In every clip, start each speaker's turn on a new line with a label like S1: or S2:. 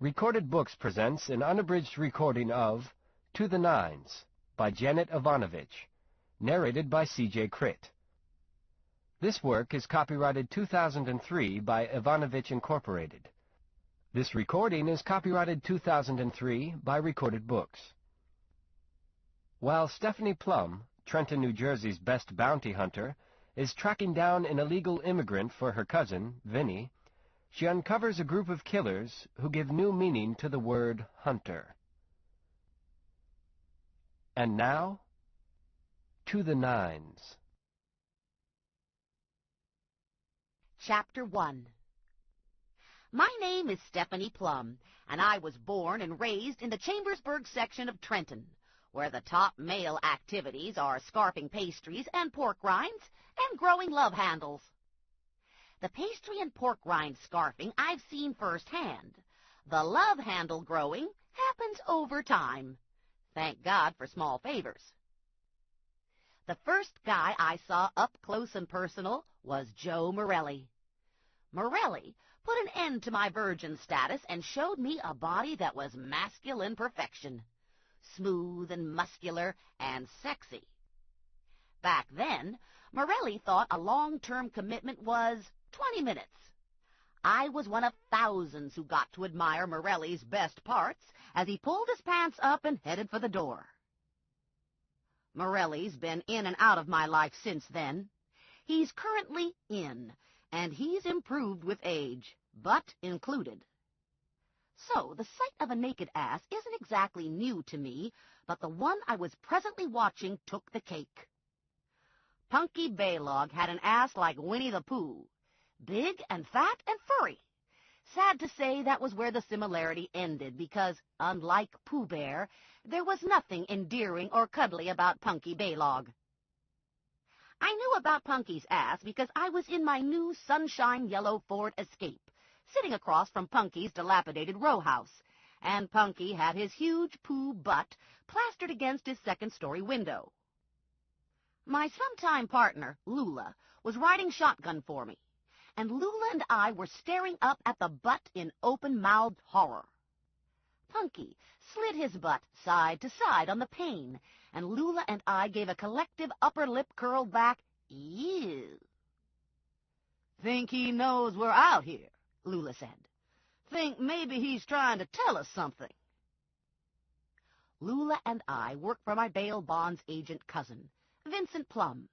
S1: Recorded Books presents an unabridged recording of To the Nines by Janet Evanovich, narrated by C.J. Critt. This work is copyrighted 2003 by Evanovich Incorporated. This recording is copyrighted 2003 by Recorded Books. While Stephanie Plum, Trenton, New Jersey's best bounty hunter, is tracking down an illegal immigrant for her cousin, Vinny, she uncovers a group of killers who give new meaning to the word hunter. And now, To the Nines.
S2: Chapter 1. My name is Stephanie Plum, and I was born and raised in the Chambersburg section of Trenton, where the top male activities are scarfing pastries and pork rinds and growing love handles. The pastry and pork rind scarfing I've seen firsthand. The love handle growing happens over time. Thank God for small favors. The first guy I saw up close and personal was Joe Morelli. Morelli put an end to my virgin status and showed me a body that was masculine perfection, smooth and muscular and sexy. Back then, Morelli thought a long-term commitment was 20 minutes. I was one of thousands who got to admire Morelli's best parts as he pulled his pants up and headed for the door. Morelli's been in and out of my life since then. He's currently in, and he's improved with age, butt included. So, the sight of a naked ass isn't exactly new to me, but the one I was presently watching took the cake. Punky Baylog had an ass like Winnie the Pooh, big and fat and furry. Sad to say that was where the similarity ended, because, unlike Pooh Bear, there was nothing endearing or cuddly about Punky Baylog. I knew about Punky's ass because I was in my new sunshine yellow Ford Escape, sitting across from Punky's dilapidated row house, and Punky had his huge Pooh butt plastered against his second-story window. My sometime partner, Lula, was riding shotgun for me, and Lula and I were staring up at the butt in open-mouthed horror. Punky slid his butt side to side on the pane, and Lula and I gave a collective upper lip curled back, ew. "Think he knows we're out here," Lula said. "Think maybe he's trying to tell us something." Lula and I work for my bail bonds agent cousin, Vincent Plum.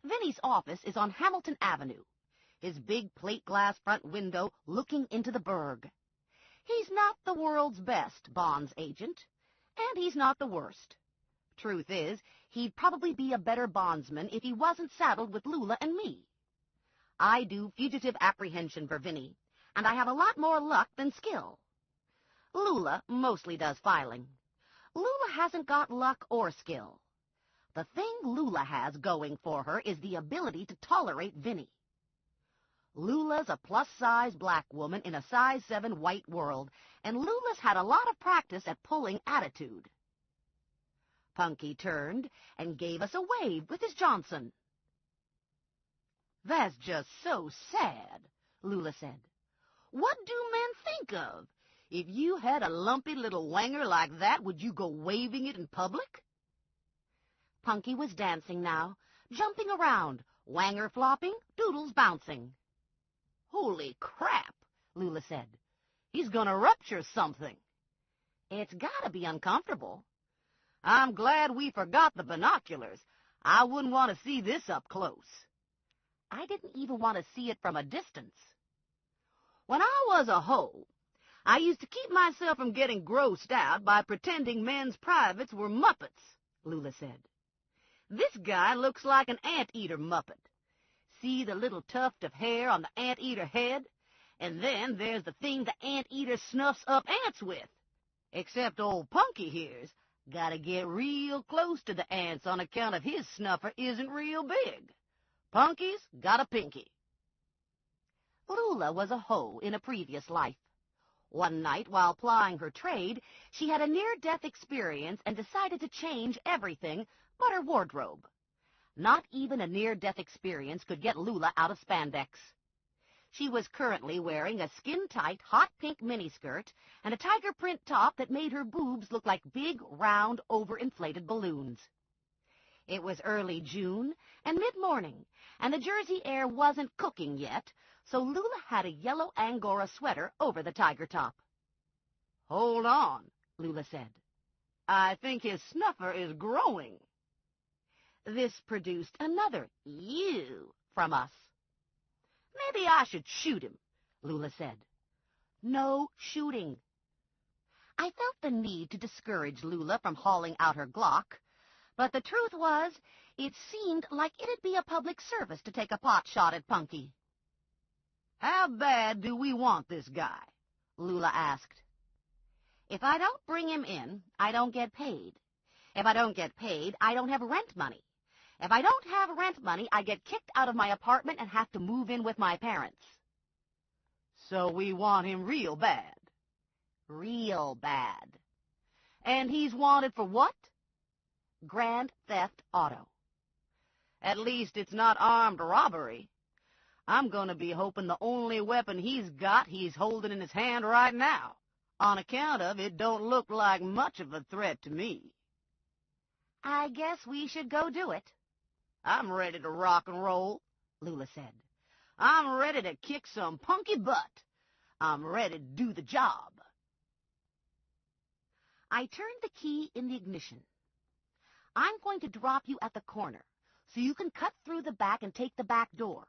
S2: Vinny's office is on Hamilton Avenue, his big plate glass front window looking into the burg. He's not the world's best bonds agent, and he's not the worst. Truth is, he'd probably be a better bondsman if he wasn't saddled with Lula and me. I do fugitive apprehension for Vinny, and I have a lot more luck than skill. Lula mostly does filing. Lula hasn't got luck or skill. The thing Lula has going for her is the ability to tolerate Vinny. Lula's a plus-size black woman in a size 7 white world, and Lula's had a lot of practice at pulling attitude. Punky turned and gave us a wave with his Johnson. "That's just so sad," Lula said. "What do men think of? If you had a lumpy little wanger like that, would you go waving it in public?" Punky was dancing now, jumping around, wanger flopping, doodles bouncing. "Holy crap," Lula said. "He's gonna rupture something." "It's gotta be uncomfortable." "I'm glad we forgot the binoculars. I wouldn't want to see this up close." I didn't even want to see it from a distance. "When I was a hoe, I used to keep myself from getting grossed out by pretending men's privates were Muppets," Lula said. "This guy looks like an anteater Muppet. See the little tuft of hair on the anteater head? And then there's the thing the anteater snuffs up ants with. Except old Punky here's gotta get real close to the ants on account of his snuffer isn't real big. Punky's got a pinky." Lula was a hoe in a previous life. One night, while plying her trade, she had a near-death experience and decided to change everything but her wardrobe. Not even a near-death experience could get Lula out of spandex. She was currently wearing a skin-tight, hot pink miniskirt and a tiger print top that made her boobs look like big, round, overinflated balloons. It was early June and mid-morning, and the Jersey air wasn't cooking yet, so Lula had a yellow Angora sweater over the tiger top. "Hold on," Lula said. "I think his snuffer is growing." This produced another "ew" from us. "Maybe I should shoot him," Lula said. "No shooting." I felt the need to discourage Lula from hauling out her Glock, but the truth was, it seemed like it'd be a public service to take a pot shot at Punky. "How bad do we want this guy?" Lula asked. "If I don't bring him in, I don't get paid. If I don't get paid, I don't have rent money. If I don't have rent money, I get kicked out of my apartment and have to move in with my parents." "So we want him real bad." "Real bad." "And he's wanted for what?" "Grand theft auto." "At least it's not armed robbery. I'm going to be hoping the only weapon he's holding in his hand right now. On account of it don't look like much of a threat to me." "I guess we should go do it." "I'm ready to rock and roll," Lula said. "I'm ready to kick some Punky butt. I'm ready to do the job." I turned the key in the ignition. "I'm going to drop you at the corner, so you can cut through the back and take the back door.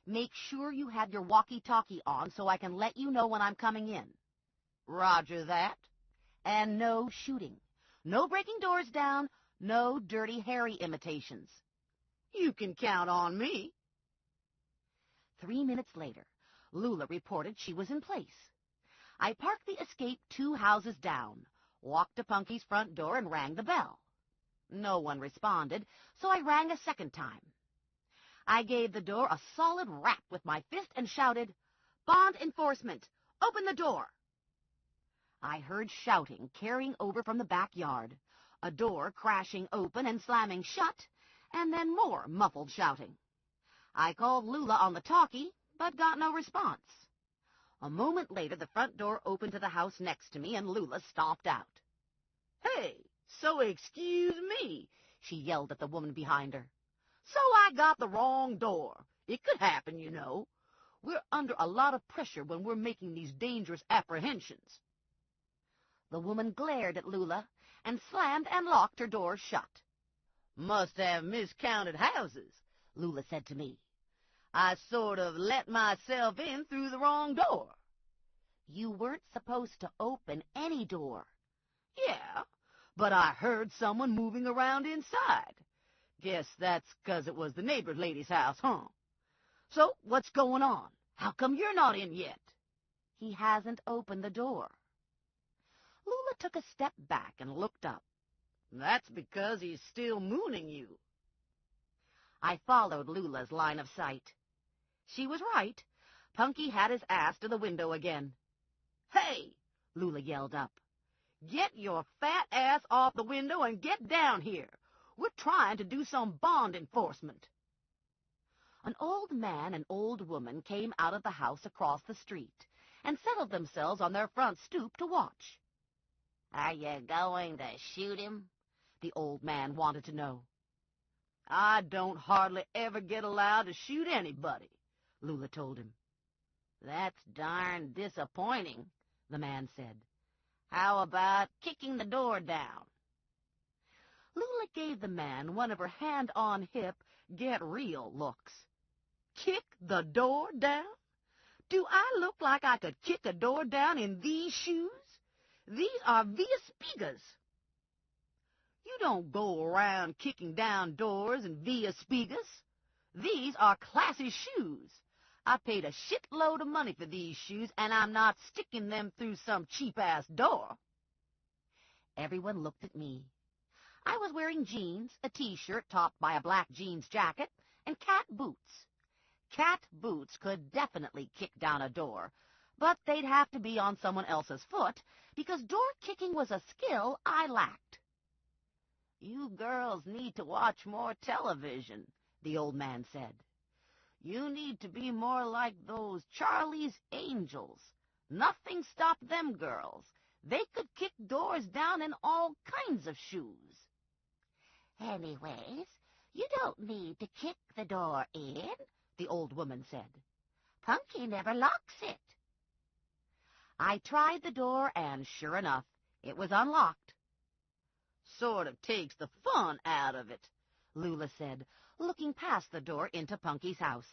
S2: Make sure you have your walkie-talkie on so I can let you know when I'm coming in." "Roger that." "And no shooting. No breaking doors down. No Dirty Harry imitations." "You can count on me." 3 minutes later, Lula reported she was in place. I parked the Escape 2 houses down, walked to Punky's front door, and rang the bell. No one responded, so I rang a second time. I gave the door a solid rap with my fist and shouted, "Bond enforcement! Open the door!" I heard shouting carrying over from the backyard, a door crashing open and slamming shut, and then more muffled shouting. I called Lula on the talkie, but got no response. A moment later, the front door opened to the house next to me, and Lula stomped out. "Hey, so excuse me," she yelled at the woman behind her. "So I got the wrong door. It could happen, you know. We're under a lot of pressure when we're making these dangerous apprehensions." The woman glared at Lula and slammed and locked her door shut. "Must have miscounted houses," Lula said to me. "I sort of let myself in through the wrong door." "You weren't supposed to open any door." "Yeah, but I heard someone moving around inside. Guess that's 'cause it was the neighbor lady's house, huh? So what's going on? How come you're not in yet?" "He hasn't opened the door." Lula took a step back and looked up. "That's because he's still mooning you." I followed Lula's line of sight. She was right. Punky had his ass to the window again. "Hey!" Lula yelled up. "Get your fat ass off the window and get down here. We're trying to do some bond enforcement." An old man and old woman came out of the house across the street and settled themselves on their front stoop to watch. "Are you going to shoot him?" the old man wanted to know. "I don't hardly ever get allowed to shoot anybody," Lula told him. "That's darn disappointing," the man said. "How about kicking the door down?" Lula gave the man one of her hand-on-hip, get-real looks. "Kick the door down? Do I look like I could kick a door down in these shoes? These are Via Spigas." "You don't go around kicking down doors in Via Spigas. These are classy shoes. I paid a shitload of money for these shoes, and I'm not sticking them through some cheap-ass door." Everyone looked at me. I was wearing jeans, a T-shirt topped by a black jeans jacket, and cat boots. Cat boots could definitely kick down a door, but they'd have to be on someone else's foot, because door kicking was a skill I lacked. "You girls need to watch more television," the old man said. You need to be more like those Charlie's Angels. Nothing stopped them girls. They could kick doors down in all kinds of shoes.
S3: Anyways, you don't need to kick the door in, the old woman said. Punky never locks it.
S2: I tried the door, and sure enough, it was unlocked. Sort of takes the fun out of it, Lula said, looking past the door into Punky's house.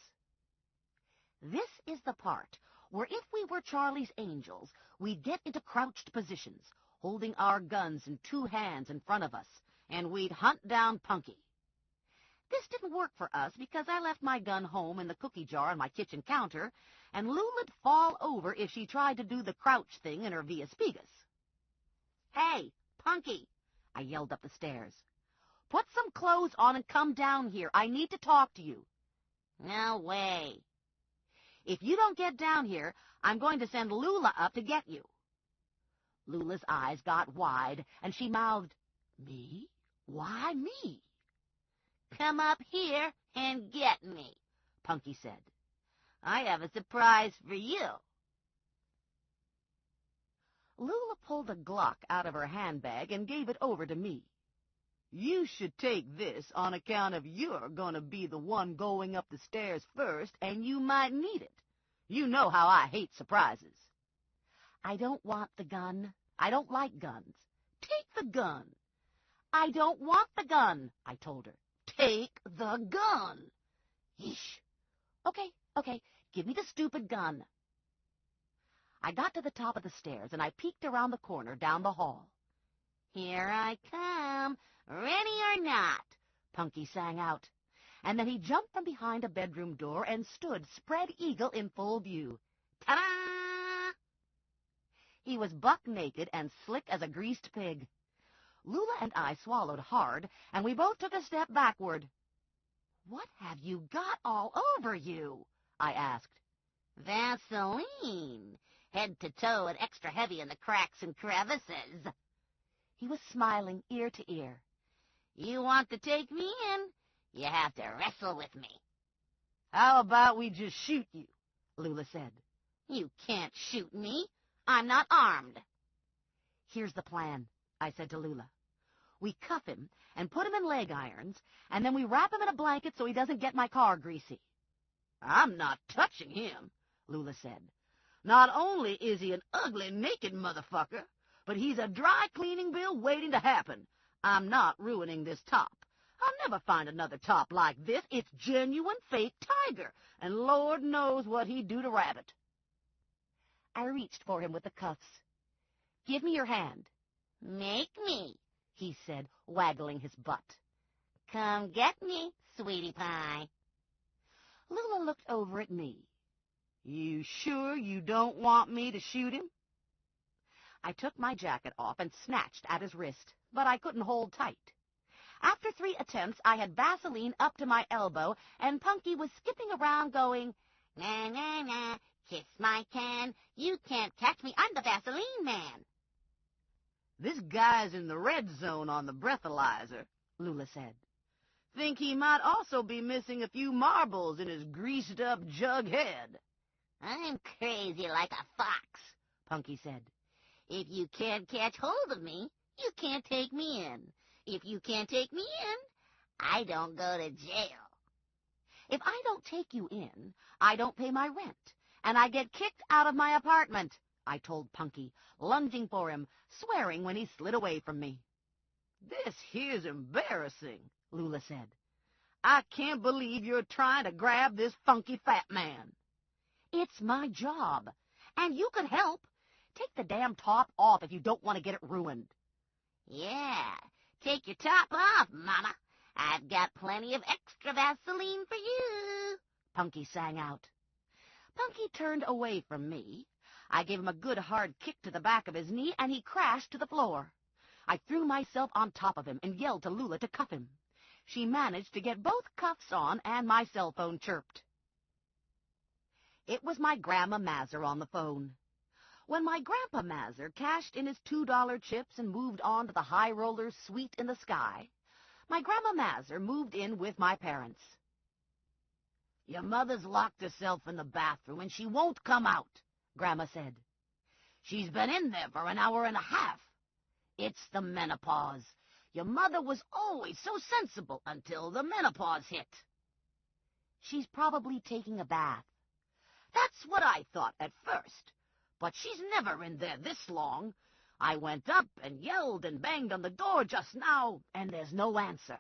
S2: This is the part where if we were Charlie's Angels, we'd get into crouched positions, holding our guns in 2 hands in front of us, and we'd hunt down Punky. This didn't work for us because I left my gun home in the cookie jar on my kitchen counter, and Lula'd fall over if she tried to do the crouch thing in her Via Spigas. "Hey, Punky," I yelled up the stairs. "Put some clothes on and come down here. I need to talk to you."
S3: No way.
S2: "If you don't get down here, I'm going to send Lula up to get you." Lula's eyes got wide, and she mouthed, "Me? Why me?"
S3: Come up here and get me,
S2: Punky said.
S3: I have a surprise for you.
S2: Lula pulled a Glock out of her handbag and gave it over to me. "You should take this on account of you're going to be the one going up the stairs first, and you might need it. You know how I hate surprises." "I don't want the gun. I don't like guns." "Take the gun." "I don't want the gun," I told her. "Take the gun." "Yeesh. Okay, give me the stupid gun." I got to the top of the stairs, and I peeked around the corner down the hall.
S3: Here I come, ready or not,
S2: Punky sang out, and then he jumped from behind a bedroom door and stood spread eagle in full view. Ta-da! He was buck naked and slick as a greased pig. Lula and I swallowed hard, and we both took a step backward. "What have you got all over you?" I asked.
S3: Vaseline, head to toe and extra heavy in the cracks and crevices.
S2: He was smiling ear to ear.
S3: You want to take me in? You have to wrestle with me.
S2: "How about we just shoot you?" Lula said.
S3: You can't shoot me. I'm not armed.
S2: "Here's the plan," I said to Lula. "We cuff him and put him in leg irons, and then we wrap him in a blanket so he doesn't get my car greasy." "I'm not touching him," Lula said. "Not only is he an ugly, naked motherfucker, but he's a dry cleaning bill waiting to happen. I'm not ruining this top. I'll never find another top like this. It's genuine fake tiger, and Lord knows what he'd do to Rabbit." I reached for him with the cuffs. "Give me your hand."
S3: Make me,
S2: he said, waggling his butt.
S3: Come get me, sweetie pie.
S2: Lula looked over at me. "You sure you don't want me to shoot him?" I took my jacket off and snatched at his wrist, but I couldn't hold tight. After 3 attempts, I had Vaseline up to my elbow, and Punky was skipping around going,
S3: "Na, na, na, kiss my can. You can't catch me. I'm the Vaseline man."
S2: "This guy's in the red zone on the breathalyzer," Lula said. "Think he might also be missing a few marbles in his greased-up jug head."
S3: I'm crazy like a fox, Punky said. If you can't catch hold of me, you can't take me in. If you can't take me in, I don't go to jail.
S2: "If I don't take you in, I don't pay my rent, and I get kicked out of my apartment," I told Punky, lunging for him, swearing when he slid away from me. "This here's embarrassing," Lula said. "I can't believe you're trying to grab this funky fat man." "It's my job, and you could help. Take the damn top off if you don't want to get it ruined."
S3: Yeah, take your top off, Mama. I've got plenty of extra Vaseline for you,
S2: Punky sang out. Punky turned away from me. I gave him a good hard kick to the back of his knee, and he crashed to the floor. I threw myself on top of him and yelled to Lula to cuff him. She managed to get both cuffs on, and my cell phone chirped. It was my Grandma Mazur on the phone. When my Grandpa Mazur cashed in his $2 chips and moved on to the high roller suite in the sky, my Grandma Mazur moved in with my parents. Your mother's locked herself in the bathroom, and she won't come out, Grandma said. She's been in there for an hour and a half. It's the menopause. Your mother was always so sensible until the menopause hit. She's probably taking a bath. That's what I thought at first. But she's never in there this long. I went up and yelled and banged on the door just now, and there's no answer.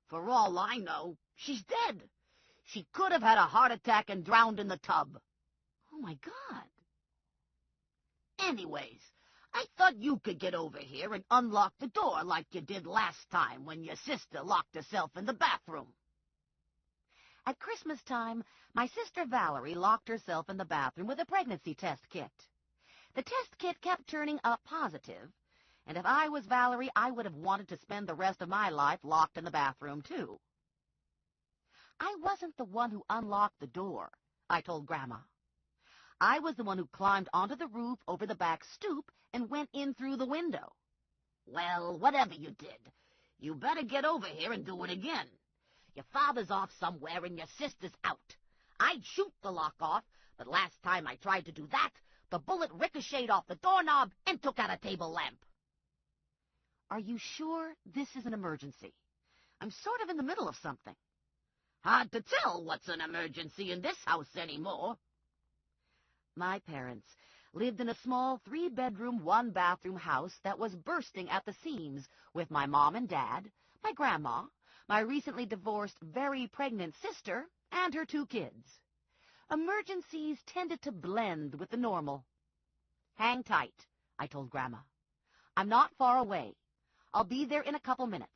S2: For all I know, she's dead. She could have had a heart attack and drowned in the tub. Oh, my God. Anyways, I thought you could get over here and unlock the door like you did last time when your sister locked herself in the bathroom. At Christmas time, my sister Valerie locked herself in the bathroom with a pregnancy test kit. The test kit kept turning up positive, and if I was Valerie, I would have wanted to spend the rest of my life locked in the bathroom, too. I wasn't the one who unlocked the door, I told Grandma. I was the one who climbed onto the roof over the back stoop and went in through the window. Well, whatever you did, you better get over here and do it again. Your father's off somewhere and your sister's out. I'd shoot the lock off, but last time I tried to do that, the bullet ricocheted off the doorknob and took out a table lamp. Are you sure this is an emergency? I'm sort of in the middle of something. Hard to tell what's an emergency in this house anymore. My parents lived in a small 3-bedroom, 1-bathroom house that was bursting at the seams with my mom and dad, my grandma, my recently divorced, very pregnant sister, and her 2 kids. Emergencies tended to blend with the normal. Hang tight, I told Grandma. I'm not far away. I'll be there in a couple minutes.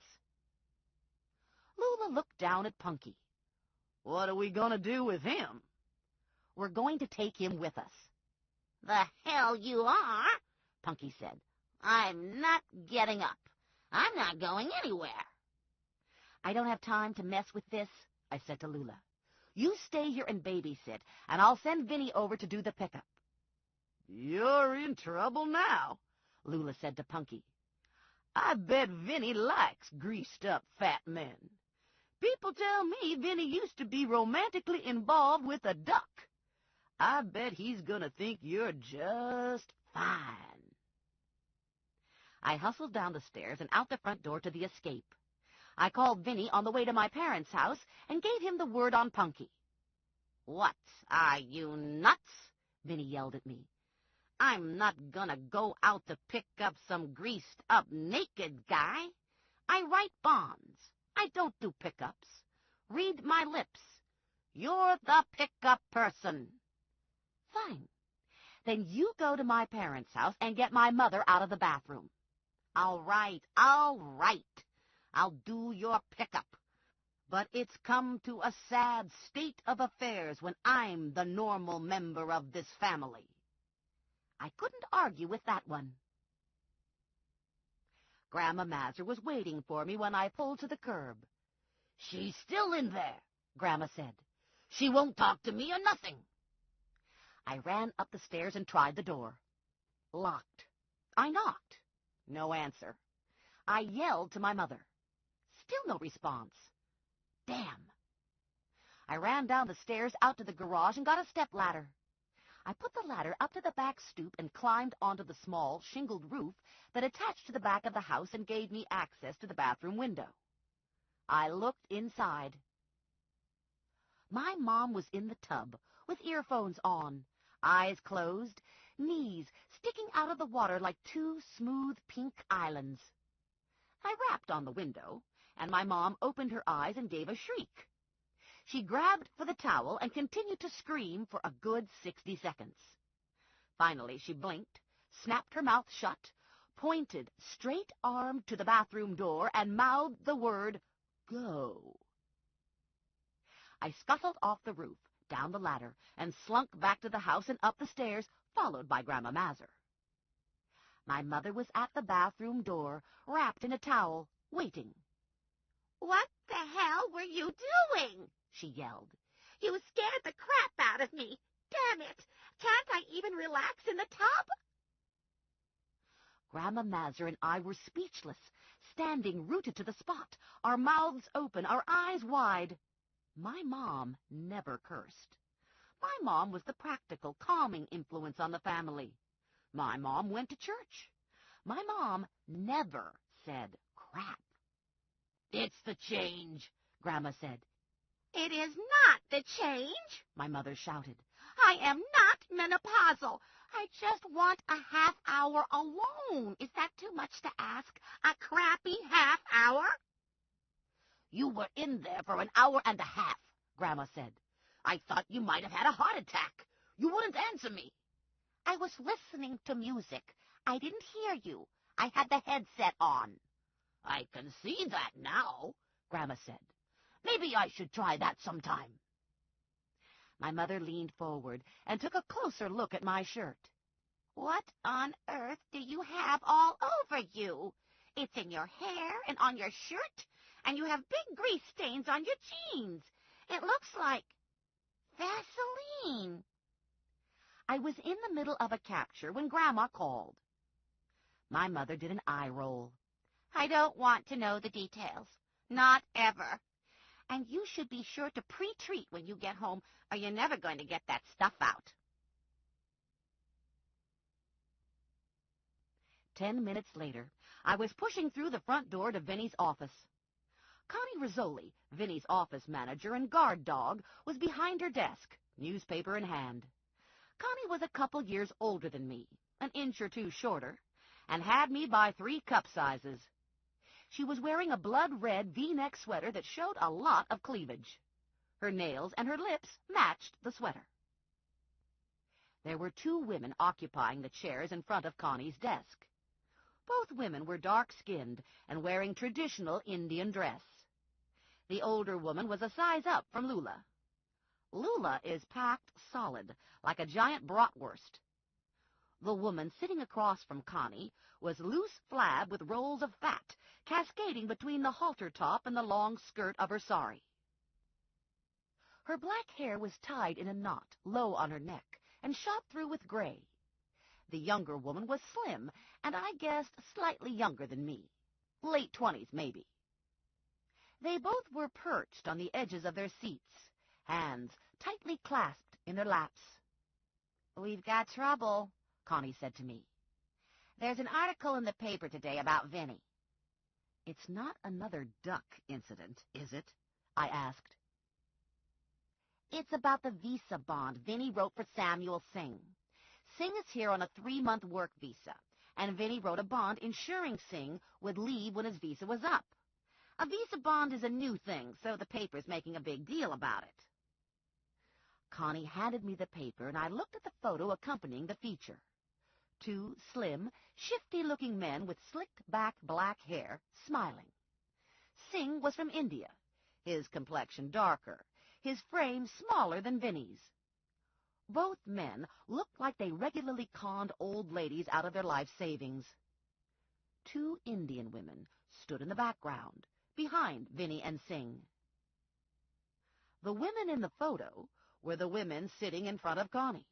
S2: Lula looked down at Punky. What are we going to do with him? We're going to take him with us.
S3: The hell you are, Punky said. I'm not getting up. I'm not going anywhere.
S2: I don't have time to mess with this, I said to Lula. You stay here and babysit, and I'll send Vinny over to do the pickup. You're in trouble now, Lula said to Punky. I bet Vinny likes greased-up fat men. People tell me Vinny used to be romantically involved with a duck. I bet he's going to think you're just fine. I hustled down the stairs and out the front door to the escape. I called Vinny on the way to my parents' house and gave him the word on Punky. What, are you nuts? Vinny yelled at me. I'm not going to go out to pick up some greased-up naked guy. I write bonds. I don't do pickups. Read my lips. You're the pickup person. Fine. Then you go to my parents' house and get my mother out of the bathroom. All right. I'll do your pickup. But it's come to a sad state of affairs when I'm the normal member of this family. I couldn't argue with that one. Grandma Mazur was waiting for me when I pulled to the curb. She's still in there, Grandma said. She won't talk to me or nothing. I ran up the stairs and tried the door. Locked. I knocked. No answer. I yelled to my mother. Still no response. Damn. I ran down the stairs out to the garage and got a stepladder. I put the ladder up to the back stoop and climbed onto the small, shingled roof that attached to the back of the house and gave me access to the bathroom window. I looked inside. My mom was in the tub, with earphones on, eyes closed, knees sticking out of the water like 2 smooth pink islands. I rapped on the window, and my mom opened her eyes and gave a shriek. She grabbed for the towel and continued to scream for a good 60 seconds. Finally, she blinked, snapped her mouth shut, pointed straight-armed to the bathroom door, and mouthed the word, "Go." I scuttled off the roof, down the ladder, and slunk back to the house and up the stairs, followed by Grandma Mazur. My mother was at the bathroom door, wrapped in a towel, waiting.
S3: What the hell were you doing? She yelled. You scared the crap out of me. Damn it! Can't I even relax in the tub?
S2: Grandma Mazur and I were speechless, standing rooted to the spot, our mouths open, our eyes wide. My mom never cursed. My mom was the practical, calming influence on the family. My mom went to church. My mom never said crap. "It's the change," Grandma said.
S3: It is not the change,
S2: My mother shouted.
S3: I am not menopausal. I just want a half hour alone. Is that too much to ask? A crappy half hour?
S2: "You were in there for an hour and a half," Grandma said. "I thought you might have had a heart attack. You wouldn't answer me."
S3: I was listening to music. I didn't hear you. I had the headset on.
S2: "I can see that now," Grandma said. "Maybe I should try that sometime." My mother leaned forward and took a closer look at my shirt.
S3: What on earth do you have all over you? It's in your hair and on your shirt, and you have big grease stains on your jeans. It looks like Vaseline."
S2: I was in the middle of a capture when Grandma called. My mother did an eye roll.
S3: "I don't want to know the details. Not ever. And you should be sure to pre-treat when you get home, or you're never going to get that stuff out."
S2: 10 minutes later, I was pushing through the front door to Vinnie's office. Connie Rizzoli, Vinnie's office manager and guard dog, was behind her desk, newspaper in hand. Connie was a couple years older than me, an inch or two shorter, and had me by 3 cup sizes. She was wearing a blood-red V-neck sweater that showed a lot of cleavage. Her nails and her lips matched the sweater. There were 2 women occupying the chairs in front of Connie's desk. Both women were dark-skinned and wearing traditional Indian dress. The older woman was a size up from Lula. Lula is packed solid, like a giant bratwurst. The woman sitting across from Connie was loose flab with rolls of fat cascading between the halter top and the long skirt of her sari. Her black hair was tied in a knot low on her neck and shot through with gray. The younger woman was slim and I guessed slightly younger than me, late 20s maybe. They both were perched on the edges of their seats, hands tightly clasped in their laps.
S3: "We've got trouble," Connie said to me. "There's an article in the paper today about Vinnie."
S2: "It's not another duck incident, is it?" I asked.
S3: "It's about the visa bond Vinnie wrote for Samuel Singh. Singh is here on a 3-month work visa, and Vinnie wrote a bond ensuring Singh would leave when his visa was up. A visa bond is a new thing, so the paper's making a big deal about it."
S2: Connie handed me the paper, and I looked at the photo accompanying the feature. 2 slim, shifty-looking men with slicked-back black hair, smiling. Singh was from India, his complexion darker, his frame smaller than Vinnie's. Both men looked like they regularly conned old ladies out of their life savings. 2 Indian women stood in the background, behind Vinnie and Singh. The women in the photo were the women sitting in front of Connie.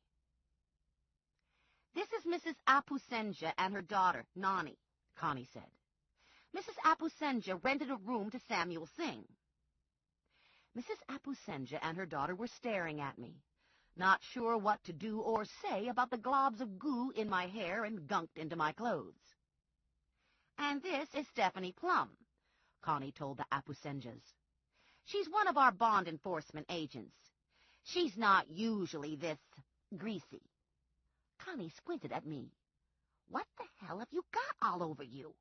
S3: "This is Mrs. Apusenja and her daughter, Nani,"
S2: Connie said.
S3: "Mrs. Apusenja rented a room to Samuel Singh."
S2: Mrs. Apusenja and her daughter were staring at me, not sure what to do or say about the globs of goo in my hair and gunked into my clothes.
S3: "And this is Stephanie Plum,"
S2: Connie told the Apusenjas.
S3: "She's one of our bond enforcement agents. She's not usually this greasy."
S2: Connie squinted at me.
S3: "What the hell have you got all over you?"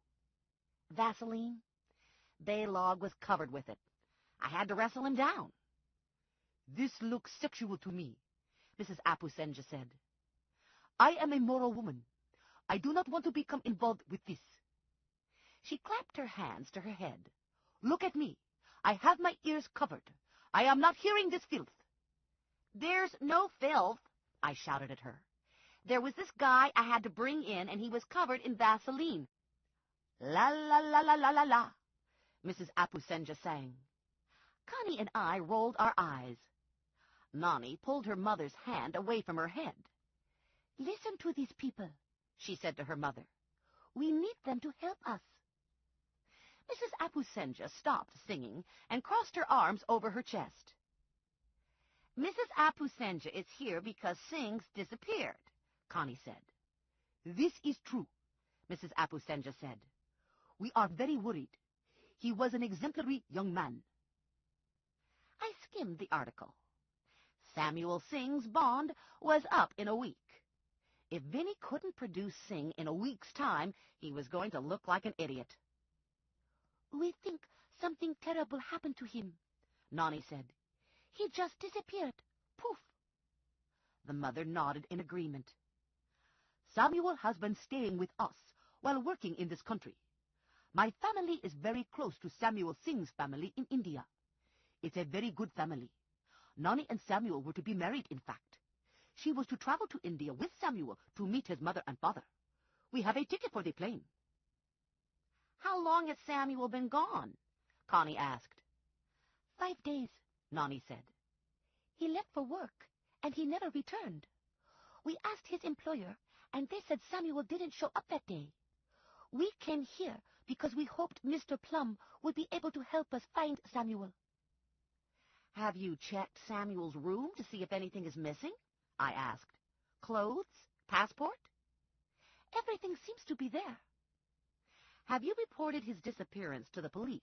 S2: "Vaseline." Baylog was covered with it. I had to wrestle him down. "This looks sexual to me," Mrs. Apusenja said. "I am a moral woman. I do not want to become involved with this." She clapped her hands to her head. "Look at me. I have my ears covered. I am not hearing this filth."
S3: "There's no filth,"
S2: I shouted at her. "There was this guy I had to bring in, and he was covered in Vaseline." "La la la la la la la," Mrs. Apusenja sang. Connie and I rolled our eyes. Nani pulled her mother's hand away from her head. "Listen to these people," she said to her mother. "We need them to help us." Mrs. Apusenja stopped singing and crossed her arms over her chest. Mrs. Apusenja is here because Singh disappeared, Connie said. This is true, Mrs. Apusenja said. We are very worried. He was an exemplary young man. I skimmed the article. Samuel Singh's bond was up in a week. If Vinny couldn't produce Singh in a week's time, he was going to look like an idiot. We think something terrible happened to him, Nani said. He just disappeared. Poof. The mother nodded in agreement. Samuel has been staying with us while working in this country. My family is very close to Samuel Singh's family in India. It's a very good family. Nani and Samuel were to be married, in fact. She was to travel to India with Samuel to meet his mother and father. We have a ticket for the plane. How long has Samuel been gone? Connie asked. 5 days, Nani said. He left for work, and he never returned. We asked his employer, and they said Samuel didn't show up that day. We came here because we hoped Mr. Plum would be able to help us find Samuel. Have you checked Samuel's room to see if anything is missing? I asked. Clothes? Passport? Everything seems to be there. Have you reported his disappearance to the police?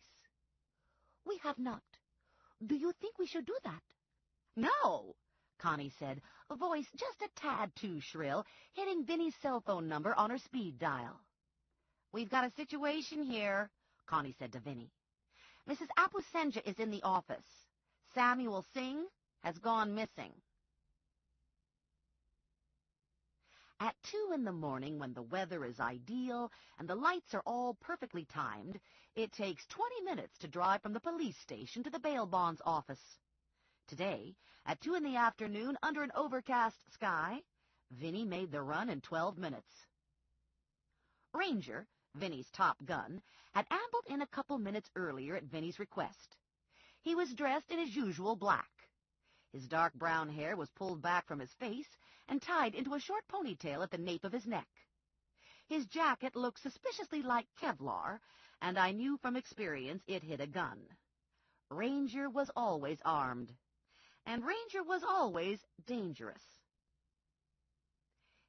S2: We have not. Do you think we should do that? No, Connie said, a voice just a tad too shrill, hitting Vinny's cell phone number on her speed dial. We've got a situation here, Connie said to Vinny. Mrs. Apusenja is in the office. Samuel Singh has gone missing. At 2 in the morning, when the weather is ideal and the lights are all perfectly timed, it takes 20 minutes to drive from the police station to the bail bonds office. Today, at 2 in the afternoon, under an overcast sky, Vinny made the run in 12 minutes. Ranger, Vinny's top gun, had ambled in a couple minutes earlier at Vinny's request. He was dressed in his usual black. His dark brown hair was pulled back from his face and tied into a short ponytail at the nape of his neck. His jacket looked suspiciously like Kevlar, and I knew from experience it hid a gun. Ranger was always armed, and Ranger was always dangerous.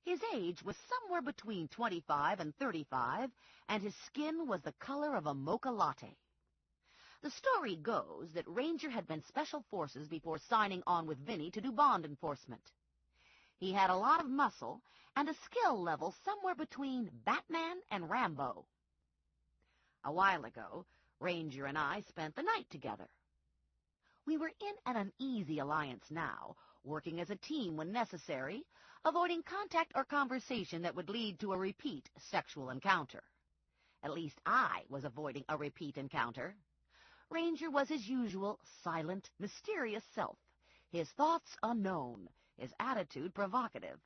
S2: His age was somewhere between 25 and 35, and his skin was the color of a mocha latte. The story goes that Ranger had been Special Forces before signing on with Vinny to do bond enforcement. He had a lot of muscle and a skill level somewhere between Batman and Rambo. A while ago, Ranger and I spent the night together. We were in an uneasy alliance now, working as a team when necessary, avoiding contact or conversation that would lead to a repeat sexual encounter. At least I was avoiding a repeat encounter. Ranger was his usual silent, mysterious self, his thoughts unknown, his attitude provocative.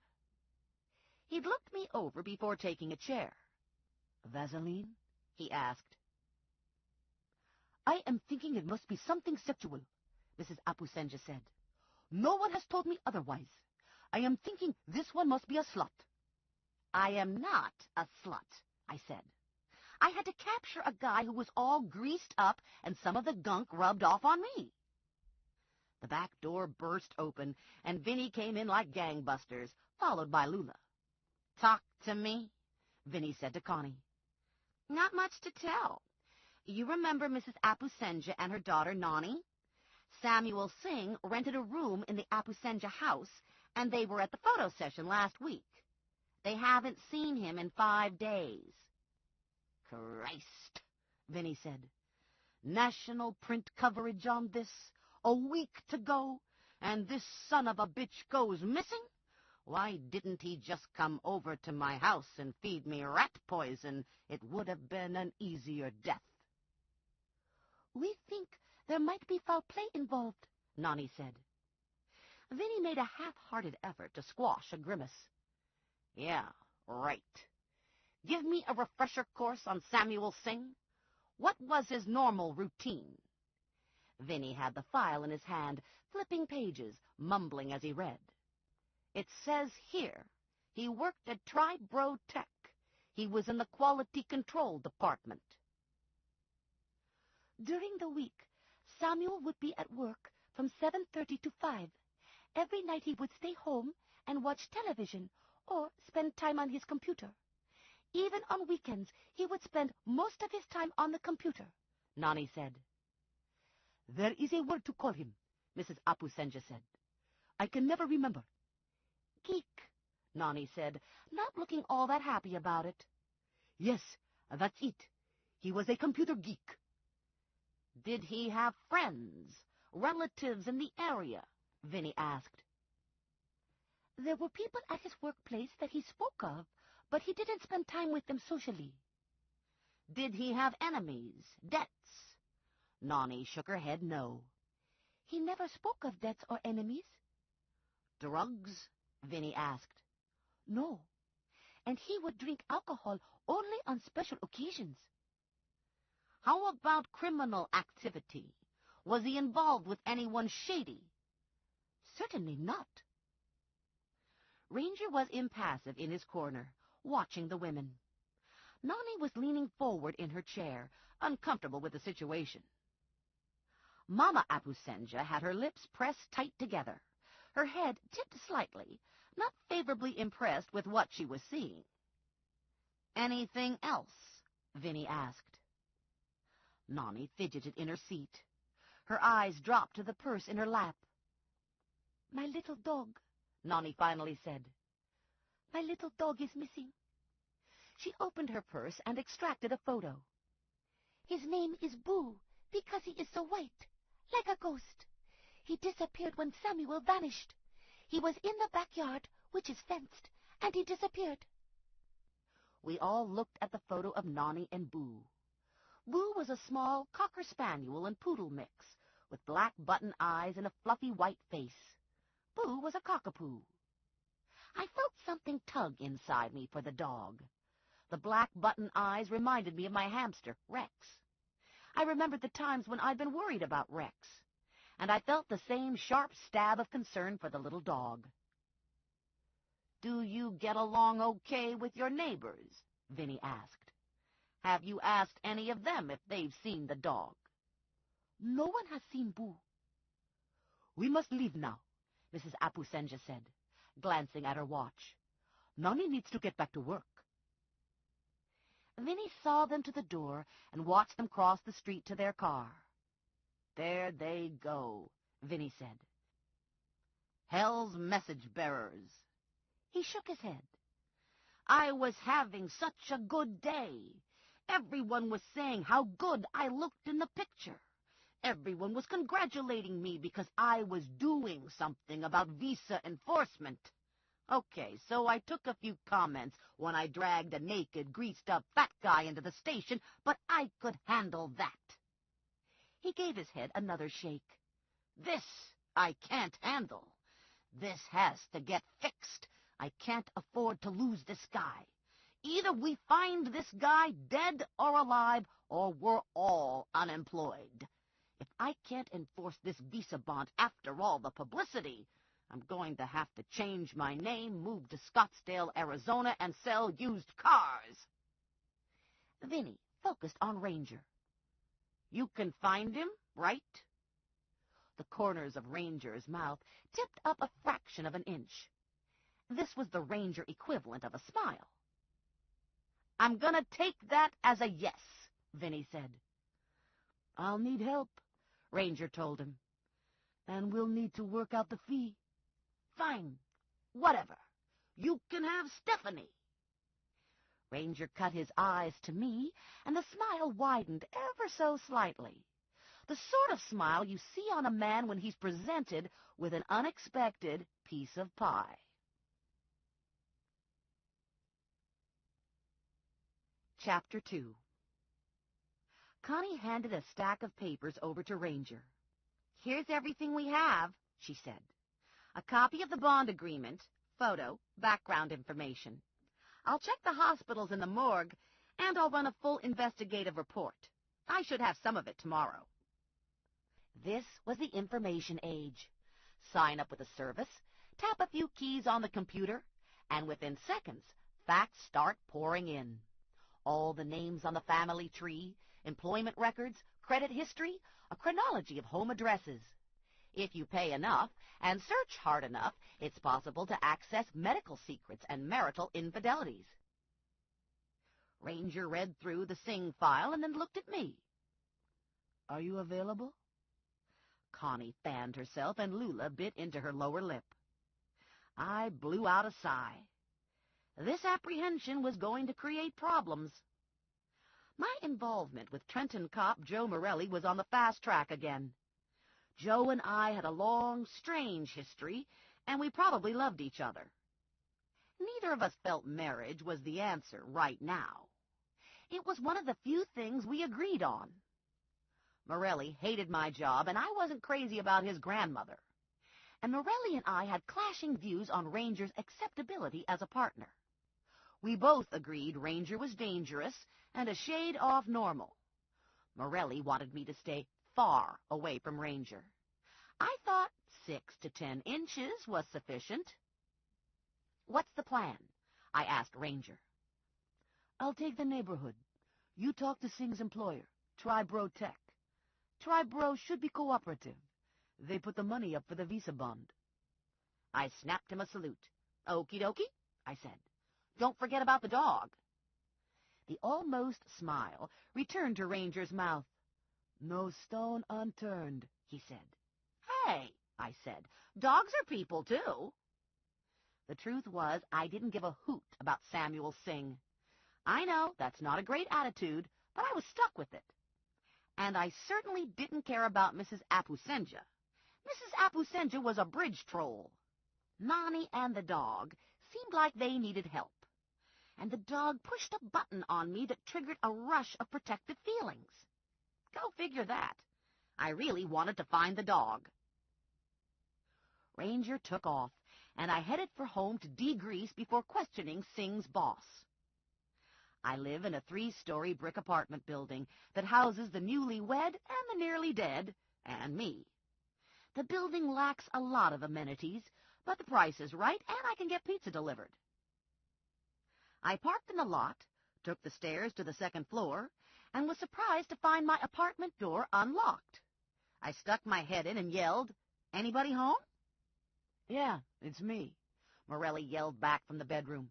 S2: He'd looked me over before taking a chair. "Vaseline?" he asked. "I am thinking it must be something sexual," Mrs. Apusenja said. "No one has told me otherwise. I am thinking this one must be a slut." "I am not a slut," I said. I had to capture a guy who was all greased up and some of the gunk rubbed off on me. The back door burst open, and Vinny came in like gangbusters, followed by Lula. "Talk to me," Vinny said to Connie. "Not much to tell. You remember Mrs. Apusenja and her daughter Nani? Samuel Singh rented a room in the Apusenja house, and they were at the photo session last week. They haven't seen him in 5 days. "Christ," Vinny said. "National print coverage on this, a week to go, and this son of a bitch goes missing? Why didn't he just come over to my house and feed me rat poison? It would have been an easier death." "We think there might be foul play involved," Nani said. Vinny made a half-hearted effort to squash a grimace. "Yeah, right. Give me a refresher course on Samuel Singh. What was his normal routine?" Vinny had the file in his hand, flipping pages, mumbling as he read. "It says here he worked at Tribro Tech. He was in the quality control department." "During the week, Samuel would be at work from 7:30 to 5,
S4: Every night he would stay home and watch television or spend time on his computer. Even on weekends, he would spend most of his time on the computer, Nani said.
S2: There is a word to call him, Mrs. Apusenja said. I can never remember.
S4: Geek, Nani said, not looking all that happy about it.
S2: Yes, that's it. He was a computer geek.
S3: Did he have friends, relatives in the area? Vinny asked.
S4: There were people at his workplace that he spoke of, but he didn't spend time with them socially.
S3: Did he have enemies, debts?
S2: Nani shook her head no.
S4: He never spoke of debts or enemies.
S3: Drugs? Vinny asked.
S4: No, and he would drink alcohol only on special occasions.
S3: How about criminal activity? Was he involved with anyone shady?
S4: Certainly not.
S2: Ranger was impassive in his corner, watching the women. Nani was leaning forward in her chair, uncomfortable with the situation. Mama Apusenja had her lips pressed tight together, her head tipped slightly, not favorably impressed with what she was seeing.
S3: Anything else? Vinny asked.
S2: Nani fidgeted in her seat. Her eyes dropped to the purse in her lap.
S4: My little dog,
S2: Nani finally said.
S4: My little dog is missing.
S2: She opened her purse and extracted a photo.
S4: His name is Boo because he is so white, like a ghost. He disappeared when Samuel vanished. He was in the backyard, which is fenced, and he disappeared.
S2: We all looked at the photo of Nani and Boo. Boo was a small cocker spaniel and poodle mix, with black button eyes and a fluffy white face. Boo was a cockapoo. I felt something tug inside me for the dog. The black button eyes reminded me of my hamster, Rex. I remembered the times when I'd been worried about Rex, and I felt the same sharp stab of concern for the little dog.
S3: Do you get along okay with your neighbors? Vinny asked. Have you asked any of them if they've seen the dog?
S4: No one has seen Boo.
S2: We must leave now, Mrs. Apusenja said, glancing at her watch. Nani needs to get back to work. Vinny saw them to the door and watched them cross the street to their car.
S3: There they go, Vinny said. Hell's message bearers.
S2: He shook his head.
S3: I was having such a good day. Everyone was saying how good I looked in the picture. Everyone was congratulating me because I was doing something about visa enforcement. Okay, so I took a few comments when I dragged a naked, greased-up fat guy into the station, but I could handle that.
S2: He gave his head another shake.
S3: This I can't handle. This has to get fixed. I can't afford to lose this guy. Either we find this guy dead or alive, or we're all unemployed. If I can't enforce this visa bond after all the publicity, I'm going to have to change my name, move to Scottsdale, Arizona, and sell used cars.
S2: Vinny focused on Ranger.
S3: You can find him, right?
S2: The corners of Ranger's mouth tipped up a fraction of an inch. This was the Ranger equivalent of a smile.
S3: I'm gonna take that as a yes, Vinny said.
S2: I'll need help, Ranger told him. And we'll need to work out the fee.
S3: Fine, whatever. You can have Stephanie.
S2: Ranger cut his eyes to me, and the smile widened ever so slightly. The sort of smile you see on a man when he's presented with an unexpected piece of pie. Chapter 2. Connie handed a stack of papers over to Ranger.
S5: Here's everything we have, she said.
S2: A copy of the bond agreement, photo, background information. I'll check the hospitals and the morgue, and I'll run a full investigative report. I should have some of it tomorrow. This was the information age. Sign up with a service, tap a few keys on the computer, and within seconds, facts start pouring in. All the names on the family tree, employment records, credit history, a chronology of home addresses. If you pay enough and search hard enough, it's possible to access medical secrets and marital infidelities. Ranger read through the Sing file and then looked at me. Are you available? Connie fanned herself and Lula bit into her lower lip. I blew out a sigh. This apprehension was going to create problems. My involvement with Trenton cop Joe Morelli was on the fast track again. Joe and I had a long, strange history, and we probably loved each other. Neither of us felt marriage was the answer right now. It was one of the few things we agreed on. Morelli hated my job, and I wasn't crazy about his grandmother. And Morelli and I had clashing views on Ranger's acceptability as a partner. We both agreed Ranger was dangerous and a shade off normal. Morelli wanted me to stay far away from Ranger. I thought 6 to 10 inches was sufficient. What's the plan? I asked Ranger. I'll take the neighborhood. You talk to Singh's employer, Tribro Tech. Tribro should be cooperative. They put the money up for the visa bond. I snapped him a salute. Okie dokie, I said. Don't forget about the dog. The almost smile returned to Ranger's mouth. No stone unturned, he said. Hey, I said, dogs are people, too. The truth was, I didn't give a hoot about Samuel Singh. I know that's not a great attitude, but I was stuck with it. And I certainly didn't care about Mrs. Apusenja. Mrs. Apusenja was a bridge troll. Nani and the dog seemed like they needed help. And the dog pushed a button on me that triggered a rush of protective feelings. Go figure that. I really wanted to find the dog. Ranger took off, and I headed for home to degrease before questioning Singh's boss. I live in a 3-story brick apartment building that houses the newlywed and the nearly dead, and me. The building lacks a lot of amenities, but the price is right, and I can get pizza delivered. I parked in the lot, took the stairs to the 2nd floor, and was surprised to find my apartment door unlocked. I stuck my head in and yelled, "Anybody home?" "Yeah, it's me," Morelli yelled back from the bedroom.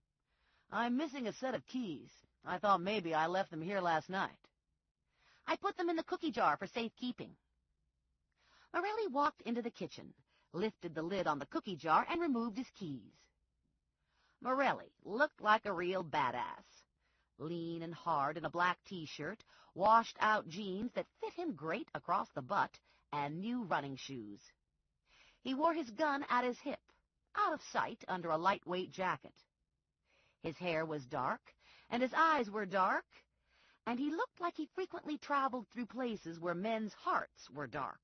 S2: "I'm missing a set of keys. I thought maybe I left them here last night." "I put them in the cookie jar for safekeeping." Morelli walked into the kitchen, lifted the lid on the cookie jar, and removed his keys. Morelli looked like a real badass. Lean and hard in a black T-shirt, washed-out jeans that fit him great across the butt, and new running shoes. He wore his gun at his hip, out of sight under a lightweight jacket. His hair was dark, and his eyes were dark, and he looked like he frequently traveled through places where men's hearts were dark.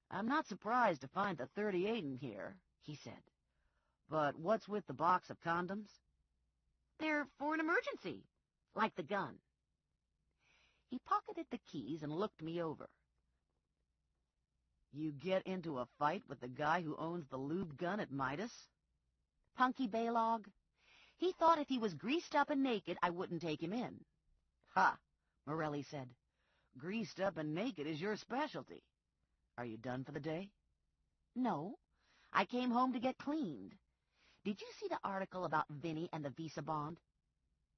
S2: "I'm not surprised to find the .38 in here," he said. "But what's with the box of condoms?" "They're for an emergency, like the gun." He pocketed the keys and looked me over. "You get into a fight with the guy who owns the lube gun at Midas?" "Punky Baylog. He thought if he was greased up and naked, I wouldn't take him in." "Ha," Morelli said. "Greased up and naked is your specialty. Are you done for the day?" "No. I came home to get cleaned. Did you see the article about Vinny and the visa bond?"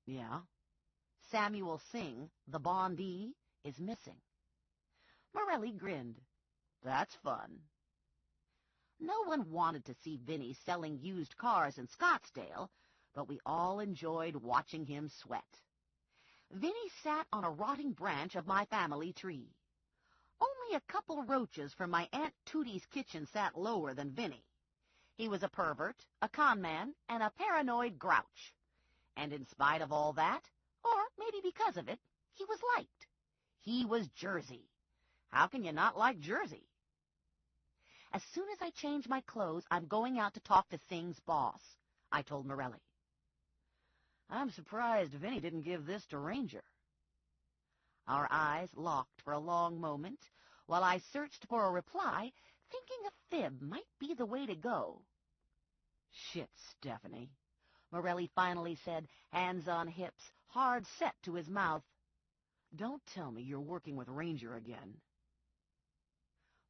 S2: "Yeah." Samuel Singh, the bondee, is missing. Morelli grinned. "That's fun." No one wanted to see Vinny selling used cars in Scottsdale, but we all enjoyed watching him sweat. Vinny sat on a rotting branch of my family tree. Only a couple roaches from my Aunt Tootie's kitchen sat lower than Vinny. He was a pervert, a con man, and a paranoid grouch. And in spite of all that, or maybe because of it, he was liked. He was Jersey. How can you not like Jersey? "As soon as I change my clothes, I'm going out to talk to Singh's boss," I told Morelli. "I'm surprised Vinny didn't give this to Ranger." Our eyes locked for a long moment, while I searched for a reply, thinking a fib might be the way to go. "Shit, Stephanie," Morelli finally said, hands on hips, hard set to his mouth. "Don't tell me you're working with Ranger again."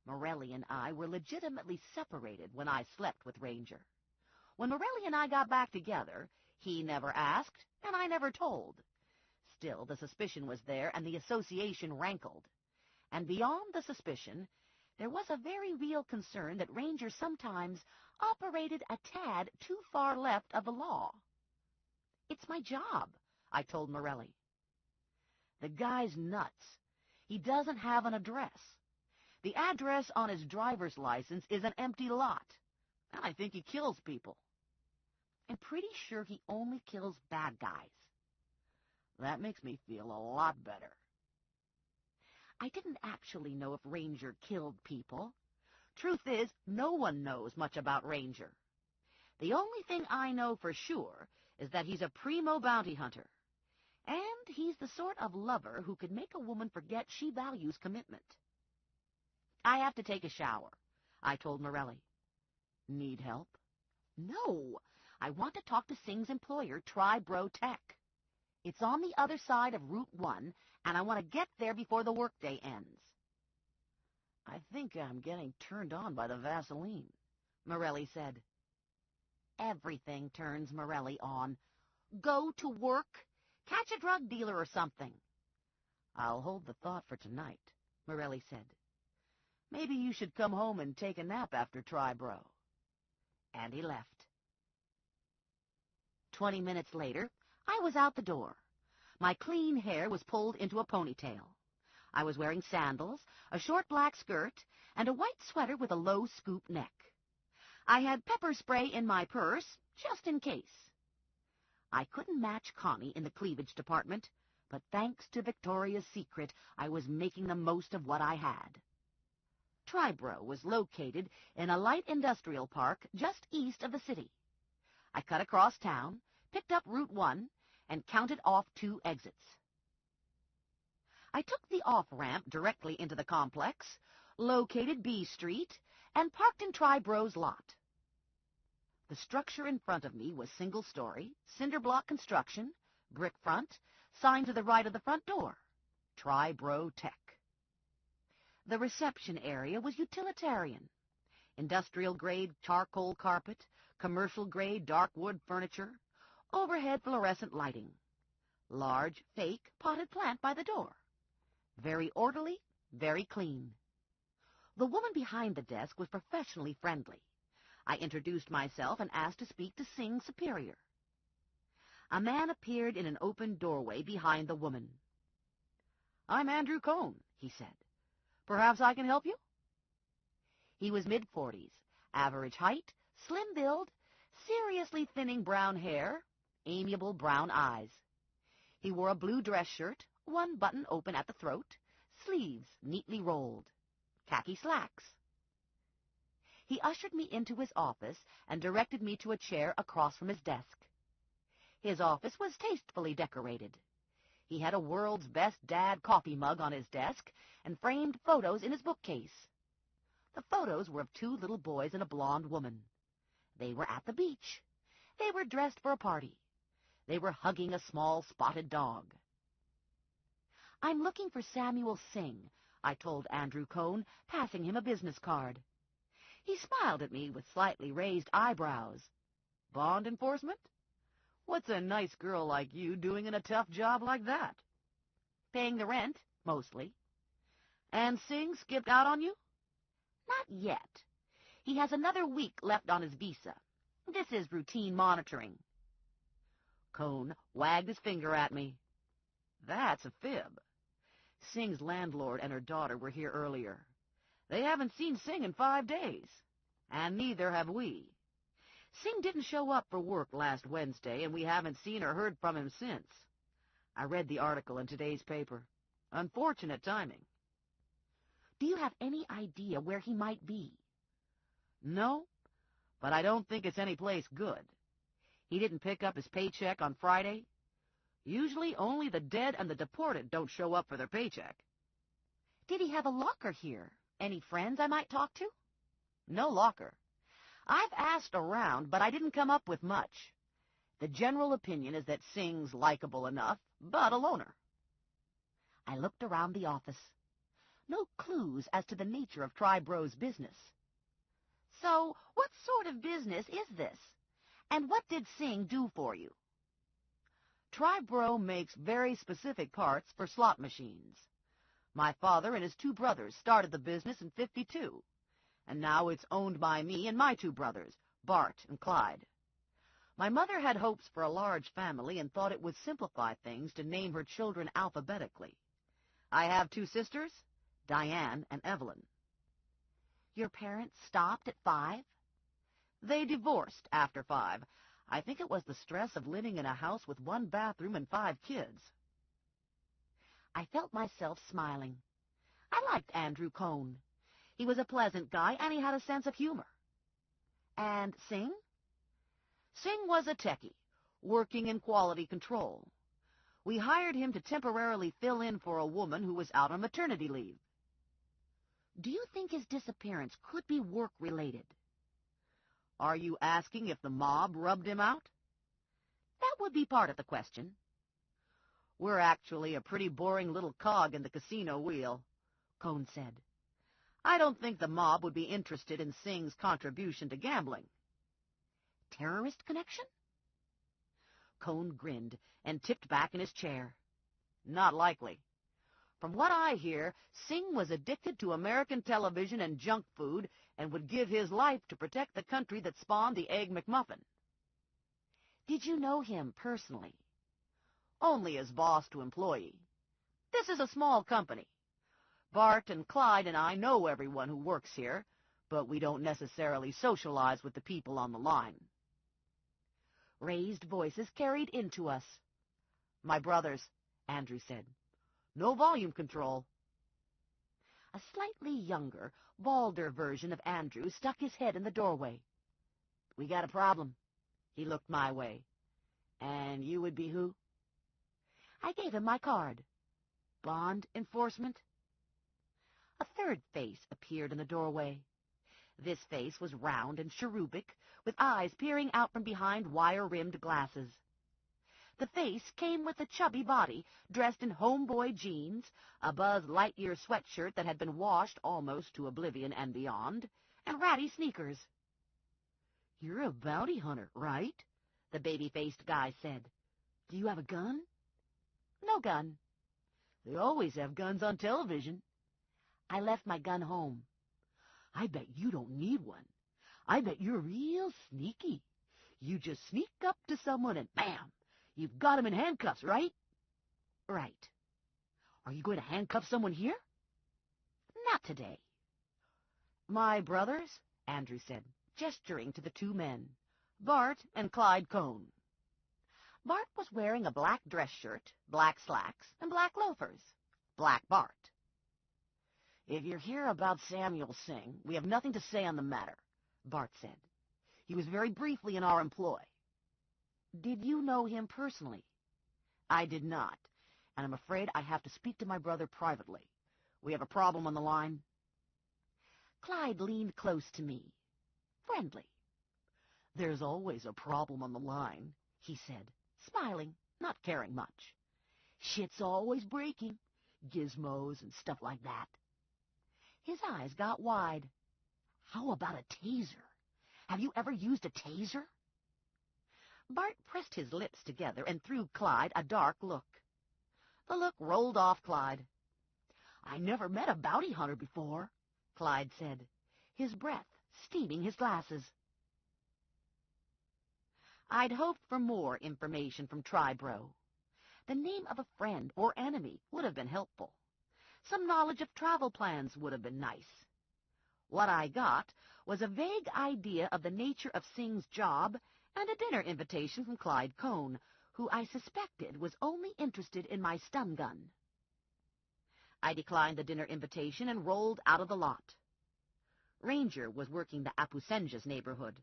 S2: Morelli and I were legitimately separated when I slept with Ranger. When Morelli and I got back together, he never asked, and I never told. Still, the suspicion was there, and the association rankled. And beyond the suspicion, there was a very real concern that Ranger sometimes operated a tad too far left of the law. "It's my job," I told Morelli. "The guy's nuts. He doesn't have an address. The address on his driver's license is an empty lot. I think he kills people. I'm pretty sure he only kills bad guys." That makes me feel a lot better. I didn't actually know if Ranger killed people. Truth is, no one knows much about Ranger. The only thing I know for sure is that he's a primo bounty hunter. And he's the sort of lover who could make a woman forget she values commitment. "I have to take a shower," I told Morelli. "Need help?" "No. I want to talk to Singh's employer, Tri-Bro Tech. It's on the other side of Route 1, and I want to get there before the workday ends." "I think I'm getting turned on by the Vaseline," Morelli said. "Everything turns Morelli on. Go to work. Catch a drug dealer or something." "I'll hold the thought for tonight," Morelli said. "Maybe you should come home and take a nap after Tri-Bro." And he left. 20 minutes later, I was out the door. My clean hair was pulled into a ponytail. I was wearing sandals, a short black skirt, and a white sweater with a low scoop neck. I had pepper spray in my purse, just in case. I couldn't match Connie in the cleavage department, but thanks to Victoria's Secret, I was making the most of what I had. Tri-Bro was located in a light industrial park just east of the city. I cut across town, picked up Route 1, and counted off 2 exits. I took the off-ramp directly into the complex, located B Street, and parked in Tri-Bro's lot. The structure in front of me was single-story, cinder-block construction, brick front, sign to the right of the front door, Tri-Bro Tech. The reception area was utilitarian. Industrial-grade charcoal carpet, commercial-grade dark wood furniture, overhead fluorescent lighting. Large, fake, potted plant by the door. Very orderly, very clean. The woman behind the desk was professionally friendly. I introduced myself and asked to speak to Singh's superior. A man appeared in an open doorway behind the woman. "I'm Andrew Cohn," he said. "Perhaps I can help you?" He was mid-40s, average height, slim build, seriously thinning brown hair, amiable brown eyes. He wore a blue dress shirt, one button open at the throat, sleeves neatly rolled, khaki slacks. He ushered me into his office and directed me to a chair across from his desk. His office was tastefully decorated. He had a World's Best Dad coffee mug on his desk and framed photos in his bookcase. The photos were of 2 little boys and a blonde woman. They were at the beach. They were dressed for a party. They were hugging a small spotted dog. "I'm looking for Samuel Singh," I told Andrew Cohn, passing him a business card. He smiled at me with slightly raised eyebrows. "Bond enforcement? What's a nice girl like you doing in a tough job like that?" "Paying the rent, mostly." "And Singh skipped out on you?" "Not yet. He has another week left on his visa. This is routine monitoring." Cohn wagged his finger at me. "That's a fib. Singh's landlord and her daughter were here earlier. They haven't seen Singh in 5 days, and neither have we. Singh didn't show up for work last Wednesday, and we haven't seen or heard from him since. I read the article in today's paper. Unfortunate timing." "Do you have any idea where he might be?" "No, but I don't think it's any place good. He didn't pick up his paycheck on Friday. Usually only the dead and the deported don't show up for their paycheck." "Did he have a locker here? Any friends I might talk to?" "No locker. I've asked around, but I didn't come up with much. The general opinion is that Singh's likable enough, but a loner." I looked around the office. no clues as to the nature of Tribro's business. So, what sort of business is this? And what did Singh do for you? Tribro makes very specific parts for slot machines. My father and his two brothers started the business in '52, and now it's owned by me and my two brothers, Bart and Clyde. My mother had hopes for a large family and thought it would simplify things to name her children alphabetically. I have two sisters, Diane and Evelyn.
S5: Your parents stopped at 5?
S2: They divorced after 5. I think it was the stress of living in a house with 1 bathroom and 5 kids.
S5: I felt myself smiling.
S2: I liked Andrew Cohn. He was a pleasant guy, and he had a sense of humor. And Singh? Singh was a techie, working in quality control. We hired him to temporarily fill in for a woman who was out on maternity leave.
S5: Do you think his disappearance could be work-related?
S2: Are you asking if the mob rubbed him out?
S5: That would be part of the question.
S2: We're actually a pretty boring little cog in the casino wheel, Cohn said. I don't think the mob would be interested in Singh's contribution to gambling.
S5: Terrorist connection?
S2: Cohn grinned and tipped back in his chair. Not likely. From what I hear, Singh was addicted to American television and junk food and would give his life to protect the country that spawned the Egg McMuffin.
S5: Did you know him personally?
S2: Only as boss to employee. This is a small company. Bart and Clyde and I know everyone who works here, but we don't necessarily socialize with the people on the line.
S5: Raised voices carried into us.
S2: My brothers, Andrew said. No volume control.
S5: A slightly younger, balder version of Andrew stuck his head in the doorway.
S2: We got a problem. He looked my way. And you would be who?
S5: I gave him my card.
S2: Bond enforcement?
S5: A third face appeared in the doorway. This face was round and cherubic, with eyes peering out from behind wire-rimmed glasses. The face came with a chubby body, dressed in homeboy jeans, a Buzz Lightyear sweatshirt that had been washed almost to oblivion and beyond, and ratty sneakers.
S2: You're a bounty hunter, right?
S5: The baby-faced guy said.
S2: Do you have a gun?
S5: No gun.
S2: They always have guns on television.
S5: I left my gun home.
S2: I bet you don't need one. I bet you're real sneaky. You just sneak up to someone and bam! You've got him in handcuffs, right?
S5: Right.
S2: Are you going to handcuff someone here?
S5: Not today.
S2: My brothers, Andrew said, gesturing to the two men, Bart and Clyde Cohn.
S5: Bart was wearing a black dress shirt, black slacks, and black loafers. Black Bart.
S2: If you're here about Samuel Singh, we have nothing to say on the matter, Bart said. He was very briefly in our employ.
S5: Did you know him personally?
S2: I did not, and I'm afraid I have to speak to my brother privately. We have a problem on the line.
S5: Clyde leaned close to me, friendly.
S2: There's always a problem on the line, he said, smiling, not caring much. Shit's always breaking, gizmos and stuff like that.
S5: His eyes got wide.
S2: How about a taser? Have you ever used a taser?
S5: Bart pressed his lips together and threw Clyde a dark look.
S2: The look rolled off Clyde. I never met a bounty hunter before, Clyde said, his breath steaming his glasses.
S5: I'd hoped for more information from Tribro. The name of a friend or enemy would have been helpful. Some knowledge of travel plans would have been nice. What I got was a vague idea of the nature of Singh's job and a dinner invitation from Clyde Cohn, who I suspected was only interested in my stun gun. I declined the dinner invitation and rolled out of the lot. Ranger was working the Apusenjas neighborhood.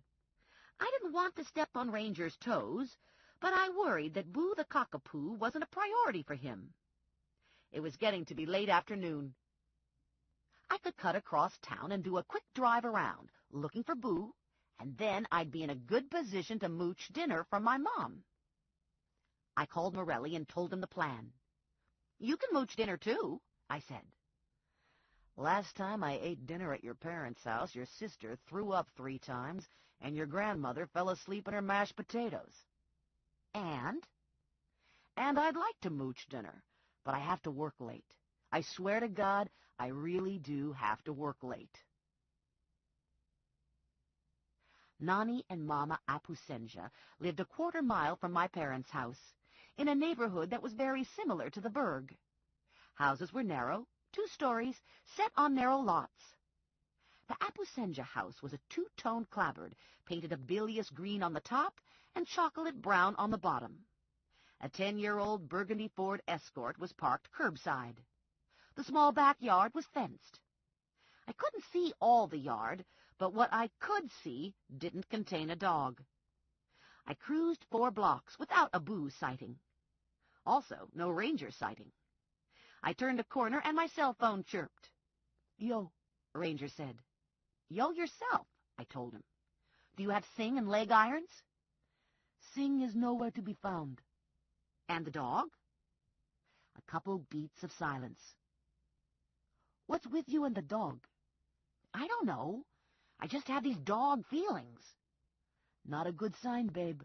S5: I didn't want to step on Ranger's toes, but I worried that Boo the Cockapoo wasn't a priority for him. It was getting to be late afternoon. I could cut across town and do a quick drive around, looking for Boo, and then I'd be in a good position to mooch dinner from my mom. I called Morelli and told him the plan. You can mooch dinner, too, I said. Last time I ate dinner at your parents' house, your sister threw up 3 times, and your grandmother fell asleep in her mashed potatoes.
S2: And?
S5: And I'd like to mooch dinner, but I have to work late. I swear to God, I really do have to work late. Nani and Mama Apusenja lived a quarter-mile from my parents' house, in a neighborhood that was very similar to the burg. Houses were narrow, 2 stories, set on narrow lots. The Apusenja house was a 2-tone clapboard, painted a bilious green on the top and chocolate brown on the bottom. A 10-year-old burgundy Ford Escort was parked curbside. The small backyard was fenced. I couldn't see all the yard, but what I could see didn't contain a dog. I cruised 4 blocks without a boo sighting. Also, no ranger sighting. I turned a corner and my cell phone chirped. "Yo," Ranger said. "Yo yourself," I told him. "Do you have Sing and leg irons?" "Sing is nowhere to be found." "And the dog?" A couple beats of silence. "What's with you and the dog?" "I don't know. I just have these dog feelings." "Not a good sign, babe.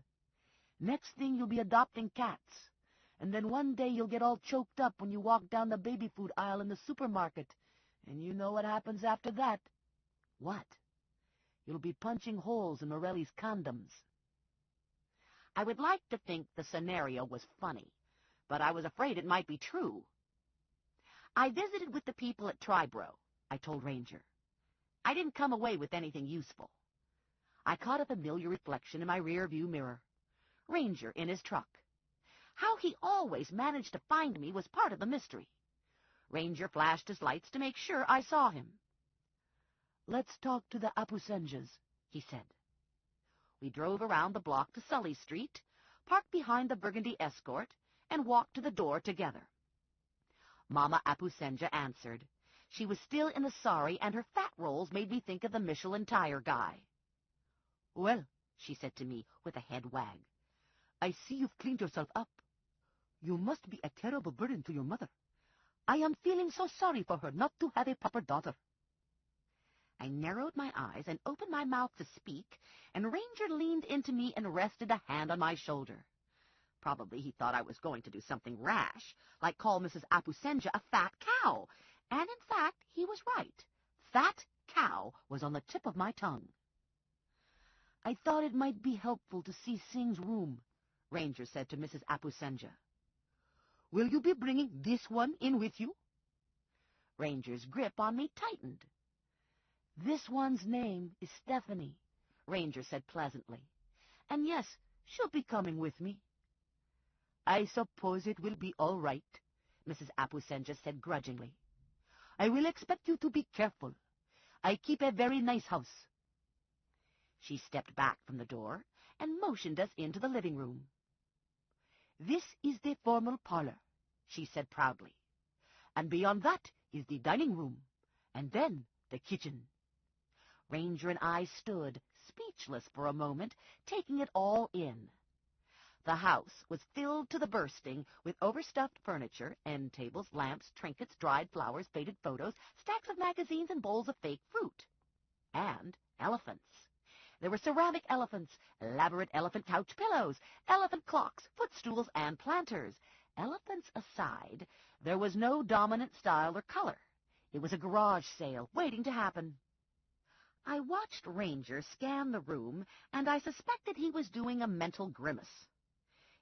S5: Next thing you'll be adopting cats, and then one day you'll get all choked up when you walk down the baby food aisle in the supermarket, and you know what happens after that." "What?" "You'll be punching holes in Morelli's condoms." I would like to think the scenario was funny, but I was afraid it might be true. "I visited with the people at Triborough," I told Ranger. "I didn't come away with anything useful." I caught a familiar reflection in my rear-view mirror. Ranger in his truck. How he always managed to find me was part of the mystery. Ranger flashed his lights to make sure I saw him. "Let's talk to the Apusenjas," he said. We drove around the block to Sully Street, parked behind the Burgundy Escort, and walked to the door together. Mama Apusenja answered. She was still in the sari, and her fat rolls made me think of the Michelin tire guy. "Well," she said to me with a head wag, "I see you've cleaned yourself up. You must be a terrible burden to your mother. I am feeling so sorry for her not to have a proper daughter." I narrowed my eyes and opened my mouth to speak, and Ranger leaned into me and rested a hand on my shoulder. Probably he thought I was going to do something rash, like call Mrs. Apusenja a fat cow, and in fact he was right. Fat cow was on the tip of my tongue. "I thought it might be helpful to see Sing's room," Ranger said to Mrs. Apusenja. "Will you be bringing this one in with you?" Ranger's grip on me tightened. "This one's name is Stephanie," Ranger said pleasantly. "And yes, she'll be coming with me." "I suppose it will be all right," Mrs. Apusenja said grudgingly. "I will expect you to be careful. I keep a very nice house." She stepped back from the door and motioned us into the living room. "This is the formal parlor," she said proudly. "And beyond that is the dining room, and then the kitchen." Ranger and I stood, speechless for a moment, taking it all in. The house was filled to the bursting with overstuffed furniture, end tables, lamps, trinkets, dried flowers, faded photos, stacks of magazines, and bowls of fake fruit. And elephants. There were ceramic elephants, elaborate elephant couch pillows, elephant clocks, footstools, and planters. Elephants aside, there was no dominant style or color. It was a garage sale waiting to happen. I watched Ranger scan the room, and I suspected he was doing a mental grimace.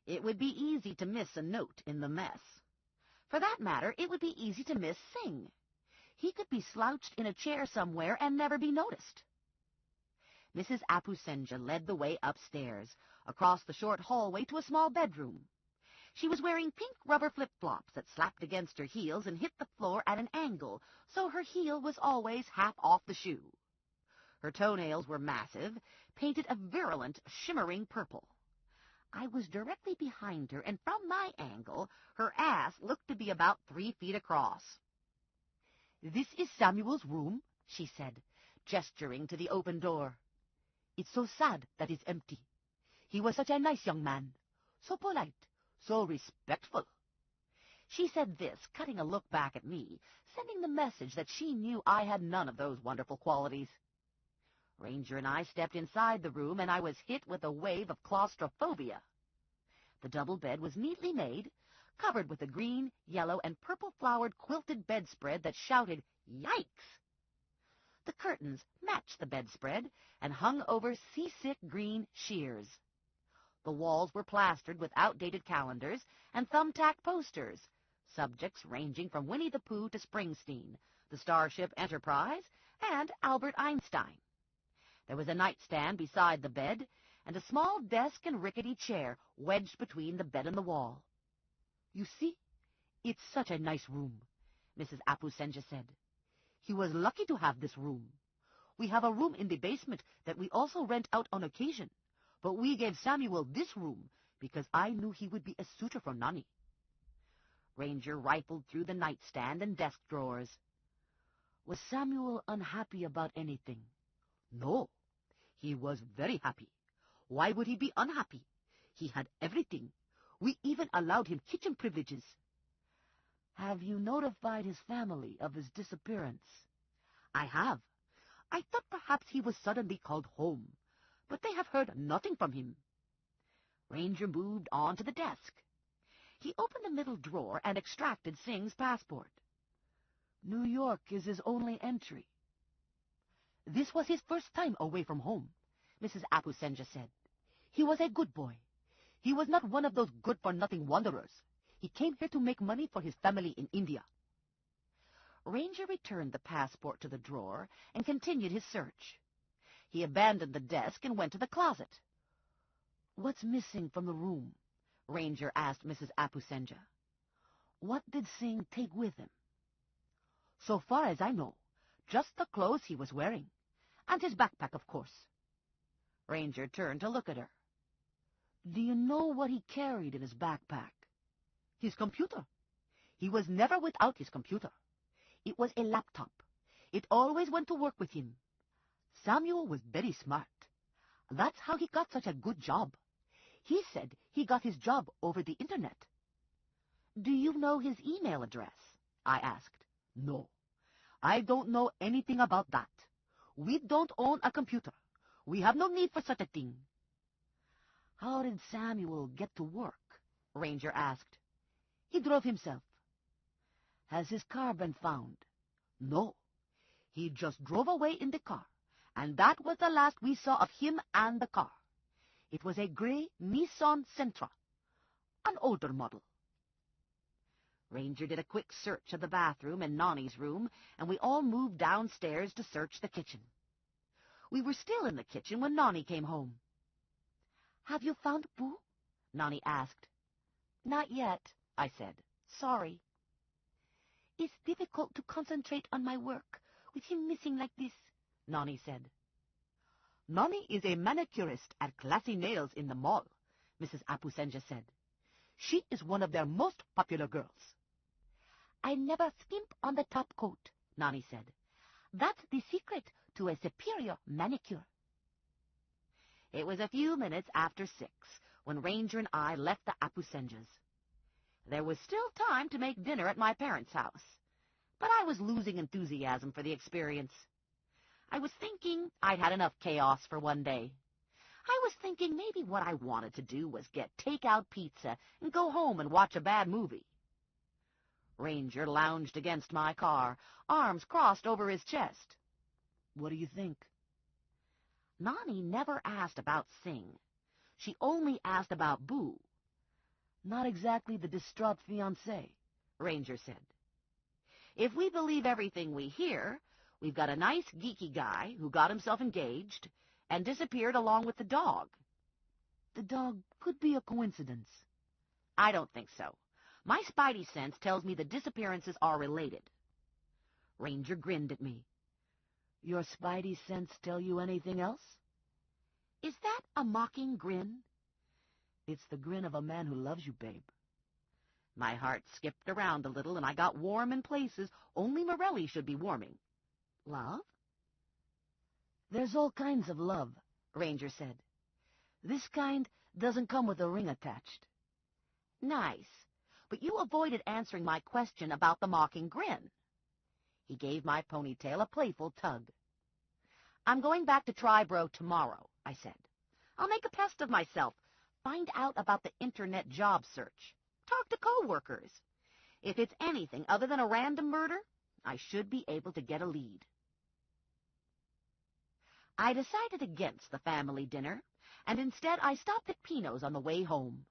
S5: It would be easy to miss a note in the mess. For that matter, it would be easy to miss Sing. He could be slouched in a chair somewhere and never be noticed. Mrs. Apusenja led the way upstairs, across the short hallway to a small bedroom. She was wearing pink rubber flip-flops that slapped against her heels and hit the floor at an angle, so her heel was always half off the shoe. Her toenails were massive, painted a virulent, shimmering purple. I was directly behind her, and from my angle, her ass looked to be about 3 feet across. "This is Samuel's room," she said, gesturing to the open door. "It's so sad that it's empty. He was such a nice young man, so polite, so respectful." She said this, cutting a look back at me, sending the message that she knew I had none of those wonderful qualities. Ranger and I stepped inside the room, and I was hit with a wave of claustrophobia. The double bed was neatly made, covered with a green, yellow, and purple-flowered quilted bedspread that shouted, "Yikes!" The curtains matched the bedspread and hung over seasick green shears. The walls were plastered with outdated calendars and thumbtack posters, subjects ranging from Winnie the Pooh to Springsteen, the Starship Enterprise, and Albert Einstein. There was a nightstand beside the bed, and a small desk and rickety chair wedged between the bed and the wall. "You see, it's such a nice room," Mrs. Apusenja said. "He was lucky to have this room. We have a room in the basement that we also rent out on occasion, but we gave Samuel this room because I knew he would be a suitor for Nani." Ranger rifled through the nightstand and desk drawers. "Was Samuel unhappy about anything?" "No, he was very happy. Why would he be unhappy? He had everything. We even allowed him kitchen privileges." "Have you notified his family of his disappearance?" "I have. I thought perhaps he was suddenly called home, but they have heard nothing from him." Ranger moved on to the desk. He opened the middle drawer and extracted Singh's passport. "New York is his only entry." "This was his first time away from home," Mrs. Apusenja said. "He was a good boy. He was not one of those good-for-nothing wanderers. He came here to make money for his family in India." Ranger returned the passport to the drawer and continued his search. He abandoned the desk and went to the closet. "What's missing from the room?" Ranger asked Mrs. Apusenja. "What did Singh take with him?" "So far as I know, just the clothes he was wearing, and his backpack, of course." Ranger turned to look at her. "Do you know what he carried in his backpack?" "His computer. He was never without his computer. It was a laptop. It always went to work with him. Samuel was very smart. That's how he got such a good job. He said he got his job over the Internet." "Do you know his email address?" I asked. "No. I don't know anything about that. We don't own a computer. We have no need for such a thing." "How did Samuel get to work?" Ranger asked. "He drove himself." "Has his car been found?" "No. He just drove away in the car, and that was the last we saw of him and the car. It was a gray Nissan Sentra, an older model." Ranger did a quick search of the bathroom and Nani's room, and we all moved downstairs to search the kitchen. We were still in the kitchen when Nani came home. "Have you found Boo?" Nani asked. "Not yet," I said. "Sorry." "It's difficult to concentrate on my work with him missing like this," Nani said. "Nani is a manicurist at Classy Nails in the mall," Mrs. Apusenja said. "She is one of their most popular girls." "I never skimp on the top coat," Nani said. "That's the secret to a superior manicure." It was a few minutes after 6 when Ranger and I left the Apusenjas. There was still time to make dinner at my parents' house, but I was losing enthusiasm for the experience. I was thinking I'd had enough chaos for one day. I was thinking maybe what I wanted to do was get takeout pizza and go home and watch a bad movie. Ranger lounged against my car, arms crossed over his chest. "What do you think?" Nani never asked about Singh. She only asked about Boo. "Not exactly the distraught fiancé," Ranger said. "If we believe everything we hear, we've got a nice geeky guy who got himself engaged and disappeared along with the dog." "The dog could be a coincidence." "I don't think so. My spidey sense tells me the disappearances are related." Ranger grinned at me. "Your spidey sense tell you anything else?" "Is that a mocking grin?" "It's the grin of a man who loves you, babe." My heart skipped around a little, and I got warm in places only Morelli should be warming. "Love?" "There's all kinds of love," Ranger said. "This kind doesn't come with a ring attached." "Nice. but you avoided answering my question about the mocking grin." He gave my ponytail a playful tug. "I'm going back to Triborough tomorrow," I said. "I'll make a pest of myself, find out about the internet job search, talk to co-workers. If it's anything other than a random murder, I should be able to get a lead." I decided against the family dinner, and instead I stopped at Pino's on the way home.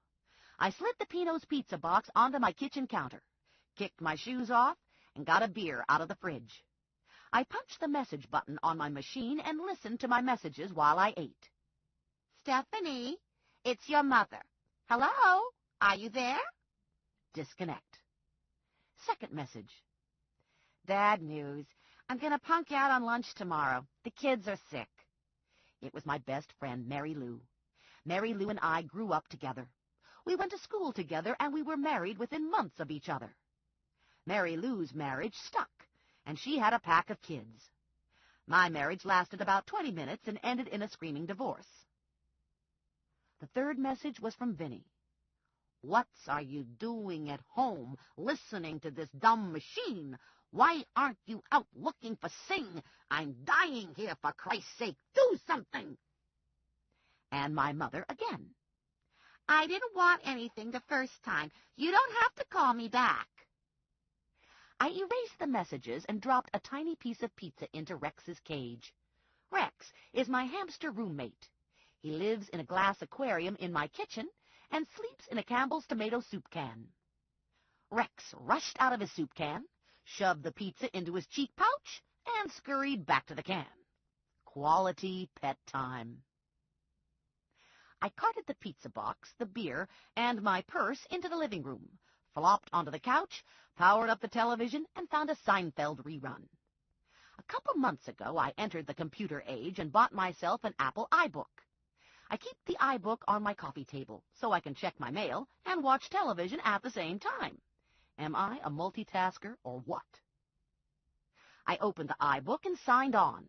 S5: I slid the Pino's pizza box onto my kitchen counter, kicked my shoes off, and got a beer out of the fridge. I punched the message button on my machine and listened to my messages while I ate.
S3: Stephanie, it's your mother. Hello? Are you there?
S5: Disconnect. Second message.
S3: Bad news. I'm going to punk out on lunch tomorrow. The kids are sick.
S5: It was my best friend, Mary Lou. Mary Lou and I grew up together. We went to school together, and we were married within months of each other. Mary Lou's marriage stuck, and she had a pack of kids. My marriage lasted about 20 minutes and ended in a screaming divorce. The third message was from Vinny.
S2: What are you doing at home listening to this dumb machine? Why aren't you out looking for Sing? I'm dying here, for Christ's sake. Do something!
S5: And my mother again.
S3: I didn't want anything the first time. You don't have to call me back.
S5: I erased the messages and dropped a tiny piece of pizza into Rex's cage. Rex is my hamster roommate. He lives in a glass aquarium in my kitchen and sleeps in a Campbell's tomato soup can. Rex rushed out of his soup can, shoved the pizza into his cheek pouch, and scurried back to the can. Quality pet time. I carted the pizza box, the beer, and my purse into the living room, flopped onto the couch, powered up the television, and found a Seinfeld rerun. A couple months ago, I entered the computer age and bought myself an Apple iBook. I keep the iBook on my coffee table so I can check my mail and watch television at the same time. Am I a multitasker or what? I opened the iBook and signed on.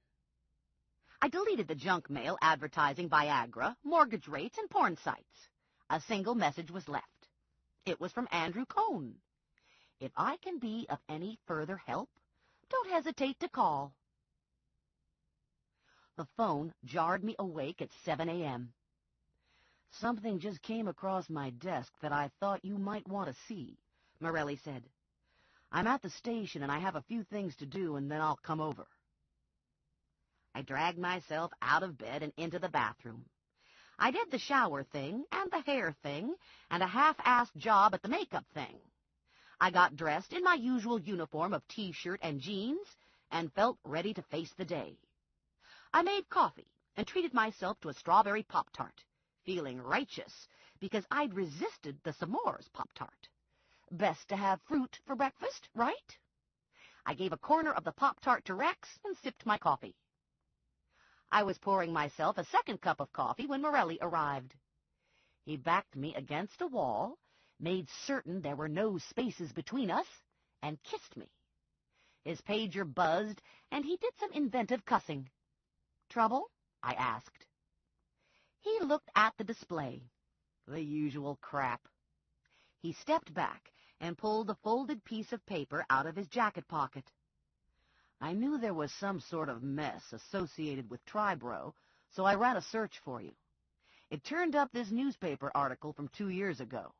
S5: I deleted the junk mail advertising Viagra, mortgage rates, and porn sites. A single message was left. It was from Andrew Cohn. If I can be of any further help, don't hesitate to call. The phone jarred me awake at 7 a.m. "Something just came across my desk that I thought you might want to see," Morelli said. "I'm at the station and I have a few things to do, and then I'll come over." I dragged myself out of bed and into the bathroom. I did the shower thing and the hair thing and a half-assed job at the makeup thing. I got dressed in my usual uniform of T-shirt and jeans and felt ready to face the day. I made coffee and treated myself to a strawberry Pop-Tart, feeling righteous because I'd resisted the s'mores Pop-Tart. Best to have fruit for breakfast, right? I gave a corner of the Pop-Tart to Rex and sipped my coffee. I was pouring myself a second cup of coffee when Morelli arrived. He backed me against a wall, made certain there were no spaces between us, and kissed me. His pager buzzed, and he did some inventive cussing. "Trouble?" I asked. He looked at the display. The usual crap. He stepped back and pulled a folded piece of paper out of his jacket pocket. "I knew there was some sort of mess associated with Triborough, so I ran a search for you. It turned up this newspaper article from 2 years ago."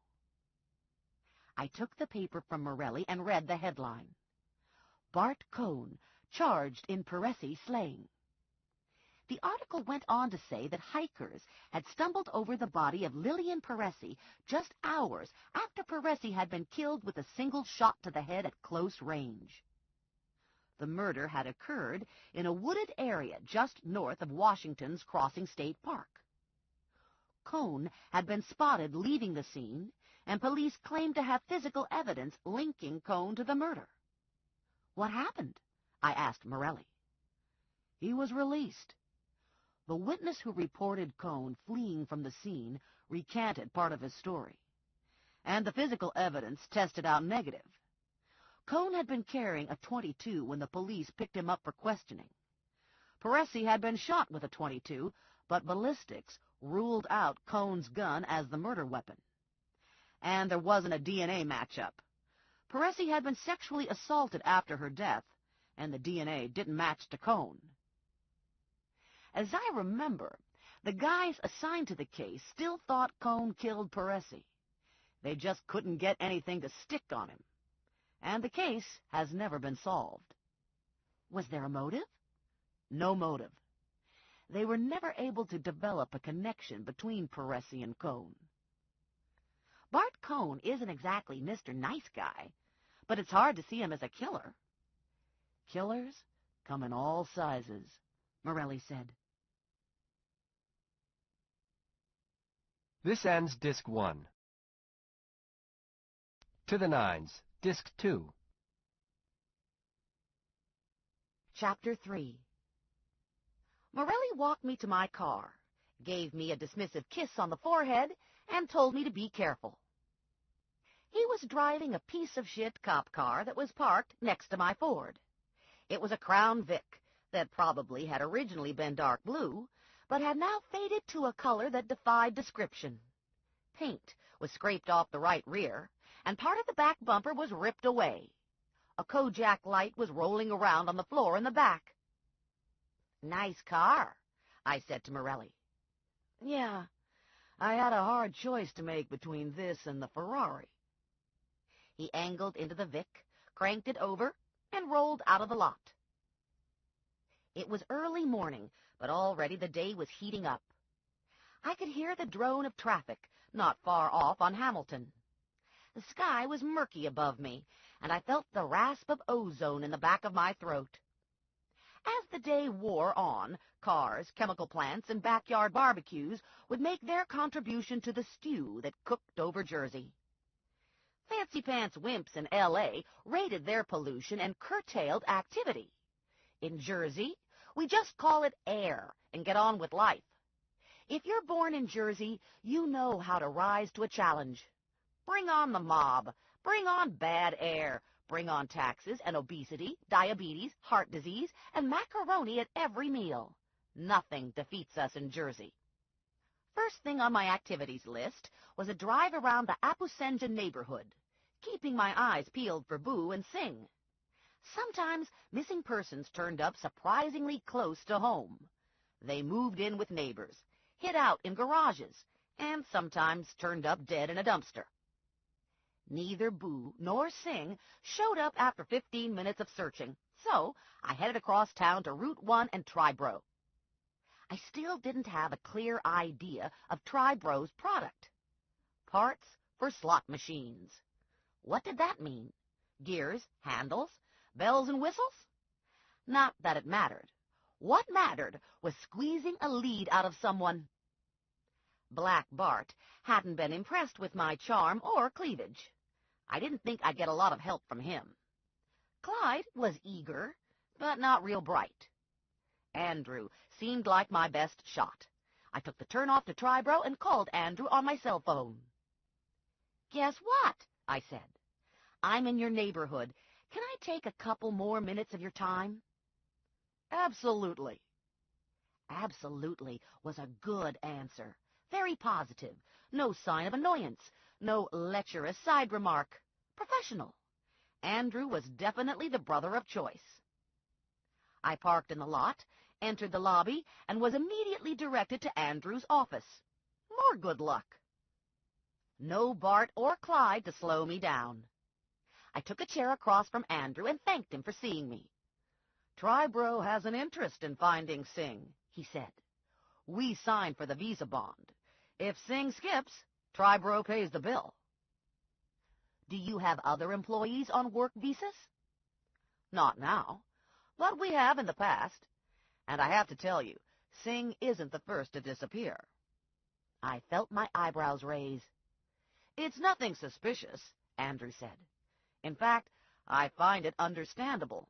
S5: I took the paper from Morelli and read the headline. "Bart Cohn, charged in Paresi slaying." The article went on to say that hikers had stumbled over the body of Lillian Paresi just hours after Paresi had been killed with a single shot to the head at close range. The murder had occurred in a wooded area just north of Washington's Crossing State Park. Cohn had been spotted leaving the scene, and police claimed to have physical evidence linking Cohn to the murder. "What happened?" I asked Morelli. "He was released." The witness who reported Cohn fleeing from the scene recanted part of his story, and the physical evidence tested out negative. Cohn had been carrying a .22 when the police picked him up for questioning. Paresi had been shot with a .22, but ballistics ruled out Cohn's gun as the murder weapon. And there wasn't a DNA matchup. Parisi had been sexually assaulted after her death, and the DNA didn't match to Cohn. As I remember, the guys assigned to the case still thought Cohn killed Parisi. They just couldn't get anything to stick on him. And the case has never been solved.
S2: Was there a motive?
S5: No motive. They were never able to develop a connection between Parisi and Cohn.
S2: Bart Cohn isn't exactly Mr. Nice Guy, but it's hard to see him as a killer.
S5: Killers come in all sizes,
S2: Morelli said.
S1: This ends Disc 1. To the Nines, Disc 2.
S2: Chapter 3. Morelli walked me to my car, gave me a dismissive kiss on the forehead, and told me to be careful. He was driving a piece-of-shit cop car that was parked next to my Ford. It was a Crown Vic that probably had originally been dark blue, but had now faded to a color that defied description. Paint was scraped off the right rear, and part of the back bumper was ripped away. A Kojak light was rolling around on the floor in the back. "Nice car," I said to Morelli.
S5: "Yeah, I had a hard choice to make between this and the Ferrari."
S2: He angled into the Vic, cranked it over, and rolled out of the lot. It was early morning, but already the day was heating up. I could hear the drone of traffic not far off on Hamilton. The sky was murky above me, and I felt the rasp of ozone in the back of my throat. As the day wore on, cars, chemical plants, and backyard barbecues would make their contribution to the stew that cooked over Jersey. Fancy-pants wimps in L.A. rated their pollution and curtailed activity. In Jersey, we just call it air and get on with life. If you're born in Jersey, you know how to rise to a challenge. Bring on the mob. Bring on bad air. Bring on taxes and obesity, diabetes, heart disease, and macaroni at every meal. Nothing defeats us in Jersey. First thing on my activities list was a drive around the Apusenja neighborhood, keeping my eyes peeled for Boo and Sing. Sometimes missing persons turned up surprisingly close to home. They moved in with neighbors, hid out in garages, and sometimes turned up dead in a dumpster. Neither Boo nor Sing showed up after 15 minutes of searching, so I headed across town to Route 1 and Tribro. I still didn't have a clear idea of Tribro's product. Parts for slot machines. What did that mean? Gears, handles, bells and whistles? Not that it mattered. What mattered was squeezing a lead out of someone. Black Bart hadn't been impressed with my charm or cleavage. I didn't think I'd get a lot of help from him. Clyde was eager, but not real bright. Andrew seemed like my best shot. I took the turn-off to Tribro and called Andrew on my cell phone. "Guess what?" I said. "I'm in your neighborhood. Can I take a couple more minutes of your time?"
S5: "Absolutely."
S2: Absolutely was a good answer. Very positive. No sign of annoyance. No lecherous side remark. Professional. Andrew was definitely the brother of choice. I parked in the lot, entered the lobby, and was immediately directed to Andrew's office. More good luck. No Bart or Clyde to slow me down. I took a chair across from Andrew and thanked him for seeing me.
S5: "Tribro has an interest in finding Sing," he said. "We signed for the visa bond. If Sing skips, Tribro pays the bill."
S2: "Do you have other employees on work visas?"
S5: "Not now, but we have in the past. And I have to tell you, Sing isn't the first to disappear."
S2: I felt my eyebrows raise.
S5: "It's nothing suspicious," Andrew said. "In fact, I find it understandable.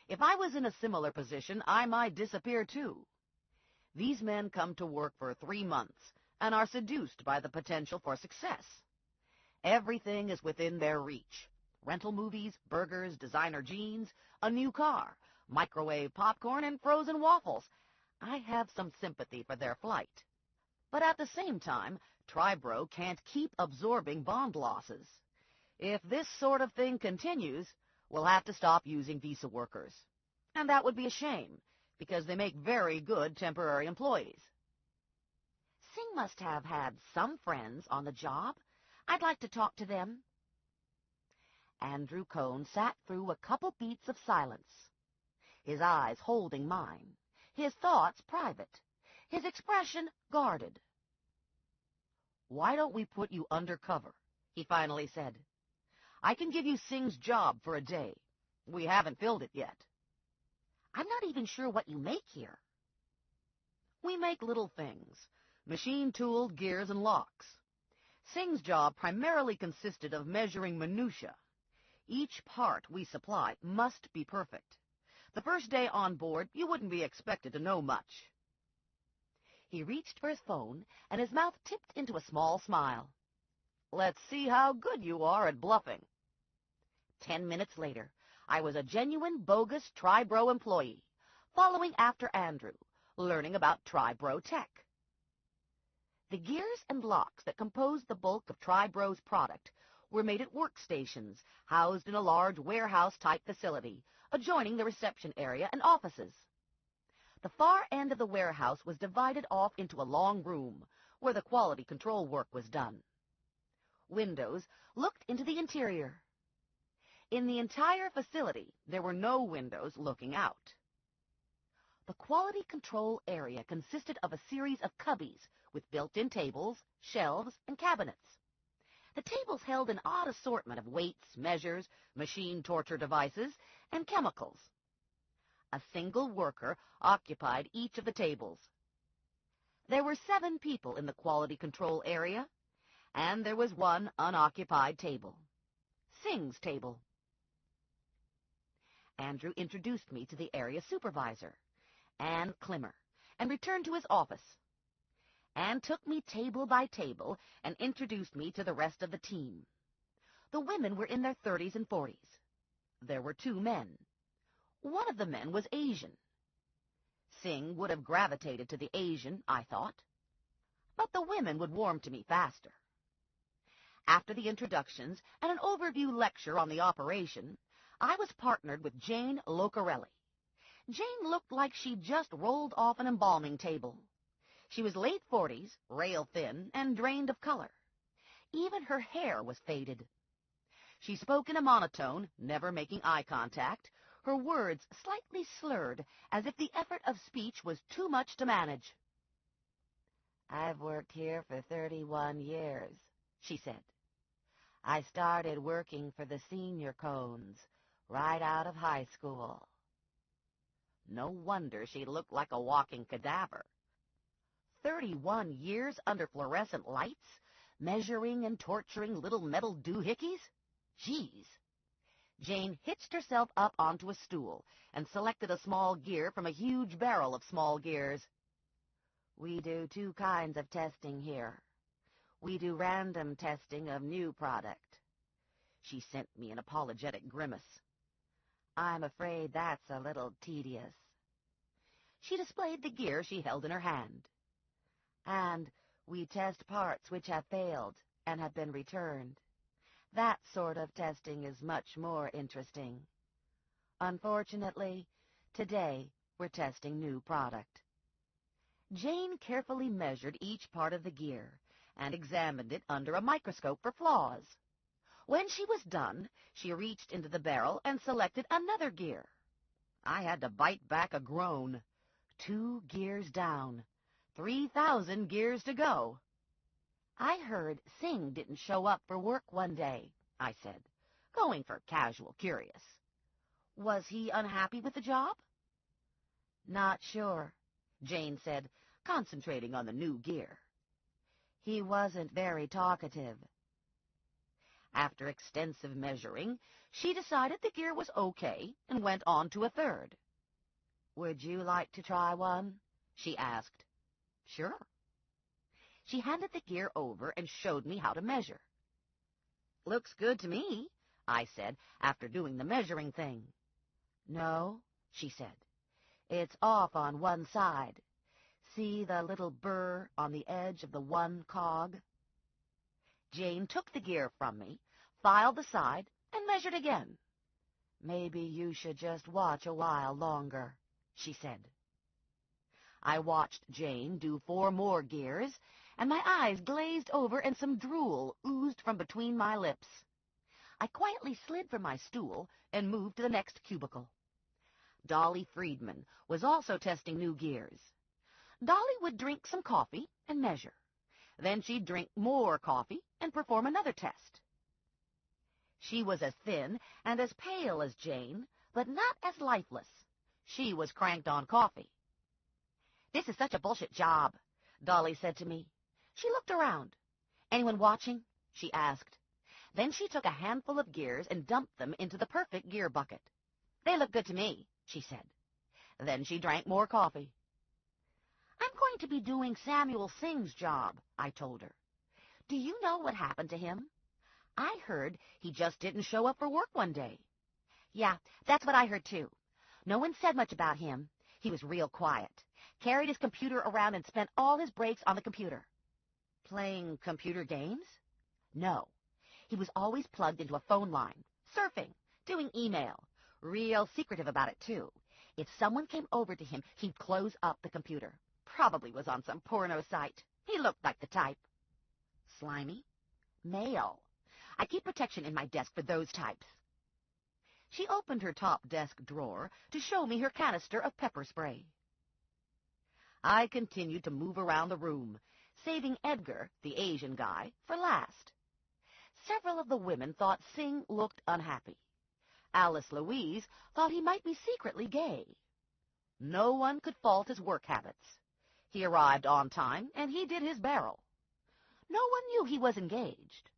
S5: If I was in a similar position, I might disappear too. These men come to work for 3 months and are seduced by the potential for success. Everything is within their reach. Rental movies, burgers, designer jeans, a new car, microwave popcorn, and frozen waffles. I have some sympathy for their flight. But at the same time, Tribro can't keep absorbing bond losses. If this sort of thing continues, we'll have to stop using visa workers. And that would be a shame, because they make very good temporary employees.
S2: Singh must have had some friends on the job. I'd like to talk to them.
S5: Andrew Cohn sat through a couple beats of silence, his eyes holding mine, his thoughts private, his expression guarded. "Why don't we put you undercover?" he finally said. "I can give you Singh's job for a day. We haven't filled it yet."
S2: "I'm not even sure what you make here."
S5: "We make little things, machine-tooled gears and locks. Singh's job primarily consisted of measuring minutiae. Each part we supply must be perfect. The first day on board, you wouldn't be expected to know much." He reached for his phone, and his mouth tipped into a small smile. "Let's see how good you are at bluffing." 10 minutes later, I was a genuine bogus Tribro employee, following after Andrew, learning about Tribro tech. The gears and locks that composed the bulk of Tribro's product were made at workstations housed in a large warehouse-type facility adjoining the reception area and offices. The far end of the warehouse was divided off into a long room where the quality control work was done. Windows looked into the interior. In the entire facility, there were no windows looking out. The quality control area consisted of a series of cubbies with built-in tables, shelves, and cabinets. The tables held an odd assortment of weights, measures, machine torture devices, and chemicals. A single worker occupied each of the tables. There were 7 people in the quality control area, and there was one unoccupied table. Singh's table. Andrew introduced me to the area supervisor, Ann Climmer, and returned to his office. Ann took me table by table and introduced me to the rest of the team. The women were in their 30s and 40s. There were 2 men. One of the men was Asian. Singh would have gravitated to the Asian, I thought. But the women would warm to me faster. After the introductions and an overview lecture on the operation, I was partnered with Jane Locarelli. Jane looked like she'd just rolled off an embalming table. She was late 40s, rail thin, and drained of color. Even her hair was faded. She spoke in a monotone, never making eye contact, her words slightly slurred, as if the effort of speech was too much to manage. "I've worked here for 31 years, she said. "I started working for the senior Cones right out of high school." No wonder she looked like a walking cadaver. 31 years under fluorescent lights, measuring and torturing little metal doohickeys? Geez. Jane hitched herself up onto a stool and selected a small gear from a huge barrel of small gears. "We do 2 kinds of testing here. We do random testing of new product." She sent me an apologetic grimace. "I'm afraid that's a little tedious." She displayed the gear she held in her hand. "And we test parts which have failed and have been returned. That sort of testing is much more interesting. Unfortunately, today we're testing new product." Jane carefully measured each part of the gear and examined it under a microscope for flaws. When she was done, she reached into the barrel and selected another gear. I had to bite back a groan. 2 gears down. 3,000 gears to go. "I heard Singh didn't show up for work one day," I said, going for casual curious. "Was he unhappy with the job?" "Not sure," Jane said, concentrating on the new gear. "He wasn't very talkative." After extensive measuring, she decided the gear was okay and went on to a third. "Would you like to try one?" she asked. "Sure." She handed the gear over and showed me how to measure. "Looks good to me," I said, after doing the measuring thing. "No," she said. "It's off on one side. See the little burr on the edge of the one cog?" Jane took the gear from me, filed the side, and measured again. "Maybe you should just watch a while longer," she said. I watched Jane do 4 more gears, and my eyes glazed over and some drool oozed from between my lips. I quietly slid from my stool and moved to the next cubicle. Dolly Friedman was also testing new gears. Dolly would drink some coffee and measure. Then she'd drink more coffee and perform another test. She was as thin and as pale as Jane, but not as lifeless. She was cranked on coffee. "This is such a bullshit job," Dolly said to me. She looked around. "Anyone watching?" she asked. Then she took a handful of gears and dumped them into the perfect gear bucket. "They look good to me," she said. Then she drank more coffee. "I'm going to be doing Samuel Singh's job," I told her. "Do you know what happened to him? I heard he just didn't show up for work one day." "Yeah, that's what I heard too. No one said much about him. He was real quiet. Carried his computer around and spent all his breaks on the computer." "Playing computer games?" "No. He was always plugged into a phone line, surfing, doing email. Real secretive about it, too. If someone came over to him, he'd close up the computer. Probably was on some porno site. He looked like the type." "Slimy?" "Male. I keep protection in my desk for those types." She opened her top desk drawer to show me her canister of pepper spray. I continued to move around the room, saving Edgar, the Asian guy, for last. Several of the women thought Singh looked unhappy. Alice Louise thought he might be secretly gay. No one could fault his work habits. He arrived on time, and he did his barrel. No one knew he was engaged.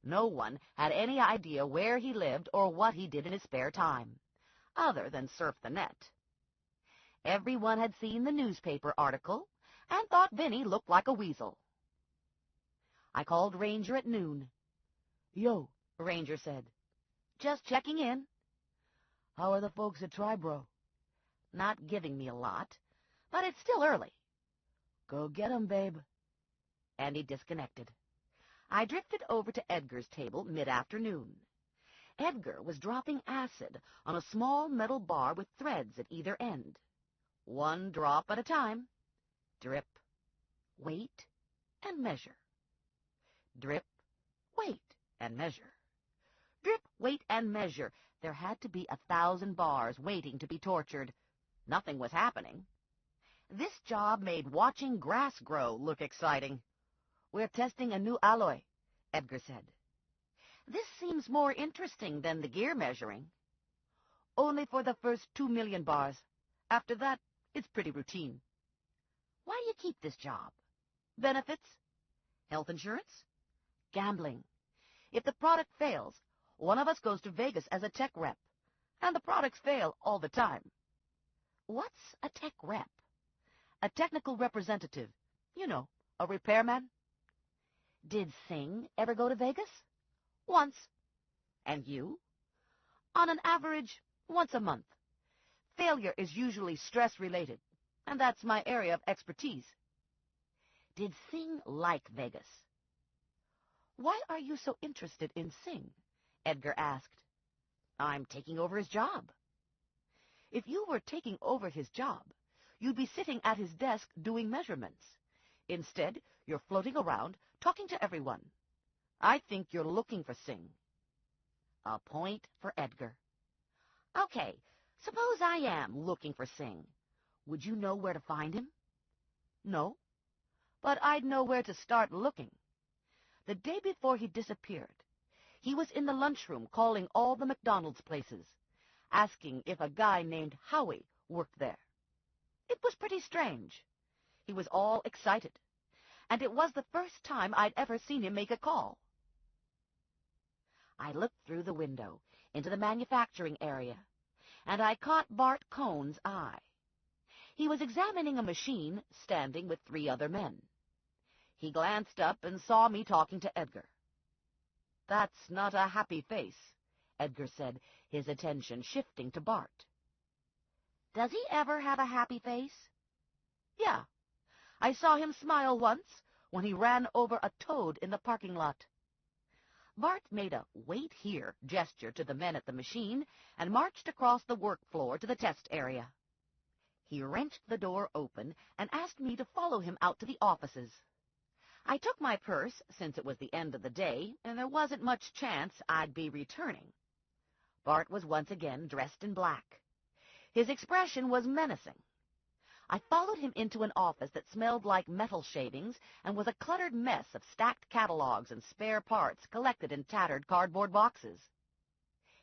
S5: No one had any idea where he lived or what he did in his spare time, other than surf the net. Everyone had seen the newspaper article and thought Vinny looked like a weasel. I called Ranger at noon. "Yo," Ranger said. "Just checking in." "How are the folks at Tribro?" "Not giving me a lot, but it's still early." "Go get 'em, babe." And he disconnected. I drifted over to Edgar's table mid-afternoon. Edgar was dropping acid on a small metal bar with threads at either end. 1 drop at a time. Drip, wait, and measure. Drip, wait, and measure. Drip, wait, and measure. There had to be 1,000 bars waiting to be tortured. Nothing was happening. This job made watching grass grow look exciting. "We're testing a new alloy," Edgar said. "This seems more interesting than the gear measuring." "Only for the first 2 million bars. After that, it's pretty routine." "Why do you keep this job?" "Benefits." "Health insurance?" "Gambling. If the product fails, one of us goes to Vegas as a tech rep, and the products fail all the time." "What's a tech rep?" "A technical representative. You know, a repairman." "Did Singh ever go to Vegas?" "Once." "And you?" "On an average, once a month. Failure is usually stress-related, and that's my area of expertise." "Did Singh like Vegas?" "Why are you so interested in Singh?" Edgar asked. "I'm taking over his job." "If you were taking over his job, you'd be sitting at his desk doing measurements. Instead, you're floating around, talking to everyone. I think you're looking for Singh." A point for Edgar. "Okay, suppose I am looking for Singh. Would you know where to find him?" "No, but I'd know where to start looking. The day before he disappeared, he was in the lunchroom calling all the McDonald's places, asking if a guy named Howie worked there. It was pretty strange. He was all excited, and it was the first time I'd ever seen him make a call." I looked through the window into the manufacturing area, and I caught Bart Cohn's eye. He was examining a machine standing with 3 other men. He glanced up and saw me talking to Edgar. "That's not a happy face," Edgar said, his attention shifting to Bart. "Does he ever have a happy face?" "Yeah. I saw him smile once when he ran over a toad in the parking lot." Bart made a "wait here" gesture to the men at the machine and marched across the work floor to the test area. He wrenched the door open and asked me to follow him out to the offices. I took my purse, since it was the end of the day, and there wasn't much chance I'd be returning. Bart was once again dressed in black. His expression was menacing. I followed him into an office that smelled like metal shavings and was a cluttered mess of stacked catalogs and spare parts collected in tattered cardboard boxes.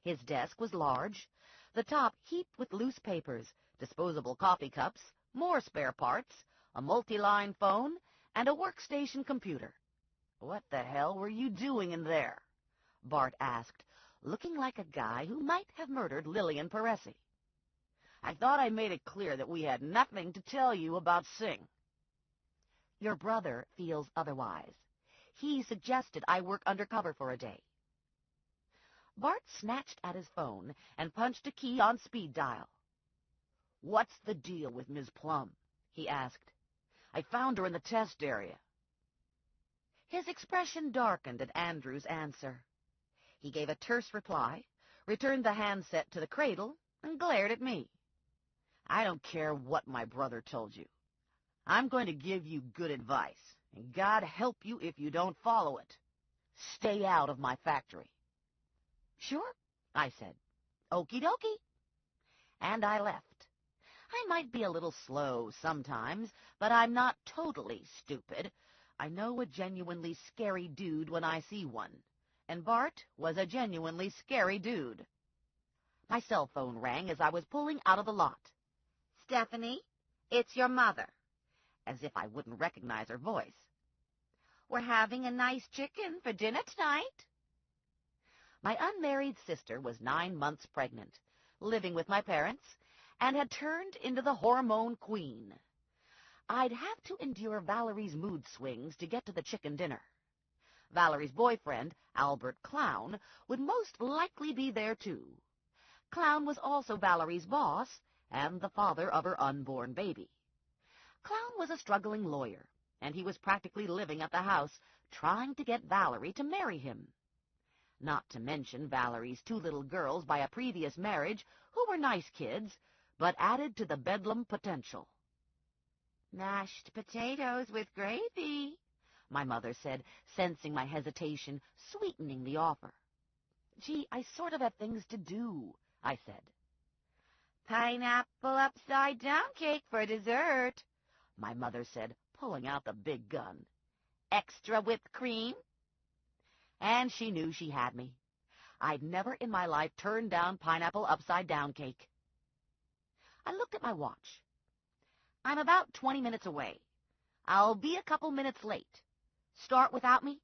S5: His desk was large, the top heaped with loose papers, disposable coffee cups, more spare parts, a multi-line phone, and a workstation computer. "What the hell were you doing in there?" Bart asked, looking like a guy who might have murdered Lillian Paresi. "I thought I made it clear that we had nothing to tell you about Singh." "Your brother feels otherwise. He suggested I work undercover for a day." Bart snatched at his phone and punched a key on speed dial. "What's the deal with Ms. Plum?" he asked. "I found her in the test area." His expression darkened at Andrew's answer. He gave a terse reply, returned the handset to the cradle, and glared at me. "I don't care what my brother told you. I'm going to give you good advice, and God help you if you don't follow it. Stay out of my factory." "Sure," I said. "Okie dokie." And I left. I might be a little slow sometimes, but I'm not totally stupid. I know a genuinely scary dude when I see one, and Bart was a genuinely scary dude. My cell phone rang as I was pulling out of the lot.
S3: Stephanie, it's your mother.
S5: As if I wouldn't recognize her voice.
S3: We're having a nice chicken for dinner tonight.
S5: My unmarried sister was 9 months pregnant, living with my parents, and had turned into the hormone queen. I'd have to endure Valerie's mood swings to get to the chicken dinner. Valerie's boyfriend, Albert Clown, would most likely be there too. Clown was also Valerie's boss and the father of her unborn baby. Clown was a struggling lawyer, and he was practically living at the house, trying to get Valerie to marry him. Not to mention Valerie's 2 little girls by a previous marriage, who were nice kids, but added to the bedlam potential.
S3: "Mashed potatoes with gravy,"
S5: my mother said, sensing my hesitation, sweetening the offer. "Gee, I sort of have things to do," I said.
S3: "Pineapple upside-down cake for dessert,"
S5: my mother said, pulling out the big gun.
S3: "Extra whipped cream."
S5: And she knew she had me. I'd never in my life turned down pineapple upside-down cake. I looked at my watch. "I'm about 20 minutes away. I'll be a couple minutes late. Start without me?"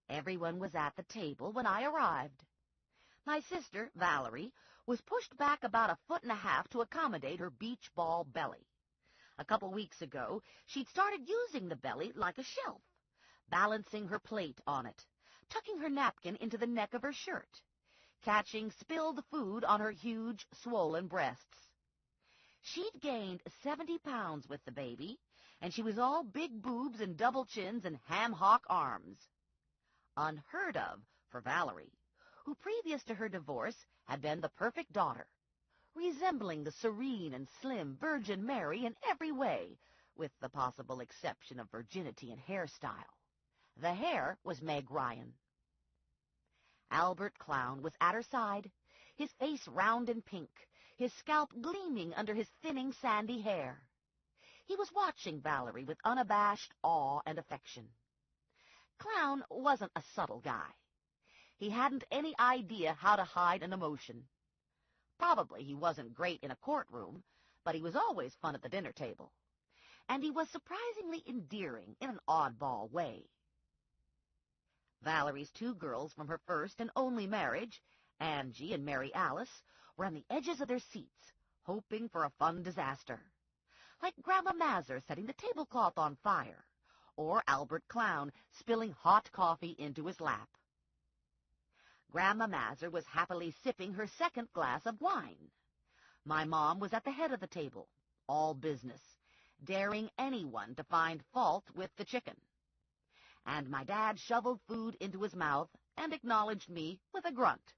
S5: Everyone was at the table when I arrived. My sister, Valerie, was pushed back about 1.5 feet to accommodate her beach ball belly. A couple weeks ago, she'd started using the belly like a shelf, balancing her plate on it, tucking her napkin into the neck of her shirt, catching spilled food on her huge, swollen breasts. She'd gained 70 pounds with the baby, and she was all big boobs and double chins and ham-hock arms. Unheard of for Valerie, who previous to her divorce had been the perfect daughter, resembling the serene and slim Virgin Mary in every way, with the possible exception of virginity and hairstyle. The hair was Meg Ryan. Albert Clown was at her side, his face round and pink, his scalp gleaming under his thinning sandy hair. He was watching Valerie with unabashed awe and affection. Clown wasn't a subtle guy. He hadn't any idea how to hide an emotion. Probably he wasn't great in a courtroom, but he was always fun at the dinner table. And he was surprisingly endearing in an oddball way. Valerie's 2 girls from her first and only marriage, Angie and Mary Alice, were on the edges of their seats, hoping for a fun disaster, like Grandma Mazur setting the tablecloth on fire, or Albert Clown spilling hot coffee into his lap. Grandma Mazur was happily sipping her 2nd glass of wine. My mom was at the head of the table, all business, daring anyone to find fault with the chicken. and my dad shoveled food into his mouth and acknowledged me with a grunt.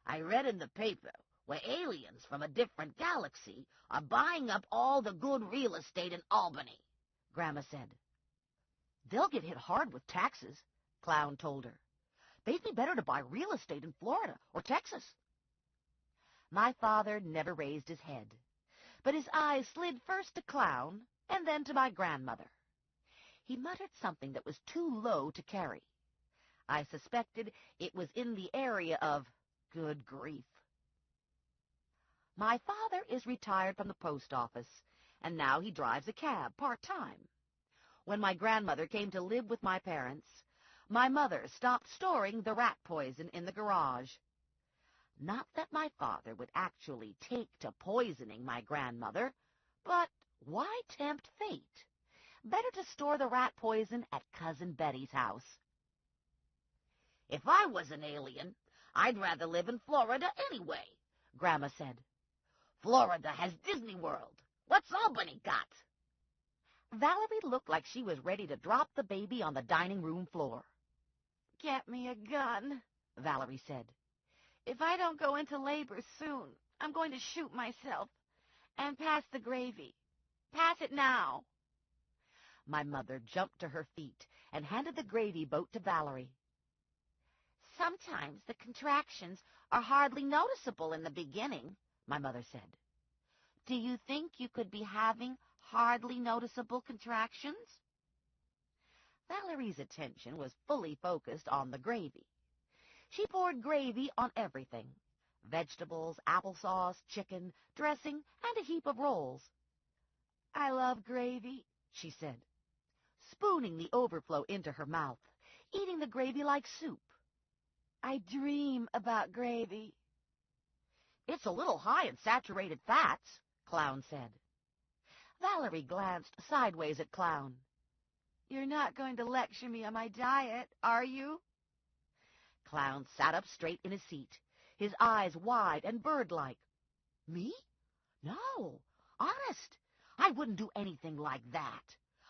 S3: I read in the paper where aliens from a different galaxy are buying up all the good real estate in Albany, Grandma said.
S5: They'll get hit hard with taxes, Clown told her. They'd be better to buy real estate in Florida or Texas. My father never raised his head, but his eyes slid first to Clown and then to my grandmother. He muttered something that was too low to carry. I suspected it was in the area of good grief. My father is retired from the post office, and now he drives a cab part-time. When my grandmother came to live with my parents, my mother stopped storing the rat poison in the garage. Not that my father would actually take to poisoning my grandmother, but why tempt fate? Better to store the rat poison at Cousin Betty's house.
S3: If I was an alien, I'd rather live in Florida anyway, Grandma said. Florida has Disney World. What's Albany got?
S5: Valerie looked like she was ready to drop the baby on the dining room floor.
S4: Get me a gun,
S5: Valerie said.
S4: If I don't go into labor soon, I'm going to shoot myself. And pass the gravy. Pass it now.
S5: My mother jumped to her feet and handed the gravy boat to Valerie.
S3: Sometimes the contractions are hardly noticeable in the beginning, my mother said. Do you think you could be having hardly noticeable contractions?
S5: Valerie's attention was fully focused on the gravy. She poured gravy on everything: vegetables, applesauce, chicken, dressing, and a heap of rolls.
S4: I love gravy,
S5: she said, spooning the overflow into her mouth, eating the gravy like soup.
S4: I dream about gravy.
S5: It's a little high in saturated fats, Clown said. Valerie glanced sideways at Clown.
S4: You're not going to lecture me on my diet, are you?
S5: Clown sat up straight in his seat, his eyes wide and bird-like. Me? No, honest. I wouldn't do anything like that.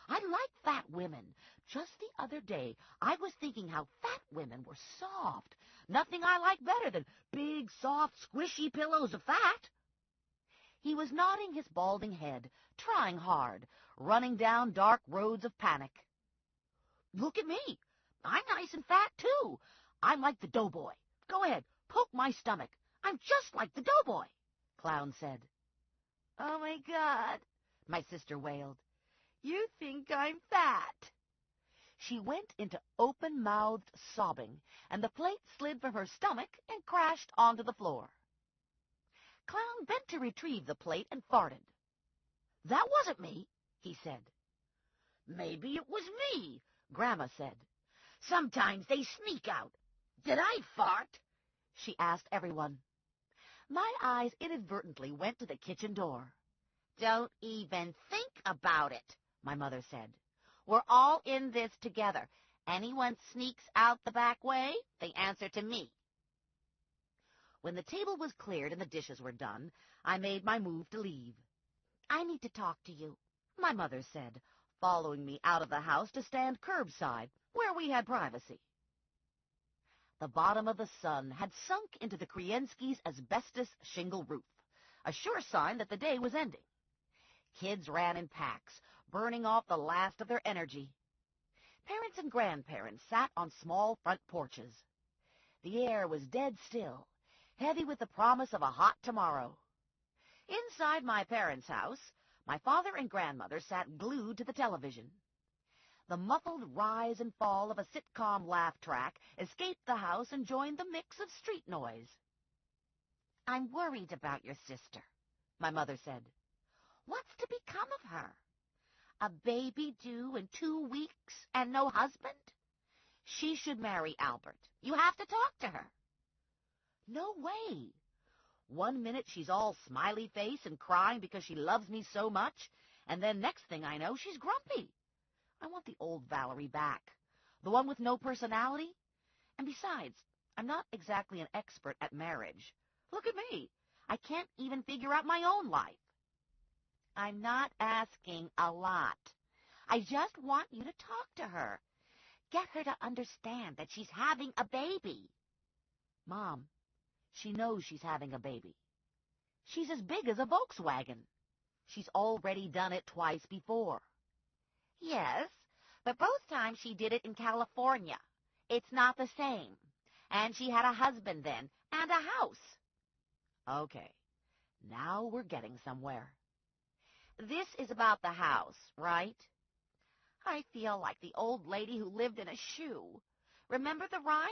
S5: I like fat women. Just the other day, I was thinking how fat women were soft. Nothing I like better than big, soft, squishy pillows of fat. He was nodding his balding head, trying hard, running down dark roads of panic. Look at me. I'm nice and fat, too. I'm like the doughboy. Go ahead, poke my stomach. I'm just like the doughboy, Clown said.
S4: Oh, my God,
S5: my sister wailed.
S4: You think I'm fat.
S5: She went into open-mouthed sobbing, and the plate slid from her stomach and crashed onto the floor. Clown bent to retrieve the plate and farted. That wasn't me, he said.
S3: Maybe it was me,
S5: Grandma said.
S3: Sometimes they sneak out. Did I fart?
S5: She asked everyone. My eyes inadvertently went to the kitchen door.
S3: Don't even think about it, my mother said. We're all in this together. Anyone sneaks out the back way, they answer to me.
S5: When the table was cleared and the dishes were done, I made my move to leave. I need to talk to you, my mother said, following me out of the house to stand curbside, where we had privacy. The bottom of the sun had sunk into the Krienskys' asbestos shingle roof, a sure sign that the day was ending. Kids ran in packs, burning off the last of their energy. Parents and grandparents sat on small front porches. The air was dead still, heavy with the promise of a hot tomorrow. Inside my parents' house, my father and grandmother sat glued to the television. The muffled rise and fall of a sitcom laugh track escaped the house and joined the mix of street noise. I'm worried about your sister, my mother said. What's to become of her? A baby due in 2 weeks and no husband? She should marry Albert. You have to talk to her. No way. 1 minute she's all smiley face and crying because she loves me so much, and then next thing I know, she's grumpy. I want the old Valerie back, the one with no personality. And besides, I'm not exactly an expert at marriage. Look at me. I can't even figure out my own life. I'm not asking a lot.
S3: I just want you to talk to her. Get her to understand that she's having a baby.
S5: Mom, she knows she's having a baby. She's as big as a Volkswagen. She's already done it twice before.
S3: Yes, but both times she did it in California. It's not the same. And she had a husband then, and a house.
S5: Okay, now we're getting somewhere.
S3: This is about the house, right? I feel like the old lady who lived in a shoe. Remember the rhyme?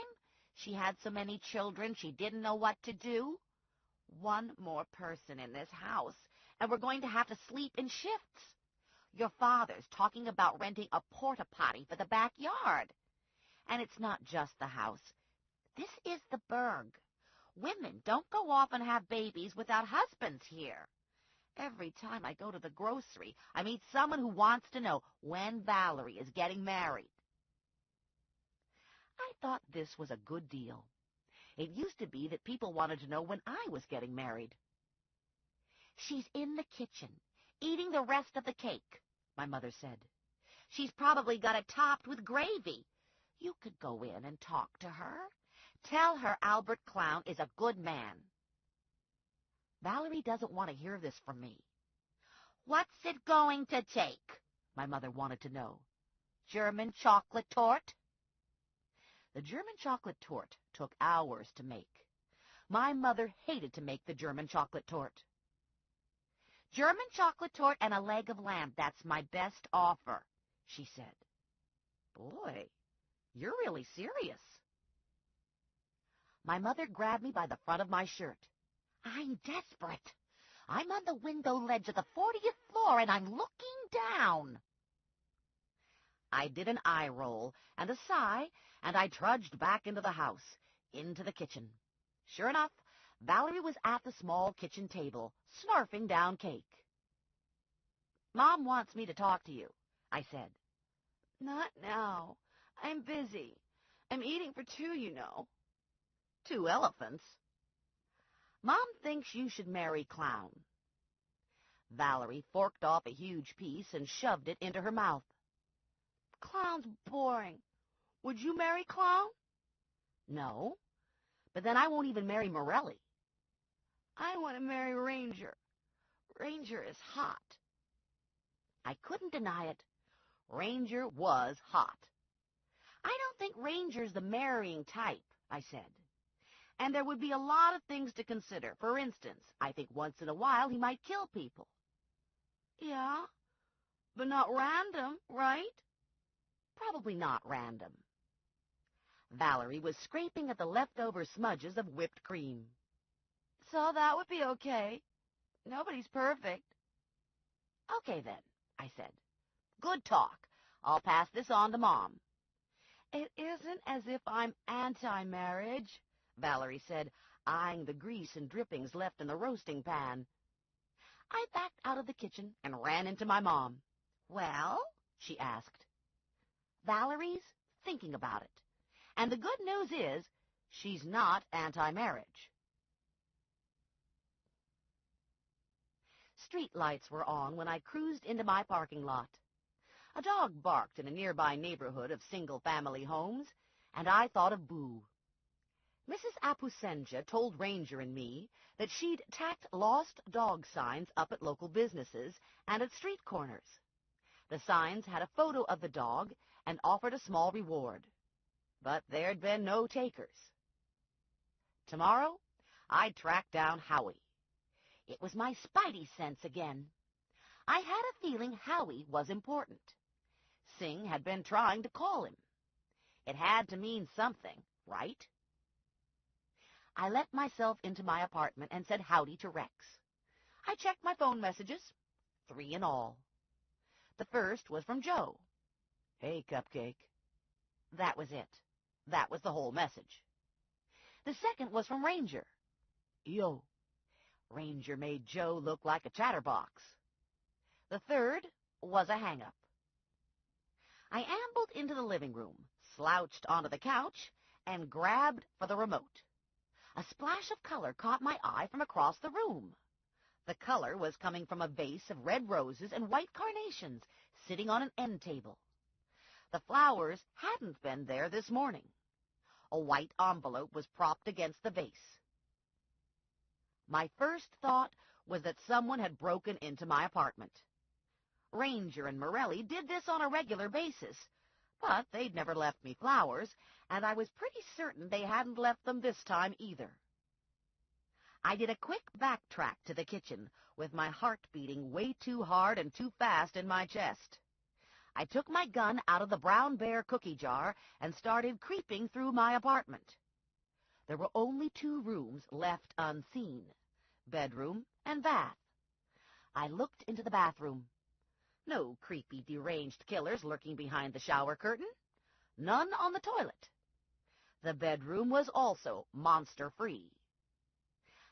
S3: She had so many children she didn't know what to do. One more person in this house, and we're going to have to sleep in shifts. Your father's talking about renting a porta-potty for the backyard. And it's not just the house. This is the burg. Women don't go off and have babies without husbands here. Every time I go to the grocery, I meet someone who wants to know when Valerie is getting married.
S5: I thought this was a good deal. It used to be that people wanted to know when I was getting married.
S3: She's in the kitchen, eating the rest of the cake, my mother said. She's probably got it topped with gravy. You could go in and talk to her. Tell her Albert Clown is a good man.
S5: Valerie doesn't want to hear this from me.
S3: What's it going to take? My mother wanted to know. German chocolate tort?
S5: The German chocolate tort took hours to make. My mother hated to make the German chocolate tort.
S3: German chocolate tort and a leg of lamb, that's my best offer, she said.
S5: Boy, you're really serious.
S3: My mother grabbed me by the front of my shirt. I'm desperate. I'm on the window ledge of the 40th floor, and I'm looking down.
S5: I did an eye roll and a sigh, and I trudged back into the house, into the kitchen. Sure enough, Valerie was at the small kitchen table, snarfing down cake.
S3: Mom wants me to talk to you, I said.
S2: Not now. I'm busy. I'm eating for two, you know.
S5: 2 elephants. Mom thinks you should marry Clown. Valerie forked off a huge piece and shoved it into her mouth.
S2: Clown's boring. Would you marry Clown?
S5: No, but then I won't even marry Morelli.
S2: I want to marry Ranger. Ranger is hot.
S5: I couldn't deny it. Ranger was hot.
S3: I don't think Ranger's the marrying type, I said.
S5: And there would be a lot of things to consider. For instance, I think once in a while he might kill people.
S2: Yeah, but not random, right?
S5: Probably not random. Valerie was scraping at the leftover smudges of whipped cream.
S2: So that would be okay. Nobody's perfect.
S5: Okay, then, I said. Good talk. I'll pass this on to Mom.
S2: It isn't as if I'm anti-marriage,
S5: Valerie said, eyeing the grease and drippings left in the roasting pan. I backed out of the kitchen and ran into my mom.
S3: Well,
S5: she asked. Valerie's thinking about it. And the good news is, she's not anti-marriage. Street lights were on when I cruised into my parking lot. A dog barked in a nearby neighborhood of single-family homes, and I thought of Boo. Mrs. Apusenja told Ranger and me that she'd tacked lost dog signs up at local businesses and at street corners. The signs had a photo of the dog and offered a small reward. But there'd been no takers. Tomorrow, I'd track down Howie. It was my spidey sense again. I had a feeling Howie was important. Singh had been trying to call him. It had to mean something, right? I let myself into my apartment and said howdy to Rex. I checked my phone messages, 3 in all. The first was from Joe. Hey, Cupcake. That was it. That was the whole message. The second was from Ranger. Yo. Ranger made Joe look like a chatterbox. The third was a hang-up. I ambled into the living room, slouched onto the couch, and grabbed for the remote. A splash of color caught my eye from across the room. The color was coming from a vase of red roses and white carnations sitting on an end table. The flowers hadn't been there this morning. A white envelope was propped against the vase. My first thought was that someone had broken into my apartment. Ranger and Morelli did this on a regular basis, but they'd never left me flowers, and I was pretty certain they hadn't left them this time either. I did a quick backtrack to the kitchen, with my heart beating way too hard and too fast in my chest. I took my gun out of the Brown Bear cookie jar and started creeping through my apartment. There were only 2 rooms left unseen, bedroom and bath. I looked into the bathroom. No creepy, deranged killers lurking behind the shower curtain. None on the toilet. The bedroom was also monster-free.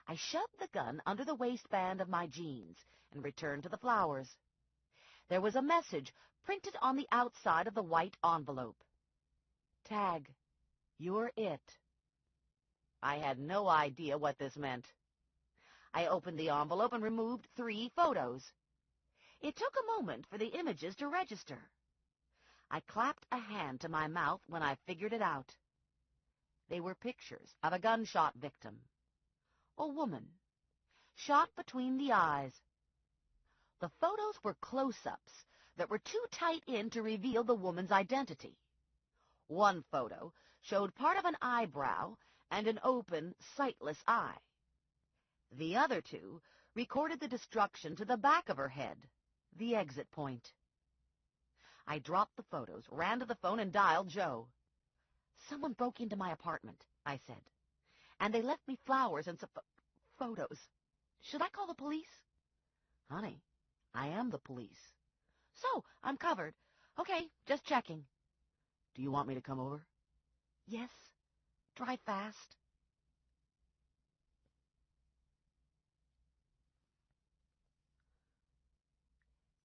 S5: I shoved the gun under the waistband of my jeans and returned to the flowers. There was a message printed on the outside of the white envelope. Tag, you're it. I had no idea what this meant. I opened the envelope and removed 3 photos. It took a moment for the images to register. I clapped a hand to my mouth when I figured it out. They were pictures of a gunshot victim. A woman, shot between the eyes. The photos were close-ups that were too tight in to reveal the woman's identity. One photo showed part of an eyebrow and an open, sightless eye. The other 2 recorded the destruction to the back of her head, the exit point. I dropped the photos, ran to the phone, and dialed Joe. "Someone broke into my apartment," I said, "and they left me flowers and some photos. Should I call the police?" "Honey, I am the police." "So, I'm covered. Okay, just checking." "Do you want me to come over?" "Yes. Drive fast."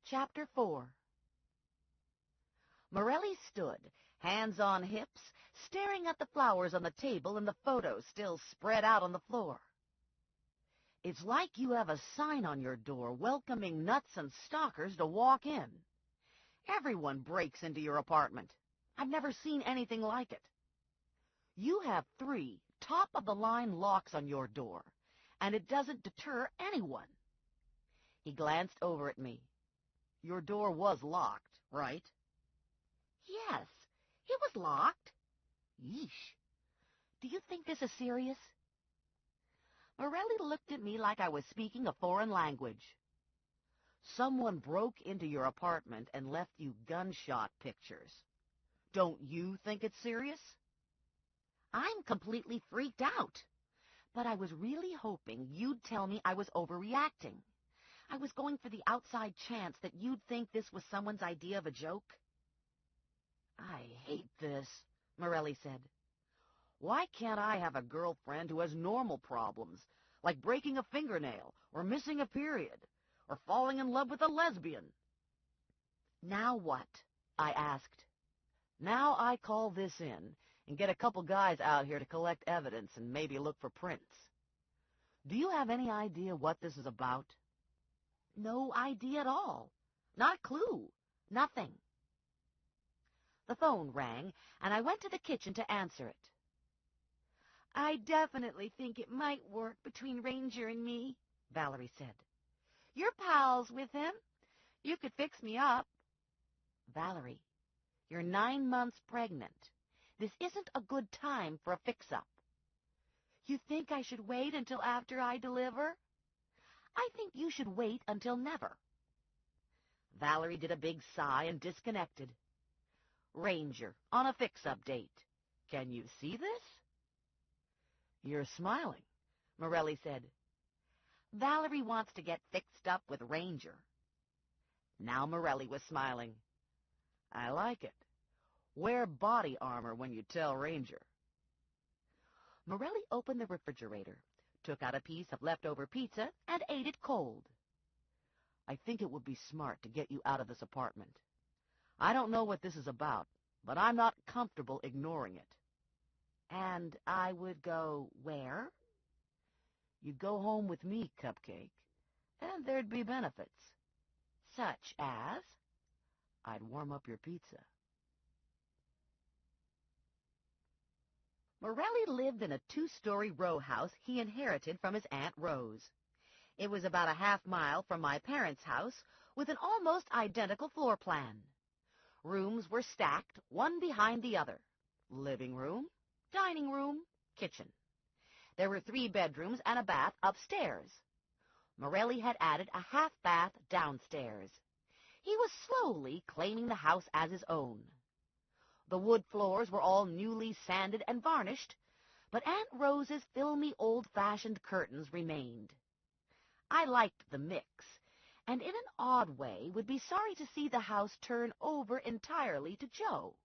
S5: Chapter 4. Morelli stood, hands on hips, staring at the flowers on the table and the photos still spread out on the floor. "It's like you have a sign on your door welcoming nuts and stalkers to walk in. Everyone breaks into your apartment. I've never seen anything like it. You have 3 top-of-the-line locks on your door, and it doesn't deter anyone." He glanced over at me. "Your door was locked, right?" "Yes, it was locked." "Yeesh. Do you think this is serious?" Morelli looked at me like I was speaking a foreign language. "Someone broke into your apartment and left you gunshot pictures. Don't you think it's serious?" "I'm completely freaked out. But I was really hoping you'd tell me I was overreacting. I was going for the outside chance that you'd think this was someone's idea of a joke." "I hate this," Morelli said. "Why can't I have a girlfriend who has normal problems, like breaking a fingernail, or missing a period, or falling in love with a lesbian?" "Now what?" I asked. "Now I call this in and get a couple guys out here to collect evidence and maybe look for prints. Do you have any idea what this is about?" "No idea at all. Not a clue. Nothing." The phone rang, and I went to the kitchen to answer it. "I definitely think it might work between Ranger and me," Valerie said. "You're pals with him. You could fix me up." "Valerie, you're 9 months pregnant. This isn't a good time for a fix-up." "You think I should wait until after I deliver?" "I think you should wait until never." Valerie did a big sigh and disconnected. "Ranger, on a fix-up date. Can you see this?" "You're smiling," Morelli said. "Valerie wants to get fixed up with Ranger." Now Morelli was smiling. "I like it. Wear body armor when you tell Ranger." Morelli opened the refrigerator, took out a piece of leftover pizza, and ate it cold. "I think it would be smart to get you out of this apartment. I don't know what this is about, but I'm not comfortable ignoring it." "And I would go where?" "You'd go home with me, Cupcake, and there'd be benefits." "Such as?" I'd warm up your pizza. Morelli lived in a 2-story row house he inherited from his Aunt Rose. It was about a half-mile from my parents' house, with an almost identical floor plan. Rooms were stacked, one behind the other. Living room, dining room, kitchen. There were 3 bedrooms and a bath upstairs. Morelli had added a half-bath downstairs. He was slowly claiming the house as his own. The wood floors were all newly sanded and varnished, but Aunt Rose's filmy old-fashioned curtains remained. I liked the mix, and in an odd way would be sorry to see the house turn over entirely to Joe.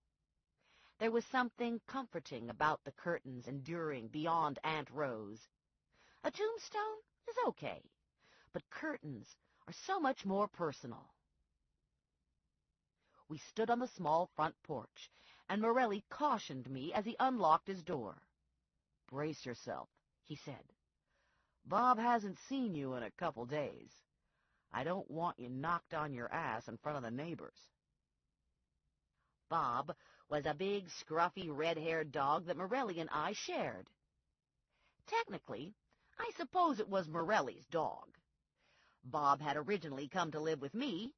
S5: There was something comforting about the curtains enduring beyond Aunt Rose. A tombstone is okay, but curtains are so much more personal. We stood on the small front porch, and Morelli cautioned me as he unlocked his door. "Brace yourself," he said. "Bob hasn't seen you in a couple days. I don't want you knocked on your ass in front of the neighbors." Bob was a big, scruffy, red-haired dog that Morelli and I shared. Technically, I suppose it was Morelli's dog. Bob had originally come to live with me,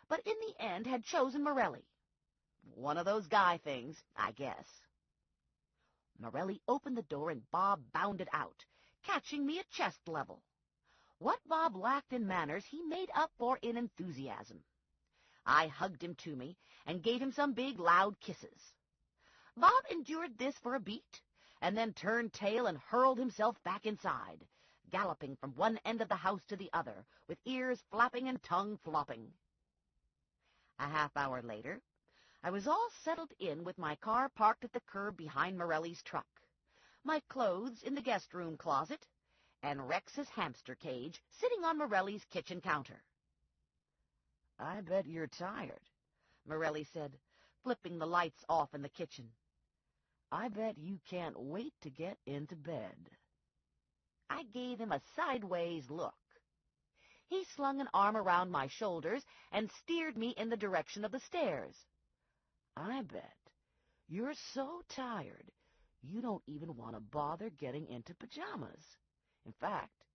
S5: but in the end had chosen Morelli. One of those guy things, I guess. Morelli opened the door and Bob bounded out, catching me at chest level. What Bob lacked in manners he made up for in enthusiasm. I hugged him to me and gave him some big, loud kisses. Bob endured this for a beat, and then turned tail and hurled himself back inside, galloping from one end of the house to the other, with ears flapping and tongue flopping. A half-hour later, I was all settled in with my car parked at the curb behind Morelli's truck, my clothes in the guest room closet, and Rex's hamster cage sitting on Morelli's kitchen counter. "I bet you're tired," Morelli said, flipping the lights off in the kitchen. "I bet you can't wait to get into bed." I gave him a sideways look. He slung an arm around my shoulders and steered me in the direction of the stairs. "I bet you're so tired you don't even want to bother getting into pajamas. In fact,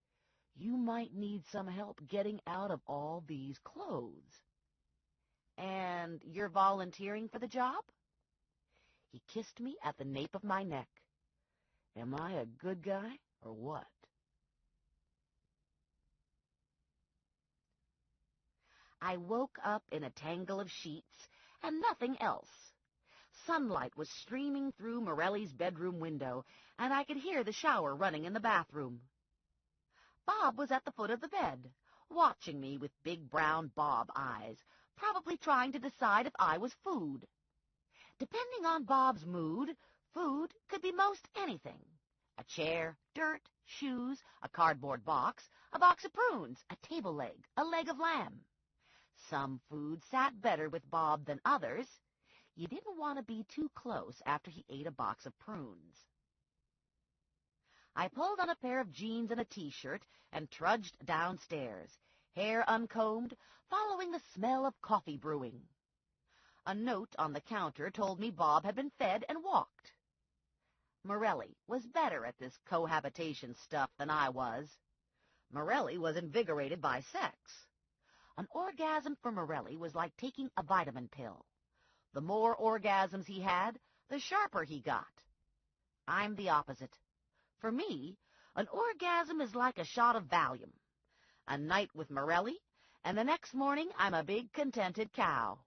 S5: you might need some help getting out of all these clothes." "And you're volunteering for the job?" He kissed me at the nape of my neck. "Am I a good guy or what?" I woke up in a tangle of sheets and nothing else. Sunlight was streaming through Morelli's bedroom window, and I could hear the shower running in the bathroom. Bob was at the foot of the bed, watching me with big brown Bob eyes, probably trying to decide if I was food. Depending on Bob's mood, food could be most anything. A chair, dirt, shoes, a cardboard box, a box of prunes, a table leg, a leg of lamb. Some food sat better with Bob than others. You didn't want to be too close after he ate a box of prunes. I pulled on a pair of jeans and a T-shirt and trudged downstairs, hair uncombed, following the smell of coffee brewing. A note on the counter told me Bob had been fed and walked. Morelli was better at this cohabitation stuff than I was. Morelli was invigorated by sex. An orgasm for Morelli was like taking a vitamin pill. The more orgasms he had, the sharper he got. I'm the opposite. For me, an orgasm is like a shot of Valium. A night with Morelli, and the next morning I'm a big contented cow.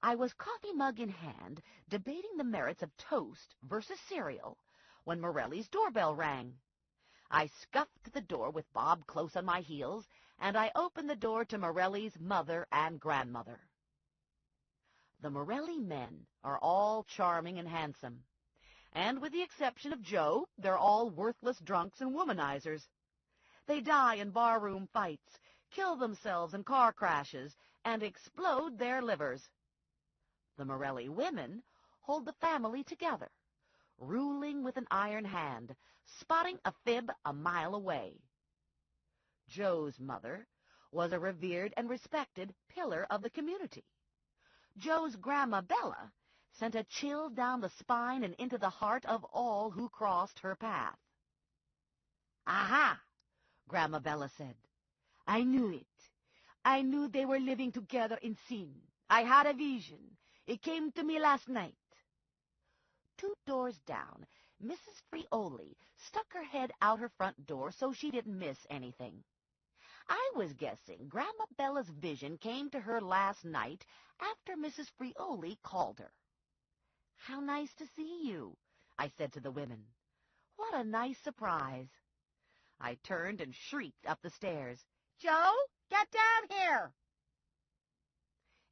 S5: I was coffee mug in hand, debating the merits of toast versus cereal, when Morelli's doorbell rang. I scuffed to the door with Bob close on my heels, and I opened the door to Morelli's mother and grandmother. The Morelli men are all charming and handsome, and with the exception of Joe, they're all worthless drunks and womanizers. They die in barroom fights, kill themselves in car crashes, and explode their livers. The Morelli women hold the family together, ruling with an iron hand, spotting a fib a mile away. Joe's mother was a revered and respected pillar of the community. Joe's Grandma Bella sent a chill down the spine and into the heart of all who crossed her path. "Aha!" Grandma Bella said. "I knew it. I knew they were living together in sin. I had a vision. It came to me last night." 2 doors down, Mrs. Frioli stuck her head out her front door so she didn't miss anything. I was guessing Grandma Bella's vision came to her last night after Mrs. Frioli called her. "How nice to see you," I said to the women. "What a nice surprise." I turned and shrieked up the stairs. "Joe, get down here!"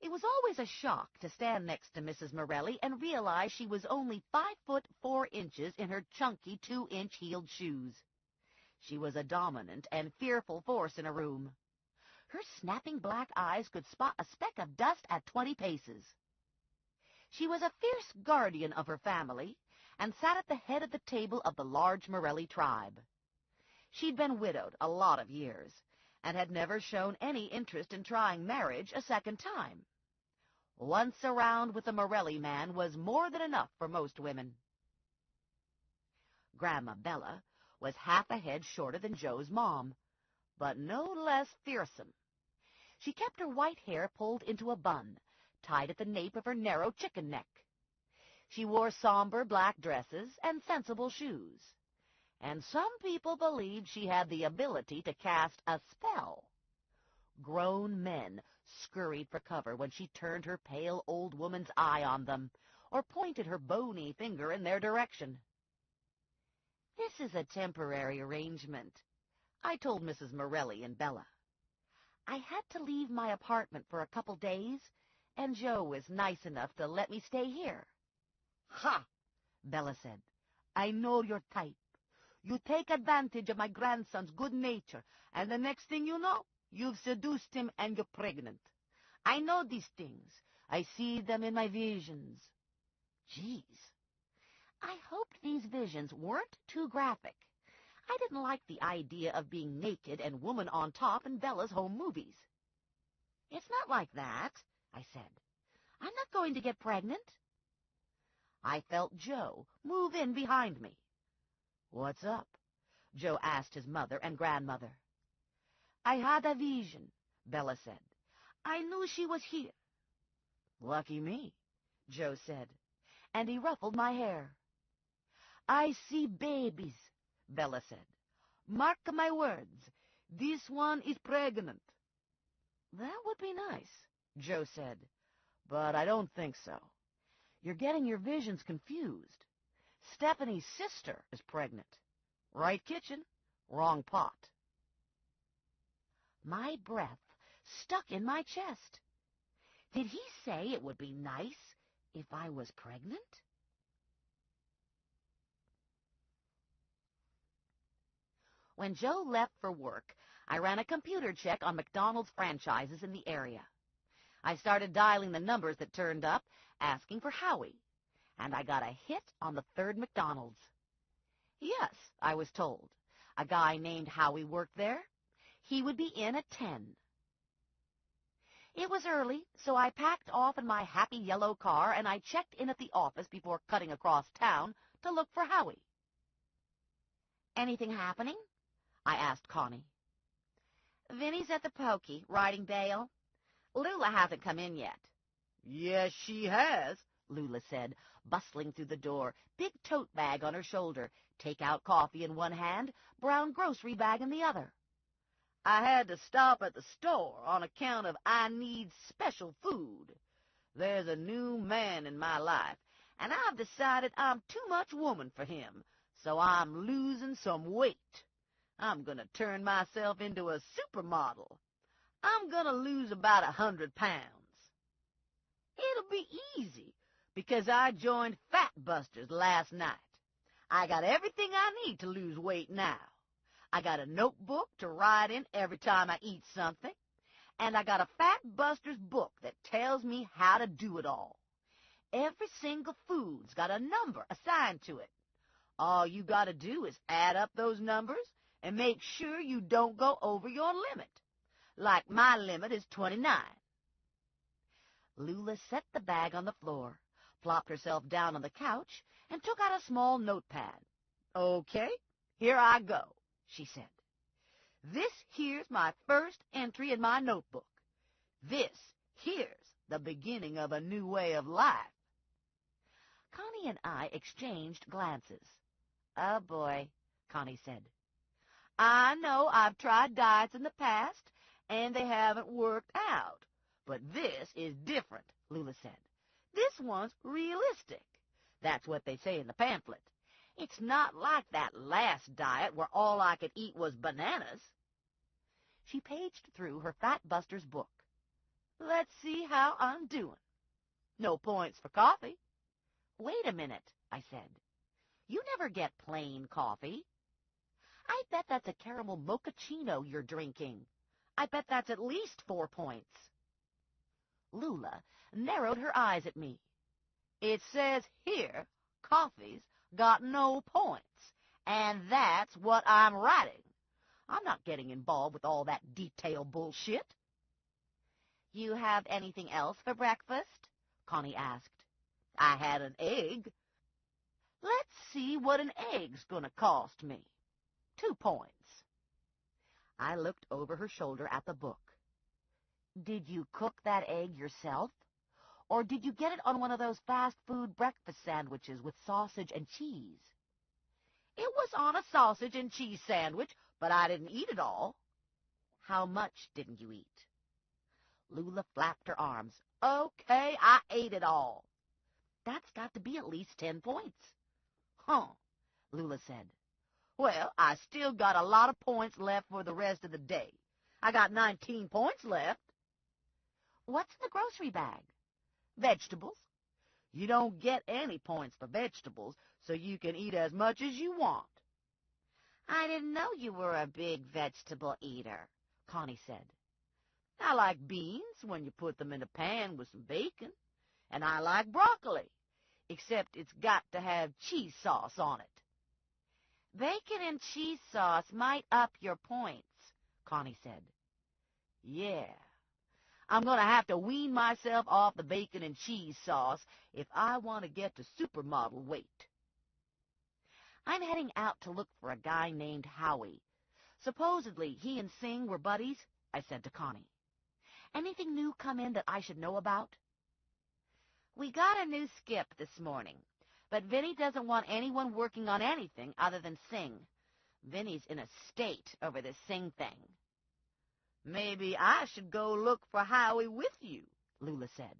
S5: It was always a shock to stand next to Mrs. Morelli and realize she was only 5'4" in her chunky 2-inch heeled shoes. She was a dominant and fearful force in a room. Her snapping black eyes could spot a speck of dust at 20 paces. She was a fierce guardian of her family and sat at the head of the table of the large Morelli tribe. She'd been widowed a lot of years and had never shown any interest in trying marriage a second time. Once around with a Morelli man was more than enough for most women. Grandma Bella was half a head shorter than Joe's mom, but no less fearsome. She kept her white hair pulled into a bun, tied at the nape of her narrow chicken neck. She wore somber black dresses and sensible shoes, and some people believed she had the ability to cast a spell. Grown men scurried for cover when she turned her pale old woman's eye on them, or pointed her bony finger in their direction. "This is a temporary arrangement," I told Mrs. Morelli and Bella. "I had to leave my apartment for a couple days, and Joe was nice enough to let me stay here." "Ha!" Bella said. "I know your type. You take advantage of my grandson's good nature, and the next thing you know, you've seduced him and you're pregnant. I know these things. I see them in my visions." Geez. I hoped these visions weren't too graphic. I didn't like the idea of being naked and woman on top in Bella's home movies. "It's not like that," I said. "I'm not going to get pregnant." I felt Joe move in behind me. "What's up?" Joe asked his mother and grandmother. "I had a vision," Bella said. "I knew she was here." "Lucky me," Joe said, and he ruffled my hair. "I see babies," Bella said. "Mark my words, this one is pregnant." "That would be nice," Joe said, "but I don't think so. You're getting your visions confused. Stephanie's sister is pregnant. Right kitchen, wrong pot." My breath stuck in my chest. Did he say it would be nice if I was pregnant? When Joe left for work, I ran a computer check on McDonald's franchises in the area. I started dialing the numbers that turned up, asking for Howie, and I got a hit on the 3rd McDonald's. Yes, I was told. A guy named Howie worked there. He would be in at 10. It was early, so I packed off in my happy yellow car, and I checked in at the office before cutting across town to look for Howie. "Anything happening?" I asked Connie. "Vinnie's at the pokey, riding bail. Lula hasn't come in yet." "Yes, she has," Lula said, bustling through the door, big tote bag on her shoulder, take-out coffee in one hand, brown grocery bag in the other. "I had to stop at the store on account of I need special food. There's a new man in my life, and I've decided I'm too much woman for him, so I'm losing some weight. I'm going to turn myself into a supermodel. I'm going to lose about 100 pounds. It'll be easy, because I joined Fat Busters last night. I got everything I need to lose weight now. I got a notebook to write in every time I eat something, and I got a Fat Busters book that tells me how to do it all. Every single food's got a number assigned to it. All you got to do is add up those numbers and make sure you don't go over your limit.
S2: like my limit is 29.
S5: Lula set the bag on the floor, plopped herself down on the couch, and took out a small notepad.
S2: Okay, here I go, she said. This here's my first entry in my notebook. This here's the beginning of a new way of life.
S5: Connie and I exchanged glances. "Oh, boy," Connie said.
S2: I know I've tried diets in the past, and they haven't worked out. But this is different, Lula said. This one's realistic. That's what they say in the pamphlet. It's not like that last diet where all I could eat was bananas.
S5: She paged through her Fat Buster's book.
S2: Let's see how I'm doing. No points for coffee.
S5: "Wait a minute," I said. "You never get plain coffee. I bet that's a caramel mochaccino you're drinking. I bet that's at least 4 points." Lula narrowed her eyes at me.
S2: It says here, coffee's got no points, and that's what I'm writing. I'm not getting involved with all that detail bullshit.
S5: "You have anything else for breakfast?" Connie asked.
S2: I had an egg. Let's see what an egg's going to cost me. 2 points.
S5: I looked over her shoulder at the book. "Did you cook that egg yourself? Or did you get it on one of those fast food breakfast sandwiches with sausage and cheese?"
S2: It was on a sausage and cheese sandwich, but I didn't eat it all.
S5: "How much didn't you eat?"
S2: Lula flapped her arms. Okay, I ate it all.
S5: "That's got to be at least 10 points.
S2: Huh, Lula said. Well, I still got a lot of points left for the rest of the day. I got 19 points left.
S5: "What's in the grocery bag?"
S2: Vegetables. You don't get any points for vegetables, so you can eat as much as you want.
S3: "I didn't know you were a big vegetable eater," Connie said.
S2: I like beans when you put them in a pan with some bacon, and I like broccoli, except it's got to have cheese sauce on it.
S3: "Bacon and cheese sauce might up your points," Connie said.
S2: Yeah, I'm going to have to wean myself off the bacon and cheese sauce if I want to get to supermodel weight.
S5: "I'm heading out to look for a guy named Howie. Supposedly he and Sing were buddies," I said to Connie. "Anything new come in that I should know about?"
S3: "We got a new skip this morning, but Vinny doesn't want anyone working on anything other than Sing. Vinny's in a state over this Sing thing."
S2: Maybe I should go look for Howie with you, Lula said.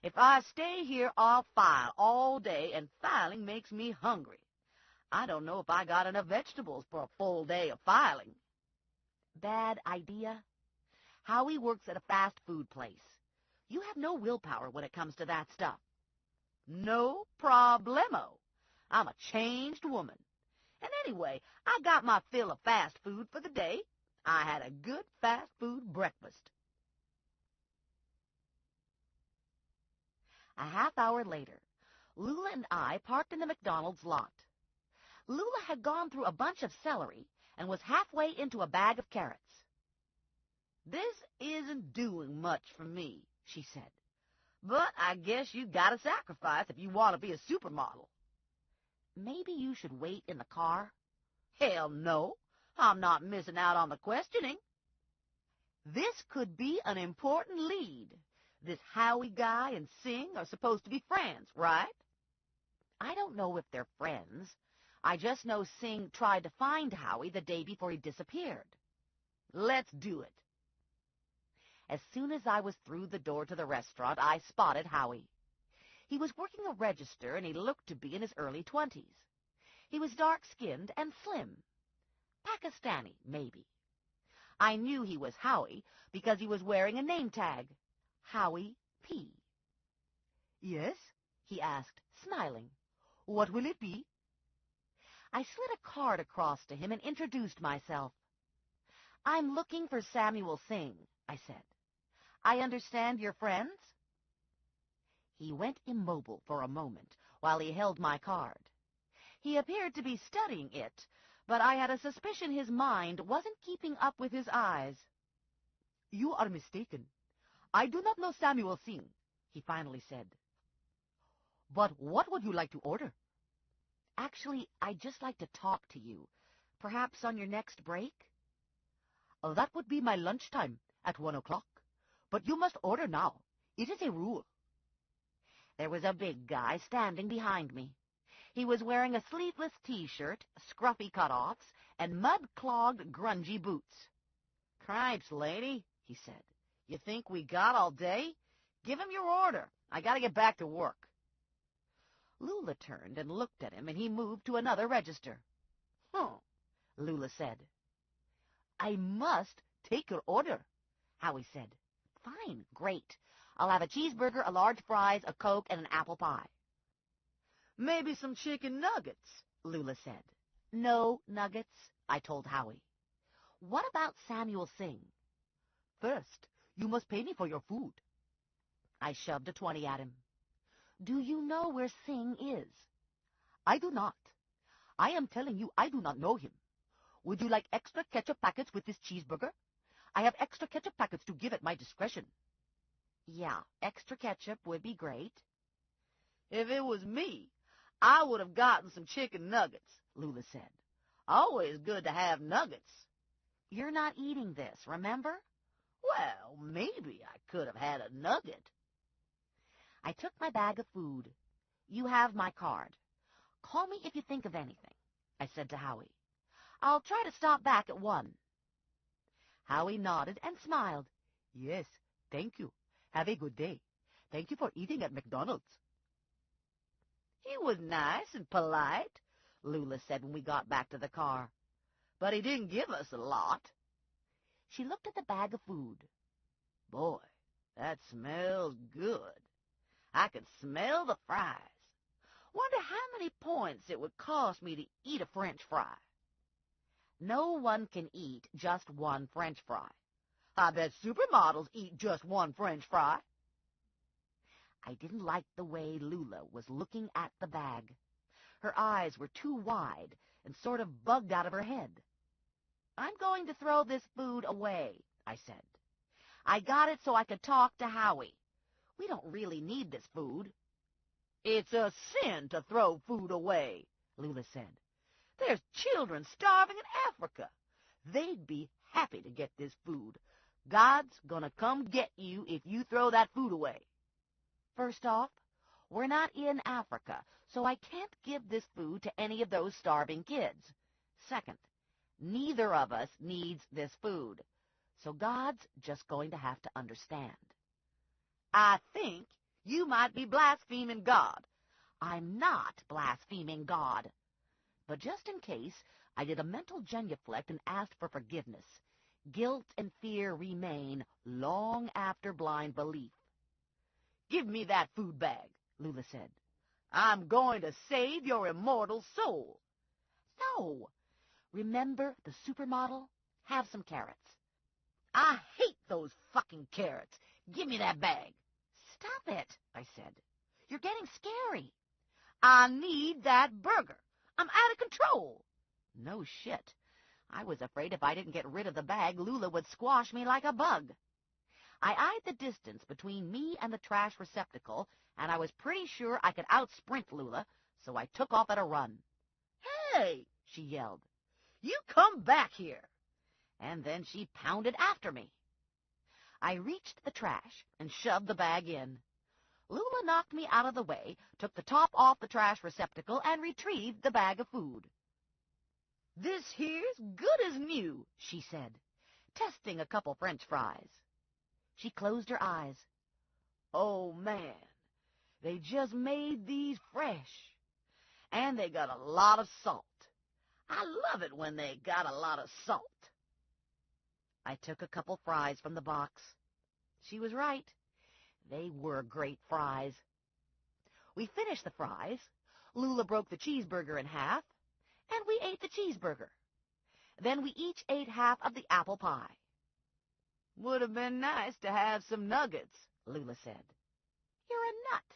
S2: If I stay here, I'll file all day, and filing makes me hungry. I don't know if I got enough vegetables for a full day of filing.
S5: "Bad idea. Howie works at a fast food place. You have no willpower when it comes to that stuff."
S2: No problemo. I'm a changed woman. And anyway, I got my fill of fast food for the day. I had a good fast food breakfast.
S5: A half hour later, Lula and I parked in the McDonald's lot. Lula had gone through a bunch of celery and was halfway into a bag of carrots.
S2: "This isn't doing much for me," she said. "But I guess you gotta sacrifice if you want to be a supermodel."
S5: "Maybe you should wait in the car?"
S2: "Hell no. I'm not missing out on the questioning. This could be an important lead. This Howie guy and Sing are supposed to be friends, right?"
S5: "I don't know if they're friends. I just know Sing tried to find Howie the day before he disappeared."
S2: "Let's do it."
S5: As soon as I was through the door to the restaurant, I spotted Howie. He was working a register, and he looked to be in his early 20s. He was dark-skinned and slim. Pakistani, maybe. I knew he was Howie because he was wearing a name tag, Howie P.
S2: "Yes?"
S5: he asked, smiling.
S2: "What will it be?"
S5: I slid a card across to him and introduced myself. "I'm looking for Samuel Sing," I said. "I understand you're friends?" He went immobile for a moment while he held my card. He appeared to be studying it, but I had a suspicion his mind wasn't keeping up with his eyes. You are mistaken. I do not know Samuel Singh, he finally said. But what would you like to order? Actually, I'd just like to talk to you. Perhaps on your next break? Oh, that would be my lunchtime at 1 o'clock. But you must order now. It is a rule. There was a big guy standing behind me. He was wearing a sleeveless T-shirt, scruffy cutoffs, and mud-clogged, grungy boots. "Cripes, lady," he said. "You think we got all day? Give him your order. I gotta get back to work." Lula turned and looked at him, and he moved to another register. "Huh," Lula said. "I must take your order," Howie said. "Fine, great. I'll have a cheeseburger, a large fries, a Coke, and an apple pie." "Maybe some chicken nuggets," Lula said. "No nuggets," I told Howie. "What about Samuel Singh?" "First, you must pay me for your food." I shoved a 20 at him. "Do you know where Singh is?" "I do not. I am telling you I do not know him. Would you like extra ketchup packets with this cheeseburger? I have extra ketchup packets to give at my discretion." "Yeah, extra ketchup would be great." "If it was me, I would have gotten some chicken nuggets," Lula said. "Always good to have nuggets." "You're not eating this, remember?" "Well, maybe I could have had a nugget." I took my bag of food. "You have my card. Call me if you think of anything," I said to Howie. "I'll try to stop back at 1. Howie nodded and smiled. "Yes, thank you. Have a good day. Thank you for eating at McDonald's." "He was nice and polite," Lula said when we got back to the car. "But he didn't give us a lot." She looked at the bag of food. "Boy, that smells good. I can smell the fries. Wonder how many points it would cost me to eat a French fry." "No one can eat just one French fry." "I bet supermodels eat just one French fry." I didn't like the way Lula was looking at the bag. Her eyes were too wide and sort of bugged out of her head. "I'm going to throw this food away," I said. "I got it so I could talk to Howie. We don't really need this food." "It's a sin to throw food away," Lula said. "There's children starving in Africa. They'd be happy to get this food. God's gonna come get you if you throw that food away." "First off, we're not in Africa, so I can't give this food to any of those starving kids. Second, neither of us needs this food, so God's just going to have to understand." "I think you might be blaspheming God." "I'm not blaspheming God." But just in case, I did a mental genuflect and asked for forgiveness. Guilt and fear remain long after blind belief. "Give me that food bag," Lula said. "I'm going to save your immortal soul." "No. Remember the supermodel? Have some carrots." "I hate those fucking carrots. Give me that bag." "Stop it," I said. "You're getting scary." "I need that burger. I'm out of control." No shit. I was afraid if I didn't get rid of the bag, Lula would squash me like a bug. I eyed the distance between me and the trash receptacle, and I was pretty sure I could outsprint Lula, so I took off at a run. "Hey!" she yelled. "You come back here!" And then she pounded after me. I reached the trash and shoved the bag in. Lula knocked me out of the way, took the top off the trash receptacle, and retrieved the bag of food. "This here's good as new," she said, testing a couple French fries. She closed her eyes. "Oh, man, they just made these fresh. And they got a lot of salt. I love it when they got a lot of salt." I took a couple fries from the box. She was right. They were great fries. We finished the fries. Lula broke the cheeseburger in half, and we ate the cheeseburger. Then we each ate half of the apple pie. "Would have been nice to have some nuggets," Lula said. "You're a nut."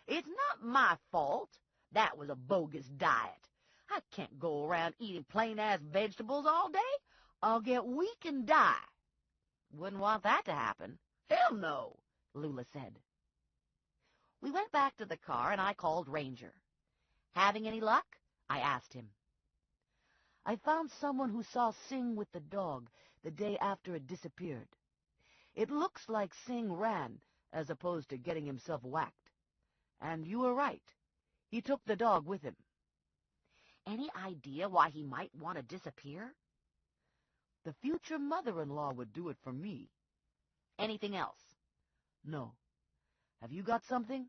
S5: "It's not my fault. That was a bogus diet. I can't go around eating plain-ass vegetables all day. I'll get weak and die." Wouldn't want that to happen. Hell no, Lula said. We went back to the car, and I called Ranger. Having any luck? I asked him. I found someone who saw Sing with the dog the day after it disappeared. It looks like Sing ran as opposed to getting himself whacked. And you were right. He took the dog with him.
S2: Any idea why he might want to disappear?
S5: The future mother-in-law would do it for me.
S2: Anything else?
S5: No. Have you got something?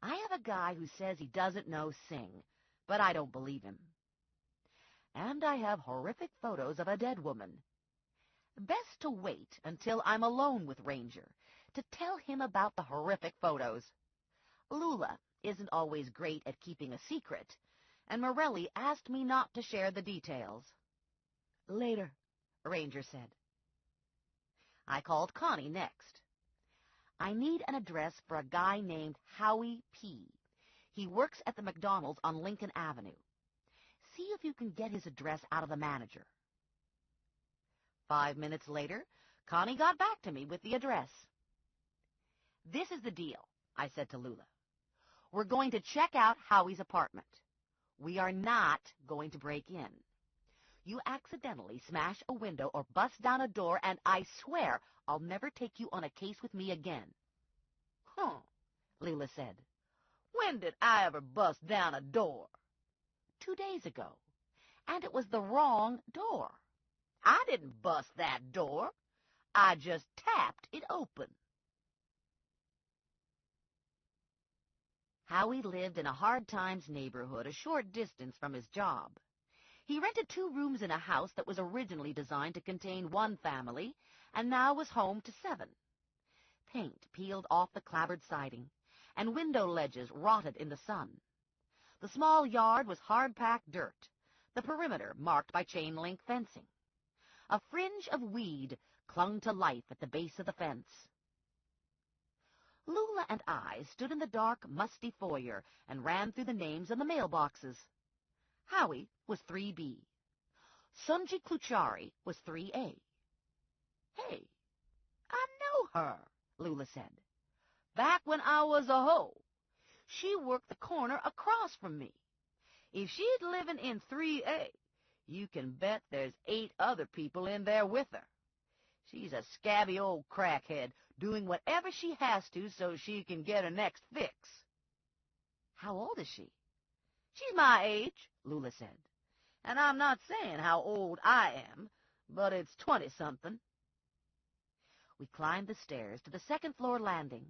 S2: I have a guy who says he doesn't know Sing, but I don't believe him.
S5: And I have horrific photos of a dead woman.
S2: Best to wait until I'm alone with Ranger to tell him about the horrific photos. Lula isn't always great at keeping a secret, and Morelli asked me not to share the details.
S5: Later, Ranger said.
S2: I called Connie next. I need an address for a guy named Howie P. He works at the McDonald's on Lincoln Avenue. See if you can get his address out of the manager. 5 minutes later, Connie got back to me with the address. This is the deal, I said to Lula. We're going to check out Howie's apartment. We are not going to break in. You accidentally smash a window or bust down a door, and I swear I'll never take you on a case with me again.
S5: Huh, Lula said. When did I ever bust down a door?
S2: 2 days ago, and it was the wrong door.
S5: I didn't bust that door. I just tapped it open.
S2: Howie lived in a hard times neighborhood a short distance from his job. He rented 2 rooms in a house that was originally designed to contain 1 family and now was home to 7. Paint peeled off the clapboard siding, and window ledges rotted in the sun. The small yard was hard-packed dirt, the perimeter marked by chain-link fencing. A fringe of weed clung to life at the base of the fence. Lula and I stood in the dark, musty foyer and ran through the names on the mailboxes. Howie was 3B. Sunji Kluchari was 3A.
S5: Hey, I know her, Lula said. Back when I was a hoe. She worked the corner across from me. If she's living in 3A, you can bet there's 8 other people in there with her. She's a scabby old crackhead doing whatever she has to so she can get her next fix.
S2: How old is she?
S5: She's my age, Lula said. And I'm not saying how old I am, but it's 20-something.
S2: We climbed the stairs to the second-floor landing,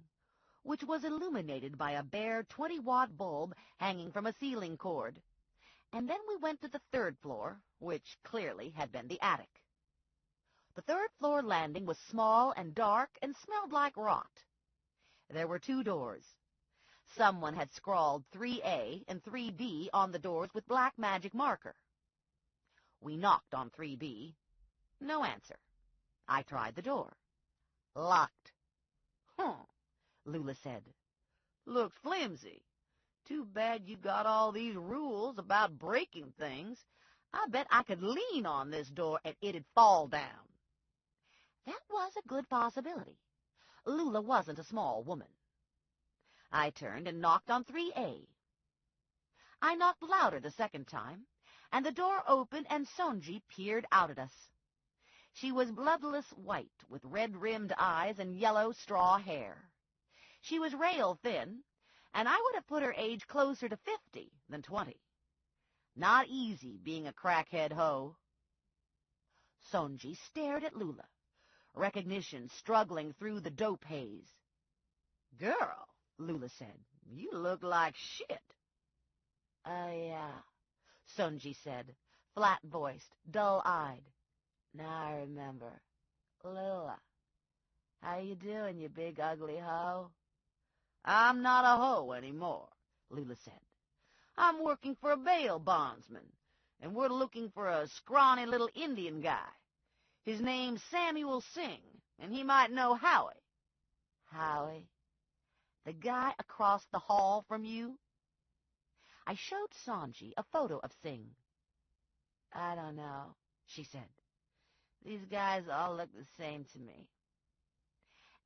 S2: which was illuminated by a bare 20-watt bulb hanging from a ceiling cord. And then we went to the 3rd floor, which clearly had been the attic. The 3rd-floor landing was small and dark and smelled like rot. There were 2 doors. Someone had scrawled 3A and 3B on the doors with black magic marker. We knocked on 3B. No answer. I tried the door. Locked.
S5: Huh, Lula said. Looks flimsy. Too bad you got all these rules about breaking things. I bet I could lean on this door and it'd fall down.
S2: That was a good possibility. Lula wasn't a small woman. I turned and knocked on 3A. I knocked louder the second time, and the door opened and Sonji peered out at us. She was bloodless white with red-rimmed eyes and yellow straw hair. She was rail thin, and I would have put her age closer to 50 than 20. Not easy being a crackhead hoe. Sonji stared at Lula, recognition struggling through the dope haze.
S5: Girl, Lula said, you look like shit.
S2: Yeah, Sonji said, flat-voiced, dull-eyed. Now I remember. Lula, how you doing, you big ugly hoe?
S5: I'm not a hoe anymore, Lula said. I'm working for a bail bondsman, and we're looking for a scrawny little Indian guy. His name's Samuel Singh, and he might know Howie.
S2: Howie? The guy across the hall from you? I showed Sonji a photo of Singh. I don't know, she said.
S5: These guys all look the same to me.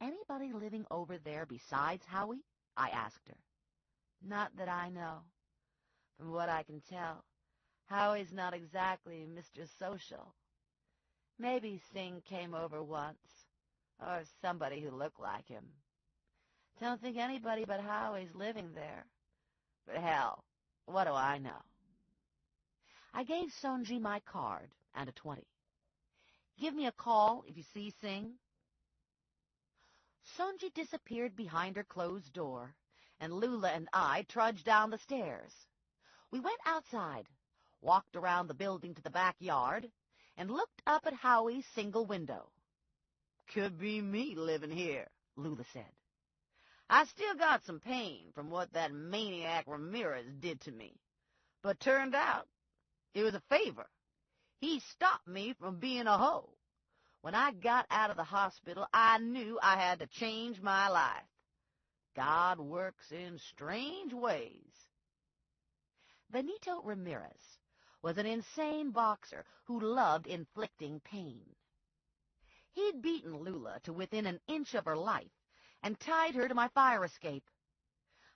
S5: Anybody living over there besides Howie? I asked her. Not that I know. From what I can tell, Howie's not exactly Mr. Social. Maybe Sing came over once, or somebody who looked like him. Don't think anybody but Howie's living there. But hell, what do I know? I gave Sonji my card and a 20. Give me a call if you see Sing. Sonji disappeared behind her closed door, and Lula and I trudged down the stairs. We went outside, walked around the building to the backyard, and looked up at Howie's single window. Could be me living here, Lula said. I still got some pain from what that maniac Ramirez did to me, but turned out it was a favor. He stopped me from being a hoe. When I got out of the hospital, I knew I had to change my life. God works in strange ways. Benito Ramirez was an insane boxer who loved inflicting pain. He'd beaten Lula to within an inch of her life and tied her to my fire escape.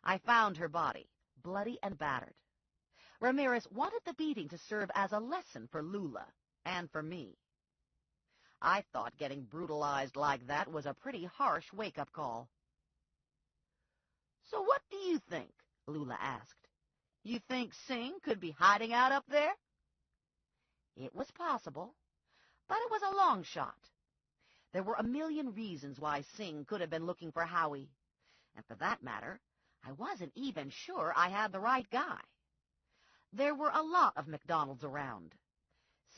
S5: I found her body, bloody and battered. Ramirez wanted the beating to serve as a lesson for Lula and for me. I thought getting brutalized like that was a pretty harsh wake-up call. So what do you think? Lula asked. You think Sing could be hiding out up there? It was possible, but it was a long shot. There were a million reasons why Sing could have been looking for Howie, and for that matter, I wasn't even sure I had the right guy. There were a lot of McDonald's around.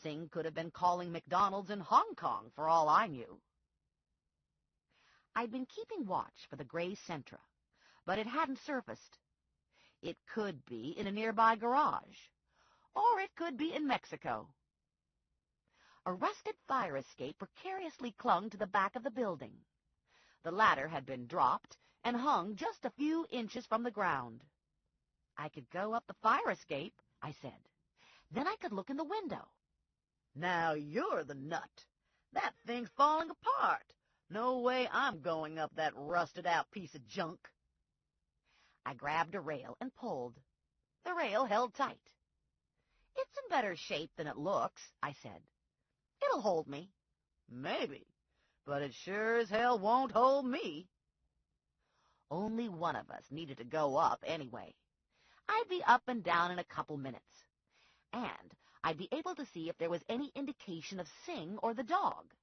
S5: Sing could have been calling McDonald's in Hong Kong, for all I knew. I'd been keeping watch for the gray Sentra, but it hadn't surfaced. It could be in a nearby garage, or it could be in Mexico. A rusted fire escape precariously clung to the back of the building. The ladder had been dropped and hung just a few inches from the ground. I could go up the fire escape, I said. Then I could look in the window. Now you're the nut. That thing's falling apart. No way I'm going up that rusted-out piece of junk. I grabbed a rail and pulled. The rail held tight. It's in better shape than it looks, I said. It'll hold me. Maybe, but it sure as hell won't hold me. Only one of us needed to go up anyway. I'd be up and down in a couple minutes, and I'd be able to see if there was any indication of Sing or the dog.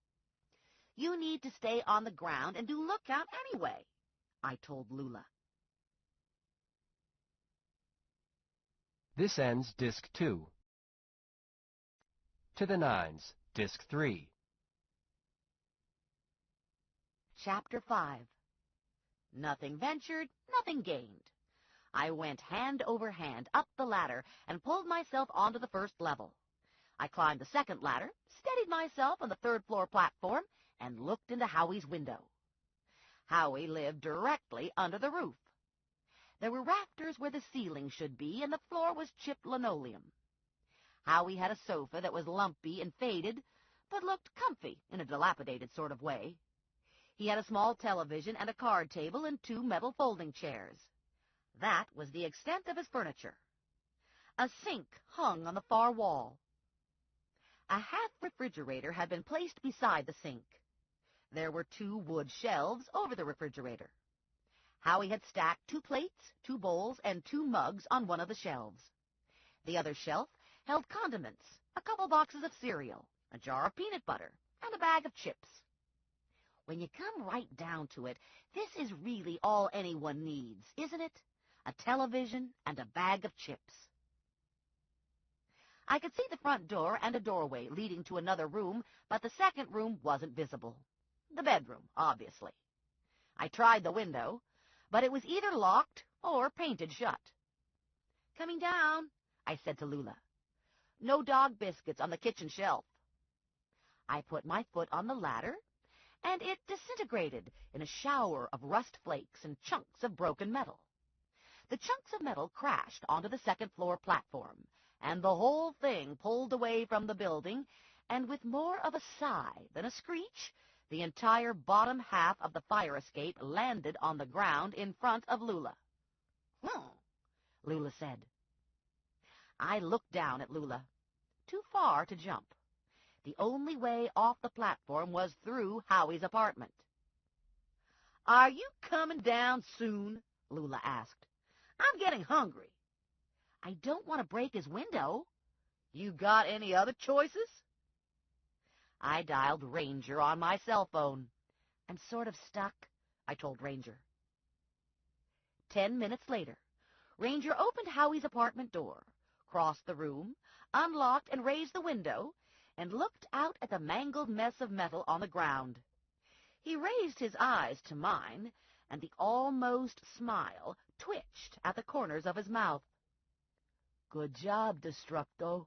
S5: You need to stay on the ground and do lookout anyway, I told Lula.
S1: This ends Disc 2. To the Nines, Disc 3.
S5: Chapter 5. Nothing ventured, nothing gained. I went hand over hand up the ladder and pulled myself onto the first level. I climbed the second ladder, steadied myself on the third-floor platform, and looked into Howie's window. Howie lived directly under the roof. There were rafters where the ceiling should be, and the floor was chipped linoleum. Howie had a sofa that was lumpy and faded, but looked comfy in a dilapidated sort of way. He had a small television and a card table and 2 metal folding chairs. That was the extent of his furniture. A sink hung on the far wall. A half refrigerator had been placed beside the sink. There were 2 wood shelves over the refrigerator. Howie had stacked 2 plates, 2 bowls, and 2 mugs on one of the shelves. The other shelf held condiments, a couple boxes of cereal, a jar of peanut butter, and a bag of chips. When you come right down to it, this is really all anyone needs, isn't it? A television and a bag of chips. I could see the front door and a doorway leading to another room, but the second room wasn't visible. The bedroom, obviously. I tried the window, but it was either locked or painted shut. Coming down, I said to Lula. No dog biscuits on the kitchen shelf. I put my foot on the ladder, and it disintegrated in a shower of rust flakes and chunks of broken metal. The chunks of metal crashed onto the second-floor platform, and the whole thing pulled away from the building and with more of a sigh than a screech, the entire bottom half of the fire escape landed on the ground in front of Lula. Lula said. I looked down at Lula. Too far to jump. The only way off the platform was through Howie's apartment. Are you coming down soon? Lula asked. I'm getting hungry. I don't want to break his window. You got any other choices? I dialed Ranger on my cell phone. I'm sort of stuck, I told Ranger. 10 minutes later, Ranger opened Howie's apartment door, crossed the room, unlocked and raised the window, and looked out at the mangled mess of metal on the ground. He raised his eyes to mine, and the almost smile twitched at the corners of his mouth. Good job, Destructo.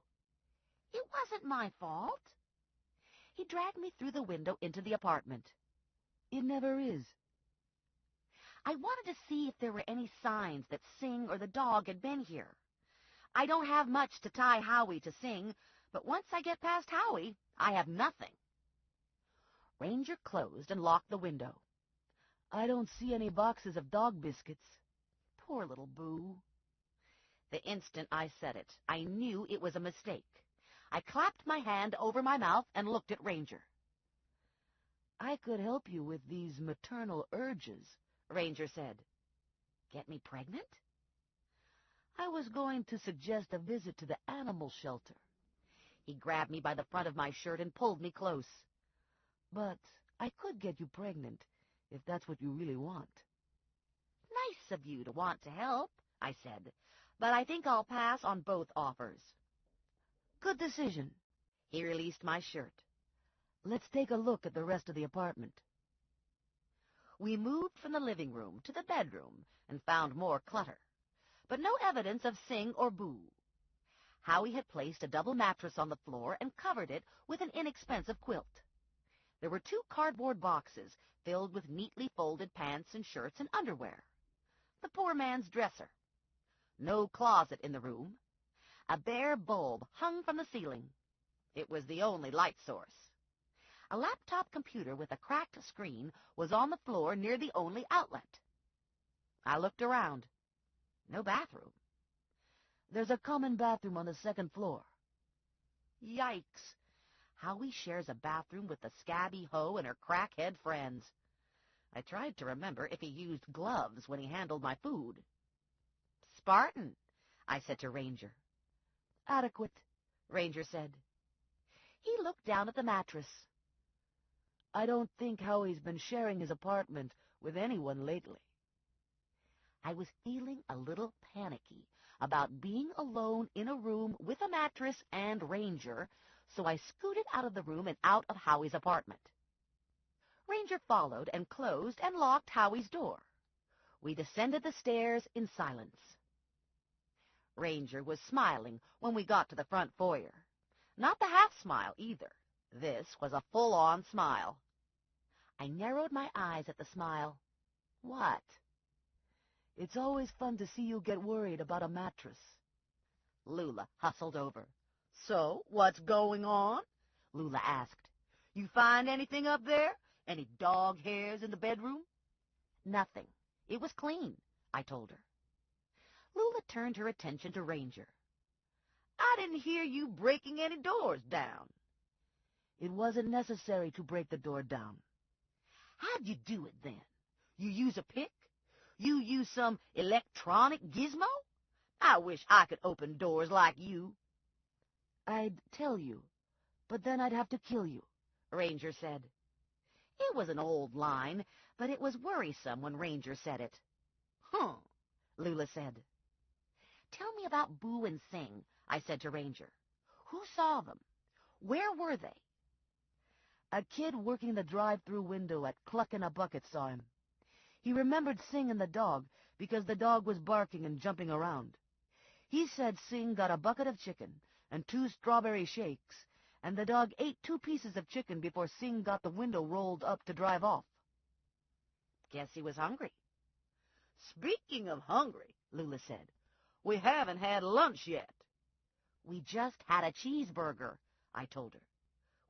S5: It wasn't my fault. He dragged me through the window into the apartment. It never is. I wanted to see if there were any signs that Sing or the dog had been here. I don't have much to tie Howie to Sing, but once I get past Howie, I have nothing. Ranger closed and locked the window. I don't see any boxes of dog biscuits. Poor little Boo. The instant I said it, I knew it was a mistake. I clapped my hand over my mouth and looked at Ranger. I could help you with these maternal urges, Ranger said. Get me pregnant? I was going to suggest a visit to the animal shelter. He grabbed me by the front of my shirt and pulled me close. But I could get you pregnant, if that's what you really want. Nice of you to want to help, I said, but I think I'll pass on both offers. Good decision. He released my shirt. Let's take a look at the rest of the apartment. We moved from the living room to the bedroom and found more clutter, but no evidence of Sing or Boo. Howie had placed a double mattress on the floor and covered it with an inexpensive quilt. There were 2 cardboard boxes filled with neatly folded pants and shirts and underwear. The poor man's dresser. No closet in the room. A bare bulb hung from the ceiling. It was the only light source. A laptop computer with a cracked screen was on the floor near the only outlet. I looked around. No bathroom. There's a common bathroom on the 2nd floor. Yikes. Howie shares a bathroom with the scabby hoe and her crackhead friends. I tried to remember if he used gloves when he handled my food. Spartan, I said to Ranger. Adequate, Ranger said. He looked down at the mattress. I don't think Howie's been sharing his apartment with anyone lately. I was feeling a little panicky about being alone in a room with a mattress and Ranger, so I scooted out of the room and out of Howie's apartment. Ranger followed and closed and locked Howie's door. We descended the stairs in silence. Ranger was smiling when we got to the front foyer. Not the half smile either. This was a full-on smile. I narrowed my eyes at the smile. What? It's always fun to see you get worried about a mattress. Lula hustled over. So, what's going on? Lula asked. You find anything up there? Any dog hairs in the bedroom? Nothing. It was clean, I told her. Lula turned her attention to Ranger. I didn't hear you breaking any doors down. It wasn't necessary to break the door down. How'd you do it then? You use a pick? You use some electronic gizmo? I wish I could open doors like you. I'd tell you, but then I'd have to kill you, Ranger said. It was an old line, but it was worrisome when Ranger said it. Huh, Lula said. Tell me about Boo and Sing, I said to Ranger. Who saw them? Where were they? A kid working the drive-through window at Cluck in a Bucket saw him. He remembered Sing and the dog because the dog was barking and jumping around. He said Sing got a bucket of chicken and 2 strawberry shakes, and the dog ate 2 pieces of chicken before Sing got the window rolled up to drive off. Guess he was hungry. Speaking of hungry, Lula said, we haven't had lunch yet. We just had a cheeseburger, I told her.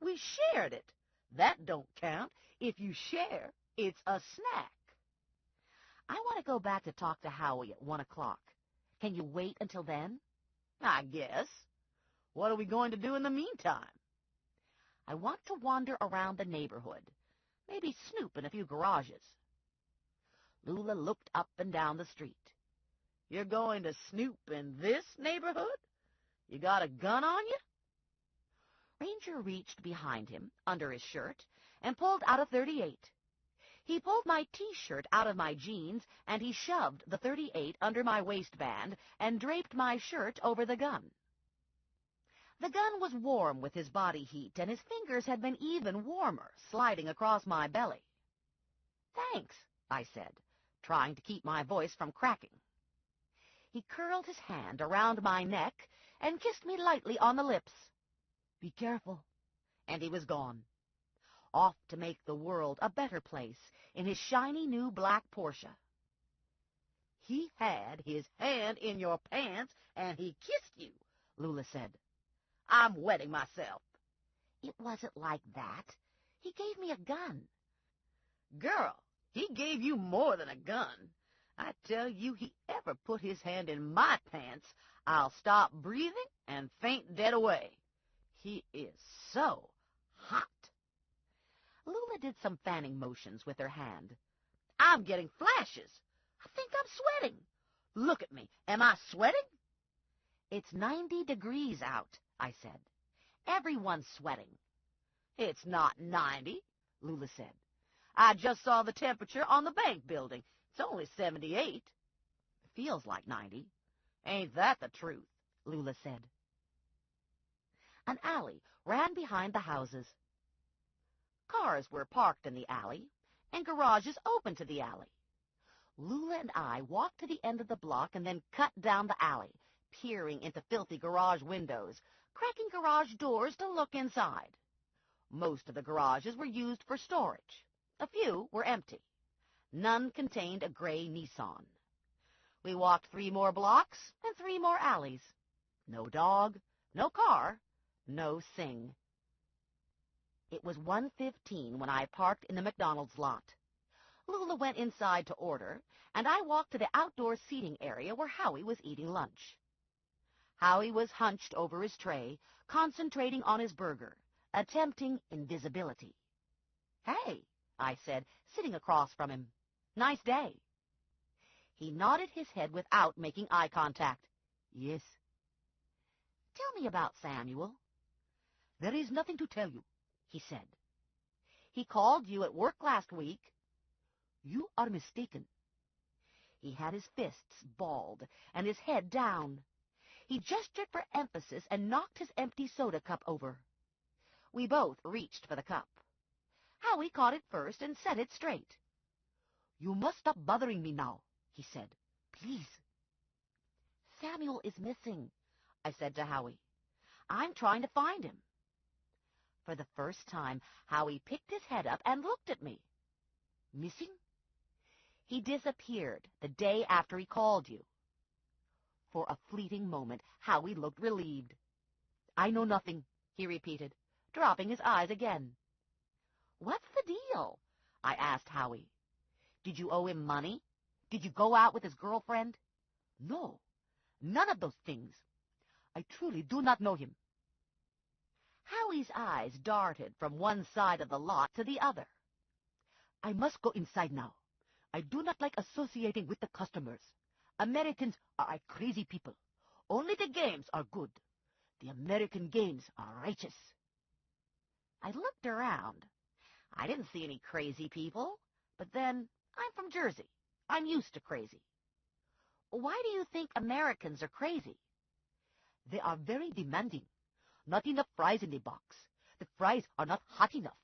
S5: We shared it. That don't count. If you share, it's a snack. I want to go back to talk to Howie at 1 o'clock. Can you wait until then? I guess. What are we going to do in the meantime? I want to wander around the neighborhood, maybe snoop in a few garages. Lula looked up and down the street. You're going to snoop in this neighborhood? You got a gun on you? Ranger reached behind him, under his shirt, and pulled out a .38. He pulled my T-shirt out of my jeans, and he shoved the .38 under my waistband and draped my shirt over the gun. The gun was warm with his body heat, and his fingers had been even warmer, sliding across my belly. "Thanks," I said, trying to keep my voice from cracking. He curled his hand around my neck and kissed me lightly on the lips. "Be careful," and he was gone, off to make the world a better place in his shiny new black Porsche. "He had his hand in your pants and he kissed you," Lula said. "I'm wetting myself." "It wasn't like that. He gave me a gun." "Girl, he gave you more than a gun. I tell you, he ever put his hand in my pants, I'll stop breathing and faint dead away. He is so hot." Lula did some fanning motions with her hand. "I'm getting flashes. I think I'm sweating. Look at me. Am I sweating?" "It's 90 degrees out," I said. "Everyone's sweating." "It's not 90, Lula said. "I just saw the temperature on the bank building. It's only 78. It feels like 90. "Ain't that the truth?" Lula said. An alley ran behind the houses. Cars were parked in the alley, and garages open to the alley. Lula and I walked to the end of the block and then cut down the alley, peering into filthy garage windows, cracking garage doors to look inside. Most of the garages were used for storage. A few were empty. None contained a gray Nissan. We walked 3 more blocks and 3 more alleys. No dog, no car, no sing. It was 1:15 when I parked in the McDonald's lot. Lula went inside to order, and I walked to the outdoor seating area where Howie was eating lunch. Howie was hunched over his tray, concentrating on his burger, attempting invisibility. "Hey," I said, sitting across from him. "Nice day." He nodded his head without making eye contact. "Yes." "Tell me about Samuel." "There is nothing to tell you," he said. "He called you at work last week." "You are mistaken." He had his fists balled and his head down. He gestured for emphasis and knocked his empty soda cup over. We both reached for the cup. Howie caught it first and set it straight. "You must stop bothering me now," he said. "Please." "Samuel is missing," I said to Howie. "I'm trying to find him." For the first time, Howie picked his head up and looked at me. "Missing?" "He disappeared the day after he called you." For a fleeting moment, Howie looked relieved. "I know nothing," he repeated, dropping his eyes again. "What's the deal?" I asked Howie. "Did you owe him money? Did you go out with his girlfriend?" "No, none of those things. I truly do not know him." Howie's eyes darted from one side of the lot to the other. "I must go inside now. I do not like associating with the customers. Americans are a crazy people. Only the games are good. The American games are righteous." I looked around. I didn't see any crazy people, but then I'm from Jersey. I'm used to crazy. "Why do you think Americans are crazy?" "They are very demanding. Not enough fries in the box. The fries are not hot enough.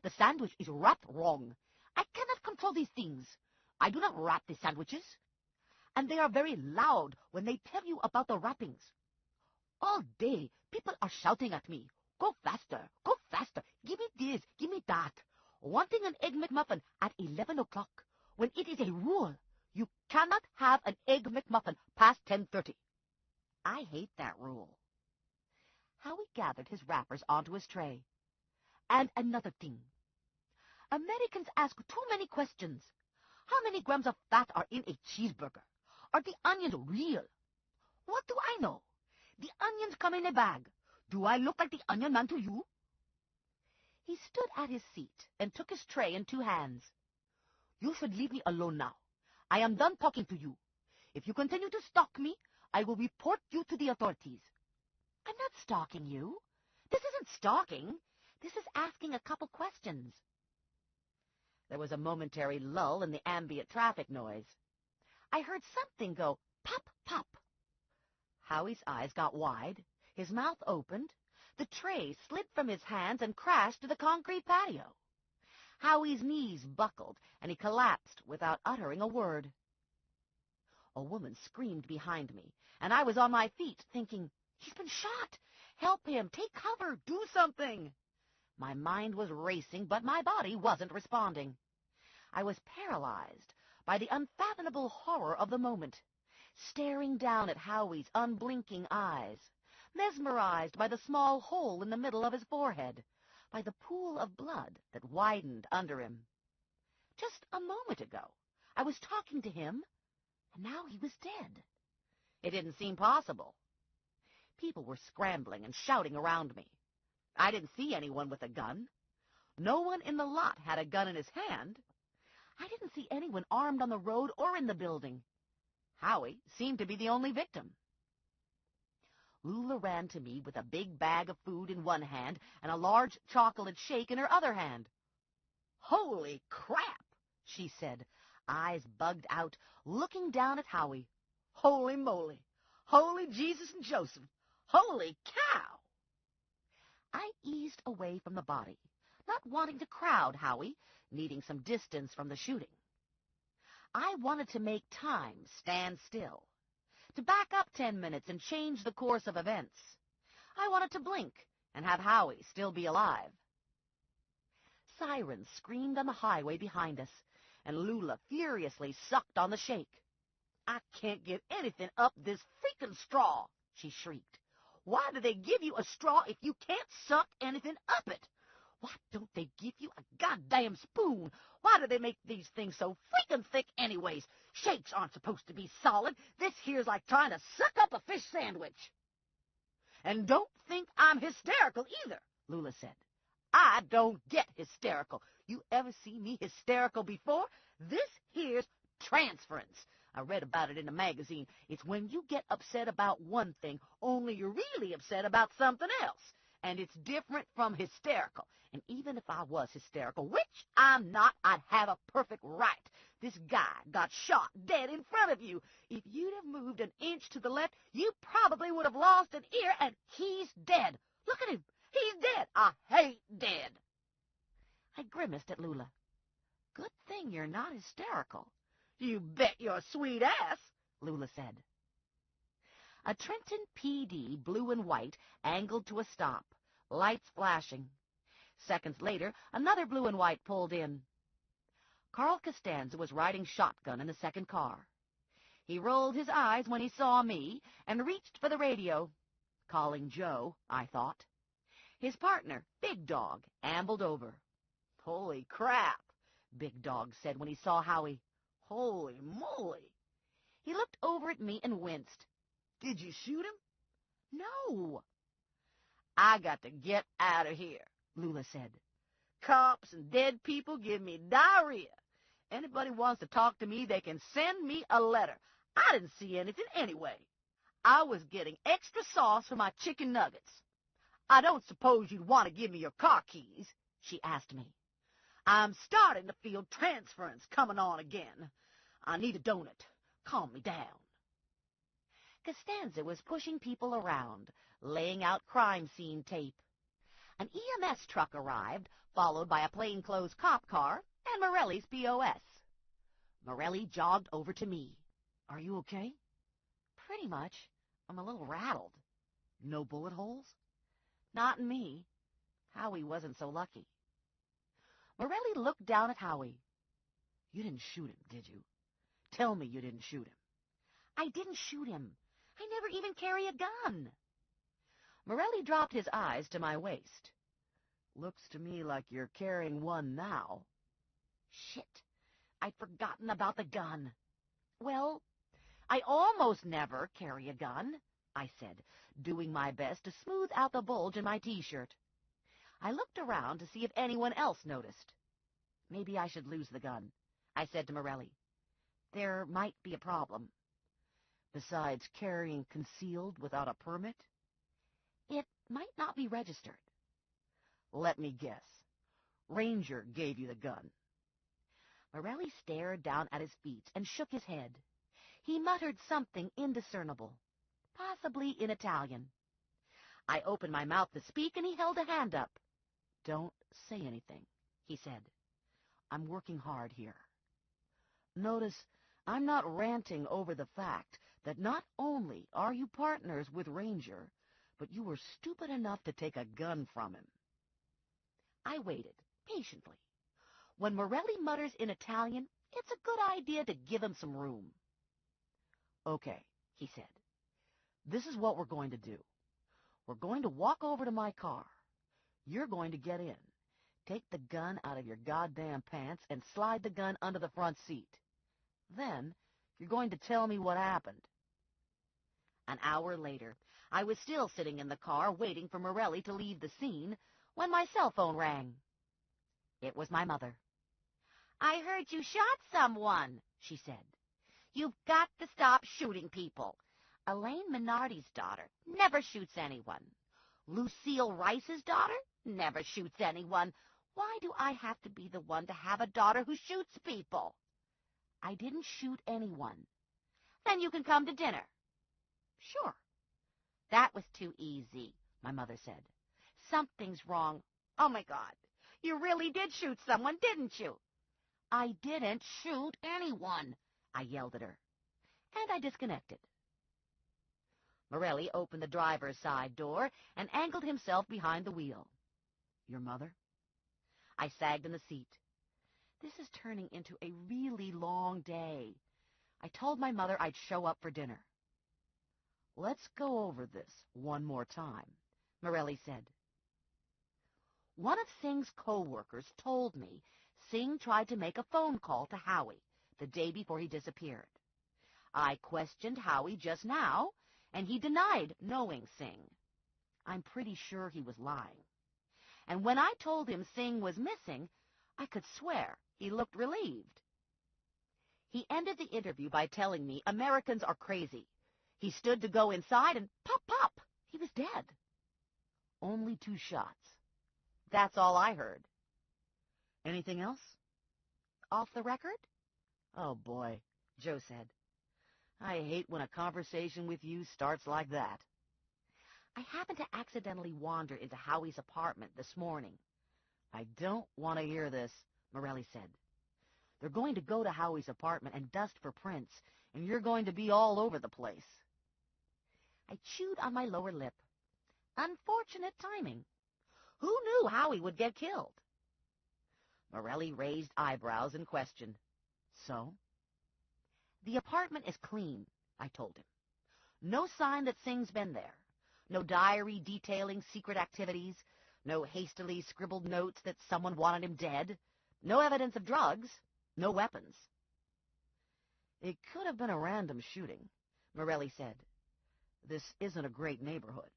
S5: The sandwich is wrapped wrong. I cannot control these things. I do not wrap the sandwiches. And they are very loud when they tell you about the wrappings. All day, people are shouting at me. Go faster, give me this, give me that. Wanting an Egg McMuffin at 11 o'clock, when it is a rule. You cannot have an Egg McMuffin past 10:30. I hate that rule." Howie gathered his wrappers onto his tray. And another thing. Americans ask too many questions. How many grams of fat are in a cheeseburger? Are the onions real? What do I know? The onions come in a bag. Do I look like the onion man to you? He stood at his seat and took his tray in 2 hands. You should leave me alone now. I am done talking to you. If you continue to stalk me, I will report you to the authorities. I'm not stalking you. This isn't stalking. This is asking a couple questions. There was a momentary lull in the ambient traffic noise. I heard something go pop, pop. Howie's eyes got wide. His mouth opened. The tray slid from his hands and crashed to the concrete patio. Howie's knees buckled, and he collapsed without uttering a word. A woman screamed behind me, and I was on my feet, thinking, he's been shot. Help him. Take cover. Do something. My mind was racing, but my body wasn't responding. I was paralyzed by the unfathomable horror of the moment, staring down at Howie's unblinking eyes, mesmerized by the small hole in the middle of his forehead, by the pool of blood that widened under him. Just a moment ago, I was talking to him, and now he was dead. It didn't seem possible. People were scrambling and shouting around me. I didn't see anyone with a gun. No one in the lot had a gun in his hand. I didn't see anyone armed on the road or in the building. Howie seemed to be the only victim. Lula ran to me with a big bag of food in one hand and a large chocolate shake in her other hand. "Holy crap," she said, eyes bugged out, looking down at Howie. "Holy moly! Holy Jesus and Joseph! Holy cow!" I eased away from the body, not wanting to crowd Howie, needing some distance from the shooting. I wanted to make time stand still, to back up 10 minutes and change the course of events. I wanted to blink and have Howie still be alive. Sirens screamed on the highway behind us, and Lula furiously sucked on the shake. "I can't get anything up this freaking straw," she shrieked. "Why do they give you a straw if you can't suck anything up it? Why don't they give you a goddamn spoon? Why do they make these things so freaking thick anyways? Shakes aren't supposed to be solid. This here's like trying to suck up a fish sandwich." "And don't think I'm hysterical either," Lula said. "I don't get hysterical. You ever see me hysterical before? This here's transference. I read about it in a magazine. It's when you get upset about one thing, only you're really upset about something else. And it's different from hysterical. And even if I was hysterical, which I'm not, I'd have a perfect right. This guy got shot dead in front of you. If you'd have moved an inch to the left, you probably would have lost an ear, and he's dead. Look at him. He's dead. I hate dead." I grimaced at Lula. "Good thing you're not hysterical." "You bet your sweet ass," Lula said. A Trenton PD, blue and white, angled to a stop, lights flashing. Seconds later, another blue and white pulled in. Carl Costanza was riding shotgun in the second car. He rolled his eyes when he saw me and reached for the radio. Calling Joe, I thought. His partner, Big Dog, ambled over. "Holy crap," Big Dog said when he saw Howie. "Holy moly." He looked over at me and winced. "Did you shoot him?" "No." "I got to get out of here," Lula said. "Cops and dead people give me diarrhea. Anybody wants to talk to me, they can send me a letter. I didn't see anything anyway. I was getting extra sauce for my chicken nuggets." "I don't suppose you'd want to give me your car keys?" she asked me. "I'm starting to feel transference coming on again. I need a donut. Calm me down." Costanza was pushing people around, laying out crime scene tape. An EMS truck arrived, followed by a plainclothes cop car and Morelli's POS. Morelli jogged over to me. "Are you okay?" "Pretty much. I'm a little rattled." "No bullet holes?" "Not in me." Howie wasn't so lucky. Morelli looked down at Howie. "You didn't shoot him, did you? Tell me you didn't shoot him." "I didn't shoot him. I never even carry a gun." Morelli dropped his eyes to my waist. Looks to me like you're carrying one now.
S2: Shit, I'd forgotten about the gun. Well, I almost never carry a gun, I said, doing my best to smooth out the bulge in my T-shirt. I looked around to see if anyone else noticed. Maybe I should lose the gun, I said to Morelli. There might be a problem.
S5: Besides carrying concealed without a permit?
S2: It might not be registered.
S5: Let me guess. Ranger gave you the gun.
S2: Morelli stared down at his feet and shook his head. He muttered something indiscernible, possibly in Italian. I opened my mouth to speak, and he held a hand up.
S5: Don't say anything,
S2: he said.
S5: I'm working hard here. Notice I'm not ranting over the fact that not only are you partners with Ranger, but you were stupid enough to take a gun from him.
S2: I waited, patiently. When Morelli mutters in Italian, it's a good idea to give him some room.
S5: Okay, he said. This is what we're going to do. We're going to walk over to my car. You're going to get in, take the gun out of your goddamn pants, and slide the gun under the front seat. Then you're going to tell me what happened.
S2: An hour later, I was still sitting in the car waiting for Morelli to leave the scene when my cell phone rang. It was my mother. "I heard you shot someone," she said. "You've got to stop shooting people. Elaine Minardi's daughter never shoots anyone. Lucille Rice's daughter never shoots anyone. Why do I have to be the one to have a daughter who shoots people?"
S5: I didn't shoot anyone.
S2: "Then you can come to dinner." "Sure." "That was too easy," my mother said. "Something's wrong. Oh, my God. You really did shoot someone, didn't you?" "I didn't shoot anyone," I yelled at her. And I disconnected. Morelli opened the driver's side door and angled himself behind the wheel.
S5: "Your mother?"
S2: I sagged in the seat. This is turning into a really long day. I told my mother I'd show up for dinner.
S5: "Let's go over this one more time,"
S2: Morelli said. One of Singh's co-workers told me Singh tried to make a phone call to Howie the day before he disappeared. I questioned Howie just now, and he denied knowing Singh. I'm pretty sure he was lying. And when I told him Singh was missing, I could swear he looked relieved. He ended the interview by telling me Americans are crazy. He stood to go inside, and pop, pop, he was dead.
S5: "Only 2 shots.
S2: That's all I heard."
S5: "Anything else?"
S2: "Off the record?"
S5: "Oh, boy," Joe said. "I hate when a conversation with you starts like that."
S2: "I happened to accidentally wander into Howie's apartment this morning."
S5: "I don't want to hear this," Morelli said. "They're going to go to Howie's apartment and dust for prints, and you're going to be all over the place."
S2: I chewed on my lower lip. Unfortunate timing. Who knew Howie would get killed? Morelli raised eyebrows and questioned.
S5: "So?"
S2: "The apartment is clean," I told him. "No sign that Singh's been there. No diary detailing secret activities. No hastily scribbled notes that someone wanted him dead. No evidence of drugs. No weapons."
S5: "It could have been a random shooting," Morelli said. "This isn't a great neighborhood."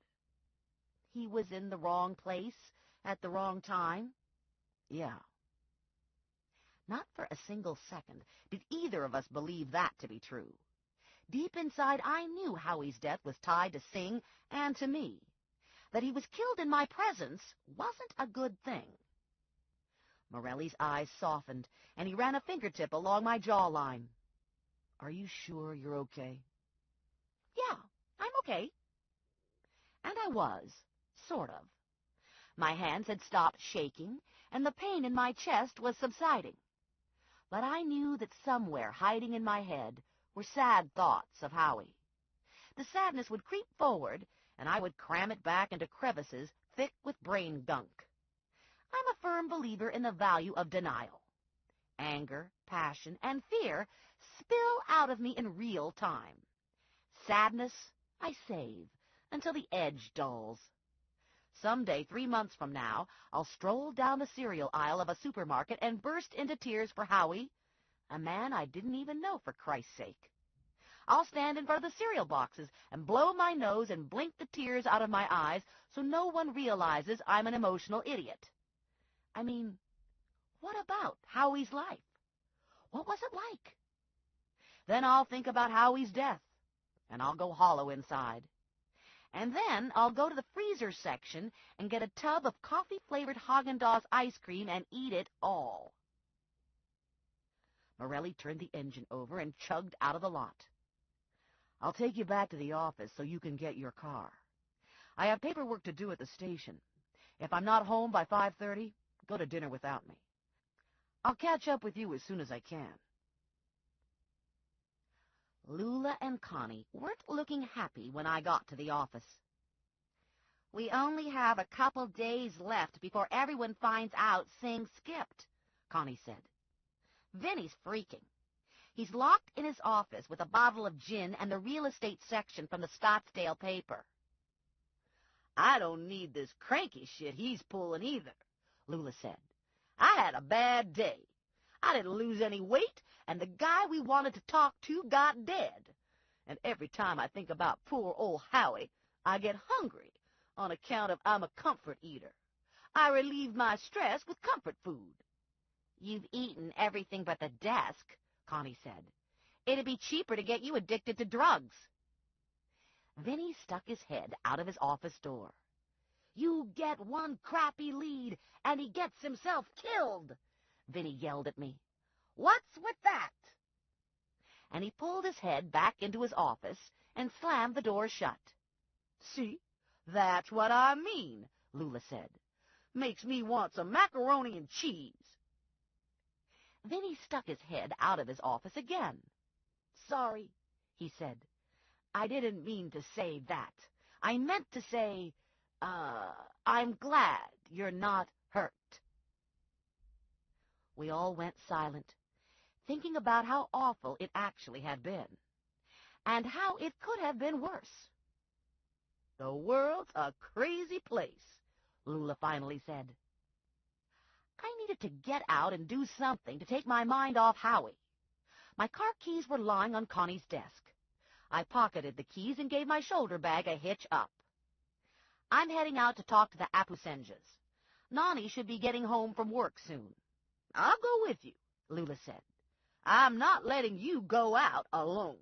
S2: "He was in the wrong place at the wrong time?"
S5: "Yeah."
S2: Not for a single second did either of us believe that to be true. Deep inside, I knew Howie's death was tied to Singh and to me. That he was killed in my presence wasn't a good thing. Morelli's eyes softened, and he ran a fingertip along my jawline.
S5: "Are you sure you're okay?"
S2: "Yeah, I'm okay." And I was, sort of. My hands had stopped shaking, and the pain in my chest was subsiding. But I knew that somewhere hiding in my head were sad thoughts of Howie. The sadness would creep forward, and I would cram it back into crevices thick with brain gunk. I'm a firm believer in the value of denial. Anger, passion, and fear spill out of me in real time. Sadness I save until the edge dulls.
S5: Someday, 3 months from now, I'll stroll down the cereal aisle of a supermarket and burst into tears for Howie, a man I didn't even know, for Christ's sake. I'll stand in front of the cereal boxes and blow my nose and blink the tears out of my eyes so no one realizes I'm an emotional idiot. I mean, what about Howie's life? What was it like? Then I'll think about Howie's death, and I'll go hollow inside. And then I'll go to the freezer section and get a tub of coffee-flavored Haagen-Dazs ice cream and eat it all. Morelli turned the engine over and chugged out of the lot. I'll take you back to the office so you can get your car. I have paperwork to do at the station. If I'm not home by 5:30, go to dinner without me. I'll catch up with you as soon as I can. Lula and Connie weren't looking happy when I got to the office.
S3: We only have a couple days left before everyone finds out Sing skipped,
S5: Connie said.
S3: Vinny's freaking. He's locked in his office with a bottle of gin and the real estate section from the Scottsdale paper.
S2: I don't need this cranky shit he's pulling either, Lula said. I had a bad day. I didn't lose any weight, and the guy we wanted to talk to got dead. And every time I think about poor old Howie, I get hungry on account of I'm a comfort eater. I relieve my stress with comfort food.
S3: You've eaten everything but the desk, Connie said. It'd be cheaper to get you addicted to drugs.
S5: Vinny stuck his head out of his office door.
S2: You get one crappy lead, and he gets himself killed, Vinny yelled at me. What's with that?
S5: And he pulled his head back into his office and slammed the door shut.
S2: See, that's what I mean, Lula said. Makes me want some macaroni and cheese.
S5: Vinny stuck his head out of his office again.
S2: Sorry, he said. I didn't mean to say that. I meant to say, I'm glad you're not hurt.
S5: We all went silent, thinking about how awful it actually had been, and how it could have been worse.
S2: The world's a crazy place, Lula finally said.
S5: I needed to get out and do something to take my mind off Howie. My car keys were lying on Connie's desk. I pocketed the keys and gave my shoulder bag a hitch up. I'm heading out to talk to the Apusenjas. Nani should be getting home from work soon.
S2: I'll go with you, Lula said. I'm not letting you go out alone.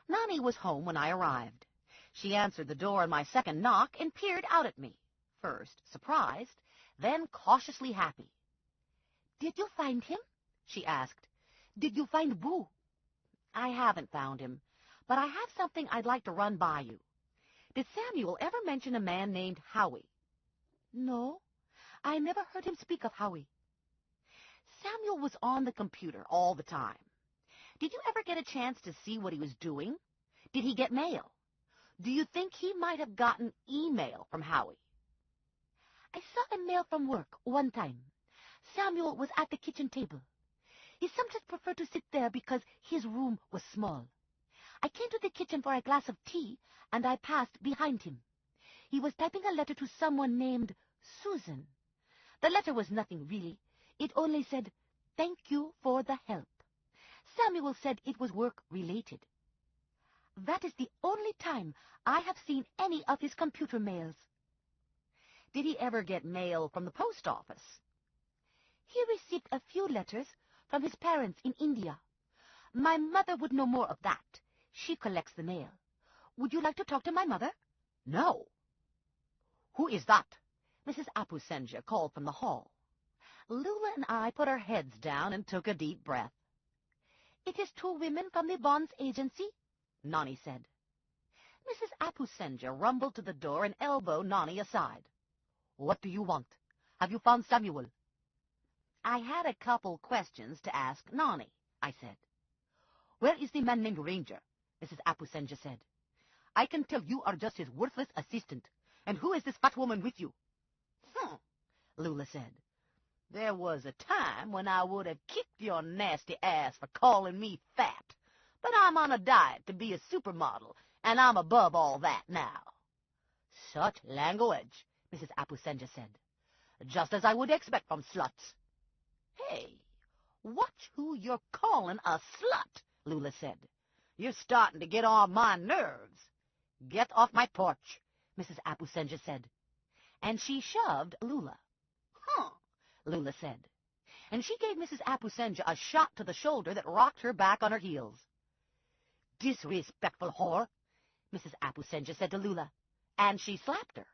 S5: Nani was home when I arrived. She answered the door on my second knock and peered out at me, first surprised, then cautiously happy.
S4: "Did you find him?" she asked. "Did you find Boo?"
S5: "I haven't found him, but I have something I'd like to run by you. Did Samuel ever mention a man named Howie?"
S4: "No, I never heard him speak of Howie."
S5: Samuel was on the computer all the time. Did you ever get a chance to see what he was doing? Did he get mail? Do you think he might have gotten email from Howie?
S4: "I saw a mail from work one time. Samuel was at the kitchen table. He sometimes preferred to sit there because his room was small. I came to the kitchen for a glass of tea, and I passed behind him. He was typing a letter to someone named Susan. The letter was nothing really. It only said, 'Thank you for the help.' Samuel said it was work-related. That is the only time I have seen any of his computer mails."
S5: Did he ever get mail from the post office?
S4: "He received a few letters from his parents in India. My mother would know more of that. She collects the mail. Would you like to talk to my mother?"
S5: "No." "Who is that?" Mrs. Apusenja called from the hall. Lula and I put our heads down and took a deep breath.
S4: "It is 2 women from the bonds agency,"
S5: Nani said. Mrs. Apusenja rumbled to the door and elbowed Nani aside. "What do you want? Have you found Samuel?" "I had a couple questions to ask Nani," I said. "Where is the man named Ranger?" Mrs. Apusenja said. "I can tell you are just his worthless assistant. And who is this fat woman with you?"
S2: Lula said. "There was a time when I would have kicked your nasty ass for calling me fat, but I'm on a diet to be a supermodel, and I'm above all that now.
S5: Such language, Mrs. Apusenja said. Just as I would expect from sluts. Hey, watch who you're calling a slut, Lula said. You're starting to get on my nerves. Get off my porch, Mrs. Apusenja said. And she shoved Lula. Huh, Lula said. And she gave Mrs. Apusenja a shot to the shoulder that rocked her back on her heels. Disrespectful whore, Mrs. Apusenja said to Lula, and she slapped her.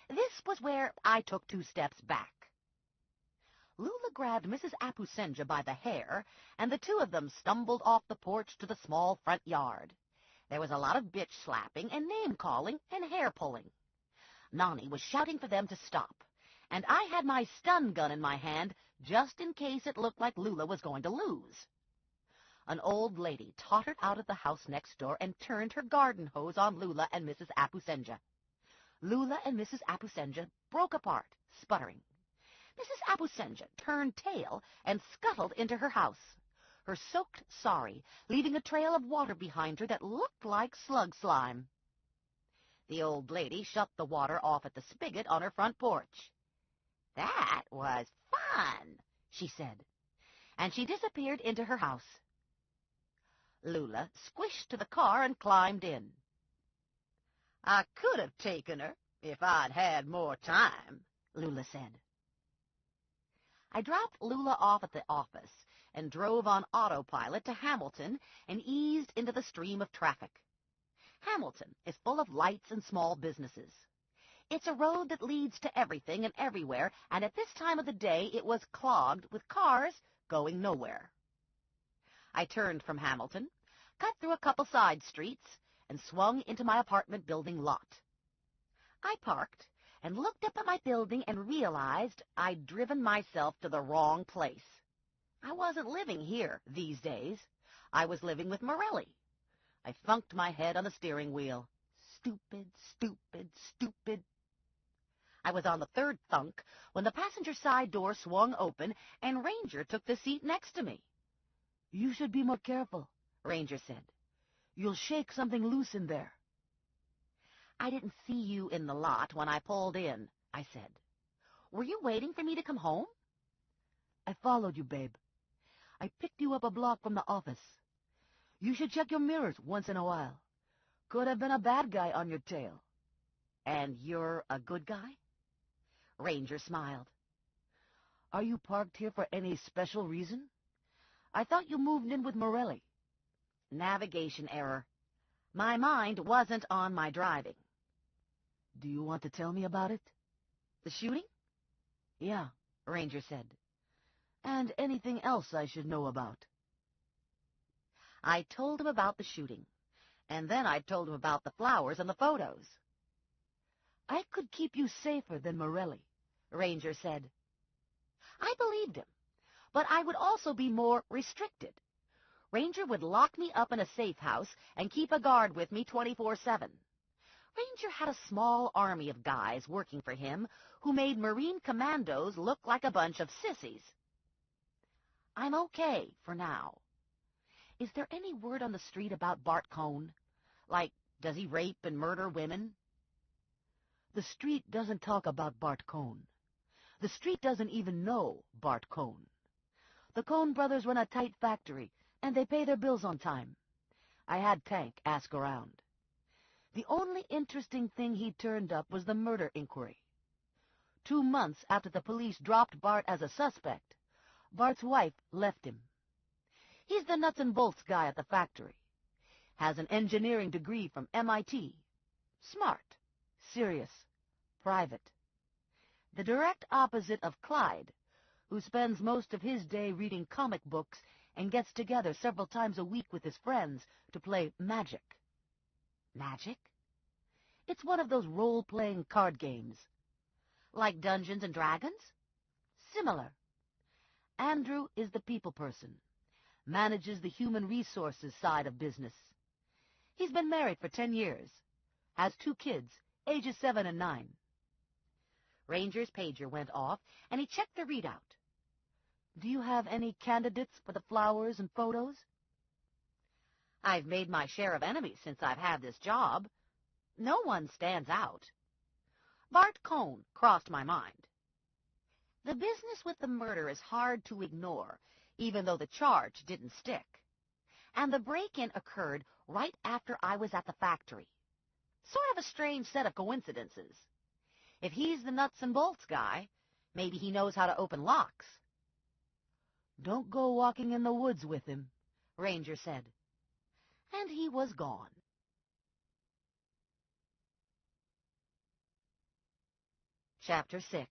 S5: This was where I took 2 steps back. Lula grabbed Mrs. Apusenja by the hair, and the 2 of them stumbled off the porch to the small front yard. There was a lot of bitch slapping and name-calling and hair-pulling. Nani was shouting for them to stop, and I had my stun gun in my hand just in case it looked like Lula was going to lose. An old lady tottered out of the house next door and turned her garden hose on Lula and Mrs. Apusenja. Lula and Mrs. Apusenja broke apart, sputtering. Mrs. Apusenja turned tail and scuttled into her house, her soaked sari leaving a trail of water behind her that looked like slug slime. The old lady shut the water off at the spigot on her front porch. That was fun, she said, and she disappeared into her house. Lula squished to the car and climbed in. I could have taken her if I'd had more time, Lula said. I dropped Lula off at the office and drove on autopilot to Hamilton and eased into the stream of traffic. Hamilton is full of lights and small businesses. It's a road that leads to everything and everywhere, and at this time of the day it was clogged with cars going nowhere. I turned from Hamilton, cut through a couple side streets, and swung into my apartment building lot. I parked and looked up at my building and realized I'd driven myself to the wrong place. I wasn't living here these days. I was living with Morelli. I thunked my head on the steering wheel. Stupid, stupid, stupid. I was on the 3rd thunk when the passenger side door swung open and Ranger took the seat next to me. You should be more careful, Ranger said. You'll shake something loose in there. I didn't see you in the lot when I pulled in, I said. Were you waiting for me to come home? I followed you, babe. I picked you up a block from the office. You should check your mirrors once in a while. Could have been a bad guy on your tail. And you're a good guy? Ranger smiled. Are you parked here for any special reason? I thought you moved in with Morelli. Navigation error. My mind wasn't on my driving. Do you want to tell me about it? The shooting? Yeah, Ranger said. And anything else I should know about. I told him about the shooting, and then I told him about the flowers and the photos. I could keep you safer than Morelli, Ranger said. I believed him, but I would also be more restricted. Ranger would lock me up in a safe house and keep a guard with me 24/7. Ranger had a small army of guys working for him who made Marine commandos look like a bunch of sissies. I'm okay for now. Is there any word on the street about Bart Cohn? Like, does he rape and murder women? The street doesn't talk about Bart Cohn. The street doesn't even know Bart Cohn. The Cohn brothers run a tight factory, and they pay their bills on time. I had Tank ask around. The only interesting thing he turned up was the murder inquiry. 2 months after the police dropped Bart as a suspect, Bart's wife left him. He's the nuts and bolts guy at the factory. Has an engineering degree from MIT. Smart, serious, private. The direct opposite of Clyde, who spends most of his day reading comic books and gets together several times a week with his friends to play Magic. Magic? It's one of those role-playing card games. Like Dungeons and Dragons? Similar. Andrew is the people person. Manages the human resources side of business. He's been married for 10 years. Has 2 kids, ages 7 and 9. Ranger's pager went off, and he checked the readout. Do you have any candidates for the flowers and photos? I've made my share of enemies since I've had this job. No one stands out. Bart Cohn crossed my mind. The business with the murder is hard to ignore, even though the charge didn't stick. And the break-in occurred right after I was at the factory. Sort of a strange set of coincidences. If he's the nuts and bolts guy, maybe he knows how to open locks. "Don't go walking in the woods with him," Ranger said. And he was gone. Chapter 6.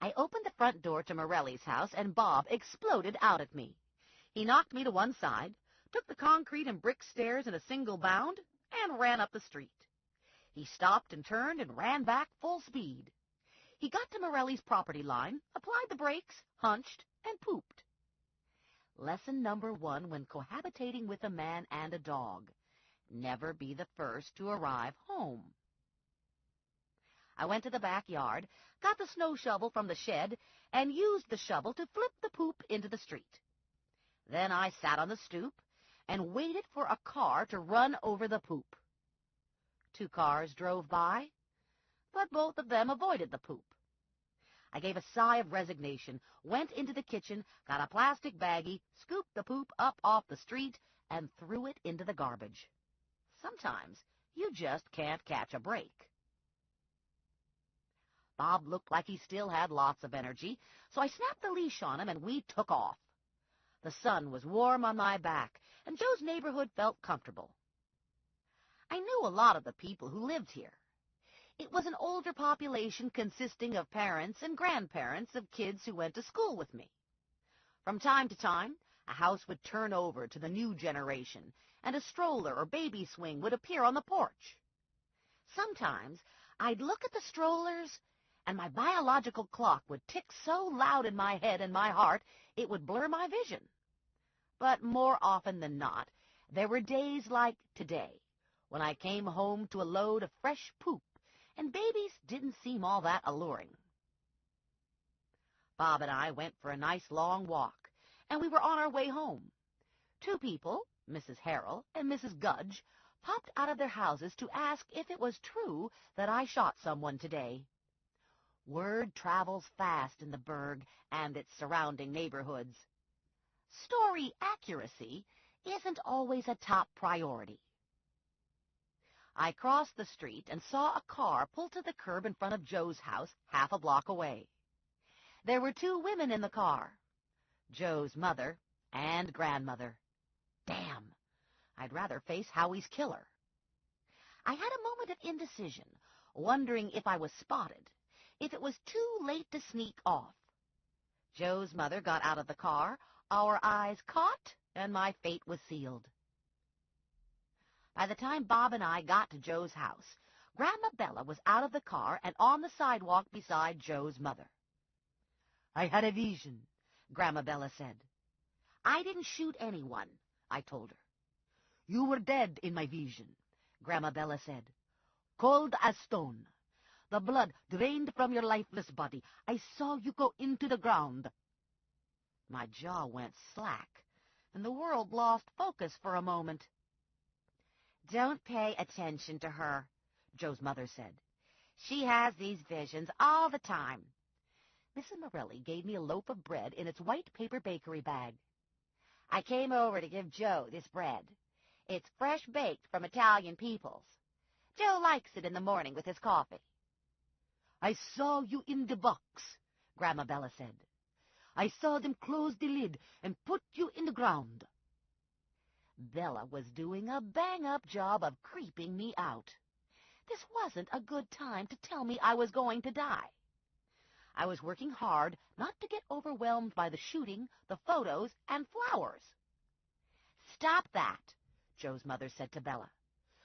S5: I opened the front door to Morelli's house, and Bob exploded out at me. He knocked me to one side, took the concrete and brick stairs in a single bound, and ran up the street. He stopped and turned and ran back full speed. He got to Morelli's property line, applied the brakes, hunched, and pooped. Lesson number 1 when cohabitating with a man and a dog: never be the first to arrive home. I went to the backyard, got the snow shovel from the shed, and used the shovel to flip the poop into the street. Then I sat on the stoop and waited for a car to run over the poop. 2 cars drove by, but both of them avoided the poop. I gave a sigh of resignation, went into the kitchen, got a plastic baggie, scooped the poop up off the street, and threw it into the garbage. Sometimes you just can't catch a break. Bob looked like he still had lots of energy, so I snapped the leash on him and we took off. The sun was warm on my back, and Joe's neighborhood felt comfortable. I knew a lot of the people who lived here. It was an older population consisting of parents and grandparents of kids who went to school with me. From time to time, a house would turn over to the new generation, and a stroller or baby swing would appear on the porch. Sometimes I'd look at the strollers, and my biological clock would tick so loud in my head and my heart it would blur my vision. But more often than not, there were days like today, when I came home to a load of fresh poop, and babies didn't seem all that alluring. Bob and I went for a nice long walk, and we were on our way home. 2 people, Mrs. Harrell and Mrs. Gudge, popped out of their houses to ask if it was true that I shot someone today. Word travels fast in the burg and its surrounding neighborhoods. Story accuracy isn't always a top priority. I crossed the street and saw a car pull to the curb in front of Joe's house half a block away. There were 2 women in the car, Joe's mother and grandmother. Damn, I'd rather face Howie's killer. I had a moment of indecision, wondering if I was spotted, if it was too late to sneak off. Joe's mother got out of the car, our eyes caught, and my fate was sealed. By the time Bob and I got to Joe's house, Grandma Bella was out of the car and on the sidewalk beside Joe's mother. "I had a vision," Grandma Bella said. "I didn't shoot anyone," I told her. "You were dead in my vision," Grandma Bella said. "Cold as stone. The blood drained from your lifeless body. I saw you go into the ground." My jaw went slack, and the world lost focus for a moment. "Don't pay attention to her," Joe's mother said. "She has these visions all the time." Mrs. Morelli gave me a loaf of bread in its white paper bakery bag. "I came over to give Joe this bread. It's fresh baked from Italian Peoples. Joe likes it in the morning with his coffee." "I saw you in the box," Grandma Bella said. "I saw them close the lid and put you in the ground." Bella was doing a bang-up job of creeping me out. This wasn't a good time to tell me I was going to die. I was working hard not to get overwhelmed by the shooting, the photos, and flowers. "Stop that," Joe's mother said to Bella.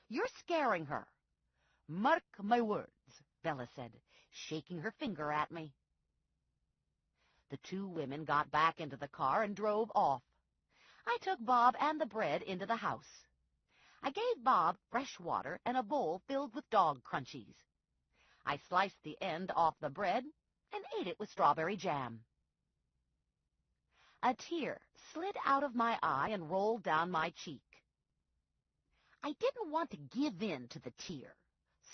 S5: "You're scaring her." "Mark my words," Bella said, shaking her finger at me. The 2 women got back into the car and drove off. I took Bob and the bread into the house. I gave Bob fresh water and a bowl filled with dog crunchies. I sliced the end off the bread and ate it with strawberry jam. A tear slid out of my eye and rolled down my cheek. I didn't want to give in to the tear,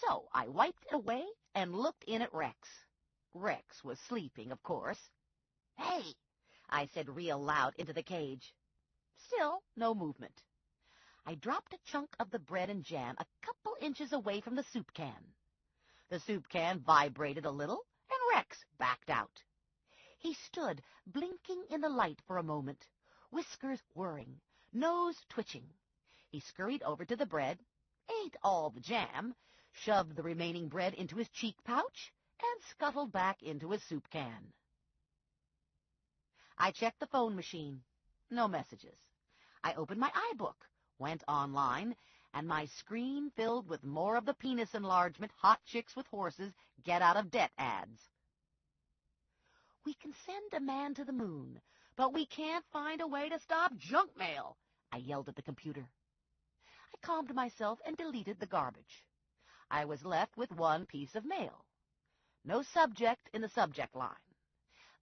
S5: So I wiped it away and looked in at Rex. Rex was sleeping, of course. "Hey," I said real loud into the cage. Still no movement. I dropped a chunk of the bread and jam a couple inches away from the soup can. The soup can vibrated a little, and Rex backed out. He stood blinking in the light for a moment, whiskers whirring, nose twitching. He scurried over to the bread, ate all the jam, shoved the remaining bread into his cheek pouch, and scuttled back into his soup can. I checked the phone machine. No messages. I opened my iBook, went online, and my screen filled with more of the penis enlargement, hot chicks with horses, get-out-of-debt ads. "We can send a man to the moon, but we can't find a way to stop junk mail," I yelled at the computer. I calmed myself and deleted the garbage. I was left with one piece of mail. No subject in the subject line.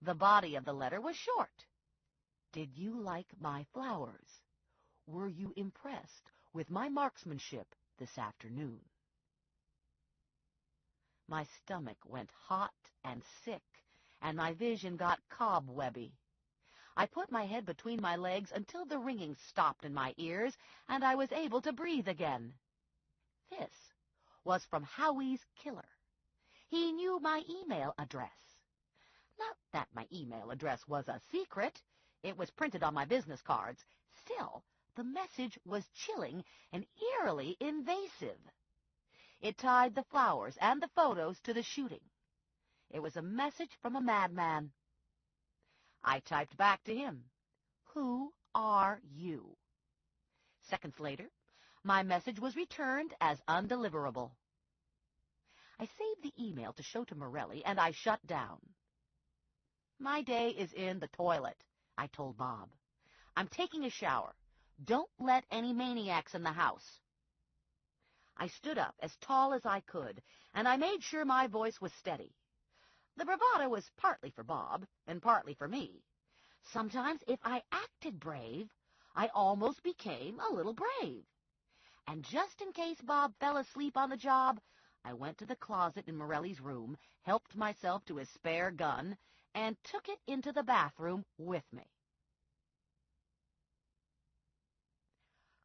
S5: The body of the letter was short. "Did you like my flowers? Were you impressed with my marksmanship this afternoon?" My stomach went hot and sick, and my vision got cobwebby. I put my head between my legs until the ringing stopped in my ears, and I was able to breathe again. This was from Howie's killer. He knew my email address. Not that my email address was a secret. It was printed on my business cards. Still, the message was chilling and eerily invasive. It tied the flowers and the photos to the shooting. It was a message from a madman. I typed back to him, "Who are you?" Seconds later, my message was returned as undeliverable. I saved the email to show to Morelli, and I shut down. "My day is in the toilet," I told Bob. "I'm taking a shower. Don't let any maniacs in the house." I stood up as tall as I could, and I made sure my voice was steady. The bravado was partly for Bob and partly for me. Sometimes if I acted brave, I almost became a little brave. And just in case Bob fell asleep on the job, I went to the closet in Morelli's room, helped myself to his spare gun, and took it into the bathroom with me.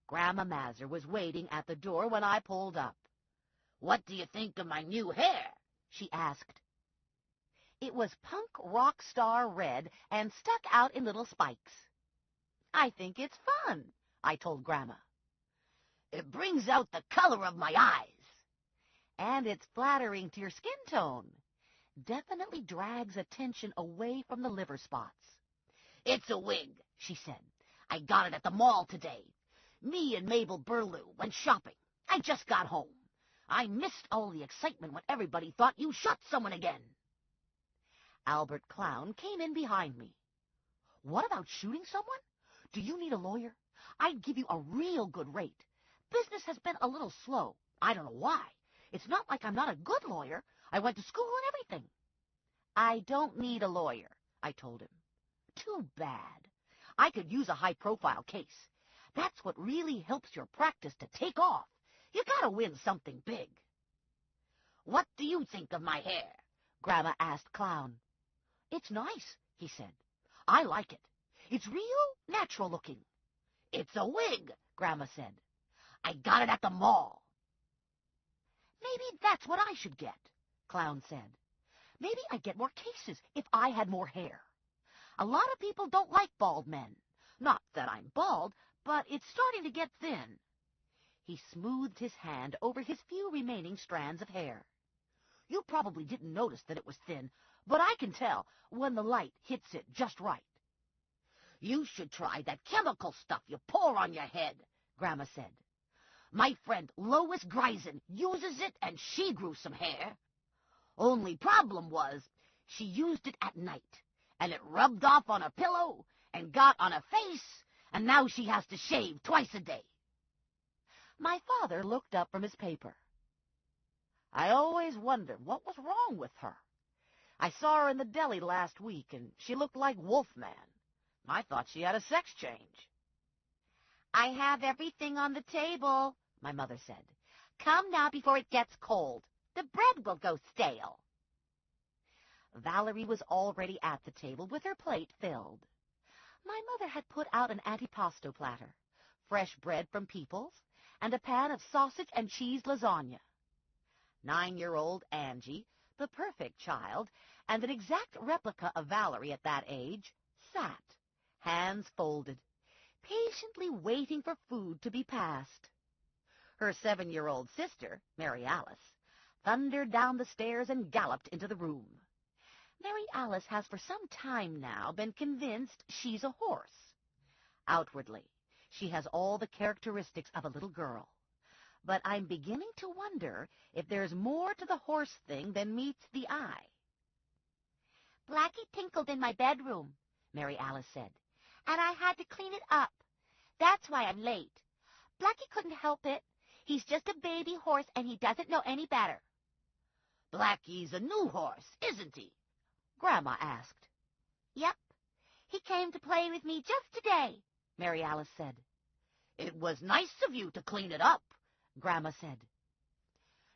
S5: Grandma Mazur was waiting at the door when I pulled up.
S3: "What do you think of my new hair?"
S5: she asked. It was punk rock star red and stuck out in little spikes. "I think it's fun," I told Grandma.
S3: "It brings out the color of my eyes."
S5: "And it's flattering to your skin tone. Definitely drags attention away from the liver spots."
S3: "It's a wig," she said. "I got it at the mall today. Me and Mabel Burlew went shopping. I just got home. I missed all the excitement when everybody thought you shot someone again."
S5: Albert Clown came in behind me. "What about shooting someone? Do you need a lawyer? I'd give you a real good rate. Business has been a little slow. I don't know why. It's not like I'm not a good lawyer. I went to school and everything." "I don't need a lawyer," I told him. "Too bad. I could use a high-profile case. That's what really helps your practice to take off. You gotta win something big."
S3: "What do you think of my hair?"
S5: Grandma asked Clown. "It's nice," he said. "I like it. It's real natural looking."
S3: "It's a wig,"
S5: Grandma said.
S3: "I got it at the mall."
S5: "Maybe that's what I should get," Clown said. "Maybe I'd get more cases if I had more hair. A lot of people don't like bald men. Not that I'm bald, but it's starting to get thin." He smoothed his hand over his few remaining strands of hair. "You probably didn't notice that it was thin, but I can tell when the light hits it just right."
S3: "You should try that chemical stuff you pour on your head," Grandma said. "My friend Lois Grison uses it, and she grew some hair. Only problem was she used it at night, and it rubbed off on her pillow and got on her face, and now she has to shave twice a day."
S5: My father looked up from his paper. "I always wondered what was wrong with her. I saw her in the deli last week, and she looked like Wolfman. I thought she had a sex change."
S3: "I have everything on the table," my mother said. Come now before it gets cold. The bread will go stale.
S5: Valerie was already at the table with her plate filled. My mother had put out an antipasto platter, fresh bread from People's, and a pan of sausage and cheese lasagna. 9-year-old Angie, the perfect child, and an exact replica of Valerie at that age, sat, hands folded, patiently waiting for food to be passed. Her 7-year-old sister, Mary Alice, thundered down the stairs and galloped into the room. Mary Alice has for some time now been convinced she's a horse. Outwardly, she has all the characteristics of a little girl. But I'm beginning to wonder if there's more to the horse thing than meets the eye.
S3: Blackie tinkled in my bedroom, Mary Alice said, and I had to clean it up. That's why I'm late. Blackie couldn't help it. He's just a baby horse, and he doesn't know any better.
S2: Blackie's a new horse, isn't he?
S5: Grandma asked.
S3: Yep. He came to play with me just today, Mary Alice said.
S2: It was nice of you to clean it up,
S5: Grandma said.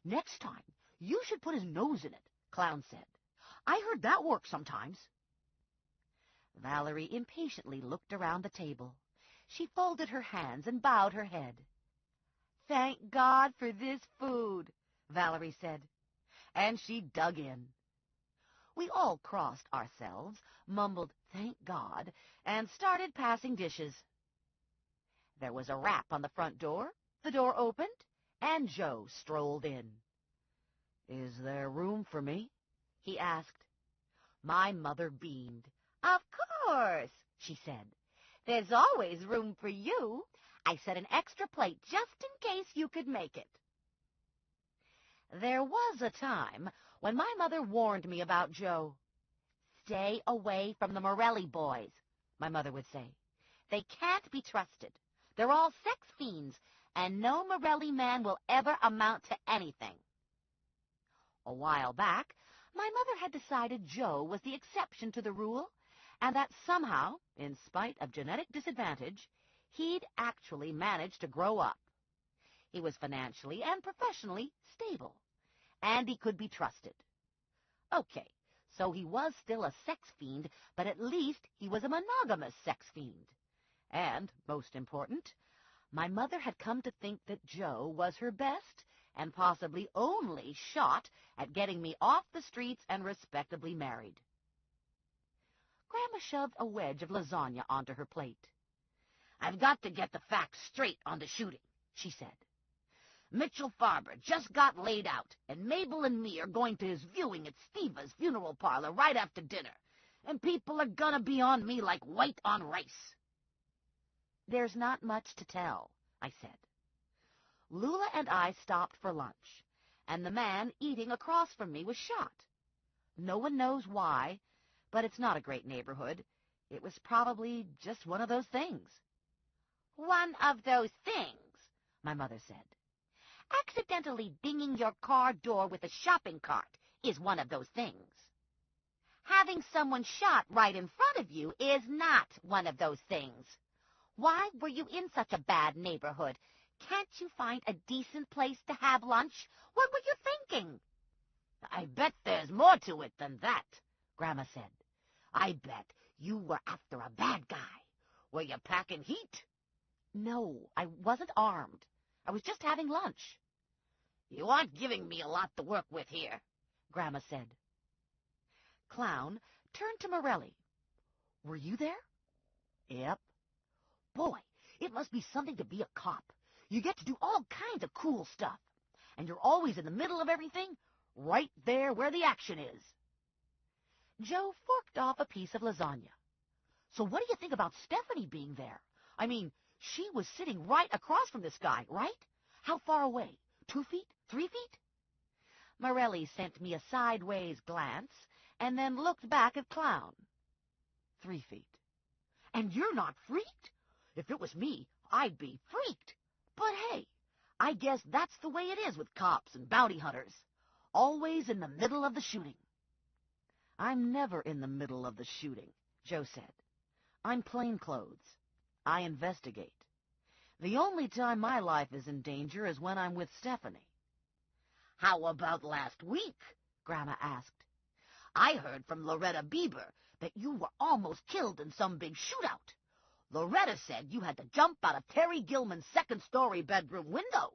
S2: Next time, you should put his nose in it, Clown said. I heard that works sometimes.
S5: Valerie impatiently looked around the table. She folded her hands and bowed her head.
S2: Thank God for this food, Valerie said, and she dug in.
S5: We all crossed ourselves, mumbled thank God, and started passing dishes. There was a rap on the front door, the door opened, and Joe strolled in.
S2: Is there room for me?
S5: He asked. My mother beamed. Of course, she said. There's always room for you. I set an extra plate just in case you could make it. There was a time when my mother warned me about Joe. Stay away from the Morelli boys, my mother would say. They can't be trusted. They're all sex fiends, and no Morelli man will ever amount to anything. A while back, my mother had decided Joe was the exception to the rule, and that somehow, in spite of genetic disadvantage, he'd actually managed to grow up. He was financially and professionally stable, and he could be trusted. Okay, so he was still a sex fiend, but at least he was a monogamous sex fiend. And, most important, my mother had come to think that Joe was her best and possibly only shot at getting me off the streets and respectably married. Grandma shoved a wedge of lasagna onto her plate.
S2: I've got to get the facts straight on the shooting, she said. Mitchell Farber just got laid out, and Mabel and me are going to his viewing at Steva's funeral parlor right after dinner, and people are gonna be on me like white on rice.
S5: There's not much to tell, I said. Lula and I stopped for lunch, and the man eating across from me was shot. No one knows why, but it's not a great neighborhood. It was probably just one of those things.
S3: One of those things, my mother said. Accidentally dinging your car door with a shopping cart is one of those things. Having someone shot right in front of you is not one of those things. Why were you in such a bad neighborhood? Can't you find a decent place to have lunch? What were you thinking?
S2: I bet there's more to it than that, Grandma said. I bet you were after a bad guy. Were you packing heat?
S5: No, I wasn't armed. I was just having lunch.
S2: You aren't giving me a lot to work with here, Grandma said.
S5: Clown turned to Morelli. Were you there?
S2: Yep. Boy, it must be something to be a cop. You get to do all kinds of cool stuff, and you're always in the middle of everything, right there where the action is.
S5: Joe forked off a piece of lasagna.
S2: So what do you think about Stephanie being there? I mean, she was sitting right across from this guy, right? How far away? 2 feet? 3 feet?
S5: Morelli sent me a sideways glance and then looked back at Clown.
S2: 3 feet. And you're not freaked? If it was me, I'd be freaked. But hey, I guess that's the way it is with cops and bounty hunters. Always in the middle of the shooting.
S5: I'm never in the middle of the shooting, Joe said. I'm plainclothes. I investigate. The only time my life is in danger is when I'm with Stephanie.
S2: How about last week? Grandma asked. I heard from Loretta Bieber that you were almost killed in some big shootout. Loretta said you had to jump out of Terry Gilman's second-story bedroom window.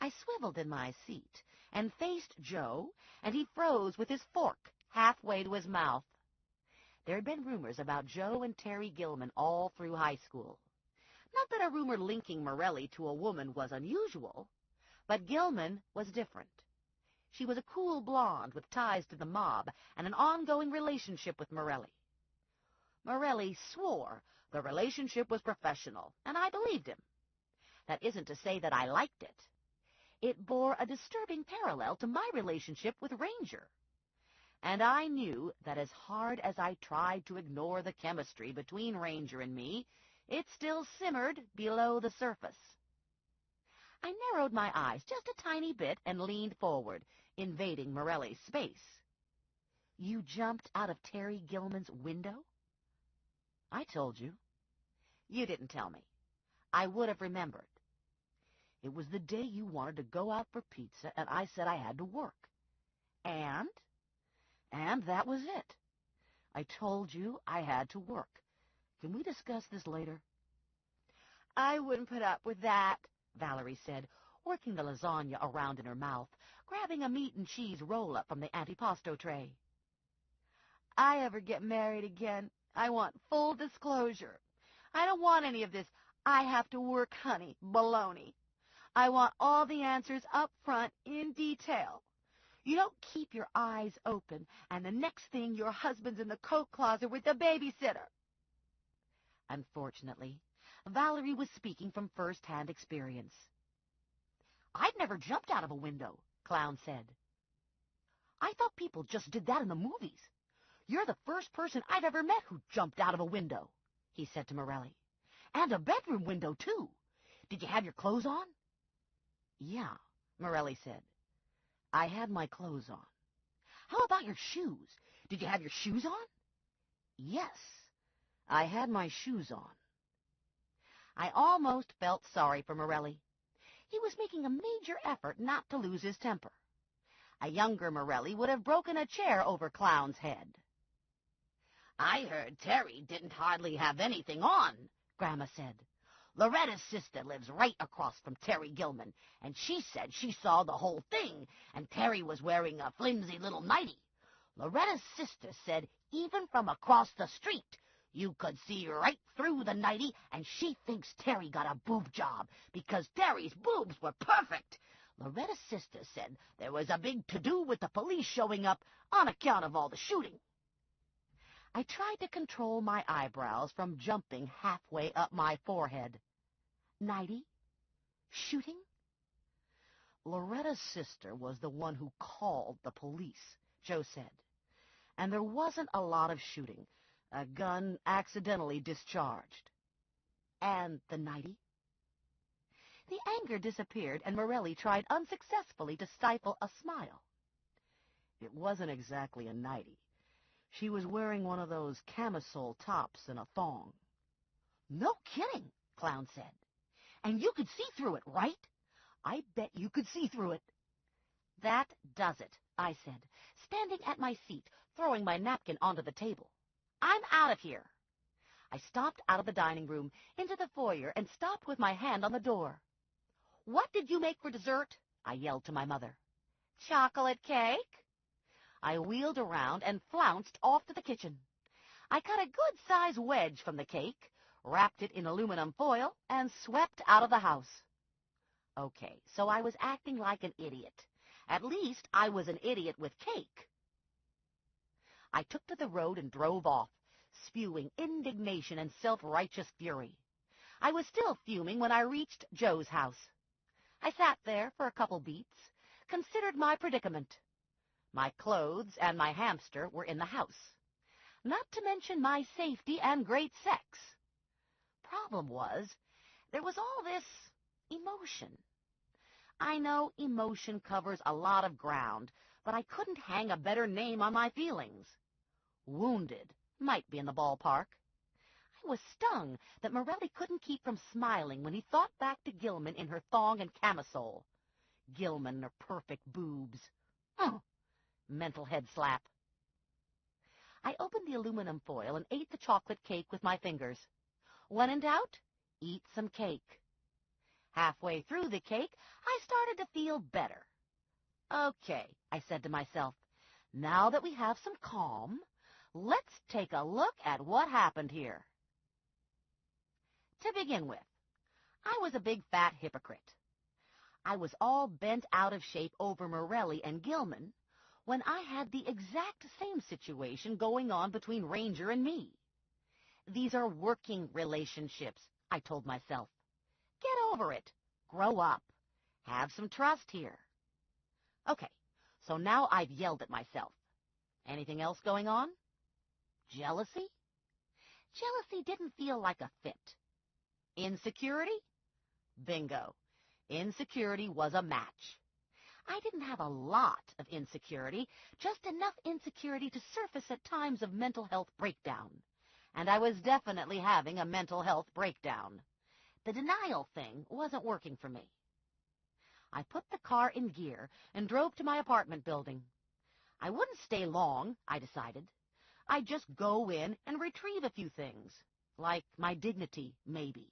S2: I swiveled in my seat and faced Joe, and he froze with his fork halfway to his mouth. There had been rumors about Joe and Terry Gilman all through high school. Not that a rumor linking Morelli to a woman was unusual, but Gilman was different. She was a cool blonde with ties to the mob and an ongoing relationship with Morelli. Morelli swore the relationship was professional, and I believed him. That isn't to say that I liked it. It bore a disturbing parallel to my relationship with Ranger. And I knew that as hard as I tried to ignore the chemistry between Ranger and me, it still simmered below the surface. I narrowed my eyes just a tiny bit and leaned forward, invading Morelli's space. You jumped out of Terry Gilman's window? I told you. You didn't tell me. I would have remembered. It was the day you wanted to go out for pizza, and I said I had to work. And that was it. I told you I had to work. Can we discuss this later? I wouldn't put up with that, Valerie said, working the lasagna around in her mouth, grabbing a meat and cheese roll-up from the antipasto tray. I ever get married again, I want full disclosure. I don't want any of this I have to work, honey, baloney. I want all the answers up front in detail. You don't keep your eyes open, and the next thing your husband's in the coat closet with the babysitter. Unfortunately, Valerie was speaking from first-hand experience. I've never jumped out of a window, Clown said. I thought people just did that in the movies. You're the first person I've ever met who jumped out of a window, he said to Morelli. And a bedroom window, too. Did you have your clothes on? Yeah, Morelli said. I had my clothes on. How about your shoes? Did you have your shoes on? Yes, I had my shoes on. I almost felt sorry for Morelli. He was making a major effort not to lose his temper. A younger Morelli would have broken a chair over Clown's head. I heard Terry didn't hardly have anything on, Grandma said. Loretta's sister lives right across from Terry Gilman, and she said she saw the whole thing, and Terry was wearing a flimsy little nightie. Loretta's sister said even from across the street, you could see right through the nightie, and she thinks Terry got a boob job because Terry's boobs were perfect. Loretta's sister said there was a big to-do with the police showing up on account of all the shooting. I tried to control my eyebrows from jumping halfway up my forehead. Nightie? Shooting? Loretta's sister was the one who called the police, Joe said. And there wasn't a lot of shooting. A gun accidentally discharged. And the nightie? The anger disappeared, and Morelli tried unsuccessfully to stifle a smile. It wasn't exactly a nightie. She was wearing one of those camisole tops and a thong. No kidding, Clown said. And you could see through it, right? I bet you could see through it. That does it, I said, standing at my seat, throwing my napkin onto the table. I'm out of here. I stomped out of the dining room into the foyer and stopped with my hand on the door. What did you make for dessert? I yelled to my mother. Chocolate cake? I wheeled around and flounced off to the kitchen. I cut a good-sized wedge from the cake, wrapped it in aluminum foil, and swept out of the house. Okay, so I was acting like an idiot. At least I was an idiot with cake. I took to the road and drove off, spewing indignation and self-righteous fury. I was still fuming when I reached Joe's house. I sat there for a couple beats, considered my predicament. My clothes and my hamster were in the house, not to mention my safety and great sex. Problem was, there was all this emotion. I know emotion covers a lot of ground, but I couldn't hang a better name on my feelings. Wounded might be in the ballpark. I was stung that Morelli couldn't keep from smiling when he thought back to Gilman in her thong and camisole.
S5: Gilman or perfect boobs. Oh, mental head slap. I opened the aluminum foil and ate the chocolate cake with my fingers. When in doubt, eat some cake. Halfway through the cake, I started to feel better. Okay, I said to myself, now that we have some calm, let's take a look at what happened here. To begin with, I was a big fat hypocrite. I was all bent out of shape over Morelli and Gilman when I had the exact same situation going on between Ranger and me. These are working relationships, I told myself. Get over it. Grow up. Have some trust here. Okay, so now I've yelled at myself. Anything else going on? Jealousy? Jealousy didn't feel like a fit. Insecurity? Bingo. Insecurity was a match. I didn't have a lot of insecurity, just enough insecurity to surface at times of mental health breakdown. And I was definitely having a mental health breakdown. The denial thing wasn't working for me. I put the car in gear and drove to my apartment building. I wouldn't stay long, I decided. I'd just go in and retrieve a few things, like my dignity, maybe.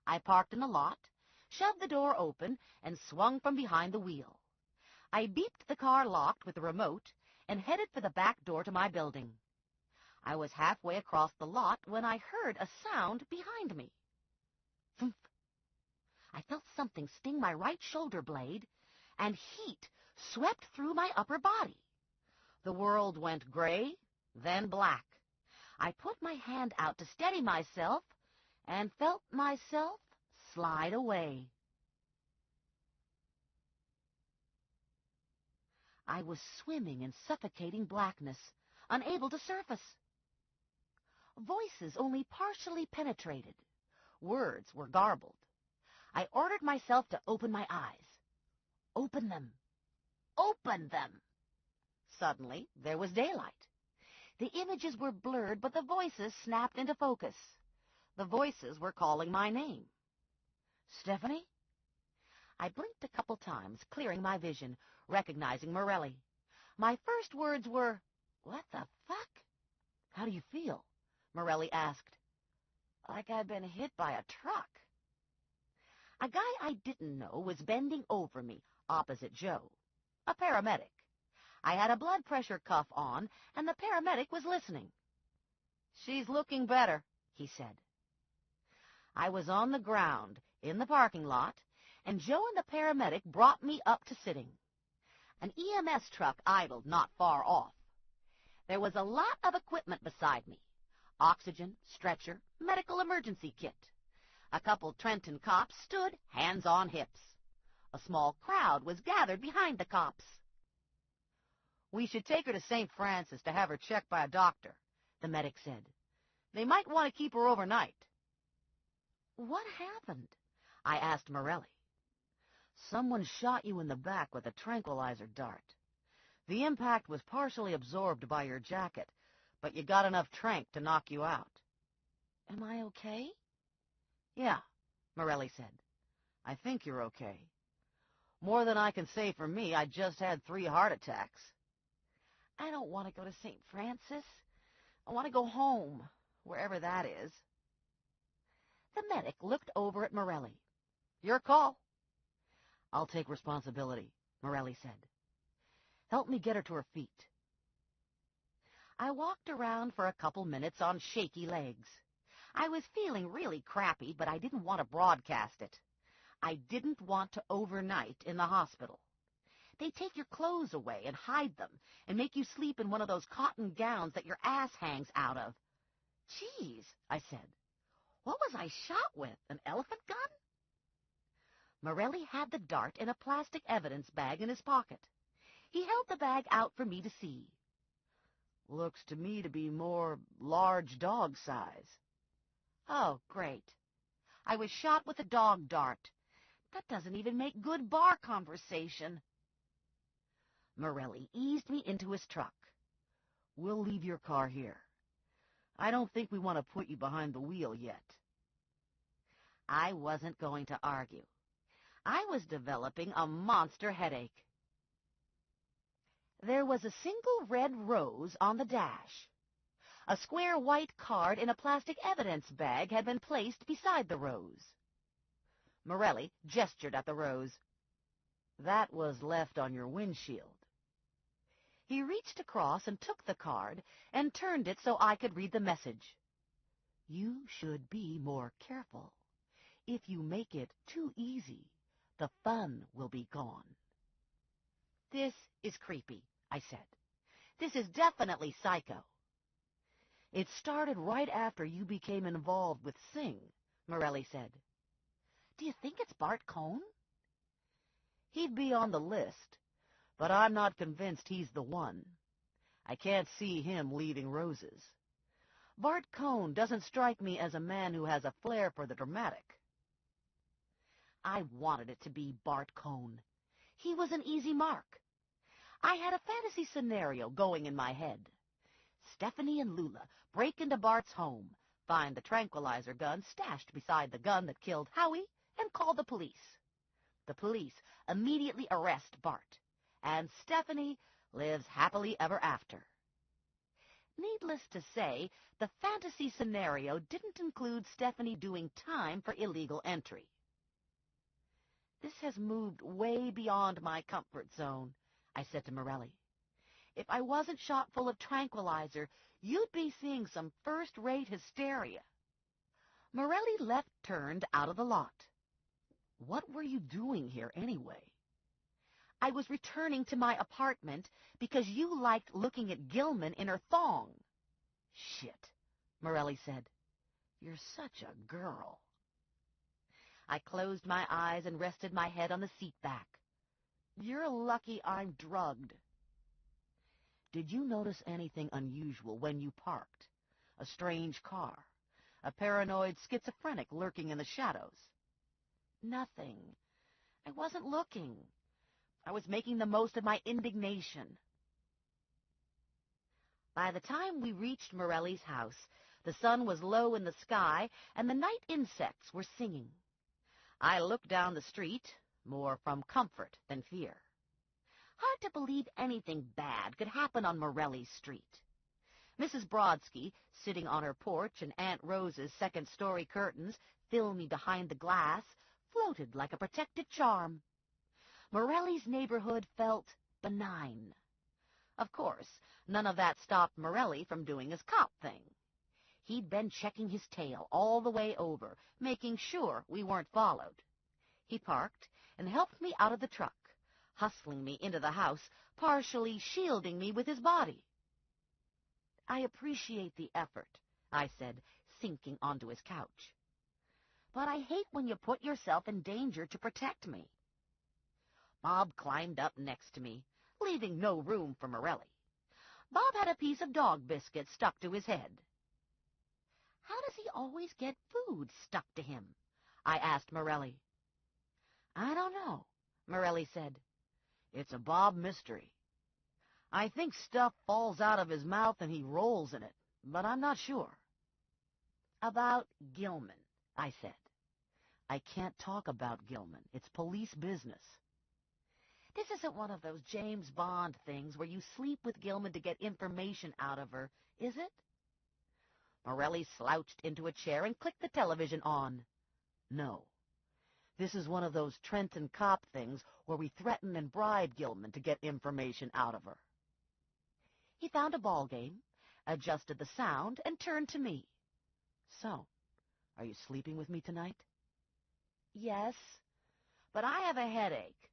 S5: I parked in the lot, shoved the door open, and swung from behind the wheel. I beeped the car locked with the remote and headed for the back door to my building. I was halfway across the lot when I heard a sound behind me. Thump. I felt something sting my right shoulder blade, and heat swept through my upper body. The world went gray, then black. I put my hand out to steady myself and felt myself slide away. I was swimming in suffocating blackness, unable to surface. Voices only partially penetrated. Words were garbled. I ordered myself to open my eyes. Open them. Open them. Suddenly, there was daylight. The images were blurred, but the voices snapped into focus. The voices were calling my name. Stephanie? I blinked a couple times, clearing my vision, recognizing Morelli. My first words were, "What the fuck?" "How do you feel?" Morelli asked. "Like I'd been hit by a truck." A guy I didn't know was bending over me, opposite Joe, a paramedic. I had a blood pressure cuff on, and the paramedic was listening. "She's looking better," he said. I was on the ground, in the parking lot, and Joe and the paramedic brought me up to sitting. An EMS truck idled not far off. There was a lot of equipment beside me. Oxygen, stretcher, medical emergency kit. A couple Trenton cops stood, hands on hips. A small crowd was gathered behind the cops. "We should take her to St. Francis to have her checked by a doctor," the medic said. "They might want to keep her overnight." "What happened?" I asked Morelli. "Someone shot you in the back with a tranquilizer dart. The impact was partially absorbed by your jacket, but you got enough tranq to knock you out." "Am I okay?" "Yeah," Morelli said. "I think you're okay. More than I can say for me. I just had 3 heart attacks." "I don't want to go to St. Francis. I want to go home, wherever that is." The medic looked over at Morelli. "Your call." "I'll take responsibility," Morelli said. "Help me get her to her feet." I walked around for a couple minutes on shaky legs. I was feeling really crappy, but I didn't want to broadcast it. I didn't want to overnight in the hospital. They take your clothes away and hide them and make you sleep in one of those cotton gowns that your ass hangs out of. "Geez," I said. "What was I shot with? An elephant gun?" Morelli had the dart in a plastic evidence bag in his pocket. He held the bag out for me to see. "Looks to me to be more large dog size." "Oh, great. I was shot with a dog dart. That doesn't even make good bar conversation." Morelli eased me into his truck. "We'll leave your car here. I don't think we want to put you behind the wheel yet." I wasn't going to argue. I was developing a monster headache. There was a single red rose on the dash. A square white card in a plastic evidence bag had been placed beside the rose. Morelli gestured at the rose. That was left on your windshield. He reached across and took the card and turned it so I could read the message. You should be more careful. If you make it too easy, the fun will be gone. This is creepy, I said. This is definitely psycho. It started right after you became involved with Singh, Morelli said. Do you think it's Bart Cohn? He'd be on the list, but I'm not convinced he's the one. I can't see him leaving roses. Bart Cohn doesn't strike me as a man who has a flair for the dramatic. I wanted it to be Bart Cohn. He was an easy mark. I had a fantasy scenario going in my head. Stephanie and Lula break into Bart's home, find the tranquilizer gun stashed beside the gun that killed Howie, and call the police. The police immediately arrest Bart, and Stephanie lives happily ever after. Needless to say, the fantasy scenario didn't include Stephanie doing time for illegal entry. This has moved way beyond my comfort zone, I said to Morelli. If I wasn't shot full of tranquilizer, you'd be seeing some first-rate hysteria. Morelli left-turned out of the lot. What were you doing here anyway? I was returning to my apartment because you liked looking at Gilman in her thong. Shit, Morelli said. You're such a girl. I closed my eyes and rested my head on the seat back. You're lucky I'm drugged. Did you notice anything unusual when you parked? A strange car? A paranoid schizophrenic lurking in the shadows? Nothing. I wasn't looking. I was making the most of my indignation. By the time we reached Morelli's house, the sun was low in the sky and the night insects were singing. I looked down the street, more from comfort than fear. Hard to believe anything bad could happen on Morelli's street. Mrs. Brodsky, sitting on her porch and Aunt Rose's second-story curtains filmy behind the glass, floated like a protective charm. Morelli's neighborhood felt benign. Of course, none of that stopped Morelli from doing his cop thing. He'd been checking his tail all the way over, making sure we weren't followed. He parked and helped me out of the truck, hustling me into the house, partially shielding me with his body. I appreciate the effort, I said, sinking onto his couch. But I hate when you put yourself in danger to protect me. Bob climbed up next to me, leaving no room for Morelli. Bob had a piece of dog biscuit stuck to his head. How does he always get food stuck to him? I asked Morelli. I don't know, Morelli said. It's a Bob mystery. I think stuff falls out of his mouth and he rolls in it, but I'm not sure. About Gilman, I said. I can't talk about Gilman. It's police business. This isn't one of those James Bond things where you sleep with Gilman to get information out of her, is it? Morelli slouched into a chair and clicked the television on. No. This is one of those Trenton cop things where we threaten and bribe Gilman to get information out of her. He found a ball game, adjusted the sound, and turned to me. So, are you sleeping with me tonight? Yes, but I have a headache.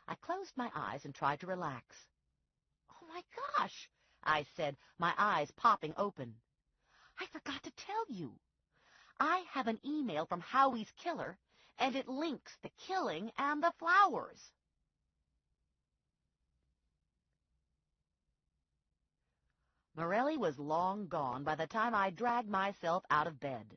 S5: I closed my eyes and tried to relax. Oh, my gosh, I said, my eyes popping open. I forgot to tell you. I have an email from Howie's killer, and it links the killing and the flowers. Morelli was long gone by the time I dragged myself out of bed.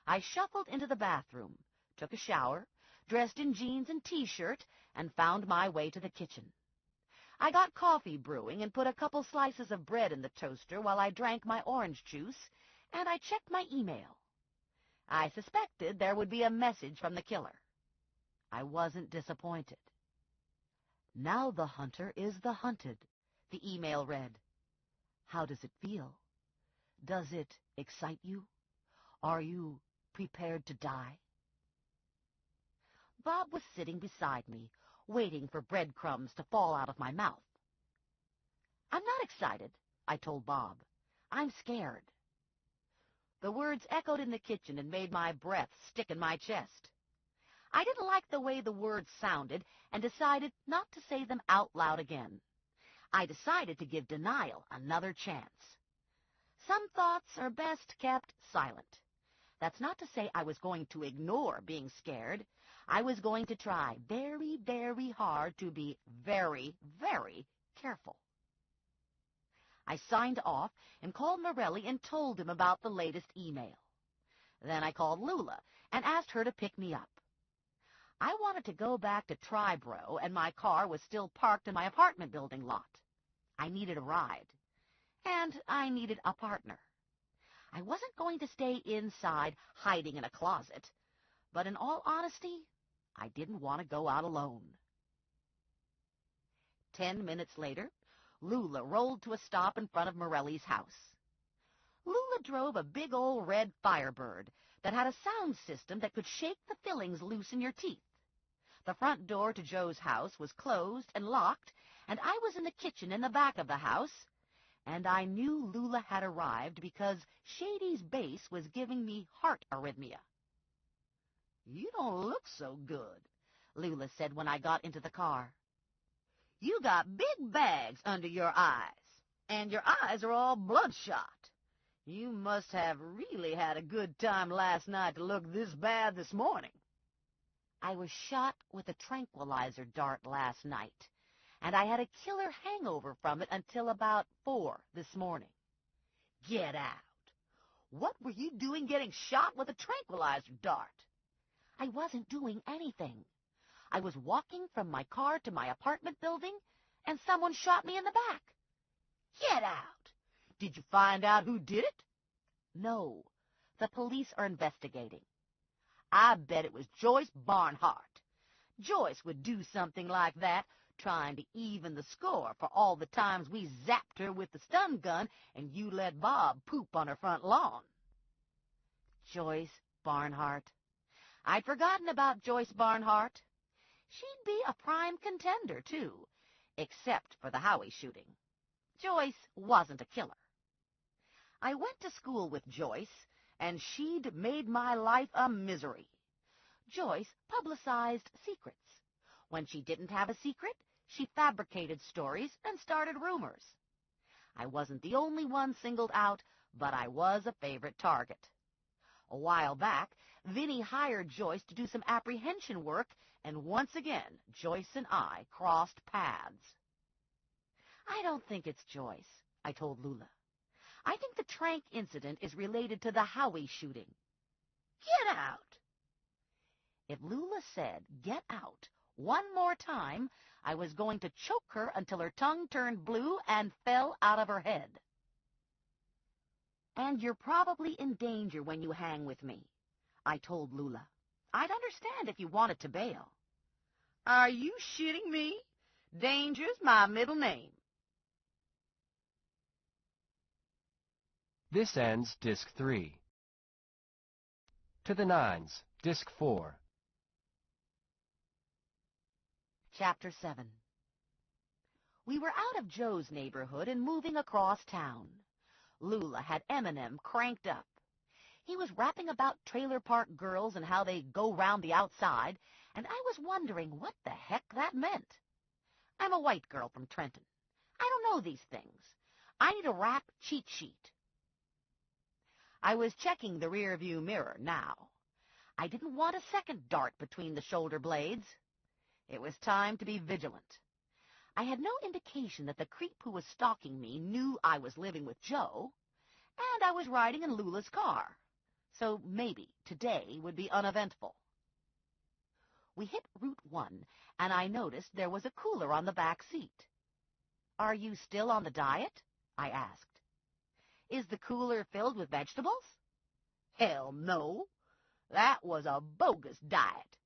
S5: I shuffled into the bathroom, took a shower, dressed in jeans and T-shirt, and found my way to the kitchen. I got coffee brewing and put a couple slices of bread in the toaster while I drank my orange juice, and I checked my email. I suspected there would be a message from the killer. I wasn't disappointed. Now the hunter is the hunted, the email read. How does it feel? Does it excite you? Are you prepared to die? Bob was sitting beside me, waiting for breadcrumbs to fall out of my mouth. I'm not excited, I told Bob. I'm scared. The words echoed in the kitchen and made my breath stick in my chest. I didn't like the way the words sounded and decided not to say them out loud again. I decided to give denial another chance. Some thoughts are best kept silent. That's not to say I was going to ignore being scared. I was going to try very, very hard to be very, very careful. I signed off and called Morelli and told him about the latest email. Then I called Lula and asked her to pick me up. I wanted to go back to Triborough, and my car was still parked in my apartment building lot. I needed a ride, and I needed a partner. I wasn't going to stay inside hiding in a closet, but in all honesty, I didn't want to go out alone. 10 minutes later, Lula rolled to a stop in front of Morelli's house. Lula drove a big old red Firebird that had a sound system that could shake the fillings loose in your teeth. The front door to Joe's house was closed and locked, and I was in the kitchen in the back of the house, and I knew Lula had arrived because Shady's bass was giving me heart arrhythmia. "You don't look so good," Lula said when I got into the car. "You got big bags under your eyes, and your eyes are all bloodshot. You must have really had a good time last night to look this bad this morning." I was shot with a tranquilizer dart last night, and I had a killer hangover from it until about 4 this morning. "Get out. What were you doing getting shot with a tranquilizer dart?" "I wasn't doing anything. I was walking from my car to my apartment building, and someone shot me in the back." "Get out. Did you find out who did it?" "No. The police are investigating." "I bet it was Joyce Barnhart. Joyce would do something like that, trying to even the score for all the times we zapped her with the stun gun and you let Bob poop on her front lawn." Joyce Barnhart. I'd forgotten about Joyce Barnhart. She'd be a prime contender, too, except for the Howie shooting. Joyce wasn't a killer. I went to school with Joyce, and she'd made my life a misery. Joyce publicized secrets. When she didn't have a secret, she fabricated stories and started rumors. I wasn't the only one singled out, but I was a favorite target. A while back, Vinny hired Joyce to do some apprehension work, and once again, Joyce and I crossed paths. "I don't think it's Joyce," I told Lula. "I think the Trank incident is related to the Howie shooting." "Get out." If Lula said, "Get out," one more time, I was going to choke her until her tongue turned blue and fell out of her head. "And you're probably in danger when you hang with me," I told Lula. "I'd understand if you wanted to bail." "Are you shitting me? Danger's my middle name."
S1: This ends Disc 3. To the Nines, Disc 4.
S5: Chapter 7. We were out of Joe's neighborhood and moving across town. Lula had Eminem cranked up. He was rapping about trailer park girls and how they go round the outside, and I was wondering what the heck that meant. I'm a white girl from Trenton. I don't know these things. I need a rap cheat sheet. I was checking the rearview mirror now. I didn't want a second dart between the shoulder blades. It was time to be vigilant. I had no indication that the creep who was stalking me knew I was living with Joe, and I was riding in Lula's car, so maybe today would be uneventful. We hit Route 1, and I noticed there was a cooler on the back seat. "Are you still on the diet?" I asked. "Is the cooler filled with vegetables?" "Hell no. That was a bogus diet.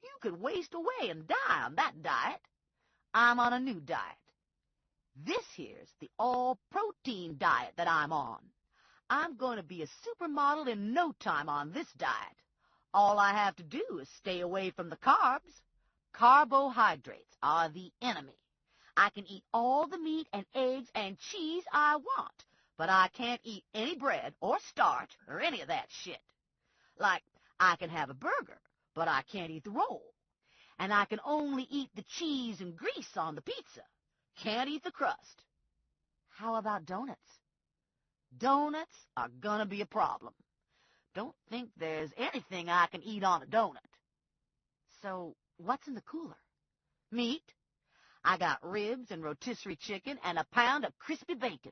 S2: You could waste away and die on that diet. I'm on a new diet. This here's the all-protein diet that I'm on. I'm going to be a supermodel in no time on this diet. All I have to do is stay away from the carbs. Carbohydrates are the enemy. I can eat all the meat and eggs and cheese I want, but I can't eat any bread or starch or any of that shit. Like, I can have a burger, but I can't eat the roll. And I can only eat the cheese and grease on the pizza. Can't eat the crust. How about donuts? Donuts are gonna be a problem. Don't think there's anything I can eat on a donut. So, what's in the cooler? Meat. I got ribs and rotisserie chicken and a pound of crispy bacon.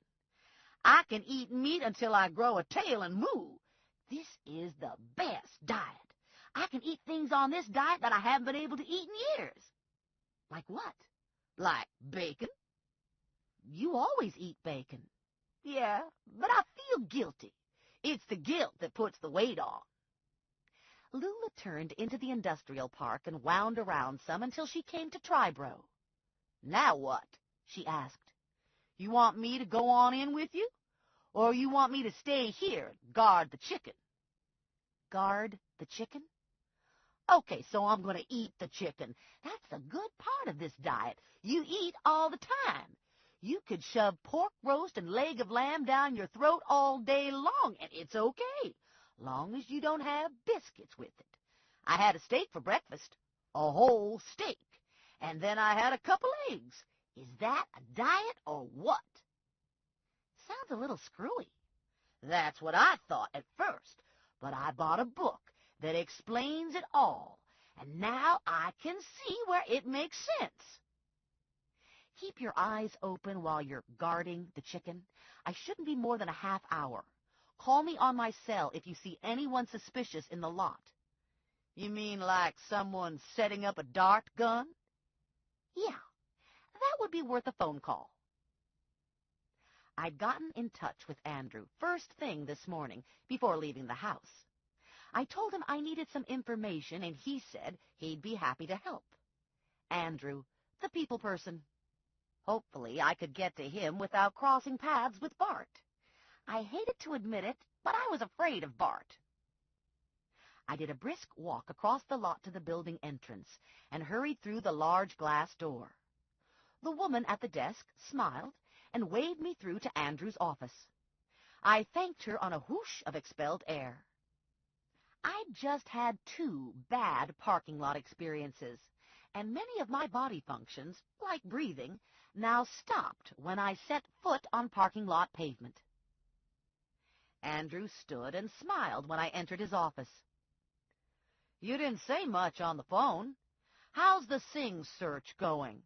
S2: I can eat meat until I grow a tail and moo. This is the best diet. I can eat things on this diet that I haven't been able to eat in years. Like what? Like bacon? You always eat bacon. Yeah, but I feel guilty. It's the guilt that puts the weight on.
S5: Lula turned into the industrial park and wound around some until she came to Tribro.
S2: Now what? She asked. You want me to go on in with you? Or you want me to stay here and guard the chicken?
S5: Guard the chicken?
S2: Okay, so I'm going to eat the chicken. That's the good part of this diet. You eat all the time. You could shove pork roast and leg of lamb down your throat all day long, and it's okay, long as you don't have biscuits with it. I had a steak for breakfast, a whole steak, and then I had a couple eggs. Is that a diet or what?
S5: Sounds a little screwy.
S2: That's what I thought at first, but I bought a book that explains it all, and now I can see where it makes sense.
S5: Keep your eyes open while you're guarding the chicken. I shouldn't be more than a half hour. Call me on my cell if you see anyone suspicious in the lot.
S2: You mean like someone setting up a dart gun?
S5: Yeah, that would be worth a phone call. I'd gotten in touch with Andrew first thing this morning before leaving the house. I told him I needed some information, and he said he'd be happy to help. Andrew, the people person. Hopefully I could get to him without crossing paths with Bart. I hated to admit it, but I was afraid of Bart. I did a brisk walk across the lot to the building entrance and hurried through the large glass door. The woman at the desk smiled and waved me through to Andrew's office. I thanked her on a whoosh of expelled air. I'd just had 2 bad parking lot experiences, and many of my body functions, like breathing, now stopped when I set foot on parking lot pavement. Andrew stood and smiled when I entered his office.
S2: You didn't say much on the phone. How's the Sing search going?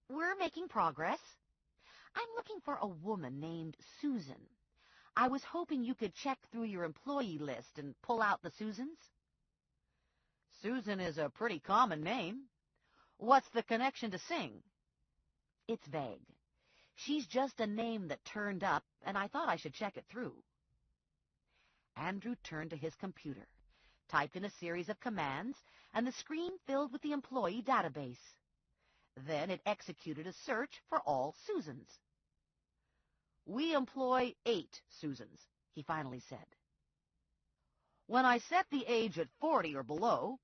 S5: We're making progress. I'm looking for a woman named Susan. I was hoping you could check through your employee list and pull out the Susans.
S2: Susan is a pretty common name. What's the connection to Sing?
S5: It's vague. She's just a name that turned up, and I thought I should check it through. Andrew turned to his computer, typed in a series of commands, and the screen filled with the employee database. Then it executed a search for all Susans.
S2: We employ 8 Susans,
S5: he finally said.
S2: When I set the age at 40 or below,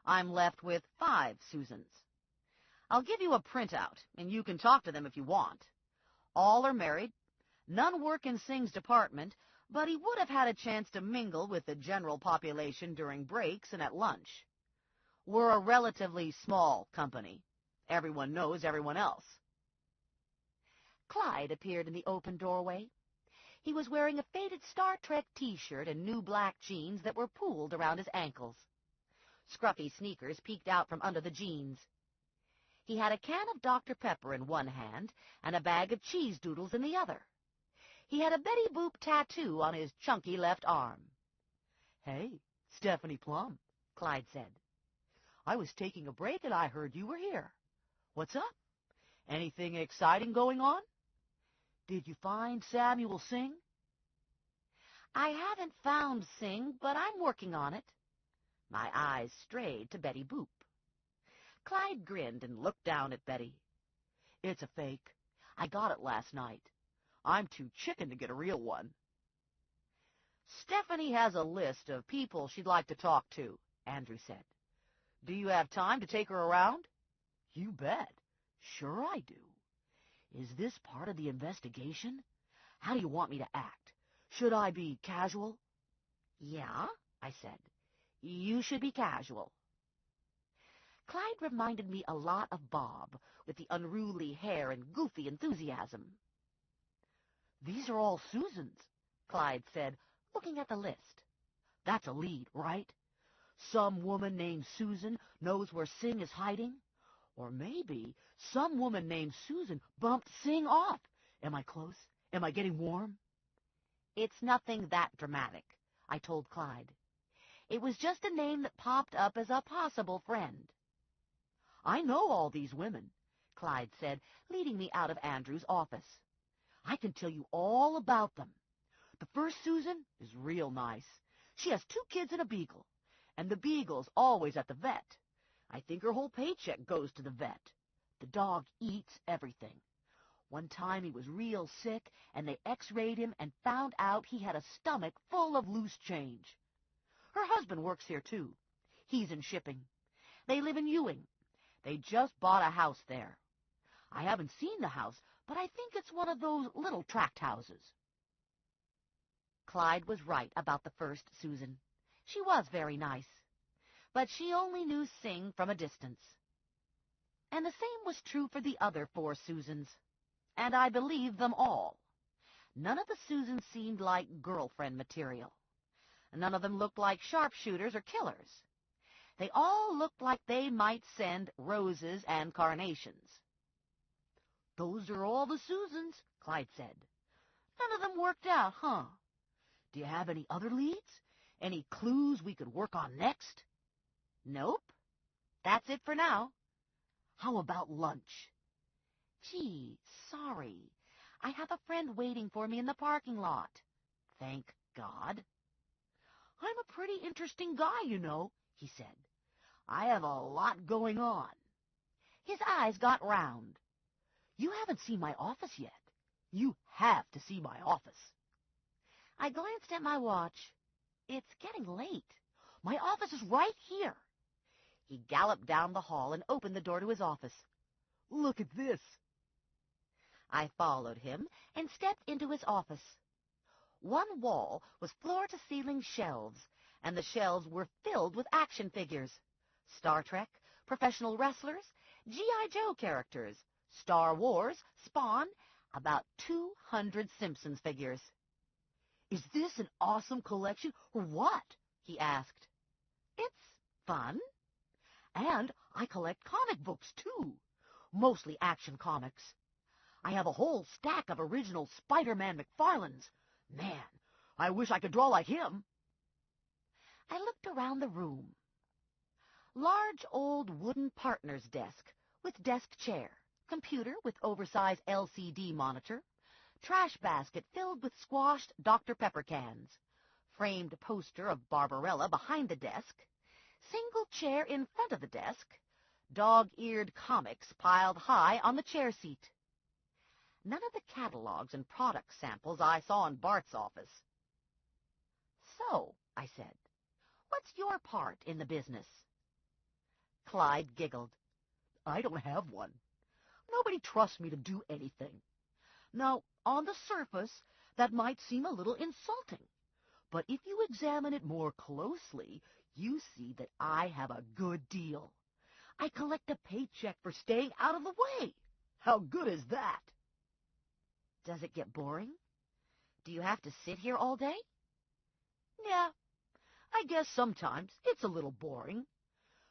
S2: I'm left with 5 Susans. I'll give you a printout, and you can talk to them if you want. All are married. None work in Sing's department, but he would have had a chance to mingle with the general population during breaks and at lunch. We're a relatively small company. Everyone knows everyone else.
S5: Clyde appeared in the open doorway. He was wearing a faded Star Trek T-shirt and new black jeans that were pooled around his ankles. Scruffy sneakers peeked out from under the jeans. He had a can of Dr. Pepper in one hand and a bag of cheese doodles in the other. He had a Betty Boop tattoo on his chunky left arm.
S2: "Hey, Stephanie Plum,"
S5: Clyde said.
S2: "I was taking a break and I heard you were here. What's up? Anything exciting going on? Did you find Samuel Sing?"
S5: "I haven't found Sing, but I'm working on it." My eyes strayed to Betty Boop. Clyde grinned and looked down at Betty. "It's a fake. I got it last night. I'm too chicken to get a real one." "Stephanie has a list of people she'd like to talk to," Andrew said. "Do you have time to take her around?" "You bet. Sure I do. Is this part of the investigation? How do you want me to act? Should I be casual?" "Yeah," I said. "You should be casual." Clyde reminded me a lot of Bob, with the unruly hair and goofy enthusiasm. "These are all Susans," Clyde said, looking at the list. "That's a lead, right? Some woman named Susan knows where Sing is hiding. Or maybe some woman named Susan bumped Sing off. Am I close? Am I getting warm?" "It's nothing that dramatic," I told Clyde. "It was just a name that popped up as a possible friend." "I know all these women," Clyde said, leading me out of Andrew's office. "I can tell you all about them. The first Susan is real nice. She has 2 kids and a beagle, and the beagle's always at the vet. I think her whole paycheck goes to the vet. The dog eats everything. One time he was real sick, and they x-rayed him and found out he had a stomach full of loose change. Her husband works here, too. He's in shipping. They live in Ewing. They just bought a house there. I haven't seen the house, but I think it's one of those little tract houses." Clyde was right about the first Susan. She was very nice. But she only knew Sing from a distance. And the same was true for the other 4 Susans. And I believed them all. None of the Susans seemed like girlfriend material. None of them looked like sharpshooters or killers. They all looked like they might send roses and carnations. "Those are all the Susans," Clyde said. "None of them worked out, huh? Do you have any other leads? Any clues we could work on next?" "Nope. That's it for now." "How about lunch?" "Gee, sorry. I have a friend waiting for me in the parking lot." "Thank God." "I'm a pretty interesting guy, you know," he said. "I have a lot going on." His eyes got round. "You haven't seen my office yet. You have to see my office." I glanced at my watch. "It's getting late. My office is right here." He galloped down the hall and opened the door to his office. "Look at this." I followed him and stepped into his office. One wall was floor-to-ceiling shelves, and the shelves were filled with action figures. Star Trek, professional wrestlers, G.I. Joe characters, Star Wars, Spawn, about 200 Simpsons figures. "Is this an awesome collection or what?" he asked. "It's fun. And I collect comic books, too. Mostly action comics. I have a whole stack of original Spider-Man McFarlanes. Man, I wish I could draw like him." I looked around the room. Large old wooden partner's desk with desk chair, computer with oversized LCD monitor, trash basket filled with squashed Dr. Pepper cans, framed poster of Barbarella behind the desk, single chair in front of the desk, dog-eared comics piled high on the chair seat. None of the catalogs and product samples I saw in Bart's office. "So," I said, "what's your part in the business?" Clyde giggled. "I don't have one. Nobody trusts me to do anything. Now, on the surface, that might seem a little insulting, but if you examine it more closely, you see that I have a good deal. I collect a paycheck for staying out of the way. How good is that?" "Does it get boring? Do you have to sit here all day?" "Yeah, I guess sometimes it's a little boring.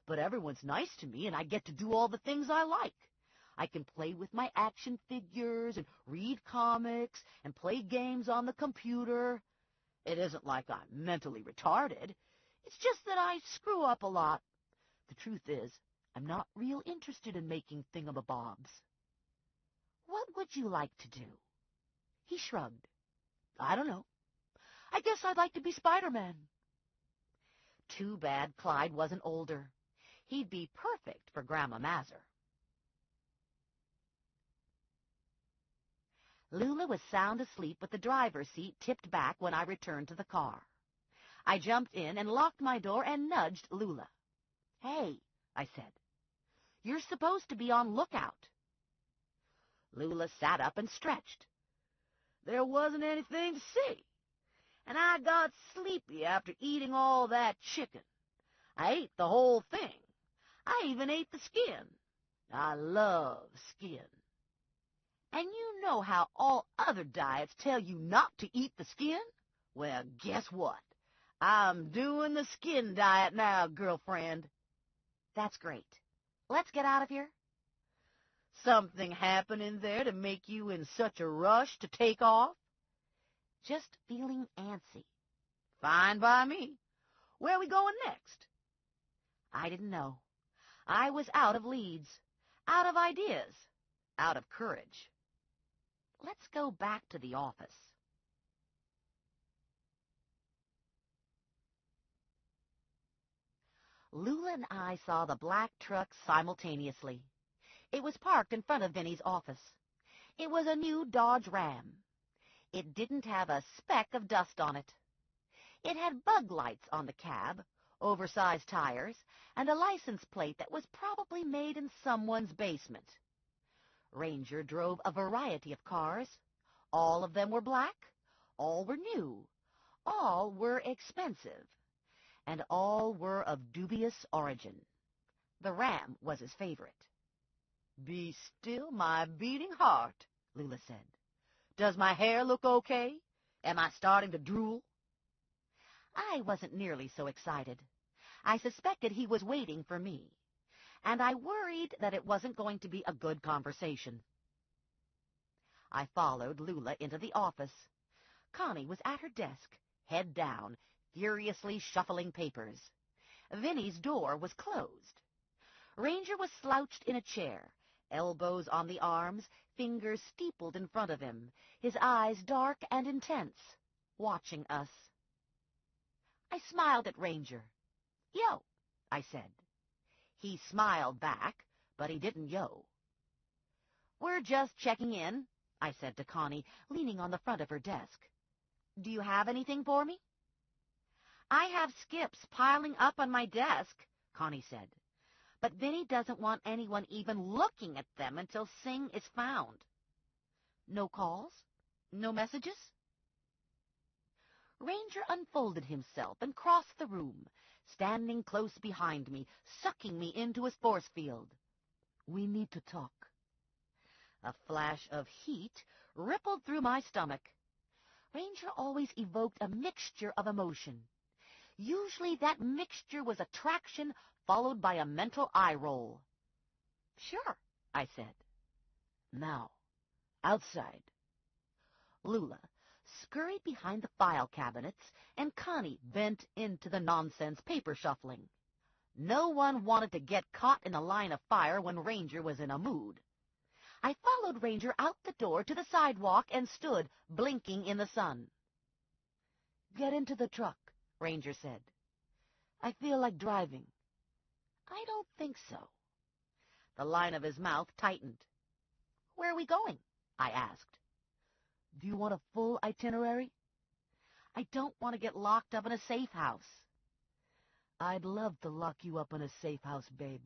S5: But everyone's nice to me, and I get to do all the things I like. I can play with my action figures and read comics and play games on the computer. It isn't like I'm mentally retarded. It's just that I screw up a lot. The truth is, I'm not real interested in making thingamabobs." "What would you like to do?" He shrugged. "I don't know. I guess I'd like to be Spider-Man." Too bad Clyde wasn't older. He'd be perfect for Grandma Mazur. Lula was sound asleep with the driver's seat tipped back when I returned to the car. I jumped in and locked my door and nudged Lula. "Hey," I said, "you're supposed to be on lookout." Lula sat up and stretched. "There wasn't anything to see, and I got sleepy after eating all that chicken. I ate the whole thing. I even ate the skin. I love skin. And you know how all other diets tell you not to eat the skin? Well, guess what? I'm doing the skin diet now, girlfriend." "That's great. Let's get out of here." "Something happen in there to make you in such a rush to take off?" "Just feeling antsy." "Fine by me. Where are we going next?" I didn't know. I was out of leads, out of ideas, out of courage. Let's go back to the office. Lula and I saw the black truck simultaneously. It was parked in front of Vinny's office. It was a new Dodge Ram. It didn't have a speck of dust on it. It had bug lights on the cab, oversized tires, and a license plate that was probably made in someone's basement. Ranger drove a variety of cars. All of them were black, all were new, all were expensive, and all were of dubious origin. The Ram was his favorite. "Be still, my beating heart," Lula said. "Does my hair look okay? Am I starting to drool?" I wasn't nearly so excited. I suspected he was waiting for me, and I worried that it wasn't going to be a good conversation. I followed Lula into the office. Connie was at her desk, head down, furiously shuffling papers. Vinny's door was closed. Ranger was slouched in a chair, elbows on the arms, fingers steepled in front of him, his eyes dark and intense, watching us. I smiled at Ranger. "Yo," I said. He smiled back, but he didn't yo. "We're just checking in," I said to Connie, leaning on the front of her desk. "Do you have anything for me?" "I have skips piling up on my desk," Connie said. "But Vinny doesn't want anyone even looking at them until Singh is found." "No calls? No messages?" Ranger unfolded himself and crossed the room, standing close behind me, sucking me into his force field. "We need to talk." A flash of heat rippled through my stomach. Ranger always evoked a mixture of emotion. Usually that mixture was attraction followed by a mental eye roll. "Sure," I said. "Now, outside." Lula scurried behind the file cabinets, and Connie bent into the nonsense paper shuffling. No one wanted to get caught in the line of fire when Ranger was in a mood. I followed Ranger out the door to the sidewalk and stood, blinking in the sun. "Get into the truck," Ranger said. "I feel like driving." "I don't think so." The line of his mouth tightened. "Where are we going?" I asked. "Do you want a full itinerary?" "I don't want to get locked up in a safe house." "I'd love to lock you up in a safe house, babe,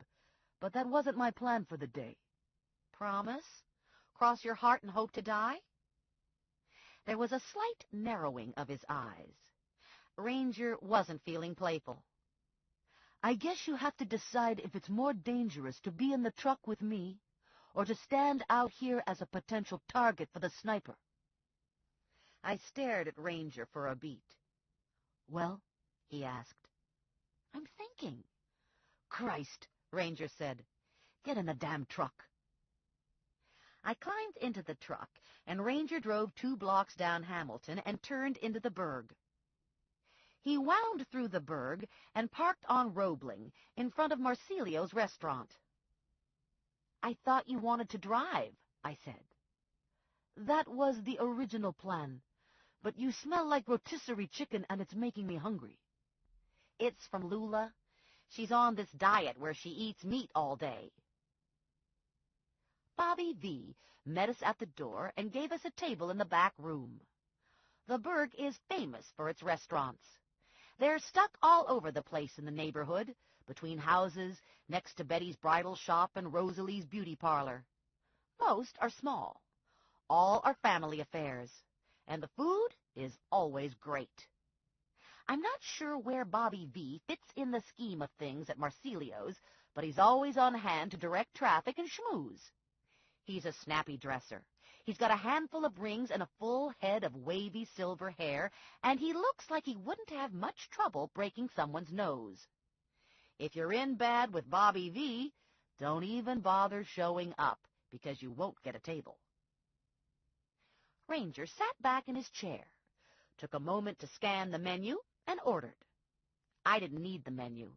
S5: but that wasn't my plan for the day." "Promise? Cross your heart and hope to die?" There was a slight narrowing of his eyes. Ranger wasn't feeling playful. "I guess you have to decide if it's more dangerous to be in the truck with me or to stand out here as a potential target for the sniper." I stared at Ranger for a beat. "Well?" he asked. "I'm thinking." "Christ," Ranger said. "Get in the damn truck." I climbed into the truck, and Ranger drove 2 blocks down Hamilton and turned into the Burg. He wound through the Burg and parked on Roebling in front of Marsilio's restaurant. "I thought you wanted to drive," I said. "That was the original plan, but you smell like rotisserie chicken and it's making me hungry." It's from Lula. She's on this diet where she eats meat all day. Bobby V. met us at the door and gave us a table in the back room. The burg is famous for its restaurants. They're stuck all over the place in the neighborhood, between houses, next to Betty's bridal shop and Rosalie's beauty parlor. Most are small. All are family affairs, and the food is always great. I'm not sure where Bobby V. fits in the scheme of things at Marsilio's, but he's always on hand to direct traffic and schmooze. He's a snappy dresser. He's got a handful of rings and a full head of wavy silver hair, and he looks like he wouldn't have much trouble breaking someone's nose. If you're in bad with Bobby V., don't even bother showing up, because you won't get a table. Ranger sat back in his chair, took a moment to scan the menu, and ordered. I didn't need the menu.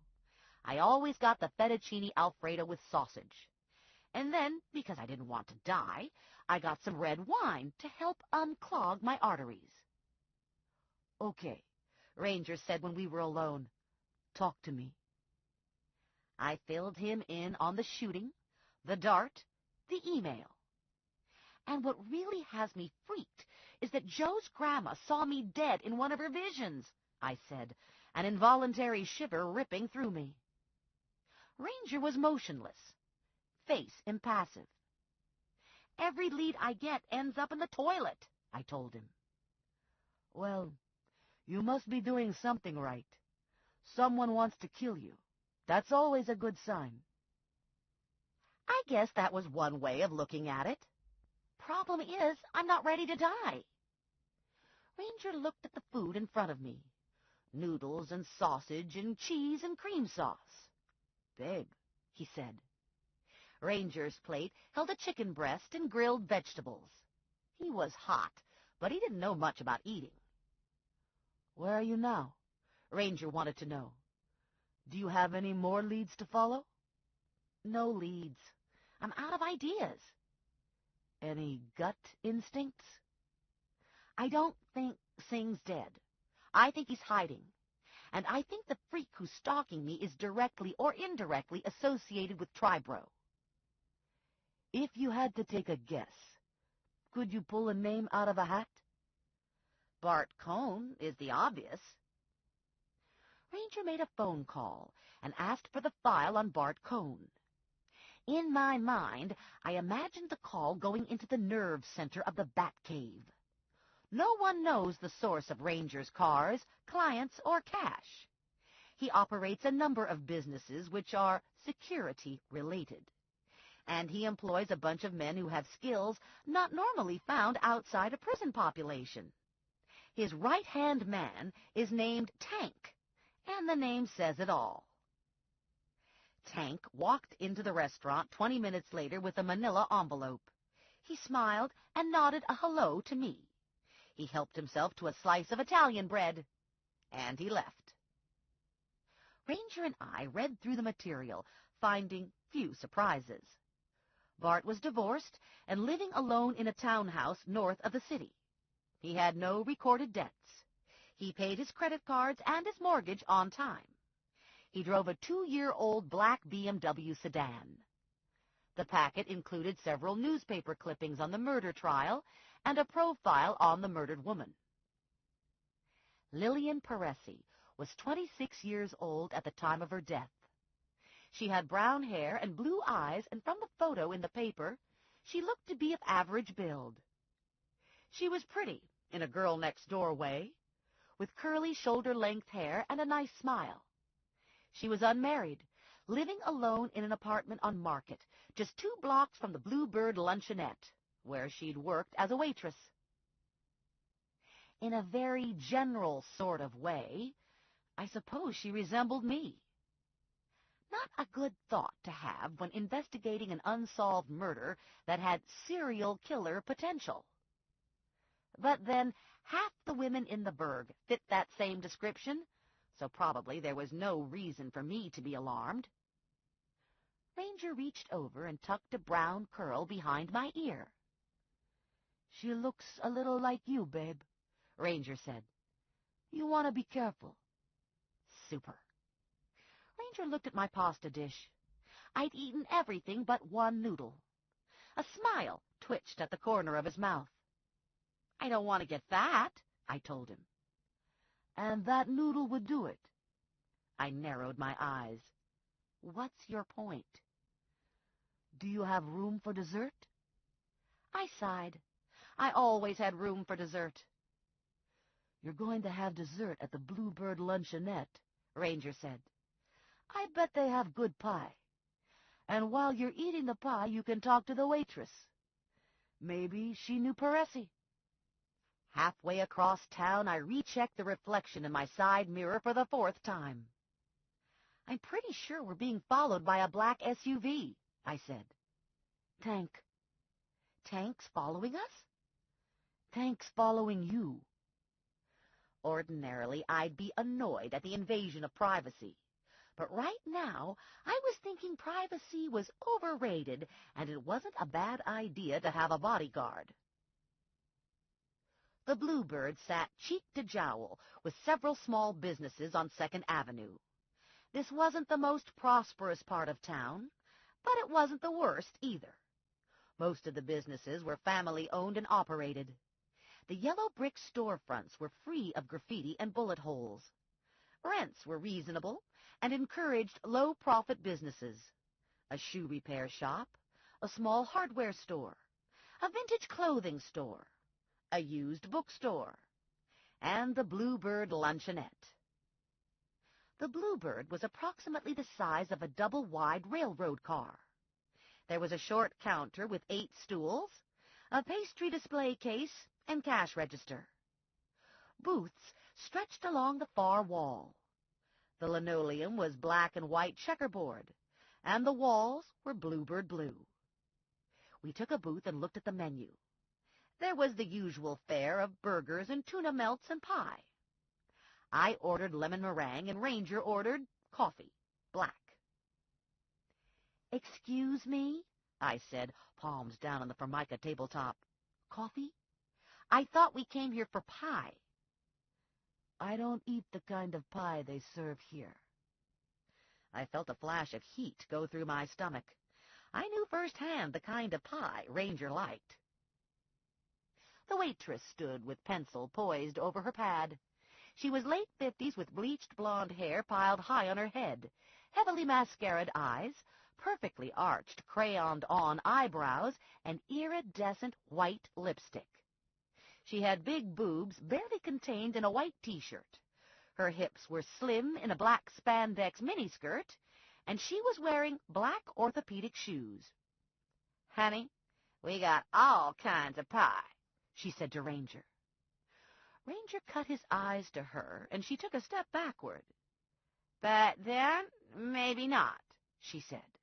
S5: I always got the fettuccine Alfredo with sausage. And then, because I didn't want to die, I got some red wine to help unclog my arteries. "Okay," Ranger said when we were alone. "Talk to me." I filled him in on the shooting, the dart, the email. And what really has me freaked is that Joe's grandma saw me dead in one of her visions, I said, an involuntary shiver ripping through me. Ranger was motionless, face impassive. "Every lead I get ends up in the toilet," I told him. "Well, you must be doing something right. Someone wants to kill you. That's always a good sign." I guess that was one way of looking at it. Problem is, I'm not ready to die. Ranger looked at the food in front of me. Noodles and sausage and cheese and cream sauce. "Babe," he said. Ranger's plate held a chicken breast and grilled vegetables. He was hot, but he didn't know much about eating. "Where are you now?" Ranger wanted to know. "Do you have any more leads to follow?" "No leads. I'm out of ideas." "Any gut instincts?" "I don't think Singh's dead. I think he's hiding. And I think the freak who's stalking me is directly or indirectly associated with Tribro." "If you had to take a guess, could you pull a name out of a hat?" "Bart Cohn is the obvious." Ranger made a phone call and asked for the file on Bart Cohn. In my mind, I imagined the call going into the nerve center of the Batcave. No one knows the source of Ranger's cars, clients, or cash. He operates a number of businesses which are security-related. And he employs a bunch of men who have skills not normally found outside a prison population. His right-hand man is named Tank, and the name says it all. Tank walked into the restaurant 20 minutes later with a manila envelope. He smiled and nodded a hello to me. He helped himself to a slice of Italian bread, and he left. Ranger and I read through the material, finding few surprises. Bart was divorced and living alone in a townhouse north of the city. He had no recorded debts. He paid his credit cards and his mortgage on time. He drove a 2-year-old black BMW sedan. The packet included several newspaper clippings on the murder trial and a profile on the murdered woman. Lillian Paresi was 26 years old at the time of her death. She had brown hair and blue eyes, and from the photo in the paper, she looked to be of average build. She was pretty, in a girl-next-door way, with curly shoulder-length hair and a nice smile. She was unmarried, living alone in an apartment on Market, just 2 blocks from the Bluebird Luncheonette, where she'd worked as a waitress. In a very general sort of way, I suppose she resembled me. Not a good thought to have when investigating an unsolved murder that had serial killer potential. But then, half the women in the burg fit that same description, so probably there was no reason for me to be alarmed. Ranger reached over and tucked a brown curl behind my ear. "She looks a little like you, babe," Ranger said. "You want to be careful." "Super," Ranger looked at my pasta dish. I'd eaten everything but one noodle. A smile twitched at the corner of his mouth. "I don't want to get fat," I told him. "And that noodle would do it." I narrowed my eyes. "What's your point?" "Do you have room for dessert?" I sighed. I always had room for dessert. "You're going to have dessert at the Bluebird Luncheonette," Ranger said. "I bet they have good pie. And while you're eating the pie, you can talk to the waitress. Maybe she knew Paresi." Halfway across town, I rechecked the reflection in my side mirror for the 4th time. "I'm pretty sure we're being followed by a black SUV, I said. "Tank." "Tank's following us?" "Tank's following you." Ordinarily, I'd be annoyed at the invasion of privacy. But right now, I was thinking privacy was overrated, and it wasn't a bad idea to have a bodyguard. The Bluebird sat cheek to jowl with several small businesses on 2nd Avenue. This wasn't the most prosperous part of town, but it wasn't the worst either. Most of the businesses were family-owned and operated. The yellow brick storefronts were free of graffiti and bullet holes. Rents were reasonable and encouraged low-profit businesses. A shoe repair shop, a small hardware store, a vintage clothing store, a used bookstore, and the Bluebird Luncheonette. The Bluebird was approximately the size of a double-wide railroad car. There was a short counter with 8 stools, a pastry display case, and cash register. Booths stretched along the far wall. The linoleum was black and white checkerboard, and the walls were Bluebird blue. We took a booth and looked at the menu. There was the usual fare of burgers and tuna melts and pie. I ordered lemon meringue, and Ranger ordered coffee, black. "Excuse me," I said, palms down on the Formica tabletop. "Coffee? I thought we came here for pie." "I don't eat the kind of pie they serve here." I felt a flash of heat go through my stomach. I knew firsthand the kind of pie Ranger liked. The waitress stood with pencil poised over her pad. She was late 50s with bleached blonde hair piled high on her head, heavily mascaraed eyes, perfectly arched crayoned-on eyebrows, and iridescent white lipstick. She had big boobs barely contained in a white T-shirt. Her hips were slim in a black spandex miniskirt, and she was wearing black orthopedic shoes. "Honey, we got all kinds of pie," she said to Ranger. Ranger cut his eyes to her, and she took a step backward. "But then, maybe not," she said.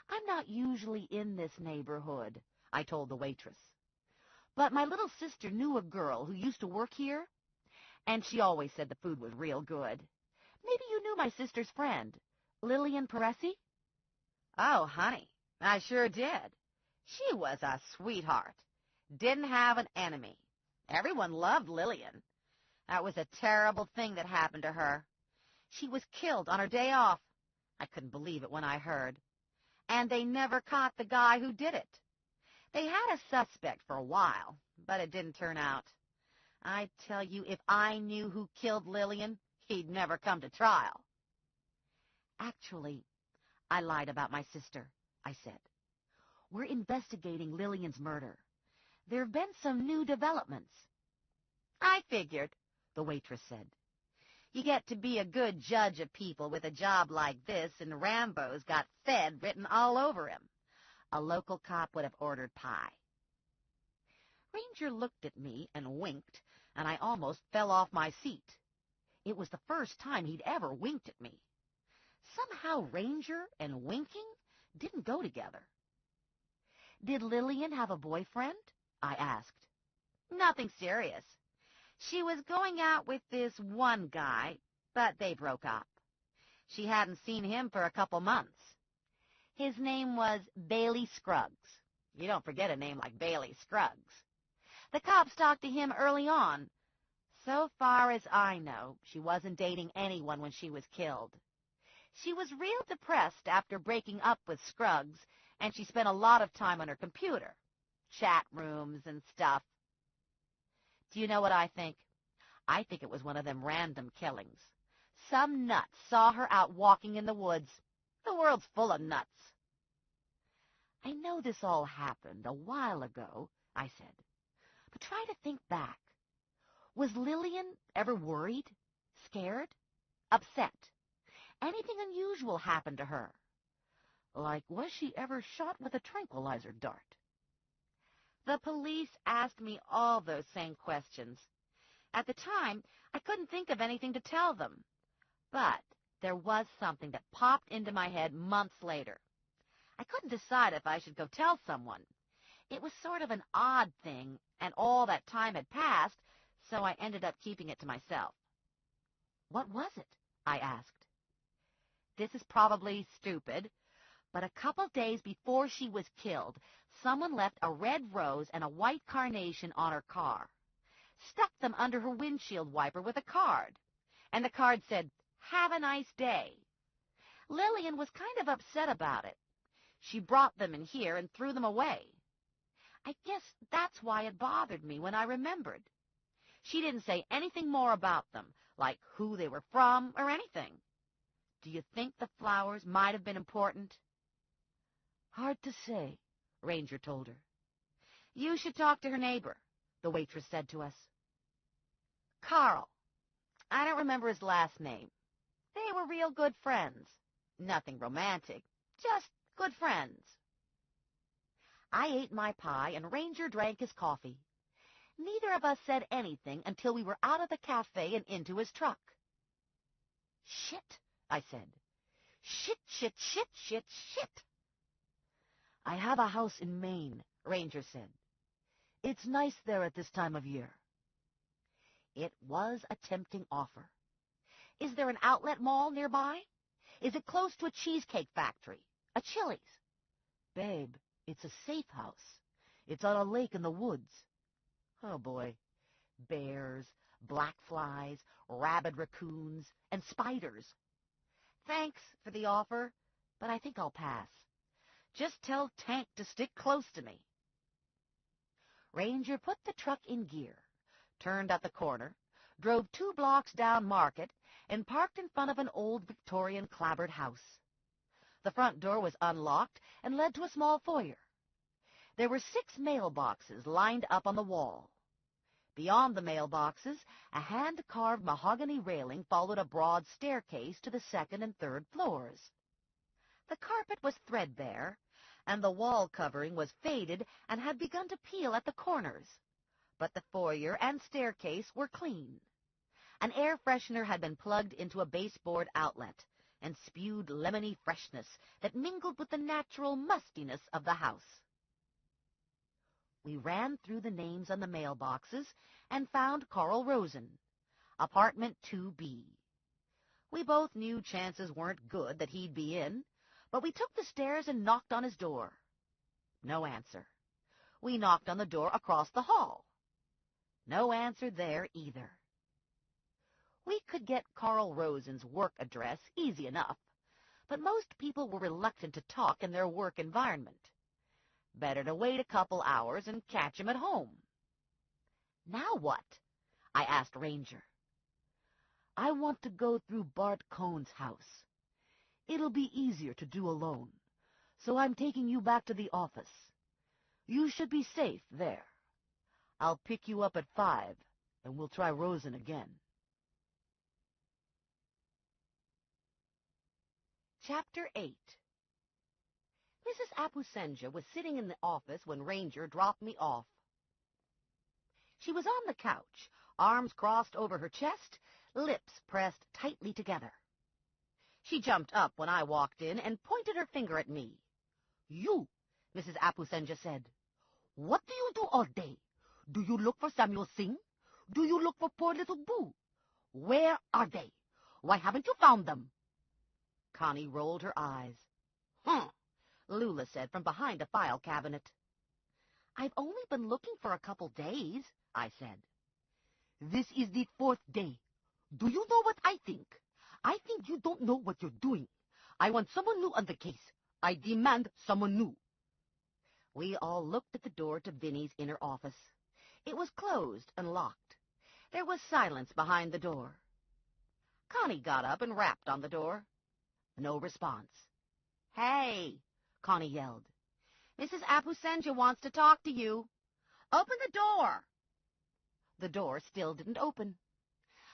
S5: "I'm not usually in this neighborhood," I told the waitress. "But my little sister knew a girl who used to work here, and she always said the food was real good. Maybe you knew my sister's friend, Lillian Paresi?" "Oh, honey, I sure did. She was a sweetheart. Didn't have an enemy. Everyone loved Lillian. That was a terrible thing that happened to her. She was killed on her day off. I couldn't believe it when I heard. And they never caught the guy who did it. They had a suspect for a while, but it didn't turn out. I tell you, if I knew who killed Lillian, he'd never come to trial." "Actually, I lied about my sister," I said. "We're investigating Lillian's murder. There have been some new developments." "I figured," the waitress said. "You get to be a good judge of people with a job like this, and Rambo's got Fed written all over him. A local cop would have ordered pie." Ranger looked at me and winked, and I almost fell off my seat. It was the first time he'd ever winked at me. Somehow Ranger and winking didn't go together. "Did Lillian have a boyfriend?" I asked. "Nothing serious. She was going out with this one guy, but they broke up. She hadn't seen him for a couple months. His name was Bailey Scruggs. You don't forget a name like Bailey Scruggs. The cops talked to him early on. So far as I know, she wasn't dating anyone when she was killed. She was real depressed after breaking up with Scruggs, and she spent a lot of time on her computer, chat rooms and stuff. Do you know what I think? I think it was one of them random killings. Some nut saw her out walking in the woods. The world's full of nuts. I know this all happened a while ago, I said, but try to think back. Was Lillian ever worried, scared, upset? Anything unusual happened to her? Like, was she ever shot with a tranquilizer dart? The police asked me all those same questions. At the time, I couldn't think of anything to tell them. But there was something that popped into my head months later. I couldn't decide if I should go tell someone. It was sort of an odd thing, and all that time had passed, so I ended up keeping it to myself. What was it? I asked. This is probably stupid, but a couple days before she was killed, someone left a red rose and a white carnation on her car, stuck them under her windshield wiper with a card, and the card said, "Have a nice day." Lillian was kind of upset about it. She brought them in here and threw them away. I guess that's why it bothered me when I remembered. She didn't say anything more about them, like who they were from or anything. Do you think the flowers might have been important? Hard to say, Ranger told her. You should talk to her neighbor, the waitress said to us. Carl. I don't remember his last name. They were real good friends. Nothing romantic, just good friends. I ate my pie and Ranger drank his coffee. Neither of us said anything until we were out of the cafe and into his truck. Shit, I said. Shit, shit, shit, shit, shit. I have a house in Maine, Ranger said. It's nice there at this time of year. It was a tempting offer. Is there an outlet mall nearby? Is it close to a cheesecake factory? A Chili's? Babe, it's a safe house. It's on a lake in the woods. Oh, boy. Bears, black flies, rabid raccoons, and spiders. Thanks for the offer, but I think I'll pass. Just tell Tank to stick close to me. Ranger put the truck in gear, turned at the corner, drove 2 blocks down Market, and parked in front of an old Victorian clapboard house. The front door was unlocked and led to a small foyer. There were 6 mailboxes lined up on the wall. Beyond the mailboxes, a hand-carved mahogany railing followed a broad staircase to the 2nd and 3rd floors. The carpet was threadbare, and the wall covering was faded and had begun to peel at the corners. But the foyer and staircase were clean. An air freshener had been plugged into a baseboard outlet and spewed lemony freshness that mingled with the natural mustiness of the house. We ran through the names on the mailboxes and found Carl Rosen, apartment 2B. We both knew chances weren't good that he'd be in, but we took the stairs and knocked on his door. No answer. We knocked on the door across the hall. No answer there either. We could get Carl Rosen's work address easy enough, but most people were reluctant to talk in their work environment. Better to wait a couple hours and catch him at home. Now what? I asked Ranger. I want to go through Bart Cohn's house. It'll be easier to do alone, so I'm taking you back to the office. You should be safe there. I'll pick you up at 5, and we'll try Rosen again. Chapter 8. Mrs. Apusenja was sitting in the office when Ranger dropped me off. She was on the couch, arms crossed over her chest, lips pressed tightly together. She jumped up when I walked in and pointed her finger at me. You, Mrs. Apusenja said. What do you do all day? Do you look for Samuel Singh? Do you look for poor little Boo? Where are they? Why haven't you found them? Connie rolled her eyes. Lula said from behind a file cabinet. I've only been looking for a couple days, I said. This is the 4th day. Do you know what I think? I think you don't know what you're doing.
S2: I want someone new on the case. I demand someone new. We all looked at the door to Vinny's inner office. It was closed and locked. There was silence behind the door. Connie got up and rapped on the door. No response. "Hey," Connie yelled. "Mrs. Apusenja wants to talk to you. Open the door." The door still didn't open.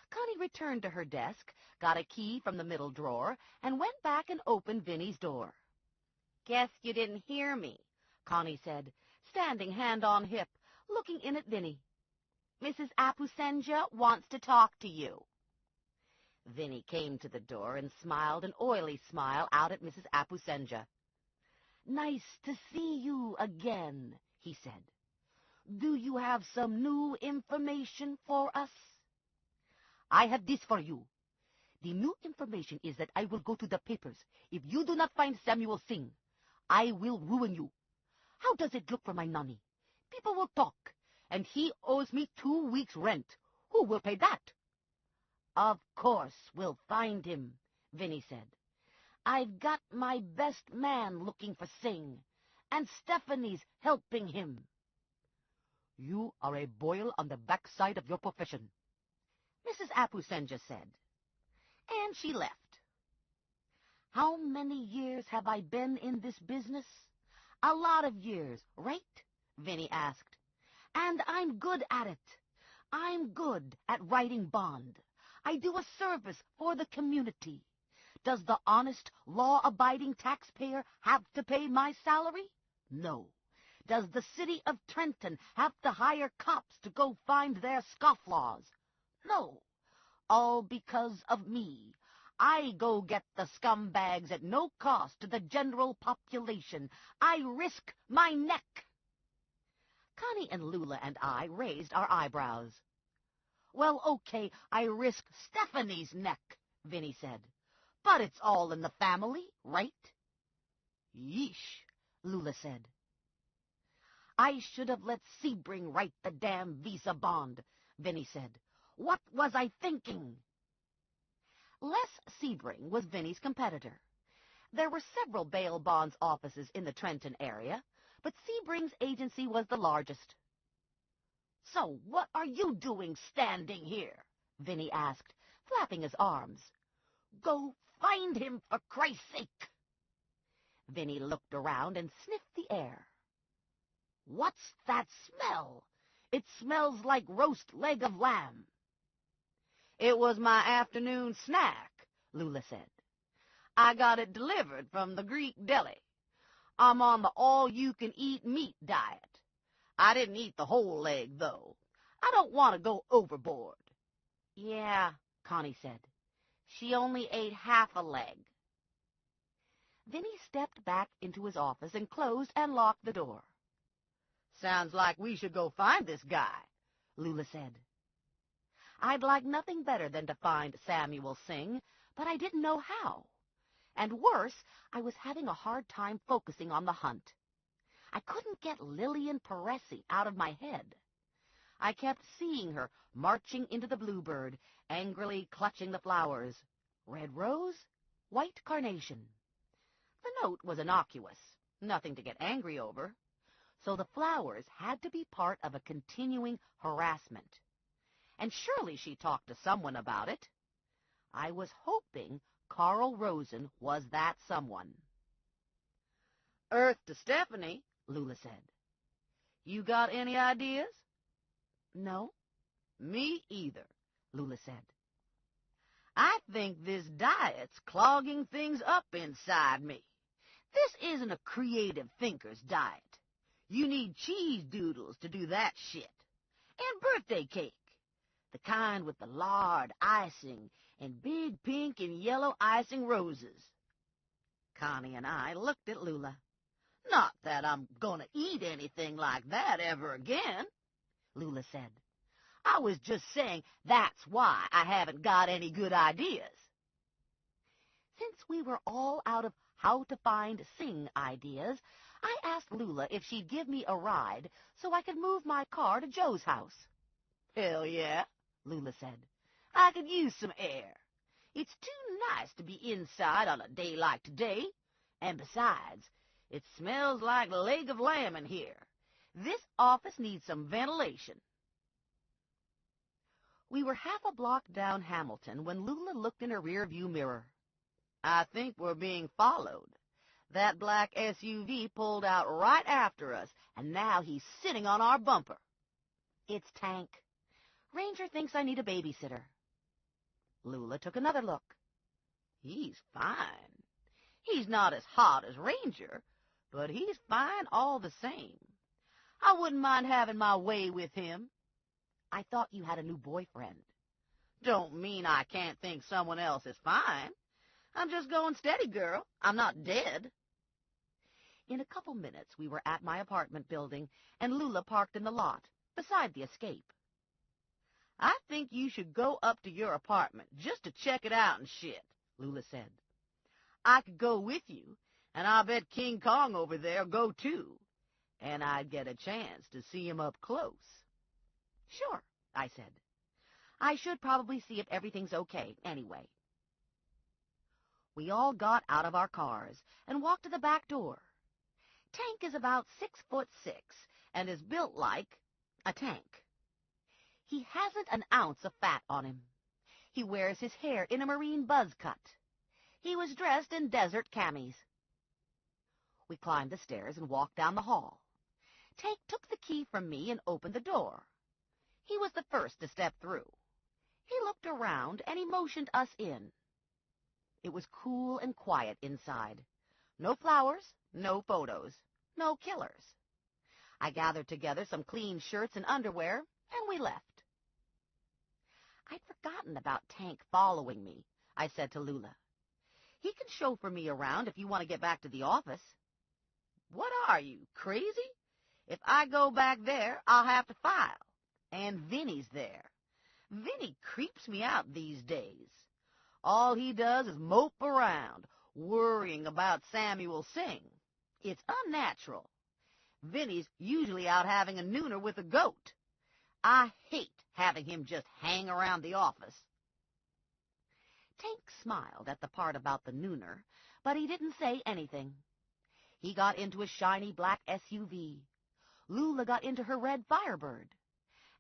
S2: Connie returned to her desk, got a key from the middle drawer, and went back and opened Vinny's door. "Guess you didn't hear me," Connie said, standing hand on hip, looking in at Vinny. "Mrs. Apusenja wants to talk to you." Vinny came to the door and smiled an oily smile out at Mrs. Apusenja. "Nice to see you again," he said. "Do you have some new information for us?" "I have this for you. The new information is that I will go to the papers. If you do not find Samuel Singh, I will ruin you. How does it look for my Nani? People will talk, and he owes me 2 weeks' rent. Who will pay that?" "Of course we'll find him," Vinny said. "I've got my best man looking for Singh, and Stephanie's helping him." "You are a boil on the backside of your profession," Mrs. Apusenja said. And she left. "How many years have I been in this business?" "A lot of years, right?" Vinny asked. "And I'm good at it. I'm good at writing bond. I do a service for the community. Does the honest, law-abiding taxpayer have to pay my salary? No. Does the city of Trenton have to hire cops to go find their scofflaws? No. All because of me. I go get the scumbags at no cost to the general population. I risk my neck." Connie and Lula and I raised our eyebrows. "Well, okay, I risk Stephanie's neck," Vinny said. "But it's all in the family, right?" "Yeesh," Lula said. "I should have let Sebring write the damn visa bond," Vinny said. "What was I thinking?" Les Sebring was Vinny's competitor. There were several bail bonds offices in the Trenton area, but Sebring's agency was the largest. "So what are you doing standing here?" Vinny asked, flapping his arms. "Go find him, for Christ's sake!" Vinny looked around and sniffed the air. "What's that smell? It smells like roast leg of lamb." "It was my afternoon snack," Lula said. "I got it delivered from the Greek deli. I'm on the all-you-can-eat meat diet. I didn't eat the whole leg, though. I don't want to go overboard." "Yeah," Connie said. "She only ate half a leg." Vinny stepped back into his office and closed and locked the door. "Sounds like we should go find this guy," Lula said. I'd like nothing better than to find Samuel Singh, but I didn't know how. And worse, I was having a hard time focusing on the hunt. I couldn't get Lillian Paresi out of my head. I kept seeing her marching into the Bluebird, angrily clutching the flowers. Red rose, white carnation. The note was innocuous, nothing to get angry over. So the flowers had to be part of a continuing harassment. And surely she talked to someone about it. I was hoping Carl Rosen was that someone. "Earth to Stephanie," Lula said. "You got any ideas?" "No." "Me either," Lula said. "I think this diet's clogging things up inside me. This isn't a creative thinker's diet. You need cheese doodles to do that shit. And birthday cake. The kind with the lard icing and big pink and yellow icing roses." Connie and I looked at Lula. "Not that I'm going to eat anything like that ever again," Lula said. "I was just saying that's why I haven't got any good ideas." Since we were all out of how to find Singh ideas, I asked Lula if she'd give me a ride so I could move my car to Joe's house. "Hell yeah," Lula said. "I could use some air. It's too nice to be inside on a day like today. And besides, it smells like a leg of lamb in here. This office needs some ventilation.
S5: We were half a block down Hamilton when Lula looked in her rearview mirror.
S2: I think we're being followed. That black SUV pulled out right after us, and now he's sitting on our bumper.
S5: It's Tank. Ranger thinks I need a babysitter. Lula took another look.
S2: He's fine. He's not as hot as Ranger, but he's fine all the same. I wouldn't mind having my way with him.
S5: I thought you had a new boyfriend.
S2: Don't mean I can't think someone else is fine. I'm just going steady, girl. I'm not dead.
S5: In a couple minutes, we were at my apartment building, and Lula parked in the lot, beside the Escape.
S2: I think you should go up to your apartment just to check it out and shit, Lula said. I could go with you, and I bet King Kong over there go too, and I'd get a chance to see him up close.
S5: Sure, I said. I should probably see if everything's okay anyway. We all got out of our cars and walked to the back door. Tank is about 6'6" and is built like a tank. He hasn't an ounce of fat on him. He wears his hair in a marine buzz cut. He was dressed in desert camis. We climbed the stairs and walked down the hall. Tank took the key from me and opened the door. He was the first to step through. He looked around and he motioned us in. It was cool and quiet inside. No flowers, no photos, no killers. I gathered together some clean shirts and underwear, and we left. I'd forgotten about Tank following me, I said to Lula. He can chauffeur me around if you want to get back to the office.
S2: What are you, crazy? If I go back there, I'll have to file. And Vinny's there. Vinny creeps me out these days. All he does is mope around, worrying about Samuel Singh. It's unnatural. Vinny's usually out having a nooner with a goat. I hate having him just hang around the office.
S5: Tank smiled at the part about the nooner, but he didn't say anything. He got into a shiny black SUV. Lula got into her red Firebird.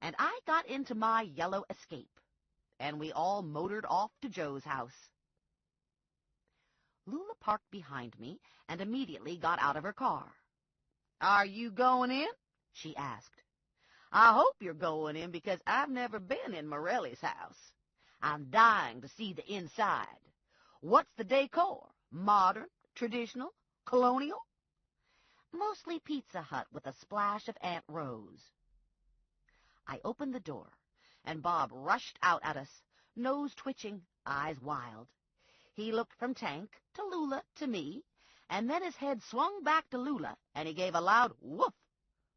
S5: And I got into my yellow Escape. And we all motored off to Joe's house. Lula parked behind me and immediately got out of her car.
S2: Are you going in? She asked. I hope you're going in because I've never been in Morelli's house. I'm dying to see the inside. What's the decor? Modern, traditional, colonial?
S5: Mostly Pizza Hut with a splash of Aunt Rose. I opened the door, and Bob rushed out at us, nose twitching, eyes wild. He looked from Tank to Lula to me, and then his head swung back to Lula, and he gave a loud woof.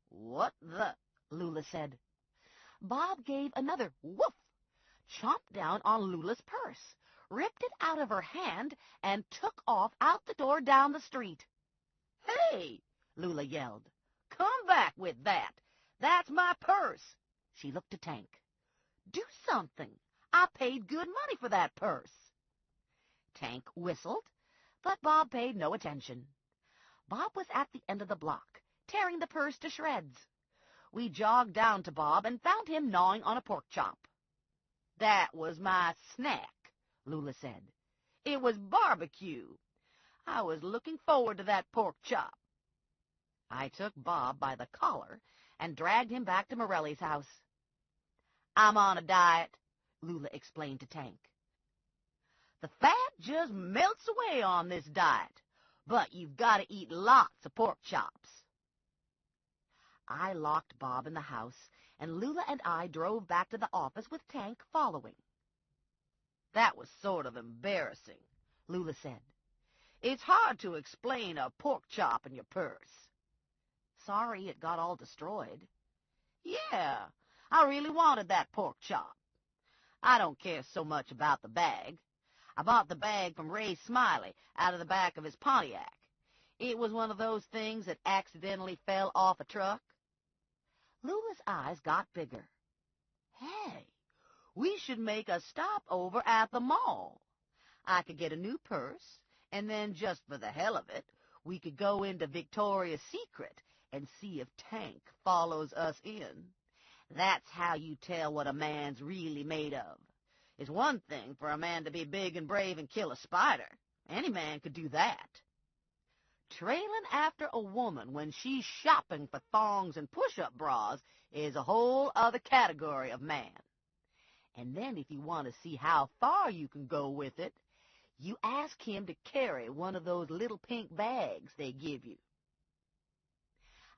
S2: What the?
S5: Lula said. Bob gave another woof, chomped down on Lula's purse, ripped it out of her hand, and took off out the door down the street.
S2: Hey, Lula yelled. Come back with that. That's my purse. She looked to Tank. Do something. I paid good money for that purse.
S5: Tank whistled, but Bob paid no attention. Bob was at the end of the block, tearing the purse to shreds. We jogged down to Bob and found him gnawing on a pork chop.
S2: That was my snack, Lula said. It was barbecue. I was looking forward to that pork chop.
S5: I took Bob by the collar and dragged him back to Morelli's house.
S2: I'm on a diet, Lula explained to Tank. The fat just melts away on this diet, but you've got to eat lots of pork chops.
S5: I locked Bob in the house, and Lula and I drove back to the office with Tank following.
S2: That was sort of embarrassing, Lula said. It's hard to explain a pork chop in your purse.
S5: Sorry it got all destroyed.
S2: Yeah, I really wanted that pork chop. I don't care so much about the bag. I bought the bag from Ray Smiley out of the back of his Pontiac. It was one of those things that accidentally fell off a truck.
S5: Lula's eyes got bigger.
S2: Hey, we should make a stop over at the mall. I could get a new purse, and then just for the hell of it, we could go into Victoria's Secret and see if Tank follows us in. That's how you tell what a man's really made of. It's one thing for a man to be big and brave and kill a spider. Any man could do that. Trailing after a woman when she's shopping for thongs and push-up bras is a whole other category of man. And then if you want to see how far you can go with it, you ask him to carry one of those little pink bags they give you.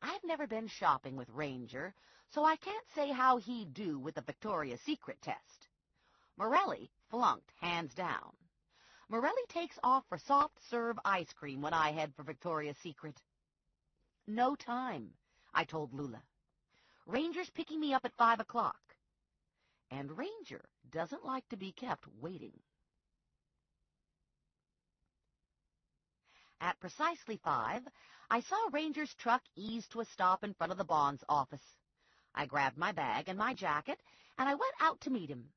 S2: I've never been shopping with Ranger, so I can't say how he'd do with the Victoria's Secret test. Morelli flunked hands down. Morelli takes off for soft-serve ice cream when I head for Victoria's Secret. No time, I told Lula. Ranger's picking me up at 5 o'clock. And Ranger doesn't like to be kept waiting. At precisely 5, I saw Ranger's truck ease to a stop in front of the bonds office. I grabbed my bag and my jacket, and I went out to meet him.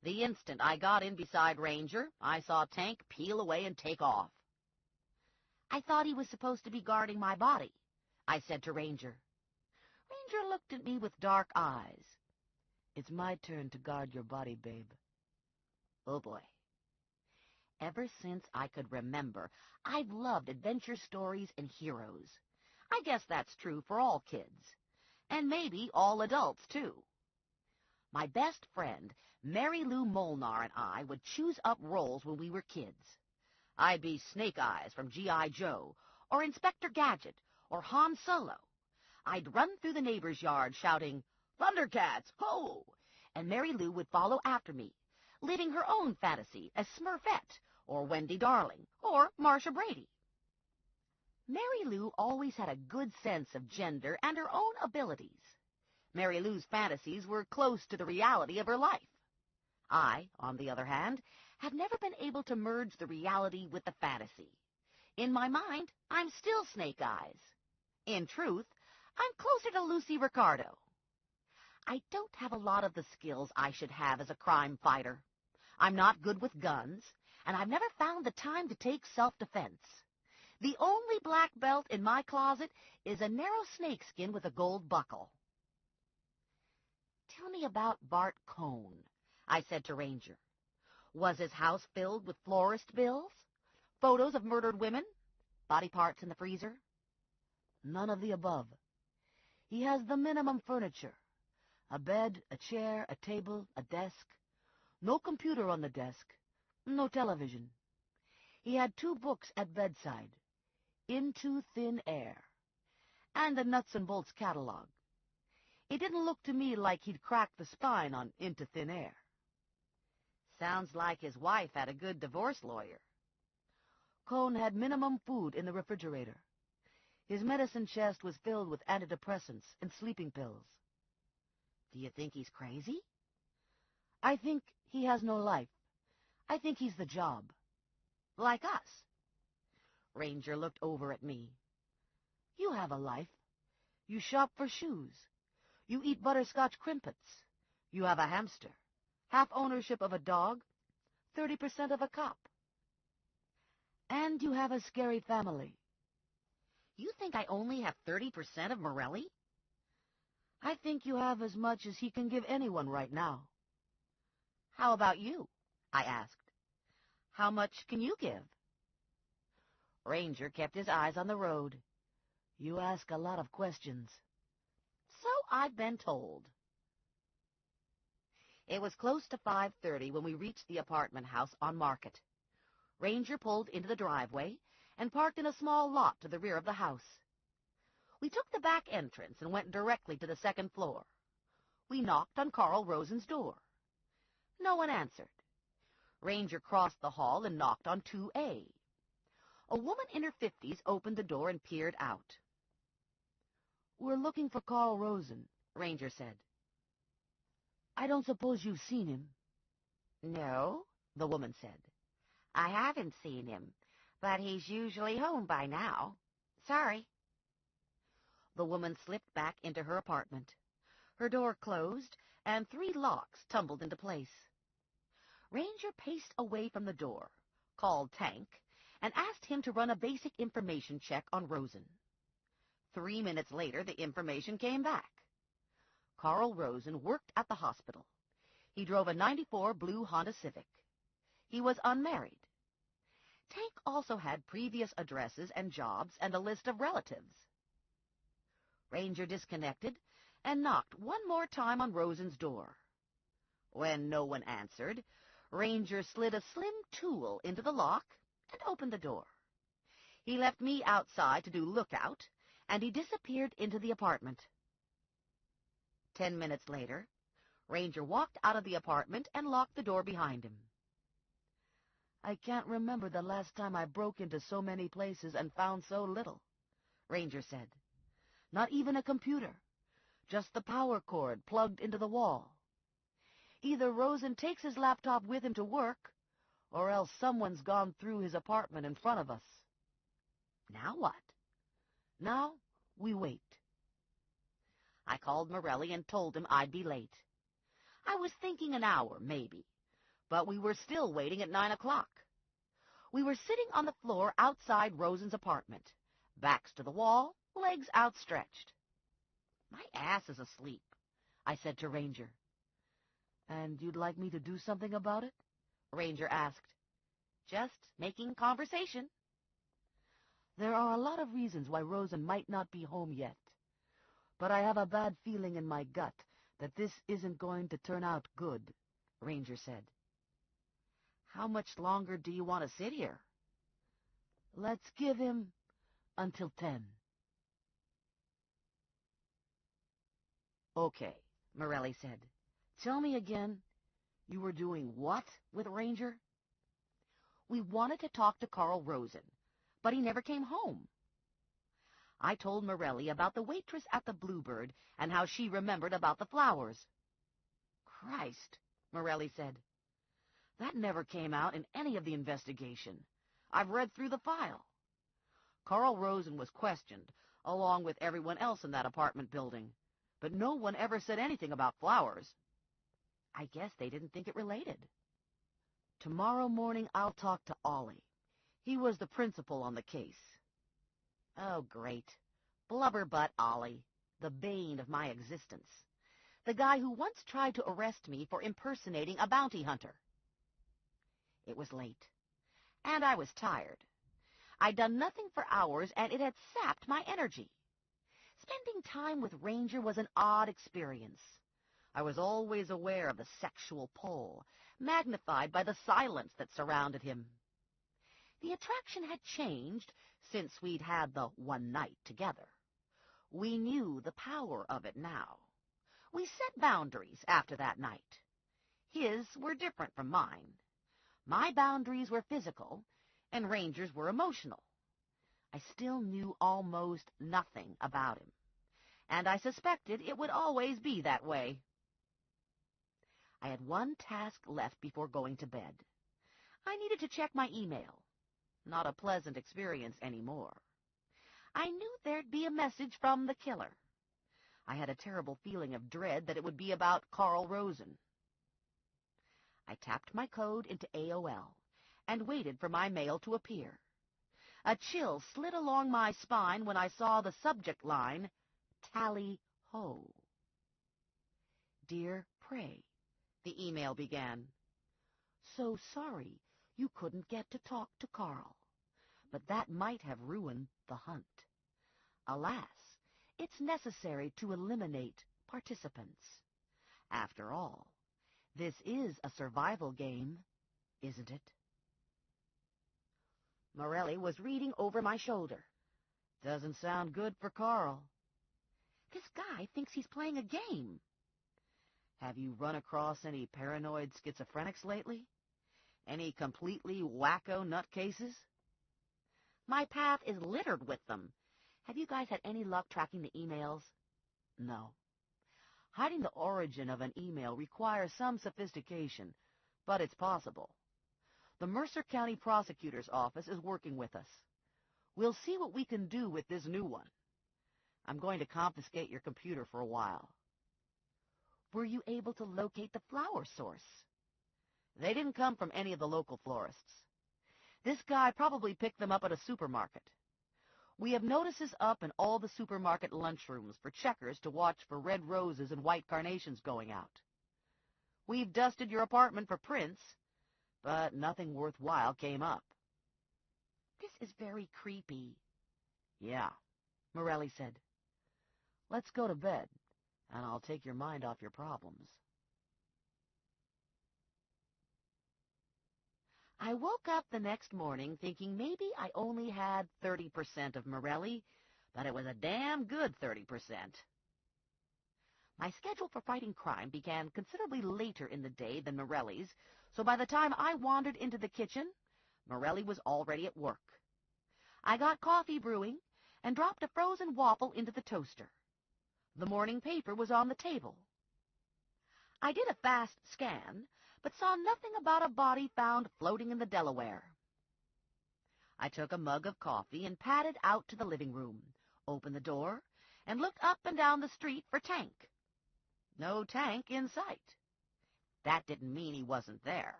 S2: The instant I got in beside Ranger, I saw Tank peel away and take off. I thought he was supposed to be guarding my body, I said to Ranger. Ranger looked at me with dark eyes. It's my turn to guard your body, babe. Oh, boy. Ever since I could remember, I've loved adventure stories and heroes. I guess that's true for all kids. And maybe all adults, too. My best friend, Mary Lou Molnar, and I would choose up roles when we were kids. I'd be Snake Eyes from G.I. Joe, or Inspector Gadget, or Han Solo. I'd run through the neighbor's yard shouting, "Thundercats, ho!" And Mary Lou would follow after me, living her own fantasy as Smurfette, or Wendy Darling, or Marcia Brady. Mary Lou always had a good sense of gender and her own abilities. Mary Lou's fantasies were close to the reality of her life. I, on the other hand, have never been able to merge the reality with the fantasy. In my mind, I'm still Snake Eyes. In truth, I'm closer to Lucy Ricardo. I don't have a lot of the skills I should have as a crime fighter. I'm not good with guns, and I've never found the time to take self-defense. The only black belt in my closet is a narrow snakeskin with a gold buckle. Tell me about Bart Cohn, I said to Ranger. Was his house filled with florist bills? Photos of murdered women? Body parts in the freezer? None of the above. He has the minimum furniture. A bed, a chair, a table, a desk. No computer on the desk. No television. He had 2 books at bedside. Into Thin Air. And a nuts and bolts catalog. It didn't look to me like he'd cracked the spine on Into Thin Air. Sounds like his wife had a good divorce lawyer. Cohn had minimum food in the refrigerator. His medicine chest was filled with antidepressants and sleeping pills. Do you think he's crazy? I think he has no life. I think he's the job. Like us. Ranger looked over at me. You have a life. You shop for shoes. You eat butterscotch crimpets. You have a hamster. Half ownership of a dog. 30% of a cop. And you have a scary family. You think I only have 30% of Morelli? I think you have as much as he can give anyone right now. How about you? I asked. How much can you give? Ranger kept his eyes on the road. You ask a lot of questions. So I've been told. It was close to 5:30 when we reached the apartment house on Market. Ranger pulled into the driveway and parked in a small lot to the rear of the house. We took the back entrance and went directly to the 2nd floor. We knocked on Carl Rosen's door. No one answered. Ranger crossed the hall and knocked on 2A. A woman in her 50s opened the door and peered out. We're looking for Carl Rosen, Ranger said. I don't suppose you've seen him. No, the woman said. I haven't seen him, but he's usually home by now. Sorry. The woman slipped back into her apartment. Her door closed, and 3 locks tumbled into place. Ranger paced away from the door,
S5: called Tank, and asked him to run a basic information check on Rosen. 3 minutes later, the information came back. Carl Rosen worked at the hospital. He drove a '94 blue Honda Civic. He was unmarried. Tank also had previous addresses and jobs and a list of relatives. Ranger disconnected and knocked one more time on Rosen's door. When no one answered, Ranger slid a slim tool into the lock and opened the door. He left me outside to do lookout, and he disappeared into the apartment. 10 minutes later, Ranger walked out of the apartment and locked the door behind him. "I can't remember the last time I broke into so many places and found so little," Ranger said. "Not even a computer, just the power cord plugged into the wall. Either Rosen takes his laptop with him to work, or else someone's gone through his apartment in front of us. Now what? Now we wait." I called Morelli and told him I'd be late. I was thinking an hour, maybe, but we were still waiting at 9 o'clock. We were sitting on the floor outside Rosen's apartment, backs to the wall, legs outstretched. "My ass is asleep," I said to Ranger. "And you'd like me to do something about it?" Ranger asked. "Just making conversation." "There are a lot of reasons why Rosen might not be home yet, but I have a bad feeling in my gut that this isn't going to turn out good," Ranger said. "How much longer do you want to sit here?" "Let's give him until 10. "Okay," Morelli said. "Tell me again, you were doing what with Ranger?" "We wanted to talk to Carl Rosen, but he never came home." I told Morelli about the waitress at the Bluebird and how she remembered about the flowers. "Christ," Morelli said. "That never came out in any of the investigation. I've read through the file. Carl Rosen was questioned, along with everyone else in that apartment building, but no one ever said anything about flowers. I guess they didn't think it related." "Tomorrow morning I'll talk to Ollie. He was the principal on the case." "Oh, great. Blubberbutt Ollie, the bane of my existence. The guy who once tried to arrest me for impersonating a bounty hunter." It was late, and I was tired. I'd done nothing for hours, and it had sapped my energy. Spending time with Ranger was an odd experience. I was always aware of the sexual pull, magnified by the silence that surrounded him. The attraction had changed since we'd had the one night together. We knew the power of it now. We set boundaries after that night. His were different from mine. My boundaries were physical, and Ranger's were emotional. I still knew almost nothing about him, and I suspected it would always be that way. I had one task left before going to bed. I needed to check my email. Not a pleasant experience anymore. I knew there'd be a message from the killer. I had a terrible feeling of dread that it would be about Carl Rosen. I tapped my code into AOL and waited for my mail to appear. A chill slid along my spine when I saw the subject line, "Tally Ho." "Dear Prey," the email began. "So sorry you couldn't get to talk to Carl, but that might have ruined the hunt. Alas, it's necessary to eliminate participants. After all, this is a survival game, isn't it?" Morelli was reading over my shoulder. "Doesn't sound good for Carl." "This guy thinks he's playing a game." "Have you run across any paranoid schizophrenics lately? Any completely wacko nutcases?" "My path is littered with them. Have you guys had any luck tracking the emails?" "No. Hiding the origin of an email requires some sophistication, but it's possible. The Mercer County Prosecutor's Office is working with us. We'll see what we can do with this new one. I'm going to confiscate your computer for a while." "Were you able to locate the flower source?" "They didn't come from any of the local florists. This guy probably picked them up at a supermarket. We have notices up in all the supermarket lunchrooms for checkers to watch for red roses and white carnations going out. We've dusted your apartment for prints, but nothing worthwhile came up.
S2: This is very creepy.
S5: Yeah, Morelli said. Let's go to bed, and I'll take your mind off your problems. I woke up the next morning thinking maybe I only had 30% of Morelli, but it was a damn good 30%. My schedule for fighting crime began considerably later in the day than Morelli's, so by the time I wandered into the kitchen, Morelli was already at work. I got coffee brewing and dropped a frozen waffle into the toaster. The morning paper was on the table. I did a fast scan, but saw nothing about a body found floating in the Delaware. I took a mug of coffee and padded out to the living room, opened the door, and looked up and down the street for Tank. No Tank in sight. That didn't mean he wasn't there.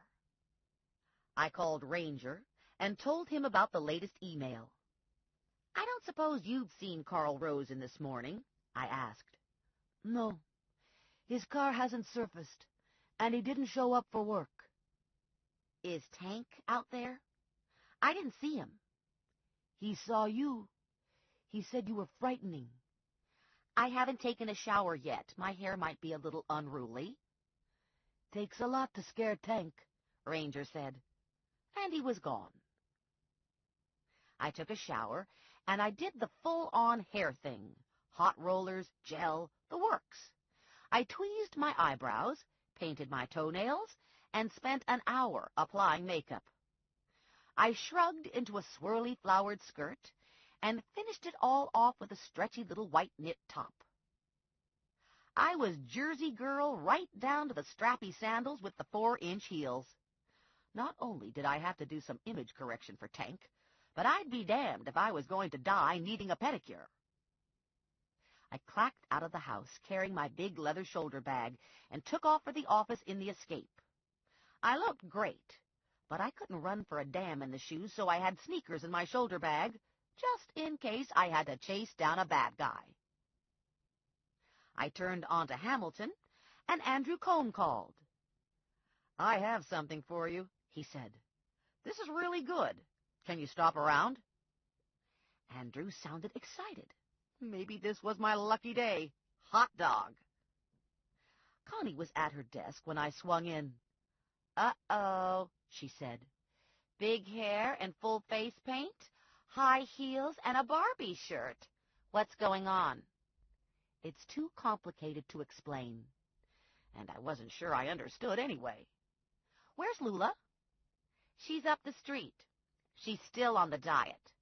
S5: I called Ranger and told him about the latest email. "I don't suppose you've seen Carl Rosen this morning?" I asked. "No. His car hasn't surfaced, and he didn't show up for work." "Is Tank out there?" "I didn't see him." "He saw you. He said you were frightening." "I haven't taken a shower yet. My hair might be a little unruly." "Takes a lot to scare Tank," Ranger said. And he was gone. I took a shower, and I did the full-on hair thing. Hot rollers, gel, the works. I tweezed my eyebrows, painted my toenails, and spent an hour applying makeup. I shrugged into a swirly flowered skirt and finished it all off with a stretchy little white knit top. I was Jersey girl right down to the strappy sandals with the 4-inch heels. Not only did I have to do some image correction for Tank, but I'd be damned if I was going to die needing a pedicure. I clacked out of the house, carrying my big leather shoulder bag, and took off for the office in the Escape. I looked great, but I couldn't run for a damn in the shoes, so I had sneakers in my shoulder bag, just in case I had to chase down a bad guy. I turned onto Hamilton, and Andrew Cohn called. "I have something for you," he said. "This is really good. Can you stop around?" Andrew sounded excited. Maybe this was my lucky day. Hot dog. Connie was at her desk when I swung in. "Uh-oh," she said. "Big hair and full face paint, high heels, and a Barbie shirt. What's going on?" It's too complicated to explain. And I wasn't sure I understood anyway. "Where's Lula?" "She's up the street. She's still on the diet.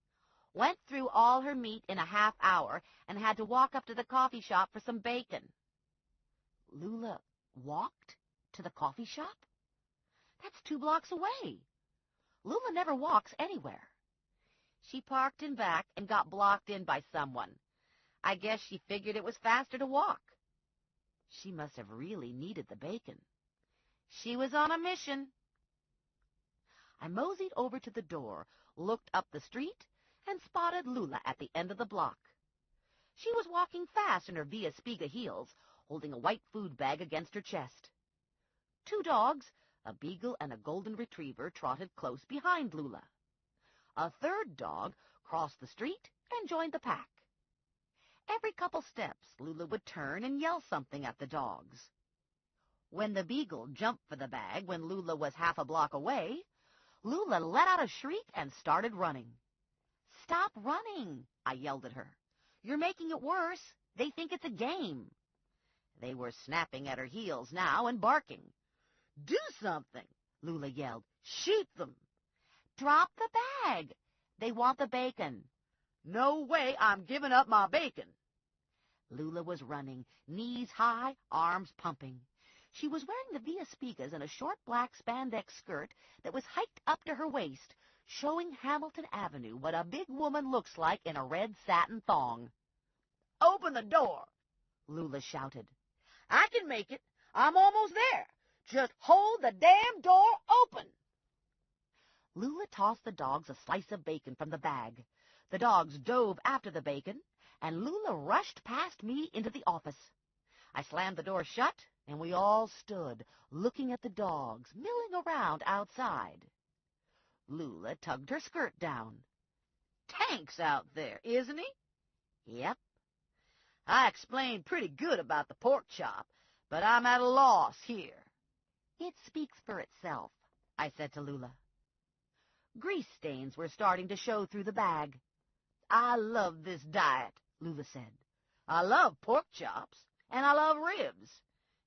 S5: Went through all her meat in a half hour and had to walk up to the coffee shop for some bacon." Lula walked to the coffee shop? That's 2 blocks away. Lula never walks anywhere. "She parked in back and got blocked in by someone. I guess she figured it was faster to walk." She must have really needed the bacon. "She was on a mission." I moseyed over to the door, looked up the street, and spotted Lula at the end of the block. She was walking fast in her Via Spiga heels, holding a white food bag against her chest. 2 dogs, a beagle and a golden retriever, trotted close behind Lula. A 3rd dog crossed the street and joined the pack. Every couple steps, Lula would turn and yell something at the dogs. When the beagle jumped for the bag when Lula was half a block away, Lula let out a shriek and started running. "Stop running," I yelled at her. "You're making it worse. They think it's a game." They were snapping at her heels now and barking. "Do something," Lula yelled. "Shoot them." "Drop the bag. They want the bacon." "No way I'm giving up my bacon." Lula was running, knees high, arms pumping. She was wearing the Via Spigas and a short black spandex skirt that was hiked up to her waist, showing Hamilton Avenue what a big woman looks like in a red satin thong. "Open the door," Lula shouted. "I can make it. I'm almost there. Just hold the damn door open." Lula tossed the dogs a slice of bacon from the bag. The dogs dove after the bacon, and Lula rushed past me into the office. I slammed the door shut, and we all stood, looking at the dogs milling around outside. Lula tugged her skirt down.
S2: Tank's out there, isn't he?
S5: Yep.
S2: I explained pretty good about the pork chop, but I'm at a loss here.
S5: It speaks for itself, I said to Lula. Grease stains were starting to show through the bag.
S2: I love this diet, Lula said. I love pork chops, and I love ribs,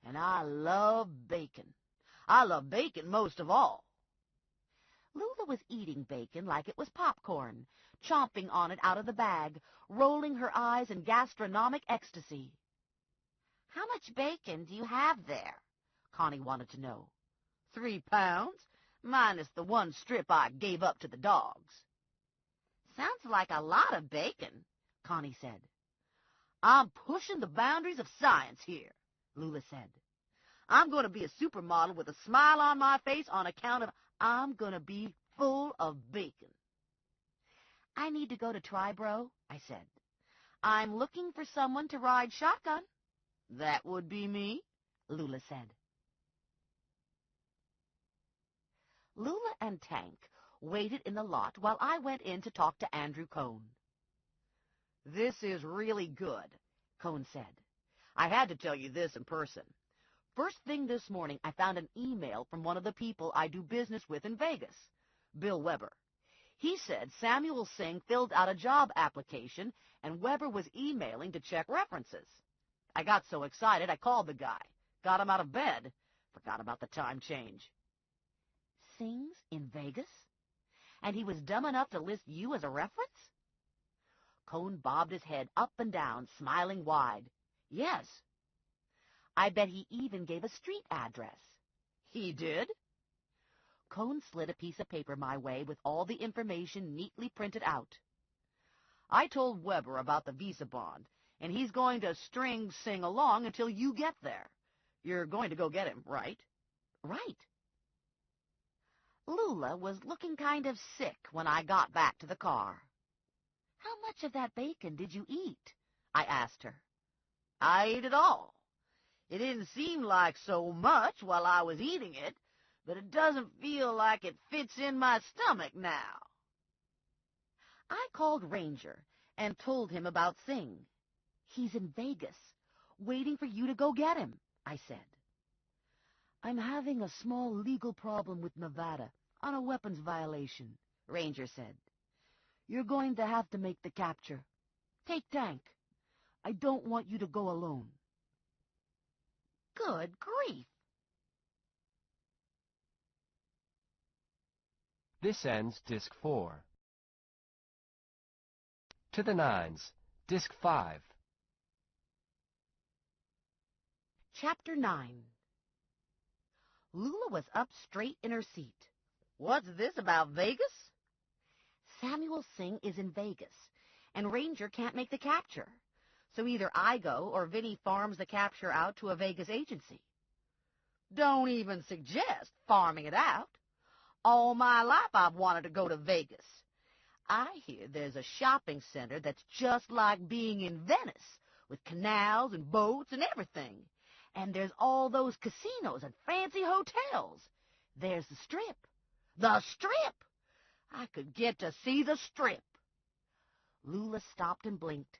S2: and I love bacon. I love bacon most of all.
S5: Lula was eating bacon like it was popcorn, chomping on it out of the bag, rolling her eyes in gastronomic ecstasy.
S3: How much bacon do you have there?
S5: Connie wanted to know.
S2: 3 pounds, minus the 1 strip I gave up to the dogs.
S3: Sounds like a lot of bacon,
S5: Connie said.
S2: I'm pushing the boundaries of science here, Lula said. I'm going to be a supermodel with a smile on my face on account of I'm going to be full of bacon.
S5: I need to go to Tribro, I said. I'm looking for someone to ride shotgun.
S2: That would be me,
S5: Lula said. Lula and Tank waited in the lot while I went in to talk to Andrew Cohn.
S2: This is really good, Cohn said. I had to tell you this in person. First thing this morning, I found an email from one of the people I do business with in Vegas, Bill Weber. He said Samuel Singh filled out a job application, and Weber was emailing to check references. I got so excited, I called the guy, got him out of bed, forgot about the time change.
S5: Singh's in Vegas? And he was dumb enough to list you as a reference? Cohn bobbed his head up and down, smiling wide.
S2: Yes.
S5: I bet he even gave a street address.
S2: He did?
S5: Cohn slid a piece of paper my way with all the information neatly printed out.
S2: I told Weber about the visa bond, and he's going to string Singh along until you get there. You're going to go get him, right?
S5: Right. Lula was looking kind of sick when I got back to the car. How much of that bacon did you eat? I asked her.
S2: I ate it all. It didn't seem like so much while I was eating it, but it doesn't feel like it fits in my stomach now.
S5: I called Ranger and told him about Singh. He's in Vegas, waiting for you to go get him, I said. I'm having a small legal problem with Nevada on a weapons violation, Ranger said. You're going to have to make the capture. Take Tank. I don't want you to go alone.
S3: Good grief.
S1: This ends Disc 4. To the Nines, Disc 5.
S5: Chapter 9. Lula was up straight in her seat.
S2: What's this about Vegas?
S5: Samuel Singh is in Vegas, and Ranger can't make the capture. So either I go or Vinny farms the capture out to a Vegas agency.
S2: Don't even suggest farming it out. All my life I've wanted to go to Vegas. I hear there's a shopping center that's just like being in Venice, with canals and boats and everything. And there's all those casinos and fancy hotels. There's the Strip. The Strip! I could get to see the Strip.
S5: Lula stopped and blinked.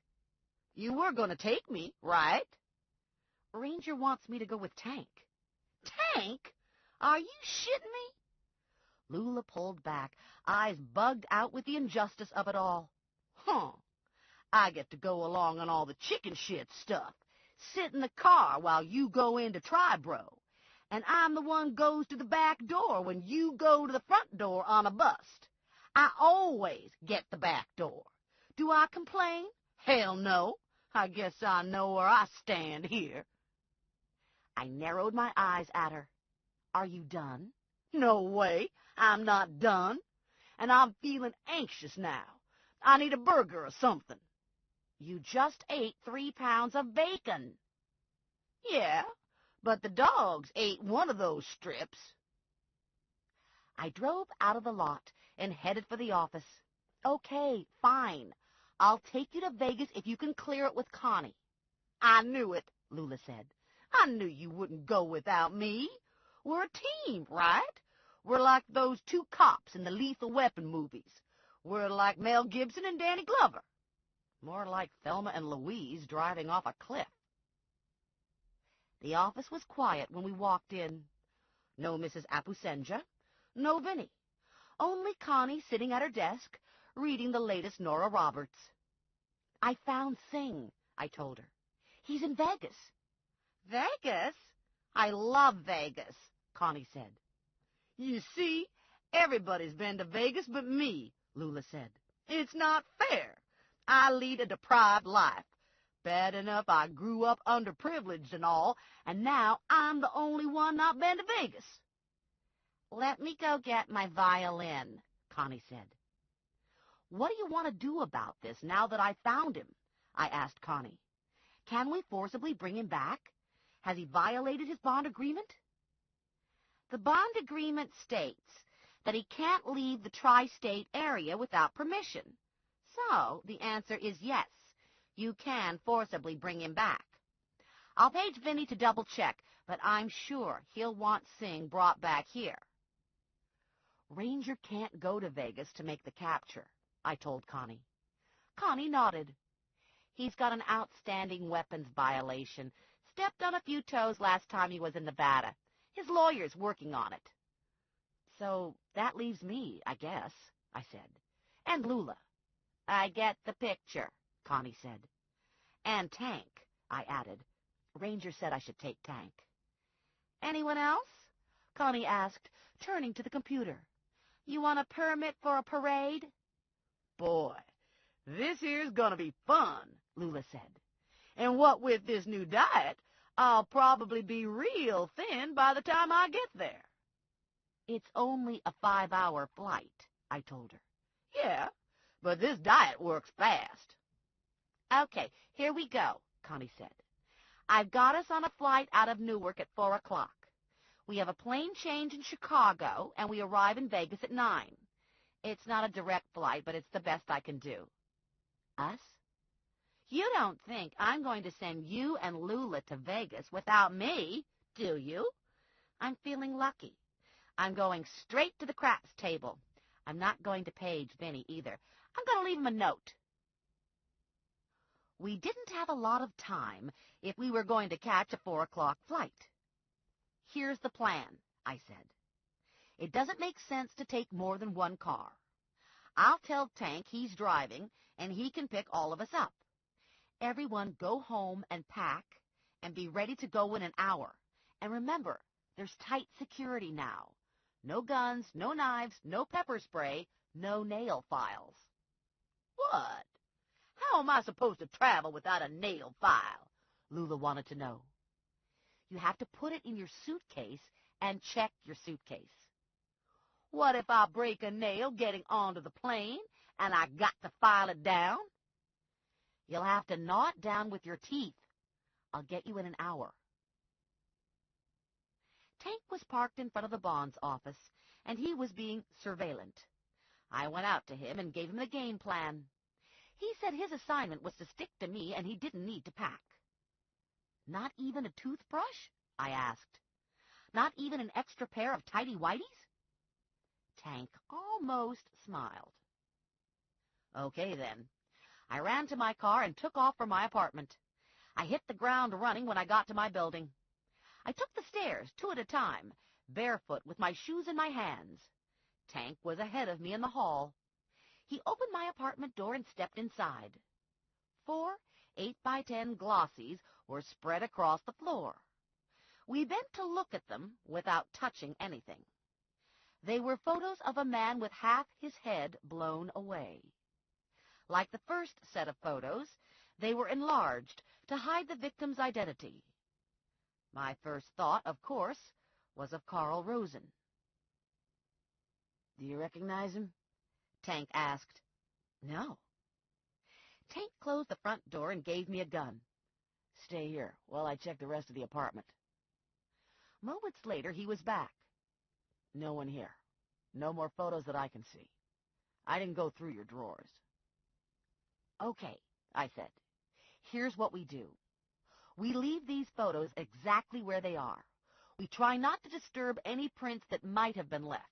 S2: You were going to take me, right?
S5: Ranger wants me to go with Tank.
S2: Tank? Are you shitting me?
S5: Lula pulled back, eyes bugged out with the injustice of it all.
S2: Huh. I get to go along on all the chicken shit stuff. Sit in the car while you go into Tribro. And I'm the one goes to the back door when you go to the front door on a bust. I always get the back door. Do I complain? Hell no. I guess I know where I stand here.
S5: I narrowed my eyes at her. Are you done?
S2: No way. I'm not done. And I'm feeling anxious now. I need a burger or something.
S5: You just ate 3 pounds of bacon.
S2: Yeah, but the dogs ate one of those strips.
S5: I drove out of the lot and headed for the office. Okay, fine. I'll take you to Vegas if you can clear it with Connie.
S2: I knew it, Lula said. I knew you wouldn't go without me. We're a team, right? We're like those two cops in the Lethal Weapon movies. We're like Mel Gibson and Danny Glover.
S5: More like Thelma and Louise driving off a cliff. The office was quiet when we walked in. No Mrs. Apusenja, no Vinny. Only Connie sitting at her desk, reading the latest Nora Roberts. I found Singh, I told her. He's in Vegas.
S2: Vegas? I love Vegas, Connie said. You see, everybody's been to Vegas but me, Lula said. It's not fair. I lead a deprived life. Bad enough I grew up underprivileged and all, and now I'm the only one not been to Vegas.
S3: Let me go get my violin, Connie said.
S5: What do you want to do about this now that I found him? I asked Connie. Can we forcibly bring him back? Has he violated his bond agreement?
S3: The bond agreement states that he can't leave the tri-state area without permission. So the answer is yes, you can forcibly bring him back. I'll page Vinny to double-check, but I'm sure he'll want Singh brought back here.
S5: Ranger can't go to Vegas to make the capture, I told Connie. Connie nodded.
S3: He's got an outstanding weapons violation. Stepped on a few toes last time he was in Nevada. His lawyer's working on it.
S5: So that leaves me, I guess, I said.
S3: And Lula. I get the picture, Connie said.
S5: And Tank, I added. Ranger said I should take Tank.
S3: Anyone else?
S5: Connie asked, turning to the computer.
S3: You want a permit for a parade?
S2: Boy, this here's gonna be fun,
S5: Lula said.
S2: And what with this new diet, I'll probably be real thin by the time I get there.
S5: It's only a 5-hour flight, I told her.
S2: Yeah, but this diet works fast.
S3: Okay, here we go, Connie said. I've got us on a flight out of Newark at 4 o'clock. We have a plane change in Chicago, and we arrive in Vegas at 9. It's not a direct flight, but it's the best I can do.
S5: Us?
S3: You don't think I'm going to send you and Lula to Vegas without me, do you? I'm feeling lucky. I'm going straight to the craps table. I'm not going to page Vinny either. I'm going to leave him a note.
S5: We didn't have a lot of time if we were going to catch a 4 o'clock flight.
S3: Here's the plan, I said.
S5: It doesn't make sense to take more than one car.
S3: I'll tell Tank he's driving, and he can pick all of us up. Everyone go home and pack, and be ready to go in an hour. And remember, there's tight security now. No guns, no knives, no pepper spray, no nail files.
S2: What? How am I supposed to travel without a nail file? Lula wanted to know.
S5: You have to put it in your suitcase and check your suitcase.
S2: What if I break a nail getting onto the plane and I got to file it down?
S5: You'll have to gnaw it down with your teeth. I'll get you in an hour. Tank was parked in front of the bonds office, and he was being surveillant. I went out to him and gave him the game plan. He said his assignment was to stick to me and he didn't need to pack. Not even a toothbrush? I asked. Not even an extra pair of tighty-whities? Tank almost smiled. Okay, then. I ran to my car and took off for my apartment. I hit the ground running when I got to my building. I took the stairs, 2 at a time, barefoot with my shoes in my hands. Tank was ahead of me in the hall. He opened my apartment door and stepped inside. 4 8x10 glossies were spread across the floor. We bent to look at them without touching anything. They were photos of a man with half his head blown away. Like the first set of photos, they were enlarged to hide the victim's identity. My first thought, of course, was of Carl Rosen.
S2: Do you recognize him?
S5: Tank asked. No. Tank closed the front door and gave me a gun.
S2: Stay here while I check the rest of the apartment.
S5: Moments later, he was back.
S2: No one here.
S5: No more photos that I can see. I didn't go through your drawers. Okay, I said. Here's what we do. We leave these photos exactly where they are. We try not to disturb any prints that might have been left.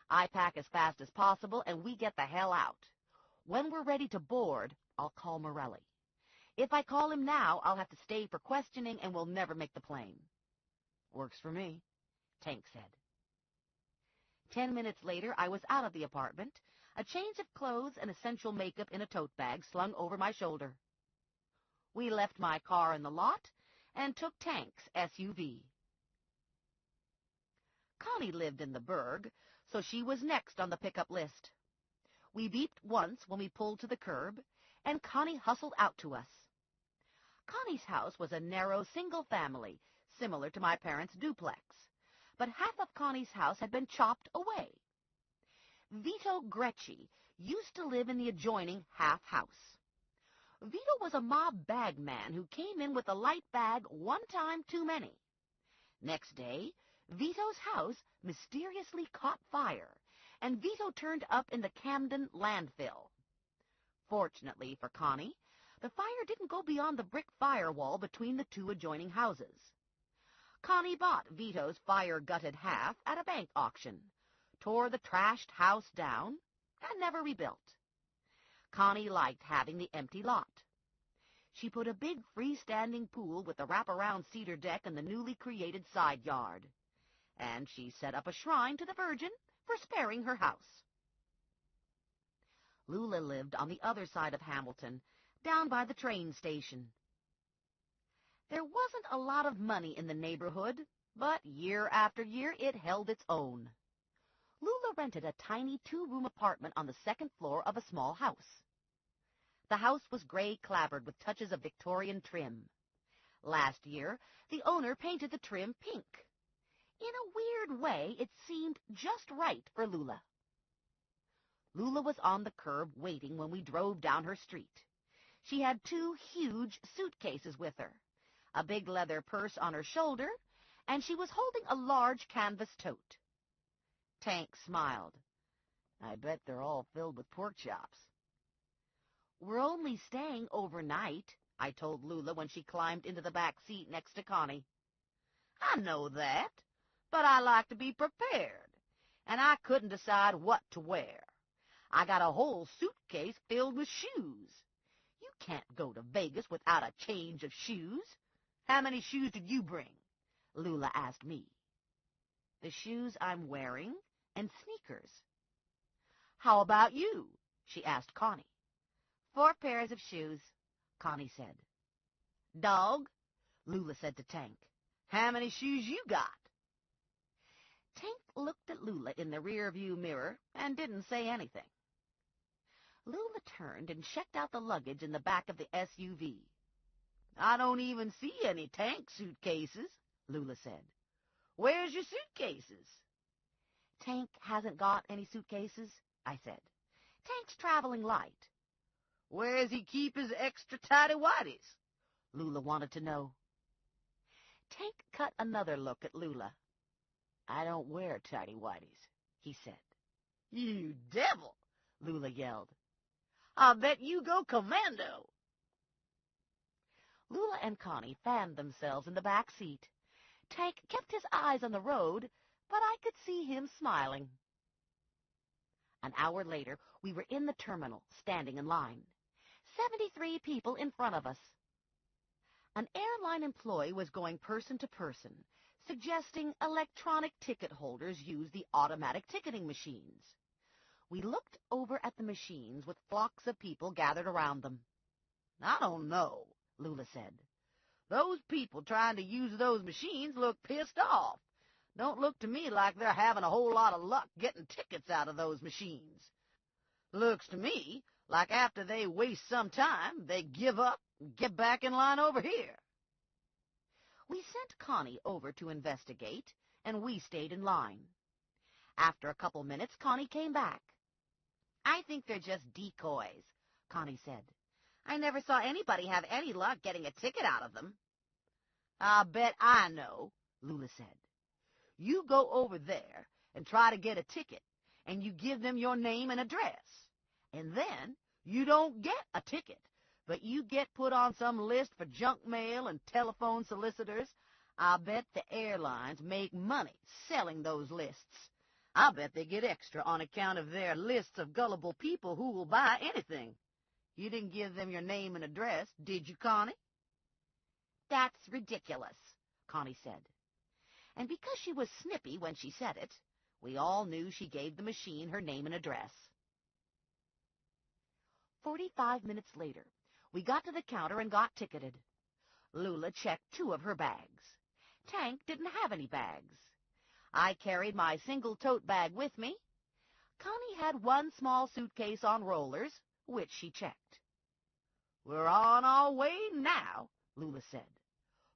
S5: I pack as fast as possible, and we get the hell out. When we're ready to board, I'll call Morelli. If I call him now, I'll have to stay for questioning, and we'll never make the plane. Works for me, Tank said. 10 minutes later, I was out of the apartment, a change of clothes and essential makeup in a tote bag slung over my shoulder. We left my car in the lot and took Tank's SUV. Connie lived in the burg, so she was next on the pickup list. We beeped once when we pulled to the curb, and Connie hustled out to us. Connie's house was a narrow single family, similar to my parents' duplex, but half of Connie's house had been chopped away. Vito Grecci used to live in the adjoining half house. Vito was a mob bag man who came in with a light bag one time too many. Next day, Vito's house mysteriously caught fire, and Vito turned up in the Camden landfill. Fortunately for Connie, the fire didn't go beyond the brick firewall between the two adjoining houses. Connie bought Vito's fire-gutted half at a bank auction, tore the trashed house down, and never rebuilt. Connie liked having the empty lot. She put a big freestanding pool with a wraparound cedar deck in the newly created side yard, and she set up a shrine to the Virgin for sparing her house. Lula lived on the other side of Hamilton, down by the train station. There wasn't a lot of money in the neighborhood, but year after year it held its own. Lula rented a tiny two-room apartment on the second floor of a small house. The house was gray-clapboard with touches of Victorian trim. Last year, the owner painted the trim pink. In a weird way, it seemed just right for Lula. Lula was on the curb waiting when we drove down her street. She had two huge suitcases with her, a big leather purse on her shoulder, and she was holding a large canvas tote. Tank smiled. I bet they're all filled with pork chops. We're only staying overnight, I told Lula when she climbed into the back seat next to Connie. I know that, but I like to be prepared, and I couldn't decide what to wear. I got a whole suitcase filled with shoes. You can't go to Vegas without a change of shoes. How many shoes did you bring? Lula asked me. The shoes I'm wearing and sneakers. How about you? She asked Connie. 4 pairs of shoes, Connie said. Dog, Lula said to Tank. How many shoes you got? Tank looked at Lula in the rear-view mirror and didn't say anything. Lula turned and checked out the luggage in the back of the SUV. I don't even see any Tank suitcases, Lula said. Where's your suitcases? Tank hasn't got any suitcases, I said. Tank's traveling light. Where's he keep his extra tighty-whities? Lula wanted to know. Tank cut another look at Lula. I don't wear tighty-whities, he said. You devil, Lula yelled. I'll bet you go commando. Lula and Connie fanned themselves in the back seat. Tank kept his eyes on the road, but I could see him smiling. An hour later, we were in the terminal, standing in line. 73 people in front of us. An airline employee was going person to person, suggesting electronic ticket holders use the automatic ticketing machines. We looked over at the machines with flocks of people gathered around them. I don't know, Lula said. Those people trying to use those machines look pissed off. Don't look to me like they're having a whole lot of luck getting tickets out of those machines. Looks to me like after they waste some time, they give up and get back in line over here. We sent Connie over to investigate, and we stayed in line. After a couple minutes, Connie came back. I think they're just decoys, Connie said. I never saw anybody have any luck getting a ticket out of them. I bet I know, Lula said. You go over there and try to get a ticket,
S2: and you give them your name and address. And then you don't get a ticket, but you get put on some list for junk mail and telephone solicitors. I bet the airlines make money selling those lists. I bet they get extra on account of their lists of gullible people who will buy anything. You didn't give them your name and address, did you, Connie?
S5: That's ridiculous, Connie said. And because she was snippy when she said it, we all knew she gave the machine her name and address. 45 minutes later, we got to the counter and got ticketed. Lula checked 2 of her bags. Tank didn't have any bags. I carried my single tote bag with me. Connie had 1 small suitcase on rollers, which she checked.
S2: We're on our way now, Lula said.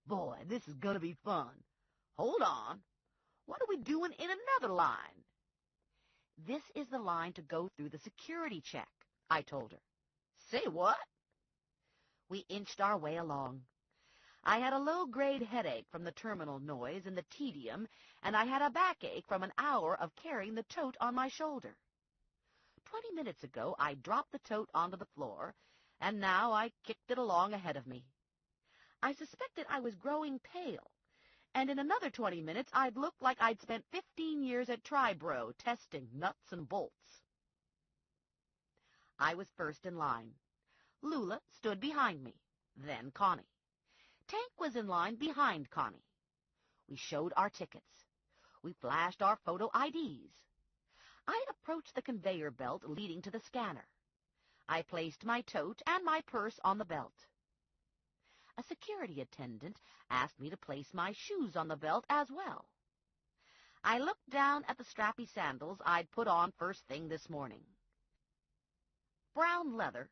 S2: Boy, this is going to be fun. Hold on. What are we doing in another line?
S5: This is the line to go through the security check, I told her.
S2: Say what?
S5: We inched our way along. I had a low-grade headache from the terminal noise and the tedium, and I had a backache from an hour of carrying the tote on my shoulder. 20 minutes ago, I dropped the tote onto the floor, and now I kicked it along ahead of me. I suspected I was growing pale, and in another 20 minutes, I'd look like I'd spent 15 years at Tribro testing nuts and bolts. I was first in line. Lula stood behind me, then Connie. Tank was in line behind Connie. We showed our tickets. We flashed our photo IDs. I approached the conveyor belt leading to the scanner. I placed my tote and my purse on the belt. A security attendant asked me to place my shoes on the belt as well. I looked down at the strappy sandals I'd put on first thing this morning. Brown leather,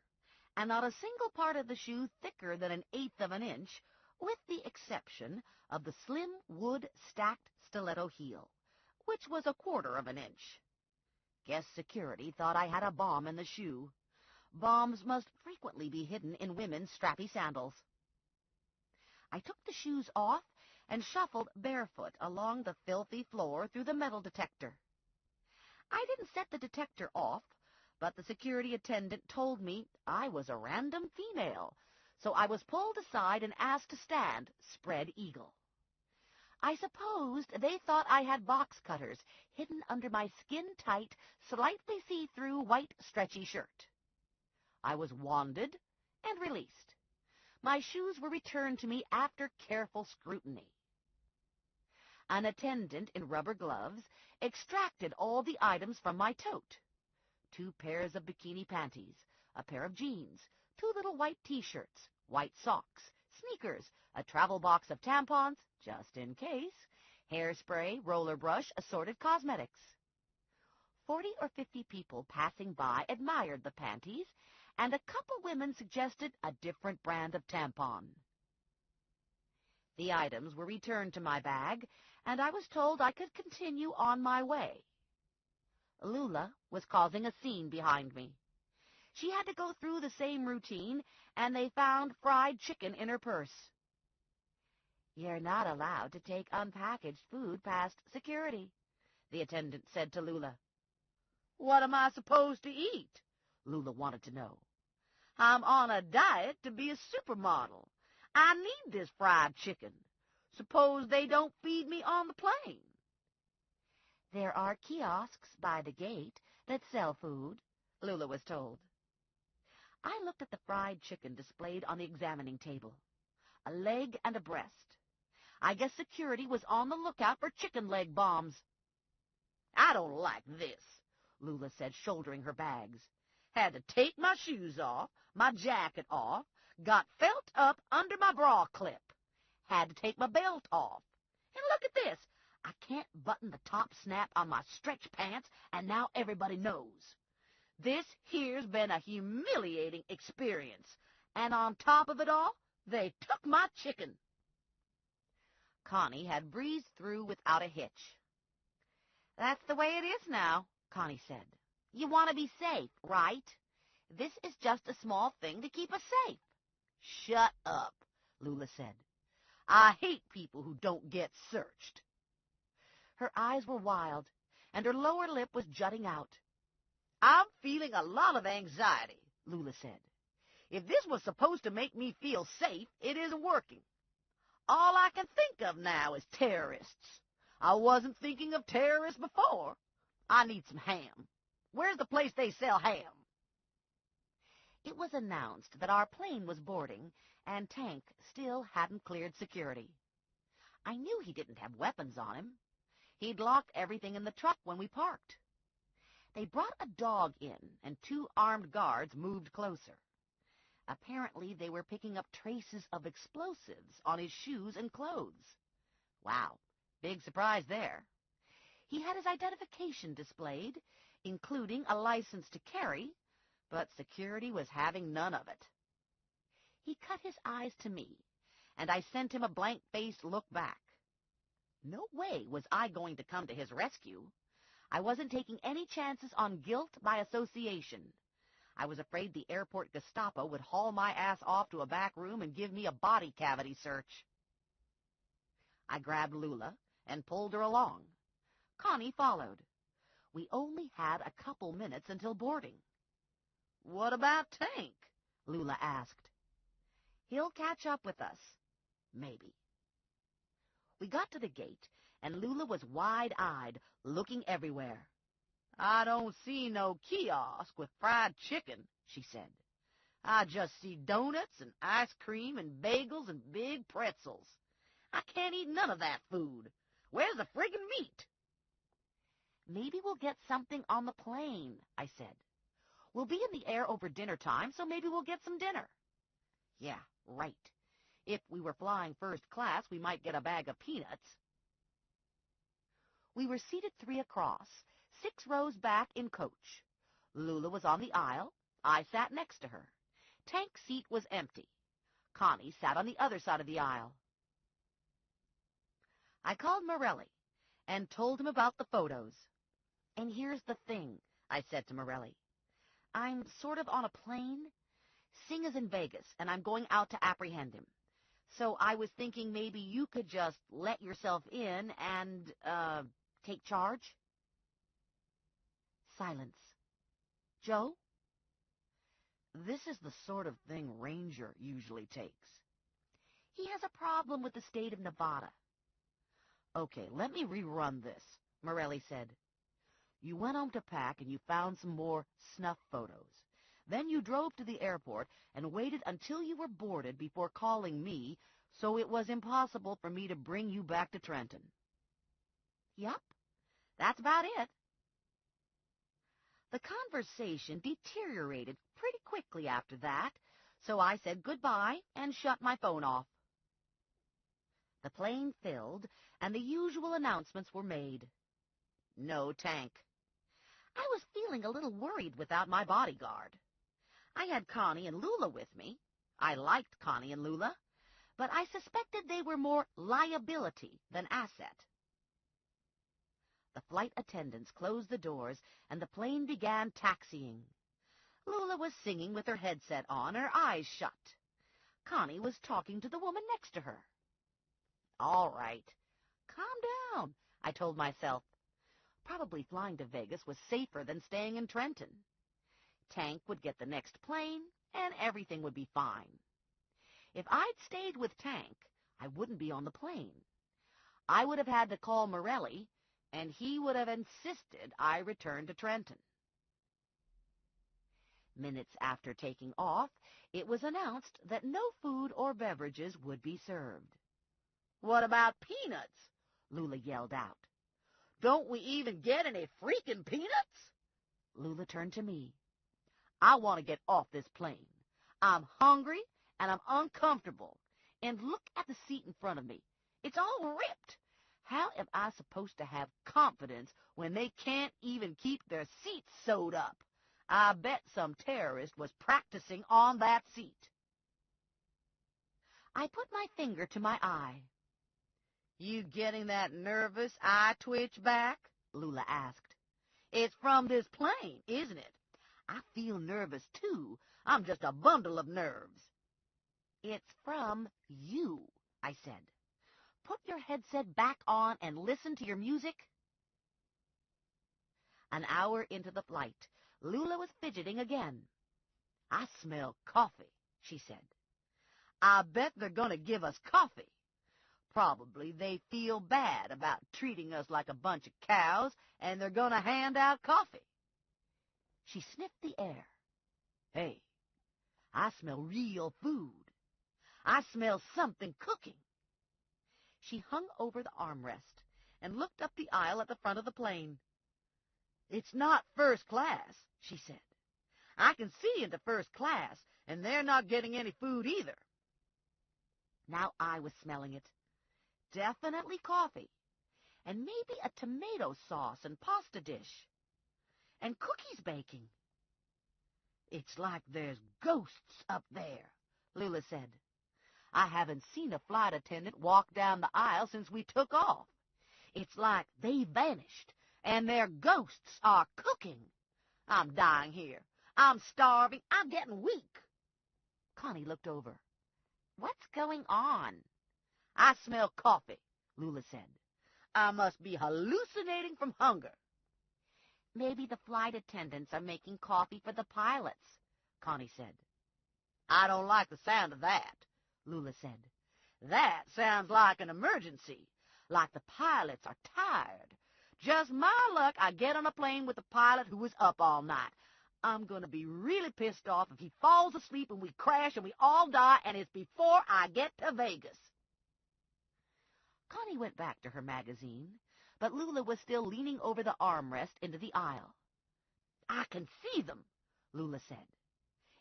S5: and not a single part of the shoe thicker than 1/8 of an inch, with the exception of the slim wood stacked stiletto heel, which was 1/4 of an inch. Guess security thought I had a bomb in the shoe. Bombs must frequently be hidden in women's strappy sandals. I took the shoes off and shuffled barefoot along the filthy floor through the metal detector. I didn't set the detector off, but the security attendant told me I was a random female, so I was pulled aside and asked to stand, spread eagle. I supposed they thought I had box cutters hidden under my skin-tight, slightly see-through white stretchy shirt. I was wanded and released. My shoes were returned to me after careful scrutiny. An attendant in rubber gloves extracted all the items from my tote. 2 pairs of bikini panties, a pair of jeans, 2 little white T-shirts, white socks, sneakers, a travel box of tampons, just in case, hairspray, roller brush, assorted cosmetics. 40 or 50 people passing by admired the panties, and a couple women suggested a different brand of tampon. The items were returned to my bag, and I was told I could continue on my way. Lula was causing a scene behind me. She had to go through the same routine, and they found fried chicken in her purse. "You're not allowed to take unpackaged food past security," the attendant said to Lula.
S2: "What am I supposed to eat?" Lula wanted to know. "I'm on a diet to be a supermodel. I need this fried chicken. Suppose they don't feed me on the plane?"
S5: "There are kiosks by the gate that sell food," Lula was told. I looked at the fried chicken displayed on the examining table. A leg and a breast. I guess security was on the lookout for chicken leg bombs.
S2: "I don't like this," Lula said, shouldering her bags. "Had to take my shoes off, my jacket off, got felt up under my bra clip. Had to take my belt off. And look at this. I can't button the top snap on my stretch pants, and now everybody knows. This here's been a humiliating experience. And on top of it all, they took my chicken."
S5: Connie had breezed through without a hitch. "That's the way it is now," Connie said. "You want to be safe, right? This is just a small thing to keep us safe."
S2: "Shut up," Lula said. "I hate people who don't get searched."
S5: Her eyes were wild, and her lower lip was jutting out.
S2: I'm feeling a lot of anxiety, Lula said. If this was supposed to make me feel safe, it isn't working. All I can think of now is terrorists. I wasn't thinking of terrorists before. I need some ham. Where's the place they sell ham?
S5: It was announced that our plane was boarding, and Tank still hadn't cleared security. I knew he didn't have weapons on him. He'd locked everything in the truck when we parked. They brought a dog in, and 2 armed guards moved closer. Apparently, they were picking up traces of explosives on his shoes and clothes. Wow, big surprise there. He had his identification displayed, including a license to carry, but security was having none of it. He cut his eyes to me, and I sent him a blank-faced look back. No way was I going to come to his rescue. I wasn't taking any chances on guilt by association. I was afraid the airport Gestapo would haul my ass off to a back room and give me a body cavity search. I grabbed Lula and pulled her along. Connie followed. We only had a couple minutes until boarding.
S2: What about Tank?
S5: Lula asked. He'll catch up with us. Maybe. We got to the gate, and Lula was wide-eyed, looking everywhere.
S2: I don't see no kiosk with fried chicken, she said. I just see donuts and ice cream and bagels and big pretzels. I can't eat none of that food. Where's the friggin' meat?
S5: Maybe we'll get something on the plane, I said. We'll be in the air over dinner time, so maybe we'll get some dinner. Yeah, right. If we were flying first class, we might get a bag of peanuts. We were seated 3 across, 6 rows back in coach. Lula was on the aisle. I sat next to her. Tank's seat was empty. Connie sat on the other side of the aisle. I called Morelli and told him about the photos. And here's the thing, I said to Morelli. I'm sort of on a plane. Singh is in Vegas, and I'm going out to apprehend him. So I was thinking maybe you could just let yourself in and, take charge. Silence. Joe?
S2: This is the sort of thing Ranger usually takes.
S5: He has a problem with the state of Nevada.
S2: Okay, let me rerun this, Morelli said. You went home to pack and you found some more snuff photos. Then you drove to the airport and waited until you were boarded before calling me, so it was impossible for me to bring you back to Trenton.
S5: Yup, that's about it.
S2: The conversation deteriorated pretty quickly after that, so I said goodbye and shut my phone off.
S5: The plane filled, and the usual announcements were made.
S2: No Tank.
S5: I was feeling a little worried without my bodyguard. I had Connie and Lula with me. I liked Connie and Lula, but I suspected they were more liability than asset. The flight attendants closed the doors, and the plane began taxiing. Lula was singing with her headset on, her eyes shut. Connie was talking to the woman next to her. All right, calm down, I told myself. Probably flying to Vegas was safer than staying in Trenton. Tank would get the next plane, and everything would be fine. If I'd stayed with Tank, I wouldn't be on the plane. I would have had to call Morelli, and he would have insisted I return to Trenton. Minutes after taking off, it was announced that no food or beverages would be served.
S2: What about peanuts? Lula yelled out. Don't we even get any freaking peanuts?
S5: Lula turned to me.
S2: I want to get off this plane. I'm hungry and I'm uncomfortable. And look at the seat in front of me. It's all ripped. How am I supposed to have confidence when they can't even keep their seats sewed up? I bet some terrorist was practicing on that seat.
S5: I put my finger to my eye.
S2: You getting that nervous eye twitch back? Lula asked. It's from this plane, isn't it? I feel nervous, too. I'm just a bundle of nerves.
S5: It's from you, I said. Put your headset back on and listen to your music. An hour into the flight, Lula was fidgeting again. "I smell coffee," she said. "I bet they're going to give us coffee. Probably they feel bad about treating us like a bunch of cows, and they're going to hand out coffee." She sniffed the air. "Hey, I smell real food. I smell something cooking." She hung over the armrest and looked up the aisle at the front of the plane. "It's not first class," she said. "I can see into first class, and they're not getting any food either." Now I was smelling it. Definitely coffee, and maybe a tomato sauce and pasta dish, and cookies baking. "It's like there's ghosts up there," Lula said. "I haven't seen a flight attendant walk down the aisle since we took off. It's like they vanished, and their ghosts are cooking. I'm dying here. I'm starving. I'm getting weak." Connie looked over. "What's going on?" "I smell coffee," Lula said. "I must be hallucinating from hunger." "Maybe the flight attendants are making coffee for the pilots," Connie said. "I don't like the sound of that," Lula said. "That sounds like an emergency, like the pilots are tired. Just my luck I get on a plane with a pilot who was up all night. I'm going to be really pissed off if he falls asleep and we crash and we all die, and it's before I get to Vegas." Connie went back to her magazine, but Lula was still leaning over the armrest into the aisle. "I can see them," Lula said.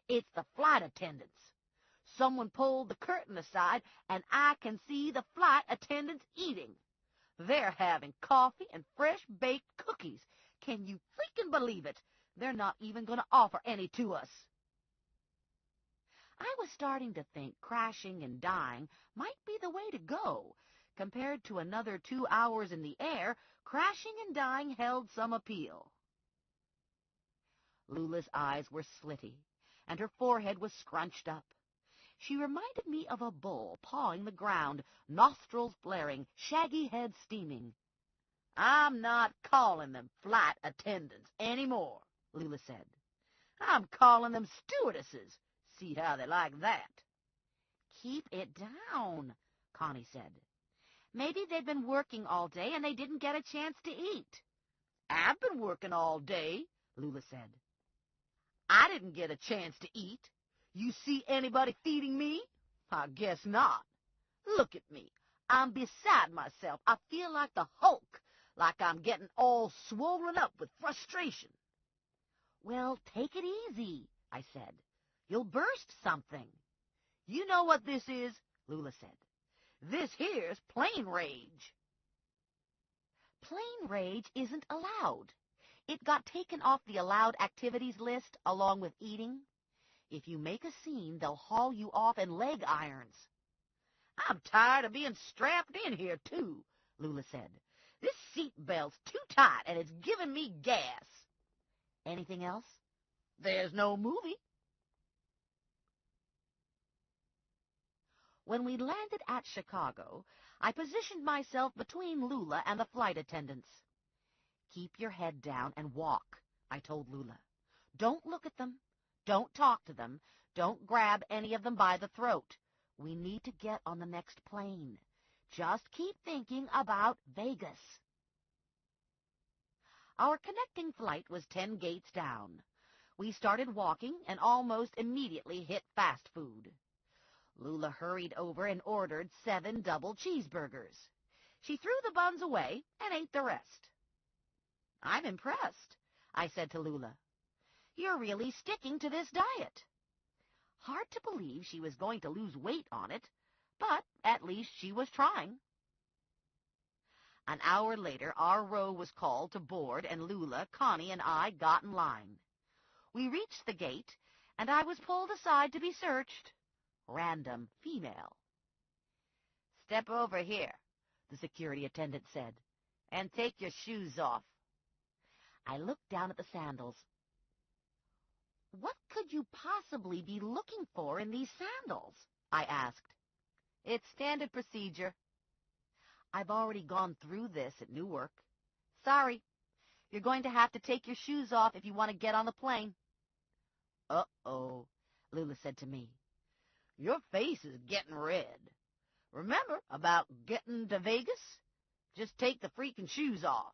S5: "It's the flight attendants. Someone pulled the curtain aside, and I can see the flight attendants eating. They're having coffee and fresh-baked cookies. Can you freaking believe it? They're not even going to offer any to us." I was starting to think crashing and dying might be the way to go. Compared to another 2 hours in the air, crashing and dying held some appeal. Lula's eyes were slitty, and her forehead was scrunched up. She reminded me of a bull pawing the ground, nostrils flaring, shaggy head steaming. "I'm not calling them flight attendants anymore," Lula said. "I'm calling them stewardesses. See how they like that." "Keep it down," Connie said. "Maybe they've been working all day and they didn't get a chance to eat." "I've been working all day," Lula said. "I didn't get a chance to eat. You see anybody feeding me? I guess not. Look at me. I'm beside myself. I feel like the Hulk, like I'm getting all swollen up with frustration." "Well, take it easy," I said. "You'll burst something." "You know what this is?" Lula said. "This here's plane rage." Plane rage isn't allowed. It got taken off the allowed activities list along with eating. If you make a scene, they'll haul you off in leg irons. "I'm tired of being strapped in here, too," Lula said. "This seat belt's too tight, and it's giving me gas." "Anything else?" "There's no movie." When we landed at Chicago, I positioned myself between Lula and the flight attendants. "Keep your head down and walk," I told Lula. "Don't look at them. Don't talk to them. Don't grab any of them by the throat. We need to get on the next plane. Just keep thinking about Vegas." Our connecting flight was 10 gates down. We started walking and almost immediately hit fast food. Lula hurried over and ordered 7 double cheeseburgers. She threw the buns away and ate the rest. "I'm impressed," I said to Lula. "You're really sticking to this diet." Hard to believe she was going to lose weight on it, but at least she was trying. An hour later, our row was called to board, and Lula, Connie, and I got in line. We reached the gate, and I was pulled aside to be searched. Random female. "Step over here," the security attendant said, "and take your shoes off." I looked down at the sandals. "What could you possibly be looking for in these sandals?" I asked. "It's standard procedure." "I've already gone through this at Newark." "Sorry. You're going to have to take your shoes off if you want to get on the plane. Uh-oh, Lula said to me. Your face is getting red. Remember about getting to Vegas? Just take the freaking shoes off.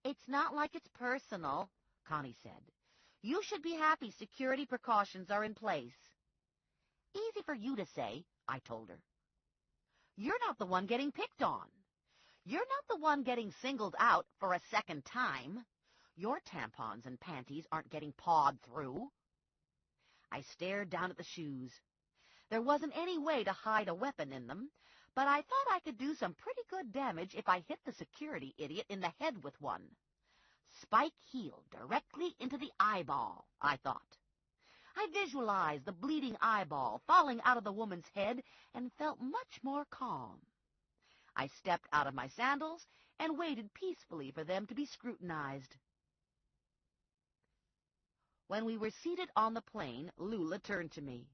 S3: It's not like it's personal, Connie said. You should be happy security precautions are in place.
S5: Easy for you to say, I told her. You're not the one getting picked on. You're not the one getting singled out for a second time. Your tampons and panties aren't getting pawed through. I stared down at the shoes. There wasn't any way to hide a weapon in them, but I thought I could do some pretty good damage if I hit the security idiot in the head with one. Spike heel directly into the eyeball, I thought. I visualized the bleeding eyeball falling out of the woman's head and felt much more calm. I stepped out of my sandals and waited peacefully for them to be scrutinized. When we were seated on the plane, Lula turned to me.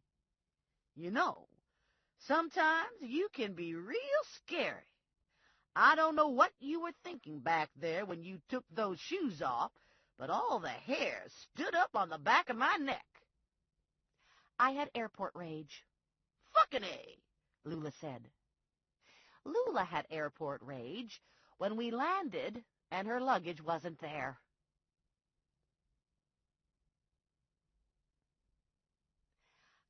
S5: You know, sometimes you can be real scary. I don't know what you were thinking back there when you took those shoes off, but all the hair stood up on the back of my neck. I had airport rage. Fucking A, Lula said. Lula had airport rage when we landed and her luggage wasn't there.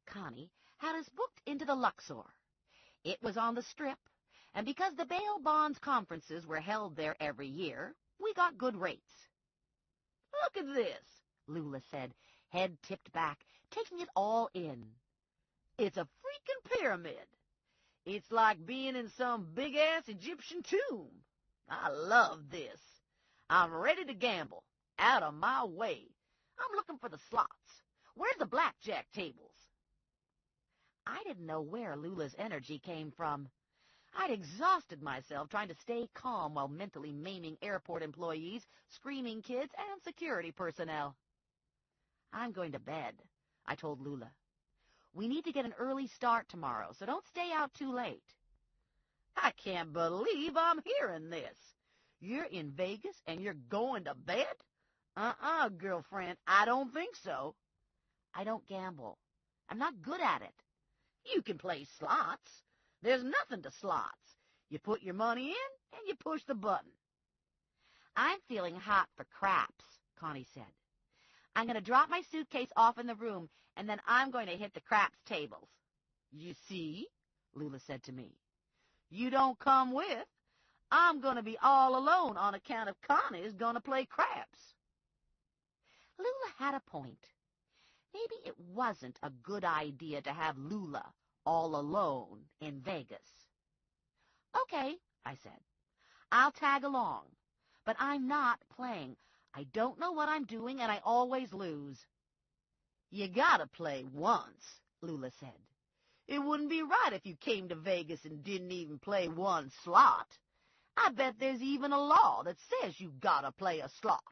S5: Connie had us booked into the Luxor. It was on the Strip, and because the bail bonds conferences were held there every year, we got good rates. Look at this, Lula said, head tipped back, taking it all in. It's a freaking pyramid. It's like being in some big-ass Egyptian tomb. I love this. I'm ready to gamble. Out of my way. I'm looking for the slots. Where's the blackjack tables? I didn't know where Lula's energy came from. I'd exhausted myself trying to stay calm while mentally maiming airport employees, screaming kids, and security personnel. I'm going to bed, I told Lula. We need to get an early start tomorrow, so don't stay out too late. I can't believe I'm hearing this. You're in Vegas and you're going to bed? Girlfriend, I don't think so. I don't gamble. I'm not good at it. You can play slots. There's nothing to slots. You put your money in and you push the button. I'm feeling hot for craps, Connie said. I'm going to drop my suitcase off in the room, and then I'm going to hit the craps tables. You see, Lula said to me. You don't come with. I'm going to be all alone on account of Connie's going to play craps. Lula had a point. Maybe it wasn't a good idea to have Lula all alone in Vegas. Okay, I said. I'll tag along, but I'm not playing. I don't know what I'm doing, and I always lose. You gotta play once, Lula said. It wouldn't be right if you came to Vegas and didn't even play one slot. I bet there's even a law that says you gotta play a slot.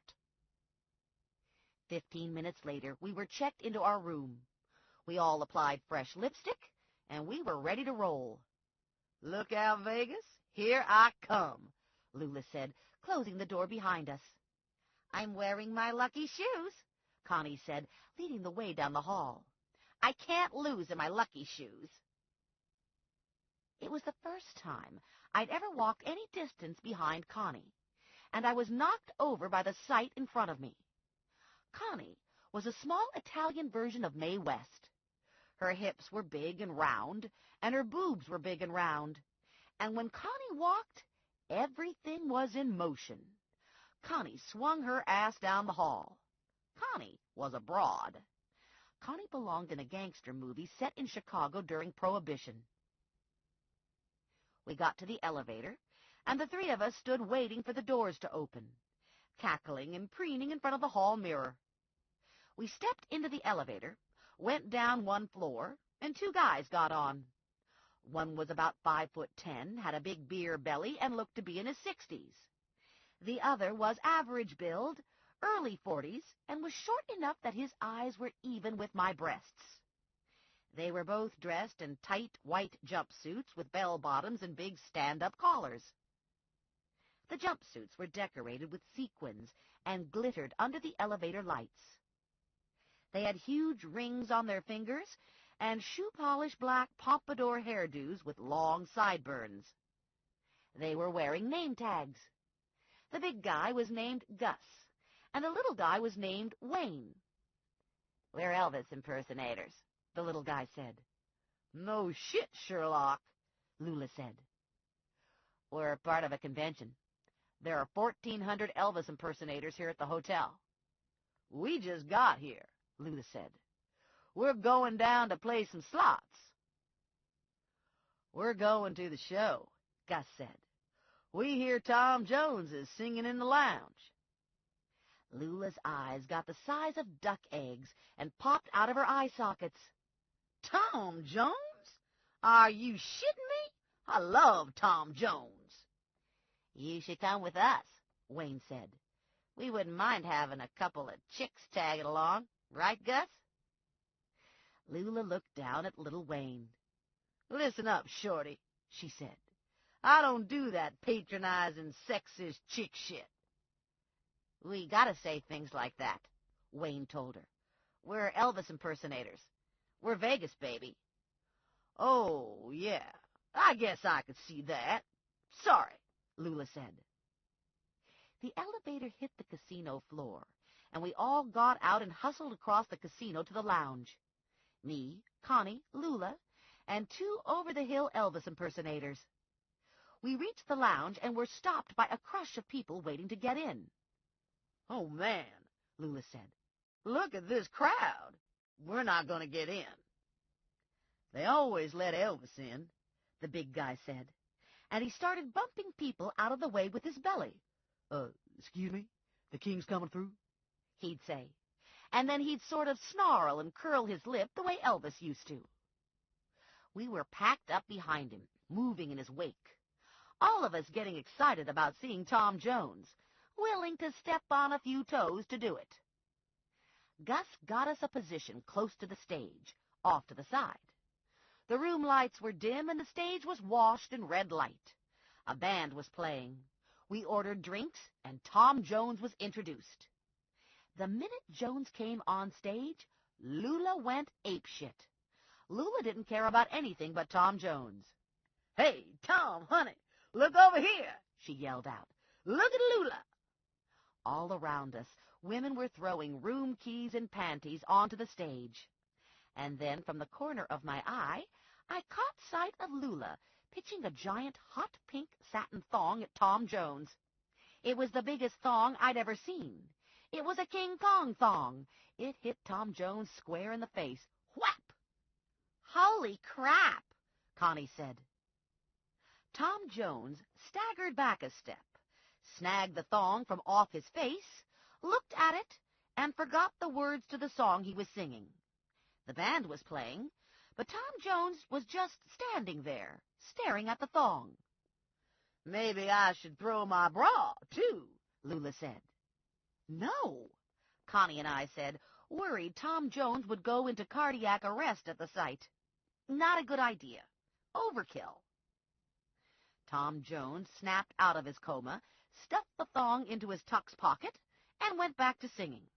S5: 15 minutes later, we were checked into our room. We all applied fresh lipstick, and we were ready to roll. Look out, Vegas. Here I come, Lula said, closing the door behind us. I'm wearing my lucky shoes, Connie said, leading the way down the hall. I can't lose in my lucky shoes. It was the first time I'd ever walked any distance behind Connie, and I was knocked over by the sight in front of me. Connie was a small Italian version of Mae West. Her hips were big and round, and her boobs were big and round. And when Connie walked, everything was in motion. Connie swung her ass down the hall. Connie was a broad. Connie belonged in a gangster movie set in Chicago during Prohibition. We got to the elevator, and the three of us stood waiting for the doors to open, cackling and preening in front of the hall mirror. We stepped into the elevator, went down one floor, and two guys got on. One was about 5'10", had a big beer belly, and looked to be in his 60s. The other was average build, early 40s, and was short enough that his eyes were even with my breasts. They were both dressed in tight white jumpsuits with bell-bottoms and big stand-up collars. The jumpsuits were decorated with sequins and glittered under the elevator lights. They had huge rings on their fingers and shoe-polish black pompadour hairdos with long sideburns. They were wearing name tags. The big guy was named Gus, and the little guy was named Wayne. "We're Elvis impersonators," the little guy said. "No shit, Sherlock," Lula said. "We're part of a convention. There are 1,400 Elvis impersonators here at the hotel." "We just got here," Lula said. "We're going down to play some slots." "We're going to the show," Gus said. "We hear Tom Jones is singing in the lounge." Lula's eyes got the size of duck eggs and popped out of her eye sockets. "Tom Jones? Are you shitting me? I love Tom Jones." "You should come with us," Wayne said. "We wouldn't mind having a couple of chicks tagging along. Right, Gus?" Lula looked down at little Wayne. "Listen up, Shorty," she said. "I don't do that patronizing, sexist chick shit." "We gotta say things like that," Wayne told her. "We're Elvis impersonators. We're Vegas, baby." "Oh, yeah, I guess I could see that. Sorry," Lula said. The elevator hit the casino floor, and we all got out and hustled across the casino to the lounge. Me, Connie, Lula, and 2 over-the-hill Elvis impersonators. We reached the lounge and were stopped by a crush of people waiting to get in. "Oh, man," Lula said. "Look at this crowd. We're not going to get in." "They always let Elvis in," the big guy said, and he started bumping people out of the way with his belly. Excuse me, the king's coming through," he'd say, and then he'd sort of snarl and curl his lip the way Elvis used to. We were packed up behind him, moving in his wake, all of us getting excited about seeing Tom Jones, willing to step on a few toes to do it. Gus got us a position close to the stage, off to the side. The room lights were dim and the stage was washed in red light. A band was playing. We ordered drinks, and Tom Jones was introduced. The minute Jones came on stage, Lula went apeshit. Lula didn't care about anything but Tom Jones. "Hey, Tom, honey, look over here," she yelled out. "Look at Lula." All around us, women were throwing room keys and panties onto the stage. And then, from the corner of my eye, I caught sight of Lula pitching a giant hot pink satin thong at Tom Jones. It was the biggest thong I'd ever seen. It was a King Kong thong. It hit Tom Jones square in the face. Whap! "Holy crap!" Connie said. Tom Jones staggered back a step, snagged the thong from off his face, looked at it, and forgot the words to the song he was singing. The band was playing, but Tom Jones was just standing there, staring at the thong. "Maybe I should throw my bra, too," Lula said. "No," Connie and I said, worried Tom Jones would go into cardiac arrest at the sight. "Not a good idea. Overkill." Tom Jones snapped out of his coma, stuffed the thong into his tux pocket, and went back to singing.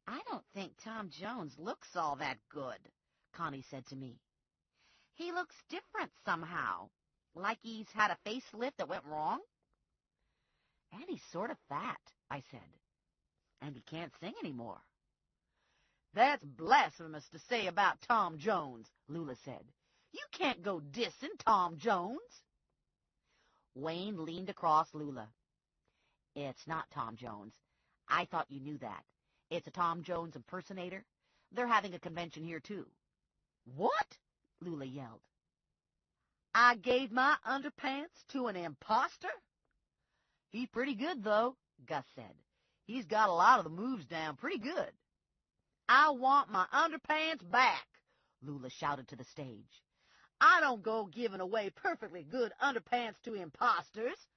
S5: "I don't think Tom Jones looks all that good," Connie said to me. "He looks different somehow, like he's had a facelift that went wrong." "And he's sort of fat," I said. "And he can't sing anymore." "That's blasphemous to say about Tom Jones," Lula said. "You can't go dissing Tom Jones." Wayne leaned across Lula. "It's not Tom Jones. I thought you knew that. It's a Tom Jones impersonator. They're having a convention here, too." "What?" Lula yelled. "I gave my underpants to an imposter?" "He's pretty good, though," Gus said. "He's got a lot of the moves down pretty good." "I want my underpants back," Lula shouted to the stage. "I don't go giving away perfectly good underpants to imposters.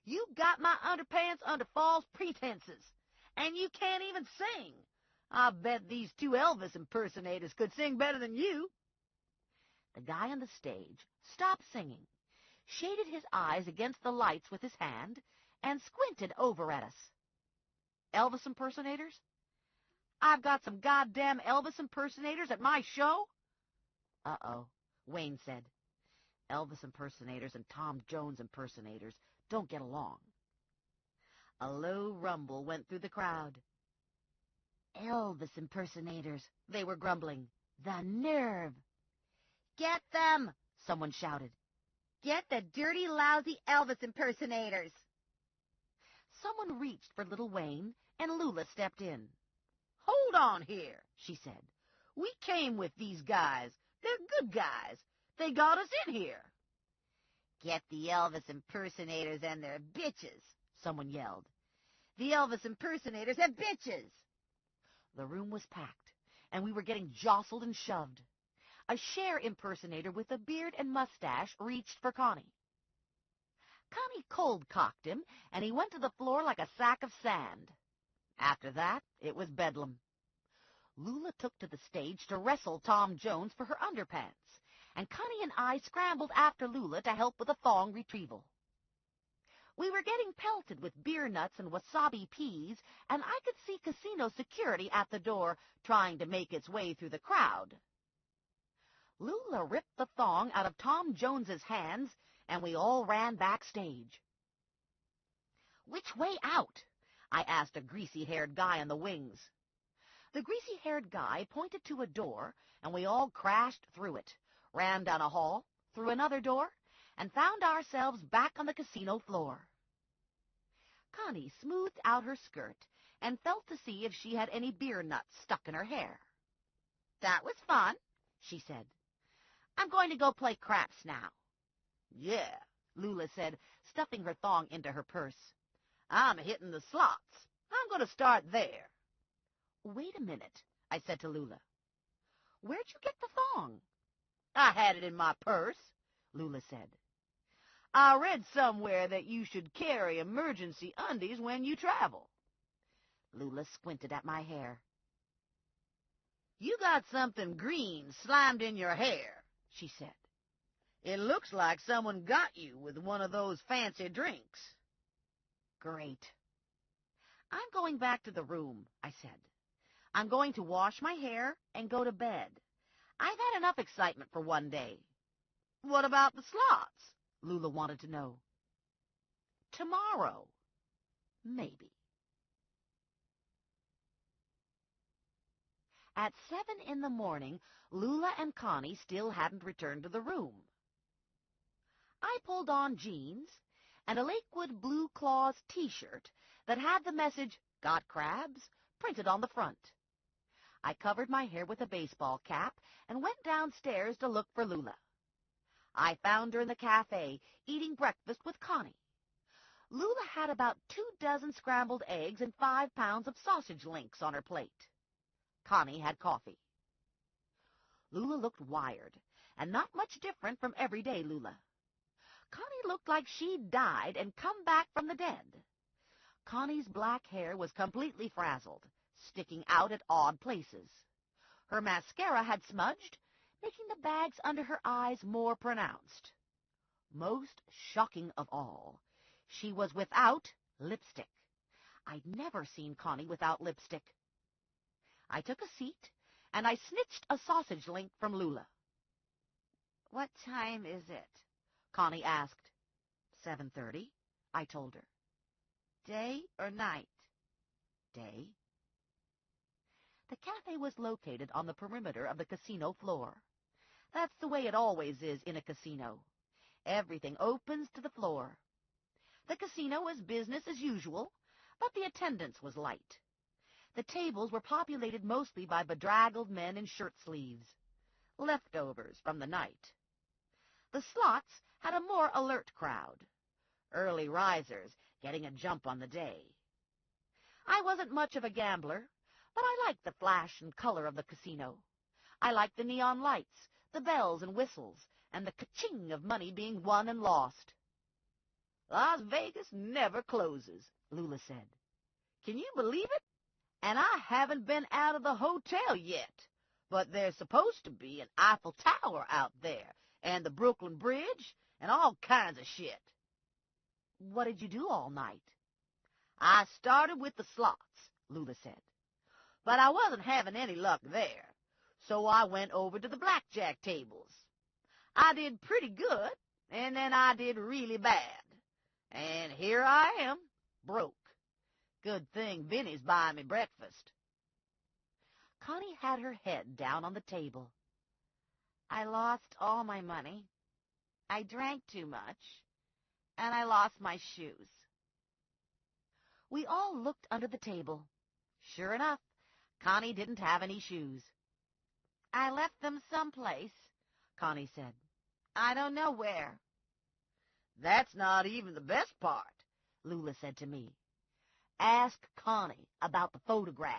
S5: You got my underpants under false pretenses, and you can't even sing. I bet these 2 Elvis impersonators could sing better than you." The guy on the stage stopped singing, shaded his eyes against the lights with his hand, and squinted over at us. Elvis impersonators? I've got some goddamn Elvis impersonators at my show? Uh-oh, Wayne said. Elvis impersonators and Tom Jones impersonators don't get along. A low rumble went through the crowd.
S3: Elvis impersonators,
S5: they were grumbling. The nerve!
S3: Get them!
S5: Someone shouted.
S3: Get the dirty, lousy Elvis impersonators!
S5: Someone reached for little Wayne, and Lula stepped in.
S2: Hold on here, she said. We came with these guys. They're good guys. They got us in here.
S3: Get the Elvis impersonators and their bitches,
S5: someone yelled.
S3: The Elvis impersonators have bitches.
S5: The room was packed, and we were getting jostled and shoved. A Cher impersonator with a beard and mustache reached for Connie. Connie cold-cocked him, and he went to the floor like a sack of sand. After that, it was bedlam. Lula took to the stage to wrestle Tom Jones for her underpants, and Connie and I scrambled after Lula to help with a thong retrieval. We were getting pelted with beer nuts and wasabi peas, and I could see casino security at the door trying to make its way through the crowd. Lula ripped the thong out of Tom Jones's hands, and we all ran backstage. "Which way out?" I asked a greasy-haired guy in the wings. The greasy-haired guy pointed to a door, and we all crashed through it, ran down a hall, through another door, and found ourselves back on the casino floor. Connie smoothed out her skirt and felt to see if she had any beer nuts stuck in her hair. "That was fun," she said. "I'm going to go play craps now."
S2: "Yeah,"
S5: Lula said, stuffing her thong into her purse.
S2: "I'm hitting the slots. I'm going to start there."
S5: "Wait a minute," I said to Lula. "Where'd you get the thong?"
S2: "I had it in my purse," Lula said. "I read somewhere that you should carry emergency undies when you travel."
S5: Lula squinted at my hair.
S2: "You got something green slimed in your hair," she said. "It looks like someone got you with one of those fancy drinks."
S5: "Great." "I'm going back to the room," I said. "I'm going to wash my hair and go to bed. I've had enough excitement for one day."
S2: "What about the slots?"
S5: Lula wanted to know. "Tomorrow. Maybe." At 7 in the morning, Lula and Connie still hadn't returned to the room. I pulled on jeans and a Lakewood Blue Claws T-shirt that had the message, "Got crabs?" printed on the front. I covered my hair with a baseball cap and went downstairs to look for Lula. I found her in the cafe, eating breakfast with Connie. Lula had about 24 scrambled eggs and 5 pounds of sausage links on her plate. Connie had coffee. Lula looked wired, and not much different from everyday Lula. Connie looked like she'd died and come back from the dead. Connie's black hair was completely frazzled, sticking out at odd places. Her mascara had smudged, making the bags under her eyes more pronounced. Most shocking of all, she was without lipstick. I'd never seen Connie without lipstick. I took a seat, and I snitched a sausage link from Lula.
S3: "What time is it?"
S5: Connie asked. 7:30, I told her.
S3: "Day or night?"
S5: "Day." The cafe was located on the perimeter of the casino floor. That's the way it always is in a casino. Everything opens to the floor. The casino was business as usual, but the attendance was light. The tables were populated mostly by bedraggled men in shirt sleeves, leftovers from the night. The slots had a more alert crowd, early risers getting a jump on the day. I wasn't much of a gambler, but I liked the flash and color of the casino. I liked the neon lights, the bells and whistles, and the ka-ching of money being won and lost.
S2: "Las Vegas never closes," Lula said. "Can you believe it? And I haven't been out of the hotel yet. But there's supposed to be an Eiffel Tower out there, and the Brooklyn Bridge, and all kinds of shit.
S5: What did you do all night?
S2: I started with the slots, Lula said, but I wasn't having any luck there, so I went over to the blackjack tables. I did pretty good, and then I did really bad. And here I am, broke. Good thing Vinny's buying me breakfast.
S5: Connie had her head down on the table. I lost all my money. I drank too much, and I lost my shoes. We all looked under the table. Sure enough, Connie didn't have any shoes. I left them someplace, Connie said. I don't know where.
S2: That's not even the best part,
S5: Lula said to me. Ask Connie about the photograph.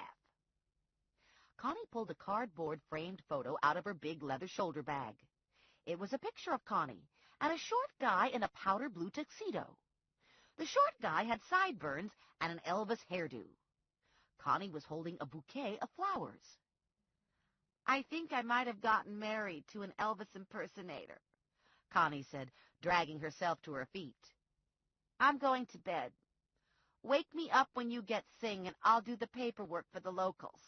S5: Connie pulled a cardboard-framed photo out of her big leather shoulder bag. It was a picture of Connie and a short guy in a powder blue tuxedo. The short guy had sideburns and an Elvis hairdo. Connie was holding a bouquet of flowers. I think I might have gotten married to an Elvis impersonator, Connie said, dragging herself to her feet. I'm going to bed. Wake me up when you get Sing, and I'll do the paperwork for the locals.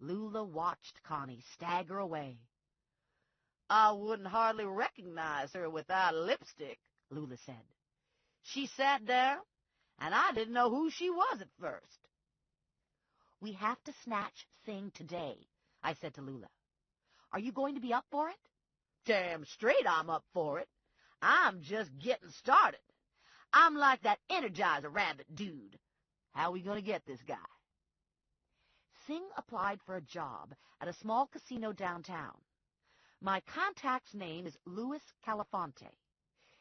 S5: Lula watched Connie stagger away.
S2: I wouldn't hardly recognize her without lipstick, Lula said. She sat there, and I didn't know who she was at first.
S5: We have to snatch Sing today, I said to Lula. Are you going to be up for it?
S2: Damn straight I'm up for it. I'm just getting started. I'm like that Energizer Rabbit dude. How are we going to get this guy?
S5: Sing applied for a job at a small casino downtown. My contact's name is Louis Calafonte.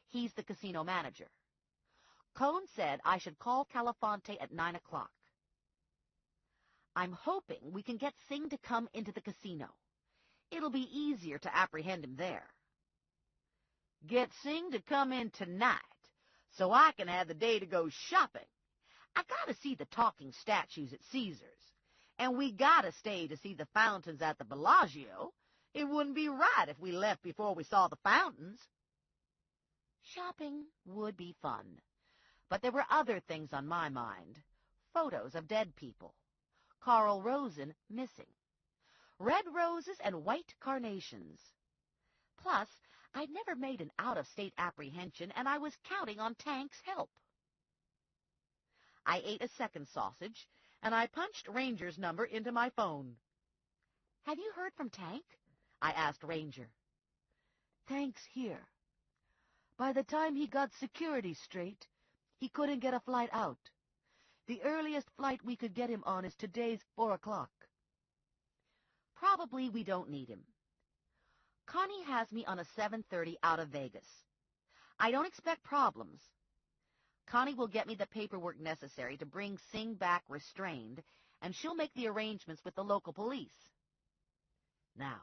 S5: He's the casino manager. Cone said I should call Calafonte at 9 o'clock. I'm hoping we can get Sing to come into the casino. It'll be easier to apprehend him there.
S2: Get Sing to come in tonight, so I can have the day to go shopping. I gotta see the talking statues at Caesar's, and we gotta stay to see the fountains at the Bellagio. It wouldn't be right if we left before we saw the fountains.
S5: Shopping would be fun, but there were other things on my mind. Photos of dead people. Carl Rosen missing. Red roses and white carnations. Plus, I'd never made an out-of-state apprehension, and I was counting on Tank's help. I ate a second sausage, and I punched Ranger's number into my phone. Have you heard from Tank? I asked Ranger. Tank's here. By the time he got security straight, he couldn't get a flight out. The earliest flight we could get him on is today's 4 o'clock. Probably we don't need him. Connie has me on a 7:30 out of Vegas. I don't expect problems. Connie will get me the paperwork necessary to bring Sing back restrained, and she'll make the arrangements with the local police. Now,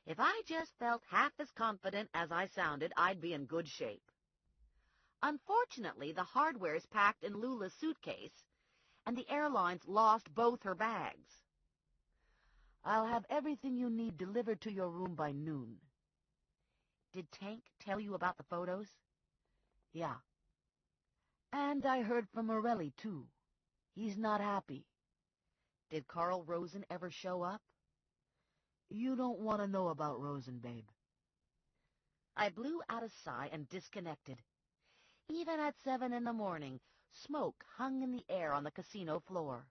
S5: if I just felt half as confident as I sounded, I'd be in good shape. Unfortunately, the hardware is packed in Lula's suitcase, and the airlines lost both her bags. I'll have everything you need delivered to your room by noon. Did Tank tell you about the photos? Yeah. And I heard from Morelli, too. He's not happy. Did Carl Rosen ever show up? You don't want to know about Rosen, babe. I blew out a sigh and disconnected. Even at 7 in the morning, smoke hung in the air on the casino floor.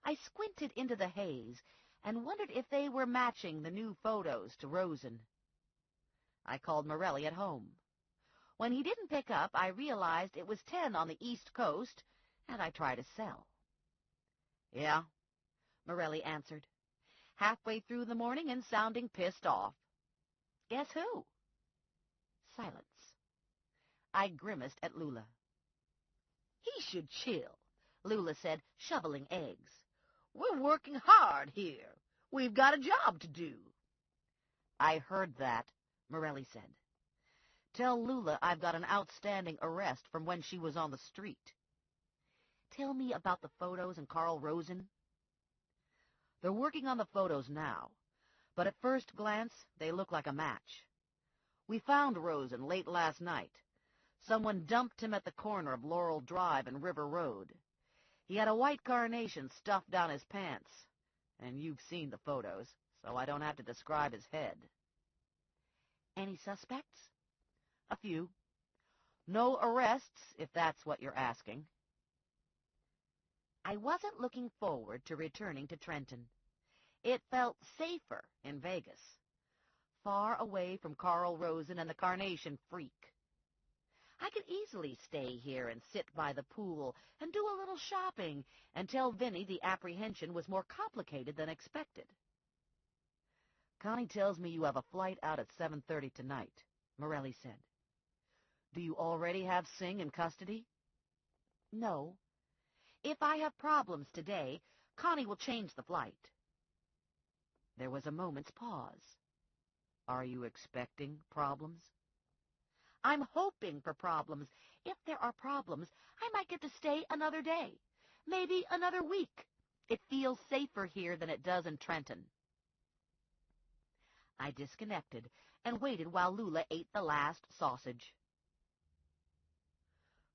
S5: I squinted into the haze and wondered if they were matching the new photos to Rosen. I called Morelli at home. When he didn't pick up, I realized it was 10 on the East Coast, and I tried a cell. Yeah, Morelli answered, halfway through the morning and sounding pissed off. Guess who? Silence. I grimaced at Lula.
S2: He should chill, Lula said, shoveling eggs. We're working hard here. We've got a job to do.
S5: I heard that, Morelli said. Tell Lula I've got an outstanding arrest from when she was on the street. Tell me about the photos and Carl Rosen. They're working on the photos now, but at first glance, they look like a match. We found Rosen late last night. Someone dumped him at the corner of Laurel Drive and River Road. He had a white carnation stuffed down his pants, and you've seen the photos, so I don't have to describe his head.
S2: Any suspects?
S5: A few. No arrests, if that's what you're asking.
S2: I wasn't looking forward to returning to Trenton. It felt safer in Vegas, far away from Carl Rosen and the Carnation Freak. I could easily stay here and sit by the pool and do a little shopping and tell Vinny the apprehension was more complicated than expected.
S5: Connie tells me you have a flight out at 7:30 tonight, Morelli said. Do you already have Singh in custody?
S2: No. If I have problems today, Connie will change the flight.
S5: There was a moment's pause. Are you expecting problems?
S2: I'm hoping for problems. If there are problems, I might get to stay another day, maybe another week. It feels safer here than it does in Trenton. I disconnected and waited while Lula ate the last sausage.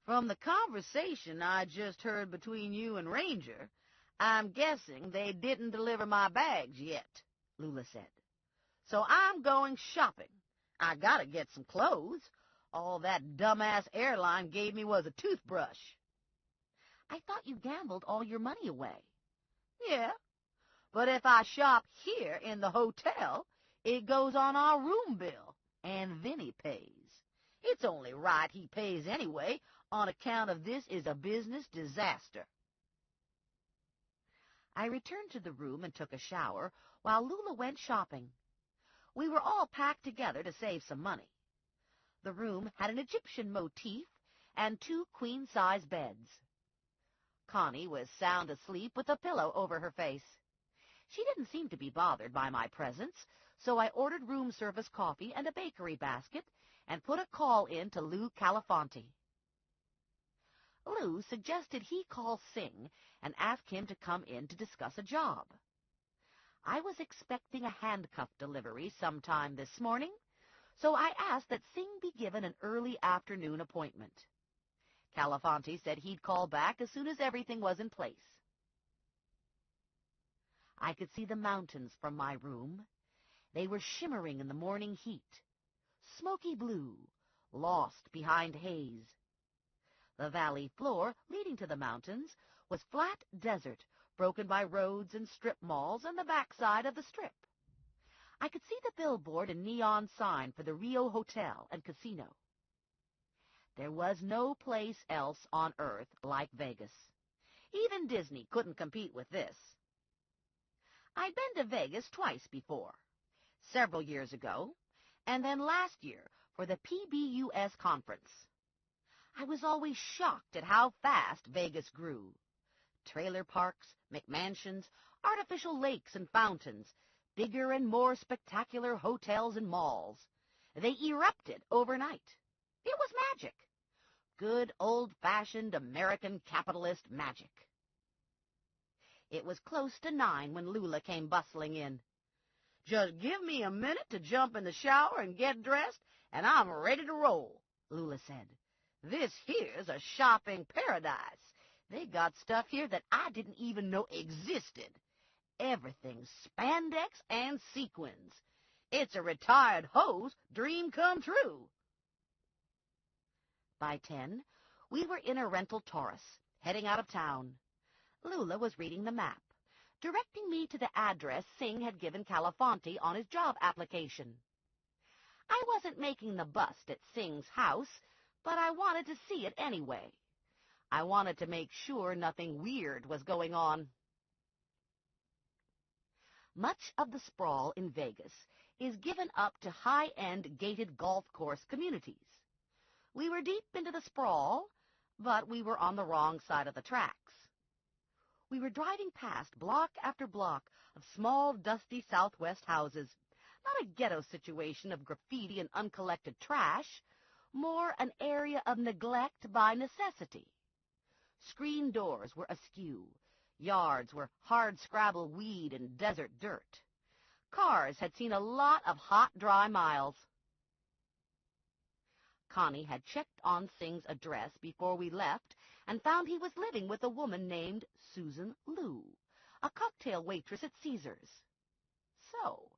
S5: From the conversation I just heard between you and Ranger, I'm guessing they didn't deliver my bags yet, Lula said. So I'm going shopping. I gotta get some clothes. All that dumbass airline gave me was a toothbrush.
S2: I thought you gambled all your money away.
S5: Yeah, but if I shop here in the hotel, it goes on our room bill, and Vinny pays. It's only right he pays anyway, on account of this is a business disaster.
S2: I returned to the room and took a shower while Lula went shopping. We were all packed together to save some money. The room had an Egyptian motif and 2 queen-size beds. Connie was sound asleep with a pillow over her face. She didn't seem to be bothered by my presence, so I ordered room service coffee and a bakery basket and put a call in to Lou Calafanti. Lou suggested he call Singh and ask him to come in to discuss a job. I was expecting a handcuff delivery sometime this morning, so I asked that Singh be given an early afternoon appointment. Calafanti said he'd call back as soon as everything was in place. I could see the mountains from my room. They were shimmering in the morning heat, smoky blue, lost behind haze. The valley floor leading to the mountains was flat desert, broken by roads and strip malls and the backside of the strip. I could see the billboard and neon sign for the Rio Hotel and Casino. There was no place else on Earth like Vegas. Even Disney couldn't compete with this. I'd been to Vegas twice before, several years ago, and then last year for the PBUS conference. I was always shocked at how fast Vegas grew. Trailer parks, McMansions, artificial lakes and fountains, bigger and more spectacular hotels and malls. They erupted overnight. It was magic. Good old-fashioned American capitalist magic. It was close to 9 when Lula came bustling in.
S5: Just give me a minute to jump in the shower and get dressed, and I'm ready to roll, Lula said. This here's a shopping paradise. They got stuff here that I didn't even know existed. Everything's spandex and sequins. It's a retired hoe's dream come true.
S2: By 10, we were in a rental Taurus, heading out of town. Lula was reading the map, directing me to the address Singh had given Calafanti on his job application. I wasn't making the bust at Singh's house, but I wanted to see it anyway. I wanted to make sure nothing weird was going on. Much of the sprawl in Vegas is given up to high-end gated golf course communities. We were deep into the sprawl, but we were on the wrong side of the tracks. We were driving past block after block of small, dusty Southwest houses, not a ghetto situation of graffiti and uncollected trash, more an area of neglect by necessity. Screen doors were askew. Yards were hard-scrabble weed and desert dirt. Cars had seen a lot of hot, dry miles.
S5: Connie had checked on Sing's address before we left and found he was living with a woman named Susan Liu, a cocktail waitress at Caesar's. So,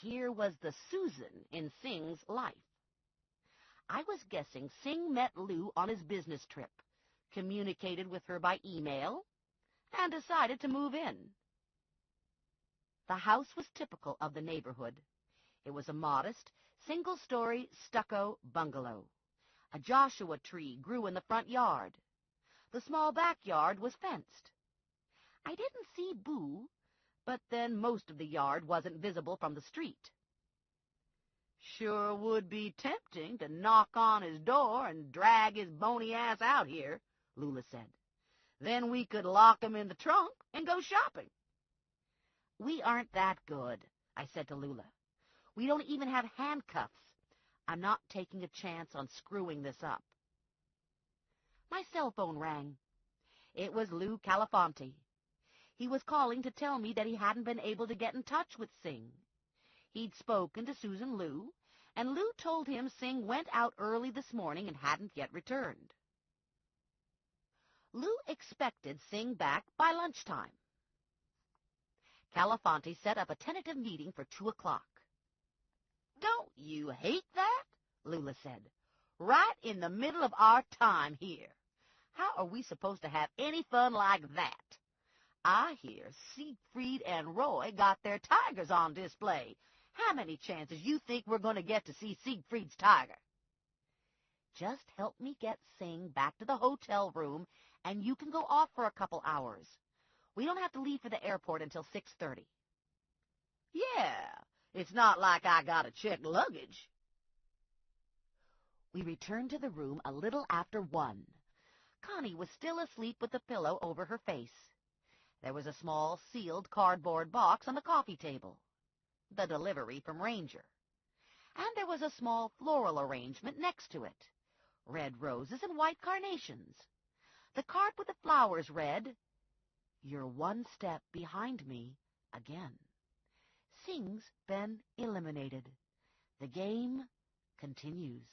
S5: here was the Susan in Sing's life. I was guessing Sing met Liu on his business trip, communicated with her by email, and decided to move in. The house was typical of the neighborhood. It was a modest, single-story stucco bungalow. A Joshua tree grew in the front yard. The small backyard was fenced. I didn't see Boo, but then most of the yard wasn't visible from the street. "Sure would be tempting to knock on his door and drag his bony ass out here," Lula said. "Then we could lock him in the trunk and go shopping." "We aren't that good," I said to Lula. "We don't even have handcuffs. I'm not taking a chance on screwing this up." My cell phone rang. It was Lou Calafanti. He was calling to tell me that he hadn't been able to get in touch with Sing. He'd spoken to Susan Liu, and Lou told him Sing went out early this morning and hadn't yet returned. Lou expected Sing back by lunchtime. Calafanti set up a tentative meeting for 2 o'clock. "Don't you hate that?" Lula said. "Right in the middle of our time here. How are we supposed to have any fun like that? I hear Siegfried and Roy got their tigers on display. How many chances you think we're going to get to see Siegfried's tiger?" "Just help me get Sing back to the hotel room, and you can go off for a couple hours. We don't have to leave for the airport until 6:30. "Yeah, it's not like I gotta check luggage." We returned to the room a little after 1. Connie was still asleep with the pillow over her face. There was a small sealed cardboard box on the coffee table, the delivery from Ranger. And there was a small floral arrangement next to it, red roses and white carnations. The card with the flowers read, "You're one step behind me again. Sing's been eliminated. The game continues."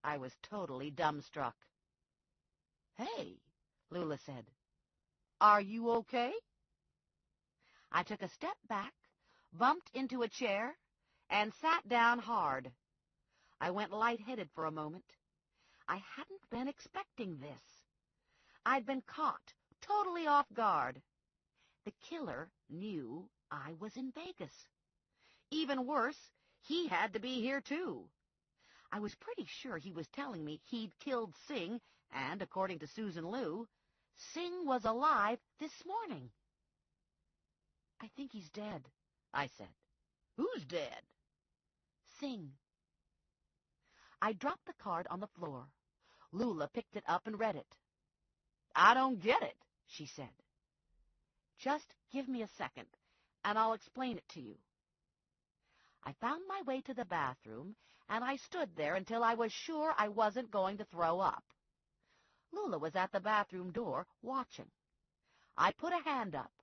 S5: I was totally dumbstruck. "Hey," Lula said, "are you okay?" I took a step back, bumped into a chair, and sat down hard. I went lightheaded for a moment. I hadn't been expecting this. I'd been caught, totally off guard. The killer knew I was in Vegas. Even worse, he had to be here, too. I was pretty sure he was telling me he'd killed Sing, and, according to Susan Liu, Sing was alive this morning. "I think he's dead," I said. "Who's dead?" "Sing." I dropped the card on the floor. Lula picked it up and read it. "I don't get it," she said. "Just give me a second, and I'll explain it to you." I found my way to the bathroom, and I stood there until I was sure I wasn't going to throw up. Lula was at the bathroom door, watching. I put a hand up.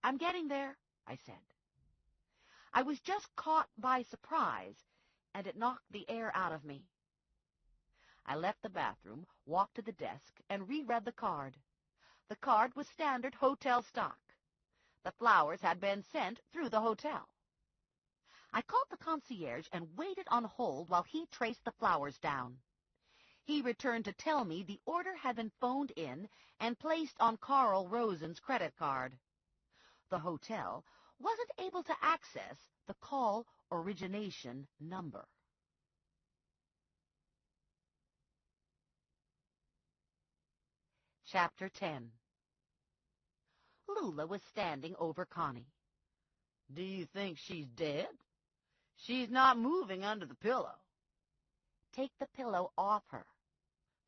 S5: "I'm getting there," I said. I was just caught by surprise, and it knocked the air out of me. I left the bathroom, walked to the desk, and reread the card. The card was standard hotel stock. The flowers had been sent through the hotel. I called the concierge and waited on hold while he traced the flowers down. He returned to tell me the order had been phoned in and placed on Carl Rosen's credit card. The hotel wasn't able to access the call origination number. Chapter 10. Lula was standing over Connie. "Do you think she's dead? She's not moving under the pillow." "Take the pillow off her."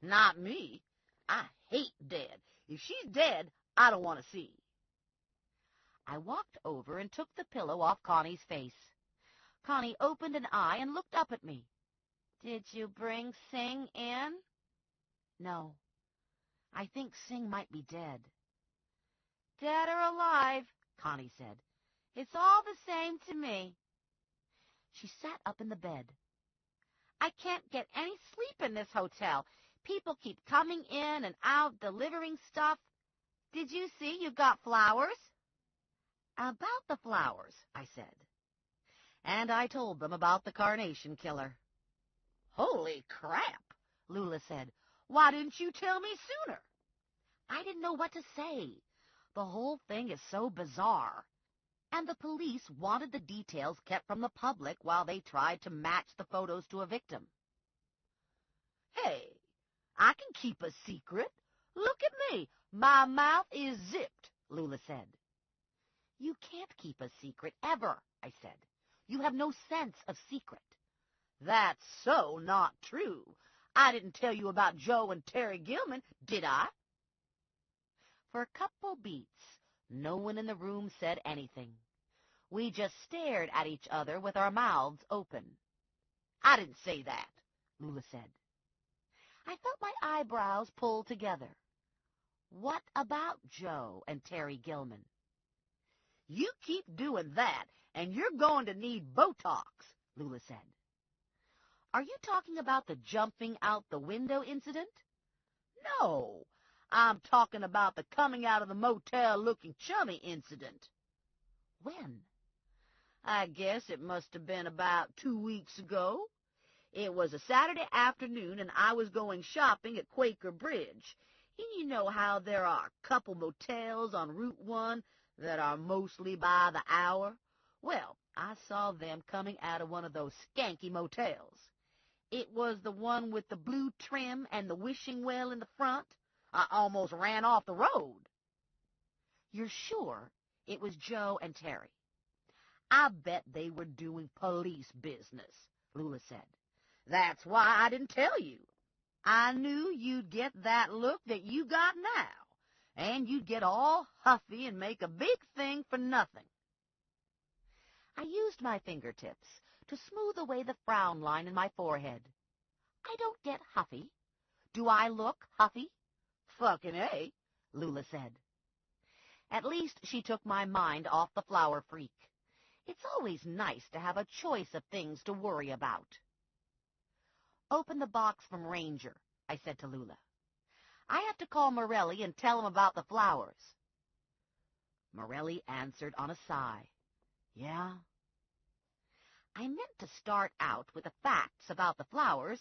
S5: "Not me. I hate dead. If she's dead, I don't want to see." I walked over and took the pillow off Connie's face. Connie opened an eye and looked up at me. "Did you bring Sing in?" "No. I think Sing might be dead." "Dead or alive," Connie said. "It's all the same to me." She sat up in the bed. I can't get any sleep in this hotel. People keep coming in and out, delivering stuff. Did you see you've got flowers? About the flowers, I said. And I told them about the carnation killer. Holy crap, Lula said. Why didn't you tell me sooner? I didn't know what to say. The whole thing is so bizarre. And the police wanted the details kept from the public while they tried to match the photos to a victim. Hey, I can keep a secret. Look at me. My mouth is zipped, Lula said. You can't keep a secret ever, I said. You have no sense of secret. That's so not true. I didn't tell you about Joe and Terry Gilman, did I? For a couple beats, no one in the room said anything. We just stared at each other with our mouths open. I didn't say that, Lula said. I felt my eyebrows pull together. What about Joe and Terry Gilman? You keep doing that, and you're going to need Botox, Lula said. Are you talking about the jumping out the window incident? No, I'm talking about the coming out of the motel looking chummy incident. When? I guess it must have been about 2 weeks ago. It was a Saturday afternoon, and I was going shopping at Quaker Bridge. And you know how there are a couple motels on Route 1 that are mostly by the hour? Well, I saw them coming out of one of those skanky motels. It was the one with the blue trim and the wishing well in the front. I almost ran off the road. You're sure it was Joe and Terry? I bet they were doing police business, Lula said. That's why I didn't tell you. I knew you'd get that look that you got now, and you'd get all huffy and make a big thing for nothing. I used my fingertips to smooth away the frown line in my forehead. I don't get huffy. Do I look huffy? Fucking A, Lula said. At least she took my mind off the flower freak. It's always nice to have a choice of things to worry about. Open the box from Ranger, I said to Lula. I have to call Morelli and tell him about the flowers. Morelli answered on a sigh. Yeah? I meant to start out with the facts about the flowers,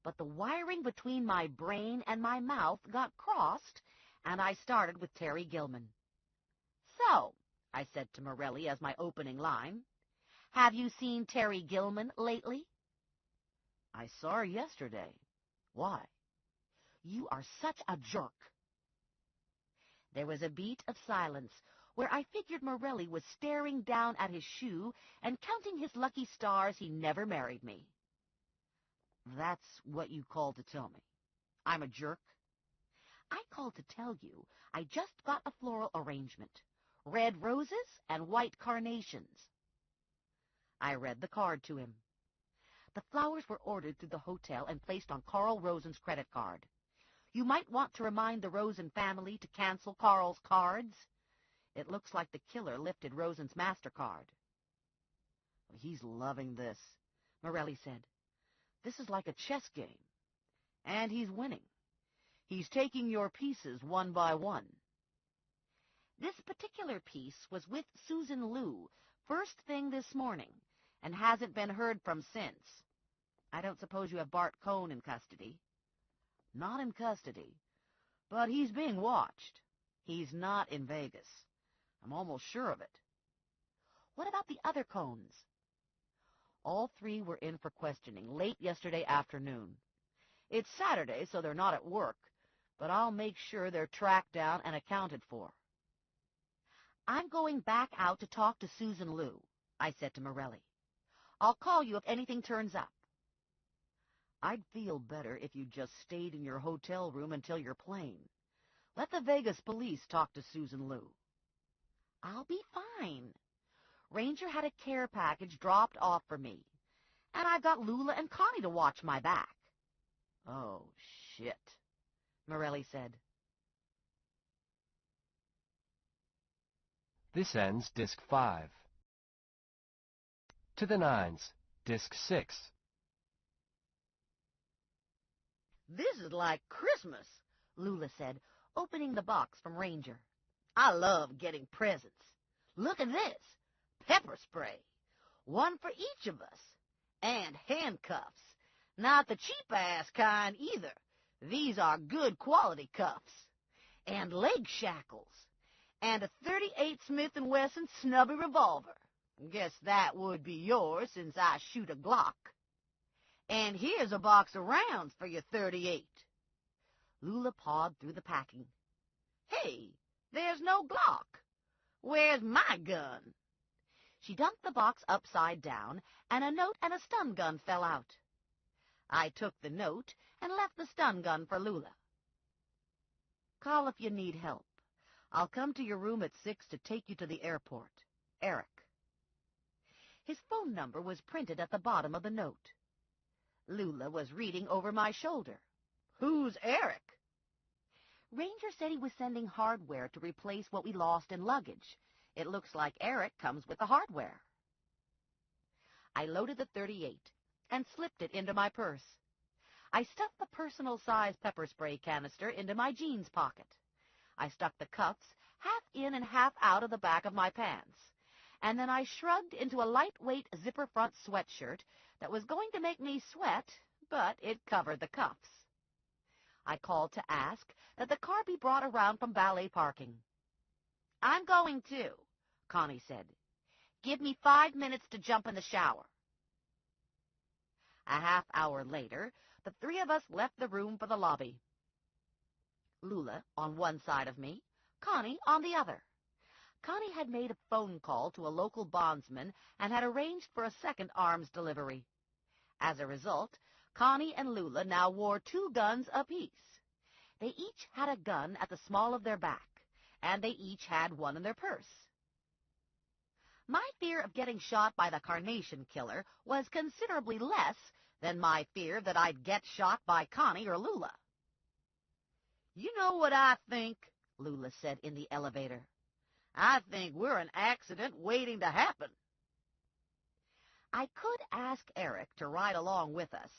S5: but the wiring between my brain and my mouth got crossed, and I started with Terry Gilman. So, I said to Morelli as my opening line, have you seen Terry Gilman lately? I saw her yesterday. Why? You are such a jerk. There was a beat of silence where I figured Morelli was staring down at his shoe and counting his lucky stars he never married me. That's what you called to tell me. I'm a jerk? I called to tell you I just got a floral arrangement. Red roses and white carnations. I read the card to him. The flowers were ordered through the hotel and placed on Carl Rosen's credit card. You might want to remind the Rosen family to cancel Carl's cards. It looks like the killer lifted Rosen's MasterCard. He's loving this, Morelli said. This is like a chess game. And he's winning. He's taking your pieces one by one. This particular piece was with Susan Liu first thing this morning and hasn't been heard from since. I don't suppose you have Bart Cohn in custody. Not in custody, but he's being watched. He's not in Vegas. I'm almost sure of it. What about the other Cohns? All three were in for questioning late yesterday afternoon. It's Saturday, so they're not at work, but I'll make sure they're tracked down and accounted for. I'm going back out to talk to Susan Liu, I said to Morelli. I'll call you if anything turns up. I'd feel better if you just stayed in your hotel room until your plane. Let the Vegas police talk to Susan Liu. I'll be fine. Ranger had a care package dropped off for me, and I've got Lula and Connie to watch my back. Oh, shit, Morelli said.
S1: This ends Disc 5. To the Nines, Disc 6.
S2: This is like Christmas,
S5: Lula said, opening the box from Ranger.
S2: I love getting presents. Look at this. Pepper spray. One for each of us. And handcuffs. Not the cheap-ass kind either. These are good quality cuffs. And leg shackles. And a .38 Smith & Wesson snubby revolver. Guess that would be yours since I shoot a Glock. And here's a box of rounds for your .38.
S5: Lula pawed through the packing.
S2: Hey, there's no Glock. Where's my gun?
S5: She dumped the box upside down, and a note and a stun gun fell out. I took the note and left the stun gun for Lula. Call if you need help. I'll come to your room at 6 to take you to the airport. Eric. His phone number was printed at the bottom of the note. Lula was reading over my shoulder.
S2: Who's Eric?
S5: Ranger said he was sending hardware to replace what we lost in luggage. It looks like Eric comes with the hardware. I loaded the .38 and slipped it into my purse. I stuffed the personal-size pepper spray canister into my jeans pocket. I stuck the cuffs half in and half out of the back of my pants, and then I shrugged into a lightweight zipper-front sweatshirt that was going to make me sweat, but it covered the cuffs. I called to ask that the car be brought around from valet parking.
S2: I'm going too,
S5: Connie said. Give me 5 minutes to jump in the shower. A half hour later, the three of us left the room for the lobby. Lula on one side of me, Connie on the other. Connie had made a phone call to a local bondsman and had arranged for a second arms delivery. As a result, Connie and Lula now wore 2 guns apiece. They each had a gun at the small of their back, and they each had one in their purse. My fear of getting shot by the Carnation Killer was considerably less than my fear that I'd get shot by Connie or Lula.
S2: You know what I think?
S5: Lula said in the elevator.
S2: I think we're an accident waiting to happen.
S5: I could ask Eric to ride along with us,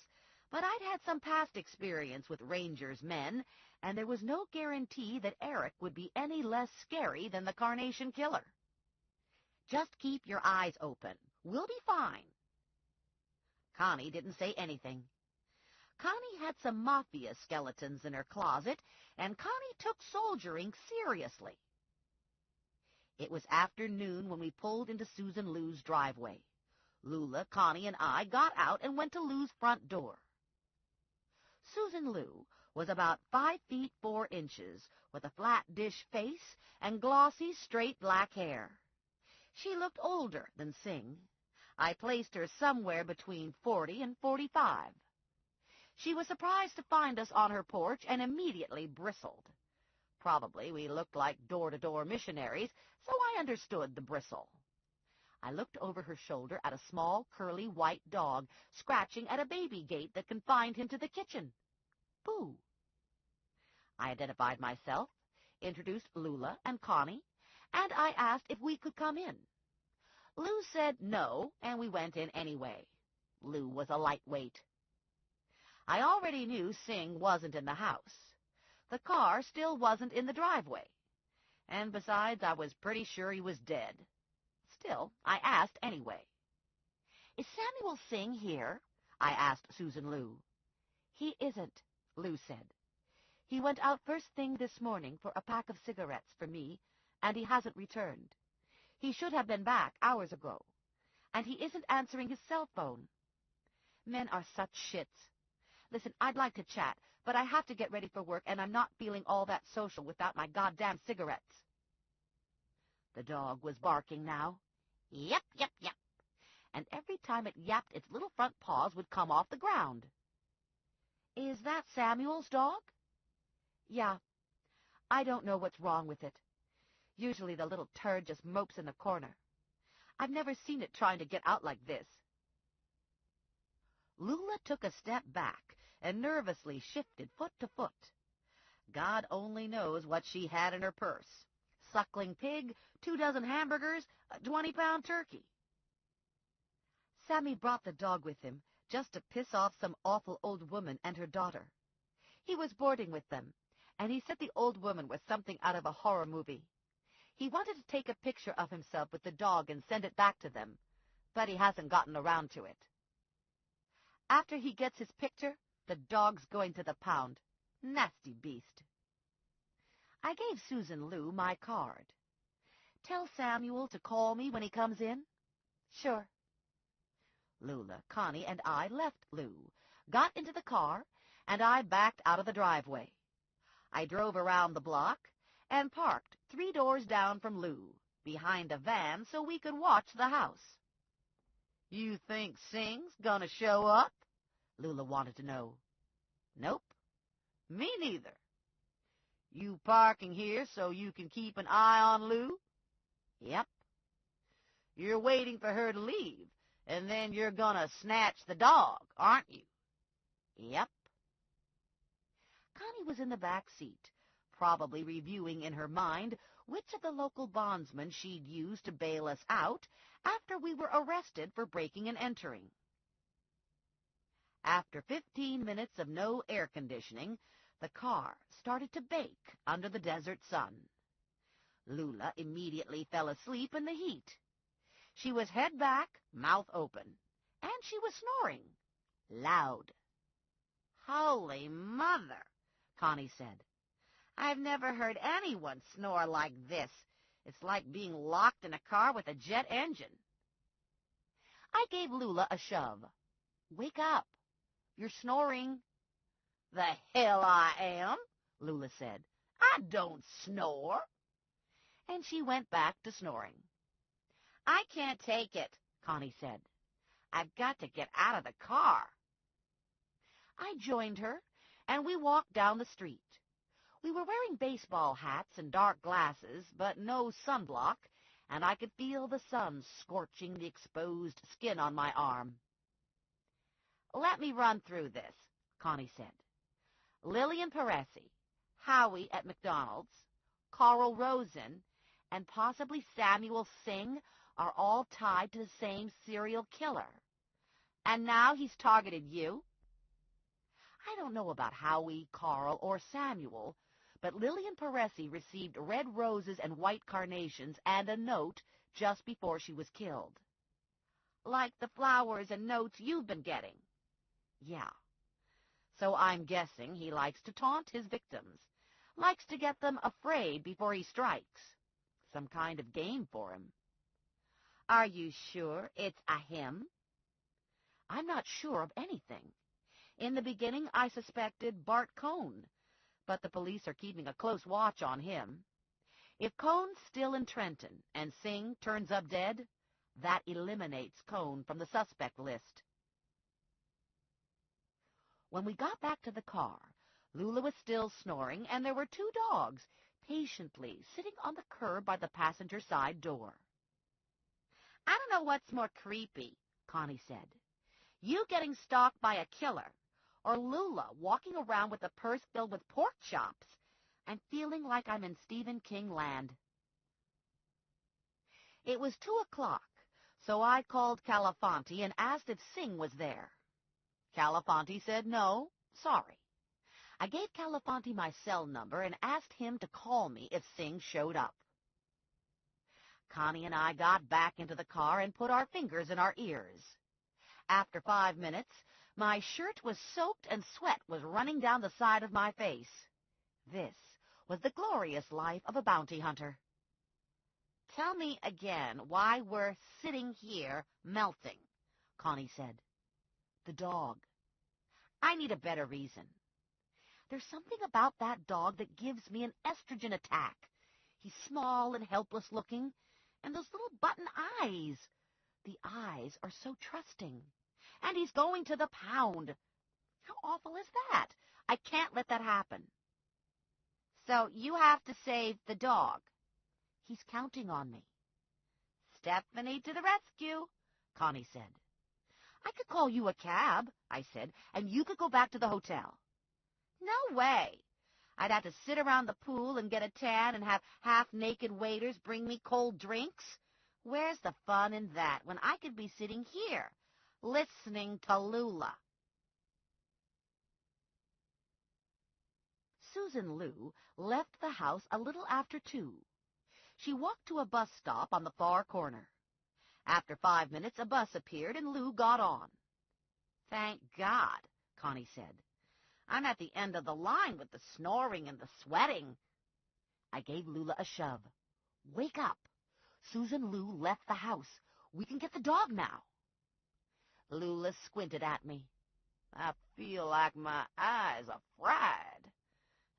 S5: but I'd had some past experience with Rangers' men, and there was no guarantee that Eric would be any less scary than the Carnation Killer. Just keep your eyes open. We'll be fine. Connie didn't say anything. Connie had some mafia skeletons in her closet, and Connie took soldiering seriously. It was afternoon when we pulled into Susan Lou's driveway. Lula, Connie, and I got out and went to Lou's front door. Susan Lou was about 5 feet 4 inches, with a flat dish face and glossy, straight black hair. She looked older than Sing. I placed her somewhere between 40 and 45. She was surprised to find us on her porch and immediately bristled. Probably we looked like door-to-door missionaries, so I understood the bristle. I looked over her shoulder at a small, curly, white dog scratching at a baby gate that confined him to the kitchen. Boo! I identified myself, introduced Lula and Connie, and I asked if we could come in. Lou said no, and we went in anyway. Lou was a lightweight. I already knew Sing wasn't in the house. The car still wasn't in the driveway. And besides, I was pretty sure he was dead. Still, I asked anyway. Is Samuel Sing here? I asked Susan Lou. He isn't, Lou said. He went out first thing this morning for a pack of cigarettes for me, and he hasn't returned. He should have been back hours ago. And he isn't answering his cell phone. Men are such shits. Listen, I'd like to chat, but I have to get ready for work, and I'm not feeling all that social without my goddamn cigarettes. The dog was barking now. Yep, yep, yep. And every time it yapped, its little front paws would come off the ground. Is that Samuel's dog? Yeah. I don't know what's wrong with it. Usually the little turd just mopes in the corner. I've never seen it trying to get out like this. Lula took a step back and nervously shifted foot to foot. God only knows what she had in her purse. Suckling pig, 2 dozen hamburgers, a 20-pound turkey. Sammy brought the dog with him just to piss off some awful old woman and her daughter. He was boarding with them, and he said the old woman was something out of a horror movie. He wanted to take a picture of himself with the dog and send it back to them, but he hasn't gotten around to it. After he gets his picture, the dog's going to the pound. Nasty beast. I gave Susan Lou my card. Tell Samuel to call me when he comes in. Sure. Lula, Connie, and I left Lou, got into the car, and I backed out of the driveway. I drove around the block and parked 3 doors down from Lou, behind a van so we could watch the house. You think Sing's gonna show up? Lula wanted to know. Nope. Me neither. You parking here so you can keep an eye on Lou? Yep. You're waiting for her to leave, and then you're gonna snatch the dog, aren't you? Yep. Connie was in the back seat, probably reviewing in her mind which of the local bondsmen she'd use to bail us out after we were arrested for breaking and entering. After 15 minutes of no air conditioning, the car started to bake under the desert sun. Lula immediately fell asleep in the heat. She was head back, mouth open, and she was snoring. Loud. Holy Mother, Connie said. I've never heard anyone snore like this. It's like being locked in a car with a jet engine. I gave Lula a shove. Wake up. You're snoring. The hell I am, Lula said. I don't snore. And she went back to snoring. I can't take it, Connie said. I've got to get out of the car. I joined her, and we walked down the street. We were wearing baseball hats and dark glasses, but no sunblock, and I could feel the sun scorching the exposed skin on my arm. Let me run through this, Connie said. Lillian Paresi, Howie at McDonald's, Carl Rosen, and possibly Samuel Singh are all tied to the same serial killer. And now he's targeted you? I don't know about Howie, Carl, or Samuel, but Lillian Paresi received red roses and white carnations and a note just before she was killed. Like the flowers and notes you've been getting. Yeah. So I'm guessing he likes to taunt his victims, likes to get them afraid before he strikes. Some kind of game for him. Are you sure it's a him? I'm not sure of anything. In the beginning, I suspected Bart Cohn, but the police are keeping a close watch on him. If Cohn's still in Trenton and Singh turns up dead, that eliminates Cohn from the suspect list. When we got back to the car, Lula was still snoring, and there were 2 dogs patiently sitting on the curb by the passenger side door. I don't know what's more creepy, Connie said. You getting stalked by a killer, or Lula walking around with a purse filled with pork chops. I'm feeling like I'm in Stephen King land. It was 2:00, so I called Calafanti and asked if Singh was there. Calafanti said no, sorry. I gave Calafanti my cell number and asked him to call me if Singh showed up. Connie and I got back into the car and put our fingers in our ears. After 5 minutes, my shirt was soaked and sweat was running down the side of my face. This was the glorious life of a bounty hunter. Tell me again why we're sitting here melting, Connie said. The dog. I need a better reason. There's something about that dog that gives me an estrogen attack. He's small and helpless looking, and those little button eyes. The eyes are so trusting. And he's going to the pound. How awful is that? I can't let that happen. So you have to save the dog. He's counting on me. Stephanie to the rescue, Connie said. I could call you a cab, I said, and you could go back to the hotel. No way. I'd have to sit around the pool and get a tan and have half-naked waiters bring me cold drinks. Where's the fun in that when I could be sitting here, listening to Lula? Susan Lou left the house a little after 2. She walked to a bus stop on the far corner. After 5 minutes, a bus appeared, and Lou got on. "Thank God," Connie said. "I'm at the end of the line with the snoring and the sweating." I gave Lula a shove. "Wake up. Susan Lou left the house. We can get the dog now." Lula squinted at me. "I feel like my eyes are fried.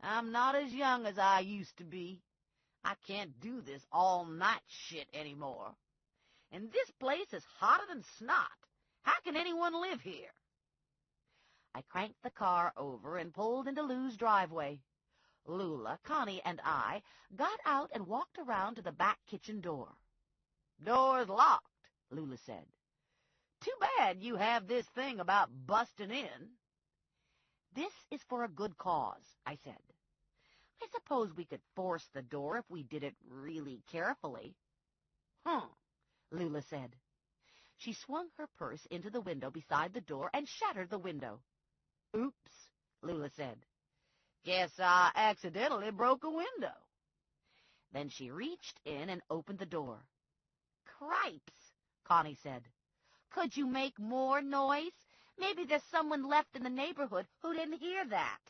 S5: I'm not as young as I used to be. I can't do this all-night shit anymore. And this place is hotter than snot. How can anyone live here?" I cranked the car over and pulled into Lou's driveway. Lula, Connie, and I got out and walked around to the back kitchen door. "Door's locked," Lula said. "Too bad you have this thing about busting in." "This is for a good cause," I said. "I suppose we could force the door if we did it really carefully." Lula said. She swung her purse into the window beside the door and shattered the window. "Oops," Lula said. "Guess I accidentally broke a window." Then she reached in and opened the door. "Cripes," Connie said. "Could you make more noise? Maybe there's someone left in the neighborhood who didn't hear that."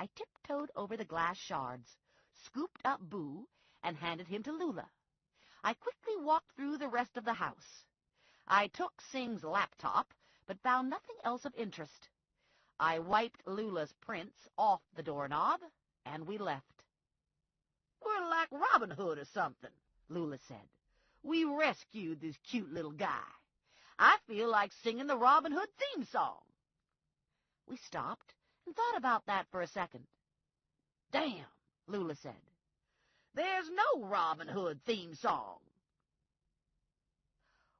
S5: I tiptoed over the glass shards, scooped up Boo, and handed him to Lula. I quickly walked through the rest of the house. I took Sing's laptop, but found nothing else of interest. I wiped Lula's prints off the doorknob, and we left. "We're like Robin Hood or something," Lula said. "We rescued this cute little guy. I feel like singing the Robin Hood theme song." We stopped and thought about that for a second. "Damn," Lula said. "There's no Robin Hood theme song."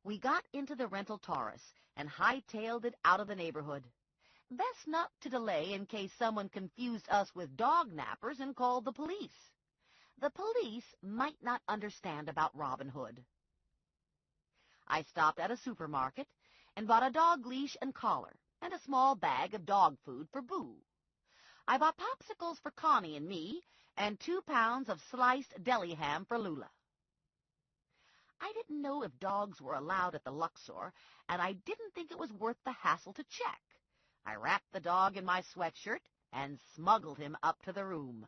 S5: We got into the rental Taurus and hightailed it out of the neighborhood. Best not to delay in case someone confused us with dog nappers and called the police. The police might not understand about Robin Hood. I stopped at a supermarket and bought a dog leash and collar and a small bag of dog food for Boo. I bought popsicles for Connie and me and 2 pounds of sliced deli ham for Lula. I didn't know if dogs were allowed at the Luxor, and I didn't think it was worth the hassle to check. I wrapped the dog in my sweatshirt and smuggled him up to the room.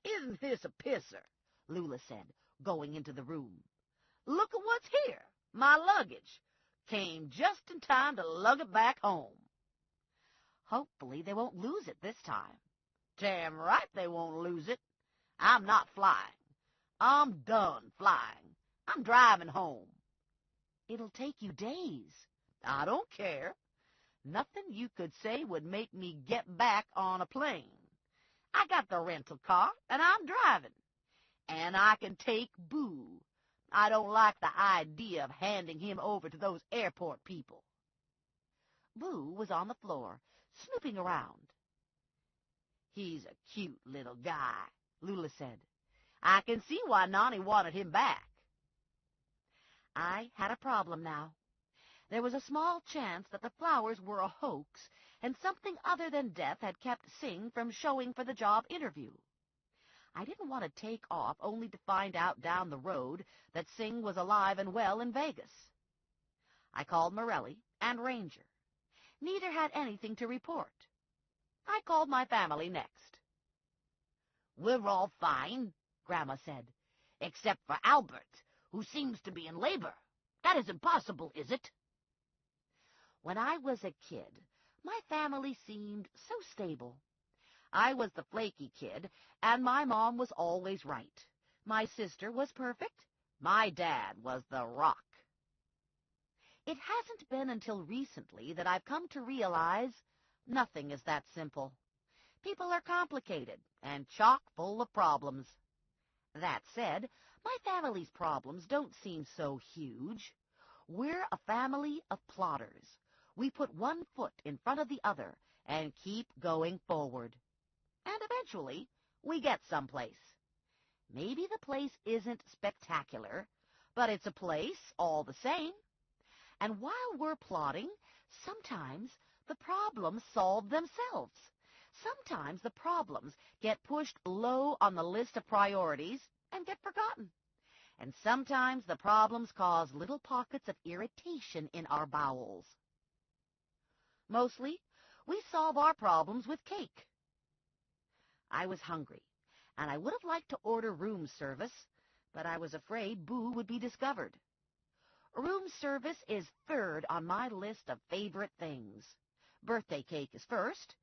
S5: "Isn't this a pisser?" Lula said, going into the room. "Look at what's here, my luggage. Came just in time to lug it back home." "Hopefully they won't lose it this time." "Damn right they won't lose it. I'm not flying. I'm done flying. I'm driving home." "It'll take you days." "I don't care. Nothing you could say would make me get back on a plane. I got the rental car, and I'm driving. And I can take Boo. I don't like the idea of handing him over to those airport people." Boo was on the floor, snooping around. "He's a cute little guy," Lula said. "I can see why Nani wanted him back." I had a problem now. There was a small chance that the flowers were a hoax, and something other than death had kept Sing from showing for the job interview. I didn't want to take off only to find out down the road that Sing was alive and well in Vegas. I called Morelli and Ranger. Neither had anything to report. I called my family next. "We're all fine," Grandma said, "except for Albert, who seems to be in labor. That is impossible, is it?" When I was a kid, my family seemed so stable. I was the flaky kid, and my mom was always right. My sister was perfect. My dad was the rock. It hasn't been until recently that I've come to realize nothing is that simple. People are complicated and chock full of problems. That said, my family's problems don't seem so huge. We're a family of plodders. We put one foot in front of the other and keep going forward. And eventually, we get someplace. Maybe the place isn't spectacular, but it's a place all the same. And while we're plodding, sometimes the problems solve themselves. Sometimes the problems get pushed low on the list of priorities and get forgotten. And sometimes the problems cause little pockets of irritation in our bowels. Mostly, we solve our problems with cake. I was hungry, and I would have liked to order room service, but I was afraid Boo would be discovered. Room service is third on my list of favorite things. Birthday cake is first,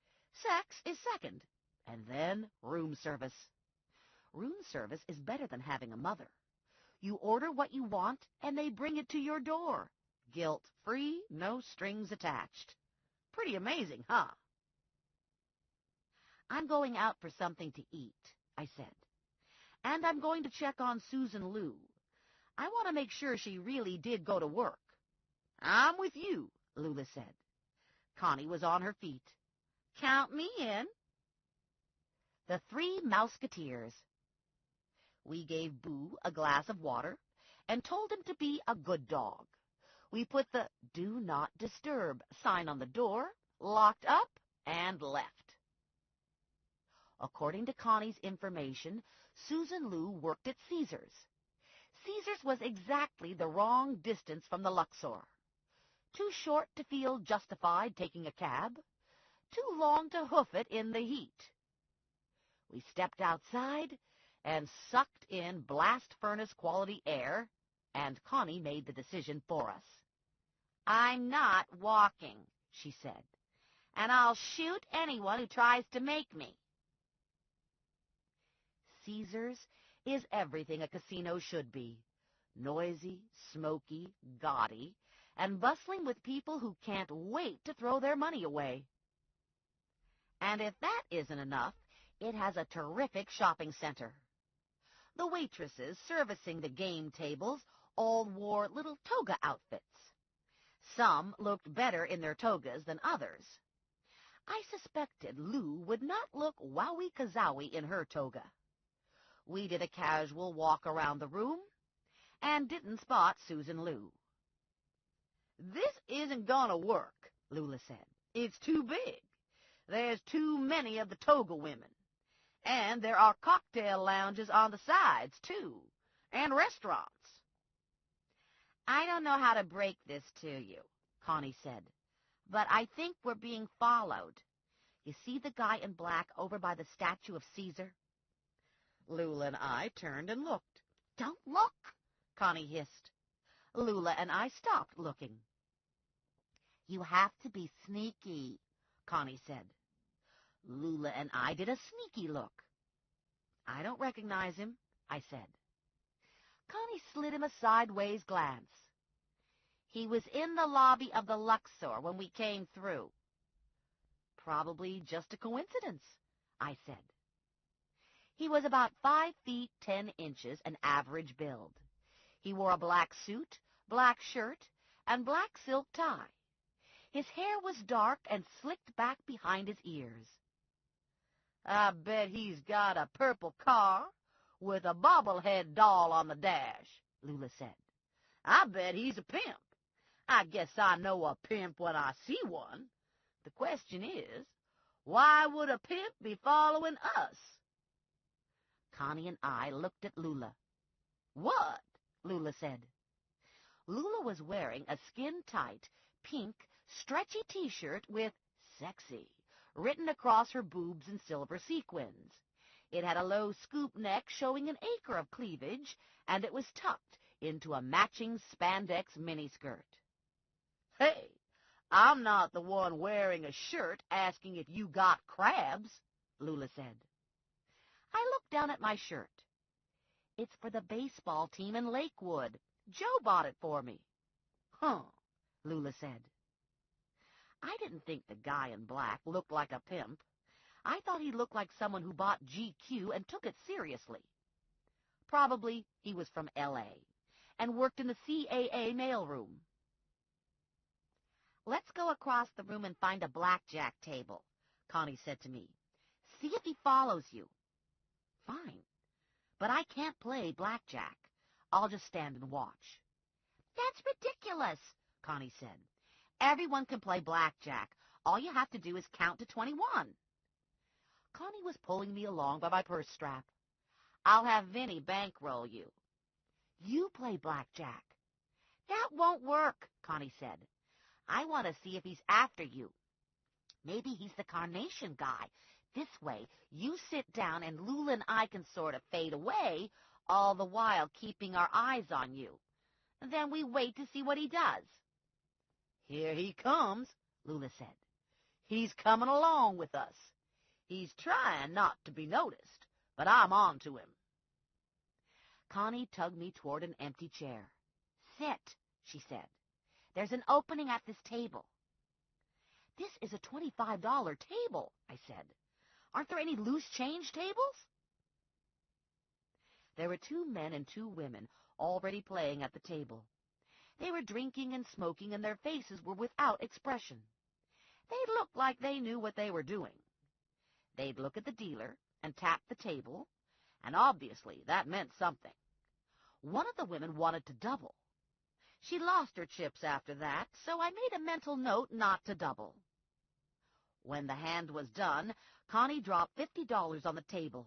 S5: sex is second, and then room service. Room service is better than having a mother. You order what you want, and they bring it to your door. Guilt-free, no strings attached. Pretty amazing, huh? I'm going out for something to eat, I said. And I'm going to check on Susan Lou. I want to make sure she really did go to work. I'm with you, Lula said. Connie was on her feet. Count me in. The Three Mouseketeers. We gave Boo a glass of water and told him to be a good dog. We put the Do Not Disturb sign on the door, locked up, and left. According to Connie's information, Susan Lou worked at Caesar's. Caesar's was exactly the wrong distance from the Luxor. Too short to feel justified taking a cab, too long to hoof it in the heat. We stepped outside and sucked in blast furnace quality air, and Connie made the decision for us. I'm not walking, she said, and I'll shoot anyone who tries to make me. Caesar's is everything a casino should be. Noisy, smoky, gaudy, and bustling with people who can't wait to throw their money away. And if that isn't enough, it has a terrific shopping center. The waitresses servicing the game tables all wore little toga outfits. Some looked better in their togas than others. I suspected Lou would not look wowie-kazowie in her toga. We did a casual walk around the room and didn't spot Susan Lou. This isn't gonna work, Lula said. It's too big. There's too many of the toga women. And there are cocktail lounges on the sides, too, and restaurants. I don't know how to break this to you, Connie said, but I think we're being followed. You see the guy in black over by the statue of Caesar? Lula and I turned and looked. Don't look, Connie hissed. Lula and I stopped looking. You have to be sneaky, Connie said. Lula and I did a sneaky look. I don't recognize him, I said. Connie slid him a sideways glance. He was in the lobby of the Luxor when we came through. Probably just a coincidence, I said. He was about 5 feet 10 inches, an average build. He wore a black suit, black shirt, and black silk tie. His hair was dark and slicked back behind his ears. I bet he's got a purple car with a bobblehead doll on the dash, Lula said. I bet he's a pimp. I guess I know a pimp when I see one. The question is, why would a pimp be following us? Connie and I looked at Lula. What? Lula said. Lula was wearing a skin-tight, pink, stretchy T-shirt with sexy written across her boobs in silver sequins. It had a low scoop neck showing an acre of cleavage, and it was tucked into a matching spandex miniskirt. Hey, I'm not the one wearing a shirt asking if you got crabs, Lula said. I looked down at my shirt. It's for the baseball team in Lakewood. Joe bought it for me. Huh, Lula said. I didn't think the guy in black looked like a pimp. I thought he looked like someone who bought GQ and took it seriously. Probably he was from L.A. and worked in the CAA mailroom. Let's go across the room and find a blackjack table, Connie said to me. See if he follows you. Fine, but I can't play blackjack. I'll just stand and watch. That's ridiculous, Connie said. Everyone can play blackjack. All you have to do is count to 21. Connie was pulling me along by my purse strap. "I'll have Vinny bankroll you." "You play blackjack." "That won't work," Connie said. "I want to see if he's after you. Maybe he's the carnation guy. This way, you sit down and Lula and I can sort of fade away, all the while keeping our eyes on you. Then we wait to see what he does." "Here he comes," Lula said. "He's coming along with us. He's trying not to be noticed, but I'm on to him." Connie tugged me toward an empty chair. "Sit," she said. "There's an opening at this table." "This is a $25 table," I said. "Aren't there any loose change tables?" There were 2 men and 2 women already playing at the table. They were drinking and smoking, and their faces were without expression. They looked like they knew what they were doing. They'd look at the dealer and tap the table, and obviously that meant something. One of the women wanted to double. She lost her chips after that, so I made a mental note not to double. When the hand was done, Connie dropped $50 on the table.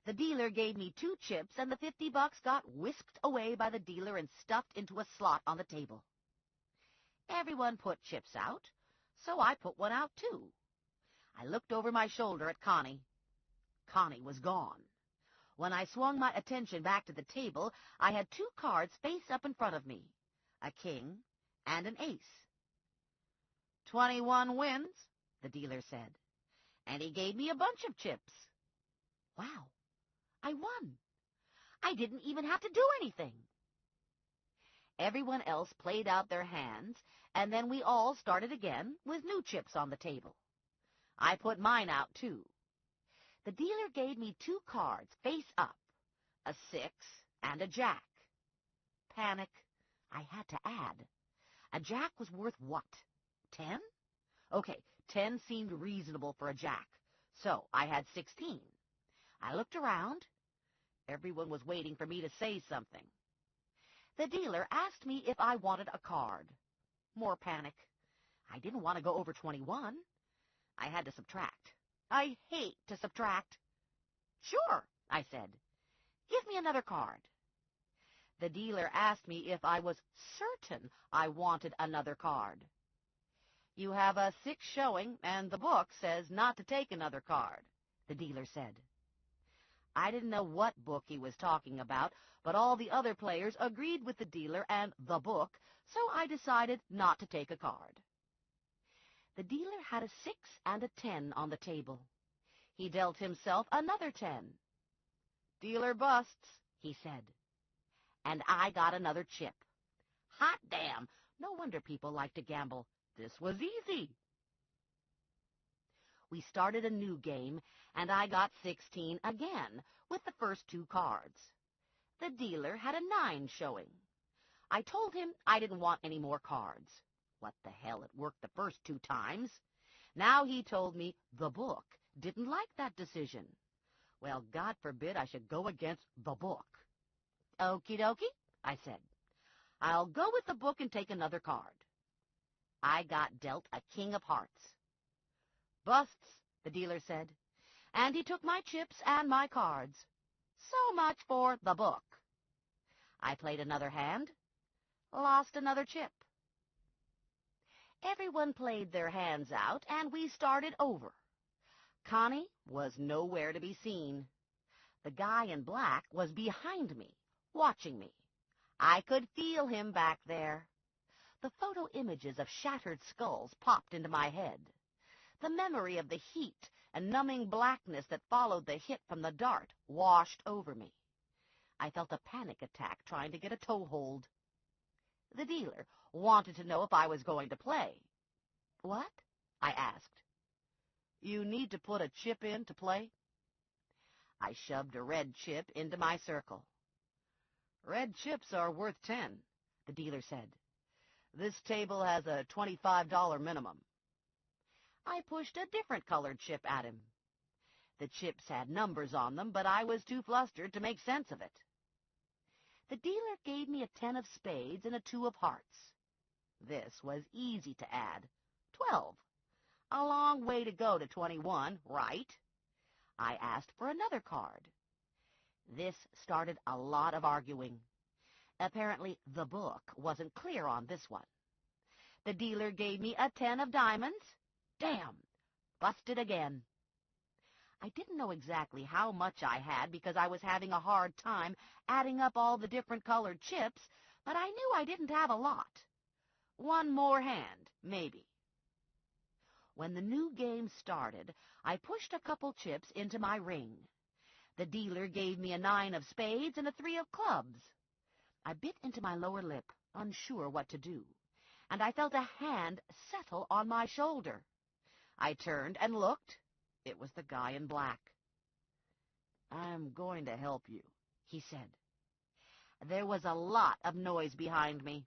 S5: The dealer gave me 2 chips, and the $50 got whisked away by the dealer and stuffed into a slot on the table. Everyone put chips out, so I put one out too. I looked over my shoulder at Connie. Connie was gone. When I swung my attention back to the table, I had 2 cards face up in front of me, a king and an ace. 21 wins, the dealer said, and he gave me a bunch of chips. Wow, I won. I didn't even have to do anything. Everyone else played out their hands, and then we all started again with new chips on the table. I put mine out, too. The dealer gave me 2 cards face up, a 6 and a jack. Panic. I had to add. A jack was worth what? 10? Okay, 10 seemed reasonable for a jack, so I had 16. I looked around. Everyone was waiting for me to say something. The dealer asked me if I wanted a card. More panic. I didn't want to go over 21. I had to subtract. I hate to subtract. "Sure," I said. "Give me another card." The dealer asked me if I was certain I wanted another card. "You have a 6 showing, and the book says not to take another card," the dealer said. I didn't know what book he was talking about, but all the other players agreed with the dealer and the book, so I decided not to take a card. The dealer had a 6 and a 10 on the table. He dealt himself another 10. "Dealer busts," he said. And I got another chip. Hot damn! No wonder people like to gamble. This was easy. We started a new game, and I got 16 again with the first 2 cards. The dealer had a 9 showing. I told him I didn't want any more cards. What the hell, it worked the first 2 times. Now he told me the book didn't like that decision. Well, God forbid I should go against the book. "Okie dokie," I said. "I'll go with the book and take another card." I got dealt a king of hearts. "Busts," the dealer said, and he took my chips and my cards. So much for the book. I played another hand, lost another chip. Everyone played their hands out, and we started over. Connie was nowhere to be seen. The guy in black was behind me, watching me. I could feel him back there. The photo images of shattered skulls popped into my head. The memory of the heat and numbing blackness that followed the hit from the dart washed over me. I felt a panic attack trying to get a toehold. The dealer wanted to know if I was going to play. "What?" I asked. "You need to put a chip in to play?" I shoved a red chip into my circle. "Red chips are worth 10, the dealer said. "This table has a $25 minimum." I pushed a different colored chip at him. The chips had numbers on them, but I was too flustered to make sense of it. The dealer gave me a 10 of spades and a 2 of hearts. This was easy to add. 12. A long way to go to 21, right? I asked for another card. This started a lot of arguing. Apparently, the book wasn't clear on this one. The dealer gave me a 10 of diamonds. Damn! Busted again. I didn't know exactly how much I had because I was having a hard time adding up all the different colored chips, but I knew I didn't have a lot. One more hand, maybe. When the new game started, I pushed a couple chips into my ring. The dealer gave me a 9 of spades and a 3 of clubs. I bit into my lower lip, unsure what to do, and I felt a hand settle on my shoulder. I turned and looked. It was the guy in black. "I'm going to help you," he said. There was a lot of noise behind me.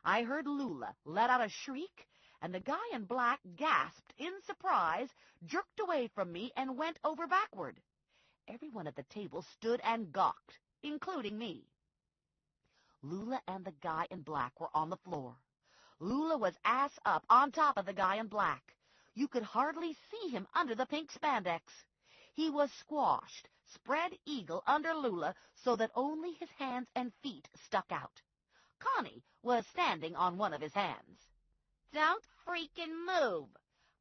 S5: I heard Lula let out a shriek, and the guy in black gasped in surprise, jerked away from me, and went over backward. Everyone at the table stood and gawked, including me. Lula and the guy in black were on the floor. Lula was ass up on top of the guy in black. You could hardly see him under the pink spandex. He was squashed, spread eagle under Lula so that only his hands and feet stuck out. Connie was standing on one of his hands.
S3: Don't freaking move,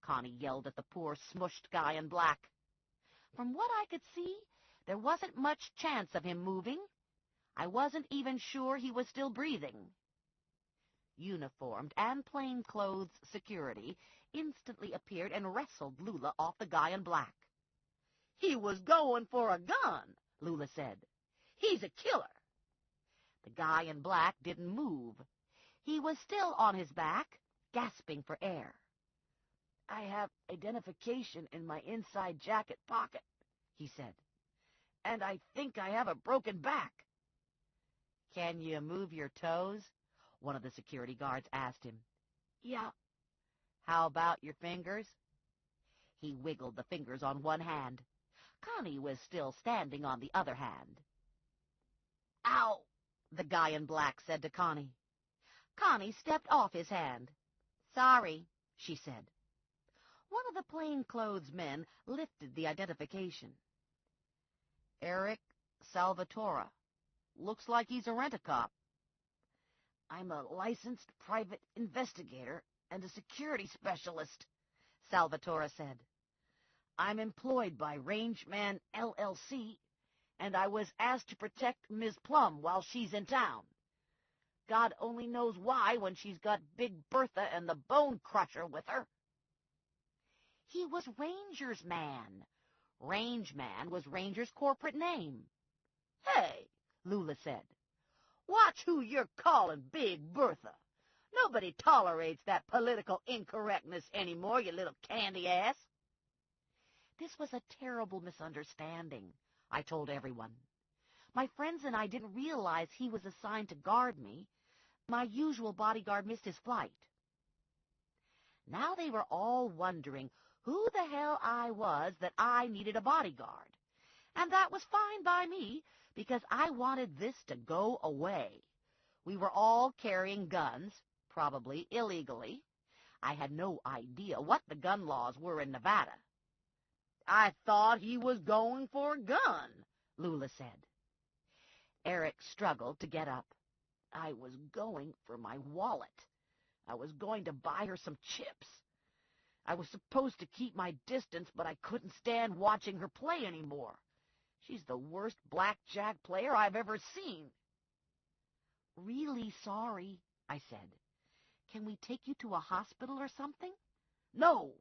S5: Connie yelled at the poor smushed guy in black. From what I could see, there wasn't much chance of him moving. I wasn't even sure he was still breathing. Uniformed and plainclothes security instantly appeared and wrestled Lula off the guy in black.
S2: "He was going for a gun," Lula said. "He's a killer."
S5: The guy in black didn't move. He was still on his back, gasping for air. "I have identification in my inside jacket pocket," he said. "And I think I have a broken back." "Can you move your toes?" one of the security guards asked him. "Yeah." "How about your fingers?" He wiggled the fingers on one hand. Connie was still standing on the other hand. "Ow!" the guy in black said to Connie. Connie stepped off his hand. "Sorry," she said. One of the plainclothes men lifted the identification. "Eric Salvatore. Looks like he's a rent-a-cop." "I'm a licensed private investigator and a security specialist," Salvatore said. "I'm employed by Rangeman LLC, and I was asked to protect Ms. Plum while she's in town. God only knows why when she's got Big Bertha and the Bone Crusher with her." He was Ranger's man. Rangeman was Ranger's corporate name.
S2: "Hey," Lula said, "watch who you're calling Big Bertha. Nobody tolerates that political incorrectness anymore, you little candy ass."
S5: This was a terrible misunderstanding, I told everyone. My friends and I didn't realize he was assigned to guard me. My usual bodyguard missed his flight. Now they were all wondering who the hell I was that I needed a bodyguard. And that was fine by me, because I wanted this to go away. We were all carrying guns, probably illegally. I had no idea what the gun laws were in Nevada.
S2: "I thought he was going for a gun," Lula said.
S5: Eric struggled to get up. "I was going for my wallet. I was going to buy her some chips. I was supposed to keep my distance, but I couldn't stand watching her play anymore. She's the worst blackjack player I've ever seen." "Really sorry," I said. "Can we take you to a hospital or something?"
S2: "No,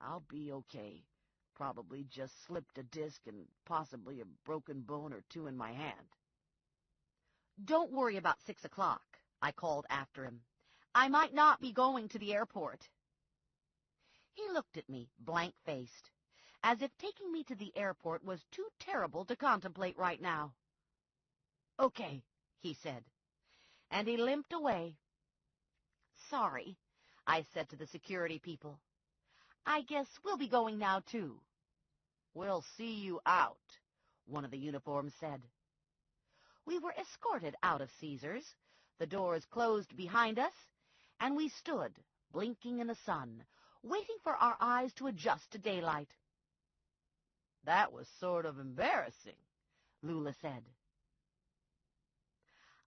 S2: I'll be okay. Probably just slipped a disc and possibly a broken bone or two in my hand."
S5: "Don't worry about 6 o'clock, I called after him. "I might not be going to the airport." He looked at me, blank-faced, as if taking me to the airport was too terrible to contemplate right now. "Okay," he said, and he limped away. "Sorry," I said to the security people. "I guess we'll be going now, too."
S2: "We'll see you out,"
S5: one of the uniforms said. We were escorted out of Caesar's, the doors closed behind us, and we stood, blinking in the sun, waiting for our eyes to adjust to daylight. That was sort of embarrassing, Lula said.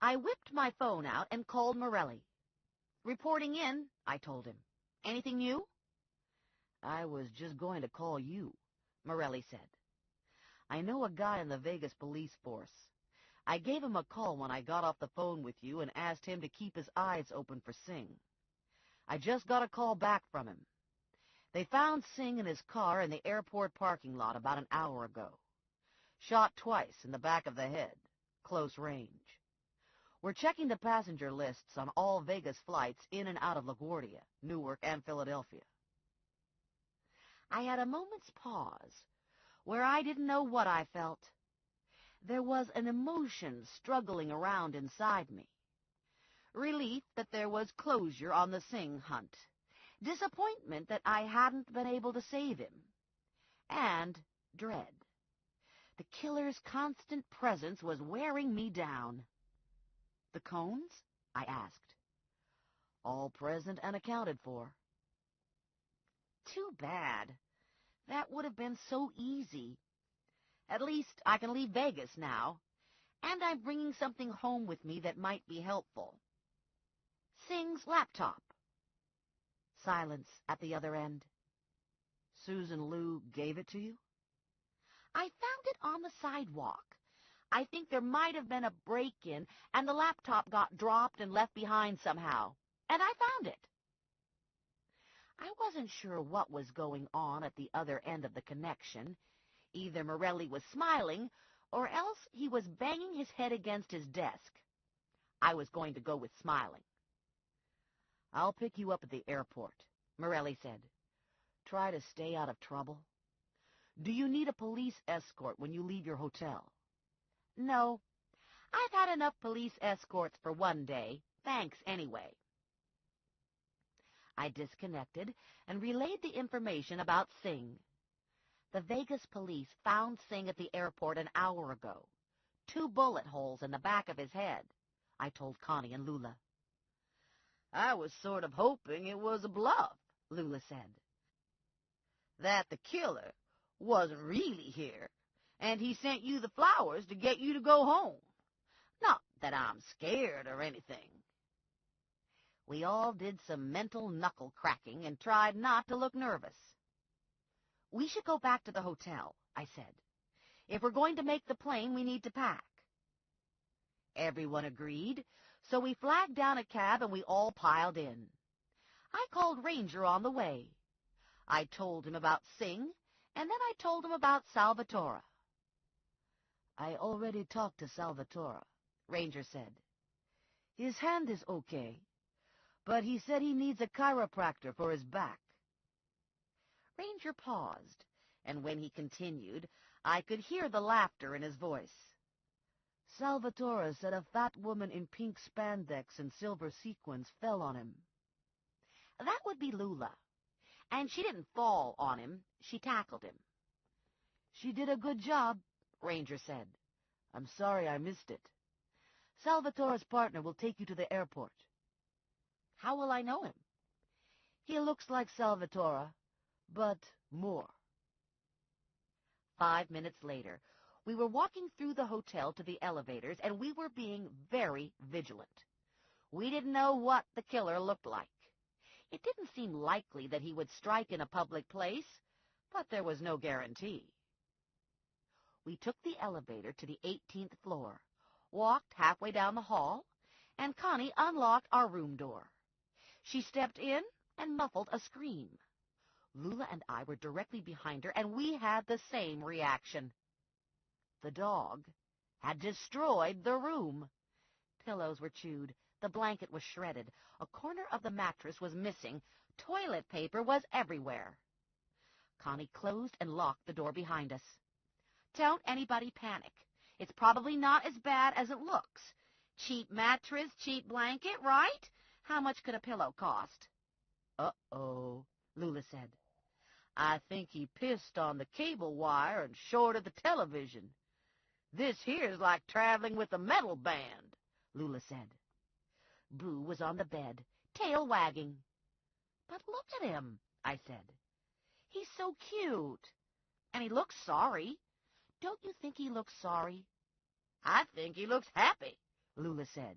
S5: I whipped my phone out and called Morelli. Reporting in, I told him. Anything new? I was just going to call you, Morelli said. I know a guy in the Vegas police force. I gave him a call when I got off the phone with you and asked him to keep his eyes open for Singh. I just got a call back from him. They found Singh in his car in the airport parking lot about an hour ago. Shot twice in the back of the head, close range. We're checking the passenger lists on all Vegas flights in and out of LaGuardia, Newark, and Philadelphia. I had a moment's pause, where I didn't know what I felt. There was an emotion struggling around inside me. Relief that there was closure on the Singh hunt. Disappointment that I hadn't been able to save him. And dread. The killer's constant presence was wearing me down. The Cones? I asked. All present and accounted for. Too bad. That would have been so easy. At least I can leave Vegas now, and I'm bringing something home with me that might be helpful. Singh's laptop. Silence at the other end. Susan Liu gave it to you? I found it on the sidewalk. I think there might have been a break-in, and the laptop got dropped and left behind somehow, and I found it. I wasn't sure what was going on at the other end of the connection. Either Morelli was smiling, or else he was banging his head against his desk. I was going to go with smiling. I'll pick you up at the airport, Morelli said. Try to stay out of trouble. Do you need a police escort when you leave your hotel? No. I've had enough police escorts for one day. Thanks anyway. I disconnected and relayed the information about Singh. The Vegas police found Singh at the airport an hour ago. 2 bullet holes in the back of his head, I told Connie and Lula. I was sort of hoping it was a bluff, Lula said. That the killer wasn't really here, and he sent you the flowers to get you to go home. Not that I'm scared or anything. We all did some mental knuckle-cracking and tried not to look nervous. We should go back to the hotel, I said. If we're going to make the plane, we need to pack. Everyone agreed, so we flagged down a cab and we all piled in. I called Ranger on the way. I told him about Singh, and then I told him about Salvatore. I already talked to Salvatore, Ranger said. His hand is okay, but he said he needs a chiropractor for his back. Ranger paused, and when he continued, I could hear the laughter in his voice. Salvatore said a fat woman in pink spandex and silver sequins fell on him. That would be Lula. And she didn't fall on him, she tackled him. She did a good job, Ranger said. I'm sorry I missed it. Salvatore's partner will take you to the airport. How will I know him? He looks like Salvatore, but more. 5 minutes later, we were walking through the hotel to the elevators, and we were being very vigilant. We didn't know what the killer looked like. It didn't seem likely that he would strike in a public place, but there was no guarantee. We took the elevator to the 18th floor, walked halfway down the hall, and Connie unlocked our room door. She stepped in and muffled a scream. Lula and I were directly behind her, and we had the same reaction. The dog had destroyed the room. Pillows were chewed. The blanket was shredded. A corner of the mattress was missing. Toilet paper was everywhere. Connie closed and locked the door behind us. Don't anybody panic. It's probably not as bad as it looks. Cheap mattress, cheap blanket, right? How much could a pillow cost? Uh-oh, Lula said. I think he pissed on the cable wire and shorted the television. This here's like traveling with a metal band, Lula said. Boo was on the bed, tail wagging. But look at him, I said. He's so cute. And he looks sorry. Don't you think he looks sorry?
S2: I think he looks happy, Lula said.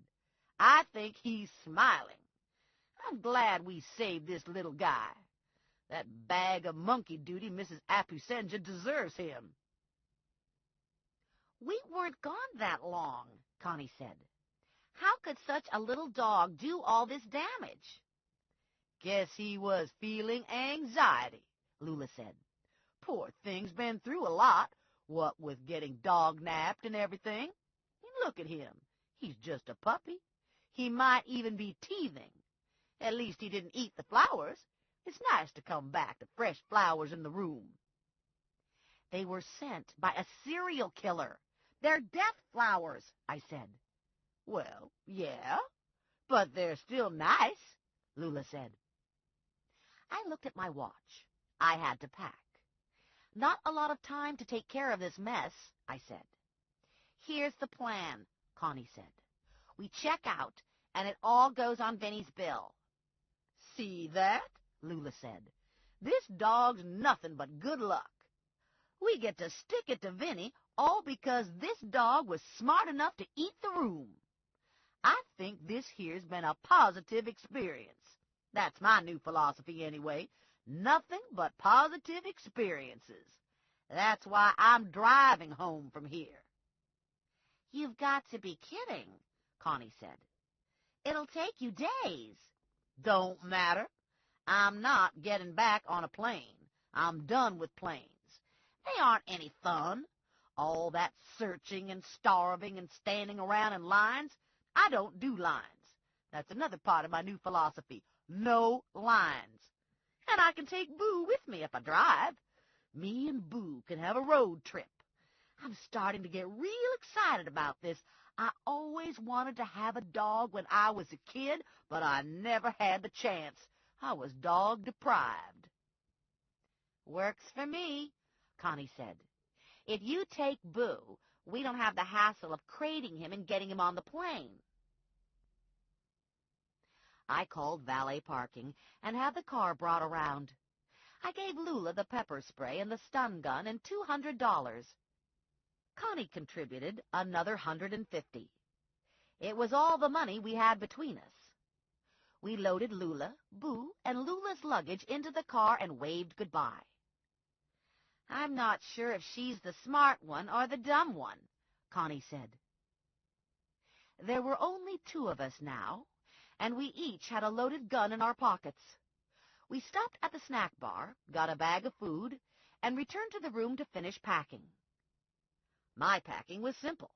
S2: I think he's smiling. I'm glad we saved this little guy. That bag of monkey duty Mrs. Apusenja deserves him.
S5: We weren't gone that long, Connie said. How could such a little dog do all this damage?
S2: Guess he was feeling anxiety, Lula said. Poor thing's been through a lot, what with getting dog-napped and everything. Look at him. He's just a puppy. He might even be teething. At least he didn't eat the flowers. It's nice to come back to fresh flowers in the room.
S5: They were sent by a serial killer. They're death flowers, I said.
S2: Well, yeah, but they're still nice, Lula said.
S5: I looked at my watch. I had to pack. Not a lot of time to take care of this mess, I said. Here's the plan, Connie said. We check out, and it all goes on Vinny's bill.
S2: See that? Lula said. This dog's nothing but good luck. We get to stick it to Vinny all because this dog was smart enough to eat the room. I think this here's been a positive experience. That's my new philosophy anyway. Nothing but positive experiences. That's why I'm driving home from here.
S5: You've got to be kidding, Connie said. It'll take you days.
S2: Don't matter. I'm not getting back on a plane. I'm done with planes. They aren't any fun. All that searching and starving and standing around in lines. I don't do lines. That's another part of my new philosophy. No lines. And I can take Boo with me if I drive. Me and Boo can have a road trip. I'm starting to get real excited about this. I always wanted to have a dog when I was a kid, but I never had the chance. I was dog deprived.
S5: Works for me, Connie said. If you take Boo, we don't have the hassle of crating him and getting him on the plane. I called valet parking and had the car brought around. I gave Lula the pepper spray and the stun gun and $200. Connie contributed another $150. It was all the money we had between us. We loaded Lula, Boo, and Lula's luggage into the car and waved goodbye. I'm not sure if she's the smart one or the dumb one, Connie said. There were only 2 of us now, and we each had a loaded gun in our pockets. We stopped at the snack bar, got a bag of food, and returned to the room to finish packing. My packing was simple.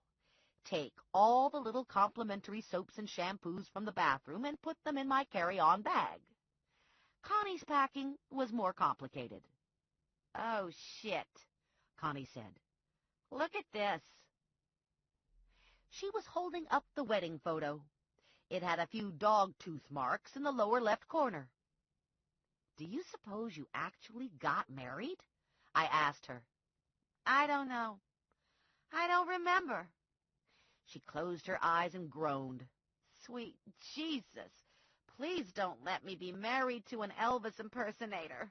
S5: Take all the little complimentary soaps and shampoos from the bathroom and put them in my carry-on bag. Connie's packing was more complicated.
S3: Oh, shit,
S5: Connie said.
S3: Look at this.
S5: She was holding up the wedding photo. It had a few dog tooth marks in the lower left corner. Do you suppose you actually got married? I asked her.
S3: I don't know. I don't remember.
S5: She closed her eyes and groaned.
S3: Sweet Jesus, please don't let me be married to an Elvis impersonator.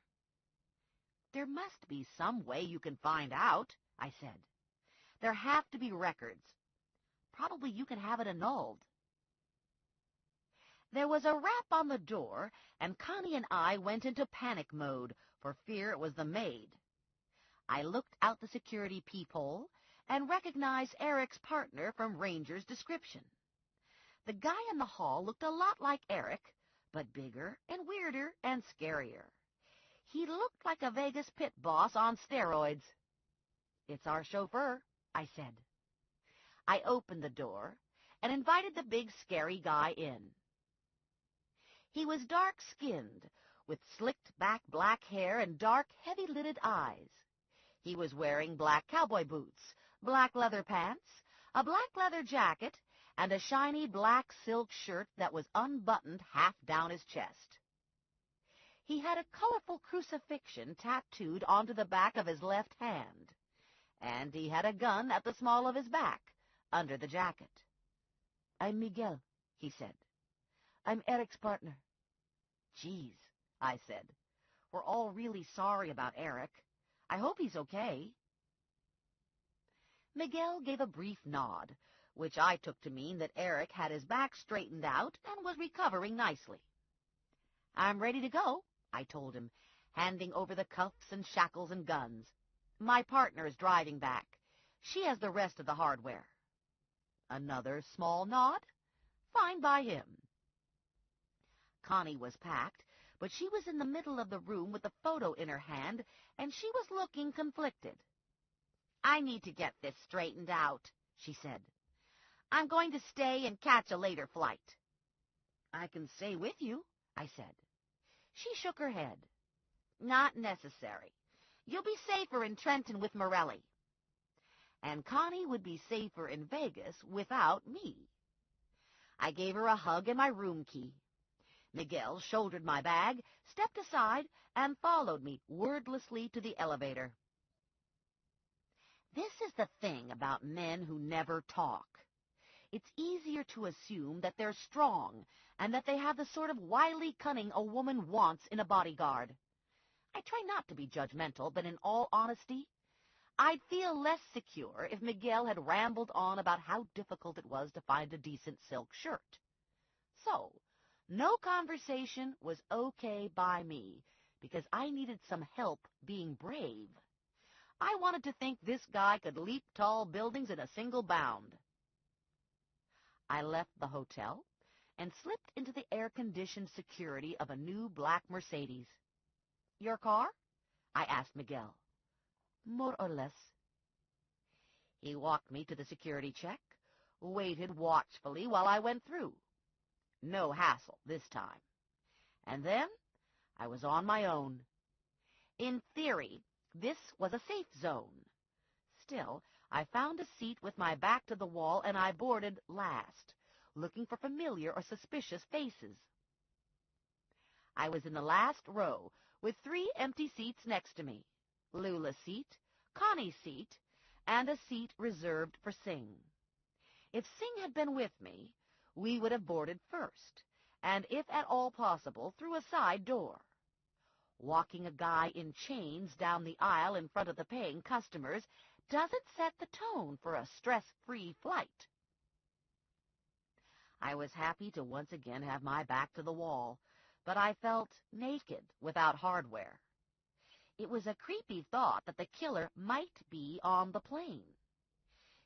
S5: There must be some way you can find out, I said. There have to be records. Probably you can have it annulled. There was a rap on the door, and Connie and I went into panic mode for fear it was the maid. I looked out the security peephole and recognized Eric's partner from Ranger's description. The guy in the hall looked a lot like Eric, but bigger and weirder and scarier. He looked like a Vegas pit boss on steroids. It's our chauffeur, I said. I opened the door and invited the big scary guy in. He was dark-skinned, with slicked-back black hair and dark, heavy-lidded eyes. He was wearing black cowboy boots, black leather pants, a black leather jacket, and a shiny black silk shirt that was unbuttoned half down his chest. He had a colorful crucifixion tattooed onto the back of his left hand, and he had a gun at the small of his back, under the jacket.
S6: I'm Miguel, he said. I'm Eric's partner.
S5: Geez, I said. We're all really sorry about Eric. I hope he's okay." Miguel gave a brief nod, which I took to mean that Eric had his back straightened out and was recovering nicely. "I'm ready to go," I told him, handing over the cuffs and shackles and guns. "My partner is driving back. She has the rest of the hardware." Another small nod. Fine by him. Connie was packed, but she was in the middle of the room with the photo in her hand, and she was looking conflicted. "I need to get this straightened out," she said. "I'm going to stay and catch a later flight." "I can stay with you," I said. She shook her head. "Not necessary. You'll be safer in Trenton with Morelli." And Connie would be safer in Vegas without me. I gave her a hug and my room key. Miguel shouldered my bag, stepped aside, and followed me wordlessly to the elevator. This is the thing about men who never talk. It's easier to assume that they're strong and that they have the sort of wily cunning a woman wants in a bodyguard. I try not to be judgmental, but in all honesty, I'd feel less secure if Miguel had rambled on about how difficult it was to find a decent silk shirt. So, no conversation was okay by me, because I needed some help being brave. I wanted to think this guy could leap tall buildings in a single bound. I left the hotel and slipped into the air-conditioned security of a new black Mercedes. "Your car?" I asked Miguel. "More or less." He walked me to the security check, waited watchfully while I went through. No hassle this time. And then I was on my own. In theory, this was a safe zone. Still, I found a seat with my back to the wall, and I boarded last, looking for familiar or suspicious faces. I was in the last row, with 3 empty seats next to me: Lula's seat, Connie's seat, and a seat reserved for Singh. If Singh had been with me, we would have boarded first, and if at all possible, through a side door. Walking a guy in chains down the aisle in front of the paying customers doesn't set the tone for a stress-free flight. I was happy to once again have my back to the wall, but I felt naked without hardware. It was a creepy thought that the killer might be on the plane.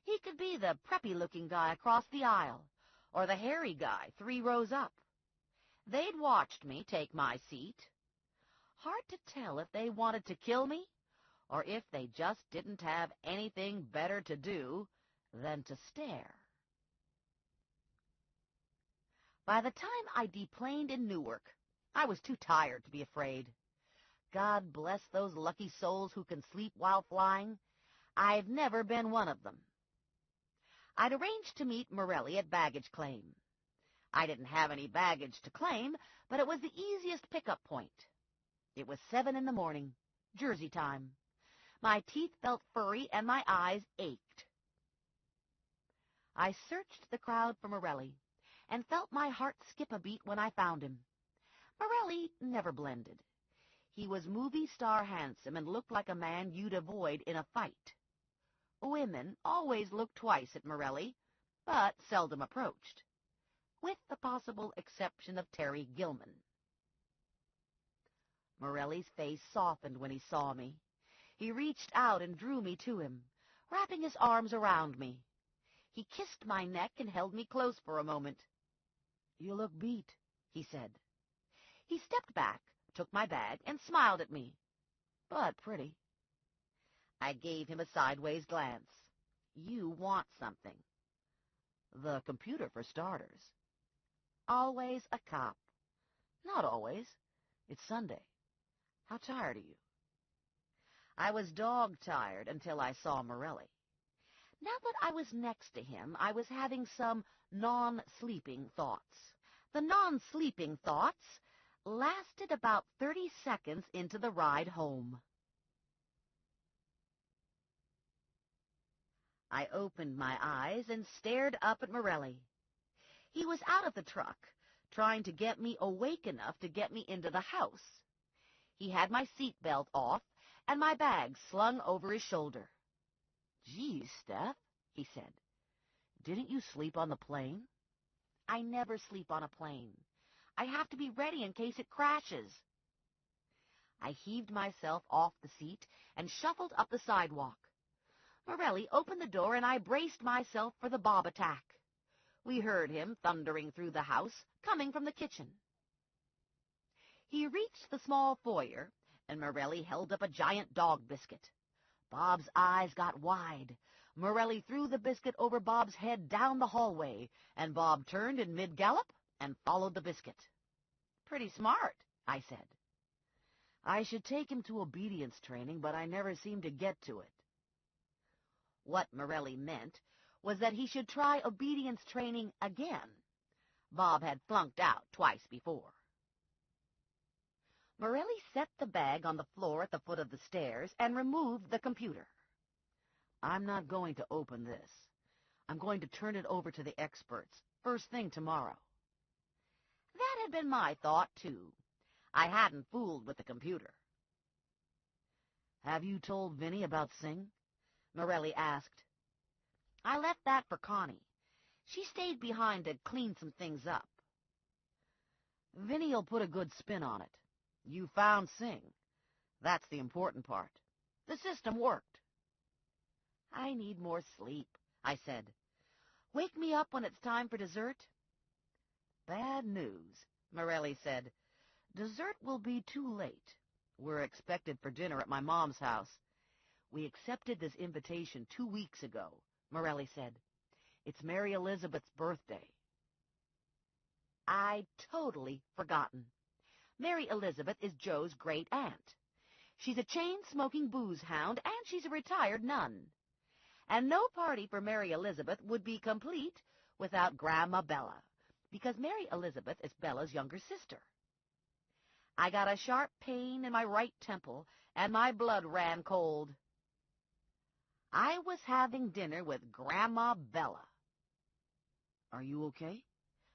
S5: He could be the preppy-looking guy across the aisle, or the hairy guy 3 rows up. They'd watched me take my seat. Hard to tell if they wanted to kill me, or if they just didn't have anything better to do than to stare. By the time I deplaned in Newark, I was too tired to be afraid. God bless those lucky souls who can sleep while flying. I've never been one of them. I'd arranged to meet Morelli at baggage claim. I didn't have any baggage to claim, but it was the easiest pickup point. It was 7 in the morning, Jersey time. My teeth felt furry and my eyes ached. I searched the crowd for Morelli and felt my heart skip a beat when I found him. Morelli never blended. He was movie star handsome and looked like a man you'd avoid in a fight. Women always looked twice at Morelli, but seldom approached, with the possible exception of Terry Gilman. Morelli's face softened when he saw me. He reached out and drew me to him, wrapping his arms around me. He kissed my neck and held me close for a moment. "You look beat," he said. He stepped back, took my bag, and smiled at me. "But pretty." I gave him a sideways glance. "You want something." "The computer, for starters." "Always a cop." "Not always. It's Sunday. How tired are you?" I was dog-tired until I saw Morelli. Now that I was next to him, I was having some non-sleeping thoughts. The non-sleeping thoughts lasted about 30 seconds into the ride home. I opened my eyes and stared up at Morelli. He was out of the truck, trying to get me awake enough to get me into the house. He had my seatbelt off and my bag slung over his shoulder. "Gee, Steph," he said, "didn't you sleep on the plane?" "I never sleep on a plane. I have to be ready in case it crashes." I heaved myself off the seat and shuffled up the sidewalk. Morelli opened the door, and I braced myself for the Bob attack. We heard him thundering through the house, coming from the kitchen. He reached the small foyer, and Morelli held up a giant dog biscuit. Bob's eyes got wide. Morelli threw the biscuit over Bob's head down the hallway, and Bob turned in mid-gallop and followed the biscuit. "Pretty smart," I said. "I should take him to obedience training, but I never seem to get to it." What Morelli meant was that he should try obedience training again. Bob had flunked out twice before. Morelli set the bag on the floor at the foot of the stairs and removed the computer. "I'm not going to open this. I'm going to turn it over to the experts first thing tomorrow." That had been my thought, too. I hadn't fooled with the computer. "Have you told Vinnie about Sing?" Morelli asked. "I left that for Connie. She stayed behind to clean some things up." "Vinnie'll put a good spin on it. You found Sing. That's the important part. The system worked." "I need more sleep," I said. "Wake me up when it's time for dessert." "Bad news," Morelli said. "Dessert will be too late. We're expected for dinner at my mom's house. We accepted this invitation 2 weeks ago," Morelli said. "It's Mary Elizabeth's birthday." I'd totally forgotten. Mary Elizabeth is Joe's great-aunt. She's a chain-smoking booze hound, and she's a retired nun. And no party for Mary Elizabeth would be complete without Grandma Bella, because Mary Elizabeth is Bella's younger sister. I got a sharp pain in my right temple, and my blood ran cold. I was having dinner with Grandma Bella. "Are you okay?"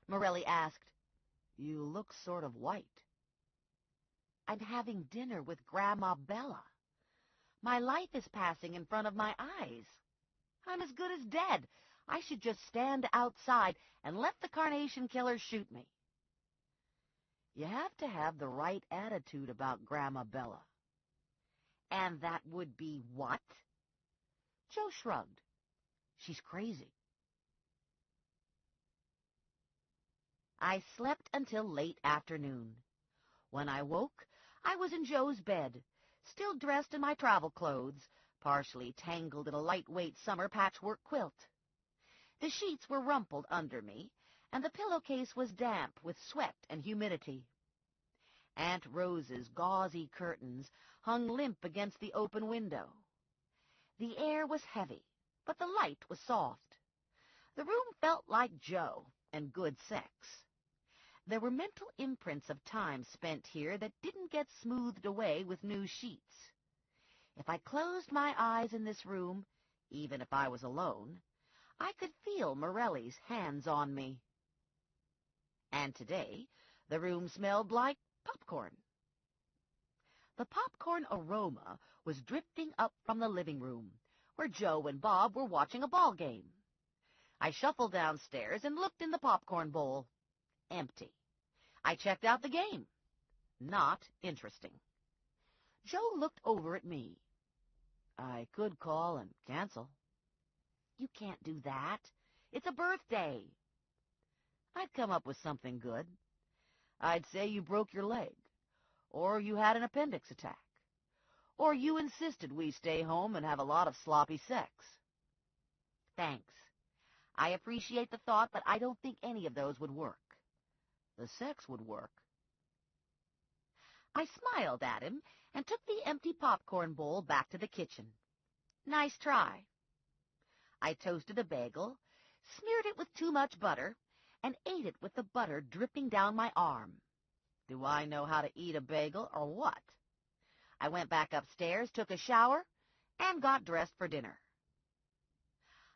S5: Morelli asked. "You look sort of white." "I'm having dinner with Grandma Bella. My life is passing in front of my eyes. I'm as good as dead. I should just stand outside and let the carnation killer shoot me." "You have to have the right attitude about Grandma Bella." "And that would be what?" Joe shrugged. "She's crazy." I slept until late afternoon. When I woke, I was in Joe's bed, still dressed in my travel clothes, partially tangled in a lightweight summer patchwork quilt. The sheets were rumpled under me, and the pillowcase was damp with sweat and humidity. Aunt Rose's gauzy curtains hung limp against the open window. The air was heavy, but the light was soft. The room felt like Joe and good sex. There were mental imprints of time spent here that didn't get smoothed away with new sheets. If I closed my eyes in this room, even if I was alone, I could feel Morelli's hands on me. And today, the room smelled like popcorn. The popcorn aroma was drifting up from the living room, where Joe and Bob were watching a ball game. I shuffled downstairs and looked in the popcorn bowl. Empty. I checked out the game. Not interesting. Joe looked over at me. "I could call and cancel." "You can't do that. It's a birthday." "I'd come up with something good. I'd say you broke your leg, or you had an appendix attack, or you insisted we stay home and have a lot of sloppy sex." "Thanks. I appreciate the thought, but I don't think any of those would work." "The sex would work." I smiled at him and took the empty popcorn bowl back to the kitchen. Nice try. I toasted a bagel, smeared it with too much butter, and ate it with the butter dripping down my arm. Do I know how to eat a bagel or what? I went back upstairs, took a shower, and got dressed for dinner.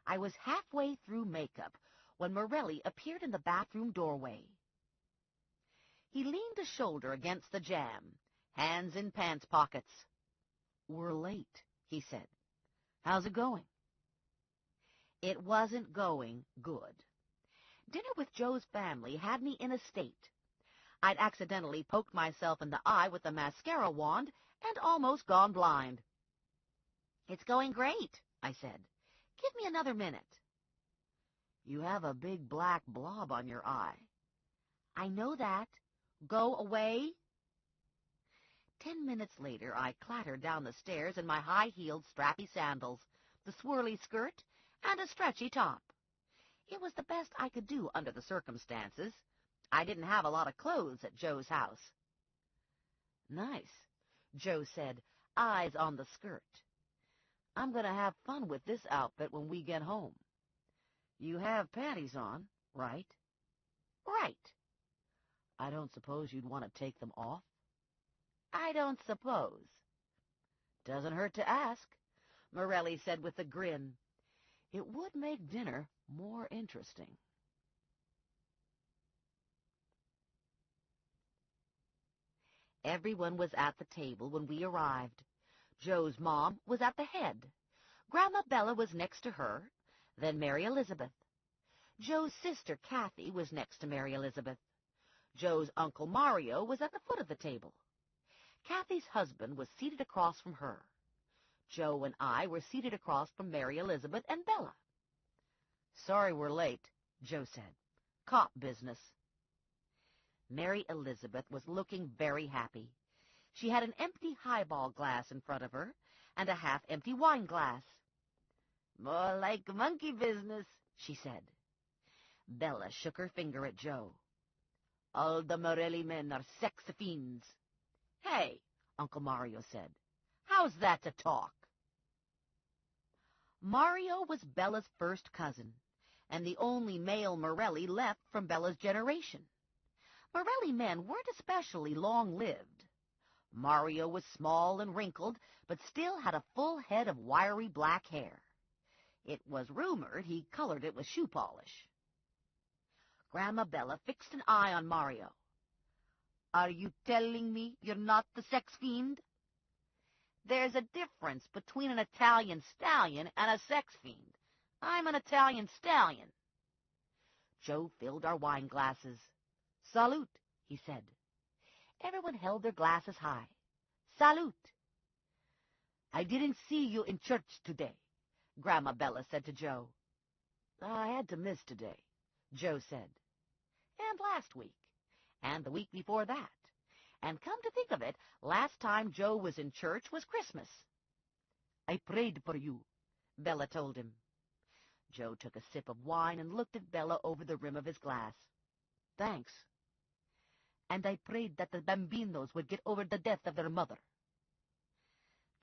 S5: I was halfway through makeup when Morelli appeared in the bathroom doorway. He leaned a shoulder against the jamb, hands in pants pockets. "We're late," he said. "How's it going?" It wasn't going good. Dinner with Joe's family had me in a state. I'd accidentally poked myself in the eye with the mascara wand and almost gone blind. "It's going great," I said. "Give me another minute." "You have a big black blob on your eye." "I know that. Go away." 10 minutes later, I clattered down the stairs in my high-heeled, strappy sandals, the swirly skirt, and a stretchy top. It was the best I could do under the circumstances. I didn't have a lot of clothes at Joe's house. "Nice," Joe said, eyes on the skirt. "I'm going to have fun with this outfit when we get home. You have panties on, right?" "Right." "I don't suppose you'd want to take them off?" "I don't suppose." "Doesn't hurt to ask," Morelli said with a grin. "It would make dinner more interesting." Everyone was at the table when we arrived. Joe's mom was at the head. Grandma Bella was next to her, then Mary Elizabeth. Joe's sister Kathy was next to Mary Elizabeth. Joe's Uncle Mario was at the foot of the table. Kathy's husband was seated across from her. Joe and I were seated across from Mary Elizabeth and Bella. "Sorry we're late," Joe said. "Cop business." Mary Elizabeth was looking very happy. She had an empty highball glass in front of her and a half-empty wine glass. "More like monkey business," she said. Bella shook her finger at Joe. "All the Morelli men are sex fiends." "Hey," Uncle Mario said, "how's that to talk?" Mario was Bella's first cousin, and the only male Morelli left from Bella's generation. Morelli men weren't especially long-lived. Mario was small and wrinkled, but still had a full head of wiry black hair. It was rumored he colored it with shoe polish. Grandma Bella fixed an eye on Mario. "Are you telling me you're not the sex fiend?" "There's a difference between an Italian stallion and a sex fiend. I'm an Italian stallion." Joe filled our wine glasses. "Salute," he said. Everyone held their glasses high. "Salute." "I didn't see you in church today," Grandma Bella said to Joe. "I had to miss today," Joe said. "And last week. And the week before that. And come to think of it, last time Joe was in church was Christmas." "I prayed for you," Bella told him. Joe took a sip of wine and looked at Bella over the rim of his glass. "Thanks." "And I prayed that the Bambinos would get over the death of their mother."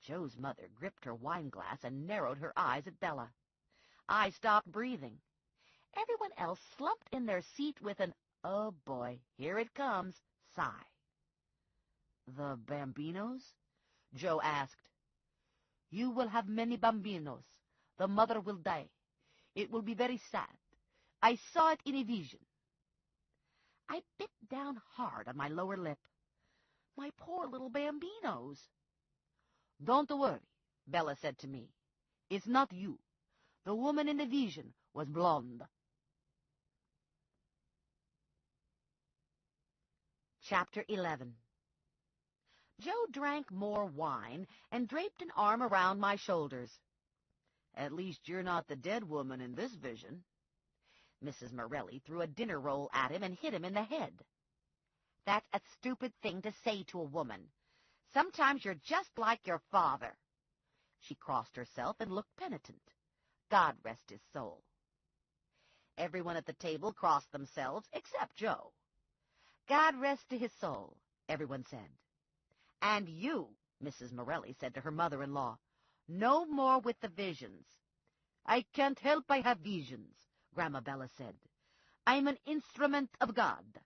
S5: Joe's mother gripped her wine glass and narrowed her eyes at Bella. I stopped breathing. Everyone else slumped in their seat with an "oh boy, here it comes" sigh. "The Bambinos?" Joe asked. "You will have many Bambinos. The mother will die. It will be very sad. I saw it in a vision." I bit down hard on my lower lip. My poor little Bambinos. "Don't worry," Bella said to me. "It's not you. The woman in the vision was blonde." Chapter 11. Joe drank more wine and draped an arm around my shoulders. "At least you're not the dead woman in this vision." Mrs. Morelli threw a dinner roll at him and hit him in the head. "That's a stupid thing to say to a woman. Sometimes you're just like your father." She crossed herself and looked penitent. God rest his soul. Everyone at the table crossed themselves except Joe. "God rest his soul," everyone said. "And you," Mrs. Morelli said to her mother-in-law, "no more with the visions." "I can't help I have visions," Grandma Bella said. "I'm an instrument of God."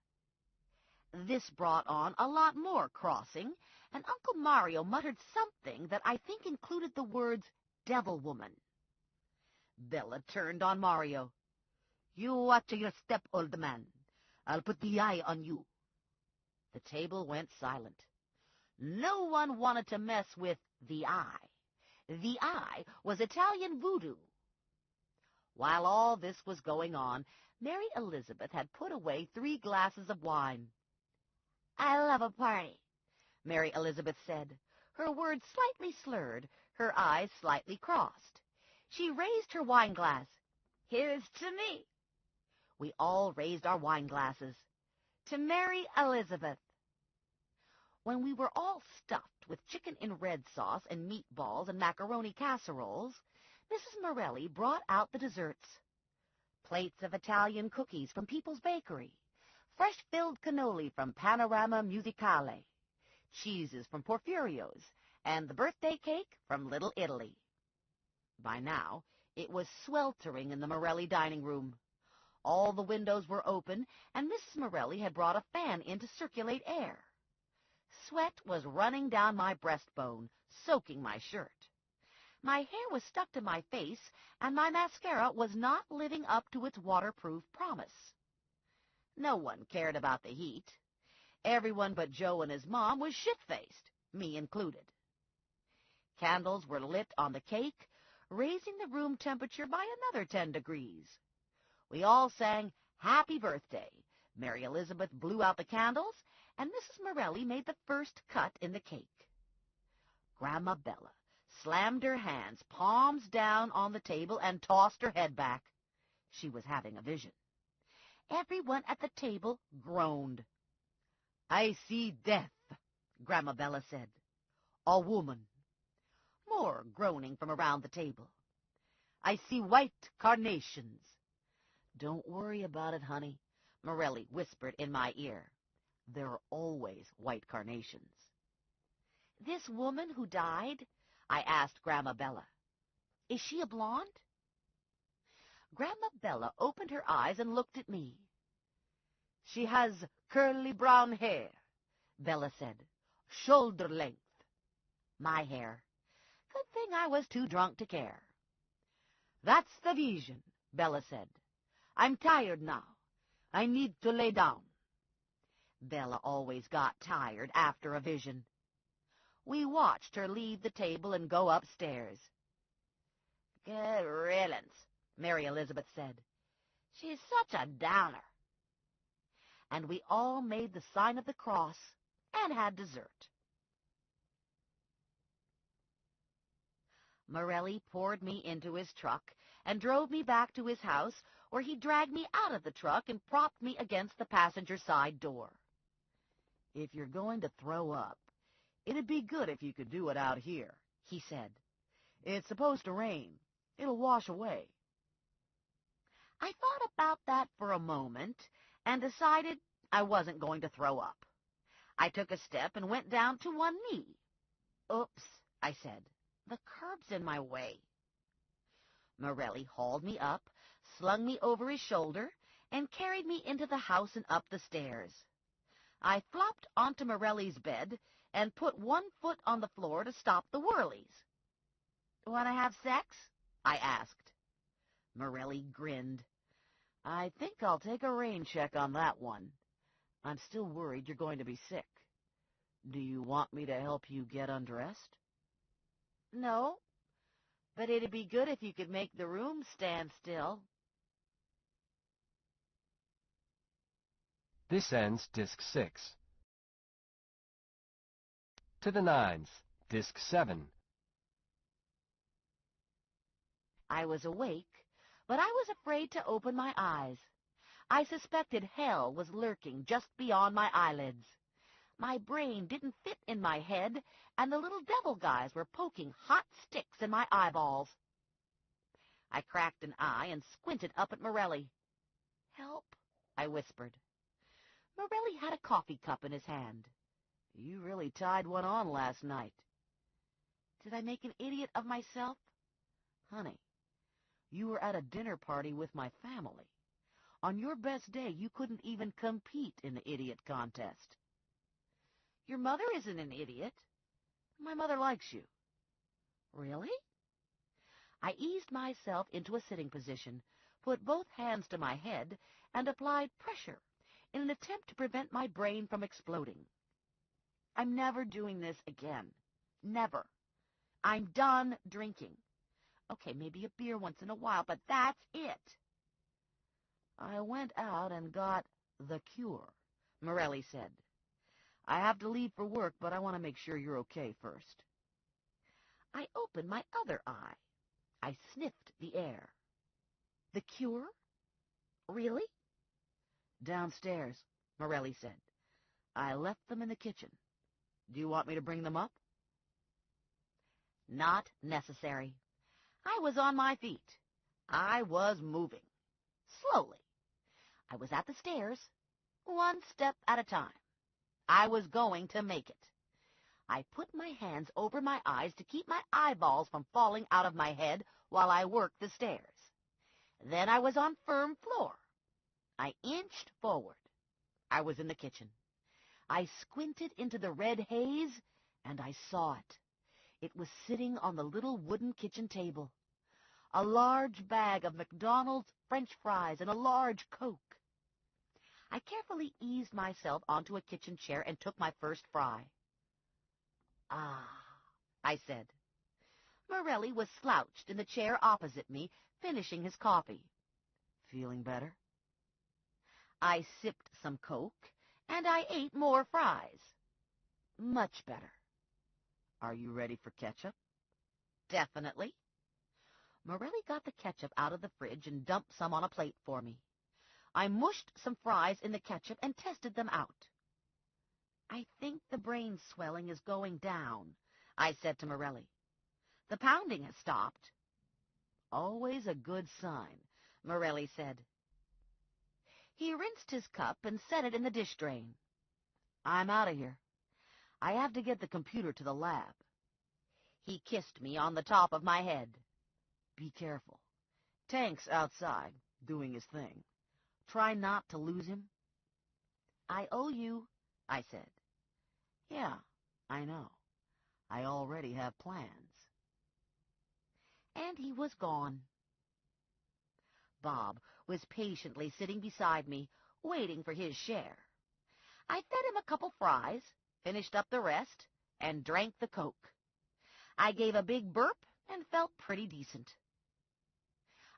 S5: This brought on a lot more crossing, and Uncle Mario muttered something that I think included the words "devil woman." Bella turned on Mario. "You watch your step, old man. I'll put the eye on you." The table went silent. No one wanted to mess with The eye. The eye was Italian voodoo. While all this was going on, Mary Elizabeth had put away 3 glasses of wine.
S3: I love a party,
S5: Mary Elizabeth said, her words slightly slurred, her eyes slightly crossed. She raised her wine glass.
S3: Here's to me.
S5: We all raised our wine glasses. To Mary Elizabeth. When we were all stuffed with chicken in red sauce and meatballs and macaroni casseroles, Mrs. Morelli brought out the desserts. Plates of Italian cookies from People's Bakery, fresh-filled cannoli from Panorama Musicale, cheeses from Porfirio's, and the birthday cake from Little Italy. By now, it was sweltering in the Morelli dining room. All the windows were open, and Mrs. Morelli had brought a fan in to circulate air. Sweat was running down my breastbone, soaking my shirt. My hair was stuck to my face, and my mascara was not living up to its waterproof promise. No one cared about the heat. Everyone but Joe and his mom was shit-faced, me included. Candles were lit on the cake, raising the room temperature by another 10 degrees. We all sang Happy Birthday. Mary Elizabeth blew out the candles, and Mrs. Morelli made the first cut in the cake. Grandma Bella slammed her hands, palms down on the table, and tossed her head back. She was having a vision. Everyone at the table groaned. I see death, Grandma Bella said. A woman. More groaning from around the table. I see white carnations. Don't worry about it, honey, Morelli whispered in my ear. There are always white carnations. This woman who died? I asked Grandma Bella. Is she a blonde? Grandma Bella opened her eyes and looked at me. She has curly brown hair, Bella said. Shoulder length. My hair. Good thing I was too drunk to care. That's the vision, Bella said. I'm tired now. I need to lay down. Bella always got tired after a vision. We watched her leave the table and go upstairs. Good riddance, Mary Elizabeth said. She's such a downer. And we all made the sign of the cross and had dessert. Morelli poured me into his truck and drove me back to his house, where he dragged me out of the truck and propped me against the passenger side door. If you're going to throw up, it'd be good if you could do it out here, he said. It's supposed to rain. It'll wash away. I thought about that for a moment and decided I wasn't going to throw up. I took a step and went down to one knee. Oops, I said. The curb's in my way. Morelli hauled me up, slung me over his shoulder, and carried me into the house and up the stairs. I flopped onto Morelli's bed and put one foot on the floor to stop the whirlies. Want to have sex? I asked. Morelli grinned. I think I'll take a rain check on that one. I'm still worried you're going to be sick. Do you want me to help you get undressed? No, but it'd be good if you could make the room stand still.
S1: This ends Disc 6. To the Nines, Disc 7.
S5: I was awake, but I was afraid to open my eyes. I suspected hell was lurking just beyond my eyelids. My brain didn't fit in my head, and the little devil guys were poking hot sticks in my eyeballs. I cracked an eye and squinted up at Morelli. Help, I whispered. Morelli had a coffee cup in his hand. You really tied one on last night. Did I make an idiot of myself? Honey, you were at a dinner party with my family. On your best day, you couldn't even compete in the idiot contest. Your mother isn't an idiot. My mother likes you. Really? I eased myself into a sitting position, put both hands to my head, and applied pressure in an attempt to prevent my brain from exploding. I'm never doing this again. Never. I'm done drinking. Okay, maybe a beer once in a while, but that's it. I went out and got the cure, Morelli said. I have to leave for work, but I want to make sure you're okay first. I opened my other eye. I sniffed the air. The cure? Really? Downstairs, Morelli said. I left them in the kitchen. Do you want me to bring them up? Not necessary. I was on my feet. I was moving. Slowly. I was at the stairs, one step at a time. I was going to make it. I put my hands over my eyes to keep my eyeballs from falling out of my head while I worked the stairs. Then I was on firm floor. I inched forward. I was in the kitchen. I squinted into the red haze, and I saw it. It was sitting on the little wooden kitchen table. A large bag of McDonald's French fries and a large Coke. I carefully eased myself onto a kitchen chair and took my first fry. Ah, I said. Morelli was slouched in the chair opposite me, finishing his coffee. Feeling better? I sipped some Coke, and I ate more fries. Much better. Are you ready for ketchup? Definitely. Morelli got the ketchup out of the fridge and dumped some on a plate for me. I mushed some fries in the ketchup and tested them out. I think the brain swelling is going down, I said to Morelli. The pounding has stopped. Always a good sign, Morelli said. He rinsed his cup and set it in the dish drain. I'm out of here. I have to get the computer to the lab. He kissed me on the top of my head. Be careful. Tank's outside, doing his thing. Try not to lose him. I owe you, I said. Yeah, I know. I already have plans. And he was gone. Bob was patiently sitting beside me, waiting for his share. I fed him a couple fries, finished up the rest, and drank the Coke. I gave a big burp and felt pretty decent.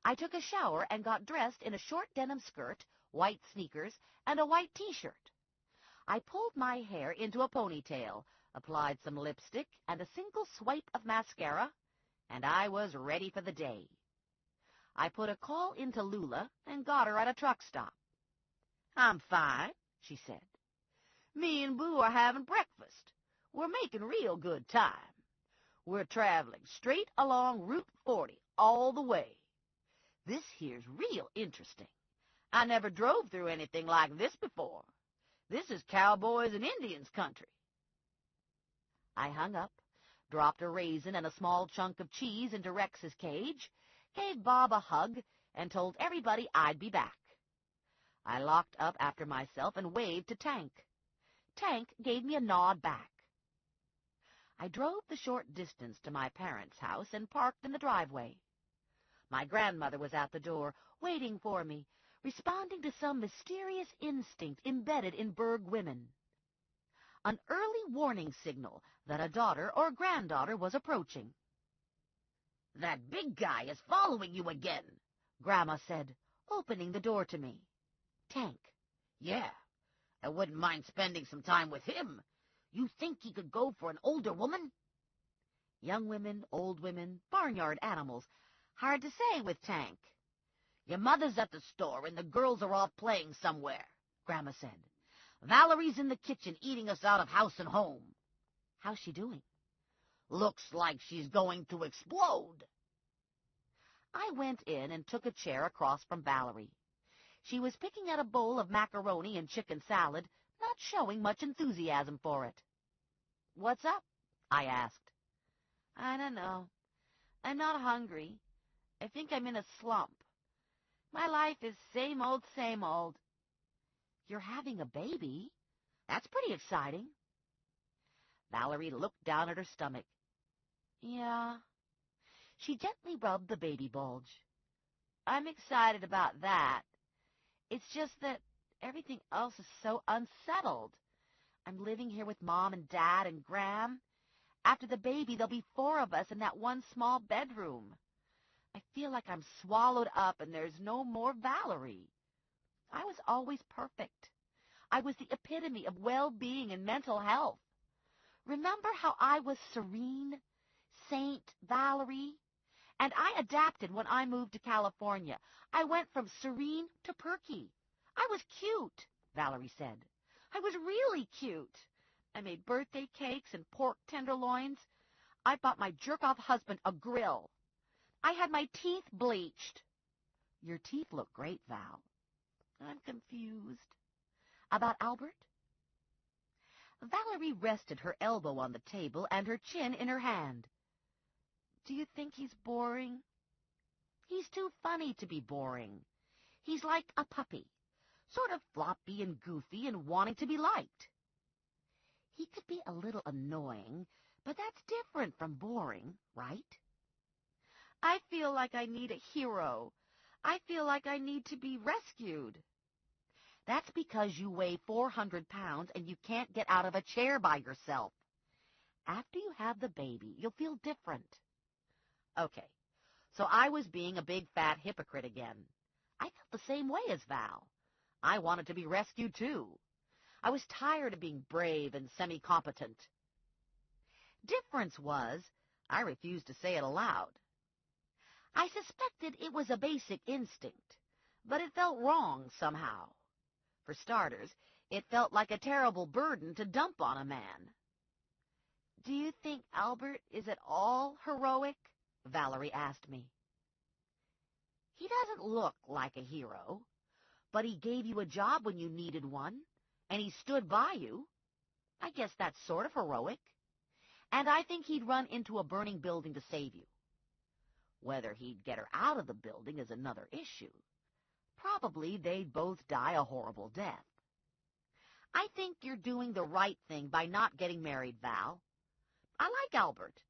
S5: I took a shower and got dressed in a short denim skirt, white sneakers, and a white T-shirt. I pulled my hair into a ponytail, applied some lipstick and a single swipe of mascara, and I was ready for the day. I put a call into Lula and got her at a truck stop. I'm fine, she said. Me and Boo are having breakfast. We're making real good time. We're traveling straight along Route 40 all the way. This here's real interesting. I never drove through anything like this before. This is cowboys and Indians country. I hung up, dropped a raisin and a small chunk of cheese into Rex's cage, gave Bob a hug, and told everybody I'd be back. I locked up after myself and waved to Tank. Tank gave me a nod back. I drove the short distance to my parents' house and parked in the driveway. My grandmother was at the door, waiting for me, responding to some mysterious instinct embedded in Berg women. An early warning signal that a daughter or granddaughter was approaching. That big guy is following you again, Grandma said, opening the door to me. Tank. Yeah, I wouldn't mind spending some time with him. You think he could go for an older woman? Young women, old women, barnyard animals. Hard to say with Tank. Your mother's at the store and the girls are off playing somewhere, Grandma said. Valerie's in the kitchen eating us out of house and home. How's she doing? Looks like she's going to explode. I went in and took a chair across from Valerie. She was picking at a bowl of macaroni and chicken salad, not showing much enthusiasm for it. What's up? I asked. I don't know. I'm not hungry. I think I'm in a slump. My life is same old, same old. You're having a baby? That's pretty exciting. Valerie looked down at her stomach. Yeah. She gently rubbed the baby bulge. I'm excited about that. It's just that everything else is so unsettled. I'm living here with Mom and Dad and Gram,
S6: After the baby, there'll be 4 of us in that one small bedroom. I feel like I'm swallowed up and there's no more Valerie. I was always perfect. I was the epitome of well-being and mental health. Remember how I was serene, Saint Valerie? And I adapted when I moved to California. I went from serene to perky. I was cute, Valerie said. I was really cute. I made birthday cakes and pork tenderloins. I bought my jerk-off husband a grill. I had my teeth bleached. Your teeth look great, Val. I'm confused. About Albert? Valerie rested her elbow on the table and her chin in her hand. Do you think he's boring? He's too funny to be boring. He's like a puppy, sort of floppy and goofy and wanting to be liked. He could be a little annoying, but that's different from boring, right? I feel like I need a hero. I feel like I need to be rescued. That's because you weigh 400 pounds and you can't get out of a chair by yourself. After you have the baby, you'll feel different. Okay, so I was being a big fat hypocrite again. I felt the same way as Val. I wanted to be rescued too. I was tired of being brave and semi-competent. Difference was, I refused to say it aloud. I suspected it was a basic instinct, but it felt wrong somehow. For starters, it felt like a terrible burden to dump on a man. Do you think Albert is at all heroic? Valerie asked me. He doesn't look like a hero, but he gave you a job when you needed one, and he stood by you. I guess that's sort of heroic. And I think he'd run into a burning building to save you. Whether he'd get her out of the building is another issue. Probably they'd both die a horrible death. I think you're doing the right thing by not getting married, Val. I like Albert,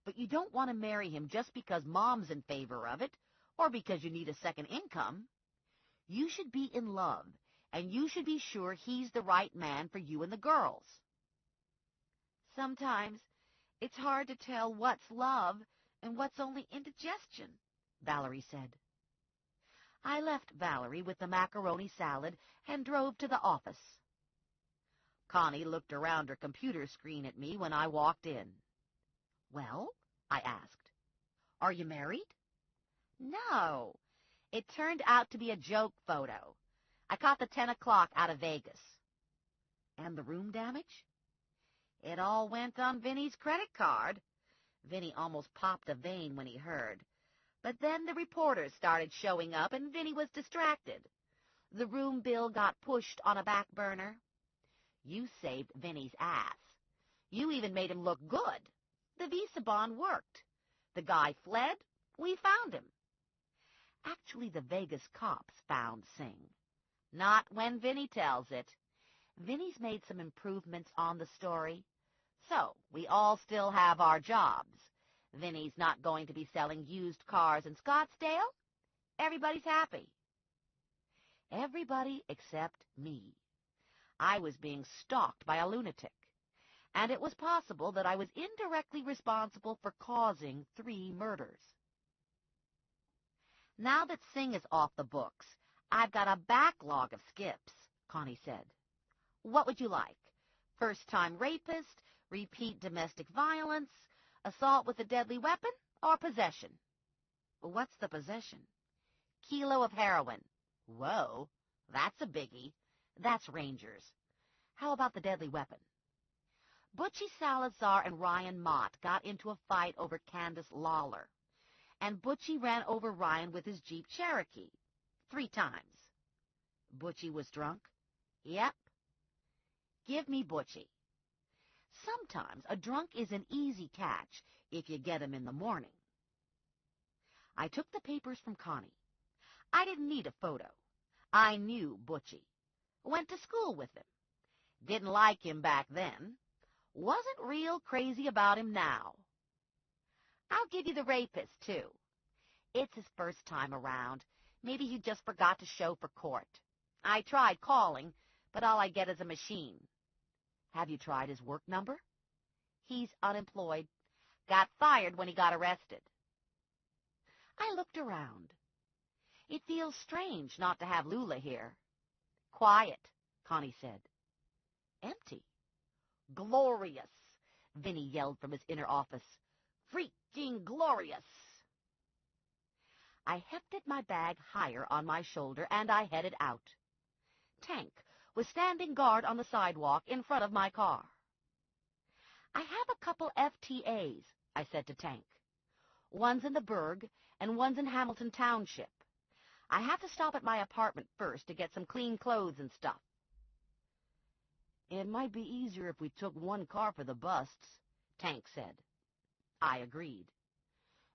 S6: but you don't want to marry him just because Mom's in favor of it or because you need a second income. You should be in love, and you should be sure he's the right man for you and the girls. Sometimes it's hard to tell what's love and what's only indigestion, Valerie said. I left Valerie with the macaroni salad and drove to the office. Connie looked around her computer screen at me when I walked in. Well, I asked, are you married? No. It turned out to be a joke photo. I caught the 10 o'clock out of Vegas. And the room damage? It all went on Vinny's credit card. Vinny almost popped a vein when he heard. But then the reporters started showing up, and Vinny was distracted. The room bill got pushed on a back burner. You saved Vinny's ass. You even made him look good. The visa bond worked. The guy fled. We found him. Actually, the Vegas cops found Singh. Not when Vinny tells it. Vinny's made some improvements on the story. So, we all still have our jobs. Vinny's not going to be selling used cars in Scottsdale. Everybody's happy. Everybody except me. I was being stalked by a lunatic, and it was possible that I was indirectly responsible for causing 3 murders. Now that Singh is off the books, I've got a backlog of skips, Connie said. What would you like? First-time rapist, repeat domestic violence, assault with a deadly weapon, or possession? What's the possession? Kilo of heroin. Whoa, that's a biggie. That's Rangers. How about the deadly weapon? Butchie Salazar and Ryan Mott got into a fight over Candace Lawler, and Butchie ran over Ryan with his Jeep Cherokee 3 times. Butchie was drunk? Yep. Give me Butchie. Sometimes a drunk is an easy catch if you get him in the morning. I took the papers from Connie. I didn't need a photo. I knew Butchie. Went to school with him. Didn't like him back then. Wasn't real crazy about him now. I'll give you the rapist, too. It's his first time around. Maybe he just forgot to show for court. I tried calling, but all I get is a machine. Have you tried his work number? He's unemployed. Got fired when he got arrested. I looked around. It feels strange not to have Lula here. Quiet, Connie said. Empty. Glorious, Vinny yelled from his inner office. Freaking glorious. I hefted my bag higher on my shoulder, and I headed out. Tank was standing guard on the sidewalk in front of my car. I have a couple FTAs, I said to Tank. One's in the Burg, and one's in Hamilton Township. I have to stop at my apartment first to get some clean clothes and stuff. It might be easier if we took one car for the busts, Tank said. I agreed.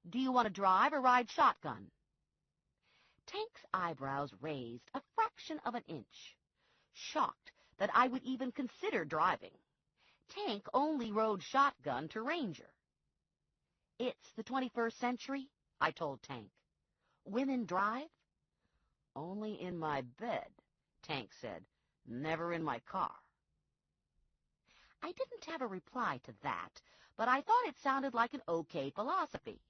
S6: Do you want to drive or ride shotgun? Tank's eyebrows raised a fraction of an inch, shocked that I would even consider driving. Tank only rode shotgun to Ranger. It's the 21st century, I told Tank. Women drive? Only in my bed, Tank said. Never in my car. I didn't have a reply to that, but I thought it sounded like an okay philosophy.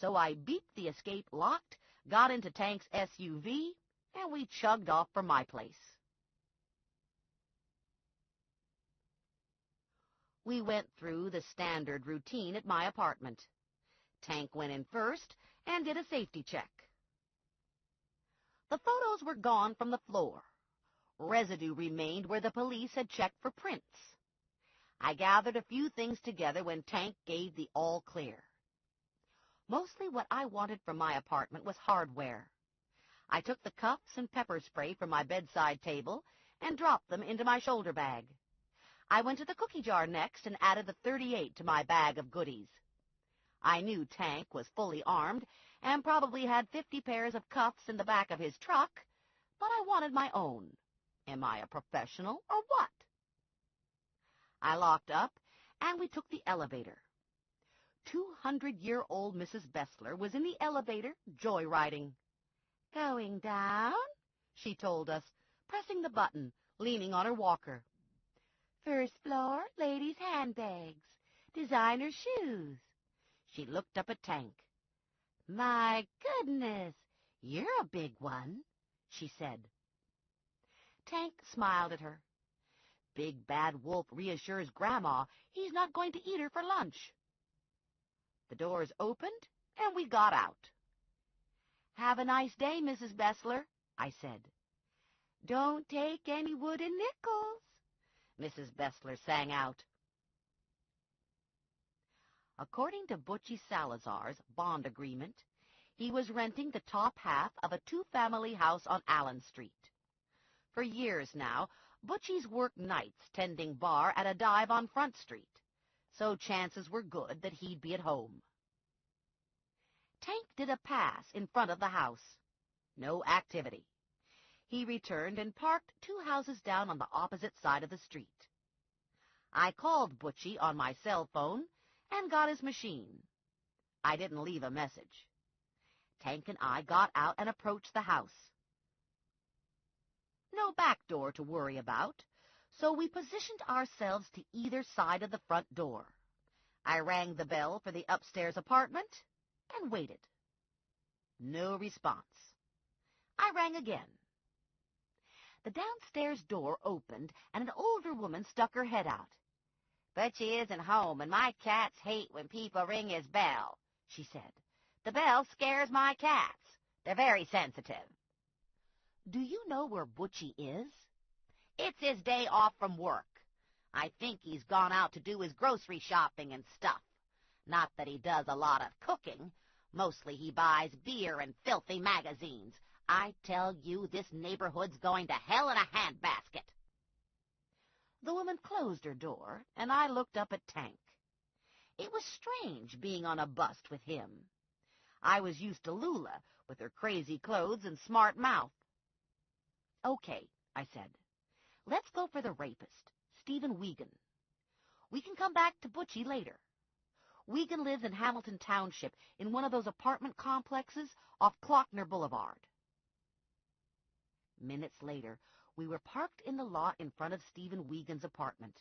S6: So I beeped the escape locked, got into Tank's SUV, and we chugged off from my place. We went through the standard routine at my apartment. Tank went in first and did a safety check. The photos were gone from the floor. Residue remained where the police had checked for prints. I gathered a few things together when Tank gave the all clear. Mostly what I wanted from my apartment was hardware. I took the cuffs and pepper spray from my bedside table and dropped them into my shoulder bag. I went to the cookie jar next and added the .38 to my bag of goodies. I knew Tank was fully armed and probably had 50 pairs of cuffs in the back of his truck, but I wanted my own. Am I a professional or what? I locked up, and we took the elevator. 200-year-old Mrs. Bessler was in the elevator, joyriding. Going down, she told us, pressing the button, leaning on her walker. First floor, ladies' handbags, designer shoes. She looked up at Tank. My goodness, you're a big one, she said. Tank smiled at her. Big Bad Wolf reassures Grandma he's not going to eat her for lunch. The doors opened, and we got out. Have a nice day, Mrs. Bessler, I said. Don't take any wooden nickels, Mrs. Bessler sang out. According to Butchie Salazar's bond agreement, he was renting the top half of a two-family house on Allen Street. For years now, Butchie's worked nights tending bar at a dive on Front Street, so chances were good that he'd be at home. Tank did a pass in front of the house. No activity. He returned and parked 2 houses down on the opposite side of the street. I called Butchie on my cell phone and got his machine. I didn't leave a message. Tank and I got out and approached the house. No back door to worry about, so we positioned ourselves to either side of the front door. I rang the bell for the upstairs apartment and waited. No response. I rang again. The downstairs door opened, and an older woman stuck her head out. Butchie isn't home, and my cats hate when people ring his bell, she said. The bell scares my cats. They're very sensitive. Do you know where Butchie is? It's his day off from work. I think he's gone out to do his grocery shopping and stuff. Not that he does a lot of cooking. Mostly he buys beer and filthy magazines. I tell you, this neighborhood's going to hell in a handbasket. The woman closed her door, and I looked up at Tank. It was strange being on a bust with him. I was used to Lula, with her crazy clothes and smart mouth. Okay, I said. Let's go for the rapist, Stephen Wiegand. We can come back to Butchie later. Wiegand lives in Hamilton Township in one of those apartment complexes off Klockner Boulevard. Minutes later, we were parked in the lot in front of Stephen Wiegand's apartment.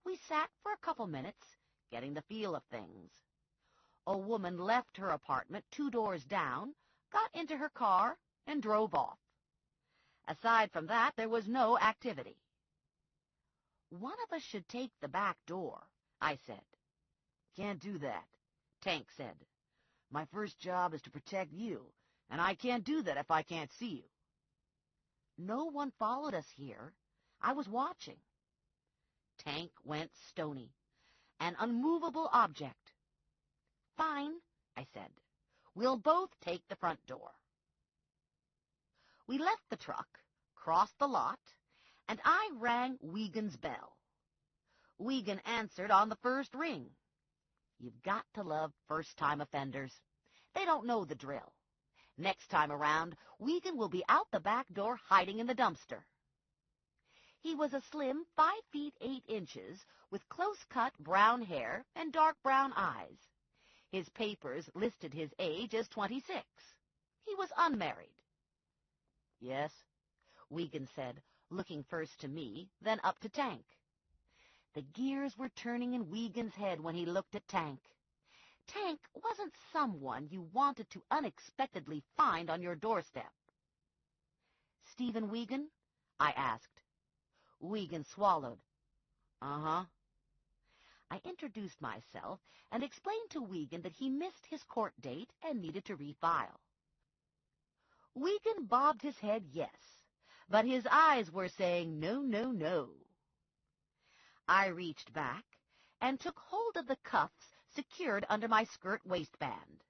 S6: We sat for a couple minutes,
S5: getting the feel of things. A woman left her apartment 2 doors down, got into her car, and drove off. Aside from that, there was no activity. "One of us should take the back door," I said. "Can't do that," Tank said. "My first job is to protect you, and I can't do that if I can't see you." "No one followed us here. I was watching." Tank went stony, an unmovable object. "Fine," I said. "We'll both take the front door." We left the truck, crossed the lot, and I rang Wiegand's bell. Wiegand answered on the first ring. You've got to love first-time offenders. They don't know the drill. Next time around, Wiegand will be out the back door hiding in the dumpster. He was a slim 5 feet 8 inches with close-cut brown hair and dark brown eyes. His papers listed his age as 26. He was unmarried. "Yes," Wiegand said, looking first to me, then up to Tank. The gears were turning in Wiegand's head when he looked at Tank. Tank wasn't someone you wanted to unexpectedly find on your doorstep. "Stephen Wiegand?" I asked. Wiegand swallowed. "Uh-huh." I introduced myself and explained to Wiegand that he missed his court date and needed to refile. Wiegand bobbed his head yes, but his eyes were saying no, no, no. I reached back and took hold of the cuffs secured under my skirt waistband.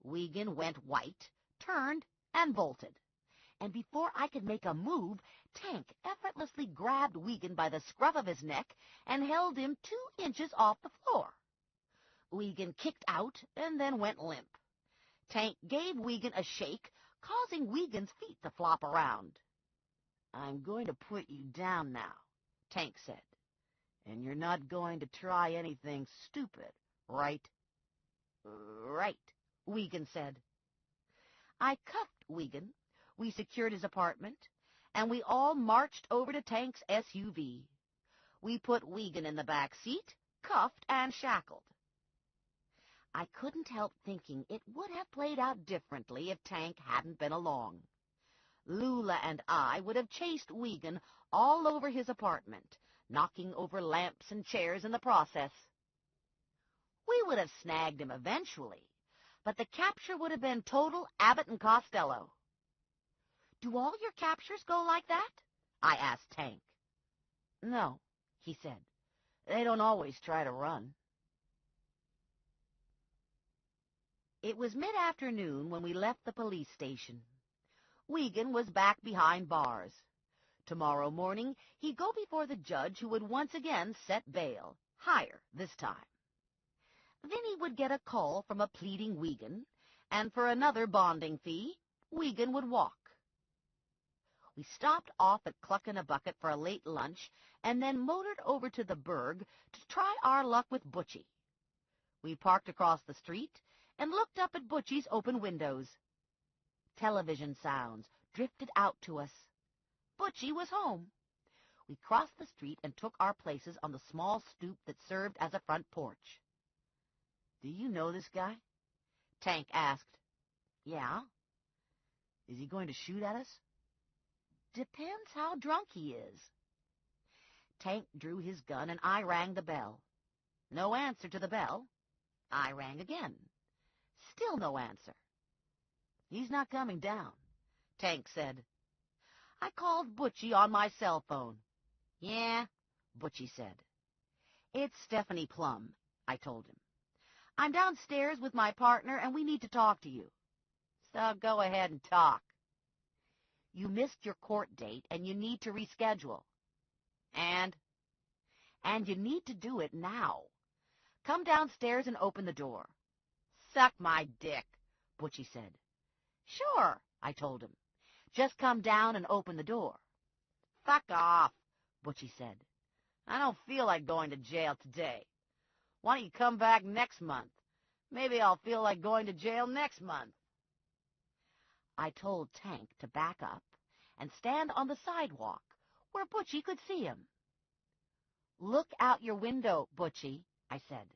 S5: Wiegand went white, turned, and bolted. And before I could make a move, Tank effortlessly grabbed Wiegand by the scruff of his neck and held him 2 inches off the floor. Wiegand kicked out and then went limp. Tank gave Wiegand a shake, causing Wiegand's feet to flop around. "I'm going to put you down now," Tank said. "And you're not going to try anything stupid, right?" "Right," Wiegand said. I cuffed Wiegand. We secured his apartment, and we all marched over to Tank's SUV. We put Wiegand in the back seat, cuffed and shackled. I couldn't help thinking it would have played out differently if Tank hadn't been along. Lula and I would have chased Wiegand all over his apartment, knocking over lamps and chairs in the process. We would have snagged him eventually, but the capture would have been total Abbott and Costello. "Do all your captures go like that?" I asked Tank. "No," he said. "They don't always try to run." It was mid-afternoon when we left the police station. Wiegand was back behind bars. Tomorrow morning he'd go before the judge who would once again set bail, higher this time. Then he would get a call from a pleading Wiegand, and for another bonding fee, Wiegand would walk. We stopped off at Cluck-in-a-Bucket for a late lunch and then motored over to the Burg to try our luck with Butchie. We parked across the street and looked up at Butchie's open windows. Television sounds drifted out to us. Butchie was home. We crossed the street and took our places on the small stoop that served as a front porch. "Do you know this guy?" Tank asked. "Yeah." "Is he going to shoot at us?" "Depends how drunk he is." Tank drew his gun and I rang the bell. No answer to the bell. I rang again. Still no answer. "He's not coming down," Tank said. I called Butchie on my cell phone. "Yeah," Butchie said. "It's Stephanie Plum," I told him. "I'm downstairs with my partner and we need to talk to you." "So go ahead and talk." "You missed your court date and you need to reschedule." And you need to do it now. Come downstairs and open the door." "Suck my dick," Butchie said. "Sure," I told him. "Just come down and open the door." "Fuck off," Butchie said. "I don't feel like going to jail today. Why don't you come back next month? Maybe I'll feel like going to jail next month." I told Tank to back up and stand on the sidewalk where Butchie could see him. "Look out your window, Butchie," I said.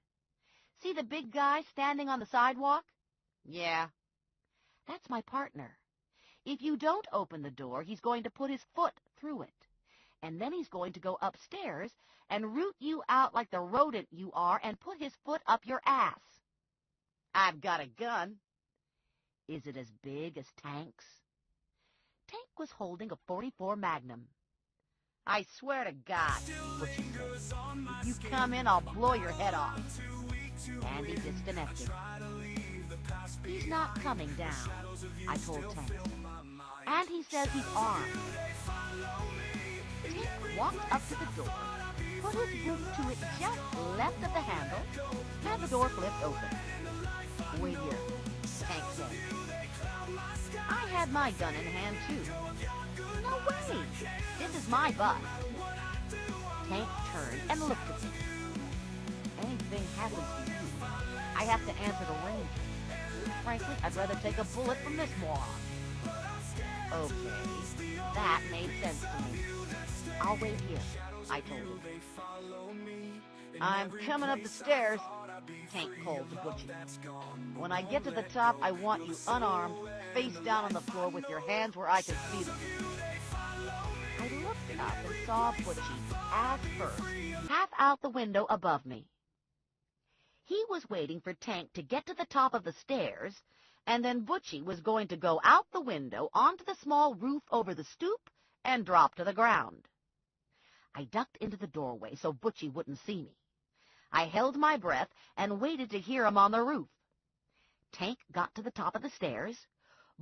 S6: See the big guy standing on the sidewalk?
S2: Yeah.
S6: That's my partner. If you don't open the door, he's going to put his foot through it. And then he's going to go upstairs and root you out like the rodent you are and put his foot up your ass.
S2: I've got a gun.
S6: Is it as big as Tank's? Tank was holding a .44 Magnum.
S2: I swear to God, Butchie said, if you come in, I'll blow your head off.
S6: And he disconnected. He's not coming down, I told Tank. And he says he's armed. Tank walked up to the door, put his boot to it just left of the handle, and the door flipped open.
S2: Wait here, Tank said.
S6: I had my gun in hand, too. No way! This is my bus. Tank turned and looked at me. Anything happens to you, I have to answer the ranger. Frankly, I'd rather take a bullet from this moron.
S2: Okay, that made sense to me.
S6: I'll wait here, I told him.
S2: I'm coming up the stairs, Tank called to Butchie. When I get to the top, I want you unarmed, face down on the floor with your hands where I can see them.
S6: I looked up and saw Butchie, ass first, half out the window above me. He was waiting for Tank to get to the top of the stairs, and then Butchie was going to go out the window onto the small roof over the stoop and drop to the ground. I ducked into the doorway so Butchie wouldn't see me. I held my breath and waited to hear him on the roof. Tank got to the top of the stairs,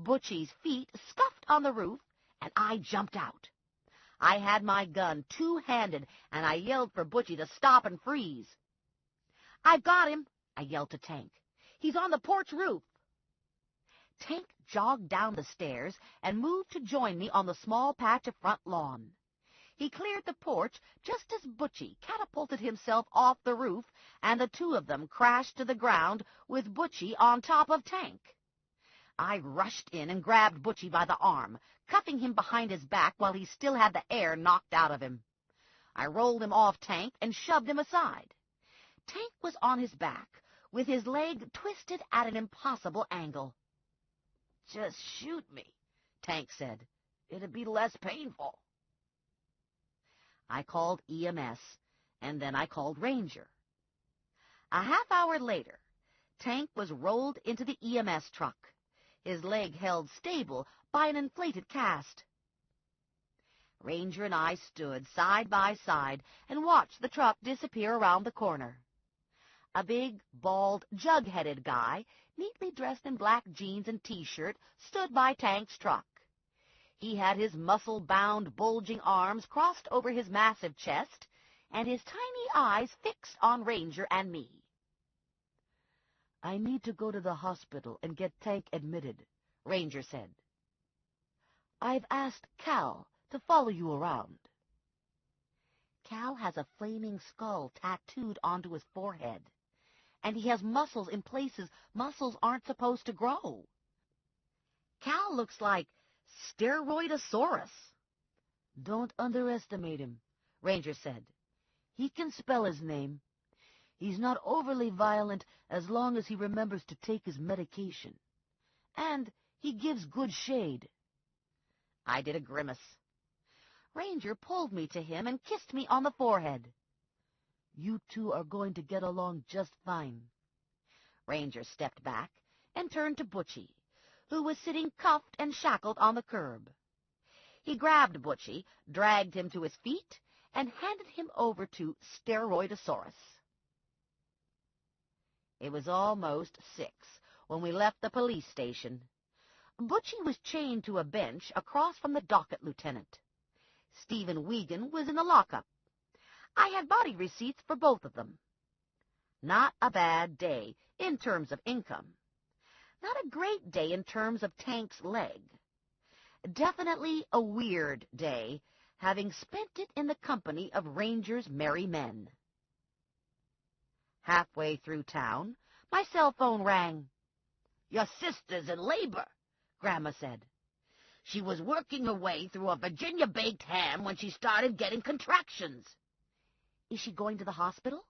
S6: Butchie's feet scuffed on the roof, and I jumped out. I had my gun two-handed, and I yelled for Butchie to stop and freeze. "I've got him," I yelled to Tank. "He's on the porch roof." Tank jogged down the stairs and moved to join me on the small patch of front lawn. He cleared the porch just as Butchie catapulted himself off the roof, and the two of them crashed to the ground with Butchie on top of Tank. I rushed in and grabbed Butchie by the arm, cuffing him behind his back while he still had the air knocked out of him. I rolled him off Tank and shoved him aside. Tank was on his back, with his leg twisted at an impossible angle.
S2: "Just shoot me," Tank said. "It'd be less painful."
S6: I called EMS, and then I called Ranger. A half hour later, Tank was rolled into the EMS truck, his leg held stable by an inflated cast. Ranger and I stood side by side and watched the truck disappear around the corner. A big, bald, jug-headed guy, neatly dressed in black jeans and T-shirt, stood by Tank's truck. He had his muscle-bound, bulging arms crossed over his massive chest, and his tiny eyes fixed on Ranger and me.
S2: "I need to go to the hospital and get Tank admitted," Ranger said. "I've asked Cal to follow you around."
S6: Cal has a flaming skull tattooed onto his forehead, and he has muscles in places muscles aren't supposed to grow. Cal looks like Steroidosaurus.
S2: "Don't underestimate him," Ranger said. "He can spell his name. He's not overly violent as long as he remembers to take his medication. And he gives good shade."
S6: I did a grimace. Ranger pulled me to him and kissed me on the forehead.
S2: "You two are going to get along just fine."
S6: Ranger stepped back and turned to Butchie, who was sitting cuffed and shackled on the curb. He grabbed Butchie, dragged him to his feet, and handed him over to Steroidosaurus. It was almost 6 when we left the police station. Butchie was chained to a bench across from the docket lieutenant. Stephen Wiegand was in the lockup. I had body receipts for both of them. Not a bad day in terms of income. Not a great day in terms of Tank's leg. Definitely a weird day, having spent it in the company of Ranger's merry men. Halfway through town, my cell phone rang.
S3: "Your sister's in labor," Grandma said. "She was working her way through a Virginia-baked ham when she started getting contractions."
S6: Is she going to the hospital?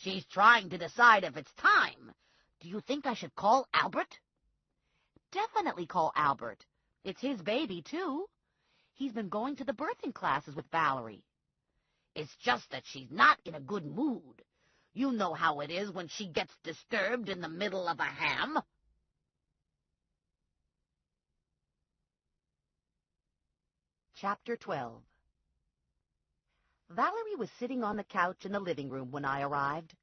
S2: She's trying to decide if it's time. Do you think I should call Albert?
S6: Definitely call Albert. It's his baby, too. He's been going to the birthing classes with Valerie.
S2: It's just that she's not in a good mood. You know how it is when she gets disturbed in the middle of a ham.
S6: Chapter 12. Valerie was sitting on the couch in the living room when I arrived.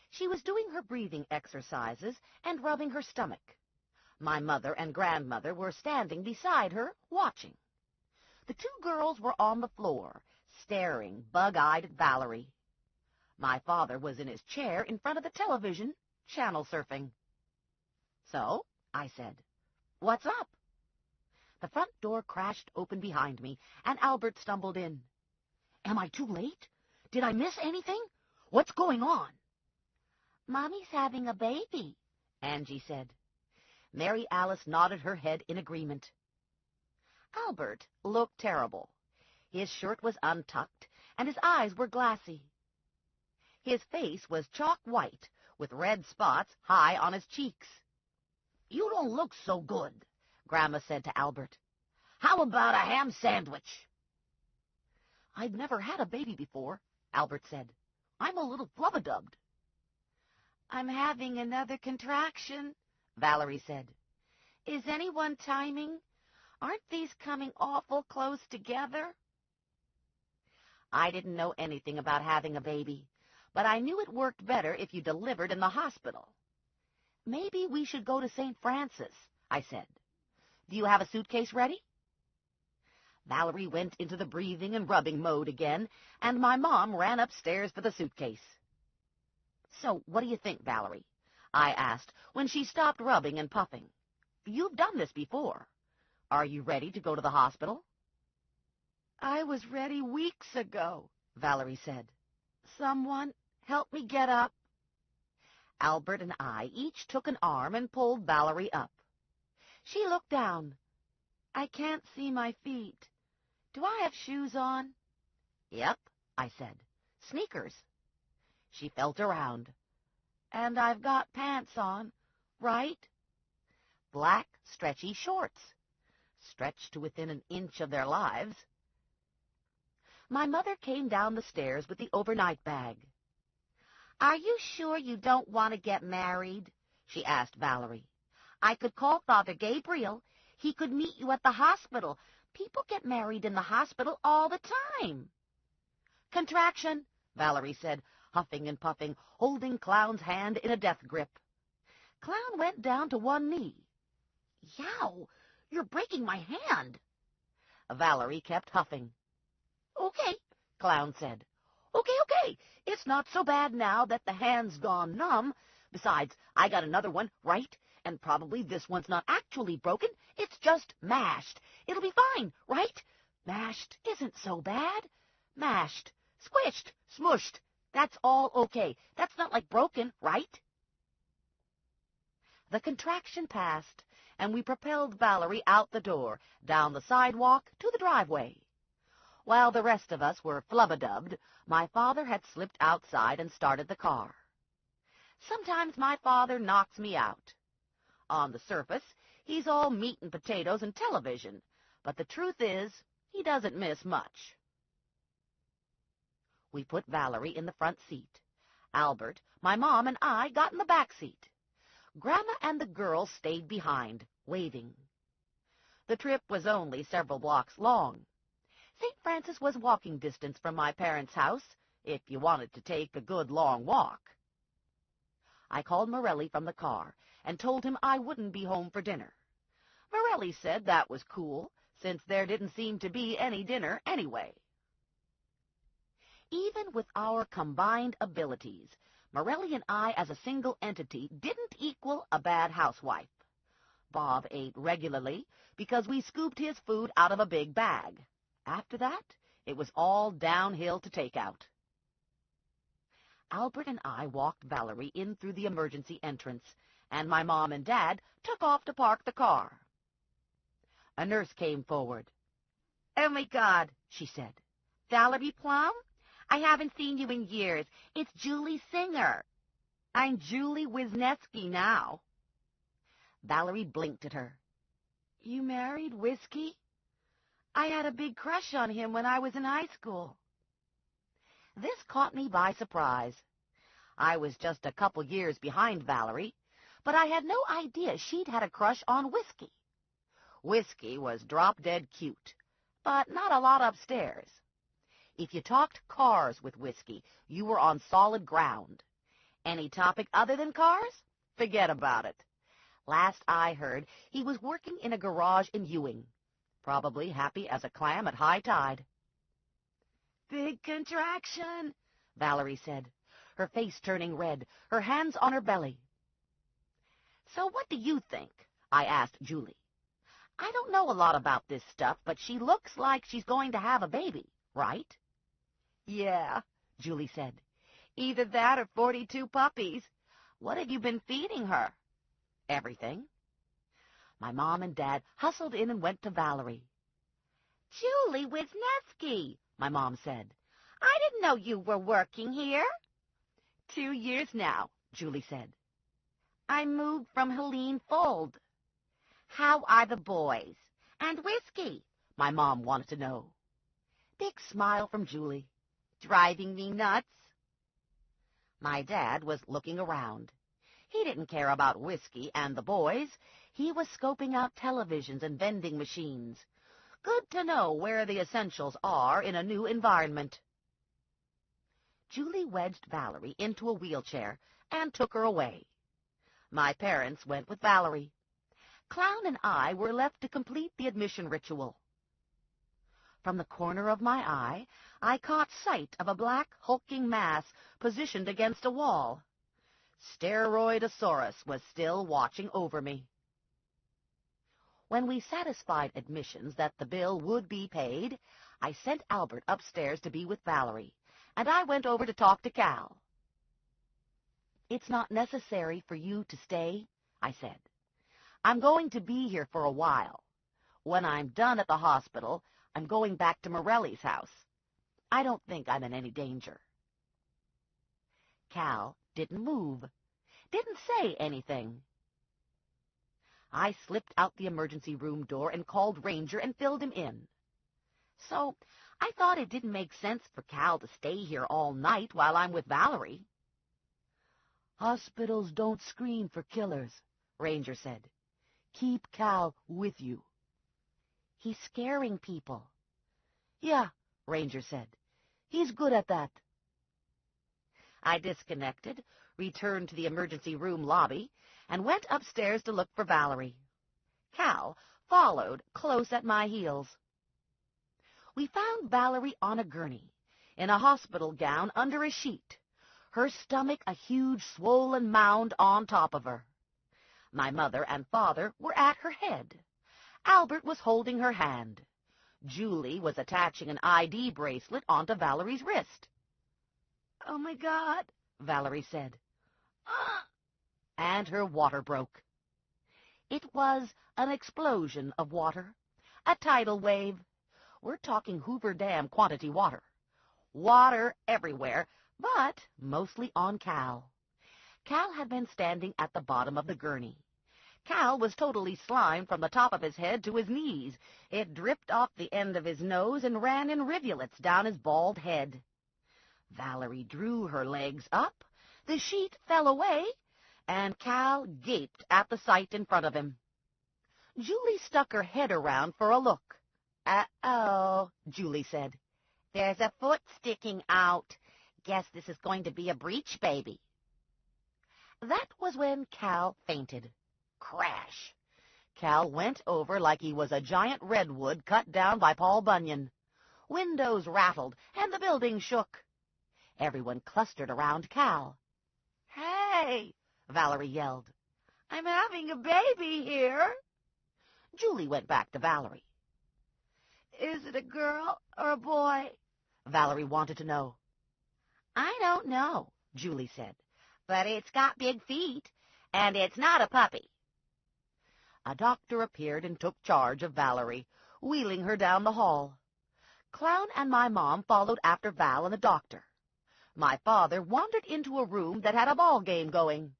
S6: She was doing her breathing exercises and rubbing her stomach. My mother and grandmother were standing beside her, watching. The two girls were on the floor, staring bug-eyed at Valerie. My father was in his chair in front of the television, channel surfing. "So," I said, "what's up?" The front door crashed open behind me, and Albert stumbled in.
S2: Am I too late? Did I miss anything? What's going on?
S4: Mommy's having a baby,
S6: Angie said. Mary Alice nodded her head in agreement. Albert looked terrible. His shirt was untucked, and his eyes were glassy. His face was chalk white, with red spots high on his cheeks.
S2: You don't look so good,
S6: Grandma said to Albert.
S2: How about a ham sandwich?
S6: I'd never had a baby before, Albert said. I'm a little flubbadubbed.
S4: I'm having another contraction, Valerie said. Is anyone timing? Aren't these coming awful close together?
S6: I didn't know anything about having a baby, but I knew it worked better if you delivered in the hospital. Maybe we should go to St. Francis, I said. Do you have a suitcase ready? Valerie went into the breathing and rubbing mode again, and my mom ran upstairs for the suitcase. So what do you think, Valerie? I asked when she stopped rubbing and puffing. You've done this before. Are you ready to go to the hospital?
S4: I was ready weeks ago, Valerie said. Someone help me get up.
S6: Albert and I each took an arm and pulled Valerie up. She looked down.
S4: I can't see my feet. Do I have shoes on?
S6: Yep, I said. Sneakers. She felt around.
S4: And I've got pants on, right?
S6: Black, stretchy shorts. Stretched to within an inch of their lives. My mother came down the stairs with the overnight bag.
S3: Are you sure you don't want to get married?
S6: She asked Valerie.
S3: I could call Father Gabriel. He could meet you at the hospital. People get married in the hospital all the time.
S6: Contraction, Valerie said, huffing and puffing, holding Clown's hand in a death grip. Clown went down to one knee.
S2: Yow, you're breaking my hand.
S6: Valerie kept huffing.
S2: Okay,
S6: Clown said.
S2: Okay.
S6: It's not so bad now that the hand's gone numb. Besides, I got another one, right? And probably this one's not actually broken. It's just mashed. It'll be fine, right? Mashed isn't so bad. Mashed, squished, smushed. That's all okay. That's not like broken, right? The contraction passed, and we propelled Valerie out the door, down the sidewalk to the driveway. While the rest of us were flubbadubbed, my father had slipped outside and started the car. Sometimes my father knocks me out. On the surface, he's all meat and potatoes and television, but the truth is, he doesn't miss much. We put Valerie in the front seat. Albert, my mom, and I got in the back seat. Grandma and the girls stayed behind, waving. The trip was only several blocks long. St. Francis was walking distance from my parents' house, if you wanted to take a good long walk. I called Morelli from the car and told him I wouldn't be home for dinner. Morelli said that was cool, since there didn't seem to be any dinner anyway. Even with our combined abilities, Morelli and I as a single entity didn't equal a bad housewife. Bob ate regularly because we scooped his food out of a big bag. After that, it was all downhill to takeout. Albert and I walked Valerie in through the emergency entrance, and my mom and dad took off to park the car. A nurse came forward.
S3: Oh, my God, she said. Valerie Plum?
S6: I haven't seen you in years. It's Julie Singer. I'm Julie Wisniewski now. Valerie blinked at her. You married Whiskey? I had a big crush on him when I was in high school. This caught me by surprise. I was just a couple years behind Valerie, but I had no idea she'd had a crush on Whiskey. Whiskey was drop-dead cute, but not a lot upstairs. If you talked cars with Whiskey, you were on solid ground. Any topic other than cars? Forget about it. Last I heard, he was working in a garage in Ewing, probably happy as a clam at high tide. Big contraction, Valerie said, her face turning red, her hands on her belly. So what do you think? I asked Julie. I don't know a lot about this stuff, but she looks like she's going to have a baby, right? Yeah, Julie said. Either that or 42 puppies. What have you been feeding her? Everything. My mom and Dad hustled in and went to Valerie. Julie Wisniewski, my mom said. I didn't know you were working here. 2 years now, Julie said. I moved from Helene Fold. How are the boys? And Whiskey? My mom wanted to know. Big smile from Julie. Driving me nuts? My dad was looking around. He didn't care about Whiskey and the boys. He was scoping out televisions and vending machines. Good to know where the essentials are in a new environment. Julie wedged Valerie into a wheelchair and took her away. My parents went with Valerie. Clown and I were left to complete the admission ritual. From the corner of my eye, I caught sight of a black, hulking mass positioned against a wall. Steroidosaurus was still watching over me. When we satisfied admissions that the bill would be paid, I sent Albert upstairs to be with Valerie, and I went over to talk to Cal. It's not necessary for you to stay, I said. I'm going to be here for a while. When I'm done at the hospital, I'm going back to Morelli's house. I don't think I'm in any danger. Cal didn't move, didn't say anything. I slipped out the emergency room door and called Ranger and filled him in. So I thought it didn't make sense for Cal to stay here all night while I'm with Valerie. Hospitals don't screen for killers, Ranger said. Keep Cal with you. He's scaring people. Yeah, Ranger said. He's good at that. I disconnected, returned to the emergency room lobby, and went upstairs to look for Valerie. Cal followed close at my heels. We found Valerie on a gurney, in a hospital gown under a sheet, her stomach a huge swollen mound on top of her. My mother and father were at her head. Albert was holding her hand. Julie was attaching an ID bracelet onto Valerie's wrist. Oh, my God, Valerie said. And her water broke. It was an explosion of water, a tidal wave. We're talking Hoover Dam quantity water. Water everywhere, but mostly on Cal. Cal had been standing at the bottom of the gurney. Cal was totally slimed from the top of his head to his knees. It dripped off the end of his nose and ran in rivulets down his bald head. Valerie drew her legs up, the sheet fell away, and Cal gaped at the sight in front of him. Julie stuck her head around for a look. Uh-oh, Julie said. There's a foot sticking out. Guess this is going to be a breech baby. That was when Cal fainted. Crash! Cal went over like he was a giant redwood cut down by Paul Bunyan. Windows rattled, and the building shook. Everyone clustered around Cal. Hey! Valerie yelled. I'm having a baby here. Julie went back to Valerie. Is it a girl or a boy? Valerie wanted to know. I don't know, Julie said, but it's got big feet, and it's not a puppy. A doctor appeared and took charge of Valerie, wheeling her down the hall.
S5: Clown and my mom followed after Val and the doctor. My father wandered into a room that had a ball game going,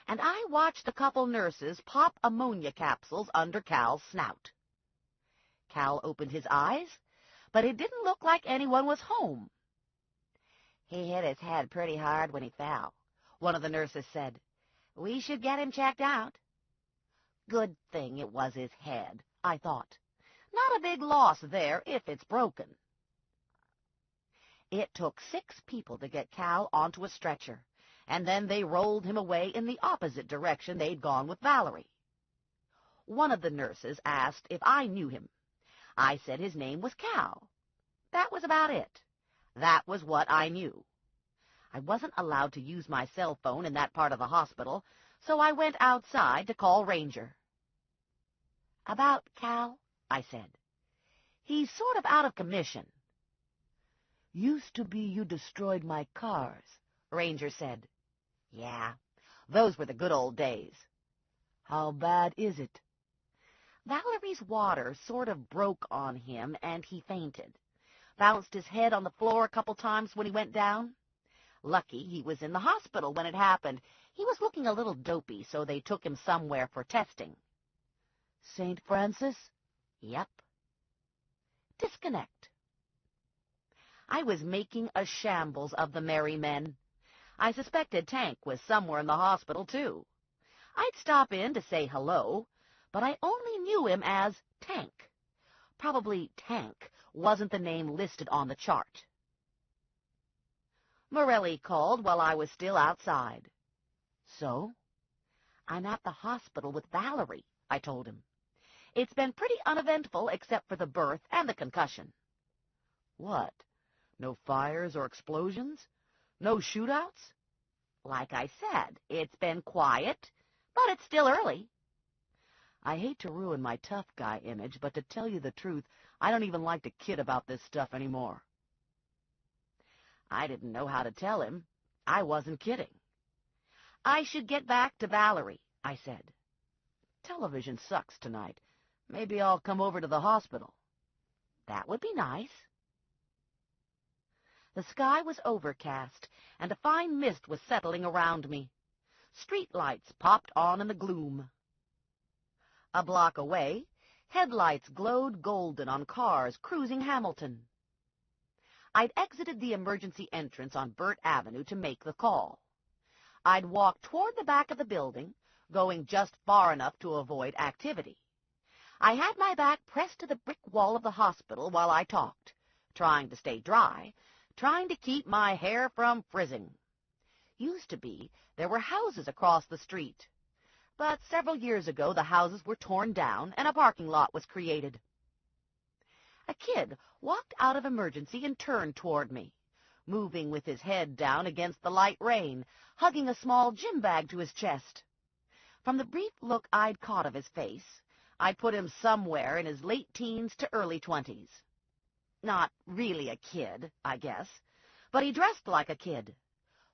S5: and I watched the couple nurses pop ammonia capsules under Cal's snout. Cal opened his eyes, but it didn't look like anyone was home.
S3: He hit his head pretty hard when he fell, one of the nurses said. We should get him checked out.
S5: Good thing it was his head, I thought. Not a big loss there if it's broken. It took 6 people to get Cal onto a stretcher, and then they rolled him away in the opposite direction they'd gone with Valerie. One of the nurses asked if I knew him. I said his name was Cal. That was about it. That was what I knew. I wasn't allowed to use my cell phone in that part of the hospital, so I went outside to call Ranger. About Cal, I said. He's sort of out of commission. Used to be you destroyed my cars, Ranger said. Yeah, those were the good old days. How bad is it? Valerie's water sort of broke on him, and he fainted. Bounced his head on the floor a couple times when he went down. Lucky he was in the hospital when it happened. He was looking a little dopey, so they took him somewhere for testing. St. Francis? Yep. Disconnect. I was making a shambles of the merry men. I suspected Tank was somewhere in the hospital, too. I'd stop in to say hello, but I only knew him as Tank. Probably Tank wasn't the name listed on the chart. Morelli called while I was still outside. So? I'm at the hospital with Valerie, I told him. It's been pretty uneventful except for the birth and the concussion. What? No fires or explosions? No shootouts? Like I said, it's been quiet, but it's still early. I hate to ruin my tough guy image, but to tell you the truth, I don't even like to kid about this stuff anymore. I didn't know how to tell him. I wasn't kidding. I should get back to Valerie, I said. Television sucks tonight. Maybe I'll come over to the hospital. That would be nice. The sky was overcast, and a fine mist was settling around me. Street lights popped on in the gloom. A block away, headlights glowed golden on cars cruising Hamilton. I'd exited the emergency entrance on Burt Avenue to make the call. I'd walked toward the back of the building, going just far enough to avoid activity. I had my back pressed to the brick wall of the hospital while I talked, trying to stay dry, trying to keep my hair from frizzing. Used to be, there were houses across the street. But several years ago, the houses were torn down and a parking lot was created. A kid walked out of emergency and turned toward me, moving with his head down against the light rain, hugging a small gym bag to his chest. From the brief look I'd caught of his face, I'd put him somewhere in his late teens to early 20s. Not really a kid, I guess, but he dressed like a kid.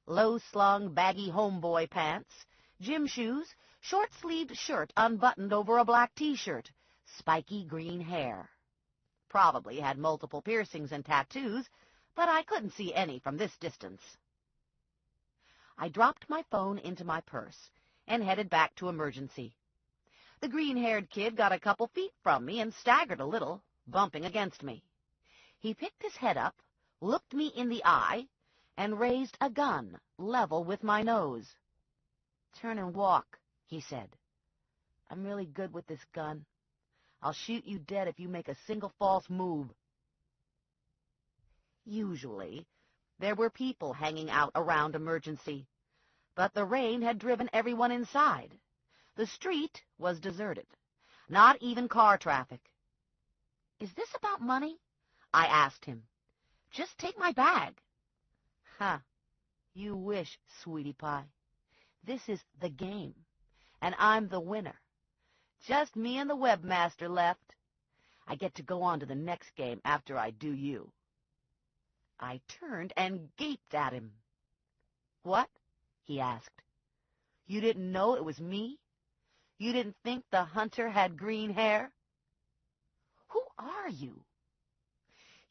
S5: Low-slung, baggy homeboy pants, gym shoes, short-sleeved shirt unbuttoned over a black T-shirt, spiky green hair. Probably had multiple piercings and tattoos, but I couldn't see any from this distance. I dropped my phone into my purse and headed back to emergency. The green-haired kid got a couple feet from me and staggered a little, bumping against me. He picked his head up, looked me in the eye, and raised a gun level with my nose. "Turn and walk," he said. "I'm really good with this gun. I'll shoot you dead if you make a single false move." Usually, there were people hanging out around emergency, but the rain had driven everyone inside. The street was deserted, not even car traffic. "Is this about money?" I asked him. "Just take my bag." "Huh, you wish, sweetie pie. This is the game, and I'm the winner. Just me and the webmaster left. I get to go on to the next game after I do you." I turned and gaped at him. "What?" he asked. "You didn't know it was me? You didn't think the hunter had green hair?" "Who are you?"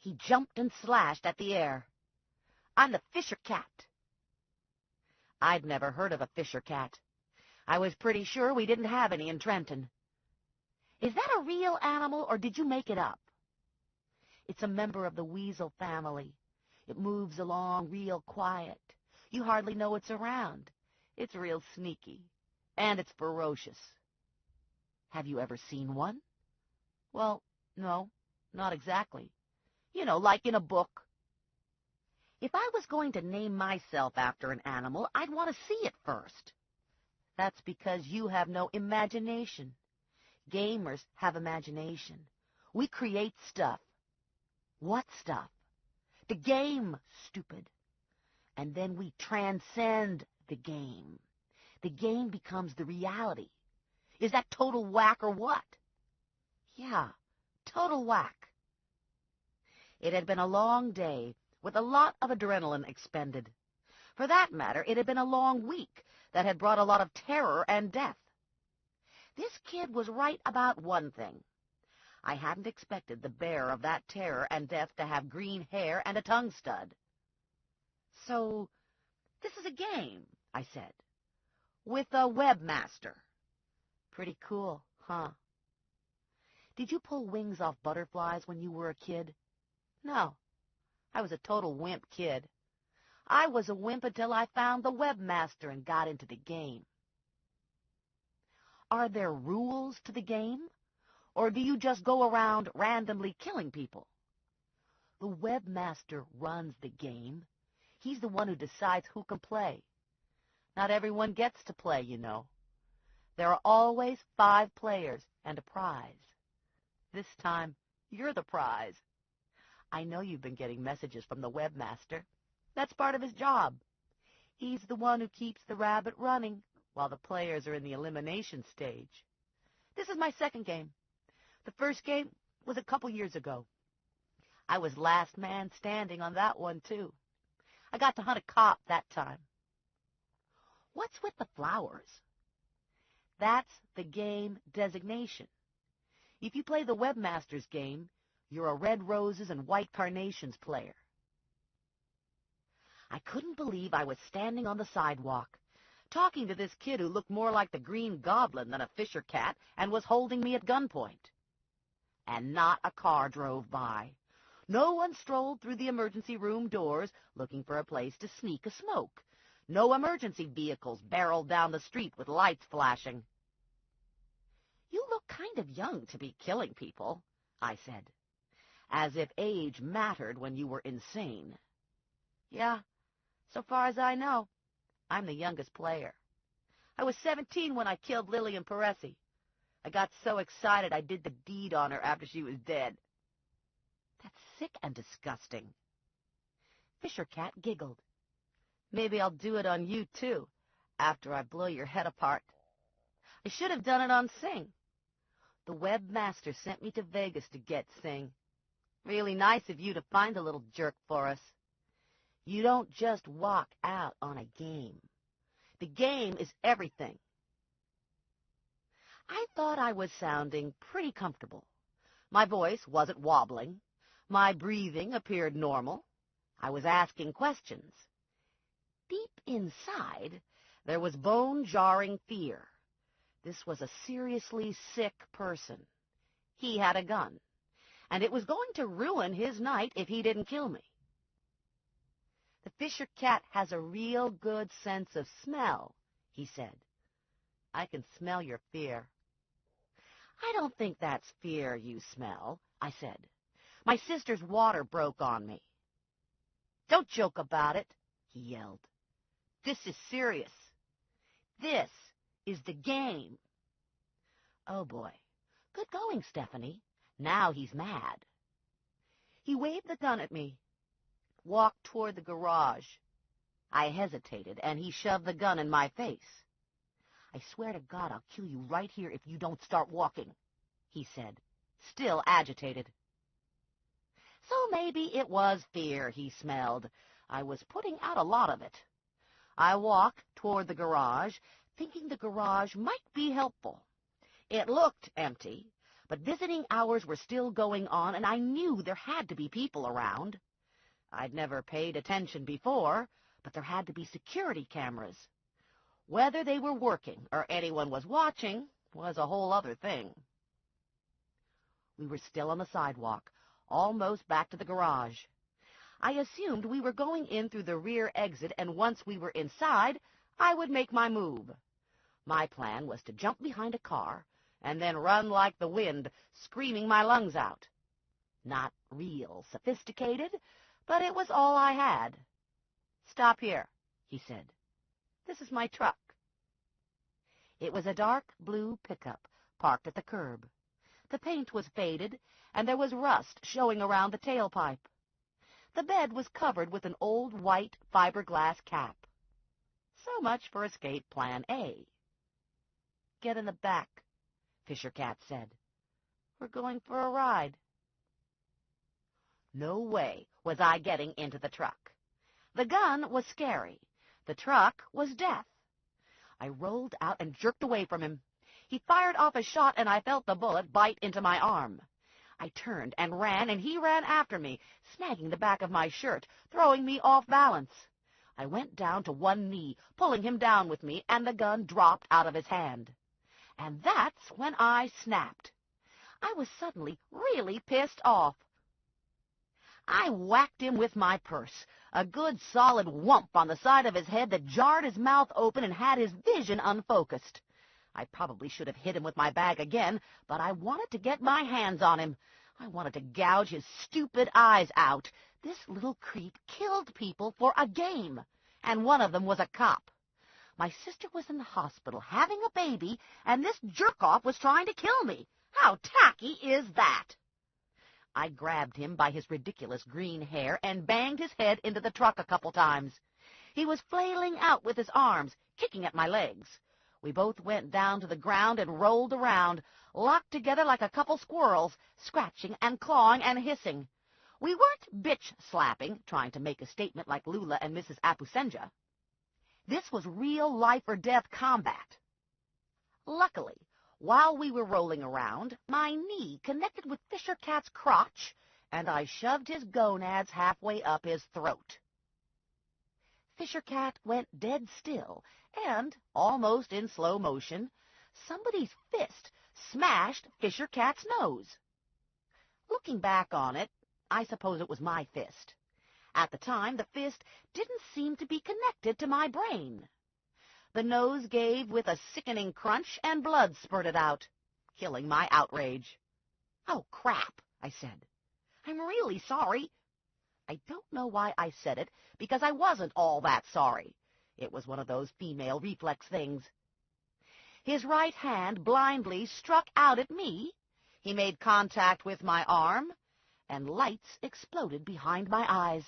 S5: He jumped and slashed at the air. I'm the Fisher Cat. I'd never heard of a Fisher Cat. I was pretty sure we didn't have any in Trenton. Is that a real animal, or did you make it up? It's a member of the weasel family. It moves along real quiet. You hardly know it's around. It's real sneaky, and it's ferocious. Have you ever seen one? Well, no, not exactly. You know, like in a book. If I was going to name myself after an animal, I'd want to see it first. That's because you have no imagination. Gamers have imagination. We create stuff. What stuff? The game, stupid. And then we transcend the game. The game becomes the reality. Is that total whack or what? Yeah, total whack. It had been a long day with a lot of adrenaline expended. For that matter, it had been a long week that had brought a lot of terror and death. This kid was right about one thing. I hadn't expected the bearer of that terror and death to have green hair and a tongue stud. So, this is a game, I said, with a webmaster. Pretty cool, huh? Did you pull wings off butterflies when you were a kid? No, I was a total wimp kid. I was a wimp until I found the webmaster and got into the game. Are there rules to the game? Or do you just go around randomly killing people? The webmaster runs the game. He's the one who decides who can play. Not everyone gets to play, you know. There are always 5 players and a prize. This time, you're the prize. I know you've been getting messages from the webmaster. That's part of his job. He's the one who keeps the rabbit running while the players are in the elimination stage. This is my second game. The first game was a couple years ago. I was last man standing on that one, too. I got to hunt a cop that time. What's with the flowers? That's the game designation. If you play the webmaster's game, you're a red roses and white carnations player. I couldn't believe I was standing on the sidewalk, talking to this kid who looked more like the Green Goblin than a Fisher Cat and was holding me at gunpoint. And not a car drove by. No one strolled through the emergency room doors looking for a place to sneak a smoke. No emergency vehicles barreled down the street with lights flashing. You look kind of young to be killing people, I said, as if age mattered when you were insane. Yeah, so far as I know, I'm the youngest player. I was 17 when I killed Lillian Peresi. I got so excited I did the deed on her after she was dead. That's sick and disgusting. Fisher Cat giggled. Maybe I'll do it on you, too, after I blow your head apart. I should have done it on Sing. The webmaster sent me to Vegas to get Sing. Really nice of you to find a little jerk for us. You don't just walk out on a game. The game is everything. I thought I was sounding pretty comfortable. My voice wasn't wobbling. My breathing appeared normal. I was asking questions. Deep inside, there was bone-jarring fear. This was a seriously sick person. He had a gun, and it was going to ruin his night if he didn't kill me. The Fisher Cat has a real good sense of smell, he said. I can smell your fear. I don't think that's fear you smell, I said. My sister's water broke on me. Don't joke about it, he yelled. This is serious. This is the game. Oh, boy. Good going, Stephanie. Now he's mad. He waved the gun at me, walked toward the garage. I hesitated, and he shoved the gun in my face. I swear to God I'll kill you right here if you don't start walking, he said, still agitated. So maybe it was fear he smelled. I was putting out a lot of it. I walked toward the garage, thinking the garage might be helpful. It looked empty, but visiting hours were still going on, and I knew there had to be people around. I'd never paid attention before, but there had to be security cameras. Whether they were working or anyone was watching was a whole other thing. We were still on the sidewalk, almost back to the garage. I assumed we were going in through the rear exit, and once we were inside, I would make my move. My plan was to jump behind a car and then run like the wind, screaming my lungs out. Not real sophisticated, but it was all I had. "Stop here," he said. "This is my truck." It was a dark blue pickup parked at the curb. The paint was faded, and there was rust showing around the tailpipe. The bed was covered with an old white fiberglass cap. So much for escape plan A. "Get in the back," Fisher Cat said. "We're going for a ride." No way was I getting into the truck. The gun was scary. The truck was death. I rolled out and jerked away from him. He fired off a shot, and I felt the bullet bite into my arm. I turned and ran, and he ran after me, snagging the back of my shirt, throwing me off balance. I went down to one knee, pulling him down with me, and the gun dropped out of his hand. And that's when I snapped. I was suddenly really pissed off. I whacked him with my purse, a good solid whump on the side of his head that jarred his mouth open and had his vision unfocused. I probably should have hit him with my bag again, but I wanted to get my hands on him. I wanted to gouge his stupid eyes out. This little creep killed people for a game, and one of them was a cop. My sister was in the hospital having a baby, and this jerk-off was trying to kill me. How tacky is that? I grabbed him by his ridiculous green hair and banged his head into the truck a couple times. He was flailing out with his arms, kicking at my legs. We both went down to the ground and rolled around, locked together like a couple squirrels, scratching and clawing and hissing. We weren't bitch-slapping, trying to make a statement like Lula and Mrs. Apusenja. This was real life-or-death combat. Luckily, while we were rolling around, my knee connected with Fisher Cat's crotch, and I shoved his gonads halfway up his throat. Fisher Cat went dead still, and, almost in slow motion, somebody's fist smashed Fisher Cat's nose. Looking back on it, I suppose it was my fist. At the time, the fist didn't seem to be connected to my brain. The nose gave with a sickening crunch, and blood spurted out, killing my outrage. "Oh, crap," I said. "I'm really sorry." I don't know why I said it, because I wasn't all that sorry. It was one of those female reflex things. His right hand blindly struck out at me. He made contact with my arm, and lights exploded behind my eyes.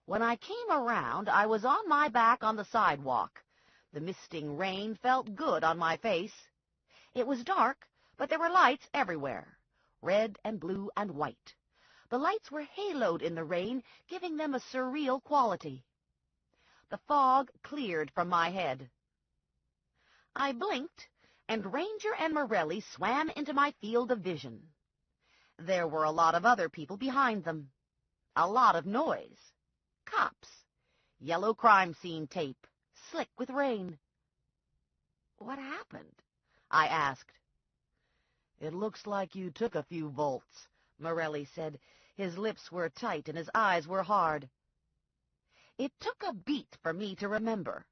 S5: When I came around, I was on my back on the sidewalk. The misting rain felt good on my face. It was dark, but there were lights everywhere, red and blue and white. The lights were haloed in the rain, giving them a surreal quality. The fog cleared from my head. I blinked, and Ranger and Morelli swam into my field of vision. There were a lot of other people behind them. A lot of noise. Cops. Yellow crime scene tape, slick with rain. "What happened?" I asked. "It looks like you took a few volts," Morelli said. His lips were tight and his eyes were hard. It took a beat for me to remember.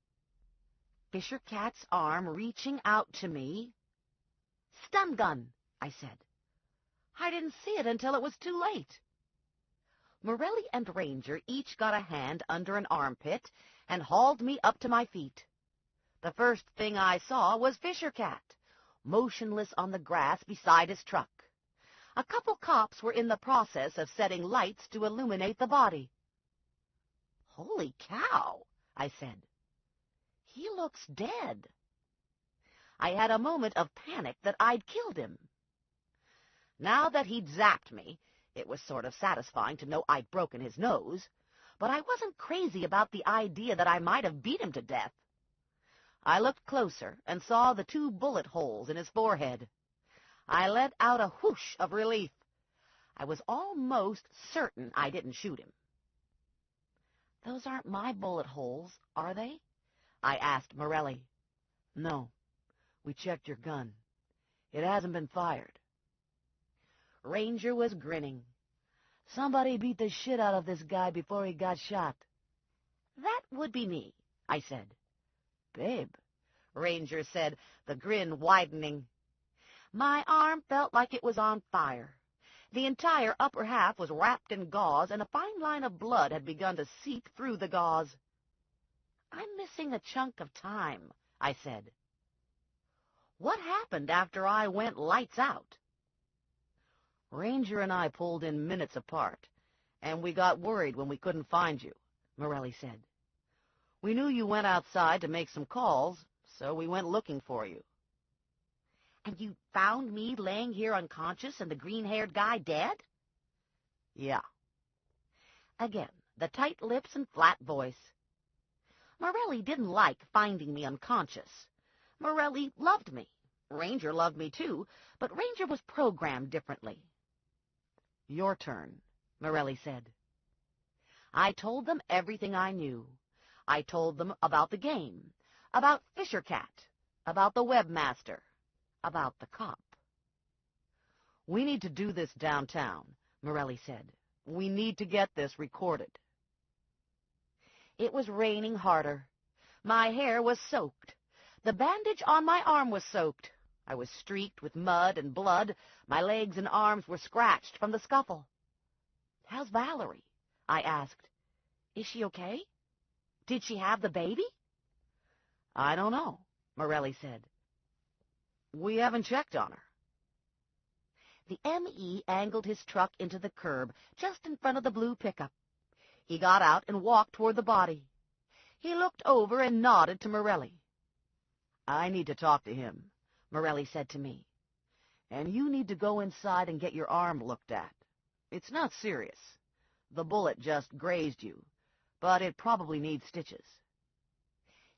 S5: Fisher Cat's arm reaching out to me. "Stun gun," I said. I didn't see it until it was too late. Morelli and Ranger each got a hand under an armpit and hauled me up to my feet. The first thing I saw was Fisher Cat, motionless on the grass beside his truck. A couple cops were in the process of setting lights to illuminate the body. "Holy cow," I said. "He looks dead." I had a moment of panic that I'd killed him. Now that he'd zapped me, it was sort of satisfying to know I'd broken his nose, but I wasn't crazy about the idea that I might have beat him to death. I looked closer and saw the 2 bullet holes in his forehead. I let out a whoosh of relief. I was almost certain I didn't shoot him. "Those aren't my bullet holes, are they?" I asked Morelli. "No. We checked your gun. It hasn't been fired." Ranger was grinning. "Somebody beat the shit out of this guy before he got shot." "That would be me," I said. "Babe," Ranger said, the grin widening. My arm felt like it was on fire. The entire upper half was wrapped in gauze, and a fine line of blood had begun to seep through the gauze. "I'm missing a chunk of time," I said. "What happened after I went lights out?" "Ranger and I pulled in minutes apart, and we got worried when we couldn't find you," Morelli said. "We knew you went outside to make some calls, so we went looking for you." "And you found me laying here unconscious and the green-haired guy dead?" "Yeah." Again, the tight lips and flat voice. Morelli didn't like finding me unconscious. Morelli loved me. Ranger loved me too, but Ranger was programmed differently. "Your turn," Morelli said. I told them everything I knew. I told them about the game, about Fisher Cat, about the webmaster, about the cop. "We need to do this downtown," Morelli said. "We need to get this recorded." It was raining harder. My hair was soaked. The bandage on my arm was soaked. I was streaked with mud and blood. My legs and arms were scratched from the scuffle. "How's Valerie?" I asked. "Is she okay? Did she have the baby?" "I don't know," Morelli said. "We haven't checked on her." The M.E. angled his truck into the curb just in front of the blue pickup. He got out and walked toward the body. He looked over and nodded to Morelli. "I need to talk to him," Morelli said to me. "And you need to go inside and get your arm looked at. It's not serious. The bullet just grazed you, but it probably needs stitches."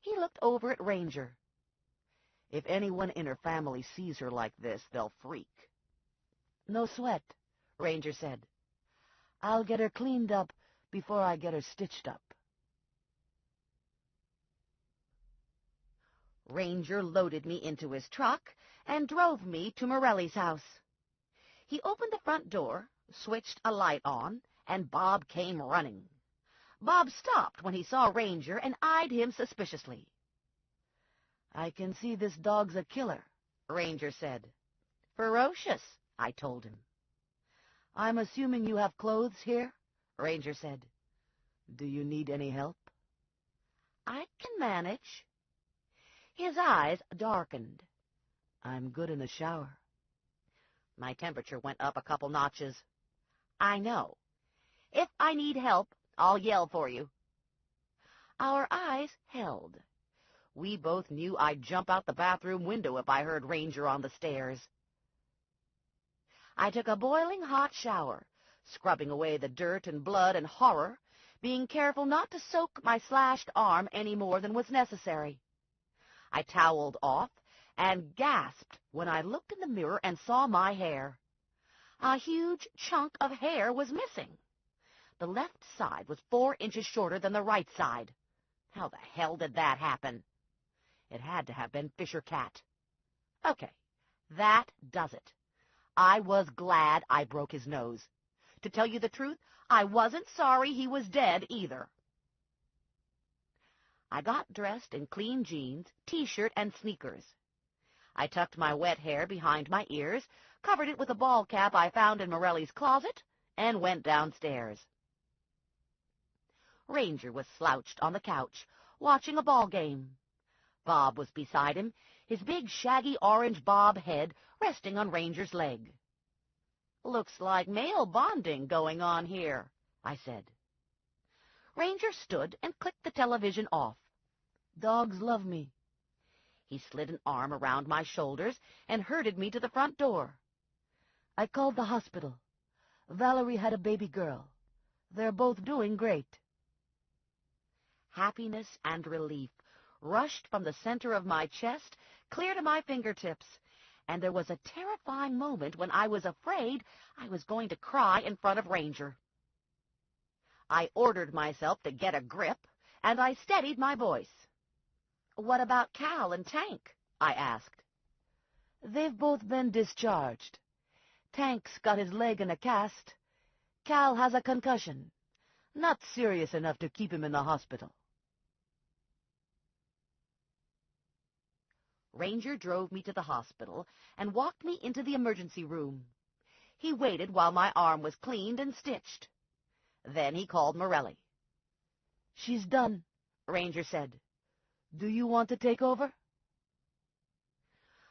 S5: He looked over at Ranger. "If anyone in her family sees her like this, they'll freak." "No sweat," Ranger said. "I'll get her cleaned up before I get her stitched up." Ranger loaded me into his truck and drove me to Morelli's house. He opened the front door, switched a light on, and Bob came running. Bob stopped when he saw Ranger and eyed him suspiciously. "I can see this dog's a killer," Ranger said. "Ferocious," I told him. "I'm assuming you have clothes here?" Ranger said. "Do you need any help?" "I can manage." His eyes darkened. "I'm good in the shower." My temperature went up a couple notches. "I know. If I need help, I'll yell for you." Our eyes held. We both knew I'd jump out the bathroom window if I heard Ranger on the stairs. I took a boiling hot shower, scrubbing away the dirt and blood and horror, being careful not to soak my slashed arm any more than was necessary. I toweled off and gasped when I looked in the mirror and saw my hair. A huge chunk of hair was missing. The left side was 4 inches shorter than the right side. How the hell did that happen? It had to have been Fisher Cat. Okay, that does it. I was glad I broke his nose. To tell you the truth, I wasn't sorry he was dead either. I got dressed in clean jeans, T-shirt, and sneakers. I tucked my wet hair behind my ears, covered it with a ball cap I found in Morelli's closet, and went downstairs. Ranger was slouched on the couch, watching a ball game. Bob was beside him, his big shaggy orange bob head resting on Ranger's leg. "Looks like male bonding going on here," I said. Ranger stood and clicked the television off. "Dogs love me." He slid an arm around my shoulders and herded me to the front door. "I called the hospital. Valerie had a baby girl. They're both doing great." Happiness and relief rushed from the center of my chest clear to my fingertips, and there was a terrifying moment when I was afraid I was going to cry in front of Ranger. I ordered myself to get a grip, and I steadied my voice. "What about Cal and Tank?" I asked. "They've both been discharged. Tank's got his leg in a cast. Cal has a concussion. Not serious enough to keep him in the hospital." Ranger drove me to the hospital and walked me into the emergency room. He waited while my arm was cleaned and stitched. Then he called Morelli. "She's done," Ranger said. "Do you want to take over?"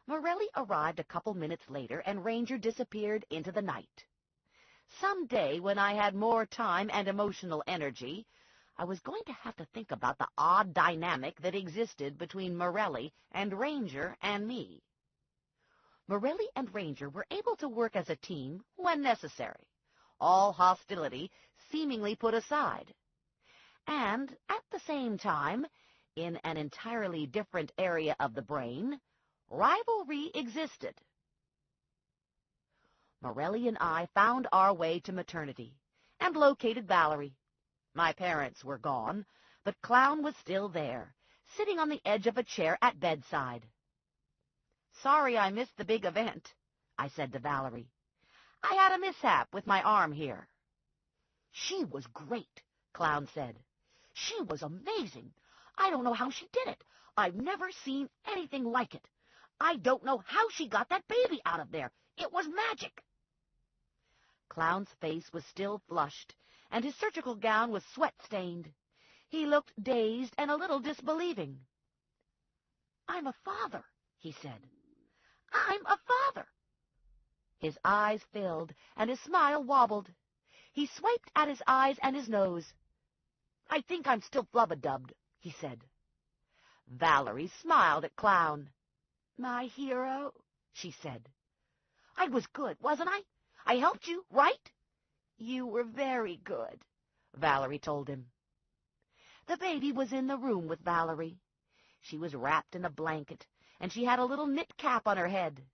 S5: Morelli arrived a couple minutes later, and Ranger disappeared into the night. Some day, when I had more time and emotional energy, I was going to have to think about the odd dynamic that existed between Morelli and Ranger and me. Morelli and Ranger were able to work as a team when necessary, all hostility seemingly put aside. And at the same time, in an entirely different area of the brain, rivalry existed. Morelli and I found our way to maternity and located Valerie. My parents were gone, but Clown was still there, sitting on the edge of a chair at bedside. "Sorry I missed the big event," I said to Valerie. "I had a mishap with my arm here." "She was great," Clown said. "She was amazing. I don't know how she did it. I've never seen anything like it. I don't know how she got that baby out of there. It was magic." Clown's face was still flushed, and his surgical gown was sweat-stained. He looked dazed and a little disbelieving. "I'm a father," he said. "I'm a father." His eyes filled, and his smile wobbled. He swiped at his eyes and his nose. "I think I'm still flub-a-dubbed," he said. Valerie smiled at Clown. "My hero," she said. "I was good, wasn't I? I helped you, right?" "You were very good," Valerie told him. The baby was in the room with Valerie. She was wrapped in a blanket, and she had a little knit cap on her head.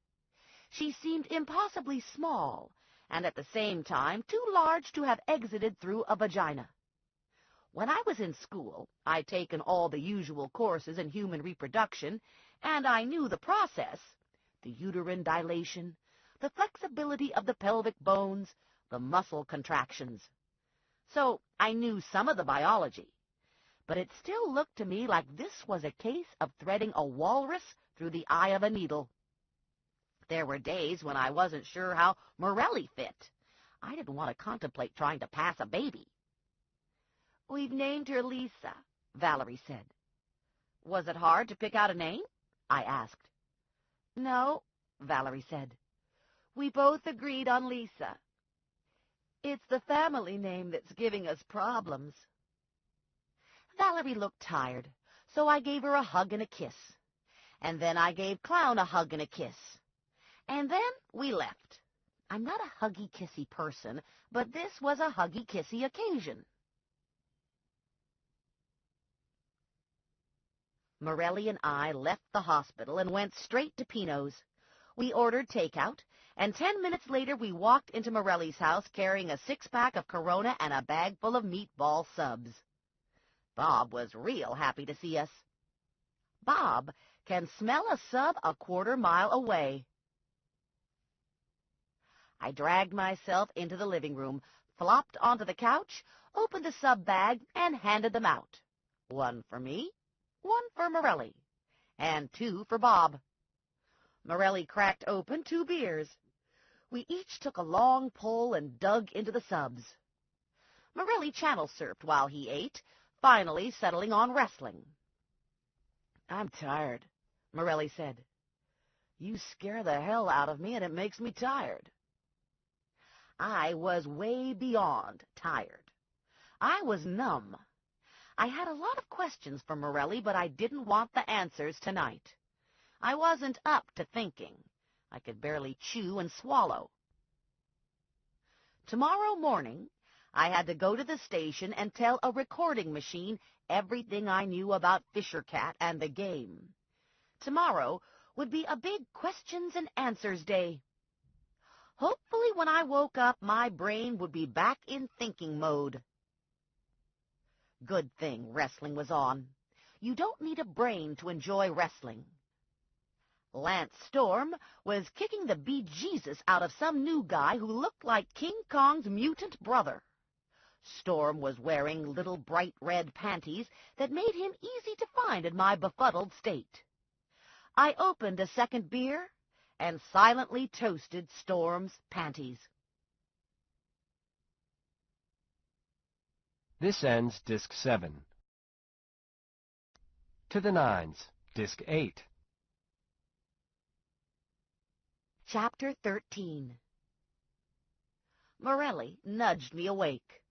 S5: She seemed impossibly small, and at the same time too large to have exited through a vagina. When I was in school, I'd taken all the usual courses in human reproduction, and I knew the process: the uterine dilation, the flexibility of the pelvic bones, the muscle contractions. So I knew some of the biology, but it still looked to me like this was a case of threading a walrus through the eye of a needle. There were days when I wasn't sure how Morelli fit. I didn't want to contemplate trying to pass a baby. "We've named her Lisa," Valerie said. "Was it hard to pick out a name?" I asked. "No," Valerie said. "We both agreed on Lisa. It's the family name that's giving us problems." Valerie looked tired, so I gave her a hug and a kiss. And then I gave Clown a hug and a kiss. And then we left. I'm not a huggy-kissy person, but this was a huggy-kissy occasion. Morelli and I left the hospital and went straight to Pino's. We ordered takeout, and 10 minutes later we walked into Morelli's house carrying a 6-pack of Corona and a bag full of meatball subs. Bob was real happy to see us. Bob can smell a sub a quarter-mile away. I dragged myself into the living room, flopped onto the couch, opened the sub bag, and handed them out. 1 for me, 1 for Morelli, and 2 for Bob. Morelli cracked open 2 beers. We each took a long pull and dug into the subs. Morelli channel surfed while he ate, finally settling on wrestling. "I'm tired," Morelli said. "You scare the hell out of me, and it makes me tired." I was way beyond tired. I was numb. I had a lot of questions for Morelli, but I didn't want the answers tonight. I wasn't up to thinking. I could barely chew and swallow. Tomorrow morning, I had to go to the station and tell a recording machine everything I knew about Fisher Cat and the game. Tomorrow would be a big questions and answers day. Hopefully when I woke up, my brain would be back in thinking mode. Good thing wrestling was on. You don't need a brain to enjoy wrestling. Lance Storm was kicking the bejesus out of some new guy who looked like King Kong's mutant brother. Storm was wearing little bright red panties that made him easy to find in my befuddled state. I opened a second beer and silently toasted Storm's panties.
S1: This ends Disc 7. To the Nines, Disc 8.
S5: Chapter 13. Morelli nudged me awake.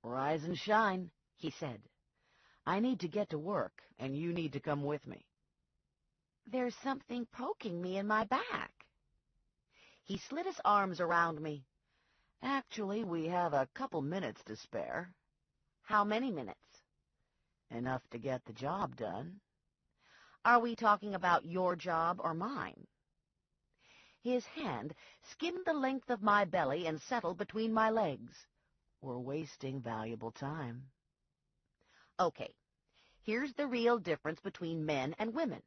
S5: "Rise and shine," he said. "I need to get to work, and you need to come with me."
S6: There's something poking me in my back.
S5: He slid his arms around me. "Actually, we have a couple minutes to spare."
S6: How many minutes?
S5: "Enough to get the job done."
S6: Are we talking about your job or mine?
S5: His hand skimmed the length of my belly and settled between my legs. "We're wasting valuable time." Okay, here's the real difference between men and women.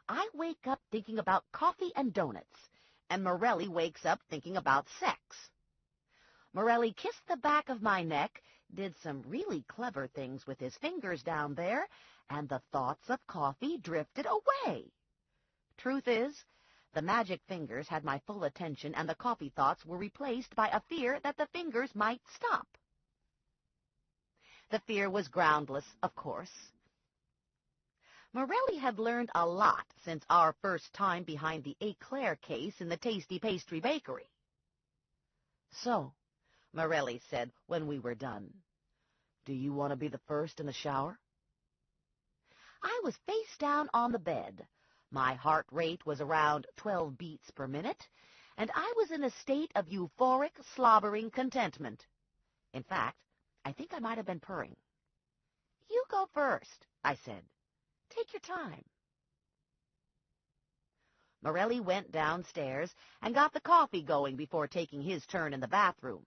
S5: I wake up thinking about coffee and donuts, and Morelli wakes up thinking about sex. Morelli kissed the back of my neck, did some really clever things with his fingers down there, and the thoughts of coffee drifted away. Truth is, the magic fingers had my full attention, and the coffee thoughts were replaced by a fear that the fingers might stop. The fear was groundless, of course. Morelli had learned a lot since our first time behind the eclair case in the Tasty Pastry Bakery. "So," Morelli said when we were done, "do you want to be the first in the shower?" I was face down on the bed. My heart rate was around 12 beats per minute, and I was in a state of euphoric, slobbering contentment. In fact, I think I might have been purring. "You go first," I said. "Take your time." Morelli went downstairs and got the coffee going before taking his turn in the bathroom.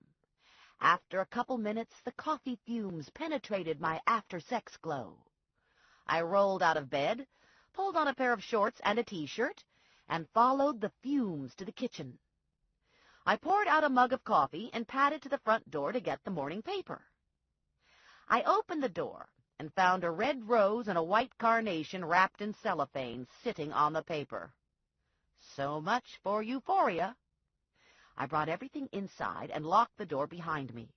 S5: After a couple minutes, the coffee fumes penetrated my after-sex glow. I rolled out of bed, pulled on a pair of shorts and a T-shirt, and followed the fumes to the kitchen. I poured out a mug of coffee and padded to the front door to get the morning paper. I opened the door and found a red rose and a white carnation wrapped in cellophane sitting on the paper. So much for euphoria. I brought everything inside and locked the door behind me.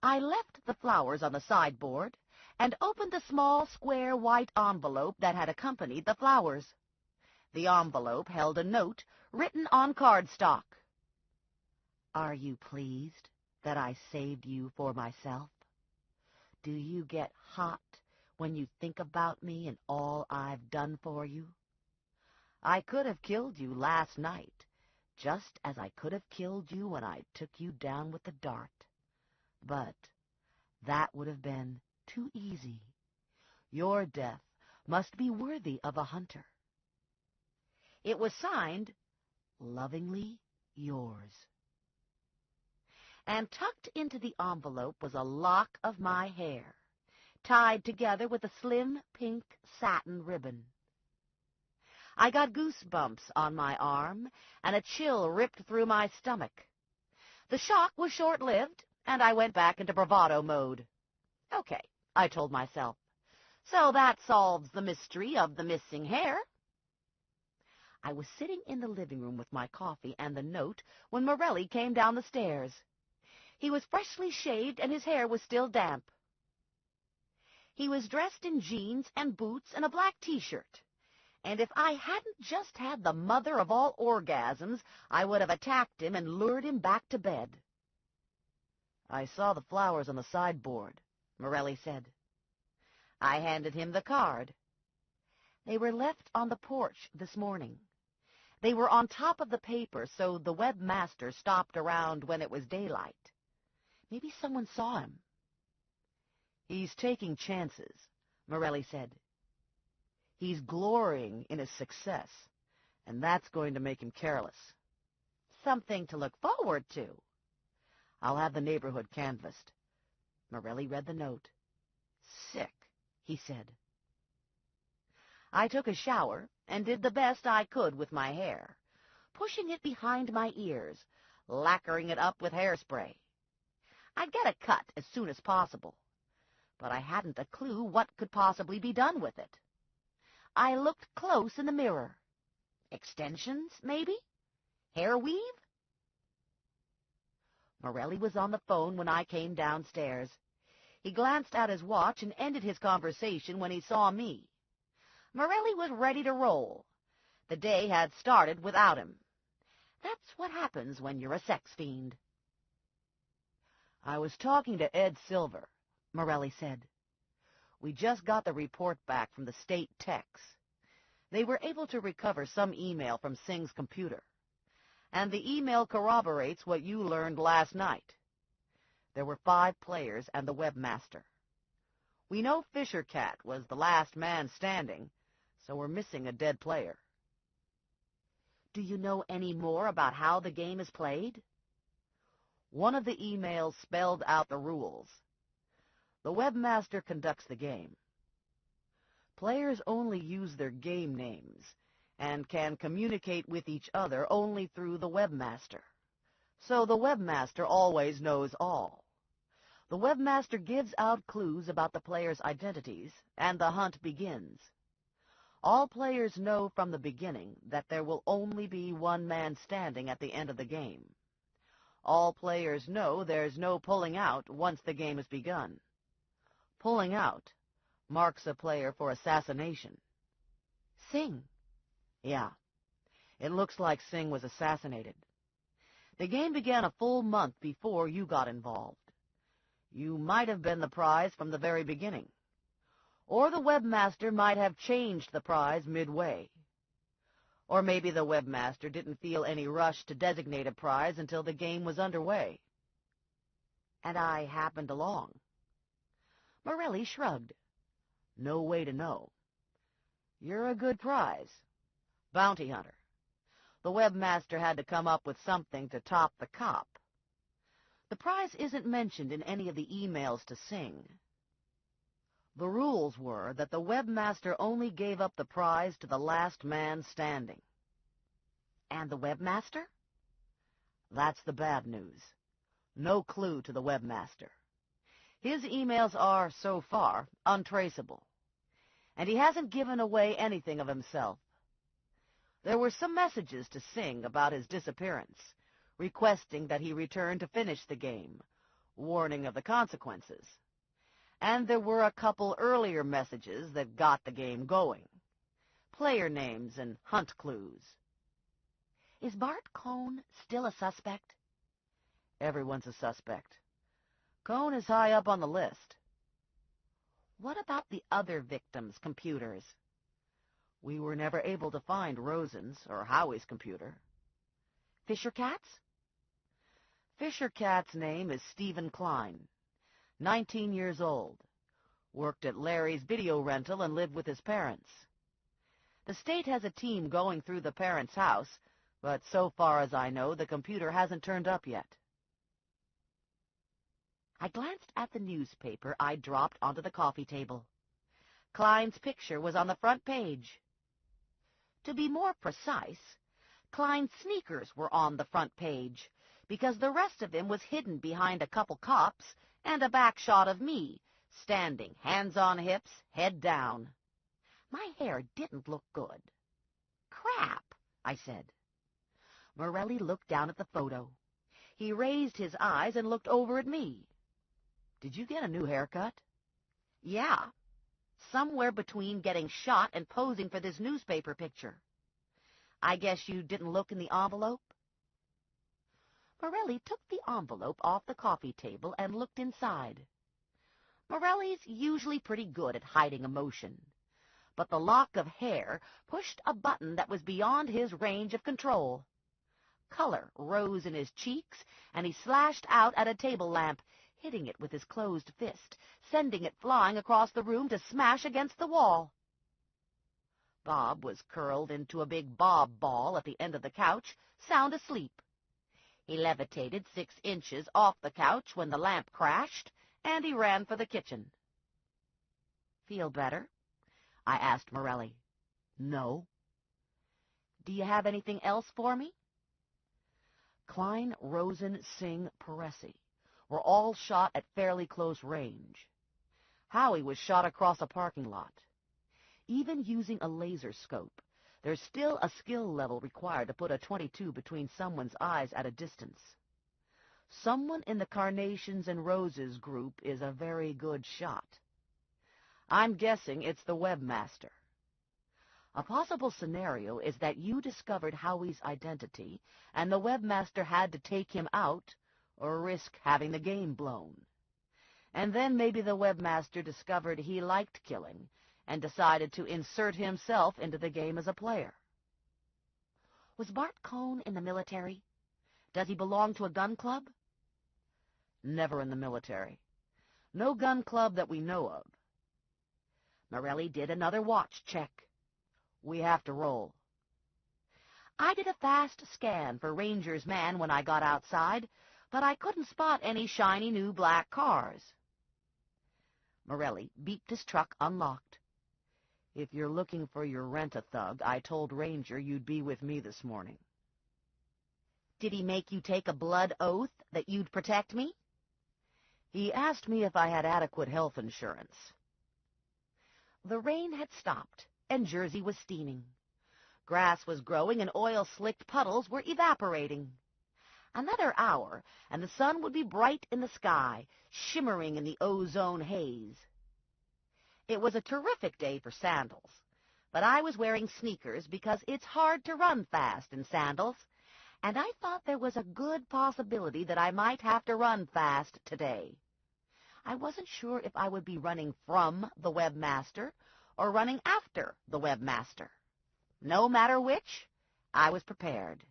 S5: I left the flowers on the sideboard and opened the small square white envelope that had accompanied the flowers. The envelope held a note written on cardstock. "Are you pleased that I saved you for myself? Do you get hot when you think about me and all I've done for you? I could have killed you last night, just as I could have killed you when I took you down with the dart. But that would have been too easy. Your death must be worthy of a hunter." It was signed, "Lovingly yours." And tucked into the envelope was a lock of my hair, tied together with a slim pink satin ribbon. I got goosebumps on my arm, and a chill ripped through my stomach. The shock was short-lived, and I went back into bravado mode. "Okay," I told myself, "so that solves the mystery of the missing hair." I was sitting in the living room with my coffee and the note when Morelli came down the stairs. He was freshly shaved, and his hair was still damp. He was dressed in jeans and boots and a black T-shirt, and if I hadn't just had the mother of all orgasms, I would have attacked him and lured him back to bed. "I saw the flowers on the sideboard," Morelli said. I handed him the card. "They were left on the porch this morning. They were on top of the paper, so the webmaster stopped around when it was daylight. Maybe someone saw him. He's taking chances, Morelli said. He's glorying in his success, and that's going to make him careless.
S6: Something to look forward to.
S5: I'll have the neighborhood canvassed. Morelli read the note. Sick, he said. I took a shower and did the best I could with my hair, pushing it behind my ears, lacquering it up with hairspray. I'd get a cut as soon as possible, but I hadn't a clue what could possibly be done with it. I looked close in the mirror. Extensions, maybe? Hair weave? Morelli was on the phone when I came downstairs. He glanced at his watch and ended his conversation when he saw me. Morelli was ready to roll. The day had started without him. That's what happens when you're a sex fiend. I was talking to Ed Silver, Morelli said. We just got the report back from the state techs. They were able to recover some email from Singh's computer, and the email corroborates what you learned last night. There were 5 players and the webmaster. We know Fisher Cat was the last man standing, so we're missing a dead player. Do you know any more about how the game is played? One of the emails spelled out the rules. The webmaster conducts the game. Players only use their game names and can communicate with each other only through the webmaster. So the webmaster always knows all. The webmaster gives out clues about the players' identities, and the hunt begins. All players know from the beginning that there will only be one man standing at the end of the game. All players know there's no pulling out once the game has begun. Pulling out marks a player for assassination.
S6: Singh.
S5: Yeah, it looks like Singh was assassinated. The game began a full month before you got involved. You might have been the prize from the very beginning. Or the webmaster might have changed the prize midway. Or maybe the webmaster didn't feel any rush to designate a prize until the game was underway. And I happened along. Morelli shrugged. No way to know. You're a good prize. Bounty hunter. The webmaster had to come up with something to top the cop. The prize isn't mentioned in any of the emails to Singh. The rules were that the webmaster only gave up the prize to the last man standing.
S6: And the webmaster?
S5: That's the bad news. No clue to the webmaster. His emails are, so far, untraceable. And he hasn't given away anything of himself. There were some messages to Singh about his disappearance, requesting that he return to finish the game, warning of the consequences. And there were a couple earlier messages that got the game going. Player names and hunt clues.
S6: Is Bart Cohn still a suspect?
S5: Everyone's a suspect. Cohn is high up on the list.
S6: What about the other victims' computers?
S5: We were never able to find Rosen's or Howie's computer.
S6: Fisher Cat's?
S5: Fisher Cat's name is Stephen Klein, 19 years old. Worked at Larry's video rental and lived with his parents. The state has a team going through the parents' house, but so far as I know, the computer hasn't turned up yet.
S6: I glanced at the newspaper I dropped onto the coffee table. Klein's picture was on the front page. To be more precise, Klein's sneakers were on the front page, because the rest of him was hidden behind a couple cops and a back shot of me, standing, hands on hips, head down. My hair didn't look good. Crap, I said. Morelli looked down at the photo. He raised his eyes and looked over at me.
S5: Did you get a new haircut?
S6: Yeah, somewhere between getting shot and posing for this newspaper picture. I guess you didn't look in the envelope? Morelli took the envelope off the coffee table and looked inside. Morelli's usually pretty good at hiding emotion, but the lock of hair pushed a button that was beyond his range of control. Color rose in his cheeks, and he slashed out at a table lamp,
S5: hitting it with his closed fist, sending it flying across the room to smash against the wall. Bob was curled into a big bob ball at the end of the couch, sound asleep. He levitated 6 inches off the couch when the lamp crashed, and he ran for the kitchen. "Feel better?" I asked Morelli. "No." "Do you have anything else for me?" Klein, Rosen, Singh, Peresi were all shot at fairly close range. Howie was shot across a parking lot. Even using a laser scope, there's still a skill level required to put a .22 between someone's eyes at a distance. Someone in the Carnations and Roses group is a very good shot. I'm guessing it's the webmaster. A possible scenario is that you discovered Howie's identity, and the webmaster had to take him out or risk having the game blown. And then maybe the webmaster discovered he liked killing and decided to insert himself into the game as a player. Was Bart Cohn in the military? Does he belong to a gun club? Never in the military. No gun club that we know of. Morelli did another watch check. We have to roll. I did a fast scan for Ranger's man when I got outside, but I couldn't spot any shiny new black cars. Morelli beeped his truck unlocked. "If you're looking for your rent-a-thug, I told Ranger you'd be with me this morning." "Did he make you take a blood oath that you'd protect me?" "He asked me if I had adequate health insurance." The rain had stopped, and Jersey was steaming. Grass was growing, and oil-slicked puddles were evaporating. Another hour, and the sun would be bright in the sky, shimmering in the ozone haze. It was a terrific day for sandals, but I was wearing sneakers because it's hard to run fast in sandals, and I thought there was a good possibility that I might have to run fast today. I wasn't sure if I would be running from the webmaster or running after the webmaster. No matter which, I was prepared.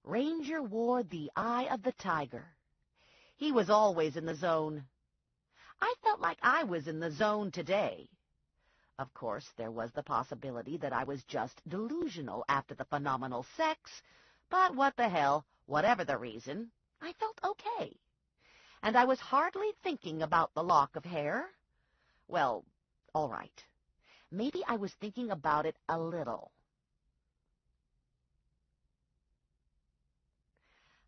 S5: Ranger wore the eye of the tiger. He was always in the zone. I felt like I was in the zone today. Of course, there was the possibility that I was just delusional after the phenomenal sex, but what the hell, whatever the reason, I felt okay. And I was hardly thinking about the lock of hair. Well, all right. Maybe I was thinking about it a little.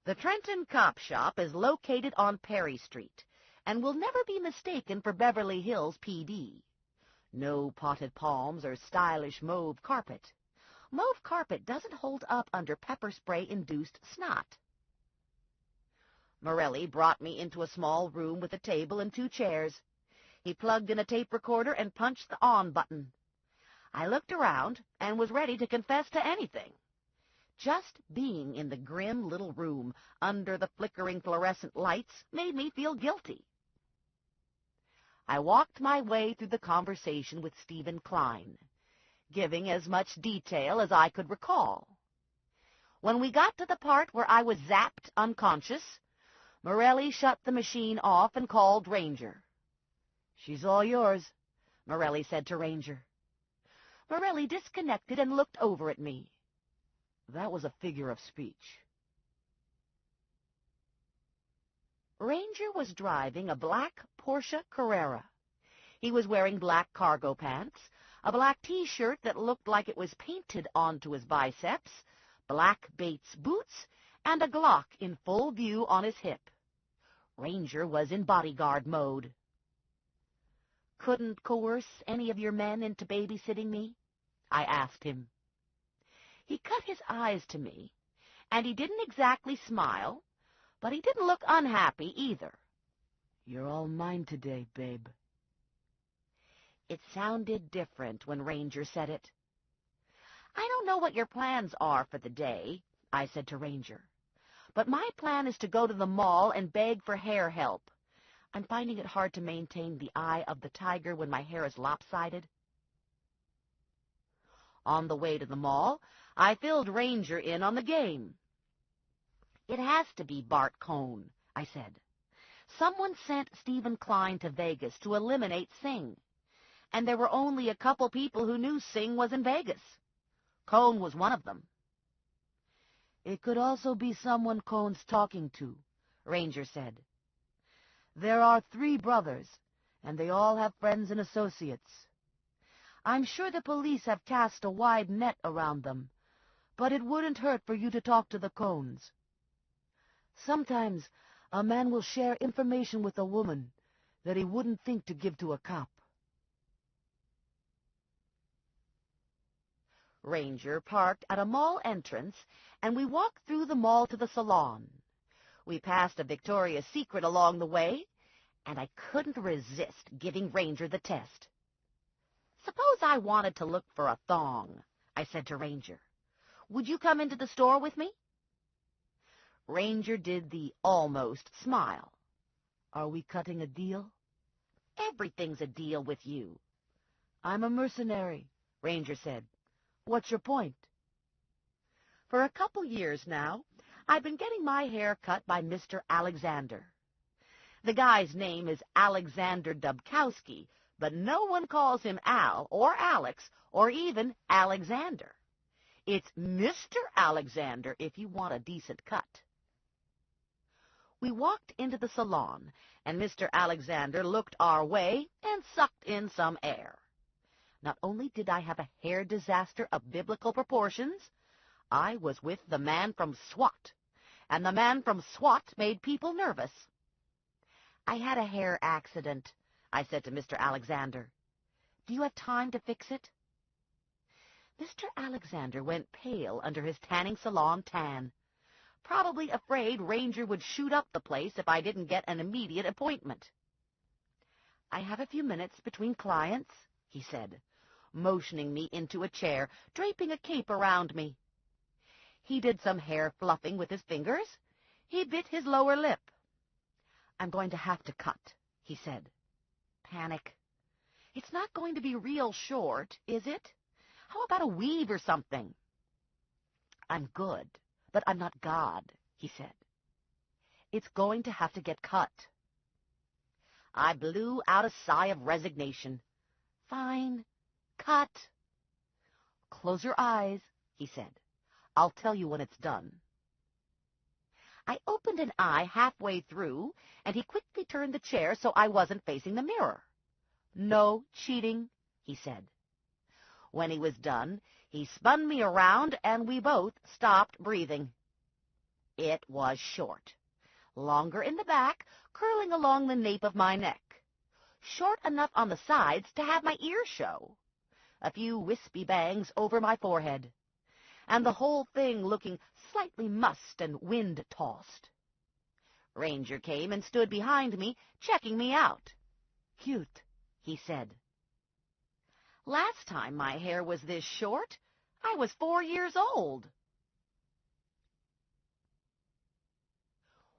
S5: The Trenton Cop Shop is located on Perry Street and will never be mistaken for Beverly Hills PD. No potted palms or stylish mauve carpet. Mauve carpet doesn't hold up under pepper spray-induced snot. Morelli brought me into a small room with a table and 2 chairs. He plugged in a tape recorder and punched the on button. I looked around and was ready to confess to anything. Just being in the grim little room under the flickering fluorescent lights made me feel guilty. I walked my way through the conversation with Stephen Klein, giving as much detail as I could recall. When we got to the part where I was zapped unconscious, Morelli shut the machine off and called Ranger. "She's all yours," Morelli said to Ranger. Morelli disconnected and looked over at me. That was a figure of speech. Ranger was driving a black Porsche Carrera. He was wearing black cargo pants, a black T-shirt that looked like it was painted onto his biceps, black Bates boots, and a Glock in full view on his hip. Ranger was in bodyguard mode. "Couldn't coerce any of your men into babysitting me?" I asked him. He cut his eyes to me, and he didn't exactly smile, but he didn't look unhappy either. "You're all mine today, babe." It sounded different when Ranger said it. "I don't know what your plans are for the day," I said to Ranger, "but my plan is to go to the mall and beg for hair help. I'm finding it hard to maintain the eye of the tiger when my hair is lopsided." On the way to the mall, I filled Ranger in on the game. "It has to be Bart Cohn," I said. Someone sent Stephen Klein to Vegas to eliminate Singh, and there were only a couple people who knew Singh was in Vegas. Cohn was one of them.
S6: It could also be someone Cohn's talking to, Ranger said. There are 3 brothers, and they all have friends and associates. I'm sure the police have cast a wide net around them, but it wouldn't hurt for you to talk to the Cohns. Sometimes a man will share information with a woman that he wouldn't think to give to a cop.
S5: Ranger parked at a mall entrance, and we walked through the mall to the salon. We passed a Victoria's Secret along the way, and I couldn't resist giving Ranger the test. Suppose I wanted to look for a thong, I said to Ranger. Would you come into the store with me? Ranger did the almost smile.
S6: Are we cutting a deal?
S5: Everything's a deal with you.
S6: I'm a mercenary, Ranger said. What's your point?
S5: For a couple years now, I've been getting my hair cut by Mr. Alexander. The guy's name is Alexander Dubkowski, but no one calls him Al or Alex or even Alexander. It's Mr. Alexander if you want a decent cut. We walked into the salon, and Mr. Alexander looked our way and sucked in some air. Not only did I have a hair disaster of biblical proportions, I was with the man from SWAT, and the man from SWAT made people nervous. I had a hair accident, I said to Mr. Alexander. Do you have time to fix it? Mr. Alexander went pale under his tanning salon tan, probably afraid Ranger would shoot up the place if I didn't get an immediate appointment. I have a few minutes between clients, he said, motioning me into a chair, draping a cape around me. He did some hair fluffing with his fingers. He bit his lower lip. I'm going to have to cut, he said. Panic. It's not going to be real short, is it? How about a weave or something? I'm good, but I'm not God, he said. It's going to have to get cut. I blew out a sigh of resignation. Fine. Cut. Close your eyes, he said. I'll tell you when it's done. I opened an eye halfway through, and he quickly turned the chair so I wasn't facing the mirror. No cheating, he said. When he was done, he spun me around, and we both stopped breathing. It was short, longer in the back, curling along the nape of my neck, short enough on the sides to have my ears show, a few wispy bangs over my forehead, and the whole thing looking slightly mussed and wind-tossed. Ranger came and stood behind me, checking me out. Cute, he said. Last time my hair was this short, I was 4 years old.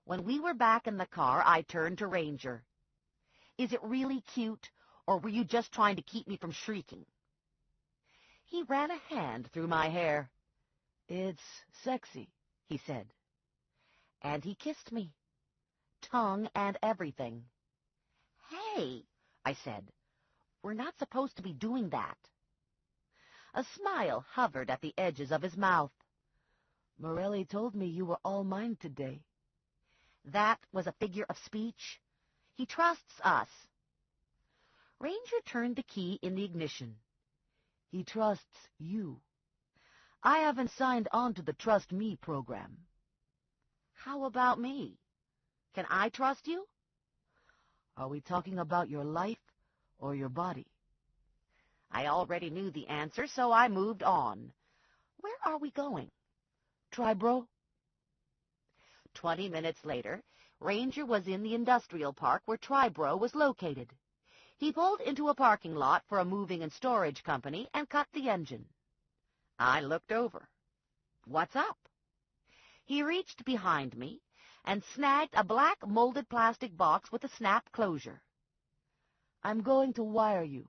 S5: When we were back in the car, I turned to Ranger. Is it really cute, or were you just trying to keep me from shrieking? He ran a hand through my hair. It's sexy, he said. And he kissed me, tongue and everything. Hey, I said, we're not supposed to be doing that. A smile hovered at the edges of his mouth.
S6: Morelli told me you were all mine today.
S5: That was a figure of speech. He trusts us. Ranger turned the key in the ignition.
S6: He trusts you. I haven't signed on to the Trust Me program.
S5: How about me? Can I trust you?
S6: Are we talking about your life or your body?
S5: I already knew the answer, so I moved on. Where are we going?
S6: Tribro?
S5: 20 minutes later, Ranger was in the industrial park where Tribro was located. He pulled into a parking lot for a moving and storage company and cut the engine. I looked over. What's up? He reached behind me and snagged a black molded plastic box with a snap closure.
S6: I'm going to wire you.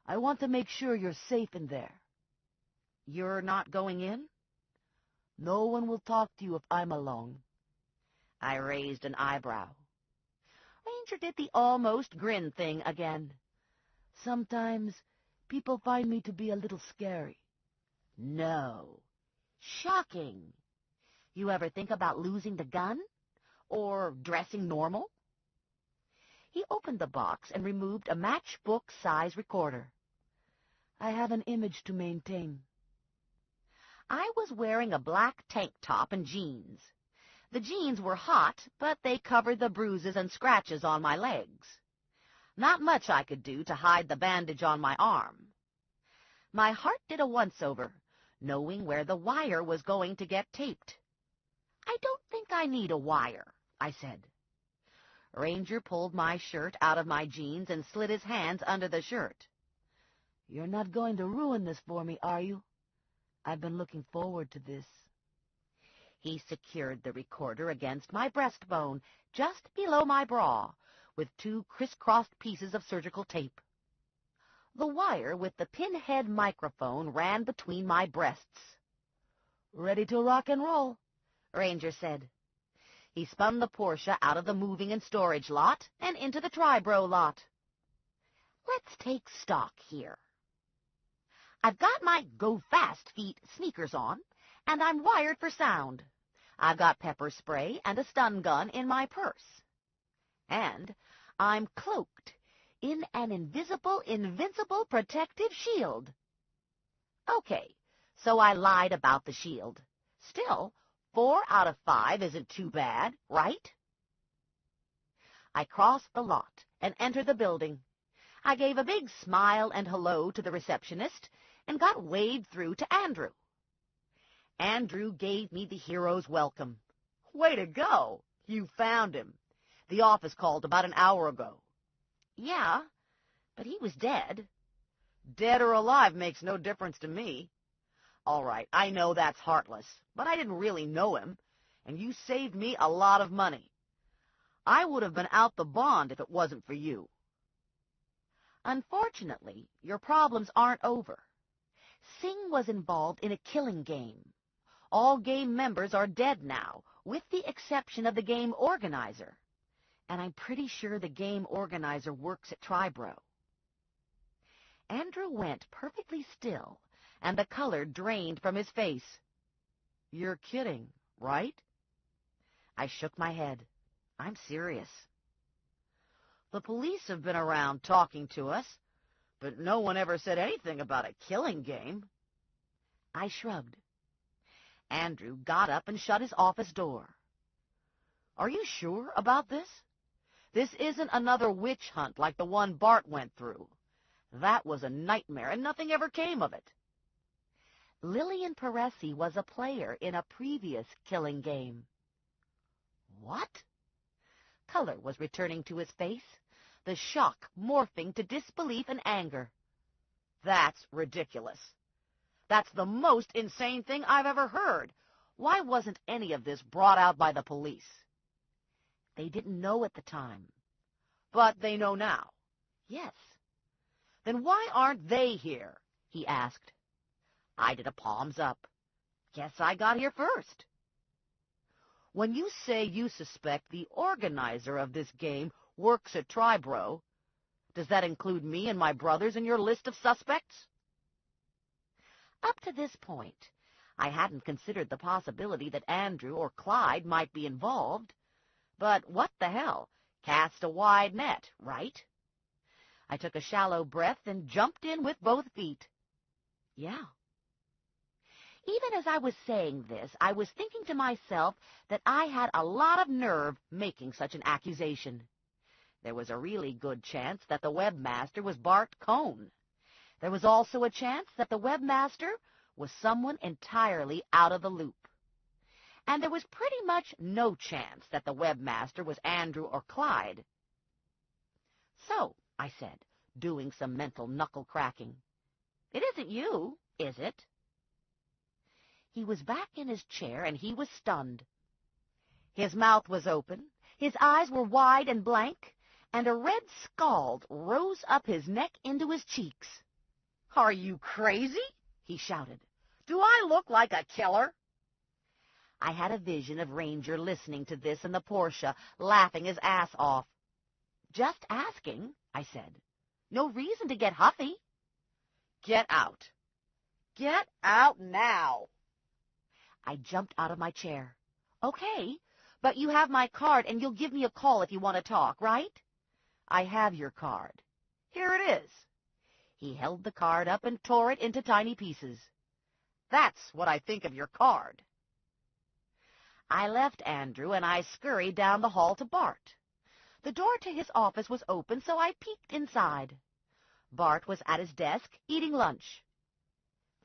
S6: I want to make sure you're safe in there.
S5: You're not going in?
S6: No one will talk to you if I'm along.
S5: I raised an eyebrow. Ranger did the almost grin thing again. "Sometimes people find me to be a little scary." "No. Shocking. You ever think about losing the gun? Or dressing normal?" He opened the box and removed a matchbook-size recorder. "I have an image to maintain." I was wearing a black tank top and jeans. The jeans were hot, but they covered the bruises and scratches on my legs. Not much I could do to hide the bandage on my arm. My heart did a once-over, knowing where the wire was going to get taped. "I don't think I need a wire," I said. Ranger pulled my shirt out of my jeans and slid his hands under the shirt. "You're not going to ruin this for me, are you? I've been looking forward to this." He secured the recorder against my breastbone, just below my bra, with 2 crisscrossed pieces of surgical tape. The wire with the pinhead microphone ran between my breasts. "Ready to rock and roll," Ranger said. He spun the Porsche out of the moving and storage lot and into the Tribro lot. "Let's take stock here. I've got my go-fast feet sneakers on, and I'm wired for sound. I've got pepper spray and a stun gun in my purse. And I'm cloaked in an invisible, invincible protective shield." Okay, so I lied about the shield. Still, 4 out of 5 isn't too bad, right? I crossed the lot and entered the building. I gave a big smile and hello to the receptionist and got waved through to Andrew. Andrew gave me the hero's welcome. "Way to go! You found him. The office called about an hour ago." "Yeah, but he was dead." "Dead or alive makes no difference to me." "All right, I know that's heartless, but I didn't really know him, and you saved me a lot of money. I would have been out the bond if it wasn't for you." "Unfortunately, your problems aren't over. Singh was involved in a killing game. All game members are dead now, with the exception of the game organizer. And I'm pretty sure the game organizer works at Tribro." Andrew went perfectly still, and the color drained from his face. "You're kidding, right?" I shook my head. "I'm serious." "The police have been around talking to us, but no one ever said anything about a killing game." I shrugged. Andrew got up and shut his office door. "Are you sure about this? This isn't another witch hunt like the one Bart went through. That was a nightmare, and nothing ever came of it." "Lillian Peresi was a player in a previous killing game." "What?" Color was returning to his face, the shock morphing to disbelief and anger. "That's ridiculous. That's the most insane thing I've ever heard. Why wasn't any of this brought out by the police?" "They didn't know at the time." "But they know now." "Yes." "Then why aren't they here?" he asked. I did a palms up. "Guess I got here first." "When you say you suspect the organizer of this game works at Tribro, does that include me and my brothers in your list of suspects?" Up to this point, I hadn't considered the possibility that Andrew or Clyde might be involved. But what the hell? Cast a wide net, right? I took a shallow breath and jumped in with both feet. Yeah. Even as I was saying this, I was thinking to myself that I had a lot of nerve making such an accusation. There was a really good chance that the webmaster was Bart Cohn. There was also a chance that the webmaster was someone entirely out of the loop. And there was pretty much no chance that the webmaster was Andrew or Clyde. "So," I said, doing some mental knuckle-cracking, "it isn't you, is it?" He was back in his chair, and he was stunned. His mouth was open, his eyes were wide and blank, and a red scald rose up his neck into his cheeks. "Are you crazy?" he shouted. "Do I look like a killer?" I had a vision of Ranger listening to this in the Porsche, laughing his ass off.
S6: Just asking, I said. No reason to get huffy.
S5: Get out. Get out now.
S6: I jumped out of my chair. Okay, but you have my card and you'll give me a call if you want to talk, right?
S5: I have your card. Here it is.
S6: He held the card up and tore it into tiny pieces.
S5: That's what I think of your card.
S6: I left Andrew and I scurried down the hall to Bart. The door to his office was open, so I peeked inside. Bart was at his desk, eating lunch.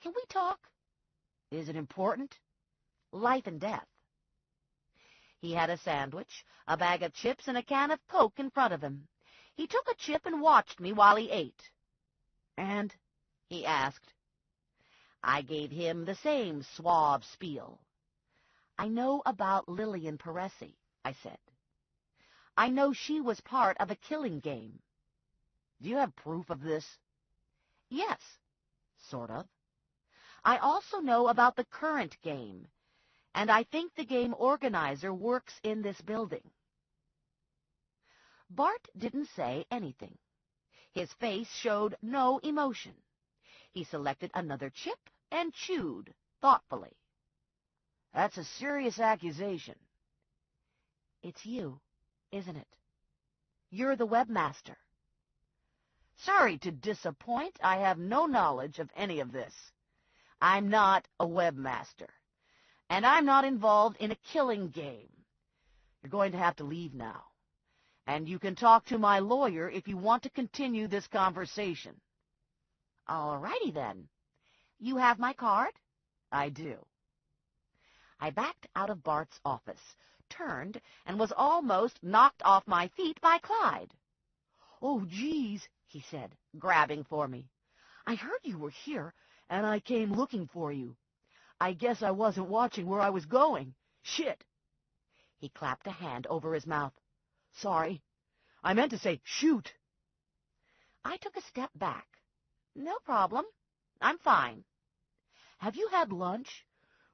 S6: Can we talk?
S5: Is it important?
S6: Life and death. He had a sandwich, a bag of chips, and a can of Coke in front of him. He took a chip and watched me while he ate.
S5: And?
S6: He asked. I gave him the same suave spiel. I know about Lillian Paresi, I said. I know she was part of a killing game.
S5: Do you have proof of this?
S6: Yes, sort of. I also know about the current game, and I think the game organizer works in this building. Bart didn't say anything. His face showed no emotion. He selected another chip and chewed thoughtfully.
S5: That's a serious accusation.
S6: It's you, isn't it? You're the webmaster.
S5: Sorry to disappoint. I have no knowledge of any of this. I'm not a webmaster, and I'm not involved in a killing game. You're going to have to leave now, and you can talk to my lawyer if you want to continue this conversation.
S6: All righty then. You have my card?
S5: I do.
S6: I backed out of Bart's office, turned, and was almost knocked off my feet by Clyde.
S5: Oh, geez,
S6: he said, grabbing for me.
S5: I heard you were here, and I came looking for you. I guess I wasn't watching where I was going. Shit.
S6: He clapped a hand over his mouth.
S5: Sorry. I meant to say shoot.
S6: I took a step back. No problem. I'm fine.
S5: Have you had lunch?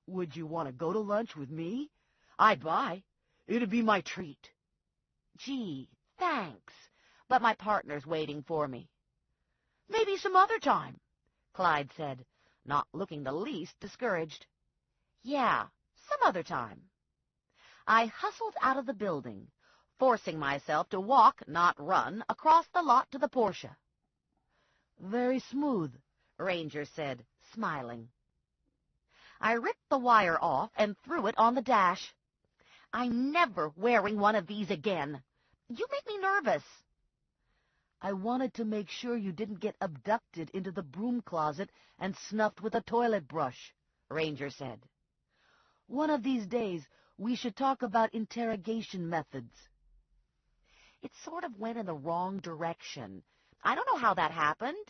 S5: Would you want to go to lunch with me? I'd buy. It'd be my treat.
S6: Gee, thanks. But my partner's waiting for me.
S5: Maybe some other time,
S6: Clyde said, not looking the least discouraged. Yeah, some other time. I hustled out of the building, forcing myself to walk, not run, across the lot to the Porsche.
S5: Very smooth,
S6: Ranger said, smiling. I ripped the wire off and threw it on the dash. I'm never wearing one of these again. You make me nervous.
S5: I wanted to make sure you didn't get abducted into the broom closet and snuffed with a toilet brush,
S6: Ranger said.
S5: One of these days, we should talk about interrogation methods.
S6: It sort of went in the wrong direction. I don't know how that happened.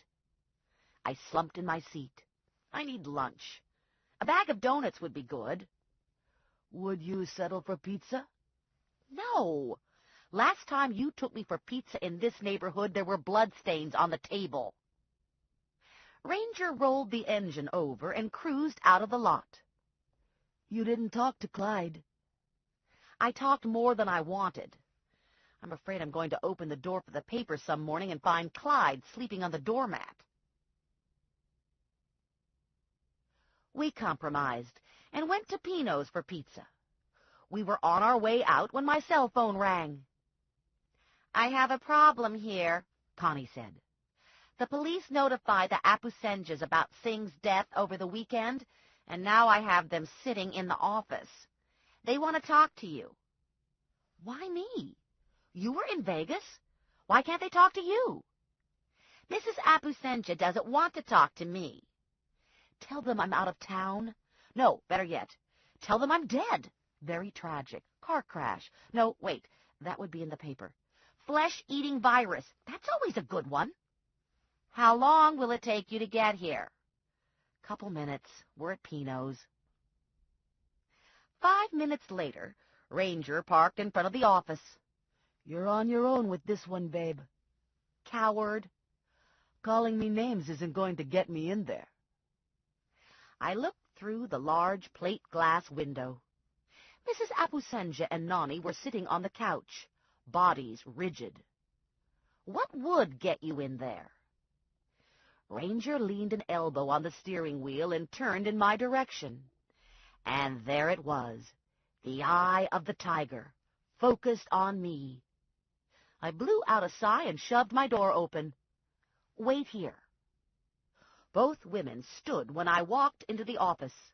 S6: I slumped in my seat. I need lunch. A bag of donuts would be good.
S5: Would you settle for pizza?
S6: No. Last time you took me for pizza in this neighborhood, there were bloodstains on the table. Ranger rolled the engine over and cruised out of the lot.
S5: You didn't talk to Clyde.
S6: I talked more than I wanted. I'm afraid I'm going to open the door for the paper some morning and find Clyde sleeping on the doormat. We compromised and went to Pino's for pizza. We were on our way out when my cell phone rang. I have a problem here, Connie said. The police notified the Apusenjas about Singh's death over the weekend, and now I have them sitting in the office. They want to talk to you. Why me? You were in Vegas. Why can't they talk to you? Mrs. Apusenja doesn't want to talk to me. Tell them I'm out of town. No, better yet, tell them I'm dead. Very tragic. Car crash. No, wait, that would be in the paper. Flesh-eating virus. That's always a good one. How long will it take you to get here? Couple minutes. We're at Pino's. 5 minutes later, Ranger parked in front of the office.
S5: You're on your own with this one, babe.
S6: Coward.
S5: Calling me names isn't going to get me in there.
S6: I looked through the large plate glass window. Mrs. Apusenja and Nani were sitting on the couch, bodies rigid.
S5: What would get you in there? Ranger leaned an elbow on the steering wheel and turned in my direction. And there it was, the eye of the tiger, focused on me. I blew out a sigh and shoved my door open. "Wait here." Both women stood when I walked into the office.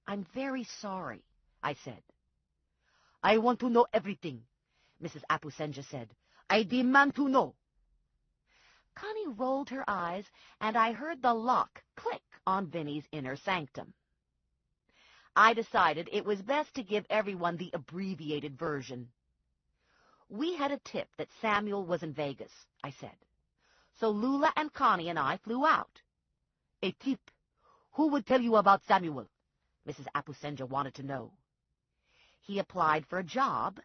S5: "I'm very sorry," I said. "I want to know everything," Mrs. Apusenja said. "I demand to know." Connie rolled her eyes, and I heard the lock click on Vinnie's inner sanctum. I decided it was best to give everyone the abbreviated version. "We had a tip that Samuel was in Vegas," I said. "So Lula and Connie and I flew out." "A tip? Who would tell you about Samuel?" Mrs. Apusenja wanted to know. "He applied for a job,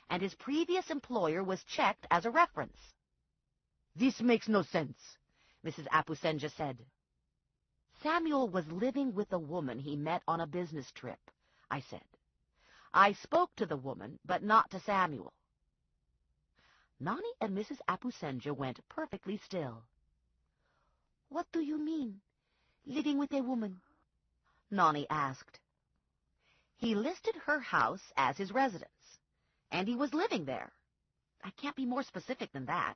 S5: and his previous employer was checked as a reference." "This makes no sense," Mrs. Apusenja said. "Samuel was living with a woman he met on a business trip," I said. "I spoke to the woman, but not to Samuel." Nani and Mrs. Apusenja went perfectly still. "What do you mean, living with a woman?" Nani asked. "He listed her house as his residence, and he was living there. I can't be more specific than that."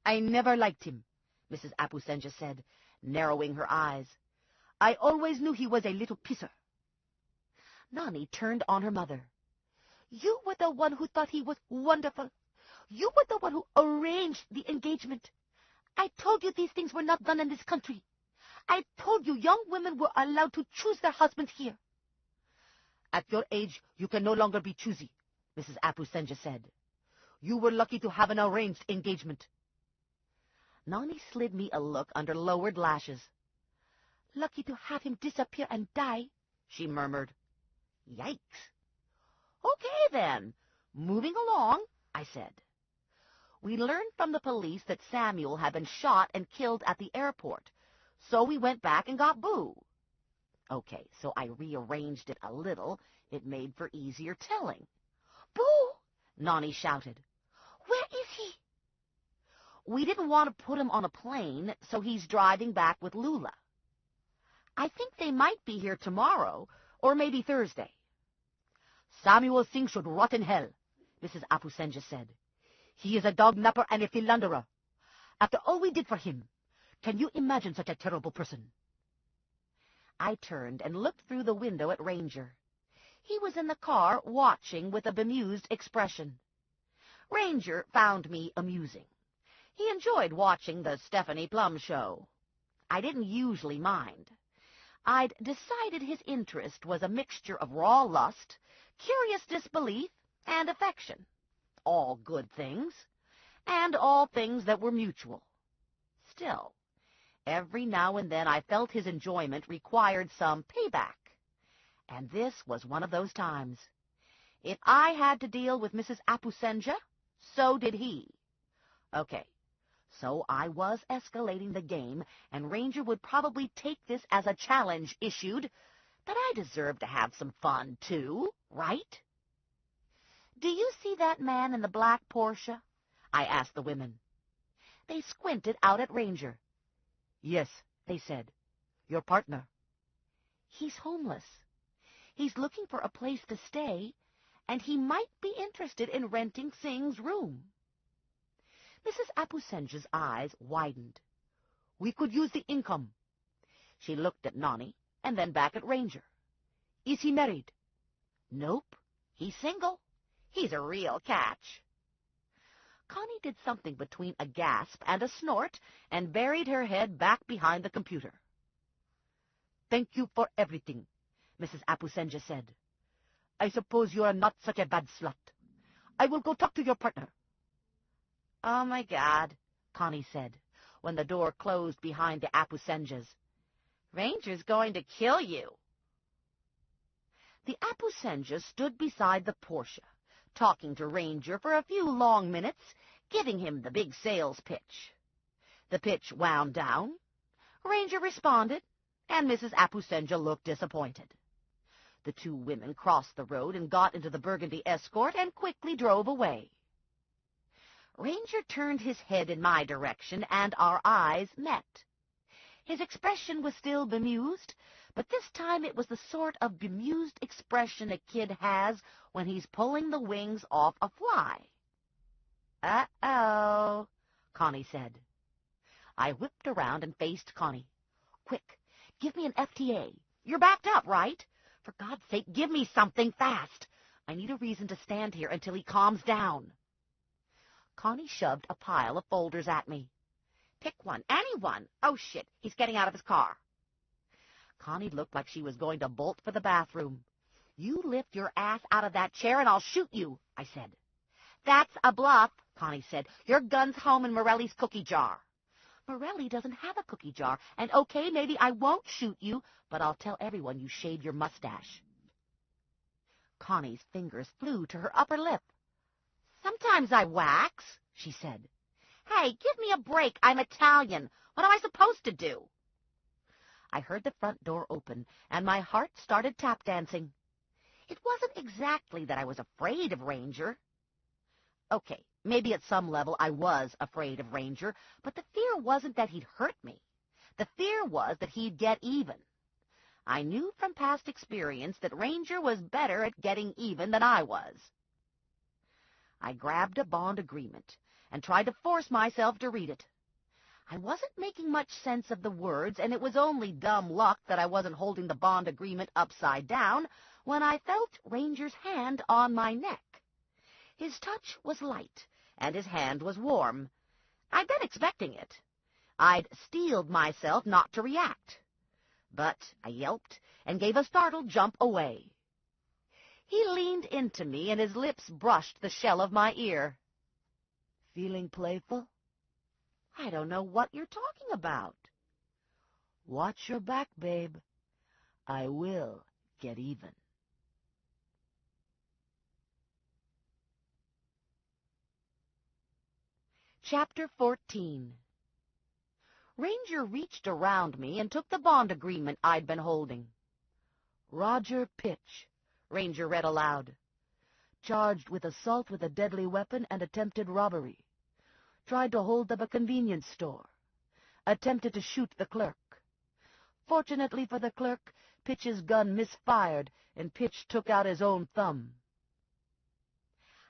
S5: "I never liked him," Mrs. Apusenja said, narrowing her eyes. "I always knew he was a little pisser." Nani turned on her mother. "You were the one who thought he was wonderful. You were the one who arranged the engagement. I told you these things were not done in this country. I told you young women were allowed to choose their husbands here." "At your age, you can no longer be choosy," Mrs. Apusenja said. "You were lucky to have an arranged engagement." Nani slid me a look under lowered lashes. "Lucky to have him disappear and die," she murmured. Yikes. "Okay, then. Moving along," I said. "We learned from the police that Samuel had been shot and killed at the airport, so we went back and got Boo." Okay, so I rearranged it a little. It made for easier telling. "Boo!" Nani shouted. "Where is he?" "We didn't want to put him on a plane, so he's driving back with Lula. I think they might be here tomorrow, or maybe Thursday." "Samuel Singh should rot in hell," Mrs. Apusenja said. "He is a dog-napper and a philanderer. After all we did for him, can you imagine such a terrible person?" I turned and looked through the window at Ranger. He was in the car, watching with a bemused expression. Ranger found me amusing. He enjoyed watching the Stephanie Plum show. I didn't usually mind. I'd decided his interest was a mixture of raw lust, curious disbelief, and affection. All good things, and all things that were mutual. Still, every now and then I felt his enjoyment required some payback. And this was one of those times. If I had to deal with Mrs. Apusenja, so did he. Okay, so I was escalating the game, and Ranger would probably take this as a challenge issued, but I deserved to have some fun, too, right? "Do you see that man in the black Porsche?" I asked the women. They squinted out at Ranger. "Yes," they said. "Your partner." "He's homeless. He's looking for a place to stay, and he might be interested in renting Singh's room." Mrs. Apusenja's eyes widened. "We could use the income." She looked at Nani, and then back at Ranger. "Is he married?" "Nope. He's single. He's a real catch." Connie did something between a gasp and a snort and buried her head back behind the computer. "Thank you for everything," Mrs. Apusenja said. "I suppose you are not such a bad slut. I will go talk to your partner." "Oh, my God," Connie said, when the door closed behind the Apusenjas. "Ranger's going to kill you." The Apusenja stood beside the Porsche, talking to Ranger for a few long minutes, giving him the big sales pitch. The pitch wound down. Ranger responded, and Mrs. Apusenja looked disappointed. The two women crossed the road and got into the Burgundy Escort and quickly drove away. Ranger turned his head in my direction, and our eyes met. His expression was still bemused, but this time it was the sort of bemused expression a kid has when he's pulling the wings off a fly. "Uh-oh," Connie said. I whipped around and faced Connie. "Quick, give me an FTA. You're backed up, right? For God's sake, give me something fast. I need a reason to stand here until he calms down." Connie shoved a pile of folders at me. "Pick one, any one. Oh, shit, he's getting out of his car." Connie looked like she was going to bolt for the bathroom. "You lift your ass out of that chair and I'll shoot you," I said. "That's a bluff," Connie said. "Your gun's home in Morelli's cookie jar." "Morelli doesn't have a cookie jar, and okay, maybe I won't shoot you, but I'll tell everyone you shaved your mustache." Connie's fingers flew to her upper lip. "Sometimes I wax," she said. "Hey, give me a break. I'm Italian. What am I supposed to do?" I heard the front door open, and my heart started tap dancing. It wasn't exactly that I was afraid of Ranger. Okay, maybe at some level I was afraid of Ranger, but the fear wasn't that he'd hurt me. The fear was that he'd get even. I knew from past experience that Ranger was better at getting even than I was. I grabbed a bond agreement and tried to force myself to read it. I wasn't making much sense of the words, and it was only dumb luck that I wasn't holding the bond agreement upside down when I felt Ranger's hand on my neck. His touch was light, and his hand was warm. I'd been expecting it. I'd steeled myself not to react. But I yelped and gave a startled jump away. He leaned into me, and his lips brushed the shell of my ear. "Feeling playful?" "I don't know what you're talking about." "Watch your back, babe. I will get even." Chapter 14. Ranger reached around me and took the bond agreement I'd been holding. "Roger Pitch," Ranger read aloud. "Charged with assault with a deadly weapon and attempted robbery. Tried to hold up a convenience store. Attempted to shoot the clerk. Fortunately for the clerk, Pitch's gun misfired, and Pitch took out his own thumb."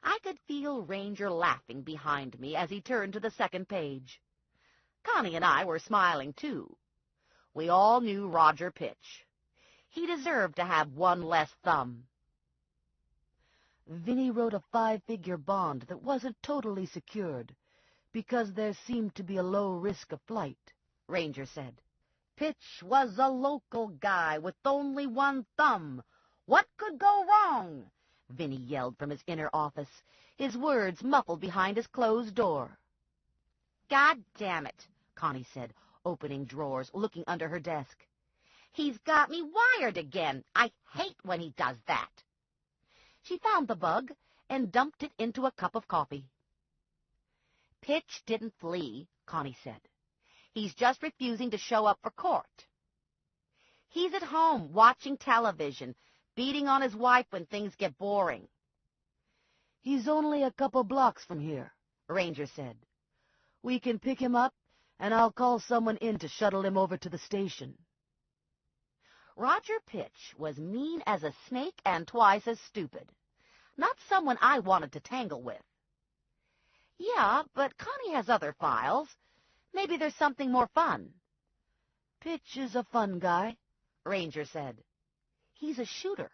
S5: I could feel Ranger laughing behind me as he turned to the second page. Connie and I were smiling, too. We all knew Roger Pitch. He deserved to have one less thumb. "Vinny wrote a 5-figure bond that wasn't totally secured because there seemed to be a low risk of flight," Ranger said. "Pitch was a local guy with only one thumb. What could go wrong?" Vinny yelled from his inner office, his words muffled behind his closed door. "God damn it," Connie said, opening drawers, looking under her desk. "He's got me wired again. I hate when he does that." She found the bug and dumped it into a cup of coffee. "Pitch didn't flee," Connie said. "He's just refusing to show up for court. He's at home watching television, beating on his wife when things get boring." "He's only a couple blocks from here," Ranger said. "We can pick him up, and I'll call someone in to shuttle him over to the station." Roger Pitch was mean as a snake and twice as stupid. Not someone I wanted to tangle with. "Yeah, but Connie has other files. Maybe there's something more fun." "Pitch is a fun guy," Ranger said. "He's a shooter."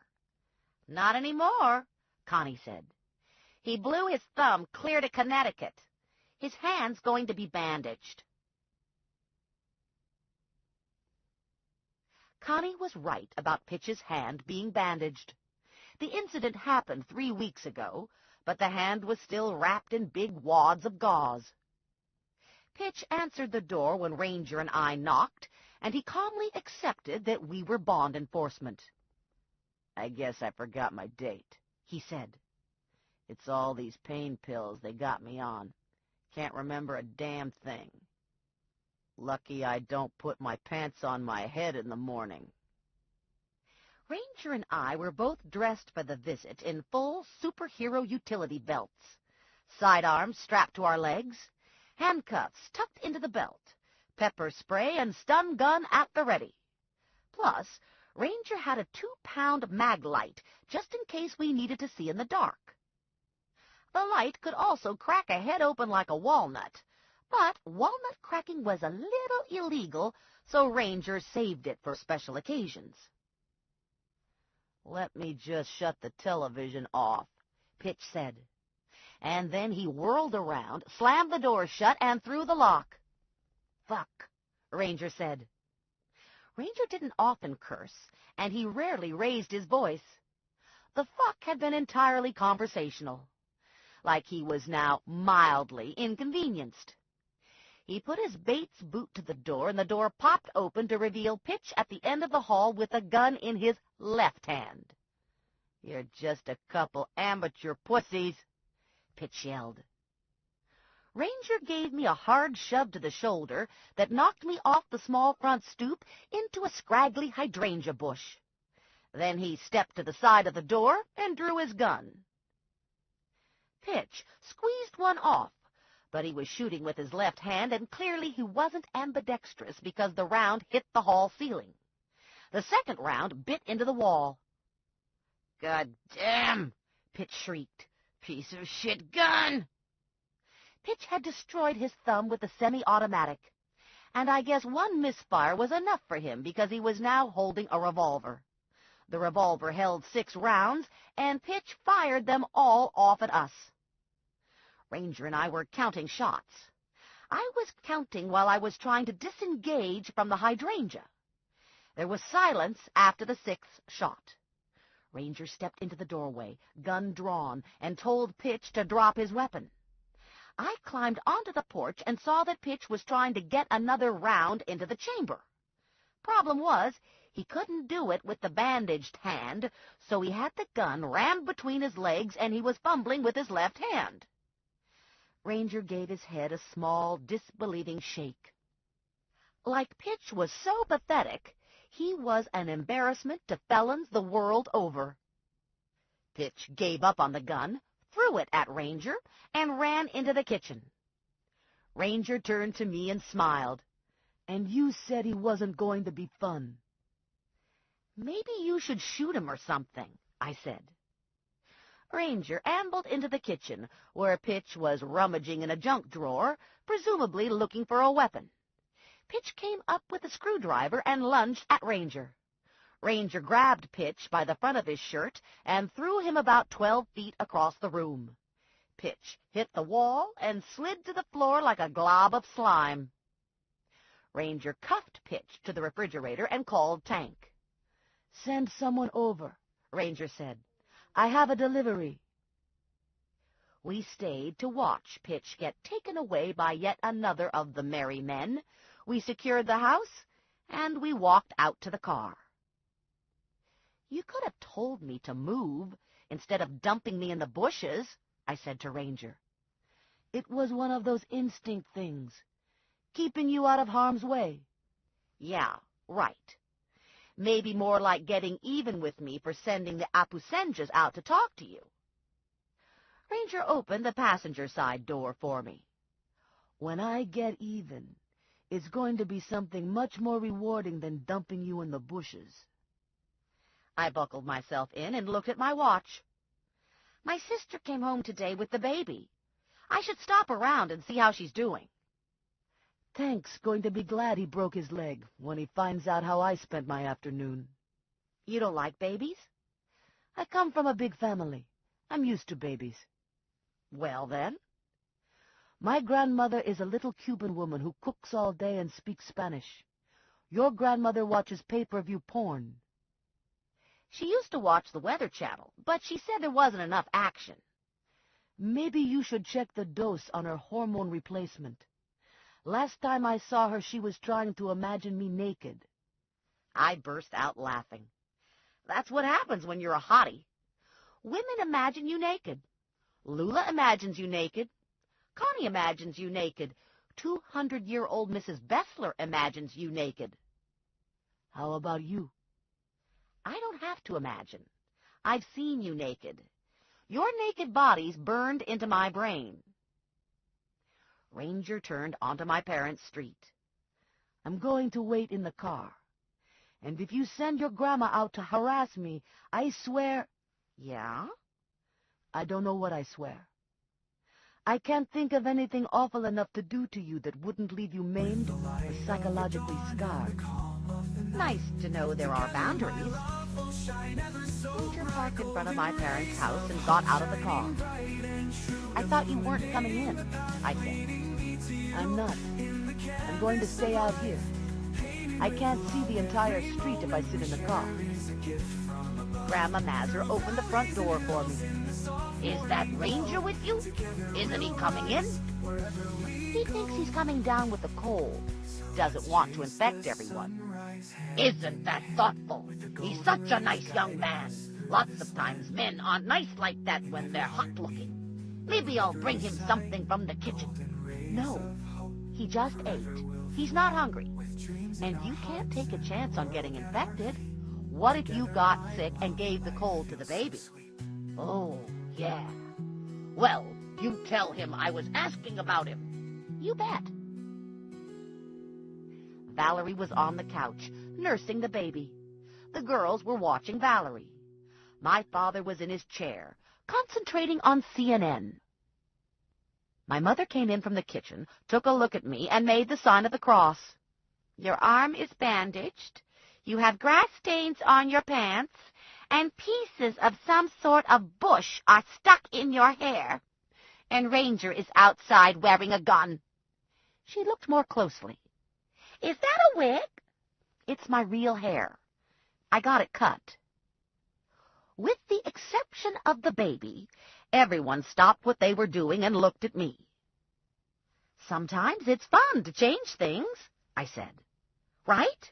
S5: "Not anymore," Connie said. "He blew his thumb clear to Connecticut. His hand's going to be bandaged." Connie was right about Pitch's hand being bandaged. The incident happened 3 weeks ago, but the hand was still wrapped in big wads of gauze. Pitch answered the door when Ranger and I knocked, and he calmly accepted that we were bond enforcement. "I guess I forgot my date," he said. "It's all these pain pills they got me on. Can't remember a damn thing. Lucky I don't put my pants on my head in the morning." Ranger and I were both dressed for the visit in full superhero utility belts. sidearms strapped to our legs, handcuffs tucked into the belt, pepper spray and stun gun at the ready. Plus, Ranger had a 2-pound mag light just in case we needed to see in the dark. The light could also crack a head open like a walnut, but walnut cracking was a little illegal, so Ranger saved it for special occasions. "Let me just shut the television off," Pitch said. And then he whirled around, slammed the door shut, and threw the lock. "Fuck," Ranger said. Ranger didn't often curse, and he rarely raised his voice. The fuck had been entirely conversational, like he was now mildly inconvenienced. He put his Bates boot to the door, and the door popped open to reveal Pitch at the end of the hall with a gun in his left hand. "You're just a couple amateur pussies," Pitch yelled. Ranger gave me a hard shove to the shoulder that knocked me off the small front stoop into a scraggly hydrangea bush. Then he stepped to the side of the door and drew his gun. Pitch squeezed one off, but he was shooting with his left hand, and clearly he wasn't ambidextrous because the round hit the hall ceiling. The second round bit into the wall. "God damn!" Pitch shrieked. "Piece of shit gun!" Pitch had destroyed his thumb with the semi-automatic, and I guess one misfire was enough for him because he was now holding a revolver. The revolver held 6 rounds, and Pitch fired them all off at us. Ranger and I were counting shots. I was counting while I was trying to disengage from the hydrangea. There was silence after the 6th shot. Ranger stepped into the doorway, gun drawn, and told Pitch to drop his weapon. I climbed onto the porch and saw that Pitch was trying to get another round into the chamber. Problem was, he couldn't do it with the bandaged hand, so he had the gun rammed between his legs, and he was fumbling with his left hand. Ranger gave his head a small, disbelieving shake. Like Pitch was so pathetic, he was an embarrassment to felons the world over. Pitch gave up on the gun, threw it at Ranger, and ran into the kitchen. Ranger turned to me and smiled. "And you said he wasn't going to be fun." "Maybe you should shoot him or something," I said. Ranger ambled into the kitchen, where Pitch was rummaging in a junk drawer, presumably looking for a weapon. Pitch came up with a screwdriver and lunged at Ranger. Ranger grabbed Pitch by the front of his shirt and threw him about 12 feet across the room. Pitch hit the wall and slid to the floor like a glob of slime. Ranger cuffed Pitch to the refrigerator and called Tank. "Send someone over," Ranger said. "I have a delivery." We stayed to watch Pitch get taken away by yet another of the merry men. We secured the house, and we walked out to the car. "You could have told me to move instead of dumping me in the bushes," I said to Ranger. "It was one of those instinct things, keeping you out of harm's way." "Yeah, right. Maybe more like getting even with me for sending the Apusenjas out to talk to you." Ranger opened the passenger side door for me. "When I get even, it's going to be something much more rewarding than dumping you in the bushes." I buckled myself in and looked at my watch. "My sister came home today with the baby. I should stop around and see how she's doing." "Tank's going to be glad he broke his leg when he finds out how I spent my afternoon." "You don't like babies?" "I come from a big family. I'm used to babies." "Well, then?" "My grandmother is a little Cuban woman who cooks all day and speaks Spanish. Your grandmother watches pay-per-view porn." "She used to watch the Weather Channel, but she said there wasn't enough action." "Maybe you should check the dose on her hormone replacement. Last time I saw her, she was trying to imagine me naked." I burst out laughing. "That's what happens when you're a hottie. Women imagine you naked. Lula imagines you naked. Connie imagines you naked. 200-year-old Mrs. Bessler imagines you naked."
S6: How about you?
S5: I don't have to imagine. I've seen you naked. Your naked bodies burned into my brain. Ranger turned onto my parents' street. I'm going to wait in the car. And if you send your grandma out to harass me, I swear... Yeah? I don't know what I swear. I can't think of anything awful enough to do to you that wouldn't leave you maimed or psychologically scarred.
S6: Nice to know there are boundaries.
S5: Ranger parked in front of my parents' house and got out of the car. I thought you weren't coming in, I said. I'm not. I'm going to stay out here. I can't see the entire street if I sit in the car. Grandma Mazur opened the front door for me.
S3: Is that Ranger with you? Isn't he coming in?
S6: He thinks he's coming down with a cold. Doesn't want to infect everyone.
S3: Isn't that thoughtful? He's such a nice young man. Lots of times men aren't nice like that when they're hot-looking. Maybe I'll bring him something from the kitchen.
S6: No, he just ate. He's not hungry. And you can't take a chance on getting infected. What if you got sick and gave the cold to the baby?
S3: Oh, yeah. Well, you tell him I was asking about him.
S6: You bet.
S5: Valerie was on the couch, nursing the baby. The girls were watching Valerie. My father was in his chair, concentrating on CNN. My mother came in from the kitchen, took a look at me, and made the sign of the cross.
S6: Your arm is bandaged. You have grass stains on your pants, and pieces of some sort of bush are stuck in your hair. And Ranger is outside wearing a gun.
S5: She looked more closely.
S6: Is that a wig?
S5: It's my real hair. I got it cut. With the exception of the baby, everyone stopped what they were doing and looked at me. Sometimes it's fun to change things, I said. Right?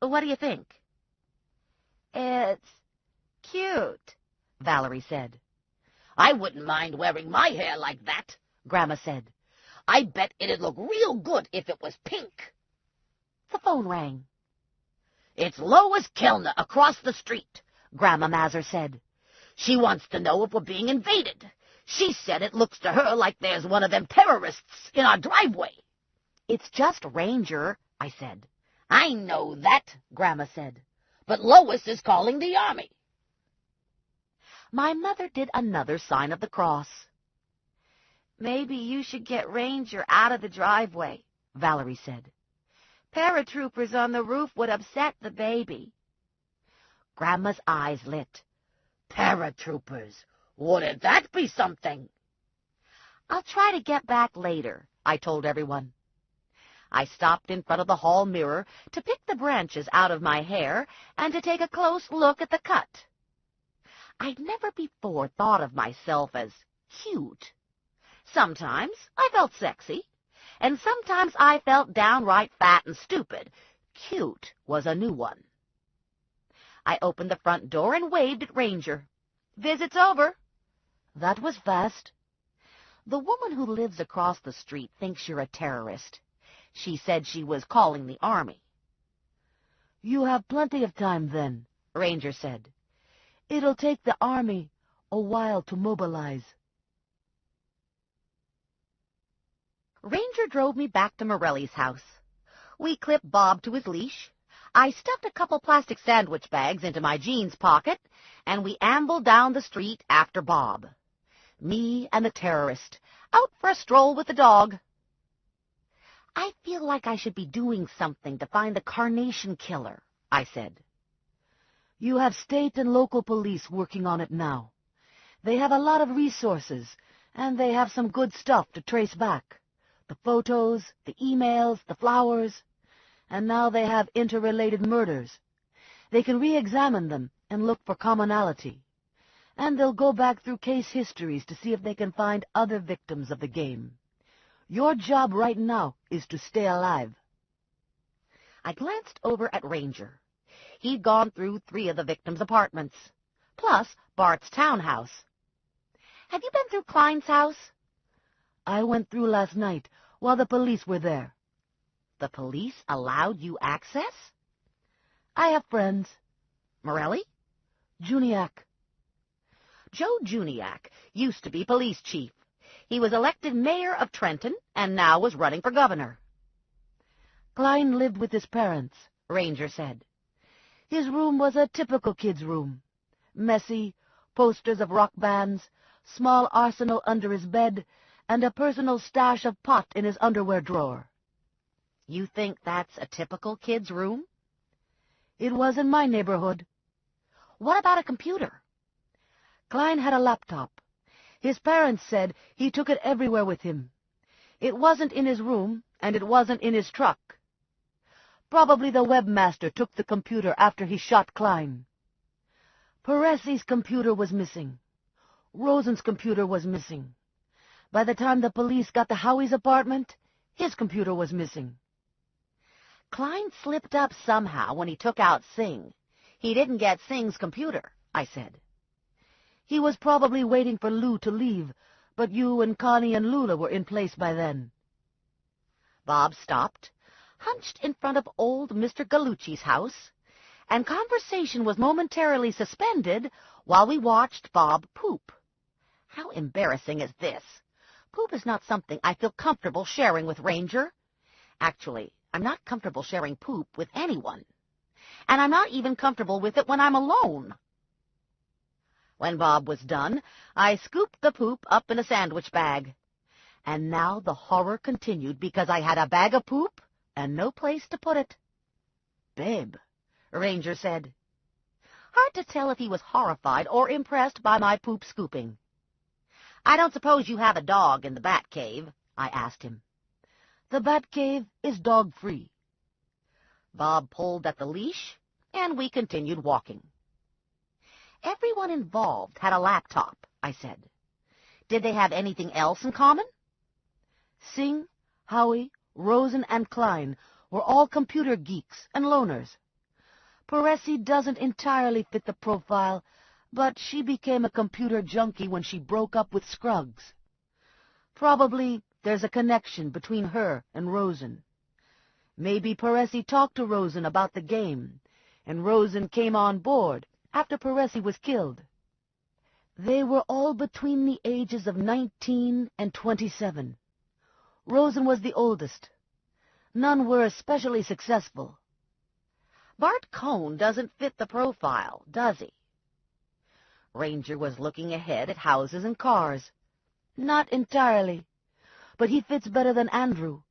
S5: What do you think?
S6: It's cute,
S5: Valerie said.
S3: I wouldn't mind wearing my hair like that,
S5: Grandma said.
S3: I bet it'd look real good if it was pink.
S5: The phone rang.
S3: It's Lois Kellner across the street,
S5: Grandma Mazur said.
S3: She wants to know if we're being invaded. She said it looks to her like there's one of them terrorists in our driveway.
S5: It's just Ranger, I said.
S3: I know that, Grandma said, but Lois is calling the army.
S5: My mother did another sign of the cross.
S6: Maybe you should get Ranger out of the driveway,
S5: Valerie said.
S6: Paratroopers on the roof would upset the baby.
S5: Grandma's eyes lit.
S3: Paratroopers, wouldn't that be something?
S5: I'll try to get back later, I told everyone. I stopped in front of the hall mirror to pick the branches out of my hair and to take a close look at the cut. I'd never before thought of myself as cute. Sometimes I felt sexy, and sometimes I felt downright fat and stupid. Cute was a new one. I opened the front door and waved at Ranger. Visit's over. That was fast. The woman who lives across the street thinks you're a terrorist. She said she was calling the army. You have plenty of time then, Ranger said. It'll take the army a while to mobilize. Ranger drove me back to Morelli's house. We clipped Bob to his leash. I stuffed a couple plastic sandwich bags into my jeans pocket, and we ambled down the street after Bob. Me and the terrorist, out for a stroll with the dog. I feel like I should be doing something to find the Carnation Killer, I said. You have state and local police working on it now. They have a lot of resources, and they have some good stuff to trace back. The photos, the emails, the flowers, and now they have interrelated murders. They can re-examine them and look for commonality. And they'll go back through case histories to see if they can find other victims of the game. Your job right now is to stay alive. I glanced over at Ranger. He'd gone through 3 of the victims' apartments, plus Bart's townhouse. Have you been through Klein's house? I went through last night while the police were there. The police allowed you access? I have friends. Morelli? Juniac. Joe Juniak used to be police chief. He was elected mayor of Trenton and now was running for governor.
S6: Klein lived with his parents, Ranger said. His room was a typical kid's room. Messy, posters of rock bands, small arsenal under his bed, and a personal stash of pot in his underwear drawer.
S5: You think that's a typical kid's room?
S6: It was in my neighborhood.
S5: What about a computer?
S6: Klein had a laptop. His parents said he took it everywhere with him. It wasn't in his room, and it wasn't in his truck. Probably the webmaster took the computer after he shot Klein. Peressi's computer was missing. Rosen's computer was missing. By the time the police got to Howie's apartment, his computer was missing.
S5: Klein slipped up somehow when he took out Singh. He didn't get Singh's computer, I said.
S6: He was probably waiting for Lou to leave, but you and Connie and Lula were in place by then.
S5: Bob stopped, hunched in front of old Mr. Gallucci's house, and conversation was momentarily suspended while we watched Bob poop. How embarrassing is this? Poop is not something I feel comfortable sharing with Ranger. Actually, I'm not comfortable sharing poop with anyone. And I'm not even comfortable with it when I'm alone. When Bob was done, I scooped the poop up in a sandwich bag. And now the horror continued because I had a bag of poop and no place to put it. "Babe," Ranger said. Hard to tell if he was horrified or impressed by my poop scooping. "I don't suppose you have a dog in the Bat Cave?" I asked him.
S6: The Bat Cave is dog-free.
S5: Bob pulled at the leash, and we continued walking. Everyone involved had a laptop, I said. Did they have anything else in common?
S6: Singh, Howie, Rosen, and Klein were all computer geeks and loners. Peressi doesn't entirely fit the profile, but she became a computer junkie when she broke up with Scruggs. Probably there's a connection between her and Rosen. Maybe Peressi talked to Rosen about the game, and Rosen came on board after Peressi was killed. They were all between the ages of 19 and 27. Rosen was the oldest. None were especially successful.
S5: Bart Cohn doesn't fit the profile, does he? Ranger was looking ahead at houses and cars.
S6: Not entirely, but he fits better than Andrew.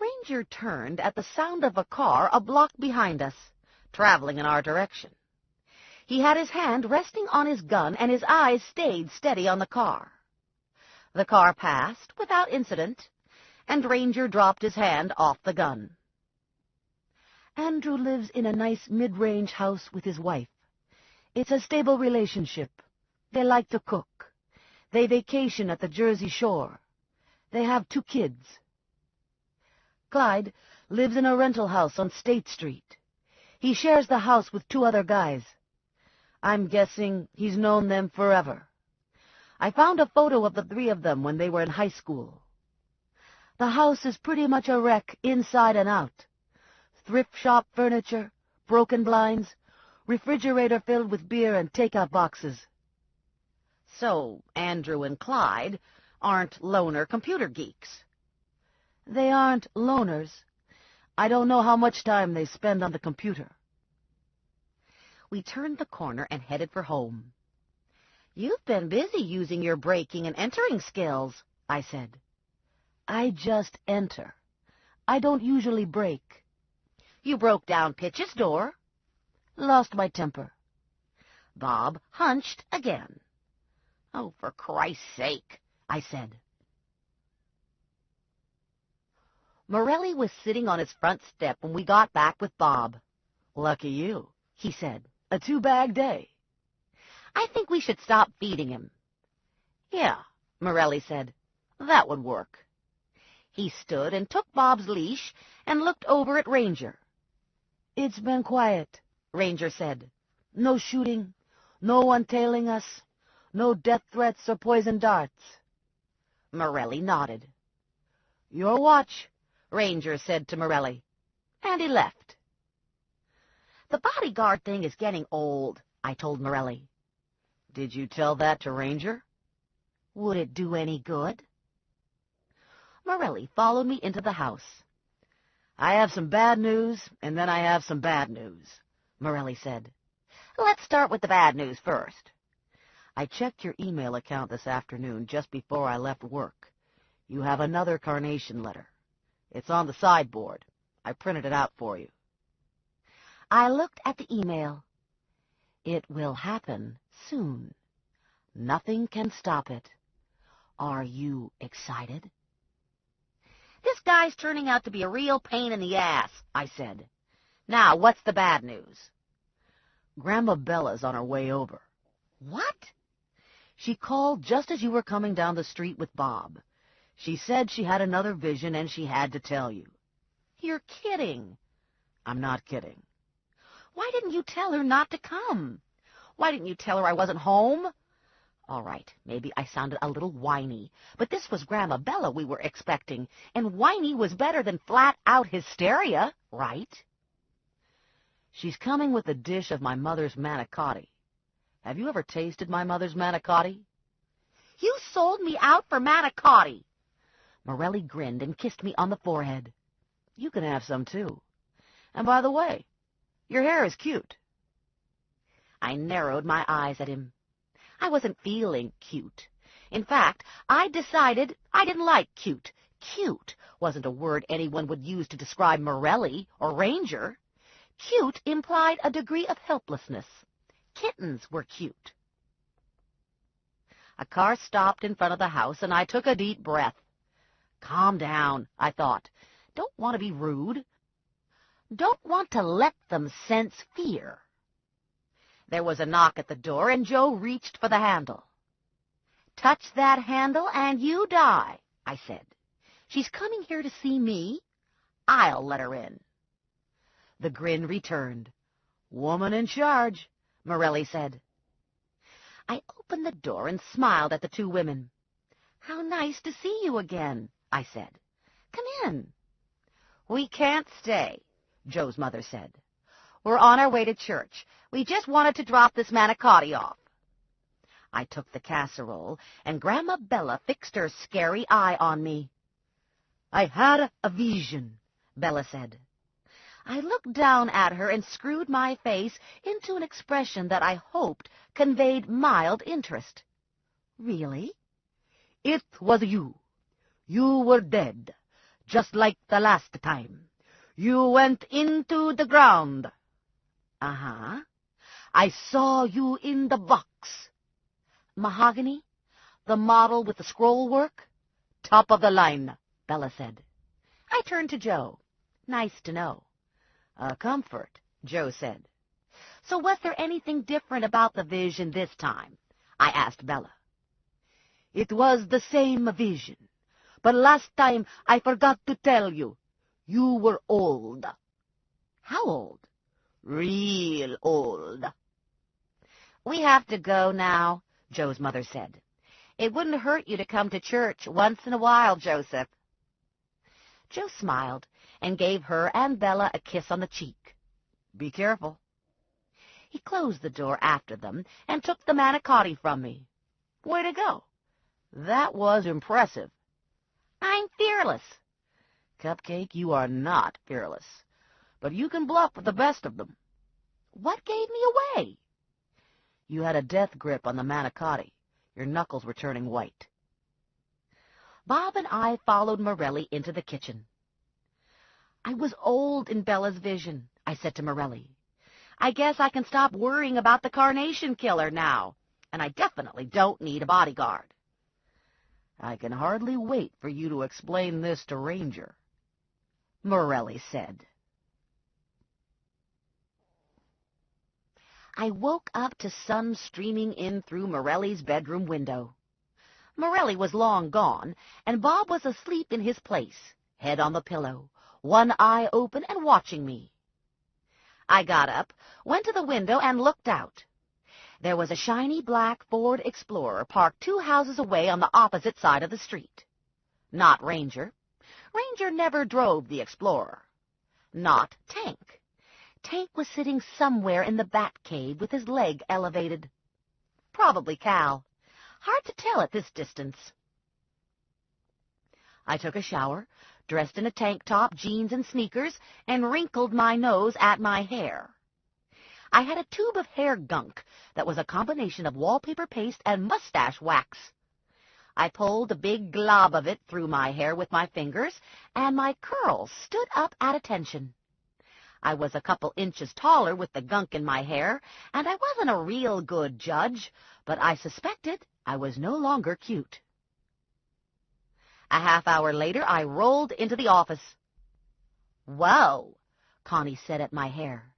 S5: Ranger turned at the sound of a car a block behind us, traveling in our direction. He had his hand resting on his gun, and his eyes stayed steady on the car. The car passed without incident, and Ranger dropped his hand off the gun.
S6: Andrew lives in a nice mid-range house with his wife. It's a stable relationship. They like to cook. They vacation at the Jersey Shore. They have 2 kids. Clyde lives in a rental house on State Street. He shares the house with 2 other guys. I'm guessing he's known them forever. I found a photo of the 3 of them when they were in high school. The house is pretty much a wreck inside and out. Thrift shop furniture, broken blinds, refrigerator filled with beer and takeout boxes.
S5: So Andrew and Clyde aren't loner computer geeks.
S6: They aren't loners. I don't know how much time they spend on the computer.
S5: We turned the corner and headed for home. "You've been busy using your breaking and entering skills," I said.
S6: I just enter. I don't usually break.
S5: "You broke down Pitch's door."
S6: Lost my temper.
S5: Bob hunched again. "Oh, for Christ's sake," I said. Morelli was sitting on his front step when we got back with Bob.
S6: "Lucky you," he said. "A 2-bag day."
S5: "I think we should stop feeding him." "Yeah," Morelli said. "That would work." He stood and took Bob's leash and looked over at Ranger.
S6: "It's been quiet," Ranger said. "No shooting, no one tailing us, no death threats or poison darts."
S5: Morelli nodded.
S6: "Your watch,"
S5: Ranger said to Morelli, and he left. "The bodyguard thing is getting old," I told Morelli. Did you tell that to Ranger?
S6: Would it do any good?
S5: Morelli followed me into the house. I have some bad news, and then I have some bad news, Morelli said. Let's start with the bad news first. I checked your email account this afternoon just before I left work. You have another carnation letter. It's on the sideboard. I printed it out for you.
S6: I looked at the email. It will happen soon. Nothing can stop it. Are you excited?
S5: This guy's turning out to be a real pain in the ass, I said. Now, what's the bad news? Grandma Bella's on her way over. What? She called just as you were coming down the street with Bob. She said she had another vision and she had to tell you. You're kidding. I'm not kidding. Why didn't you tell her not to come? Why didn't you tell her I wasn't home? All right, maybe I sounded a little whiny, but this was Grandma Bella we were expecting, and whiny was better than flat-out hysteria, right? She's coming with a dish of my mother's manicotti. Have you ever tasted my mother's manicotti? You sold me out for manicotti. Morelli grinned and kissed me on the forehead. You can have some, too. And by the way, your hair is cute. I narrowed my eyes at him. I wasn't feeling cute. In fact, I decided I didn't like cute. Cute wasn't a word anyone would use to describe Morelli or Ranger. Cute implied a degree of helplessness. Kittens were cute. A car stopped in front of the house, and I took a deep breath. Calm down, I thought. Don't want to be rude. Don't want to let them sense fear. There was a knock at the door, and Joe reached for the handle. Touch that handle, and you die, I said. She's coming here to see me. I'll let her in. The grin returned. Woman in charge, Morelli said. I opened the door and smiled at the two women. How nice to see you again, I said. Come in. We can't stay, Joe's mother said. We're on our way to church. We just wanted to drop this manicotti off. I took the casserole, and Grandma Bella fixed her scary eye on me. I had a vision, Bella said. I looked down at her and screwed my face into an expression that I hoped conveyed mild interest. Really? It was you. You were dead, just like the last time. You went into the ground. Uh-huh. I saw you in the box. Mahogany? The model with the scroll work? Top of the line, Bella said. I turned to Joe. Nice to know. A comfort, Joe said. So was there anything different about the vision this time? I asked Bella. It was the same vision, but last time I forgot to tell you. You were old. How old? Real old. We have to go now, Joe's mother said. It wouldn't hurt you to come to church once in a while, Joseph. Joe smiled and gave her and Bella a kiss on the cheek. Be careful. He closed the door after them and took the manicotti from me. Way to go. That was impressive. I'm fearless. Cupcake, you are not fearless, but you can bluff with the best of them. What gave me away? You had a death grip on the manicotti. Your knuckles were turning white. Bob and I followed Morelli into the kitchen. I was old in Bella's vision, I said to Morelli. I guess I can stop worrying about the carnation killer now, and I definitely don't need a bodyguard. I can hardly wait for you to explain this to Ranger, Morelli said. I woke up to sun streaming in through Morelli's bedroom window. Morelli was long gone, and Bob was asleep in his place, head on the pillow, one eye open and watching me. I got up, went to the window, and looked out. There was a shiny black Ford Explorer parked 2 houses away on the opposite side of the street. Not Ranger. Ranger never drove the Explorer. Not Tank. Tank was sitting somewhere in the bat cave with his leg elevated. Probably Cal. Hard to tell at this distance. I took a shower, dressed in a tank top, jeans, and sneakers, and wrinkled my nose at my hair. I had a tube of hair gunk that was a combination of wallpaper paste and mustache wax. I pulled a big glob of it through my hair with my fingers, and my curls stood up at attention. I was a couple inches taller with the gunk in my hair, and I wasn't a real good judge, but I suspected I was no longer cute. A half hour later, I rolled into the office. "Whoa," Connie said at my hair.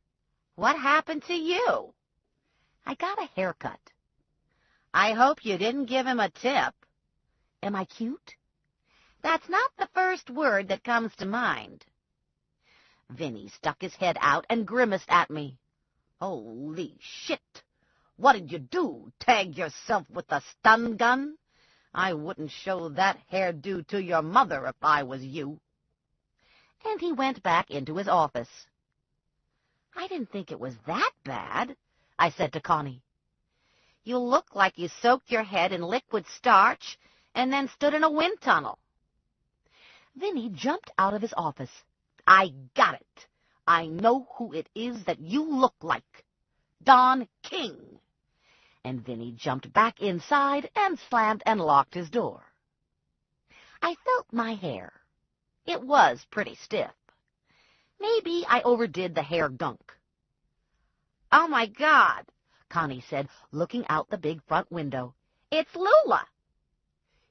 S5: "What happened to you?" "I got a haircut." "I hope you didn't give him a tip." "Am I cute?" "That's not the first word that comes to mind." Vinny stuck his head out and grimaced at me. "Holy shit! What did you do? Tag yourself with a stun gun? I wouldn't show that hairdo to your mother if I was you." And he went back into his office. "I didn't think it was that bad," I said to Connie. "You look like you soaked your head in liquid starch and then stood in a wind tunnel." Vinny jumped out of his office. "I got it. I know who it is that you look like. Don King." And Vinny jumped back inside and slammed and locked his door. I felt my hair. It was pretty stiff. Maybe I overdid the hair gunk. "Oh, my God," Connie said, looking out the big front window. "It's Lula."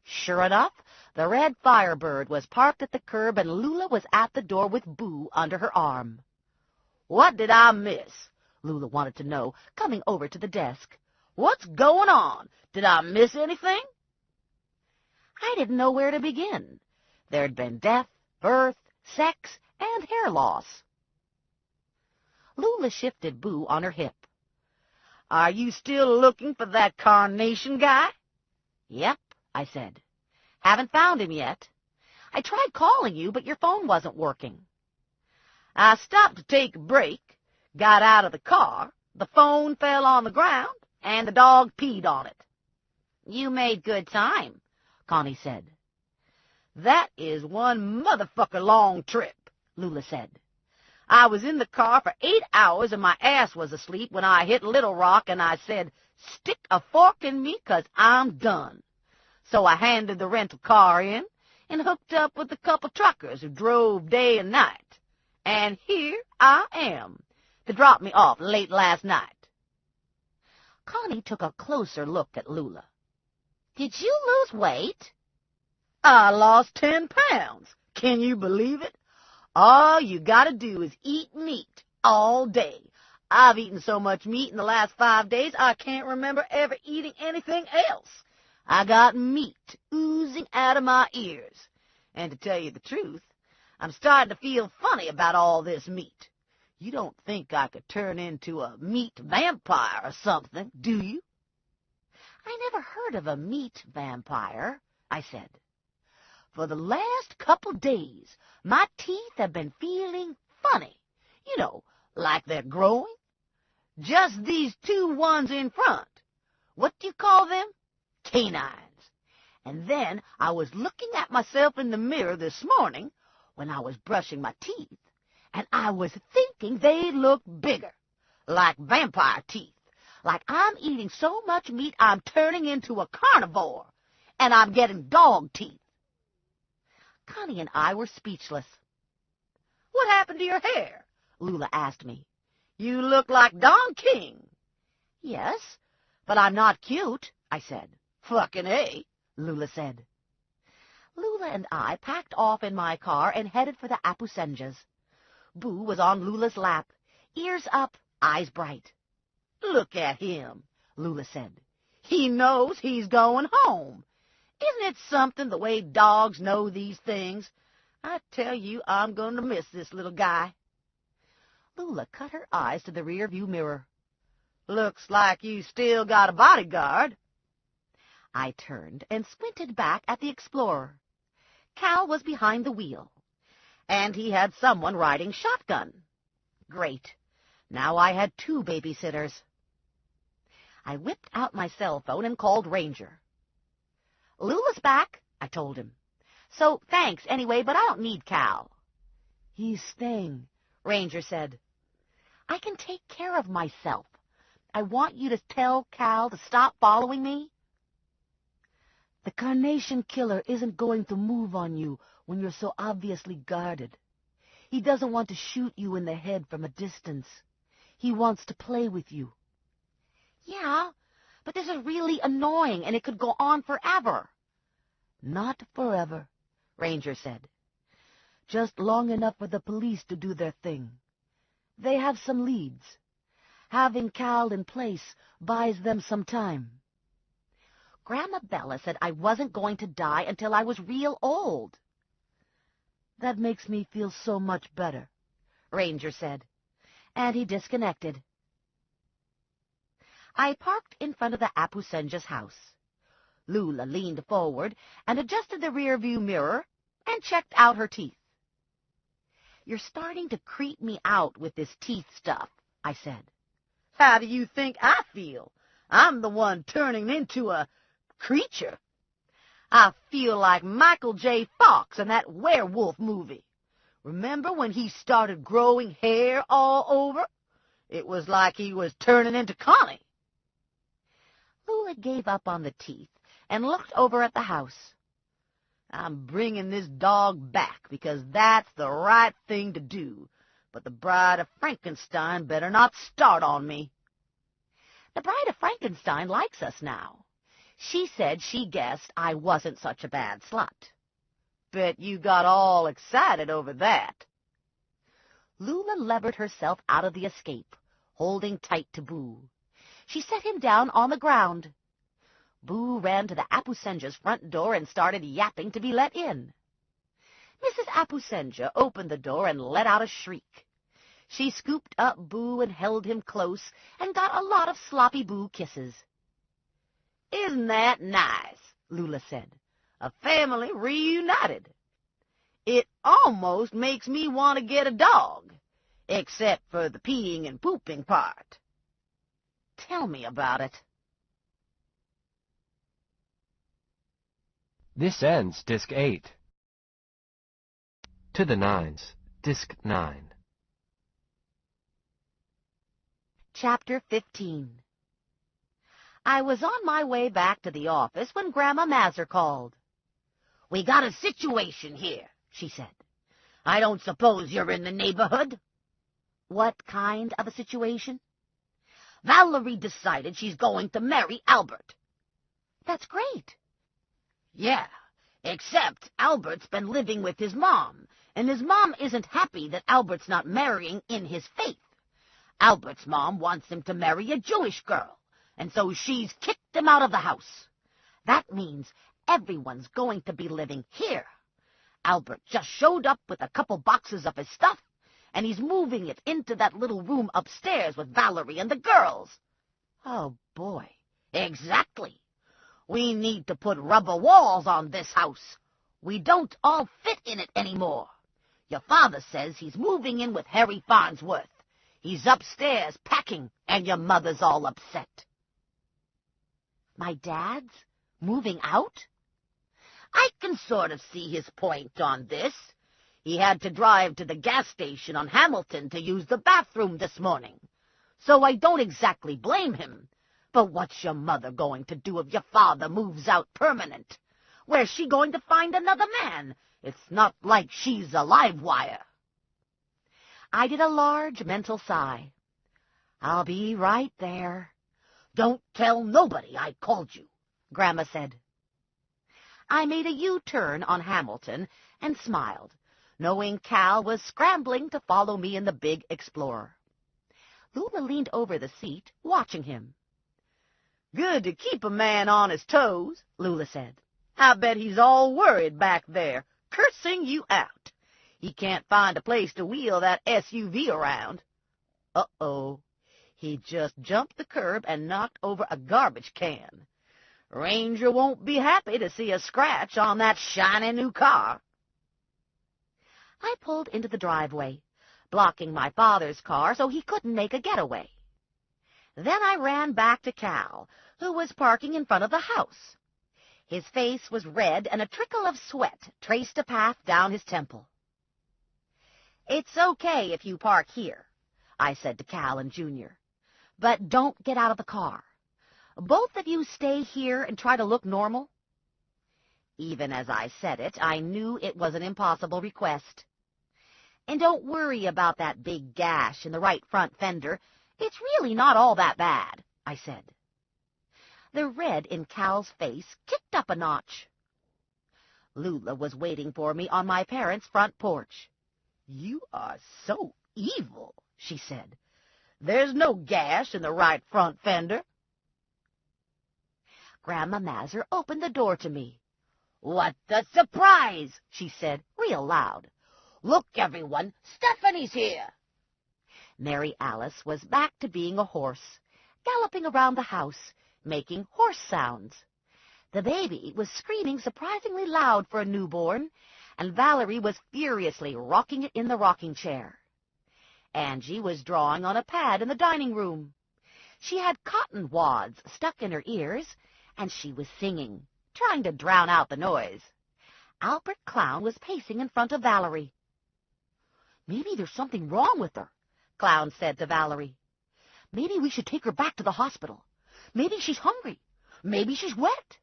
S5: Sure enough, the red Firebird was parked at the curb, and Lula was at the door with Boo under her arm. "What did I miss?" Lula wanted to know, coming over to the desk. "What's going on? Did I miss anything?" I didn't know where to begin. There'd been death, birth, sex, and hair loss. Lula shifted Boo on her hip. "Are you still looking for that Carnation guy?" "Yep," I said. "Haven't found him yet. I tried calling you, but your phone wasn't working." "I stopped to take a break, got out of the car, the phone fell on the ground, and the dog peed on it." "You made good time," Connie said. "That is one motherfucker long trip," Lula said. "I was in the car for 8 hours and my ass was asleep when I hit Little Rock, and I said, 'Stick a fork in me, 'cause I'm done.' So I handed the rental car in and hooked up with a couple truckers who drove day and night. And here I am to drop me off late last night." Connie took a closer look at Lula. "Did you lose weight?" "I lost 10 pounds. Can you believe it? All you gotta do is eat meat all day. I've eaten so much meat in the last 5 days I can't remember ever eating anything else. I got meat oozing out of my ears. And to tell you the truth, I'm starting to feel funny about all this meat. You don't think I could turn into a meat vampire or something, do you?" "I never heard of a meat vampire," I said. "For the last couple days, my teeth have been feeling funny. You know, like they're growing. Just these 2 ones in front. What do you call them? Canines. And then I was looking at myself in the mirror this morning when I was brushing my teeth, and I was thinking they looked bigger, like vampire teeth, like I'm eating so much meat I'm turning into a carnivore, and I'm getting dog teeth." Connie and I were speechless. "What happened to your hair?" Lula asked me. "You look like Don King." "Yes, but I'm not cute," I said. "Fucking A," Lula said. Lula and I packed off in my car and headed for the Apusenjas. Boo was on Lula's lap, ears up, eyes bright. "Look at him," Lula said. "He knows he's going home. Isn't it something the way dogs know these things? I tell you, I'm going to miss this little guy." Lula cut her eyes to the rear-view mirror. "Looks like you still got a bodyguard." I turned and squinted back at the Explorer. Cal was behind the wheel, and he had someone riding shotgun. Great. Now I had 2 babysitters. I whipped out my cell phone and called Ranger. "Lula's back," I told him. "So thanks anyway, but I don't need Cal." "He's staying," Ranger said. "I can take care of myself. I want you to tell Cal to stop following me." "The Carnation Killer isn't going to move on you when you're so obviously guarded. He doesn't want to shoot you in the head from a distance. He wants to play with you." "Yeah, but this is really annoying, and it could go on forever." "Not forever," Ranger said. "Just long enough for the police to do their thing. They have some leads. Having Cal in place buys them some time." "Grandma Bella said I wasn't going to die until I was real old." "That makes me feel so much better," Ranger said, and he disconnected. I parked in front of the Apusenja's house. Lula leaned forward and adjusted the rearview mirror and checked out her teeth. "You're starting to creep me out with this teeth stuff," I said.
S2: How do you think I feel? I'm the one turning into a creature. I feel like Michael J. Fox in that werewolf movie. Remember when he started growing hair all over? It was like he was turning into Connie.
S5: Lula gave up on the teeth and looked over at the house.
S2: I'm bringing this dog back because that's the right thing to do. But the Bride of Frankenstein better not start on me.
S5: The Bride of Frankenstein likes us now. She said she guessed I wasn't such a bad slut.
S2: Bet you got all excited over that.
S5: Lula levered herself out of the escape, holding tight to Boo. She set him down on the ground. Boo ran to the Apusenja's front door and started yapping to be let in. Mrs. Apusenja opened the door and let out a shriek. She scooped up Boo and held him close and got a lot of sloppy Boo kisses.
S2: Isn't that nice? Lula said. A family reunited. It almost makes me want to get a dog, except for the peeing and pooping part. Tell me about it.
S1: This ends Disc 8. To the Nines, Disc 9.
S5: Chapter 15. I was on my way back to the office when Grandma Mazur called.
S3: "We got a situation here," she said. "I don't suppose you're in the neighborhood?"
S5: "What kind of a situation?"
S3: "Valerie decided she's going to marry Albert."
S5: "That's great."
S3: "Yeah, except Albert's been living with his mom, and his mom isn't happy that Albert's not marrying in his faith. Albert's mom wants him to marry a Jewish girl, and so she's kicked him out of the house. That means everyone's going to be living here. Albert just showed up with a couple boxes of his stuff, and he's moving it into that little room upstairs with Valerie and the girls."
S5: "Oh, boy."
S3: "Exactly. We need to put rubber walls on this house. We don't all fit in it anymore. Your father says he's moving in with Harry Farnsworth. He's upstairs packing, and your mother's all upset."
S5: "My dad's moving out?"
S3: "I can sort of see his point on this. He had to drive to the gas station on Hamilton to use the bathroom this morning. So I don't exactly blame him. But what's your mother going to do if your father moves out permanent? Where's she going to find another man? It's not like she's a live wire."
S5: I did a large mental sigh. "I'll be right there."
S3: "Don't tell nobody I called you,"
S5: Grandma said. I made a U-turn on Hamilton and smiled, knowing Cal was scrambling to follow me in the big Explorer. Lula leaned over the seat, watching him.
S2: "Good to keep a man on his toes," Lula said. "I bet he's all worried back there, cursing you out. He can't find a place to wheel that SUV around. Uh-oh. He just jumped the curb and knocked over a garbage can. Ranger won't be happy to see a scratch on that shiny new car."
S5: I pulled into the driveway, blocking my father's car so he couldn't make a getaway. Then I ran back to Cal, who was parking in front of the house. His face was red, and a trickle of sweat traced a path down his temple. "It's okay if you park here," I said to Cal and Junior, "but don't get out of the car. Both of you stay here and try to look normal." Even as I said it, I knew it was an impossible request. "And don't worry about that big gash in the right front fender. It's really not all that bad," I said. The red in Cal's face kicked up a notch. Lula was waiting for me on my parents' front porch. "You are so evil," she said. "There's no gash in the right front fender." Grandma Mazur opened the door to me. "What a surprise," she said, real loud. "Look, everyone, Stephanie's here." Mary Alice was back to being a horse, galloping around the house, making horse sounds. The baby was screaming surprisingly loud for a newborn, and Valerie was furiously rocking it in the rocking chair. Angie was drawing on a pad in the dining room. She had cotton wads stuck in her ears, and she was singing, trying to drown out the noise. Albert Clown was pacing in front of Valerie. "Maybe there's something wrong with her," Clown said to Valerie. "Maybe we should take her back to the hospital. Maybe she's hungry. Maybe she's wet."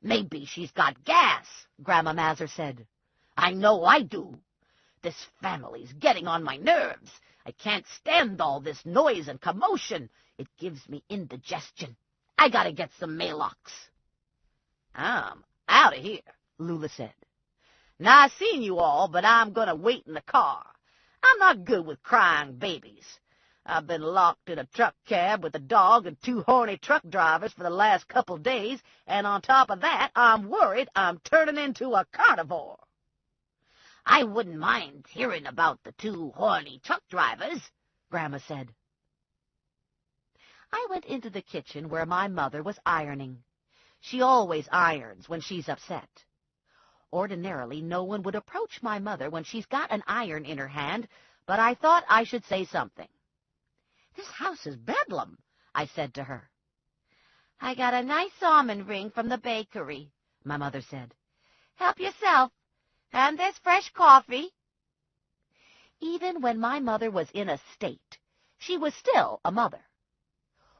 S5: "Maybe she's got gas," Grandma Mazur said. "I know I do. This family's getting on my nerves. I can't stand all this noise and commotion. It gives me indigestion. I gotta get some Maalox." "I'm out of here," Lula said. "Now, I seen you all, but I'm gonna wait in the car. I'm not good with crying babies. I've been locked in a truck cab with a dog and 2 horny truck drivers for the last couple days, and on top of that, I'm worried I'm turning into a carnivore." "I wouldn't mind hearing about the 2 horny truck drivers," Grandma said. I went into the kitchen where my mother was ironing. She always irons when she's upset. Ordinarily, no one would approach my mother when she's got an iron in her hand, but I thought I should say something. "This house is bedlam," I said to her. "I got a nice almond ring from the bakery," my mother said. "Help yourself, and there's fresh coffee." Even when my mother was in a state, she was still a mother.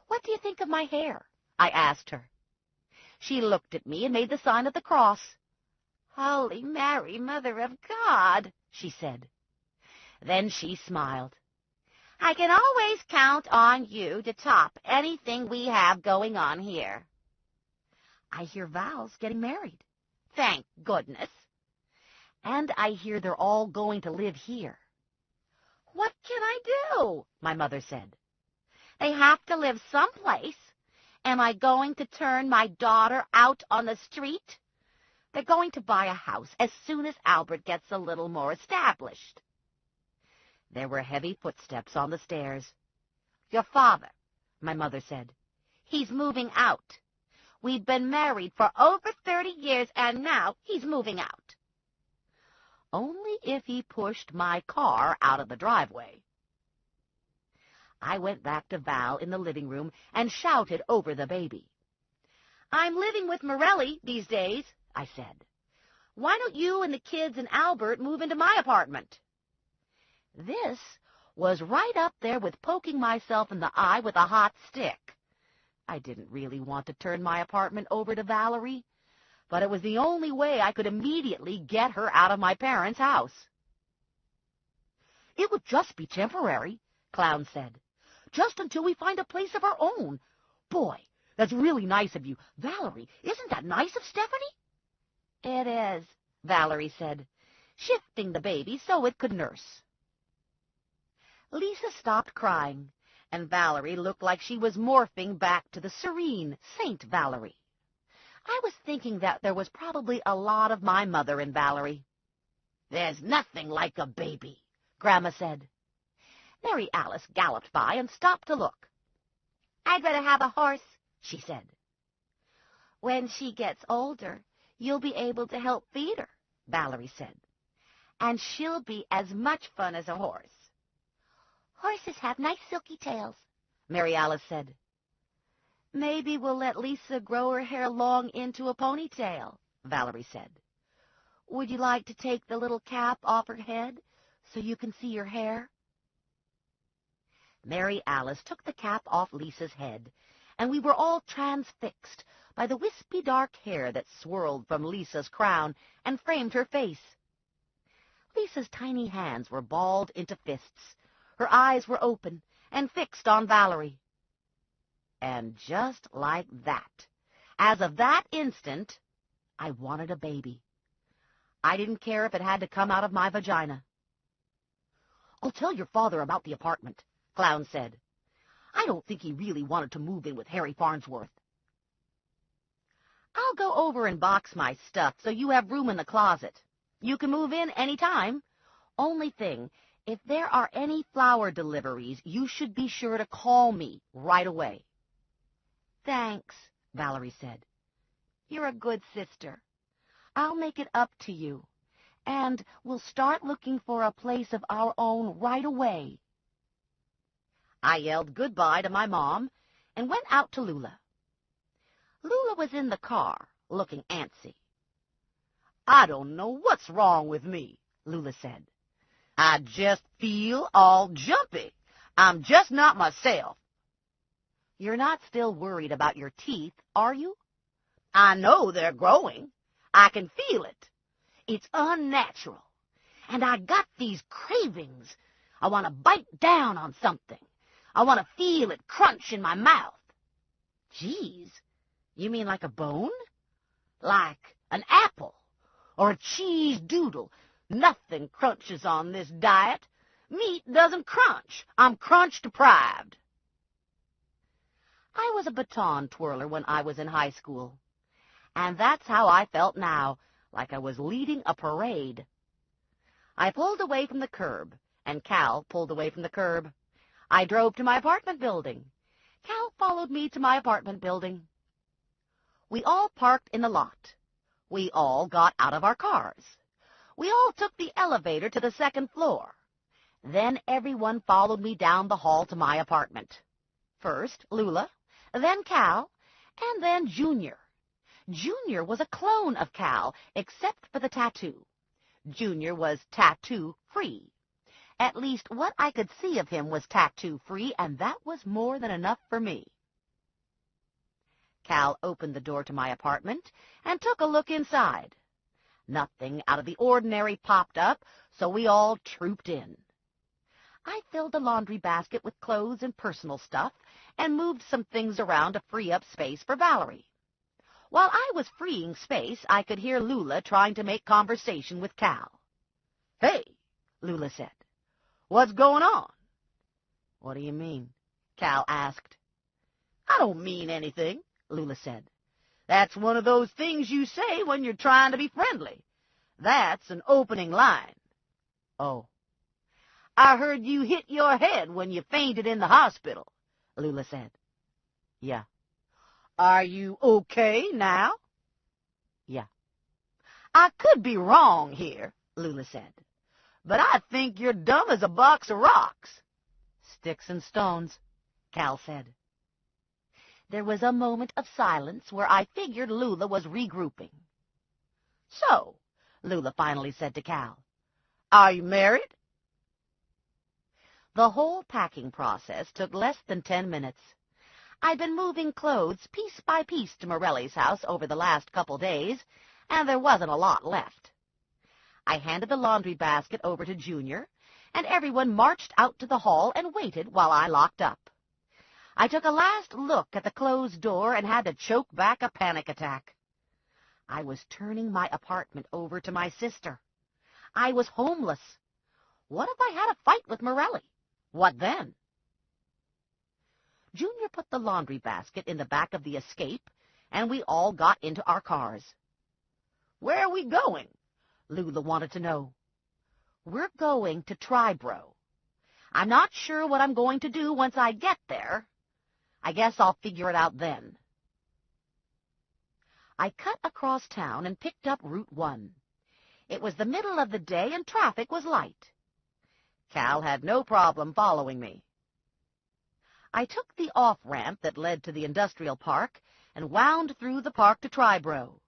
S5: "What do you think of my hair?" I asked her. She looked at me and made the sign of the cross. "Holy Mary, Mother of God," she said. Then she smiled. "I can always count on you to top anything we have going on here." "I hear Val's getting married." "Thank goodness." "And I hear they're all going to live here." "What can I do?" my mother said. "They have to live someplace. Am I going to turn my daughter out on the street? They're going to buy a house as soon as Albert gets a little more established." There were heavy footsteps on the stairs. "Your father," my mother said. "He's moving out. We've been married for over 30 years, and now he's moving out." Only if he pushed my car out of the driveway. I went back to Val in the living room and shouted over the baby. "I'm living with Morelli these days," I said. "Why don't you and the kids and Albert move into my apartment?" This was right up there with poking myself in the eye with a hot stick. I didn't really want to turn my apartment over to Valerie, but it was the only way I could immediately get her out of my parents' house. "It would just be temporary," Clown said. "Just until we find a place of our own. Boy, that's really nice of you. Valerie, isn't that nice of Stephanie?" "It is," Valerie said, shifting the baby so it could nurse. Lisa stopped crying, and Valerie looked like she was morphing back to the serene Saint Valerie. I was thinking that there was probably a lot of my mother in Valerie. "There's nothing like a baby," Grandma said. Mary Alice galloped by and stopped to look. "I'd rather have a horse," she said. "When she gets older, you'll be able to help feed her," Valerie said. "And she'll be as much fun as a horse." "Horses have nice silky tails,"
S6: Mary Alice said. Maybe we'll let Lisa grow her hair long into a ponytail, Valerie said. Would you like to take the little cap off her head so you can see her hair? Mary Alice took the cap off Lisa's head, and we were all transfixed by the wispy dark hair that swirled from Lisa's crown and framed her face. Lisa's tiny hands were balled into fists. Her eyes were open and fixed on Valerie. And just like that, as of that instant, I wanted a baby. I didn't care if it had to come out of my vagina. I'll tell your father about the apartment, Clown said. I don't think he really wanted to move in with Harry Farnsworth. I'll go over and box my stuff so you have room in the closet. You can move in any time. Only thing, if there are any flower deliveries, you should be sure to call me right away. Thanks, Valerie said. You're a good sister. I'll make it up to you, and we'll start looking for a place of our own right away. I yelled goodbye to my mom and went out to Lula. Lula was in the car, looking antsy. I don't know what's wrong with me, Lula said. I just feel all jumpy. I'm just not myself. You're not still worried about your teeth, are you? I know they're growing. I can feel it. It's unnatural. And I got these cravings. I want to bite down on something. I want to feel it crunch in my mouth. Geez, you mean like a bone? Like an apple or a cheese doodle. Nothing crunches on this diet. Meat doesn't crunch. I'm crunch deprived. I was a baton twirler when I was in high school. And that's how I felt now, like I was leading a parade. I pulled away from the curb, and Cal pulled away from the curb. I drove to my apartment building. Cal followed me to my apartment building. We all parked in the lot. We all got out of our cars. We all took the elevator to the second floor. Then everyone followed me down the hall to my apartment. First Lula, then Cal, and then Junior. Junior was a clone of Cal, except for the tattoo. Junior was tattoo-free. At least what I could see of him was tattoo-free, and that was more than enough for me. Cal opened the door to my apartment and took a look inside. Nothing out of the ordinary popped up, so we all trooped in. I filled a laundry basket with clothes and personal stuff and moved some things around to free up space for Valerie. While I was freeing space, I could hear Lula trying to make conversation with Cal. Hey, Lula said. What's going on? What do you mean? Cal asked. I don't mean anything, Lula said. That's one of those things you say when you're trying to be friendly. That's an opening line. Oh. I heard you hit your head when you fainted in the hospital, Lula said. Yeah. Are you okay now? Yeah. I could be wrong here, Lula said, but I think you're dumb as a box of rocks. Sticks and stones, Cal said. There was a moment of silence where I figured Lula was regrouping. So, Lula finally said to Cal, are you married? The whole packing process took less than 10 minutes. I'd been moving clothes piece by piece to Morelli's house over the last couple days, and there wasn't a lot left. I handed the laundry basket over to Junior, and everyone marched out to the hall and waited while I locked up. I took a last look at the closed door and had to choke back a panic attack. I was turning my apartment over to my sister. I was homeless. What if I had a fight with Morelli? What then? Junior put the laundry basket in the back of the Escape, and we all got into our cars. Where are we going? Lula wanted to know. We're going to Tribro. I'm not sure what I'm going to do once I get there. I guess I'll figure it out then. I cut across town and picked up Route 1. It was the middle of the day and traffic was light. Cal had no problem following me.
S5: I took the off-ramp that led to the industrial park and wound through the park to Triborough.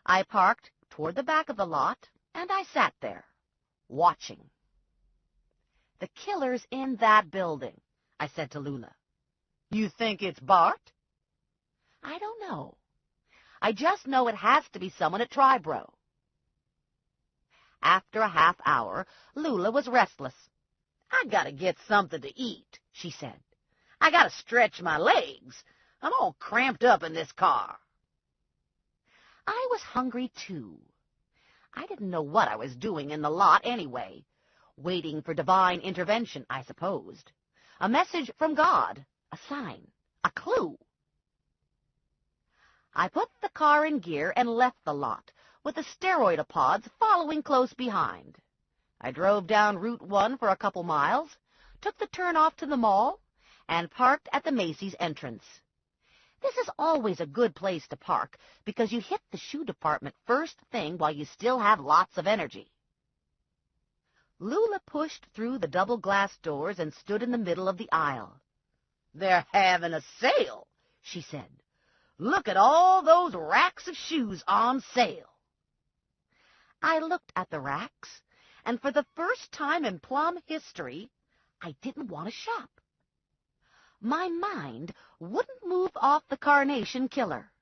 S5: I parked toward the back of the lot, and I sat there, watching. "The killer's in that building," I said to Lula. "You think it's Bart?" "I don't know. I just know it has to be someone at Triborough." After a half hour, Lula was restless. "I gotta get something to eat," she said. "I gotta stretch my legs. I'm all cramped up in this car." I was hungry, too. I didn't know what I was doing in the lot anyway. Waiting for divine intervention, I supposed. A message from God, a sign, a clue. I put the car in gear and left the lot, with the steroidopods following close behind. I drove down Route 1 for a couple miles, took the turnoff to the mall, and parked at the Macy's entrance. This is always a good place to park because you hit the shoe department first thing while you still have lots of energy. Lula pushed through the double glass doors and stood in the middle of the aisle. "They're having a sale," she said. "Look at all those racks of shoes on sale." I looked at the racks, and for the first time in Plum history, I didn't want to shop. My mind wouldn't move off the Carnation Killer.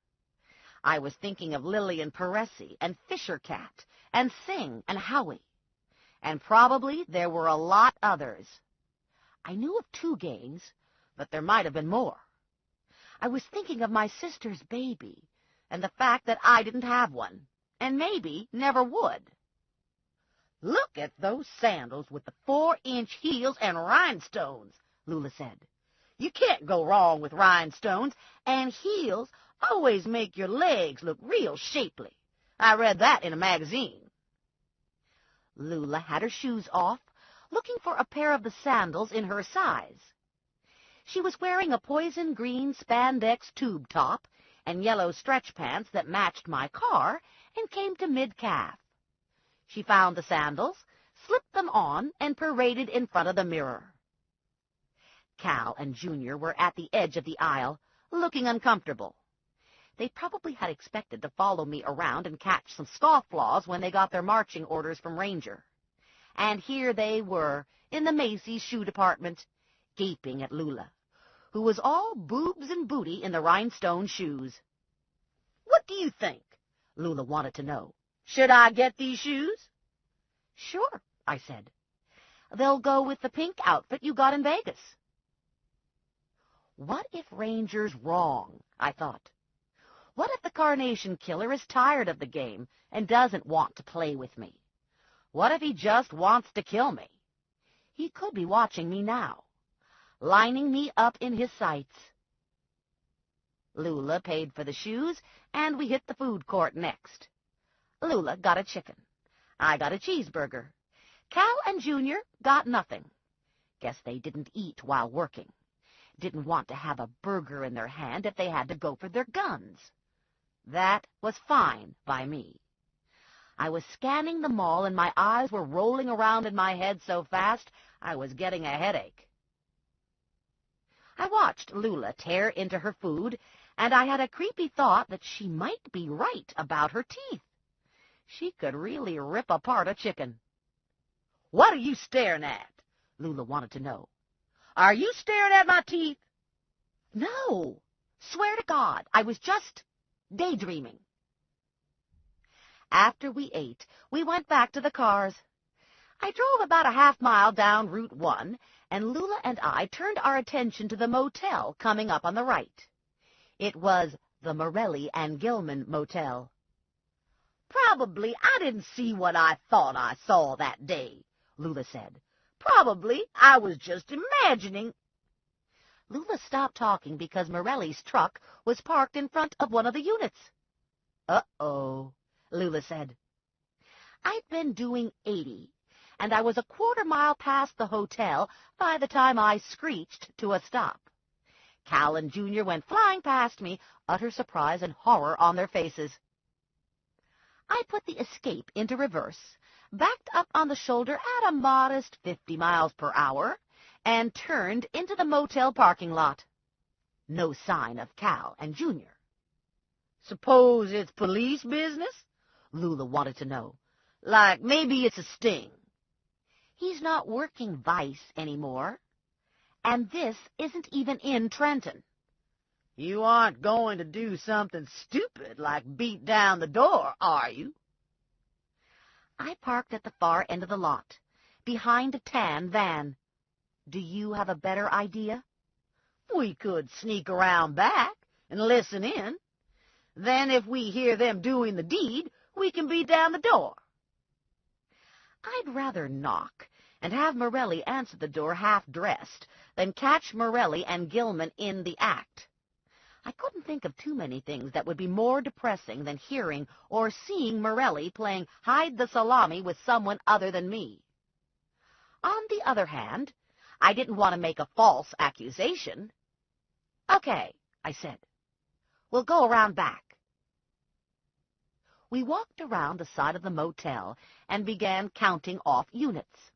S5: I was thinking of Lillian Peresi and Fisher Cat and Sing and Howie, and probably there were a lot others. I knew of 2 games, but there might have been more. I was thinking of my sister's baby and the fact that I didn't have one, and maybe never would. "Look at those sandals with the 4-inch heels and rhinestones," Lula said. "You can't go wrong with rhinestones, and heels always make your legs look real shapely. I read that in a magazine." Lula had her shoes off, looking for a pair of the sandals in her size. She was wearing a poison green spandex tube top and yellow stretch pants that matched my car and came to mid-calf. She found the sandals, slipped them on, and paraded in front of the mirror. Cal and Junior were at the edge of the aisle, looking uncomfortable. They probably had expected to follow me around and catch some scofflaws when they got their marching orders from Ranger. And here they were, in the Macy's shoe department, gaping at Lula, who was all boobs and booty in the rhinestone shoes. "What do you think?" Lula wanted to know. "Should I get these shoes?" "Sure," I said. "They'll go with the pink outfit you got in Vegas." What if Ranger's wrong, I thought. What if the Carnation Killer is tired of the game and doesn't want to play with me? What if he just wants to kill me? He could be watching me now, lining me up in his sights. Lula paid for the shoes, and we hit the food court next. Lula got a chicken. I got a cheeseburger. Cal and Junior got nothing. Guess they didn't eat while working. Didn't want to have a burger in their hand if they had to go for their guns. That was fine by me. I was scanning the mall, and my eyes were rolling around in my head so fast I was getting a headache. I watched Lula tear into her food, and I had a creepy thought that she might be right about her teeth. She could really rip apart a chicken. "What are you staring at?" Lula wanted to know. "Are you staring at my teeth?" "No. Swear to God, I was just daydreaming." After we ate, we went back to the cars. I drove about a half-mile down Route 1, and Lula and I turned our attention to the motel coming up on the right. It was the Morelli and Gilman Motel. "Probably I didn't see what I thought I saw that day," Lula said. "Probably I was just imagining." Lula stopped talking because Morelli's truck was parked in front of one of the units. "Uh-oh," Lula said. I'd been doing 80, and I was a quarter-mile past the hotel by the time I screeched to a stop. Cal and Junior went flying past me, utter surprise and horror on their faces. I put the Escape into reverse, backed up on the shoulder at a modest 50 miles per hour, and turned into the motel parking lot. No sign of Cal and Junior.
S2: Suppose it's police business? Lula wanted to know. Like maybe it's a sting.
S5: He's not working Vice anymore. And this isn't even in Trenton.
S2: You aren't going to do something stupid like beat down the door, are you?
S5: I parked at the far end of the lot, behind a tan van. Do you have a better idea?
S2: We could sneak around back and listen in. Then if we hear them doing the deed, we can beat down the door.
S5: I'd rather knock and have Morelli answer the door half-dressed than catch Morelli and Gilman in the act. I couldn't think of too many things that would be more depressing than hearing or seeing Morelli playing hide-the-salami with someone other than me. On the other hand, I didn't want to make a false accusation. "Okay," I said. "We'll go around back." We walked around the side of the motel and began counting off units.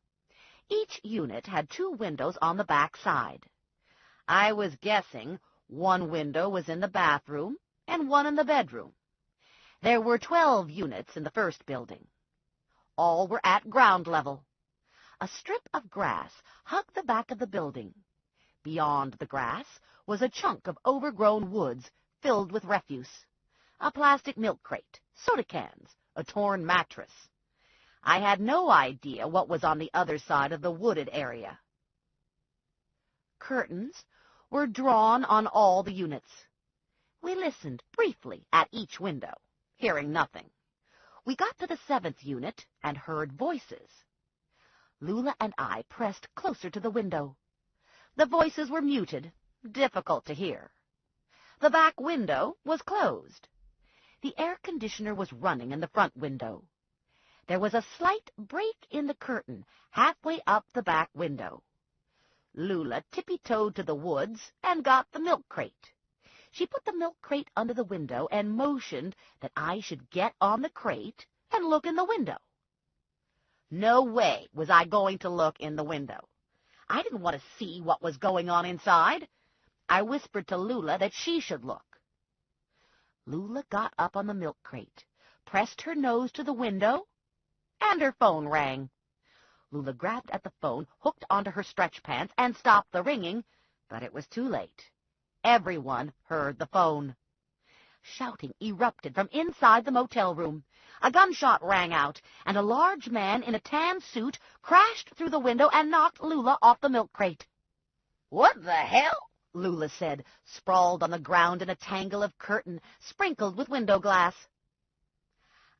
S5: Each unit had 2 windows on the back side. I was guessing 1 window was in the bathroom and 1 in the bedroom. There were 12 units in the first building. All were at ground level. A strip of grass hugged the back of the building. Beyond the grass was a chunk of overgrown woods filled with refuse. A plastic milk crate, soda cans, a torn mattress. I had no idea what was on the other side of the wooded area. Curtains were drawn on all the units. We listened briefly at each window, hearing nothing. We got to the 7th unit and heard voices. Lula and I pressed closer to the window. The voices were muted, difficult to hear. The back window was closed. The air conditioner was running in the front window. There was a slight break in the curtain halfway up the back window. Lula tippy-toed to the woods and got the milk crate. She put the milk crate under the window and motioned that I should get on the crate and look in the window. No way was I going to look in the window. I didn't want to see what was going on inside. I whispered to Lula that she should look. Lula got up on the milk crate, pressed her nose to the window, and her phone rang. Lula grabbed at the phone, hooked onto her stretch pants, and stopped the ringing, but it was too late. Everyone heard the phone. Shouting erupted from inside the motel room. A gunshot rang out, and a large man in a tan suit crashed through the window and knocked Lula off the milk crate.
S2: "What the hell?"
S5: Lula said, sprawled on the ground in a tangle of curtain sprinkled with window glass.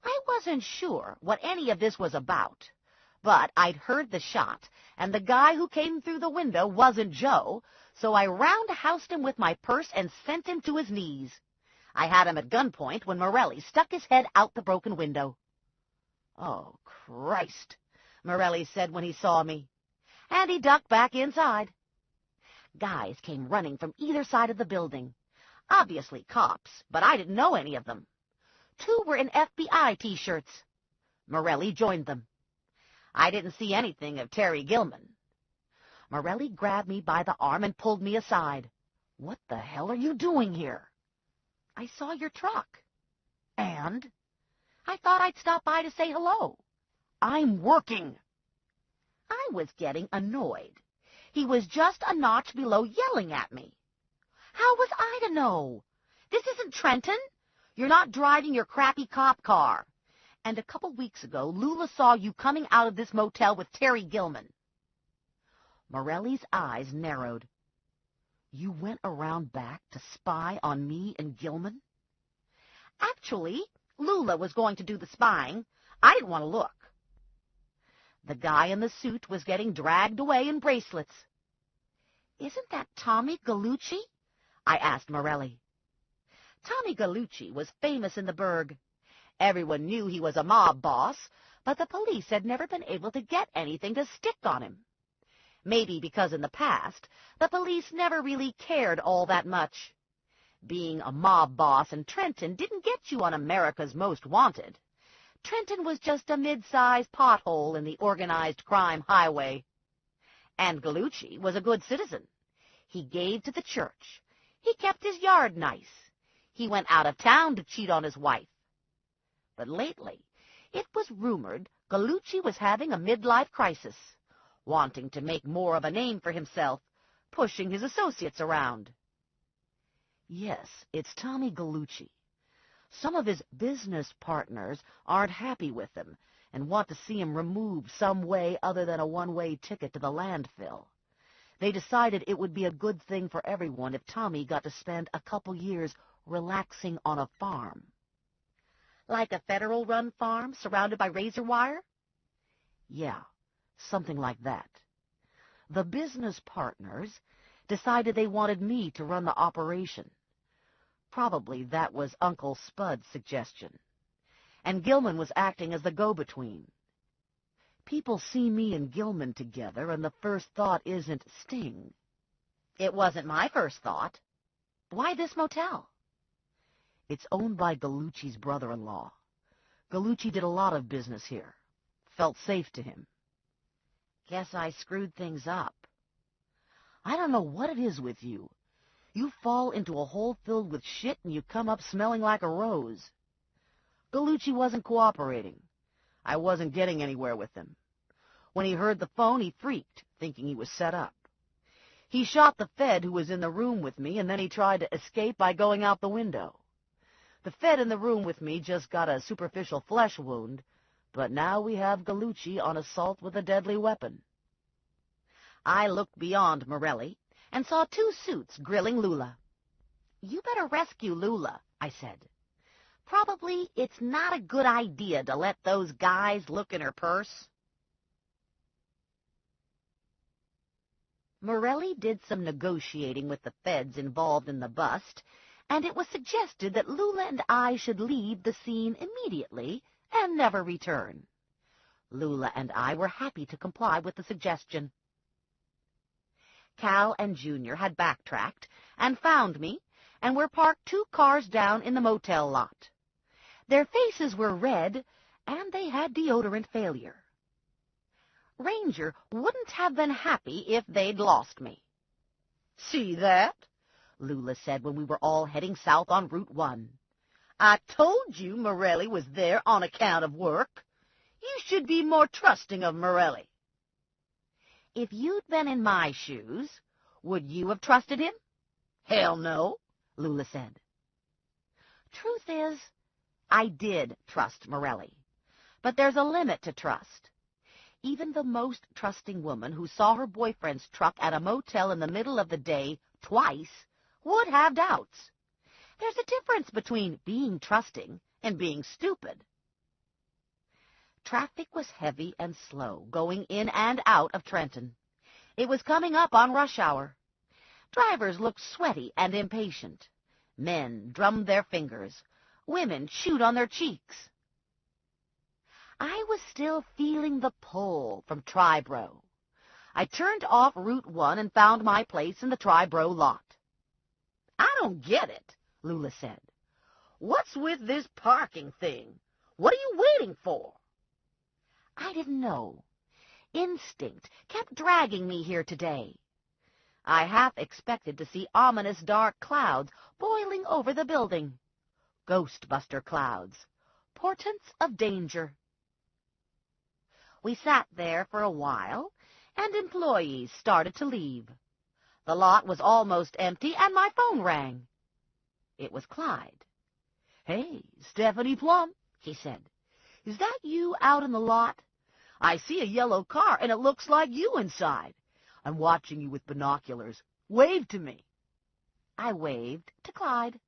S5: I wasn't sure what any of this was about, but I'd heard the shot, and the guy who came through the window wasn't Joe, so I roundhoused him with my purse and sent him to his knees. I had him at gunpoint when Morelli stuck his head out the broken window. "Oh, Christ," Morelli said when he saw me, and he ducked back inside. Guys came running from either side of the building. Obviously cops, but I didn't know any of them. 2 were in FBI T-shirts. Morelli joined them. I didn't see anything of Terry Gilman. Morelli grabbed me by the arm and pulled me aside. "What the hell are you doing here?" "I saw your truck." "And?" "I thought I'd stop by to say hello." "I'm working." I was getting annoyed. He was just a notch below yelling at me. How was I to know? This isn't Trenton. You're not driving your crappy cop car. And a couple weeks ago, Lula saw you coming out of this motel with Terry Gilman. Morelli's eyes narrowed. "You went around back to spy on me and Gilman?" "Actually, Lula was going to do the spying. I didn't want to look." The guy in the suit was getting dragged away in bracelets. "Isn't that Tommy Gallucci?" I asked Morelli. Tommy Gallucci was famous in the burg. Everyone knew he was a mob boss, but the police had never been able to get anything to stick on him. Maybe because in the past, the police never really cared all that much. Being a mob boss in Trenton didn't get you on America's Most Wanted. Trenton was just a mid-sized pothole in the organized crime highway. And Gallucci was a good citizen. He gave to the church. He kept his yard nice. He went out of town to cheat on his wife. But lately, it was rumored Gallucci was having a midlife crisis, wanting to make more of a name for himself, pushing his associates around. Yes, it's Tommy Gallucci. Some of his business partners aren't happy with him and want to see him removed some way other than a one-way ticket to the landfill. They decided it would be a good thing for everyone if Tommy got to spend a couple years relaxing on a farm. Like a federal-run farm surrounded by razor wire? Yeah, something like that. The business partners decided they wanted me to run the operation. Probably that was Uncle Spud's suggestion. And Gilman was acting as the go-between. People see me and Gilman together, and the first thought isn't Sting.
S6: It wasn't my first thought. Why this motel?
S5: It's owned by Gallucci's brother-in-law. Gallucci did a lot of business here. Felt safe to him.
S6: Guess I screwed things up.
S5: I don't know what it is with you. You fall into a hole filled with shit and you come up smelling like a rose. Gallucci wasn't cooperating. I wasn't getting anywhere with him. When he heard the phone, he freaked, thinking he was set up. He shot the Fed who was in the room with me, and then he tried to escape by going out the window. The Fed in the room with me just got a superficial flesh wound, but now we have Gallucci on assault with a deadly weapon.
S6: I looked beyond Morelli and saw 2 suits grilling Lula. "You better rescue Lula," I said. "Probably it's not a good idea to let those guys look in her purse." Morelli did some negotiating with the feds involved in the bust, and it was suggested that Lula and I should leave the scene immediately and never return. Lula and I were happy to comply with the suggestion. Cal and Junior had backtracked and found me and were parked 2 cars down in the motel lot. Their faces were red, and they had deodorant failure. Ranger wouldn't have been happy if they'd lost me. "See that?" Lula said when we were all heading south on Route 1. "I told you Morelli was there on account of work. You should be more trusting of Morelli." "If you'd been in my shoes, would you have trusted him?" "Hell no," Lula said. Truth is, I did trust Morelli. But there's a limit to trust. Even the most trusting woman who saw her boyfriend's truck at a motel in the middle of the day twice would have doubts. There's a difference between being trusting and being stupid. Traffic was heavy and slow, going in and out of Trenton. It was coming up on rush hour. Drivers looked sweaty and impatient. Men drummed their fingers. Women chewed on their cheeks. I was still feeling the pull from Tribro. I turned off Route 1 and found my place in the Tribro lot. "I don't get it," Lula said. "What's with this parking thing? What are you waiting for?" I didn't know. Instinct kept dragging me here today. I half expected to see ominous dark clouds boiling over the building. Ghostbuster clouds. Portents of danger. We sat there for a while, and employees started to leave. The lot was almost empty, and my phone rang. It was Clyde. "Hey, Stephanie Plum," he said. "Is that you out in the lot? I see a yellow car, and it looks like you inside. I'm watching you with binoculars. Wave to me." I waved to Clyde.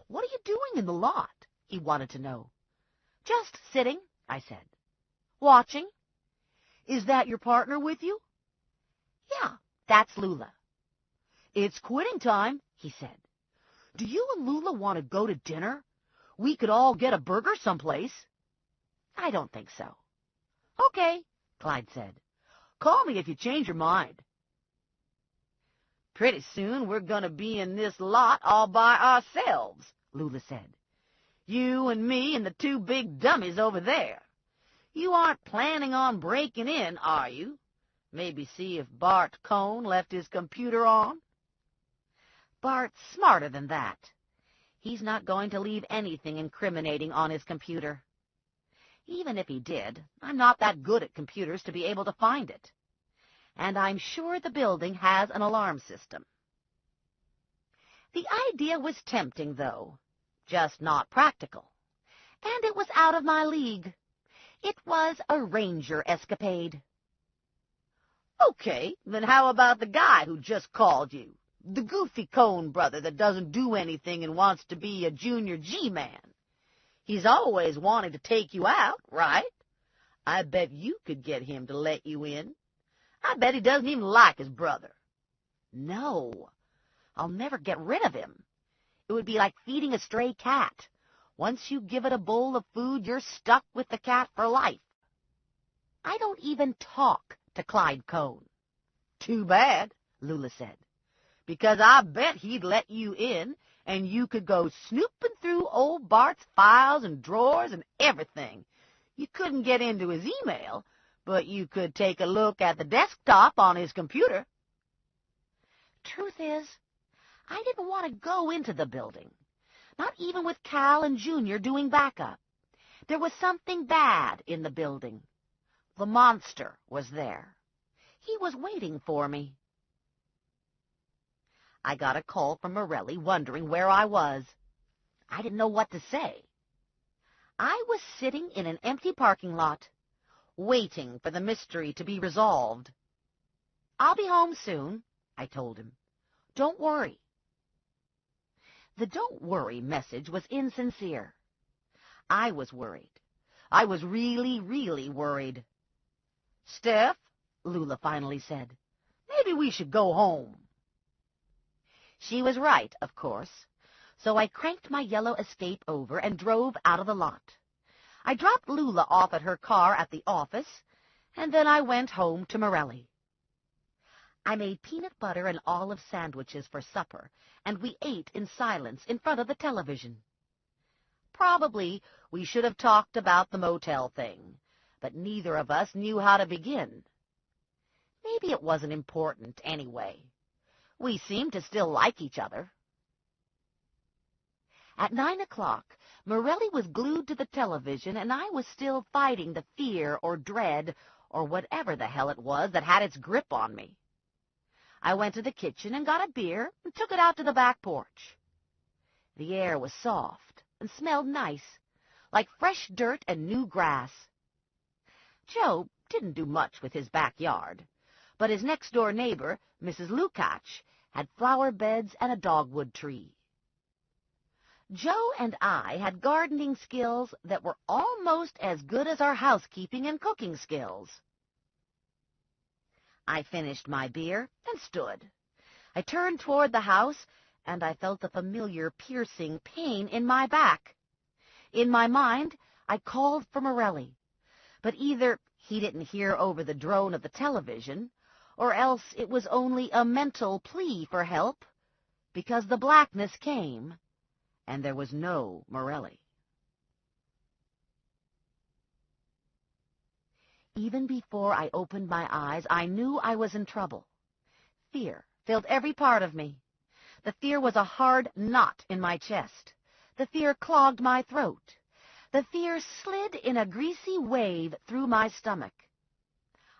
S6: "What are you doing in the lot?" he wanted to know. "Just sitting," I said. "Watching? Is that your partner with you?" "Yeah, that's Lula." "It's quitting time," he said. "Do you and Lula want to go to dinner? We could all get a burger someplace." "I don't think so." "Okay," Clyde said. "Call me if you change your mind." "Pretty soon we're going to be in this lot all by ourselves," Lula said. "You and me and the 2 big dummies over there. You aren't planning on breaking in, are you?
S5: Maybe see if Bart Cohn left his computer on? Bart's smarter than that. He's not going to leave anything incriminating on his computer. Even if he did, I'm not that good at computers to be able to find it. And I'm sure the building has an alarm system. The idea was tempting, though, just not practical. And it was out of my league. It was a ranger escapade. Okay, then how about the guy who just called you? The goofy Cohn brother that doesn't do anything and wants to be a junior G-man. He's always wanted to take you out, right? I bet you could get him to let you in. I bet he doesn't even like his brother. No, I'll never get rid of him. It would be like feeding a stray cat. Once you give it a bowl of food, you're stuck with the cat for life. I don't even talk to Clyde Cohn. Too bad, Lula said, because I bet he'd let you in, and you could go snooping through old Bart's files and drawers and everything. You couldn't get into his email, but you could take a look at the desktop on his computer. Truth is, I didn't want to go into the building, not even with Cal and Junior doing backup. There was something bad in the building. The monster was there. He was waiting for me. I got a call from Morelli wondering where I was. I didn't know what to say. I was sitting in an empty parking lot, waiting for the mystery to be resolved. I'll be home soon, I told him. Don't worry. The don't worry message was insincere. I was worried. I was really, really worried. Steph, Lula finally said, maybe we should go home. She was right, of course, so I cranked my yellow Escape over and drove out of the lot. I dropped Lula off at her car at the office, and then I went home to Morelli. I made peanut butter and olive sandwiches for supper, and we ate in silence in front of the television. Probably we should have talked about the motel thing, but neither of us knew how to begin. Maybe it wasn't important anyway. We seemed to still like each other. At 9 o'clock, Morelli was glued to the television, and I was still fighting the fear or dread or whatever the hell it was that had its grip on me. I went to the kitchen and got a beer and took it out to the back porch. The air was soft and smelled nice, like fresh dirt and new grass. Joe didn't do much with his backyard, but his next-door neighbor, Mrs. Lukács, had flower beds and a dogwood tree. Joe and I had gardening skills that were almost as good as our housekeeping and cooking skills. I finished my beer and stood. I turned toward the house, and I felt a familiar piercing pain in my back. In my mind, I called for Morelli, but either he didn't hear over the drone of the television, or else it was only a mental plea for help, because the blackness came, and there was no Morelli. Even before I opened my eyes, I knew I was in trouble. Fear filled every part of me. The fear was a hard knot in my chest. The fear clogged my throat. The fear slid in a greasy wave through my stomach.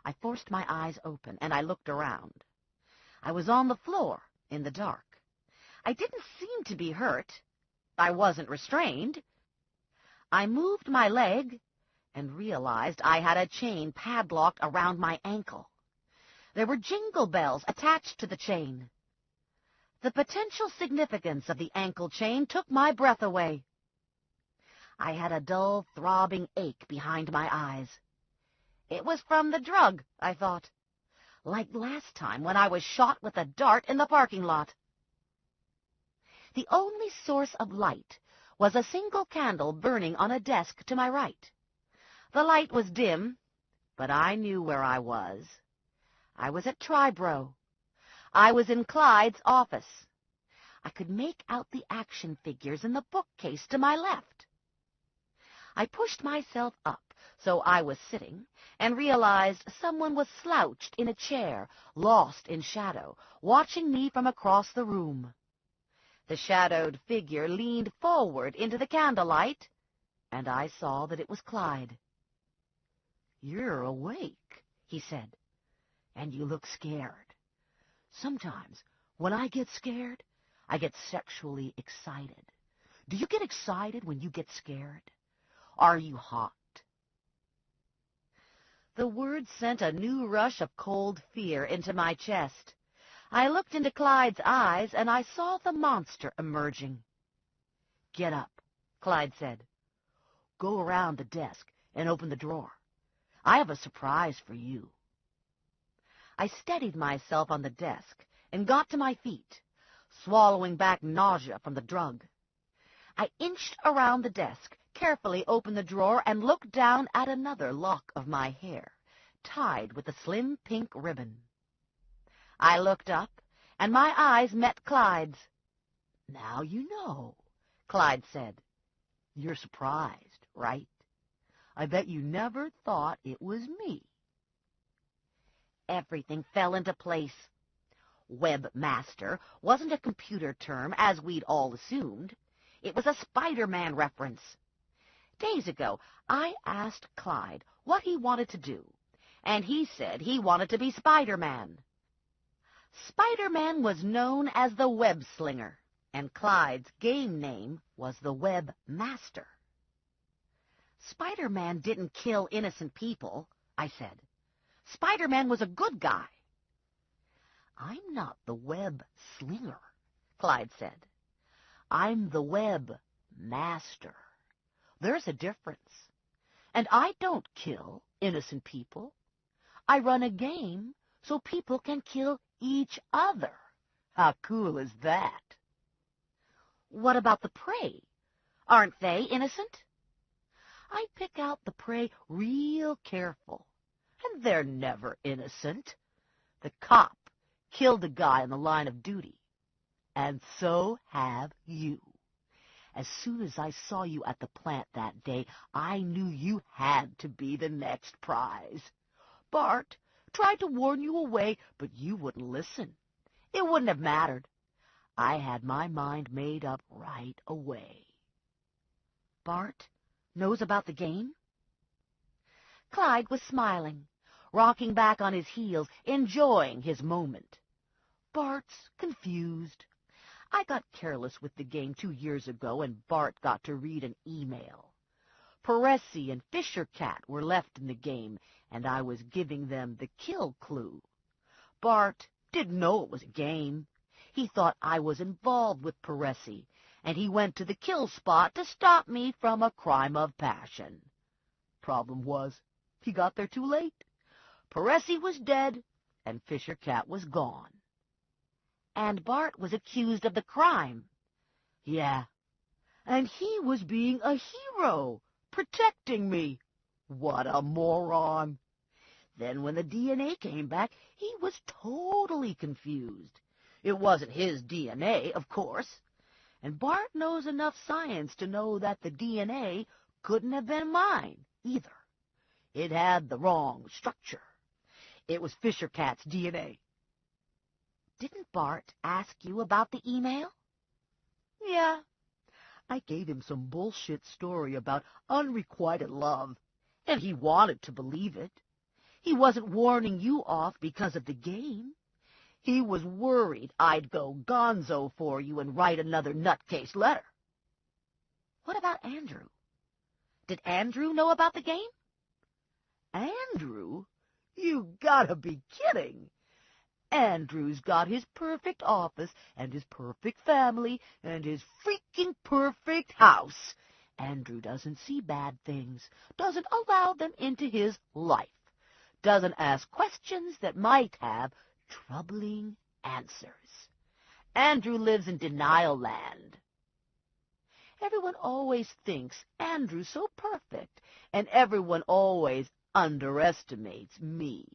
S5: I forced my eyes open, and I looked around. I was on the floor, in the dark. I didn't seem to be hurt. I wasn't restrained. I moved my leg and realized I had a chain padlocked around my ankle. There were jingle bells attached to the chain. The potential significance of the ankle chain took my breath away. I had a dull, throbbing ache behind my eyes. It was from the drug, I thought, like last time when I was shot with a dart in the parking lot. The only source of light was a single candle burning on a desk to my right. The light was dim, but I knew where I was. I was at Tribro. I was in Clyde's office. I could make out the action figures in the bookcase to my left. I pushed myself up so I was sitting and realized someone was slouched in a chair, lost in shadow, watching me from across the room. The shadowed figure leaned forward into the candlelight, and I saw that it was Clyde. "You're awake," he said, "and you look scared. Sometimes, when I get scared, I get sexually excited. Do you get excited when you get scared? Are you hot?" The words sent a new rush of cold fear into my chest. I looked into Clyde's eyes, and I saw the monster emerging. "Get up," Clyde said. "Go around the desk and open the drawer. I have a surprise for you." I steadied myself on the desk and got to my feet, swallowing back nausea from the drug. I inched around the desk, carefully opened the drawer, and looked down at another lock of my hair, tied with a slim pink ribbon. I looked up, and my eyes met Clyde's. "Now you know," Clyde said. "You're surprised, right? I bet you never thought it was me." Everything fell into place. Webmaster wasn't a computer term, as we'd all assumed. It was a Spider-Man reference. Days ago, I asked Clyde what he wanted to do, and he said he wanted to be Spider-Man. Spider-Man was known as the Web Slinger, and Clyde's game name was the Webmaster. "Spider-Man didn't kill innocent people," I said. "Spider-Man was a good guy." "I'm not the Web Slinger," Clyde said. "I'm the Webmaster. There's a difference. And I don't kill innocent people. I run a game so people can kill each other. How cool is that?" "What about the prey? Aren't they innocent?" "I pick out the prey real careful, and they're never innocent. The cop killed a guy in the line of duty, and so have you. As soon as I saw you at the plant that day, I knew you had to be the next prize. Bart tried to warn you away, but you wouldn't listen. It wouldn't have mattered. I had my mind made up right away." "Bart knows about the game?" Clyde was smiling, rocking back on his heels, enjoying his moment. "Bart's confused. I got careless with the game 2 years ago, and Bart got to read an email. Paresi and Fisher Cat were left in the game, and I was giving them the kill clue. Bart didn't know it was a game. He thought I was involved with Paresi, and he went to the kill spot to stop me from a crime of passion. Problem was, he got there too late. Paresi was dead, and Fisher Cat was gone." "And Bart was accused of the crime." "Yeah, and he was being a hero, protecting me. What a moron. Then when the DNA came back, he was totally confused. It wasn't his DNA, of course. And Bart knows enough science to know that the DNA couldn't have been mine, either. It had the wrong structure. It was Fisher Cat's DNA." "Didn't Bart ask you about the email?" "Yeah. I gave him some bullshit story about unrequited love, and he wanted to believe it. He wasn't warning you off because of the game. He was worried I'd go gonzo for you and write another nutcase letter." "What about Andrew? Did Andrew know about the game?" "Andrew? You gotta be kidding. Andrew's got his perfect office and his perfect family and his freaking perfect house. Andrew doesn't see bad things, doesn't allow them into his life, doesn't ask questions that might have troubling answers. Andrew lives in denial land. Everyone always thinks Andrew's so perfect, and everyone always underestimates me.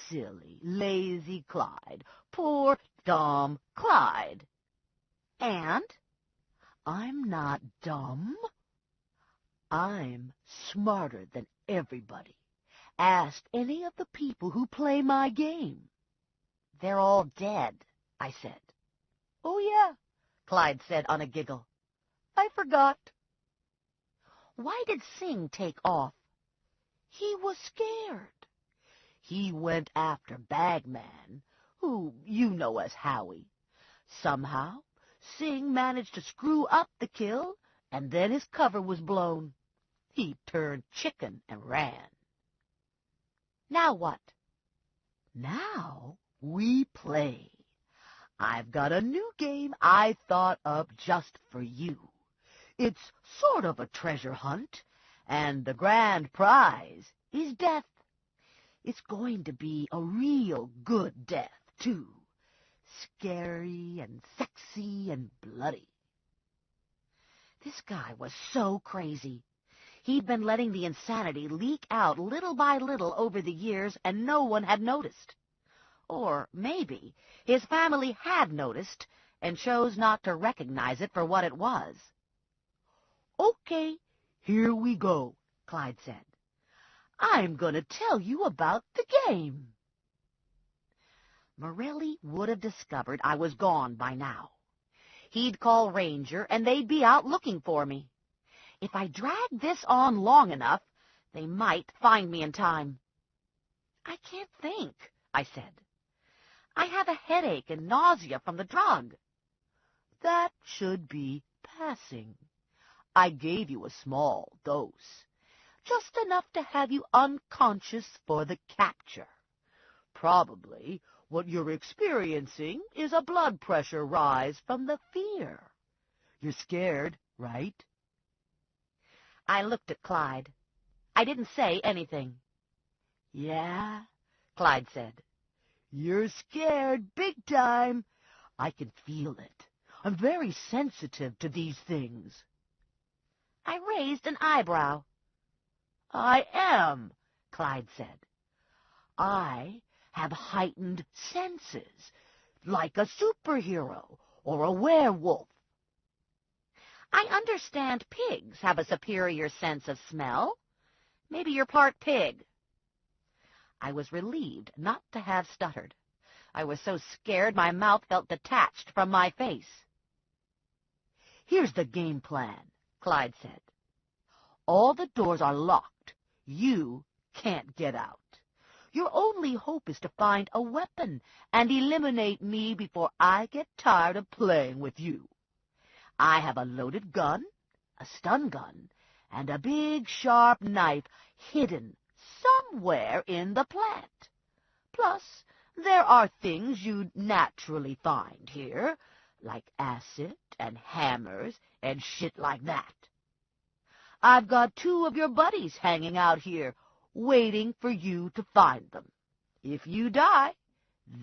S5: Silly, lazy Clyde. Poor, dumb Clyde. And I'm not dumb. I'm smarter than everybody. Ask any of the people who play my game.
S6: They're all dead, I said.
S5: Oh, yeah, Clyde said on a giggle. I forgot.
S6: Why did Sing take off?
S5: He was scared. He went after Bagman, who you know as Howie. Somehow, Sing managed to screw up the kill, and then his cover was blown. He turned chicken and ran.
S6: Now what?
S5: Now we play. I've got a new game I thought up just for you. It's sort of a treasure hunt, and the grand prize is death. It's going to be a real good death, too. Scary and sexy and bloody.
S6: This guy was so crazy. He'd been letting the insanity leak out little by little over the years, and no one had noticed. Or maybe his family had noticed and chose not to recognize it for what it was.
S5: Okay, here we go, Clyde said. I'm going to tell you about the game.
S6: Morelli would have discovered I was gone by now. He'd call Ranger, and they'd be out looking for me. If I dragged this on long enough, they might find me in time. I can't think, I said. I have a headache and nausea from the drug.
S5: That should be passing. I gave you a small dose, just enough to have you unconscious for the capture. Probably what you're experiencing is a blood pressure rise from the fear. You're scared, right?
S6: I looked at Clyde. I didn't say anything.
S5: Yeah, Clyde said. You're scared big time. I can feel it. I'm very sensitive to these things.
S6: I raised an eyebrow.
S5: I am, Clyde said. I have heightened senses, like a superhero or a werewolf.
S6: I understand pigs have a superior sense of smell. Maybe you're part pig. I was relieved not to have stuttered. I was so scared my mouth felt detached from my face.
S5: Here's the game plan, Clyde said. All the doors are locked. You can't get out. Your only hope is to find a weapon and eliminate me before I get tired of playing with you. I have a loaded gun, a stun gun, and a big sharp knife hidden somewhere in the plant. Plus, there are things you'd naturally find here, like acid and hammers and shit like that. I've got 2 of your buddies hanging out here, waiting for you to find them. If you die,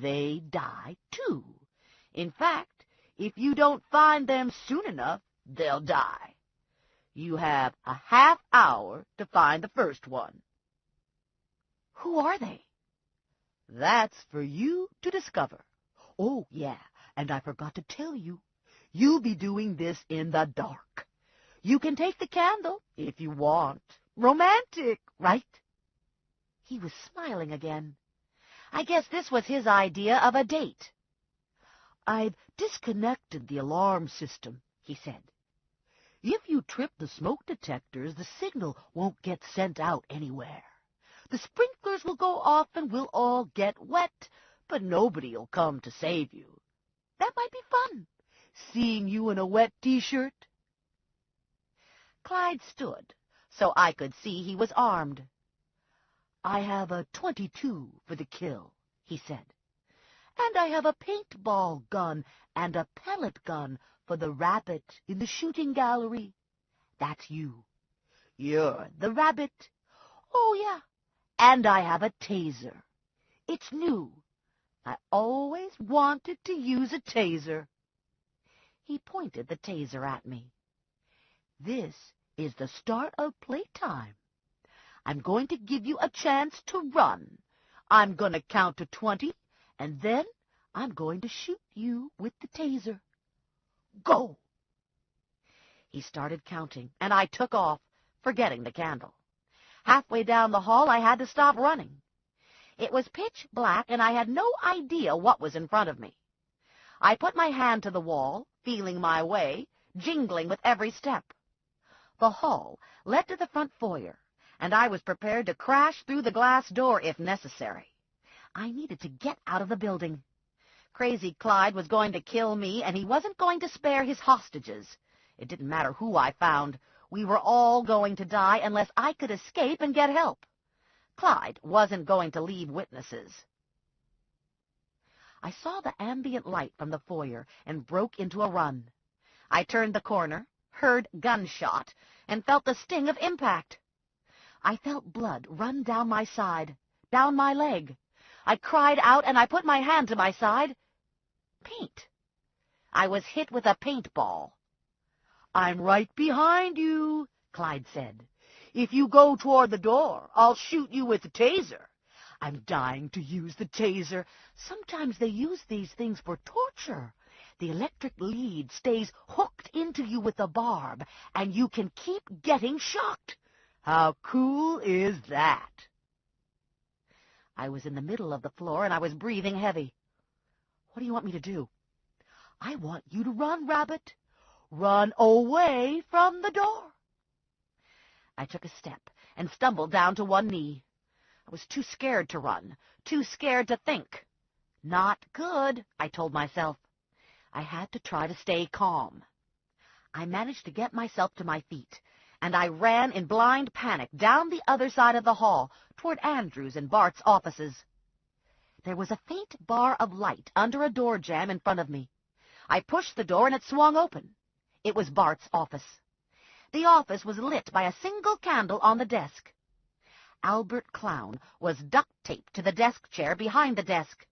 S5: they die too. In fact, if you don't find them soon enough, they'll die. You have a half hour to find the first one.
S6: Who are they?
S5: That's for you to discover. Oh, yeah, and I forgot to tell you, you'll be doing this in the dark. You can take the candle if you want. Romantic, right?
S6: He was smiling again. I guess this was his idea of a date.
S5: I've disconnected the alarm system, he said. If you trip the smoke detectors, the signal won't get sent out anywhere. The sprinklers will go off and we'll all get wet, but nobody'll come to save you. That might be fun, seeing you in a wet T-shirt.
S6: Clyde stood, so I could see he was armed.
S5: I have a .22 for the kill, he said. And I have a paintball gun and a pellet gun for the rabbit in the shooting gallery. That's you. You're the rabbit. Oh, yeah. And I have a taser. It's new. I always wanted to use a taser.
S6: He pointed the taser at me.
S5: This is the start of playtime. I'm going to give you a chance to run. I'm going to count to 20, and then I'm going to shoot you with the taser. Go!
S6: He started counting, and I took off,
S5: forgetting the candle. Halfway down the hall, I had to stop running. It was pitch black, and I had no idea what was in front of me. I put my hand to the wall, feeling my way, jingling with every step. The hall led to the front foyer, and I was prepared to crash through the glass door if necessary. I needed to get out of the building. Crazy Clyde was going to kill me, and he wasn't going to spare his hostages. It didn't matter who I found. We were all going to die unless I could escape and get help. Clyde wasn't going to leave witnesses. I saw the ambient light from the foyer and broke into a run. I turned the corner, heard gunshot, and felt the sting of impact. I felt blood run down my side, down my leg. I cried out, and I put my hand to my side. Paint. I was hit with a paintball. "I'm right behind you," Clyde said. "If you go toward the door, I'll shoot you with the taser." I'm dying to use the taser. Sometimes they use these things for torture. The electric lead stays hooked into you with a barb, and you can keep getting shocked. How cool is that? I was in the middle of the floor, and I was breathing heavy. "What do you want me to do?" "I want you to run, Rabbit. Run away from the door." I took a step and stumbled down to one knee. I was too scared to run, too scared to think. Not good, I told myself. I had to try to stay calm. I managed to get myself to my feet, and I ran in blind panic down the other side of the hall toward Andrew's and Bart's offices. There was a faint bar of light under a door jamb in front of me. I pushed the door, and it swung open. It was Bart's office. The office was lit by a single candle on the desk. Albert Clown was duct-taped to the desk chair behind the desk.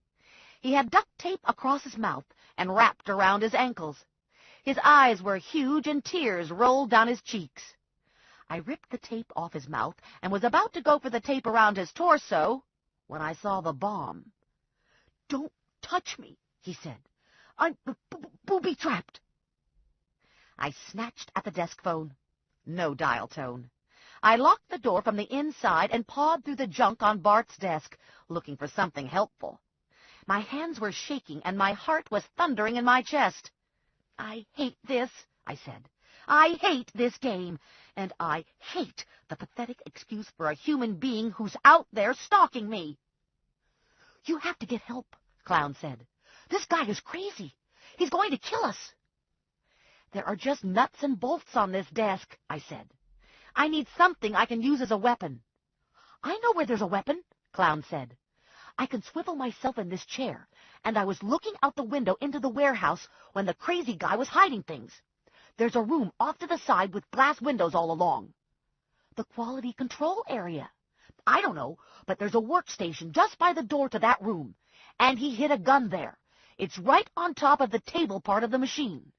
S5: He had duct tape across his mouth and wrapped around his ankles. His eyes were huge, and tears rolled down his cheeks. I ripped the tape off his mouth and was about to go for the tape around his torso when I saw the bomb. "Don't touch me," he said. "I'm booby-trapped." I snatched at the desk phone. No dial tone. I locked the door from the inside and pawed through the junk on Bart's desk, looking for something helpful. My hands were shaking, and my heart was thundering in my chest. "I hate this," I said. "I hate this game, and I hate the pathetic excuse for a human being who's out there stalking me." "You have to get help," Clown said. "This guy is crazy. He's going to kill us." "There are just nuts and bolts on this desk," I said. "I need something I can use as a weapon." "I know where there's a weapon," Clown said. "I can swivel myself in this chair, and I was looking out the window into the warehouse when the crazy guy was hiding things. There's a room off to the side with glass windows all along." "The quality control area." "I don't know, but there's a workstation just by the door to that room, and he hid a gun there. It's right on top of the table part of the machine."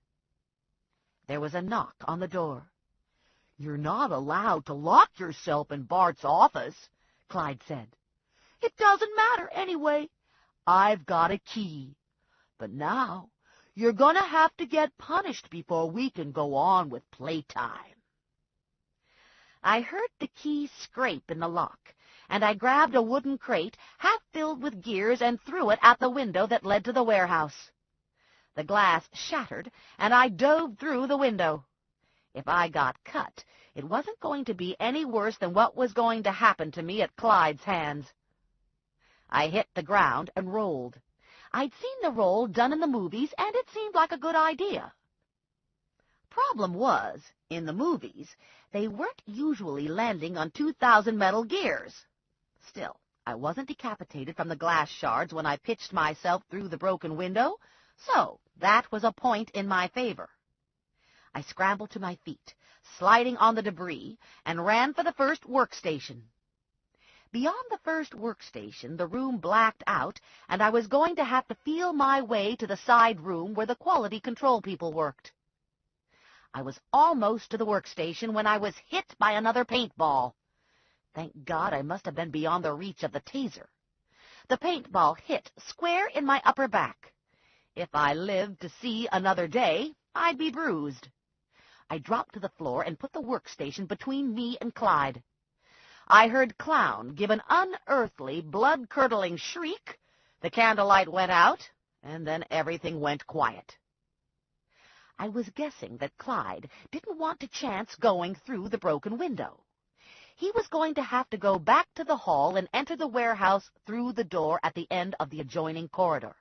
S5: There was a knock on the door. "You're not allowed to lock yourself in Bart's office," Clyde said. "It doesn't matter anyway. I've got a key. But now you're going to have to get punished before we can go on with playtime." I heard the key scrape in the lock, and I grabbed a wooden crate half filled with gears and threw it at the window that led to the warehouse. The glass shattered, and I dove through the window. If I got cut, it wasn't going to be any worse than what was going to happen to me at Clyde's hands. I hit the ground and rolled. I'd seen the roll done in the movies, and it seemed like a good idea. Problem was, in the movies, they weren't usually landing on 2,000 metal gears. Still, I wasn't decapitated from the glass shards when I pitched myself through the broken window, so that was a point in my favor. I scrambled to my feet, sliding on the debris, and ran for the first workstation. Beyond the first workstation, the room blacked out, and I was going to have to feel my way to the side room where the quality control people worked. I was almost to the workstation when I was hit by another paintball. Thank God I must have been beyond the reach of the taser. The paintball hit square in my upper back. If I lived to see another day, I'd be bruised. I dropped to the floor and put the workstation between me and Clyde. I heard Clown give an unearthly, blood-curdling shriek, the candlelight went out, and then everything went quiet. I was guessing that Clyde didn't want to chance going through the broken window. He was going to have to go back to the hall and enter the warehouse through the door at the end of the adjoining corridor.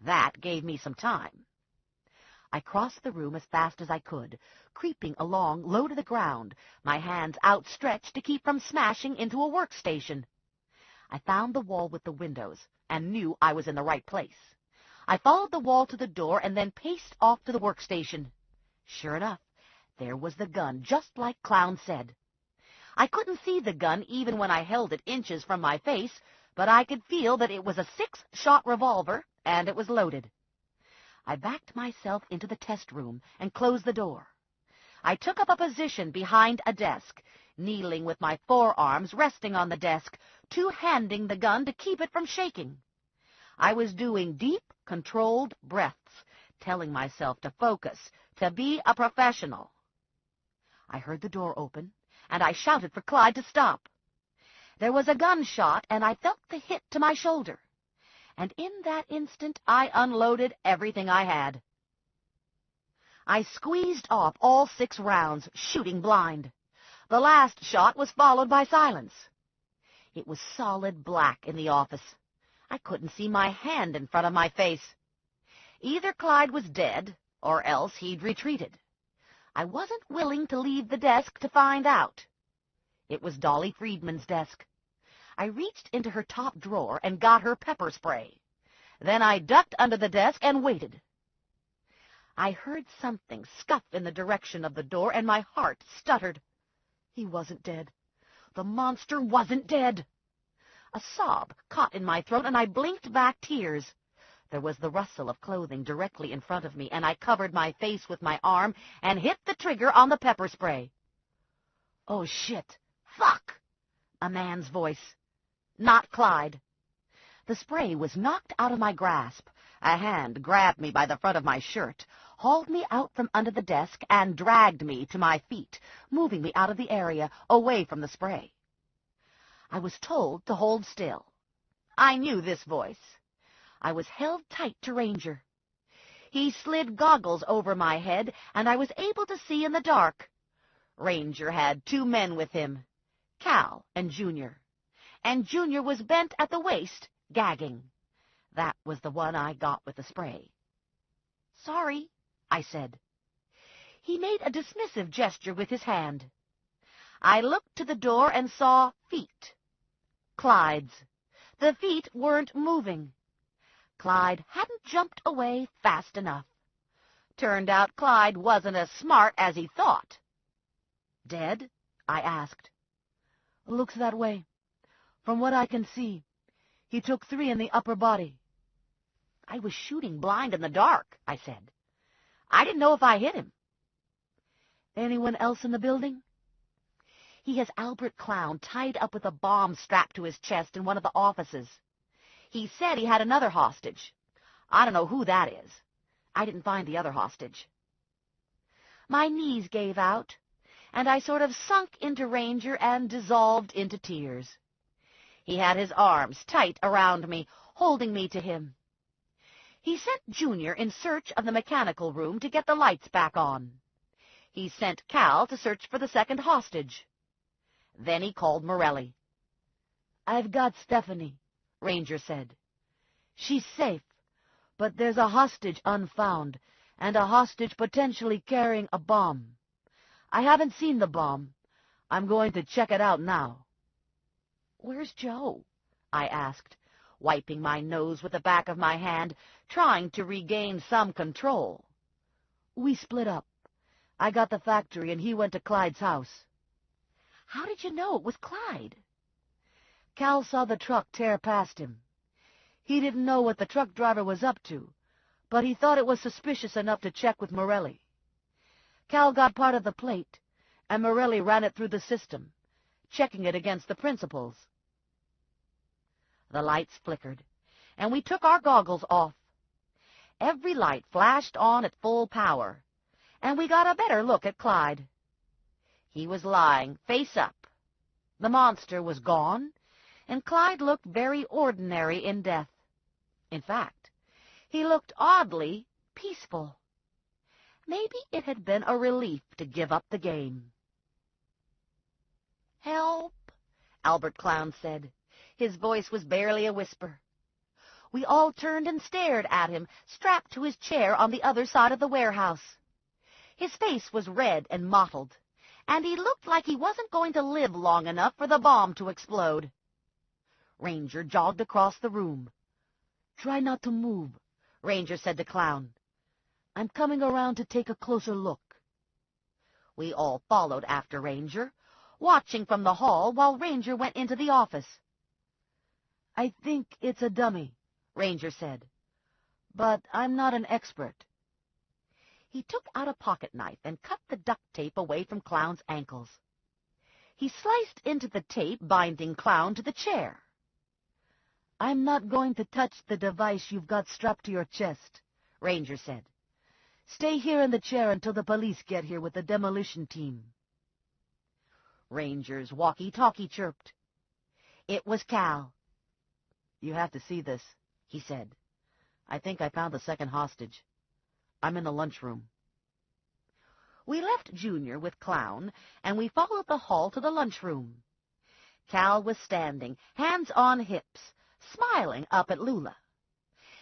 S5: That gave me some time. I crossed the room as fast as I could, creeping along low to the ground, my hands outstretched to keep from smashing into a workstation. I found the wall with the windows and knew I was in the right place. I followed the wall to the door and then paced off to the workstation. Sure enough, there was the gun, just like Clown said. I couldn't see the gun even when I held it inches from my face, but I could feel that it was a 6-shot revolver, and it was loaded. I backed myself into the test room and closed the door. I took up a position behind a desk, kneeling with my forearms resting on the desk, two-handing the gun to keep it from shaking. I was doing deep, controlled breaths, telling myself to focus, to be a professional. I heard the door open, and I shouted for Clyde to stop. There was a gunshot, and I felt the hit to my shoulder. And in that instant, I unloaded everything I had. I squeezed off all 6 rounds, shooting blind. The last shot was followed by silence. It was solid black in the office. I couldn't see my hand in front of my face. Either Clyde was dead, or else he'd retreated. I wasn't willing to leave the desk to find out. It was Dolly Friedman's desk. I reached into her top drawer and got her pepper spray. Then I ducked under the desk and waited. I heard something scuff in the direction of the door, and my heart stuttered. He wasn't dead. The monster wasn't dead. A sob caught in my throat, and I blinked back tears. There was the rustle of clothing directly in front of me, and I covered my face with my arm and hit the trigger on the pepper spray. Oh, shit. Fuck! A man's voice. Not Clyde. The spray was knocked out of my grasp. A hand grabbed me by the front of my shirt, hauled me out from under the desk, and dragged me to my feet, moving me out of the area, away from the spray. I was told to hold still. I knew this voice. I was held tight to Ranger. He slid goggles over my head, and I was able to see in the dark. Ranger had 2 men with him, Cal and Junior. And Junior was bent at the waist, gagging. That was the one I got with the spray. Sorry, I said. He made a dismissive gesture with his hand. I looked to the door and saw feet. Clyde's. The feet weren't moving. Clyde hadn't jumped away fast enough. Turned out Clyde wasn't as smart as he thought. Dead? I asked. Looks that way. From what I can see, he took 3 in the upper body. I was shooting blind in the dark, I said. I didn't know if I hit him. Anyone else in the building? He has Albert Clown tied up with a bomb strapped to his chest in one of the offices. He said he had another hostage. I don't know who that is. I didn't find the other hostage. My knees gave out, and I sort of sunk into Ranger and dissolved into tears. He had his arms tight around me, holding me to him. He sent Junior in search of the mechanical room to get the lights back on. He sent Cal to search for the second hostage. Then he called Morelli. I've got Stephanie, Ranger said. She's safe, but there's a hostage unfound, and a hostage potentially carrying a bomb. I haven't seen the bomb. I'm going to check it out now. Where's Joe? I asked, wiping my nose with the back of my hand, trying to regain some control. We split up. I got the factory, and he went to Clyde's house. How did you know it was Clyde? Cal saw the truck tear past him. He didn't know what the truck driver was up to, but he thought it was suspicious enough to check with Morelli. Cal got part of the plate, and Morelli ran it through the system, checking it against the principals. The lights flickered, and we took our goggles off. Every light flashed on at full power, and we got a better look at Clyde. He was lying face up. The monster was gone, and Clyde looked very ordinary in death. In fact, he looked oddly peaceful. Maybe it had been a relief to give up the game. "Help," Albert Clown said. His voice was barely a whisper. We all turned and stared at him, strapped to his chair on the other side of the warehouse. His face was red and mottled, and he looked like he wasn't going to live long enough for the bomb to explode. Ranger jogged across the room. "Try not to move," Ranger said to Clown. "I'm coming around to take a closer look." We all followed after Ranger, watching from the hall while Ranger went into the office. "I think it's a dummy," Ranger said, "but I'm not an expert." He took out a pocket knife and cut the duct tape away from Clown's ankles. He sliced into the tape binding Clown to the chair. "I'm not going to touch the device you've got strapped to your chest," Ranger said. "Stay here in the chair until the police get here with the demolition team." Ranger's walkie-talkie chirped. It was Cal. "You have to see this," he said. "I think I found the second hostage. I'm in the lunchroom." We left Junior with Clown, and we followed the hall to the lunchroom. Cal was standing, hands on hips, smiling up at Lula.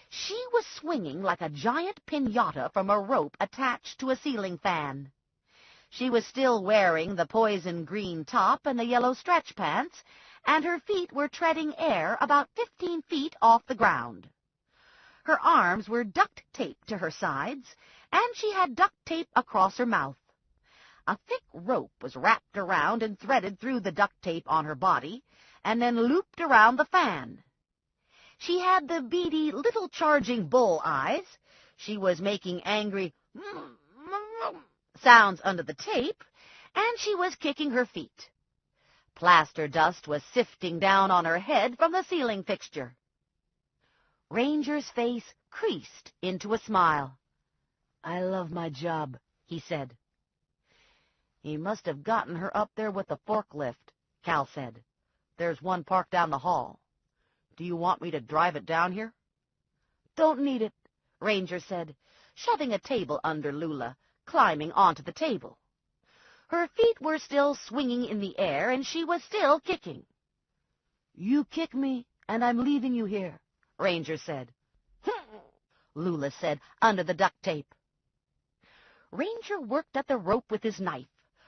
S5: She was swinging like a giant piñata from a rope attached to a ceiling fan. She was still wearing the poison green top and the yellow stretch pants, and her feet were treading air about 15 feet off the ground. Her arms were duct taped to her sides, and she had duct tape across her mouth. A thick rope was wrapped around and threaded through the duct tape on her body, and then looped around the fan. She had the beady little charging bull eyes. She was making angry sounds under the tape, and she was kicking her feet. Plaster dust was sifting down on her head from the ceiling fixture. Ranger's face creased into a smile. "I love my job," he said. "He must have gotten her up there with the forklift," Cal said. "There's one parked down the hall. Do you want me to drive it down here?" "Don't need it," Ranger said, shoving a table under Lula, climbing onto the table. Her feet were still swinging in the air, and she was still kicking. "You kick me, and I'm leaving you here," Ranger said. Lula said under the duct tape. Ranger worked at the rope with his knife.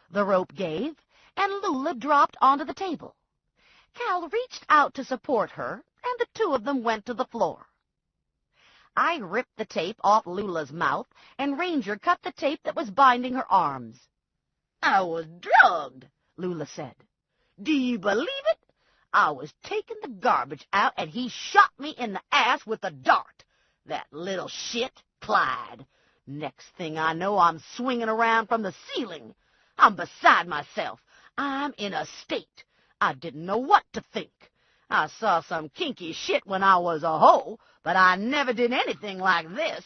S5: The rope gave, and Lula dropped onto the table. Cal reached out to support her, and the two of them went to the floor. I ripped the tape off Lula's mouth, and Ranger cut the tape that was binding her arms. "I was drugged," Lula said. "Do you believe it? I was taking the garbage out, and he shot me in the ass with a dart. That little shit, Clyde. Next thing I know, I'm swinging around from the ceiling. I'm beside myself. I'm in a state. I didn't know what to think. I saw some kinky shit when I was a hoe, but I never did anything like this."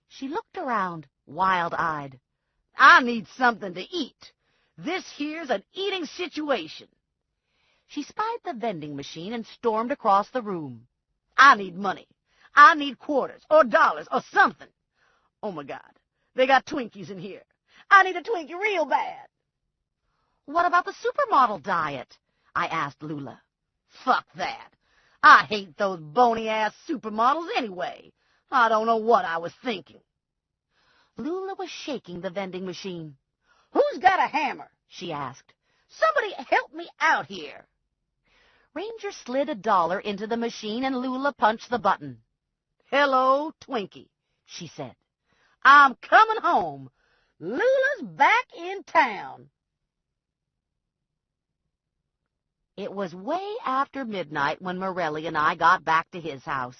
S5: She looked around, wild-eyed. "I need something to eat. This here's an eating situation." She spied the vending machine and stormed across the room. "I need money. I need quarters or dollars or something. Oh, my God, they got Twinkies in here. I need a Twinkie real bad." "What about the supermodel diet?" I asked Lula. "Fuck that. I hate those bony-ass supermodels anyway. I don't know what I was thinking." Lula was shaking the vending machine. "Who's got a hammer?" she asked. "Somebody help me out here." Ranger slid $1 into the machine, and Lula punched the button. "Hello, Twinkie," she said. "I'm coming home. Lula's back in town." It was way after midnight when Morelli and I got back to his house.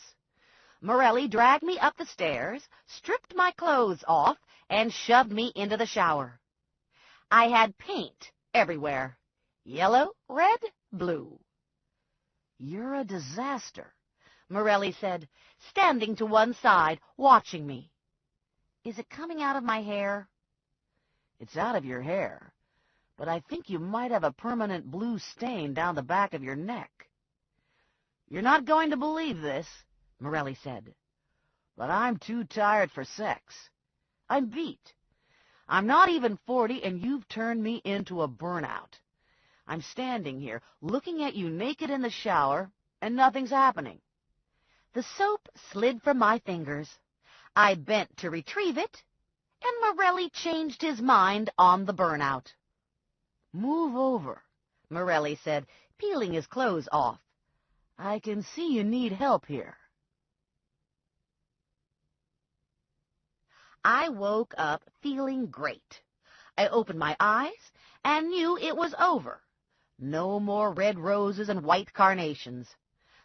S5: Morelli dragged me up the stairs, stripped my clothes off, and shoved me into the shower. I had paint everywhere. Yellow, red, blue. "You're a disaster," Morelli said, standing to one side, watching me. Is it coming out of my hair? It's out of your hair, but I think you might have a permanent blue stain down the back of your neck. You're not going to believe this, Morelli said, but I'm too tired for sex. I'm beat. I'm not even 40, and you've turned me into a burnout. I'm standing here, looking at you naked in the shower, and nothing's happening.
S6: The soap slid from my fingers. I bent to retrieve it, and Morelli changed his mind on the burnout.
S5: Move over, Morelli said, peeling his clothes off. I can see you need help here.
S6: I woke up feeling great. I opened my eyes and knew it was over. No more red roses and white carnations.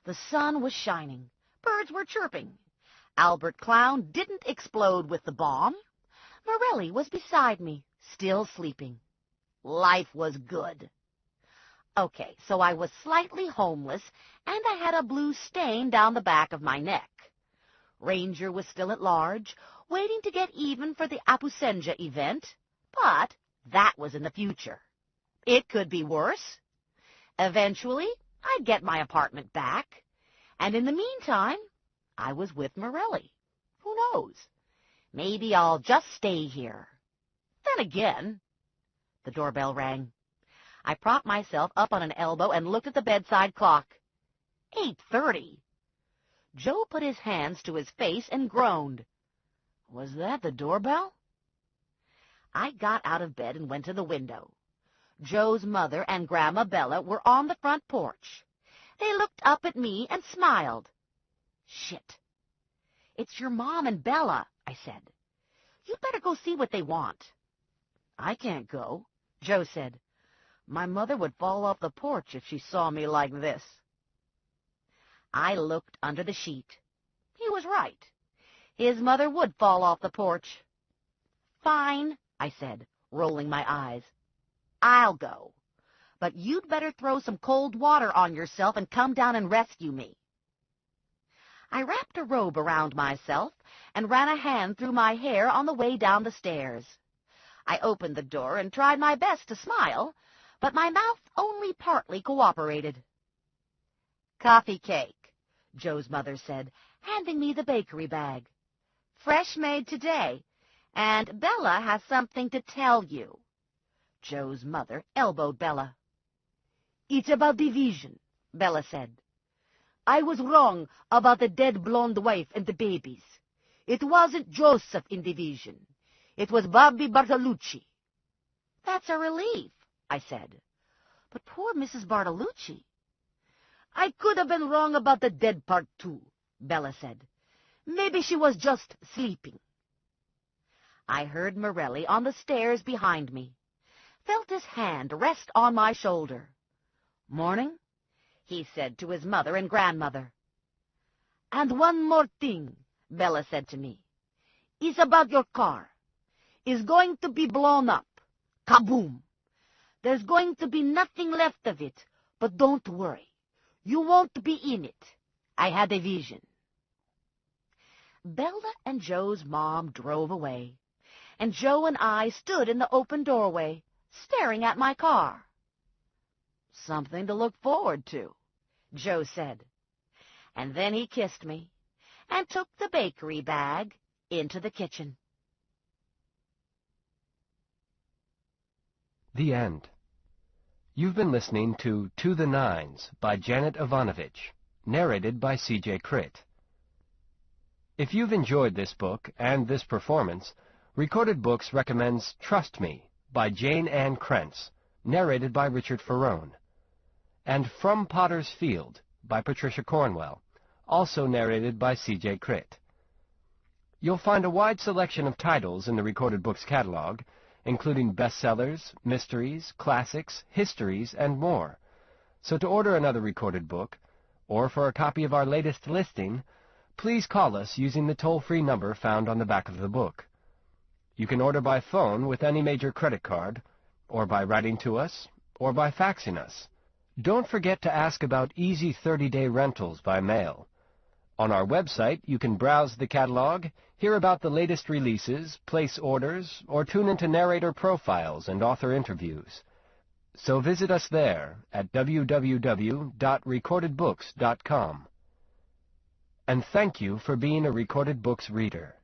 S6: The sun was shining. Birds were chirping. Albert Clown didn't explode with the bomb. Morelli was beside me, still sleeping. Life was good. Okay, so I was slightly homeless, and I had a blue stain down the back of my neck. Ranger was still at large, waiting to get even for the Apusenja event, but that was in the future. It could be worse. Eventually, I'd get my apartment back, and in the meantime, I was with Morelli. Who knows? Maybe I'll just stay here. Then again, the doorbell rang. I propped myself up on an elbow and looked at the bedside clock. 8:30. Joe put his hands to his face and groaned.
S5: Was that the doorbell?
S6: I got out of bed and went to the window. Joe's mother and Grandma Bella were on the front porch. They looked up at me and smiled. Shit. It's your mom and Bella, I said. You'd better go see what they want.
S5: I can't go, Joe said. My mother would fall off the porch if she saw me like this.
S6: I looked under the sheet. He was right. His mother would fall off the porch. Fine, I said, rolling my eyes. I'll go. But you'd better throw some cold water on yourself and come down and rescue me. I wrapped a robe around myself and ran a hand through my hair on the way down the stairs. I opened the door and tried my best to smile, but my mouth only partly cooperated. Coffee cake, Joe's mother said, handing me the bakery bag. Fresh made today, and Bella has something to tell you. Joe's mother elbowed Bella.
S5: It's about division,
S6: Bella said.
S5: I was wrong about the dead blonde wife and the babies. It wasn't Joseph in division. It was Bobby Bartolucci.
S6: That's a relief, I said. But poor Mrs. Bartolucci.
S5: I could have been wrong about the dead part, too, Bella said. Maybe she was just sleeping.
S6: I heard Morelli on the stairs behind me, felt his hand rest on my shoulder.
S5: Morning,
S6: he said to his mother and grandmother.
S5: And one more thing,
S6: Bella said to me.
S5: It's about your car. It's going to be blown up. Kaboom! There's going to be nothing left of it, but don't worry. You won't be in it. I had a vision.
S6: Bella and Joe's mom drove away, and Joe and I stood in the open doorway, staring at my car.
S5: Something to look forward to,
S6: Joe said. And then he kissed me and took the bakery bag into the kitchen.
S1: The end. You've been listening to the Nines by Janet Evanovich, narrated by C.J. Crit. If you've enjoyed this book and this performance, Recorded Books recommends Trust Me by Jane Ann Krentz, narrated by Richard Ferrone, and From Potter's Field by Patricia Cornwell, also narrated by C.J. Crit. You'll find a wide selection of titles in the Recorded Books catalog, including bestsellers, mysteries, classics, histories, and more. So to order another recorded book, or for a copy of our latest listing, please call us using the toll-free number found on the back of the book. You can order by phone with any major credit card, or by writing to us, or by faxing us. Don't forget to ask about easy 30-day rentals by mail. On our website, you can browse the catalog, hear about the latest releases, place orders, or tune into narrator profiles and author interviews. So visit us there at www.recordedbooks.com. And thank you for being a Recorded Books reader.